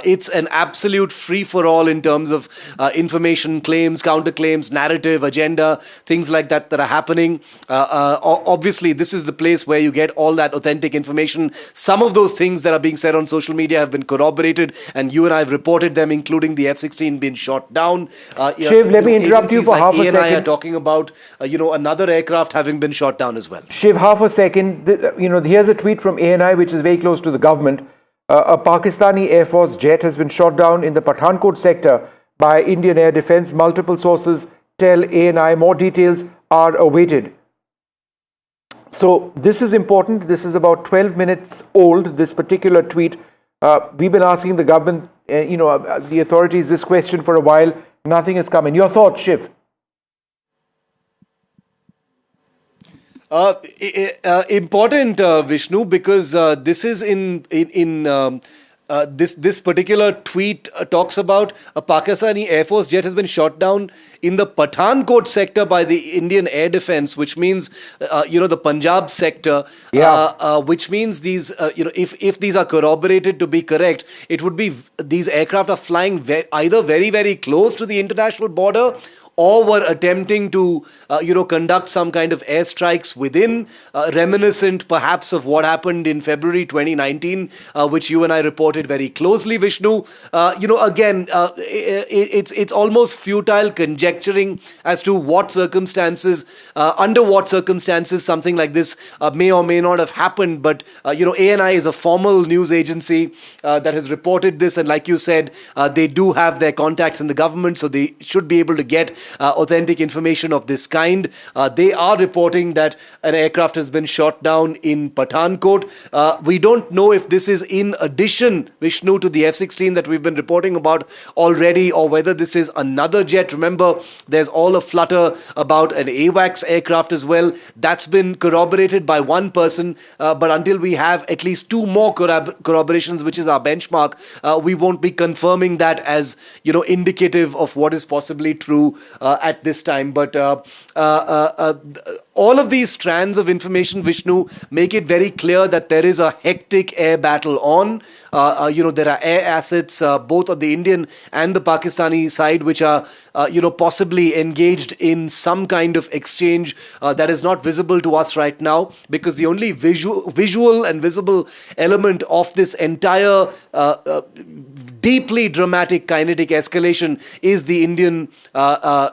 it's an absolute free-for-all in terms of information, claims, counterclaims, narrative, agenda, things like that are happening. Obviously, this is the place where you get all that authentic information. Some of those things that are being said on social media have been corroborated, and you and I have reported them, including the F-16 being shot down. Shiv, let me interrupt you for half a second. ANI are talking about, another aircraft having been shot down as well. Shiv, half a second. Here's a tweet from ANI, which is very close to the government. A Pakistani Air Force jet has been shot down in the Pathankot sector by Indian Air Defence. Multiple sources tell ANI more details are awaited. So this is important. This is about 12 minutes old, this particular tweet. We've been asking the government, the authorities this question for a while. Nothing has come in. Your thoughts, Shiv? Important, Vishnu, because this is this particular tweet talks about a Pakistani Air Force jet has been shot down in the Pathankot sector by the Indian Air Defence, which means the Punjab sector. Which means these if these are corroborated to be correct, it would be these aircraft are flying either very, very close to the international border, or were attempting to, conduct some kind of airstrikes within, reminiscent perhaps of what happened in February 2019, which you and I reported very closely, Vishnu. It's almost futile conjecturing as to what circumstances, under what circumstances something like this may or may not have happened. But, ANI is a formal news agency that has reported this. And like you said, they do have their contacts in the government, so they should be able to get authentic information of this kind. They are reporting that an aircraft has been shot down in Pathankot. We don't know if this is in addition, Vishnu, to the F-16 that we've been reporting about already, or whether this is another jet. Remember, there's all a flutter about an AWACS aircraft as well. That's been corroborated by one person, but until we have at least two more corroborations, which is our benchmark, we won't be confirming that as, indicative of what is possibly true at this time. But all of these strands of information, Vishnu, make it very clear that there is a hectic air battle on. There are air assets, both on the Indian and the Pakistani side, which are, possibly engaged in some kind of exchange that is not visible to us right now, because the only visual and visible element of this entire deeply dramatic kinetic escalation is the Indian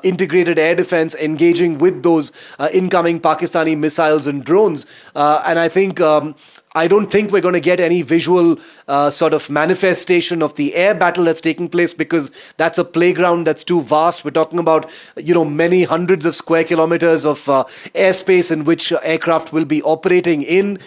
integrated air defense engaging with those incoming Pakistani missiles and drones. And I don't think we're going to get any visual sort of manifestation of the air battle that's taking place, because that's a playground that's too vast. We're talking about, many hundreds of square kilometers of airspace in which aircraft will be operating in,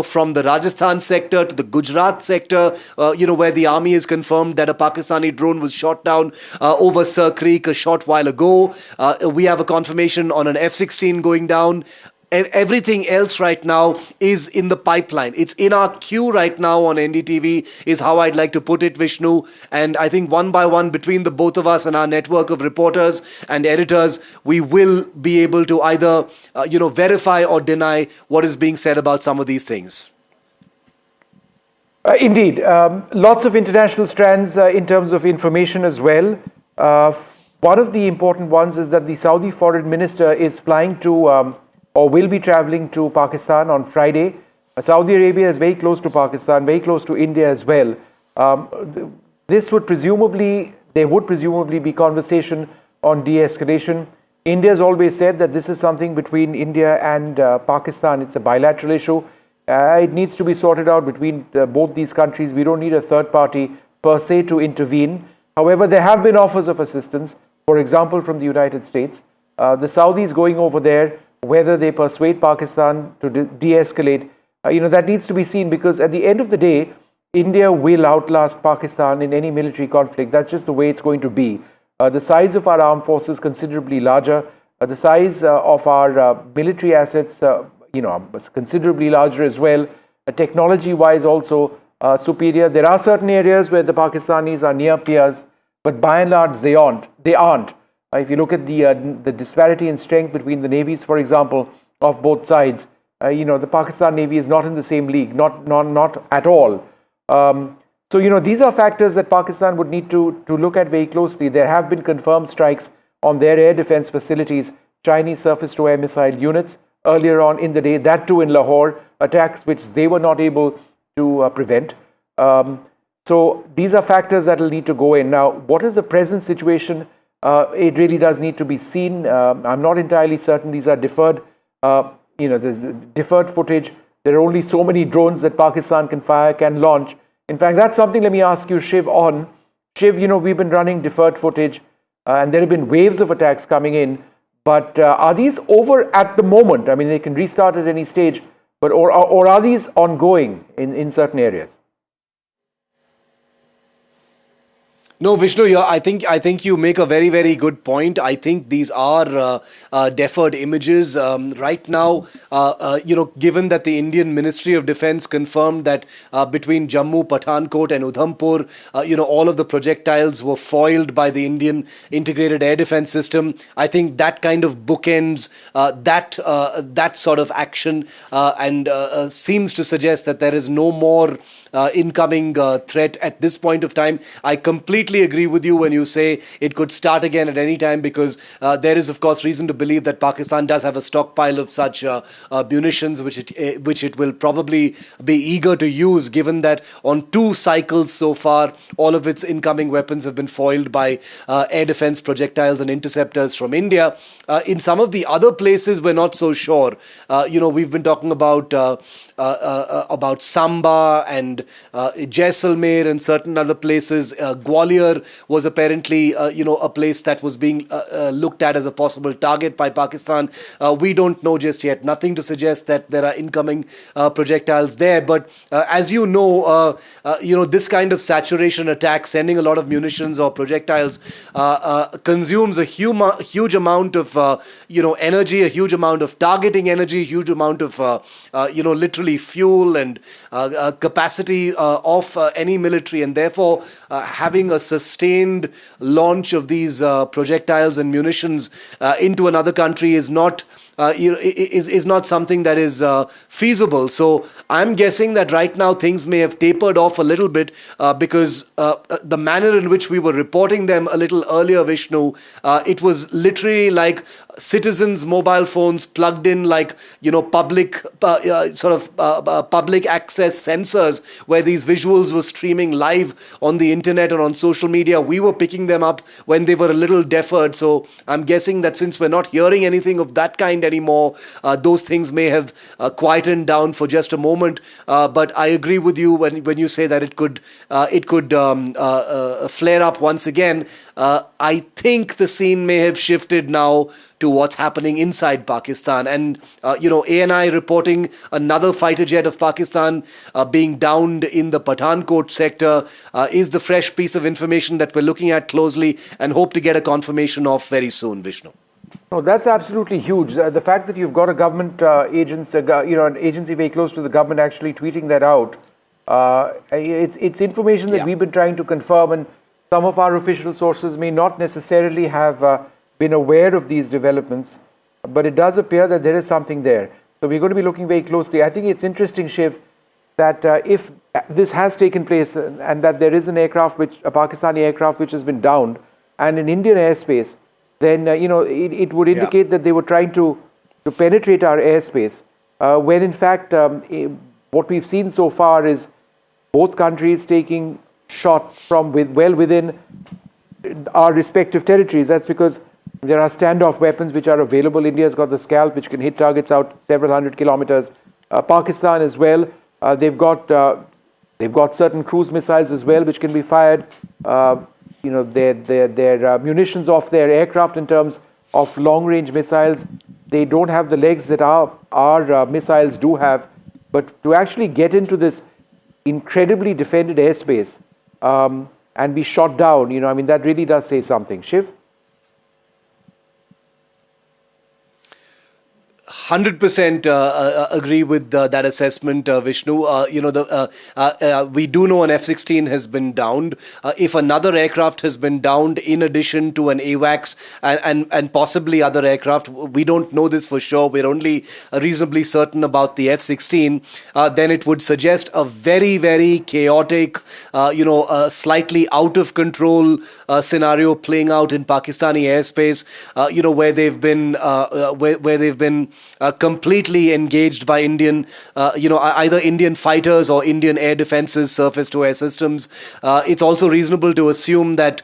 from the Rajasthan sector to the Gujarat sector, where the army has confirmed that a Pakistani drone was shot down over Sir Creek a short while ago. We have a confirmation on an F-16 going down. Everything else right now is in the pipeline. It's in our queue right now on NDTV, is how I'd like to put it, Vishnu. And I think one by one, between the both of us and our network of reporters and editors, we will be able to either, verify or deny what is being said about some of these things. Indeed. Lots of international strands in terms of information as well. One of the important ones is that the Saudi foreign minister is flying to or will be traveling to Pakistan on Friday. Saudi Arabia is very close to Pakistan, very close to India as well. There would presumably be conversation on de-escalation. India has always said that this is something between India and Pakistan. It's a bilateral issue. It needs to be sorted out between both these countries. We don't need a third party per se to intervene. However, there have been offers of assistance, for example, from the United States. The Saudis going over there, whether they persuade Pakistan to de-escalate, that needs to be seen, because at the end of the day, India will outlast Pakistan in any military conflict. That's just the way it's going to be. The size of our armed forces considerably larger. The size of our military assets, considerably larger as well. Technology-wise also superior. There are certain areas where the Pakistanis are near peers, but by and large they aren't. If you look at the disparity in strength between the navies, for example, of both sides, the Pakistan Navy is not in the same league, not at all. So, these are factors that Pakistan would need to look at very closely. There have been confirmed strikes on their air defense facilities, Chinese surface-to-air missile units earlier on in the day, that too in Lahore, attacks which they were not able to prevent. So these are factors that will need to go in. Now, what is the present situation? It really does need to be seen. I'm not entirely certain. These are deferred, there's deferred footage. There are only so many drones that Pakistan can launch. In fact, that's something, let me ask you, Shiv, on. Shiv, we've been running deferred footage and there have been waves of attacks coming in. But are these over at the moment? I mean, they can restart at any stage, but or are these ongoing in certain areas? No, Vishnu, I think you make a very, very good point. I think these are deferred images. Right now, given that the Indian Ministry of Defense confirmed that between Jammu, Pathankot and Udhampur, all of the projectiles were foiled by the Indian Integrated Air Defence System. I think that kind of bookends that sort of action and seems to suggest that there is no more incoming threat at this point of time. I completely completely agree with you when you say it could start again at any time, because there is, of course, reason to believe that Pakistan does have a stockpile of such munitions, which it will probably be eager to use, given that on 2 cycles so far, all of its incoming weapons have been foiled by air defense projectiles and interceptors from India. In some of the other places, we're not so sure. We've been talking about Samba and Jaisalmer and certain other places. Gwalior was apparently, a place that was being looked at as a possible target by Pakistan. We don't know just yet. Nothing to suggest that there are incoming projectiles there. But as you know, this kind of saturation attack, sending a lot of munitions or projectiles, consumes a huge amount of, energy, a huge amount of targeting energy, a huge amount of, literally fuel and capacity of any military. And therefore, having a sustained launch of these projectiles and munitions into another country is not is not something that is feasible. So I'm guessing that right now things may have tapered off a little bit because the manner in which we were reporting them a little earlier, Vishnu, it was literally like citizens' mobile phones plugged in, like, public public access sensors, where these visuals were streaming live on the internet or on social media. We were picking them up when they were a little deferred. So I'm guessing that since we're not hearing anything of that kind anymore, those things may have quietened down for just a moment. But I agree with you when you say that it could flare up once again. I think the scene may have shifted now to what's happening inside Pakistan. And, ANI reporting another fighter jet of Pakistan being downed in the Pathankot sector is the fresh piece of information that we're looking at closely and hope to get a confirmation of very soon, Vishnu. No, that's absolutely huge. The fact that you've got a government agency, an agency very close to the government actually tweeting that out, it's information that we've been trying to confirm, and some of our official sources may not necessarily have been aware of these developments, but it does appear that there is something there. So we're going to be looking very closely. I think it's interesting, Shiv, that if this has taken place and that there is an aircraft, a Pakistani aircraft which has been downed, and in Indian airspace, then it would indicate that they were trying to penetrate our airspace, when in fact what we've seen so far is both countries taking shots from well within our respective territories. That's because there are standoff weapons which are available. India's got the Scalp, which can hit targets out several hundred kilometers. Pakistan as well. They've got certain cruise missiles as well, which can be fired. Their munitions off their aircraft in terms of long-range missiles. They don't have the legs that our missiles do have. But to actually get into this incredibly defended airspace and be shot down, that really does say something. Shiv? 100% agree with that assessment, Vishnu. We do know an F-16 has been downed. If another aircraft has been downed in addition to an AWACS and possibly other aircraft, we don't know this for sure. We're only reasonably certain about the F-16. Then it would suggest a very, very chaotic, slightly out of control scenario playing out in Pakistani airspace. Where they've been completely engaged by either Indian fighters or Indian air defenses, surface-to-air systems. It's also reasonable to assume that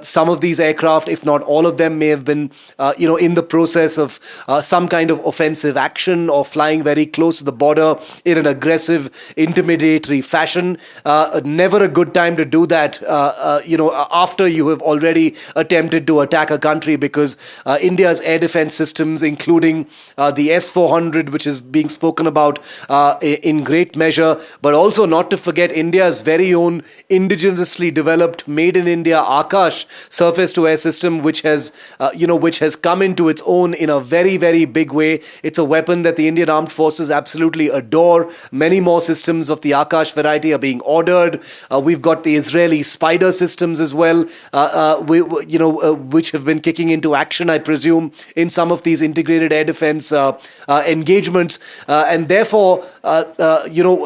some of these aircraft, if not all of them, may have been, in the process of some kind of offensive action or flying very close to the border in an aggressive, intimidatory fashion. Never a good time to do that, after you have already attempted to attack a country, because India's air defense systems, including the S-400, which is being spoken about in great measure, but also not to forget India's very own indigenously developed, made in India Akash surface-to-air system, which has come into its own in a very, very big way. It's a weapon that the Indian Armed Forces absolutely adore. Many more systems of the Akash variety are being ordered. We've got the Israeli Spider systems as well, which have been kicking into action, I presume, in some of these integrated air defense engagements. And therefore,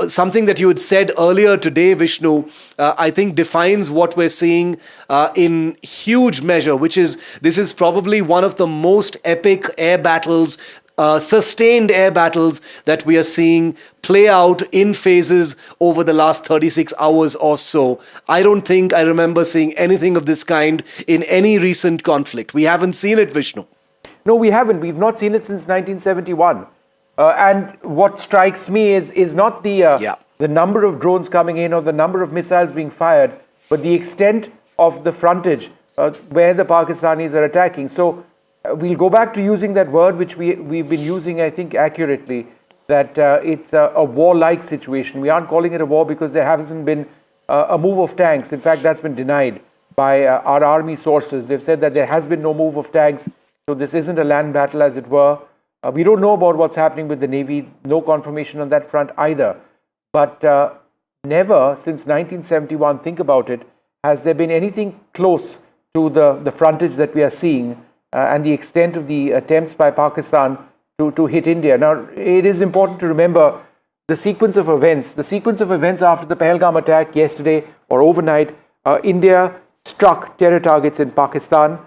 something that you had said earlier today, Vishnu, I think defines what we're seeing in huge measure, which is this is probably one of the most epic air battles, sustained air battles that we are seeing play out in phases over the last 36 hours or so. I don't think I remember seeing anything of this kind in any recent conflict. We haven't seen it, Vishnu. No, we haven't. We've not seen it since 1971. And what strikes me is not the number of drones coming in or the number of missiles being fired, but the extent of the frontage where the Pakistanis are attacking. So we'll go back to using that word which we've been using, I think, accurately, that it's a war-like situation. We aren't calling it a war because there hasn't been a move of tanks. In fact, that's been denied by our army sources. They've said that there has been no move of tanks, so this isn't a land battle, as it were. We don't know about what's happening with the Navy. No confirmation on that front either. But never since 1971, think about it, has there been anything close to the frontage that we are seeing and the extent of the attempts by Pakistan to hit India. Now, it is important to remember the sequence of events. The sequence of events after the Pahalgam attack yesterday or overnight, India struck terror targets in Pakistan.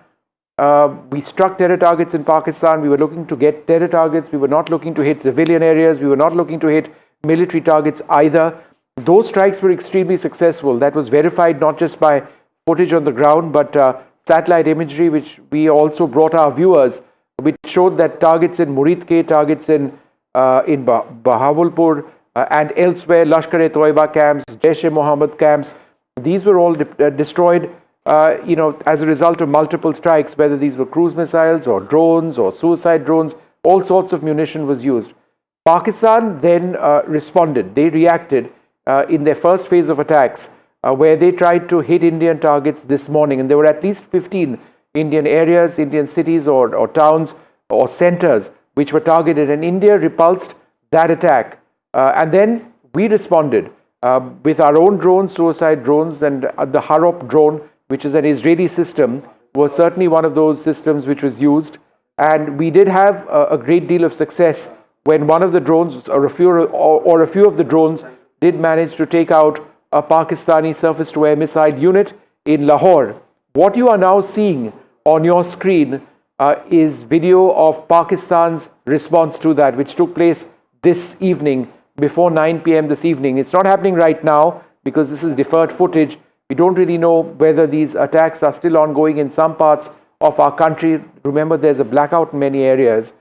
We struck terror targets in Pakistan. We were looking to get terror targets. We were not looking to hit civilian areas. We were not looking to hit military targets either. Those strikes were extremely successful. That was verified not just by footage on the ground, but satellite imagery, which we also brought our viewers, which showed that targets in Muridke, targets in Bahawalpur and elsewhere, Lashkar-e-Toiba camps, Jaish-e-Mohammed camps, these were all destroyed as a result of multiple strikes, whether these were cruise missiles or drones or suicide drones. All sorts of munition was used. Pakistan then responded. They reacted in their first phase of attacks, where they tried to hit Indian targets this morning. And there were at least 15 Indian areas, Indian cities or towns or centers which were targeted. And India repulsed that attack. And then we responded with our own drones, suicide drones, and the Harop drone, which is an Israeli system, was certainly one of those systems which was used. And we did have a great deal of success when one of the drones or a few of the drones did manage to take out a Pakistani surface-to-air missile unit in Lahore. What you are now seeing on your screen is video of Pakistan's response to that, which took place this evening before 9 p.m. this evening. It's not happening right now because this is deferred footage. We don't really know whether these attacks are still ongoing in some parts of our country. Remember, there's a blackout in many areas.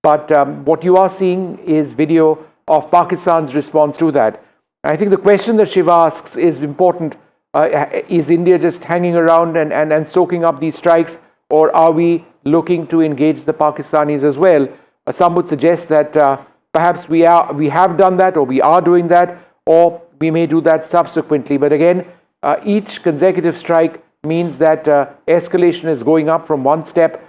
But what you are seeing is video of Pakistan's response to that. I think the question that Shiva asks is important. Is India just hanging around and soaking up these strikes, or are we looking to engage the Pakistanis as well? Some would suggest that perhaps we have done that, or we are doing that, or we may do that subsequently. But again, each consecutive strike means that escalation is going up from one step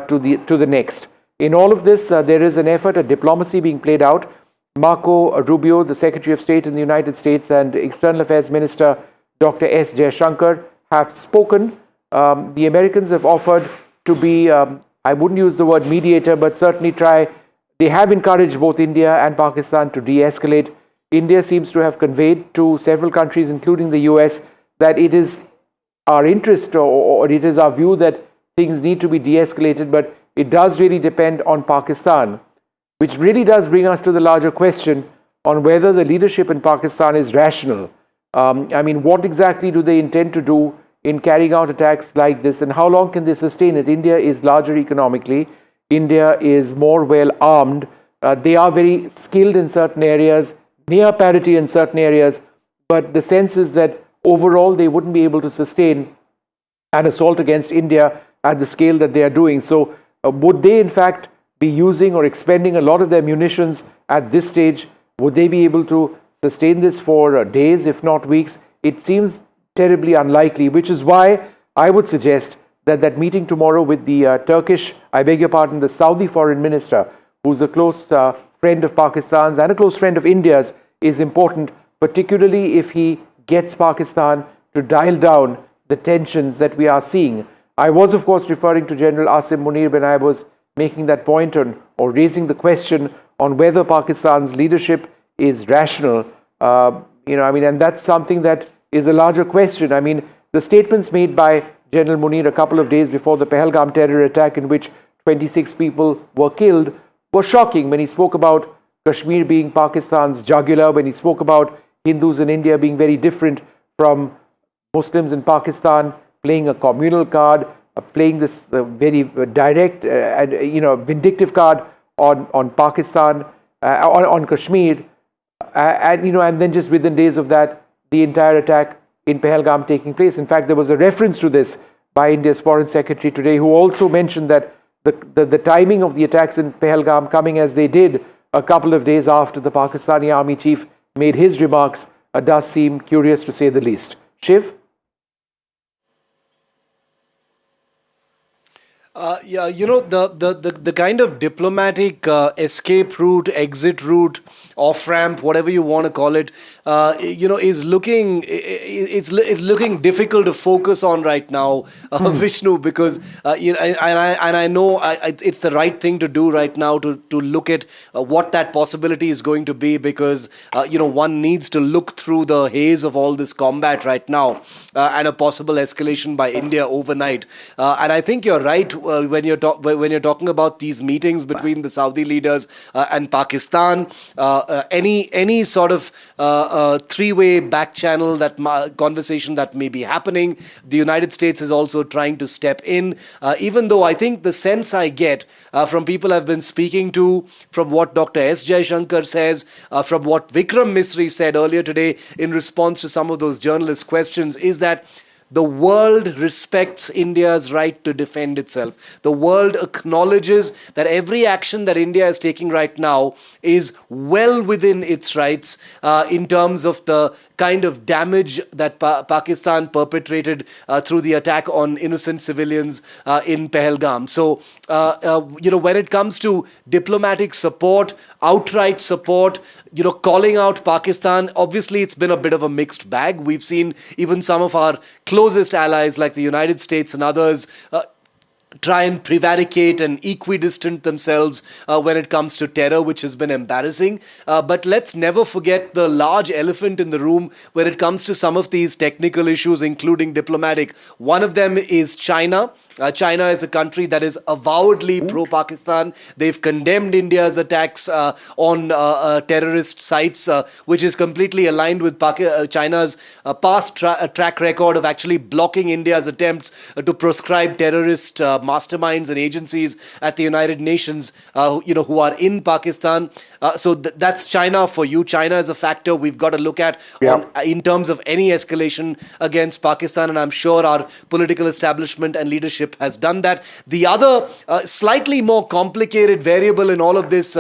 to the next. In all of this, there is an effort at diplomacy being played out. Marco Rubio, the Secretary of State in the United States, and External Affairs Minister Dr. S. Jaishankar have spoken. The Americans have offered to be, I wouldn't use the word mediator, but certainly try. They have encouraged both India and Pakistan to de-escalate. India seems to have conveyed to several countries, including the US, that it is our interest or it is our view that things need to be de-escalated, but it does really depend on Pakistan, which really does bring us to the larger question on whether the leadership in Pakistan is rational. I mean, what exactly do they intend to do in carrying out attacks like this, and how long can they sustain it? India is larger economically. India is more well armed. They are very skilled in certain areas, near parity in certain areas, but the sense is that overall they wouldn't be able to sustain an assault against India at the scale that they are doing. So would they in fact be using or expending a lot of their munitions at this stage? Would they be able to sustain this for days, if not weeks? It seems terribly unlikely, which is why I would suggest that meeting tomorrow with the the Saudi foreign minister, who's a close friend of Pakistan's and a close friend of India's, is important, particularly if he gets Pakistan to dial down the tensions that we are seeing. I was, of course, referring to General Asim Munir when I was making that point on or raising the question on whether Pakistan's leadership is rational. And that's something that is a larger question. I mean, the statements made by General Munir a couple of days before the Pahalgam terror attack, in which 26 people were killed, were shocking. When he spoke about Kashmir being Pakistan's jugular, when he spoke about Hindus in India being very different from Muslims in Pakistan, playing a communal card, playing this very direct and vindictive card on Pakistan, on Kashmir, and then just within days of that, the entire attack in Pahalgam taking place. In fact, there was a reference to this by India's Foreign Secretary today, who also mentioned that the timing of the attacks in Pahalgam coming as they did a couple of days after the Pakistani army chief made his remarks does seem curious, to say the least. Shiv? The kind of diplomatic escape route, exit route, off-ramp, whatever you want to call it, is looking looking difficult to focus on right now, Vishnu, because I know it's the right thing to do right now to look at what that possibility is going to be, because one needs to look through the haze of all this combat right now and a possible escalation by India overnight. And I think you're right. When you're talking about these meetings between the Saudi leaders and Pakistan, any sort of three-way back channel, that conversation that may be happening, the United States is also trying to step in. Even though I think the sense I get from people I've been speaking to, from what Dr. S. Jaishankar says, from what Vikram Misri said earlier today in response to some of those journalist questions, is that the world respects India's right to defend itself. The world acknowledges that every action that India is taking right now is well within its rights in terms of the kind of damage that Pakistan perpetrated through the attack on innocent civilians in Pahalgam. So, when it comes to diplomatic support, outright support, calling out Pakistan, obviously it's been a bit of a mixed bag. We've seen even some of our closest allies like the United States and others try and prevaricate and equidistant themselves when it comes to terror, which has been embarrassing. But let's never forget the large elephant in the room when it comes to some of these technical issues, including diplomatic. One of them is China. China is a country that is avowedly pro-Pakistan. They've condemned India's attacks on terrorist sites, which is completely aligned with China's past track record of actually blocking India's attempts to proscribe terrorist masterminds and agencies at the United Nations, who are in Pakistan. So that's China for you. China is a factor we've got to look at in terms of any escalation against Pakistan, and I'm sure our political establishment and leadership has done that. The other slightly more complicated variable in all of this,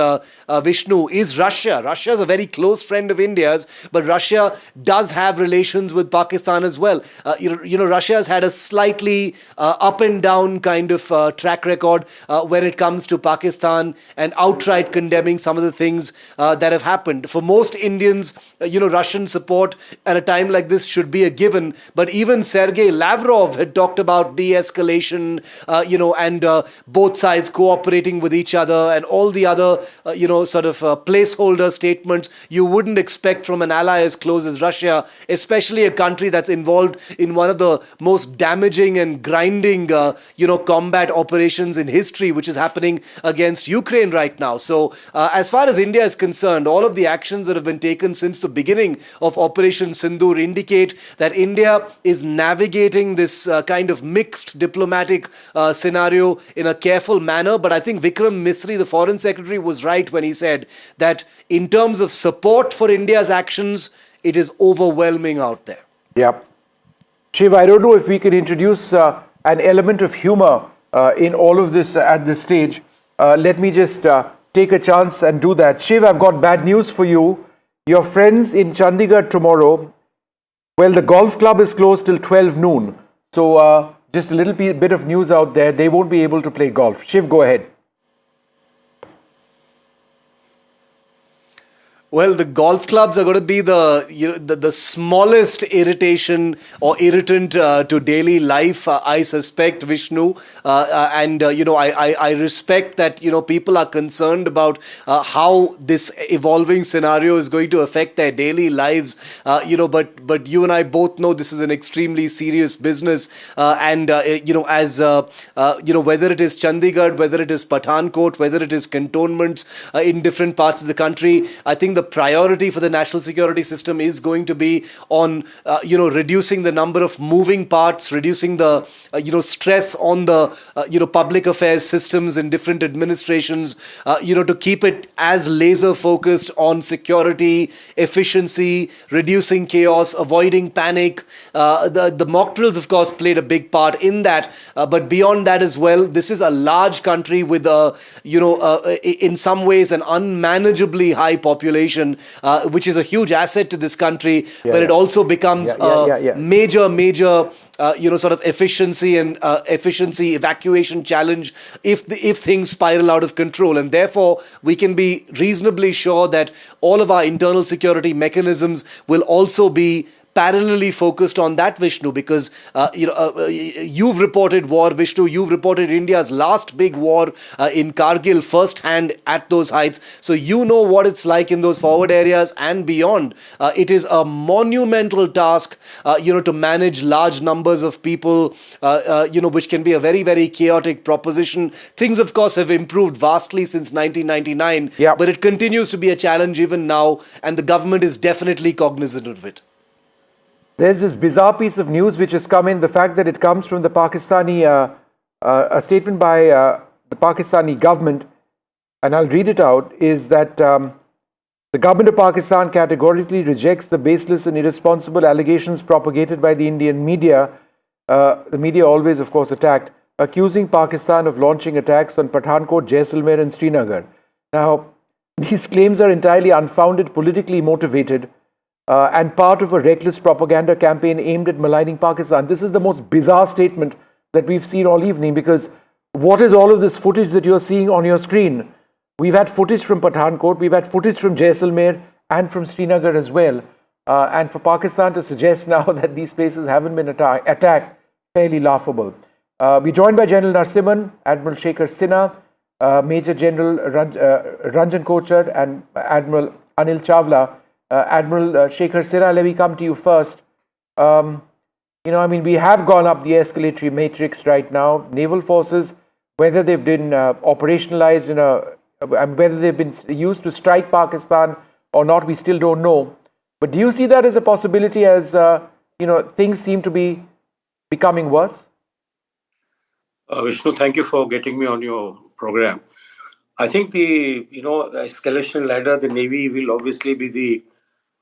Vishnu, is Russia. Russia is a very close friend of India's, but Russia does have relations with Pakistan as well. Russia has had a slightly up and down kind of track record when it comes to Pakistan and outright condemning some of the things that have happened. For most Indians, Russian support at a time like this should be a given, but even Sergei Lavrov had talked about de-escalation, and both sides cooperating with each other and all the other, placeholder statements you wouldn't expect from an ally as close as Russia, especially a country that's involved in one of the most damaging and grinding, combat operations in history, which is happening against Ukraine right now. So, as far as India is concerned, all of the actions that have been taken since the beginning of Operation Sindoor indicate that India is navigating this kind of mixed diplomatic scenario in a careful manner. But I think Vikram Misri, the Foreign Secretary, was right when he said that in terms of support for India's actions, it is overwhelming out there. Yep. Shiv, I don't know if we can introduce an element of humor in all of this at this stage. Let me just take a chance and do that. Shiv, I've got bad news for you. Your friends in Chandigarh tomorrow, well, the golf club is closed till 12 noon. So just a little bit of news out there. They won't be able to play golf. Shiv, go ahead. Well, the golf clubs are going to be the smallest irritation or irritant to daily life, I suspect, Vishnu. I respect that people are concerned about how this evolving scenario is going to affect their daily lives. But you and I both know this is an extremely serious business, whether it is Chandigarh, whether it is Pathankot, whether it is cantonments in different parts of the country, I think the priority for the national security system is going to be on reducing the number of moving parts, reducing the stress on the public affairs systems in different administrations, to keep it as laser focused on security, efficiency, reducing chaos, avoiding panic. The mock drills, of course, played a big part in that, but beyond that as well, this is a large country with in some ways an unmanageably high population, which is a huge asset to this country, but it also becomes a major sort of efficiency evacuation challenge if things spiral out of control. And therefore, we can be reasonably sure that all of our internal security mechanisms will also be parallelly focused on that, Vishnu, because you've reported war, Vishnu. You've reported India's last big war in Kargil firsthand at those heights. So you know what it's like in those forward areas and beyond. It is a monumental task, to manage large numbers of people, which can be a very, very chaotic proposition. Things, of course, have improved vastly since 1999, but it continues to be a challenge even now, and the government is definitely cognizant of it. There's this bizarre piece of news which has come in, the fact that it comes from the Pakistani, a statement by the Pakistani government, and I'll read it out, is that the government of Pakistan categorically rejects the baseless and irresponsible allegations propagated by the Indian media, the media always, of course, attacked, accusing Pakistan of launching attacks on Pathankot, Jaisalmer and Srinagar. Now, these claims are entirely unfounded, politically motivated, and part of a reckless propaganda campaign aimed at maligning Pakistan. This is the most bizarre statement that we've seen all evening, because what is all of this footage that you're seeing on your screen? We've had footage from Pathankot, we've had footage from Jaisalmer and from Srinagar as well. And for Pakistan to suggest now that these places haven't been attacked, fairly laughable. We're joined by General Narasimhan, Admiral Shekhar Sinha, Major General Ranjan Kochar and Admiral Anil Chawla. Admiral Shekhar Sinha, let me come to you first. We have gone up the escalatory matrix right now. Naval forces, whether they've been operationalized whether they've been used to strike Pakistan or not, we still don't know. But do you see that as a possibility as, things seem to be becoming worse? Vishnu, thank you for getting me on your program. I think the escalation ladder, the Navy will obviously be the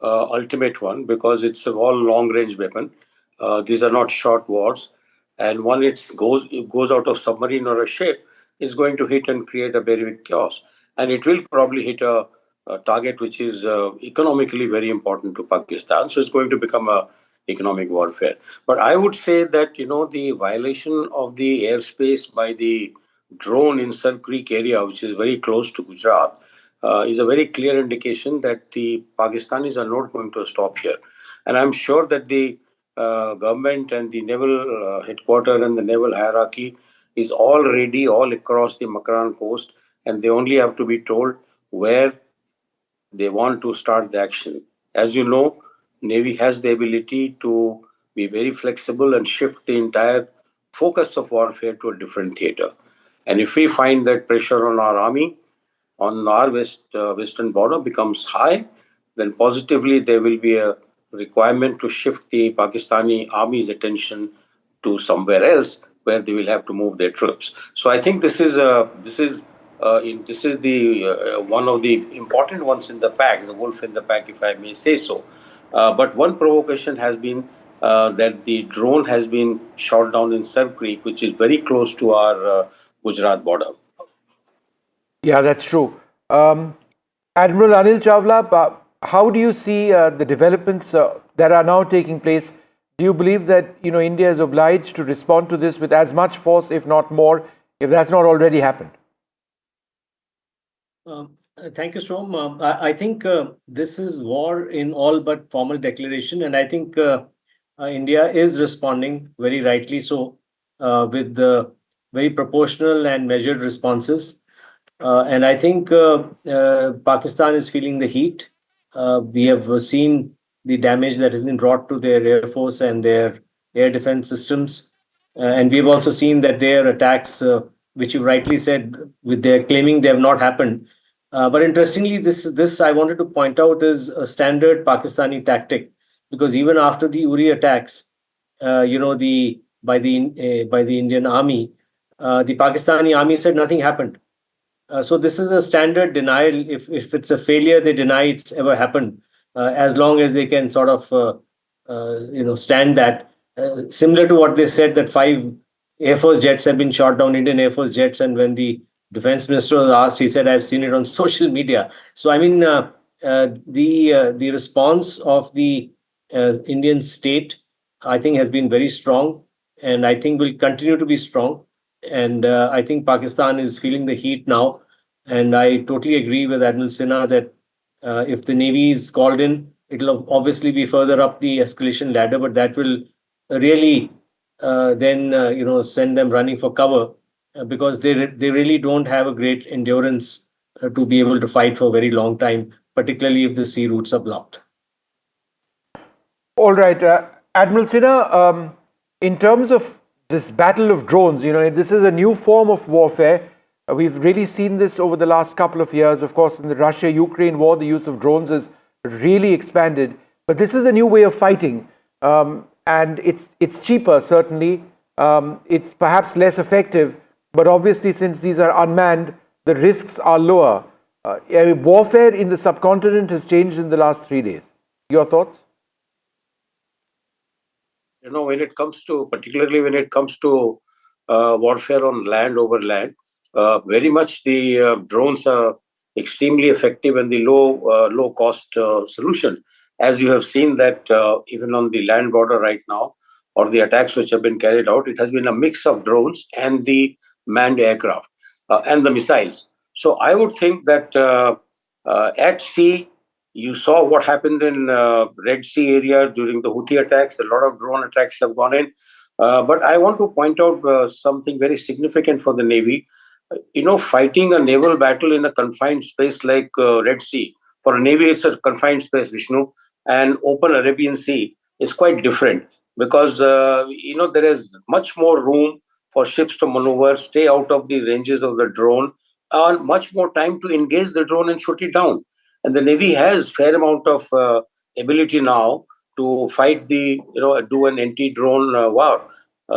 ultimate one, because it's a all long-range weapon. These are not short wars, and when it goes out of submarine or a ship, it's going to hit and create a very big chaos, and it will probably hit a target which is economically very important to Pakistan. So it's going to become a economic warfare. But I would say that the violation of the airspace by the drone in Sar Creek area, which is very close to Gujarat, is a very clear indication that the Pakistanis are not going to stop here. And I'm sure that the government and the naval headquarters and the naval hierarchy is all ready all across the Makran coast, and they only have to be told where they want to start the action. As you know, Navy has the ability to be very flexible and shift the entire focus of warfare to a different theater. And if we find that pressure on our army, on our western border becomes high, then positively there will be a requirement to shift the Pakistani army's attention to somewhere else where they will have to move their troops. So I think this is the one of the important ones in the pack, the wolf in the pack, if I may say so. But one provocation has been that the drone has been shot down in Sar Creek, which is very close to our Gujarat border. Yeah, that's true. Admiral Anil Chawla, how do you see the developments that are now taking place? Do you believe that India is obliged to respond to this with as much force, if not more, if that's not already happened? Thank you, Som. I think this is war in all but formal declaration, and I think India is responding very rightly so with the very proportional and measured responses. And I think Pakistan is feeling the heat. We have seen the damage that has been brought to their air force and their air defense systems, and we've also seen that their attacks, which you rightly said, with their claiming they have not happened, but interestingly, this I wanted to point out is a standard Pakistani tactic, because even after the Uri attacks, the by the Indian army, the Pakistani army said nothing happened. So this is a standard denial. If it's a failure, they deny it's ever happened, as long as they can sort of stand that. Similar to what they said that 5 Air Force jets have been shot down, Indian Air Force jets, and when the defense minister was asked, he said, "I've seen it on social media." So I mean, the response of the Indian state, I think, has been very strong, and I think will continue to be strong. And I think Pakistan is feeling the heat now. And I totally agree with Admiral Sinha that if the Navy is called in, it'll obviously be further up the escalation ladder, but that will really then send them running for cover because they really don't have a great endurance to be able to fight for a very long time, particularly if the sea routes are blocked. All right, Admiral Sinha, in terms of this battle of drones, this is a new form of warfare. We've really seen this over the last couple of years. Of course, in the Russia-Ukraine war, the use of drones has really expanded. But this is a new way of fighting, and it's cheaper, certainly. It's perhaps less effective, but obviously, since these are unmanned, the risks are lower. Warfare in the subcontinent has changed in the last 3 days. Your thoughts? Particularly when it comes to warfare on land over land, very much the drones are extremely effective and the low cost solution. As you have seen that even on the land border right now, or the attacks which have been carried out, it has been a mix of drones and the manned aircraft and the missiles. So I would think that at sea, you saw what happened in Red Sea area during the Houthi attacks. A lot of drone attacks have gone in. But I want to point out something very significant for the Navy. Fighting a naval battle in a confined space like Red Sea, for a Navy, it's a confined space, Vishnu, and open Arabian Sea is quite different because, there is much more room for ships to maneuver, stay out of the ranges of the drone, and much more time to engage the drone and shoot it down. And the Navy has fair amount of ability now to fight do an anti-drone war.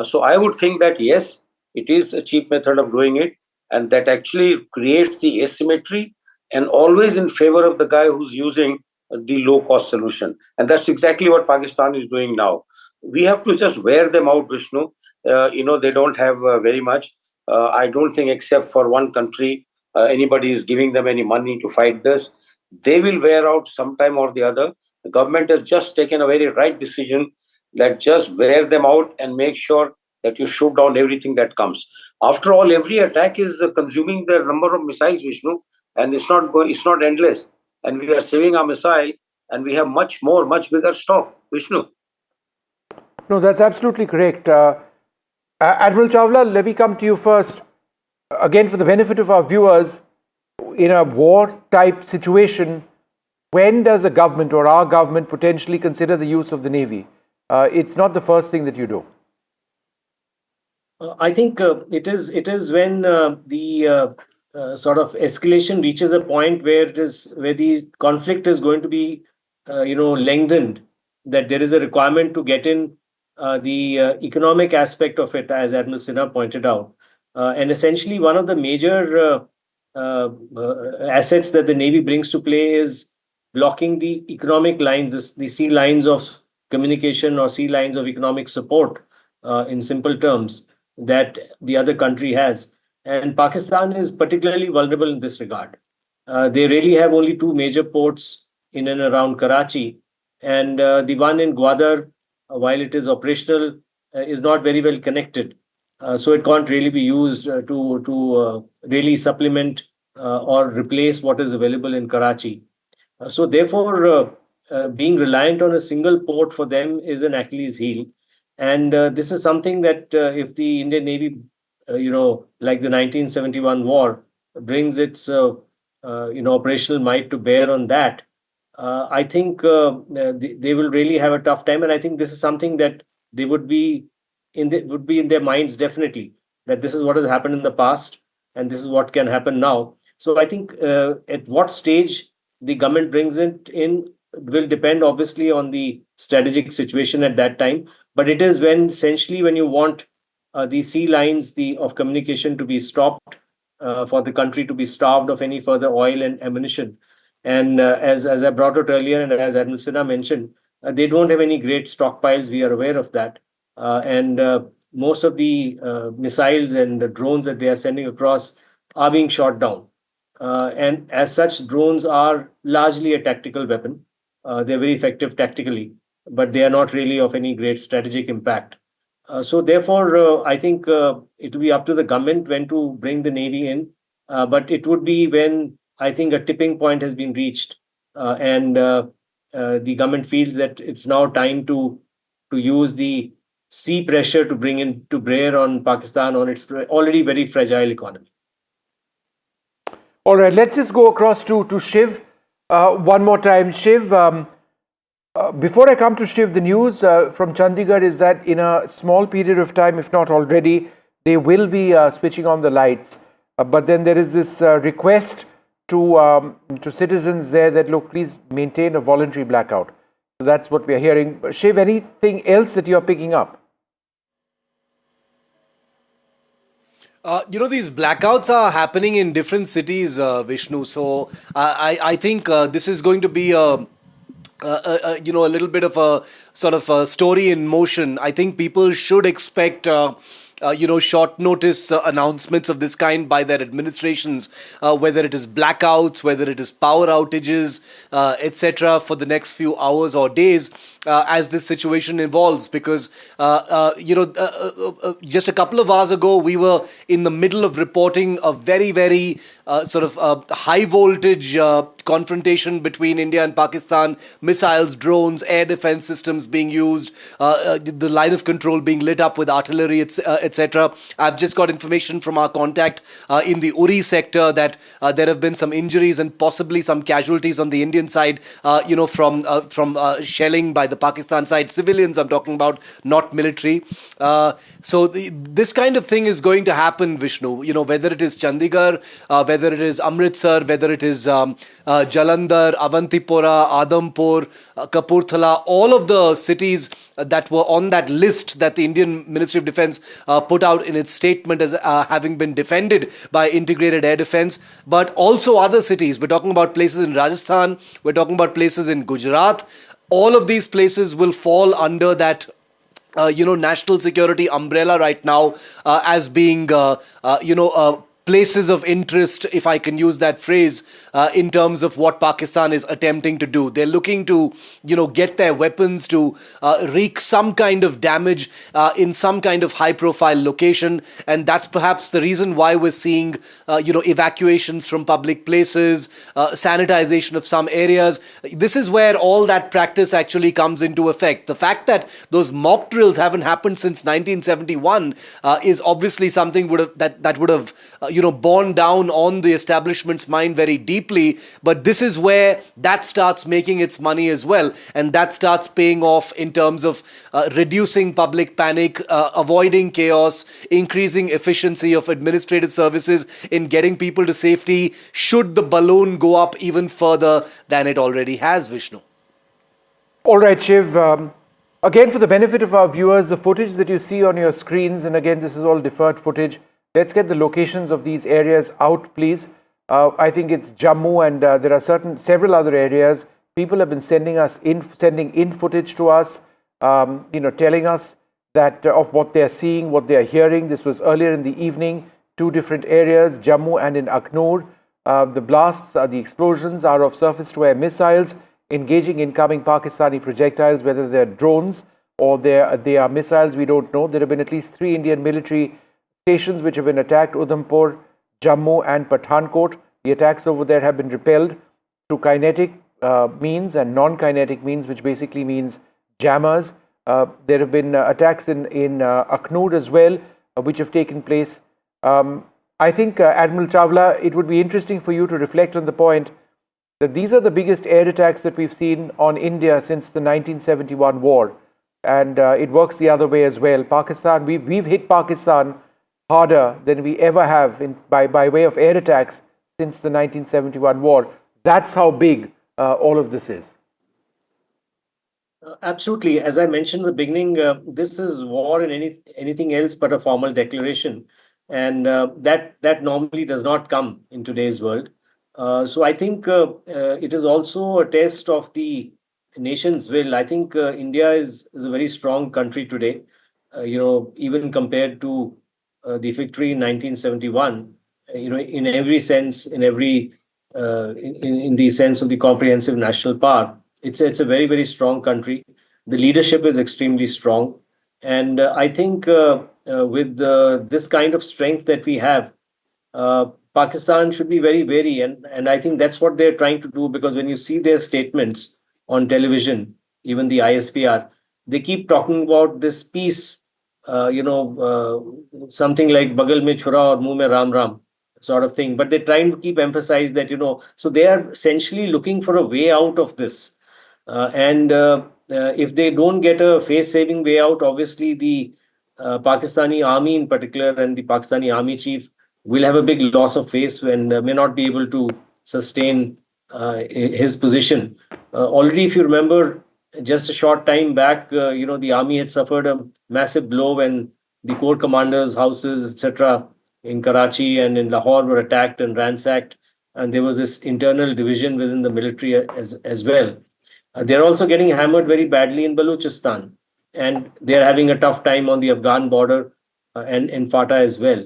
So I would think that yes, it is a cheap method of doing it, and that actually creates the asymmetry and always in favor of the guy who's using the low-cost solution. And that's exactly what Pakistan is doing now. We have to just wear them out, Vishnu. They don't have very much. I don't think except for one country, anybody is giving them any money to fight this. They will wear out sometime or the other. The government has just taken a very right decision that just wear them out and make sure that you shoot down everything that comes. After all, every attack is consuming the number of missiles, Vishnu, and it's not endless. And we are saving our missile, and we have much bigger stock, Vishnu. No, that's absolutely correct. Admiral Chawla, let me come to you first. Again, for the benefit of our viewers, in a war-type situation, when does a government or our government potentially consider the use of the Navy? It's not the first thing that you do. I think it is when the sort of escalation reaches a point where the conflict is going to be lengthened, that there is a requirement to get in the economic aspect of it, as Admiral Sinha pointed out. And essentially, one of the major assets that the Navy brings to play is blocking the economic lines, the sea lines of communication or sea lines of economic support, in simple terms, that the other country has. And Pakistan is particularly vulnerable in this regard. They really have only 2 major ports in and around Karachi, and the one in Gwadar, while it is operational, is not very well connected. So it can't really be used to really supplement or replace what is available in Karachi. So therefore, being reliant on a single port for them is an Achilles heel. And this is something that if the Indian Navy, like the 1971 war, brings its, operational might to bear on that, I think they will really have a tough time. And I think this is something that they would be would be in their minds definitely, that this is what has happened in the past and this is what can happen now. So I think at what stage the government brings it in will depend obviously on the strategic situation at that time. But it is when essentially when you want the sea lines of communication to be stopped, for the country to be starved of any further oil and ammunition. And as I brought out earlier, and as Admiral Sinha mentioned, they don't have any great stockpiles. We are aware of that. And most of the missiles and the drones that they are sending across are being shot down. And as such, drones are largely a tactical weapon. They're very effective tactically, but they are not really of any great strategic impact. So therefore, I think it will be up to the government when to bring the Navy in. But it would be when I think a tipping point has been reached, and the government feels that it's now time to use the sea pressure to bring in to bear on Pakistan on its already very fragile economy. All right, let's just go across to Shiv one more time. Shiv, before I come to Shiv, the news from Chandigarh is that in a small period of time, if not already, they will be switching on the lights. But then there is this request to citizens there that, look, please maintain a voluntary blackout. So that's what we are hearing. Shiv, anything else that you're picking up? These blackouts are happening in different cities, Vishnu. So I think this is going to be a little bit of a sort of a story in motion. I think people should expect short notice announcements of this kind by their administrations, whether it is blackouts, whether it is power outages, etc., for the next few hours or days as this situation evolves. Because, just a couple of hours ago, we were in the middle of reporting a very, very high voltage confrontation between India and Pakistan, missiles, drones, air defense systems being used, the line of control being lit up with artillery, etc. I've just got information from our contact in the Uri sector that there have been some injuries and possibly some casualties on the Indian side, from shelling by the Pakistan side. Civilians I'm talking about, not military. So this kind of thing is going to happen, Vishnu. Whether it is Chandigarh, whether it is Amritsar, whether it is Jalandhar, Avantipura, Adampur, Kapurthala, all of the cities that were on that list that the Indian Ministry of Defence put out in its statement as having been defended by integrated air defence, but also other cities. We're talking about places in Rajasthan, we're talking about places in Gujarat. All of these places will fall under that national security umbrella right now, as being places of interest, if I can use that phrase, in terms of what Pakistan is attempting to do. They're looking to, get their weapons to wreak some kind of damage in some kind of high-profile location, and that's perhaps the reason why we're seeing, evacuations from public places, sanitization of some areas. This is where all that practice actually comes into effect. The fact that those mock drills haven't happened since 1971 is obviously something that would have borne down on the establishment's mind very deeply. But this is where that starts making its money as well, and that starts paying off in terms of reducing public panic, avoiding chaos, increasing efficiency of administrative services in getting people to safety, should the balloon go up even further than it already has, Vishnu. All right, Shiv. Again, for the benefit of our viewers, the footage that you see on your screens, and again, this is all deferred footage. Let's get the locations of these areas out, please. I think it's Jammu, and there are several other areas. People have been sending in footage to us, telling us that of what they are seeing, what they are hearing. This was earlier in the evening. 2 different areas, Jammu and in Aknoor. The blasts, the explosions are of surface-to-air missiles engaging incoming Pakistani projectiles, whether they're drones or they are missiles, we don't know. There have been at least 3 Indian military stations which have been attacked: Udhampur, Jammu and Pathankot. The attacks over there have been repelled through kinetic means and non-kinetic means, which basically means jammers. There have been attacks in Aknoor as well, which have taken place. I think, Admiral Chawla, it would be interesting for you to reflect on the point that these are the biggest air attacks that we've seen on India since the 1971 war. And it works the other way as well. Pakistan, we've hit Pakistan harder than we ever have by way of air attacks since the 1971 war. That's how big all of this is. Absolutely. As I mentioned in the beginning, this is war and anything else but a formal declaration. And that normally does not come in today's world. So I think it is also a test of the nation's will. I think India is a very strong country today, even compared to the victory in 1971, in every sense, in the sense of the comprehensive national power. It's a very, very strong country. The leadership is extremely strong. And I think with this kind of strength that we have, Pakistan should be very wary. And I think that's what they're trying to do, because when you see their statements on television, even the ISPR, they keep talking about this peace, something like Bagal mein chura aur muh mein ram ram sort of thing. But they're trying to keep emphasize that, so they are essentially looking for a way out of this. If they don't get a face-saving way out, obviously the Pakistani army in particular and the Pakistani army chief will have a big loss of face and may not be able to sustain his position. Already, if you remember, just a short time back, the army had suffered a massive blow when the corps commanders' houses, etc., in Karachi and in Lahore were attacked and ransacked. And there was this internal division within the military as well. They're also getting hammered very badly in Balochistan. And they're having a tough time on the Afghan border and in FATA as well.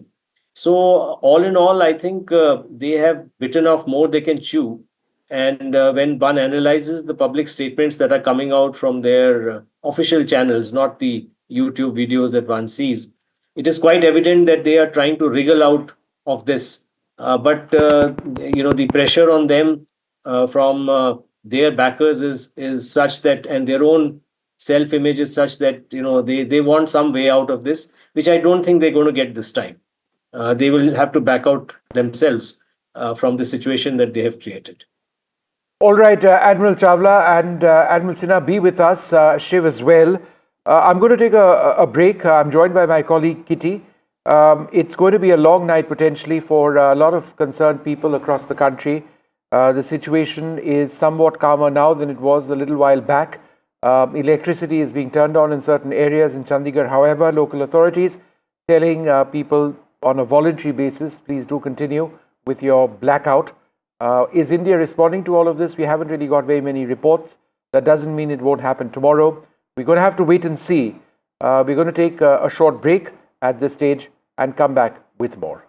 So all in all, I think they have bitten off more they can chew. And when one analyzes the public statements that are coming out from their official channels, not the YouTube videos that one sees, it is quite evident that they are trying to wriggle out of this. But the pressure on them from their backers is such that, and their own self-image is such that, they want some way out of this, which I don't think they're going to get this time. They will have to back out themselves from the situation that they have created. All right, Admiral Chawla and Admiral Sinha, be with us, Shiv as well. I'm going to take a break. I'm joined by my colleague Kitty. It's going to be a long night potentially for a lot of concerned people across the country. The situation is somewhat calmer now than it was a little while back. Electricity is being turned on in certain areas in Chandigarh. However, local authorities telling people on a voluntary basis, please do continue with your blackout. Is India responding to all of this? We haven't really got very many reports. That doesn't mean it won't happen tomorrow. We're going to have to wait and see. We're going to take a short break at this stage and come back with more.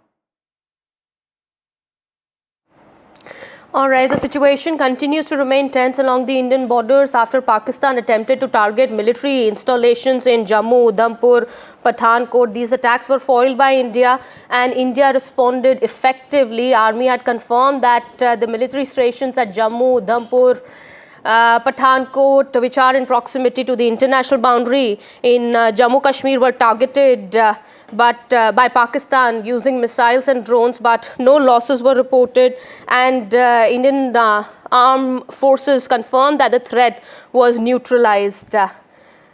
All right, the situation continues to remain tense along the Indian borders after Pakistan attempted to target military installations in Jammu, Udhampur, Pathankot. These attacks were foiled by India and India responded effectively. Army had confirmed that the military stations at Jammu, Udhampur, Pathankot, which are in proximity to the international boundary in Jammu Kashmir, were targeted by Pakistan using missiles and drones, but no losses were reported, and Indian armed forces confirmed that the threat was neutralized.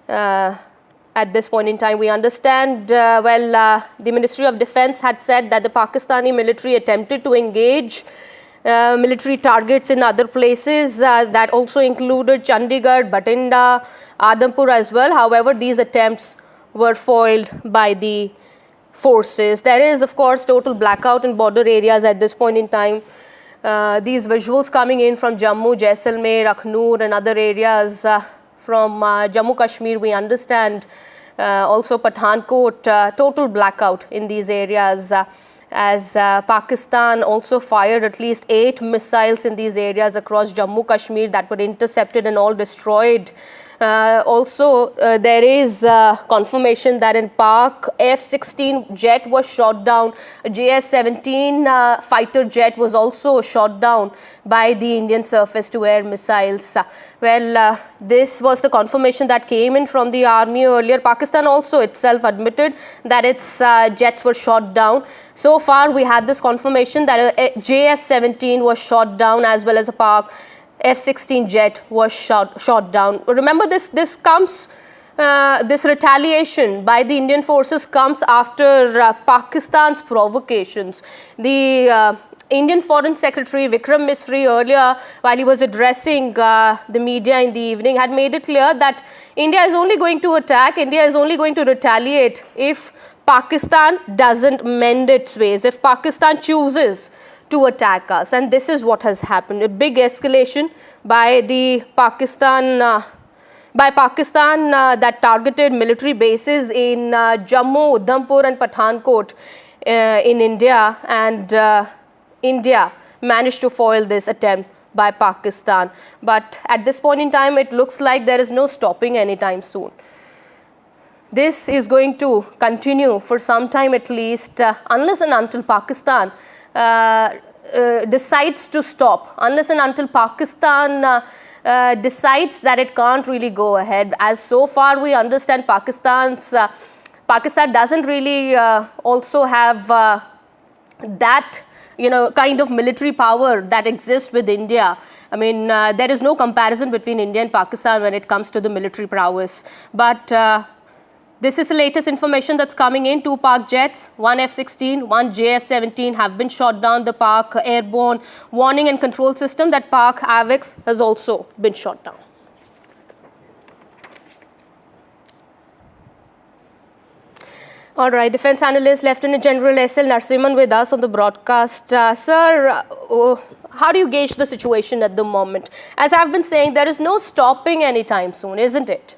At this point in time, we understand, the Ministry of Defence had said that the Pakistani military attempted to engage military targets in other places that also included Chandigarh, Bathinda, Udhampur as well. However, these attempts were foiled by the forces. There is, of course, total blackout in border areas at this point in time. These visuals coming in from Jammu, Jaisalmer, Aknoor and other areas from Jammu Kashmir, we understand also Pathankot, total blackout in these areas as Pakistan also fired at least 8 missiles in these areas across Jammu Kashmir that were intercepted and all destroyed Also, there is confirmation that in Pak, F-16 jet was shot down. A JF-17 fighter jet was also shot down by the Indian surface-to-air missiles. Well, this was the confirmation that came in from the army earlier. Pakistan also itself admitted that its jets were shot down. So far, we had this confirmation that a JF-17 was shot down, as well as a Pak F-16 jet was shot down. Remember, this retaliation by the Indian forces comes after Pakistan's provocations. The Indian Foreign Secretary Vikram Misri earlier, while he was addressing the media in the evening, had made it clear that India is only going to attack, India is only going to retaliate if Pakistan doesn't mend its ways, if Pakistan chooses to attack us. And this is what has happened. A big escalation by Pakistan that targeted military bases in Jammu, Udhampur and Pathankot in India, and India managed to foil this attempt by Pakistan. But at this point in time, it looks like there is no stopping anytime soon. This is going to continue for some time at least, unless and until Pakistan decides to stop, unless and until Pakistan decides that it can't really go ahead. As so far we understand, Pakistan doesn't really also have that kind of military power that exists with India. I mean, there is no comparison between India and Pakistan when it comes to the military prowess. But this is the latest information that's coming in. 2 Pak jets, 1 F-16, 1 JF-17 have been shot down. The Pak airborne warning and control system, that Pak AVAX, has also been shot down. All right, Defence Analyst Lieutenant General S.L. Narasimhan with us on the broadcast. Sir, how do you gauge the situation at the moment? As I've been saying, there is no stopping anytime soon, isn't it?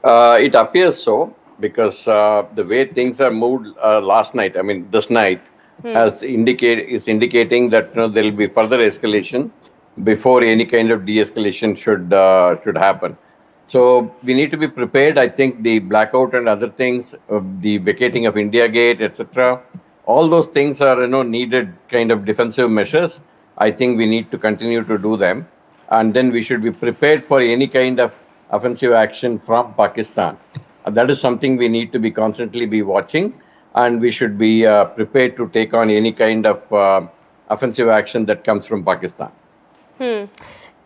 It appears so, because the way things are moved last night, I mean this night, is indicating that there will be further escalation before any kind of de-escalation should happen. So we need to be prepared. I think the blackout and other things, the vacating of India Gate, etc., all those things are needed kind of defensive measures. I think we need to continue to do them, and then we should be prepared for any kind of offensive action from Pakistan. That is something we need to be constantly watching, and we should be prepared to take on any kind of offensive action that comes from Pakistan.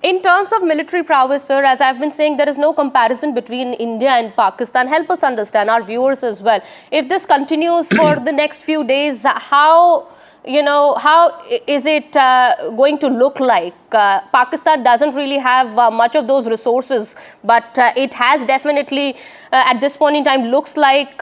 In terms of military prowess, sir, as I've been saying, there is no comparison between India and Pakistan. Help us understand, our viewers as well. If this continues for the next few days, how is it going to look like? Pakistan doesn't really have much of those resources, but it has definitely, at this point in time, looks like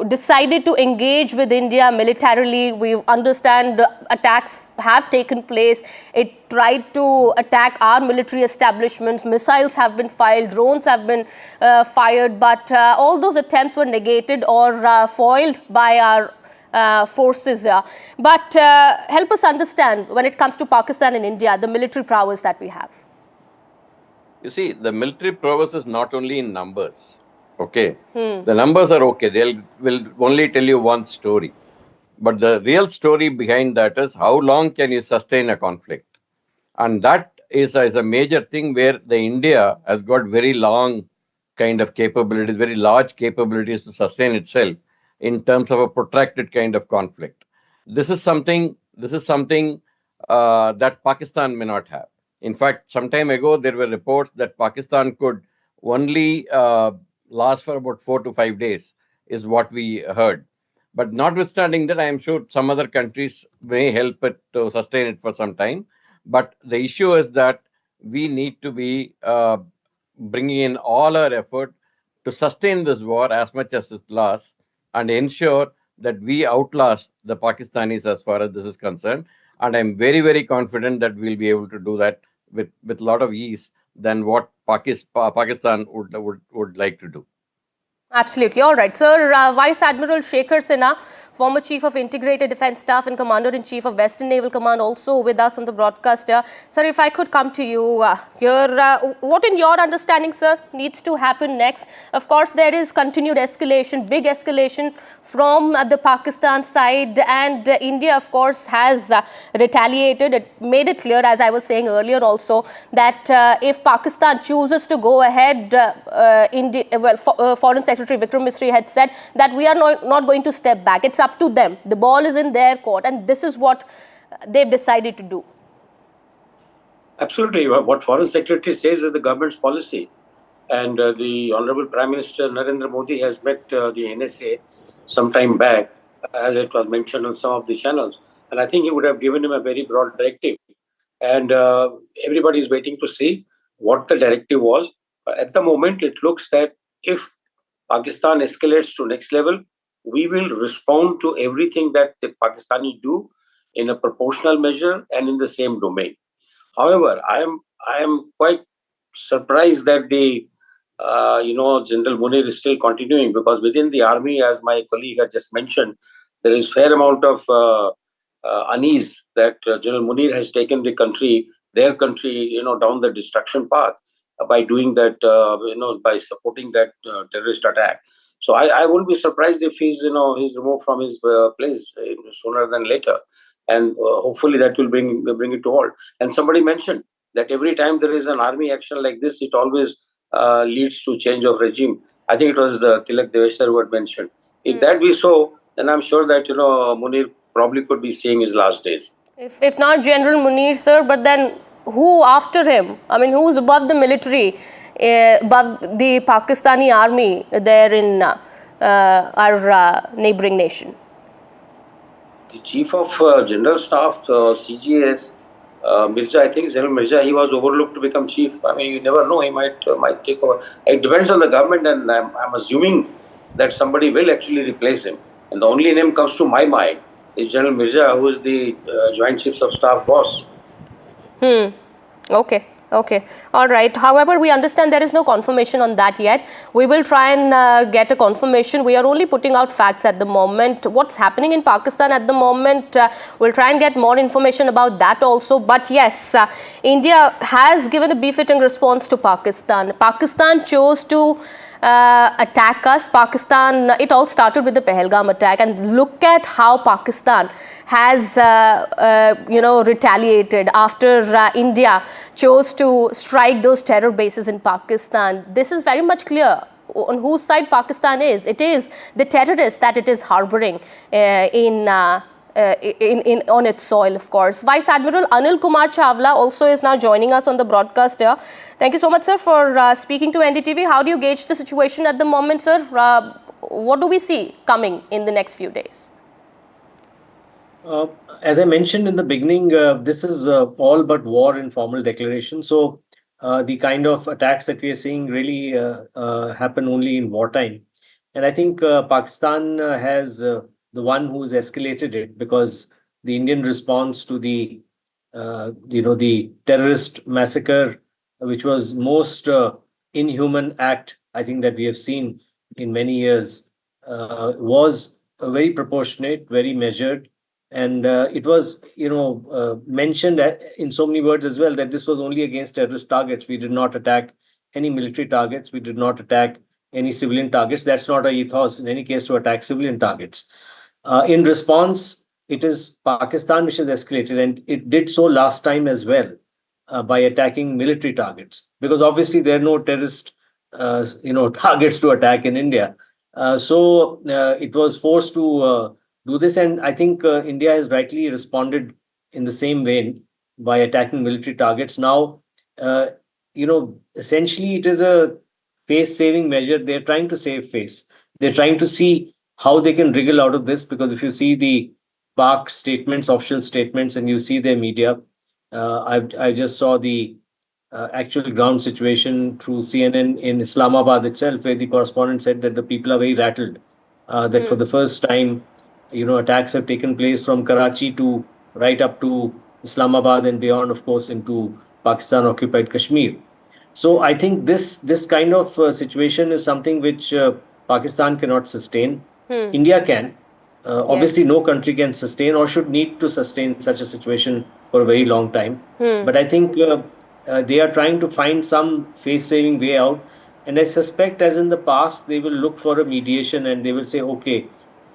decided to engage with India militarily. We understand attacks have taken place. It tried to attack our military establishments. Missiles have been fired, drones have been fired, but all those attempts were negated or foiled by our forces. But help us understand, when it comes to Pakistan and India, the military prowess that we have. You see, the military prowess is not only in numbers. Okay, the numbers are okay. They will only tell you one story. But the real story behind that is how long can you sustain a conflict? And that is a major thing where the India has got very long kind of capabilities, very large capabilities to sustain itself in terms of a protracted kind of conflict. This is something that Pakistan may not have. In fact, some time ago, there were reports that Pakistan could only last for about 4 to 5 days, is what we heard. But notwithstanding that, I am sure some other countries may help it to sustain it for some time. But the issue is that we need to be bringing in all our effort to sustain this war as much as it lasts, and ensure that we outlast the Pakistanis as far as this is concerned. And I'm very, very confident that we'll be able to do that with a lot of ease than what Pakistan would like to do. Absolutely. All right, sir. Vice Admiral Shekhar Sinha, former Chief of Integrated Defence Staff and Commander-in-Chief of Western Naval Command, also with us on the broadcast here. Sir, if I could come to you what in your understanding, sir, needs to happen next? Of course, there is continued escalation, big escalation from the Pakistan side, and India, of course, has retaliated. It made it clear, as I was saying earlier also, that if Pakistan chooses to go ahead, Foreign Secretary Vikram Misri had said that we are not going to step back. It's up to them. The ball is in their court, and this is what they've decided to do. Absolutely. What Foreign Secretary says is the government's policy. And the Honorable Prime Minister Narendra Modi has met the NSA some time back, as it was mentioned on some of the channels. And I think he would have given him a very broad directive. And everybody is waiting to see what the directive was. At the moment, it looks that if Pakistan escalates to next level, we will respond to everything that the Pakistani do in a proportional measure and in the same domain. However, I am quite surprised that the General Munir is still continuing, because within the army, as my colleague had just mentioned, there is fair amount of unease that General Munir has taken their country, down the destruction path by doing that, by supporting that terrorist attack. So I won't be surprised if he's removed from his place sooner than later, and hopefully that will bring it to halt. And somebody mentioned that every time there is an army action like this, it always leads to change of regime. I think it was Tilak Deveshwar who had mentioned. If that be so, then I'm sure that Munir probably could be seeing his last days. If not General Munir, sir, but then who after him? I mean, who's above the military, above the Pakistani army there in our neighboring nation? The Chief of General Staff, CGS, Mirza, I think General Mirza, he was overlooked to become chief. I mean, you never know, he might take over. It depends on the government, and I'm assuming that somebody will actually replace him. And the only name comes to my mind is General Mirza, who is the Joint Chiefs of Staff boss. Okay. All right. However, we understand there is no confirmation on that yet. We will try and get a confirmation. We are only putting out facts at the moment. What's happening in Pakistan at the moment, we'll try and get more information about that also. But yes, India has given a befitting response to Pakistan. Pakistan chose to attack us. It all started with the Pahalgam attack, and look at how Pakistan has retaliated after India chose to strike those terror bases in Pakistan. This is very much clear on whose side Pakistan is. It is the terrorists that it is harboring on its soil, of course. Vice Admiral Anil Kumar Chawla also is now joining us on the broadcast here. Thank you so much, sir, for speaking to NDTV. How do you gauge the situation at the moment, sir? What do we see coming in the next few days? As I mentioned in the beginning, this is all but war in formal declaration. So the kind of attacks that we are seeing really happen only in wartime. And I think Pakistan has the one who's escalated it, because the Indian response to the terrorist massacre, which was most inhuman act I think that we have seen in many years, was very proportionate, very measured. And it was, mentioned in so many words as well that this was only against terrorist targets. We did not attack any military targets. We did not attack any civilian targets. That's not our ethos in any case, to attack civilian targets. In response, it is Pakistan which has escalated, and it did so last time as well by attacking military targets, because obviously there are no terrorist targets to attack in India. So it was forced to do this, and I think India has rightly responded in the same vein by attacking military targets. Now, essentially it is a face-saving measure. They're trying to save face. They're trying to see how they can wriggle out of this, because if you see the Pak statements, official statements, and you see their media, I just saw the actual ground situation through CNN in Islamabad itself, where the correspondent said that the people are very rattled, that for the first time, attacks have taken place from Karachi to right up to Islamabad and beyond, of course, into Pakistan-occupied Kashmir. So I think this kind of situation is something which Pakistan cannot sustain. India can. Obviously, no country can sustain or should need to sustain such a situation for a very long time. But I think they are trying to find some face-saving way out. And I suspect, as in the past, they will look for a mediation and they will say, okay,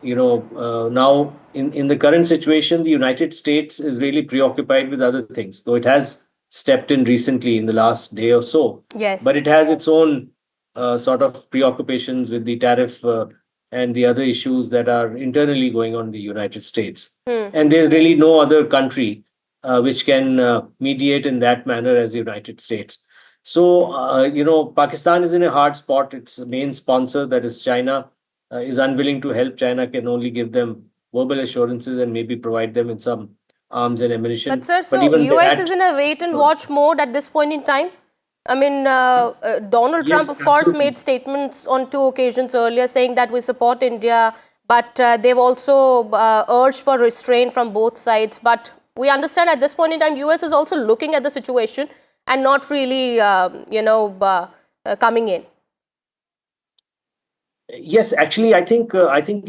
now in the current situation, the United States is really preoccupied with other things, though it has stepped in recently in the last day or so. Yes. But it has its own sort of preoccupations with the tariff and the other issues that are internally going on in the United States. And there's really no other country which can mediate in that manner as the United States. So, Pakistan is in a hard spot. Its main sponsor, that is China, is unwilling to help. China can only give them verbal assurances and maybe provide them with some arms and ammunition. But sir, so US is in a wait and watch mode at this point in time? I mean, Donald Trump, of course, made statements on 2 occasions earlier saying that we support India, but they've also urged for restraint from both sides. But we understand at this point in time, US is also looking at the situation and not really, coming in. Yes, actually, I think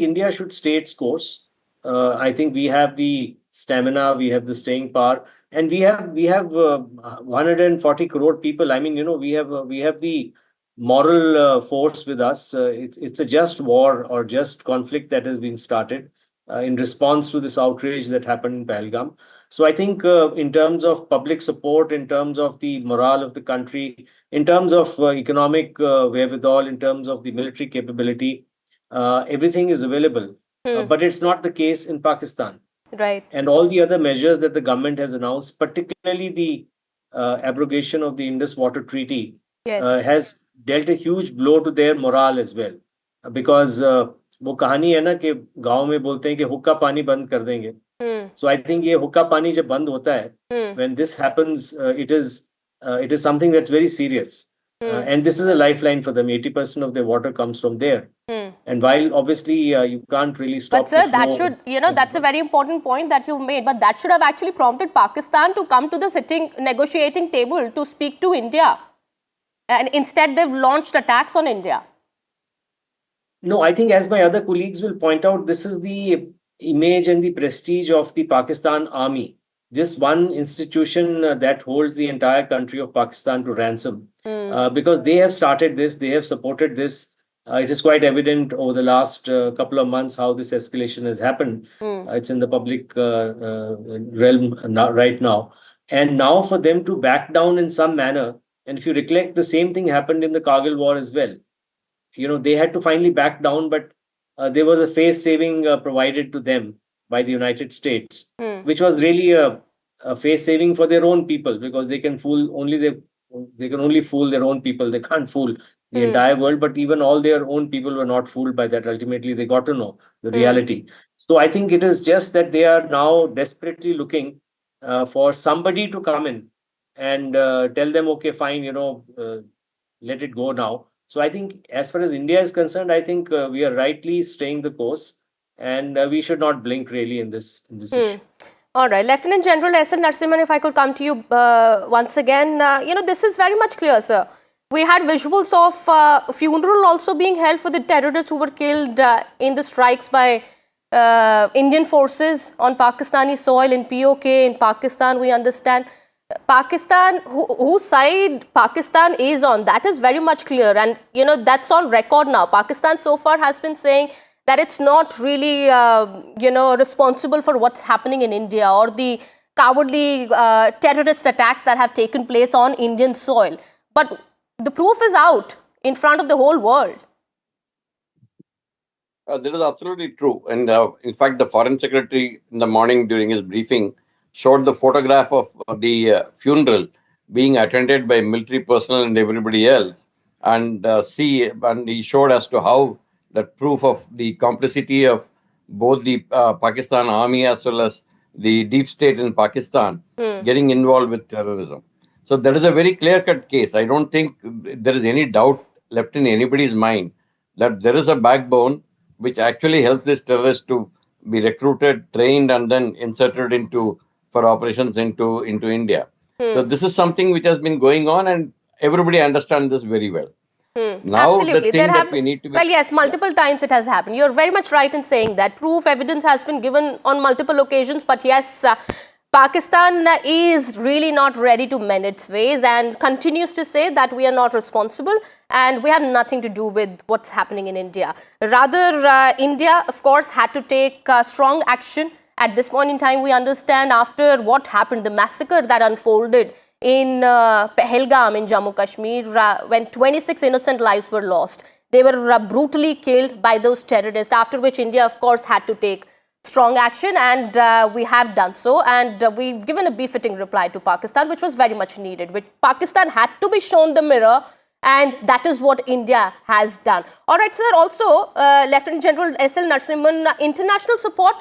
India should stay its course. I think we have the stamina, we have the staying power, and we have 140 crore people. I mean, we have the moral force with us. It's a just war or just conflict that has been started in response to this outrage that happened in Pahalgam. So I think in terms of public support, in terms of the morale of the country, in terms of economic wherewithal, in terms of the military capability, everything is available. But it's not the case in Pakistan. Right. And all the other measures that the government has announced, particularly the abrogation of the Indus Water Treaty, has dealt a huge blow to their morale as well. Because वो कहानी है ना कि गांव में बोलते हैं कि हुक्का पानी बंद कर देंगे. So I think ये हुक्का पानी जब बंद होता है, when this happens, it is something that's very serious. And this is a lifeline for them. 80% of their water comes from there. And while obviously you can't really stop. But sir, that should, that's a very important point that you've made. But that should have actually prompted Pakistan to come to the negotiating table to speak to India. And instead, they've launched attacks on India. No, I think as my other colleagues will point out, this is the image and the prestige of the Pakistan army. Just one institution that holds the entire country of Pakistan to ransom. Because they have started this, they have supported this. It is quite evident over the last couple of months how this escalation has happened. It's in the public realm right now. And now for them to back down in some manner, and if you recollect, the same thing happened in the Kargil war as well. They had to finally back down, but there was a face-saving provided to them by the United States, which was really a face-saving for their own people, because they can only fool their own people. They can't fool the entire world, but even all their own people were not fooled by that. Ultimately, they got to know the reality. So I think it is just that they are now desperately looking for somebody to come in and tell them, okay, fine, let it go now. So I think as far as India is concerned, I think we are rightly staying the course, and we should not blink really in this issue. All right, Lieutenant General S. N. Narasimhan, if I could come to you once again, this is very much clear, sir. We had visuals of a funeral also being held for the terrorists who were killed in the strikes by Indian forces on Pakistani soil in POK in Pakistan. We understand Pakistan, whose side Pakistan is on, that is very much clear, and that's on record now. Pakistan so far has been saying that it's not really responsible for what's happening in India or the cowardly terrorist attacks that have taken place on Indian soil. But the proof is out in front of the whole world. That is absolutely true. And in fact, the Foreign Secretary in the morning during his briefing showed the photograph of the funeral being attended by military personnel and everybody else. And he showed as to how that proof of the complicity of both the Pakistan army as well as the deep state in Pakistan getting involved with terrorism. So that is a very clear-cut case. I don't think there is any doubt left in anybody's mind that there is a backbone which actually helps these terrorists to be recruited, trained, and then inserted for operations into India. So this is something which has been going on, and everybody understands this very well. Now Absolutely. the thing that we need to be... Well, yes, multiple times it has happened. You're very much right in saying that. Proof, evidence has been given on multiple occasions. But yes, Pakistan is really not ready to mend its ways and continues to say that we are not responsible and we have nothing to do with what's happening in India. Rather, India, of course, had to take strong action. At this point in time, we understand after what happened, the massacre that unfolded in Pahalgam in Jammu and Kashmir, when 26 innocent lives were lost. They were brutally killed by those terrorists, after which India, of course, had to take strong action, and we have done so. And we've given a befitting reply to Pakistan, which was very much needed. Which Pakistan had to be shown the mirror, and that is what India has done. All right, sir. Also, Lieutenant General S.L. Narasimhan, international support.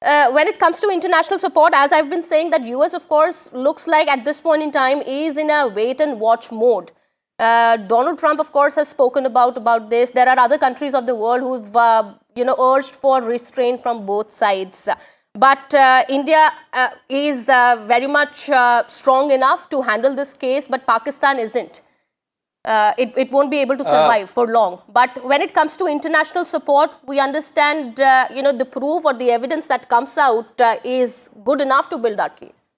When it comes to international support, as I've been saying, that US, of course, looks like at this point in time is in a wait-and-watch mode. Donald Trump, of course, has spoken about this. There are other countries of the world who've, urged for restraint from both sides. But India is very much strong enough to handle this case, but Pakistan isn't. It won't be able to survive for long. But when it comes to international support, we understand, the proof or the evidence that comes out is good enough to build our case.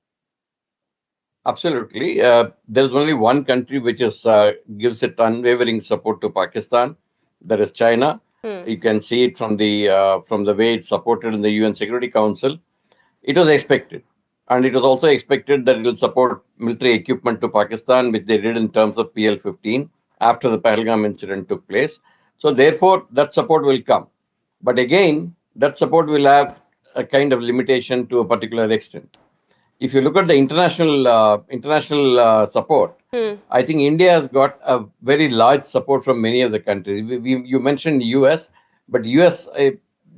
Absolutely. There's only one country which is gives it unwavering support to Pakistan. That is China. You can see it from the way it's supported in the UN Security Council. It was expected. And it was also expected that it will support military equipment to Pakistan, which they did in terms of PL-15 after the Pahalgam incident took place. So therefore, that support will come. But again, that support will have a kind of limitation to a particular extent. If you look at the international support, I think India has got a very large support from many of the countries. You mentioned US, but US,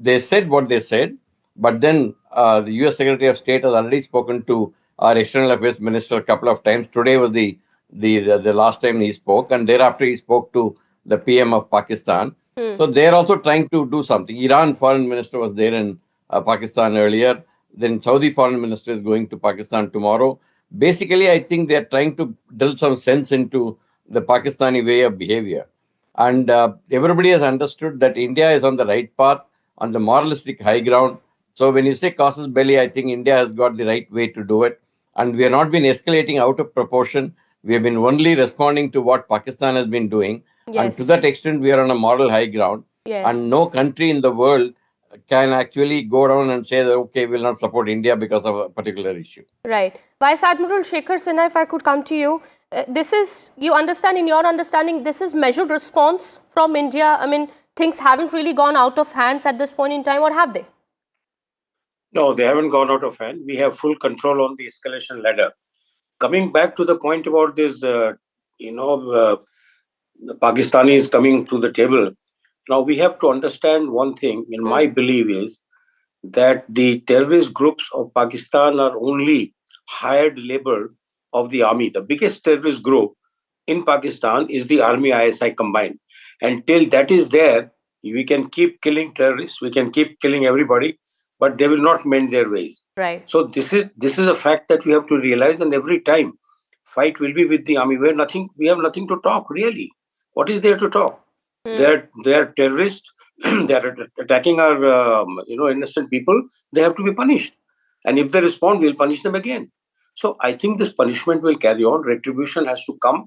they said what they said. But then the US Secretary of State has already spoken to our External Affairs Minister a couple of times. Today was the last time he spoke, and thereafter he spoke to the PM of Pakistan. So they're also trying to do something. Iran Foreign Minister was there in Pakistan earlier. Then Saudi Foreign Minister is going to Pakistan tomorrow. Basically, I think they're trying to drill some sense into the Pakistani way of behavior. And everybody has understood that India is on the right path, on the moralistic high ground. So when you say casus belli, I think India has got the right way to do it. And we have not been escalating out of proportion. We have been only responding to what Pakistan has been doing. Yes. And to that extent, we are on a moral high ground. Yes. And no country in the world can actually go down and say that, okay, we'll not support India because of a particular issue. Right. Vice Admiral Shekhar Sinha, if I could come to you. This is, you understand, in your understanding, this is measured response from India. I mean, things haven't really gone out of hands at this point in time, or have they? No, they haven't gone out of hand. We have full control on the escalation ladder. Coming back to the point about this, the Pakistanis coming to the table. Now, we have to understand one thing, in my belief, is that the terrorist groups of Pakistan are only hired labor of the army. The biggest terrorist group in Pakistan is the army ISI combined. Until that is there, we can keep killing terrorists, we can keep killing everybody, but they will not mend their ways. Right. So this is a fact that we have to realize, and every time fight will be with the army. We have nothing to talk, really. What is there to talk? They are terrorists. They are attacking our innocent people. They have to be punished. And if they respond, we'll punish them again. So I think this punishment will carry on. Retribution has to come.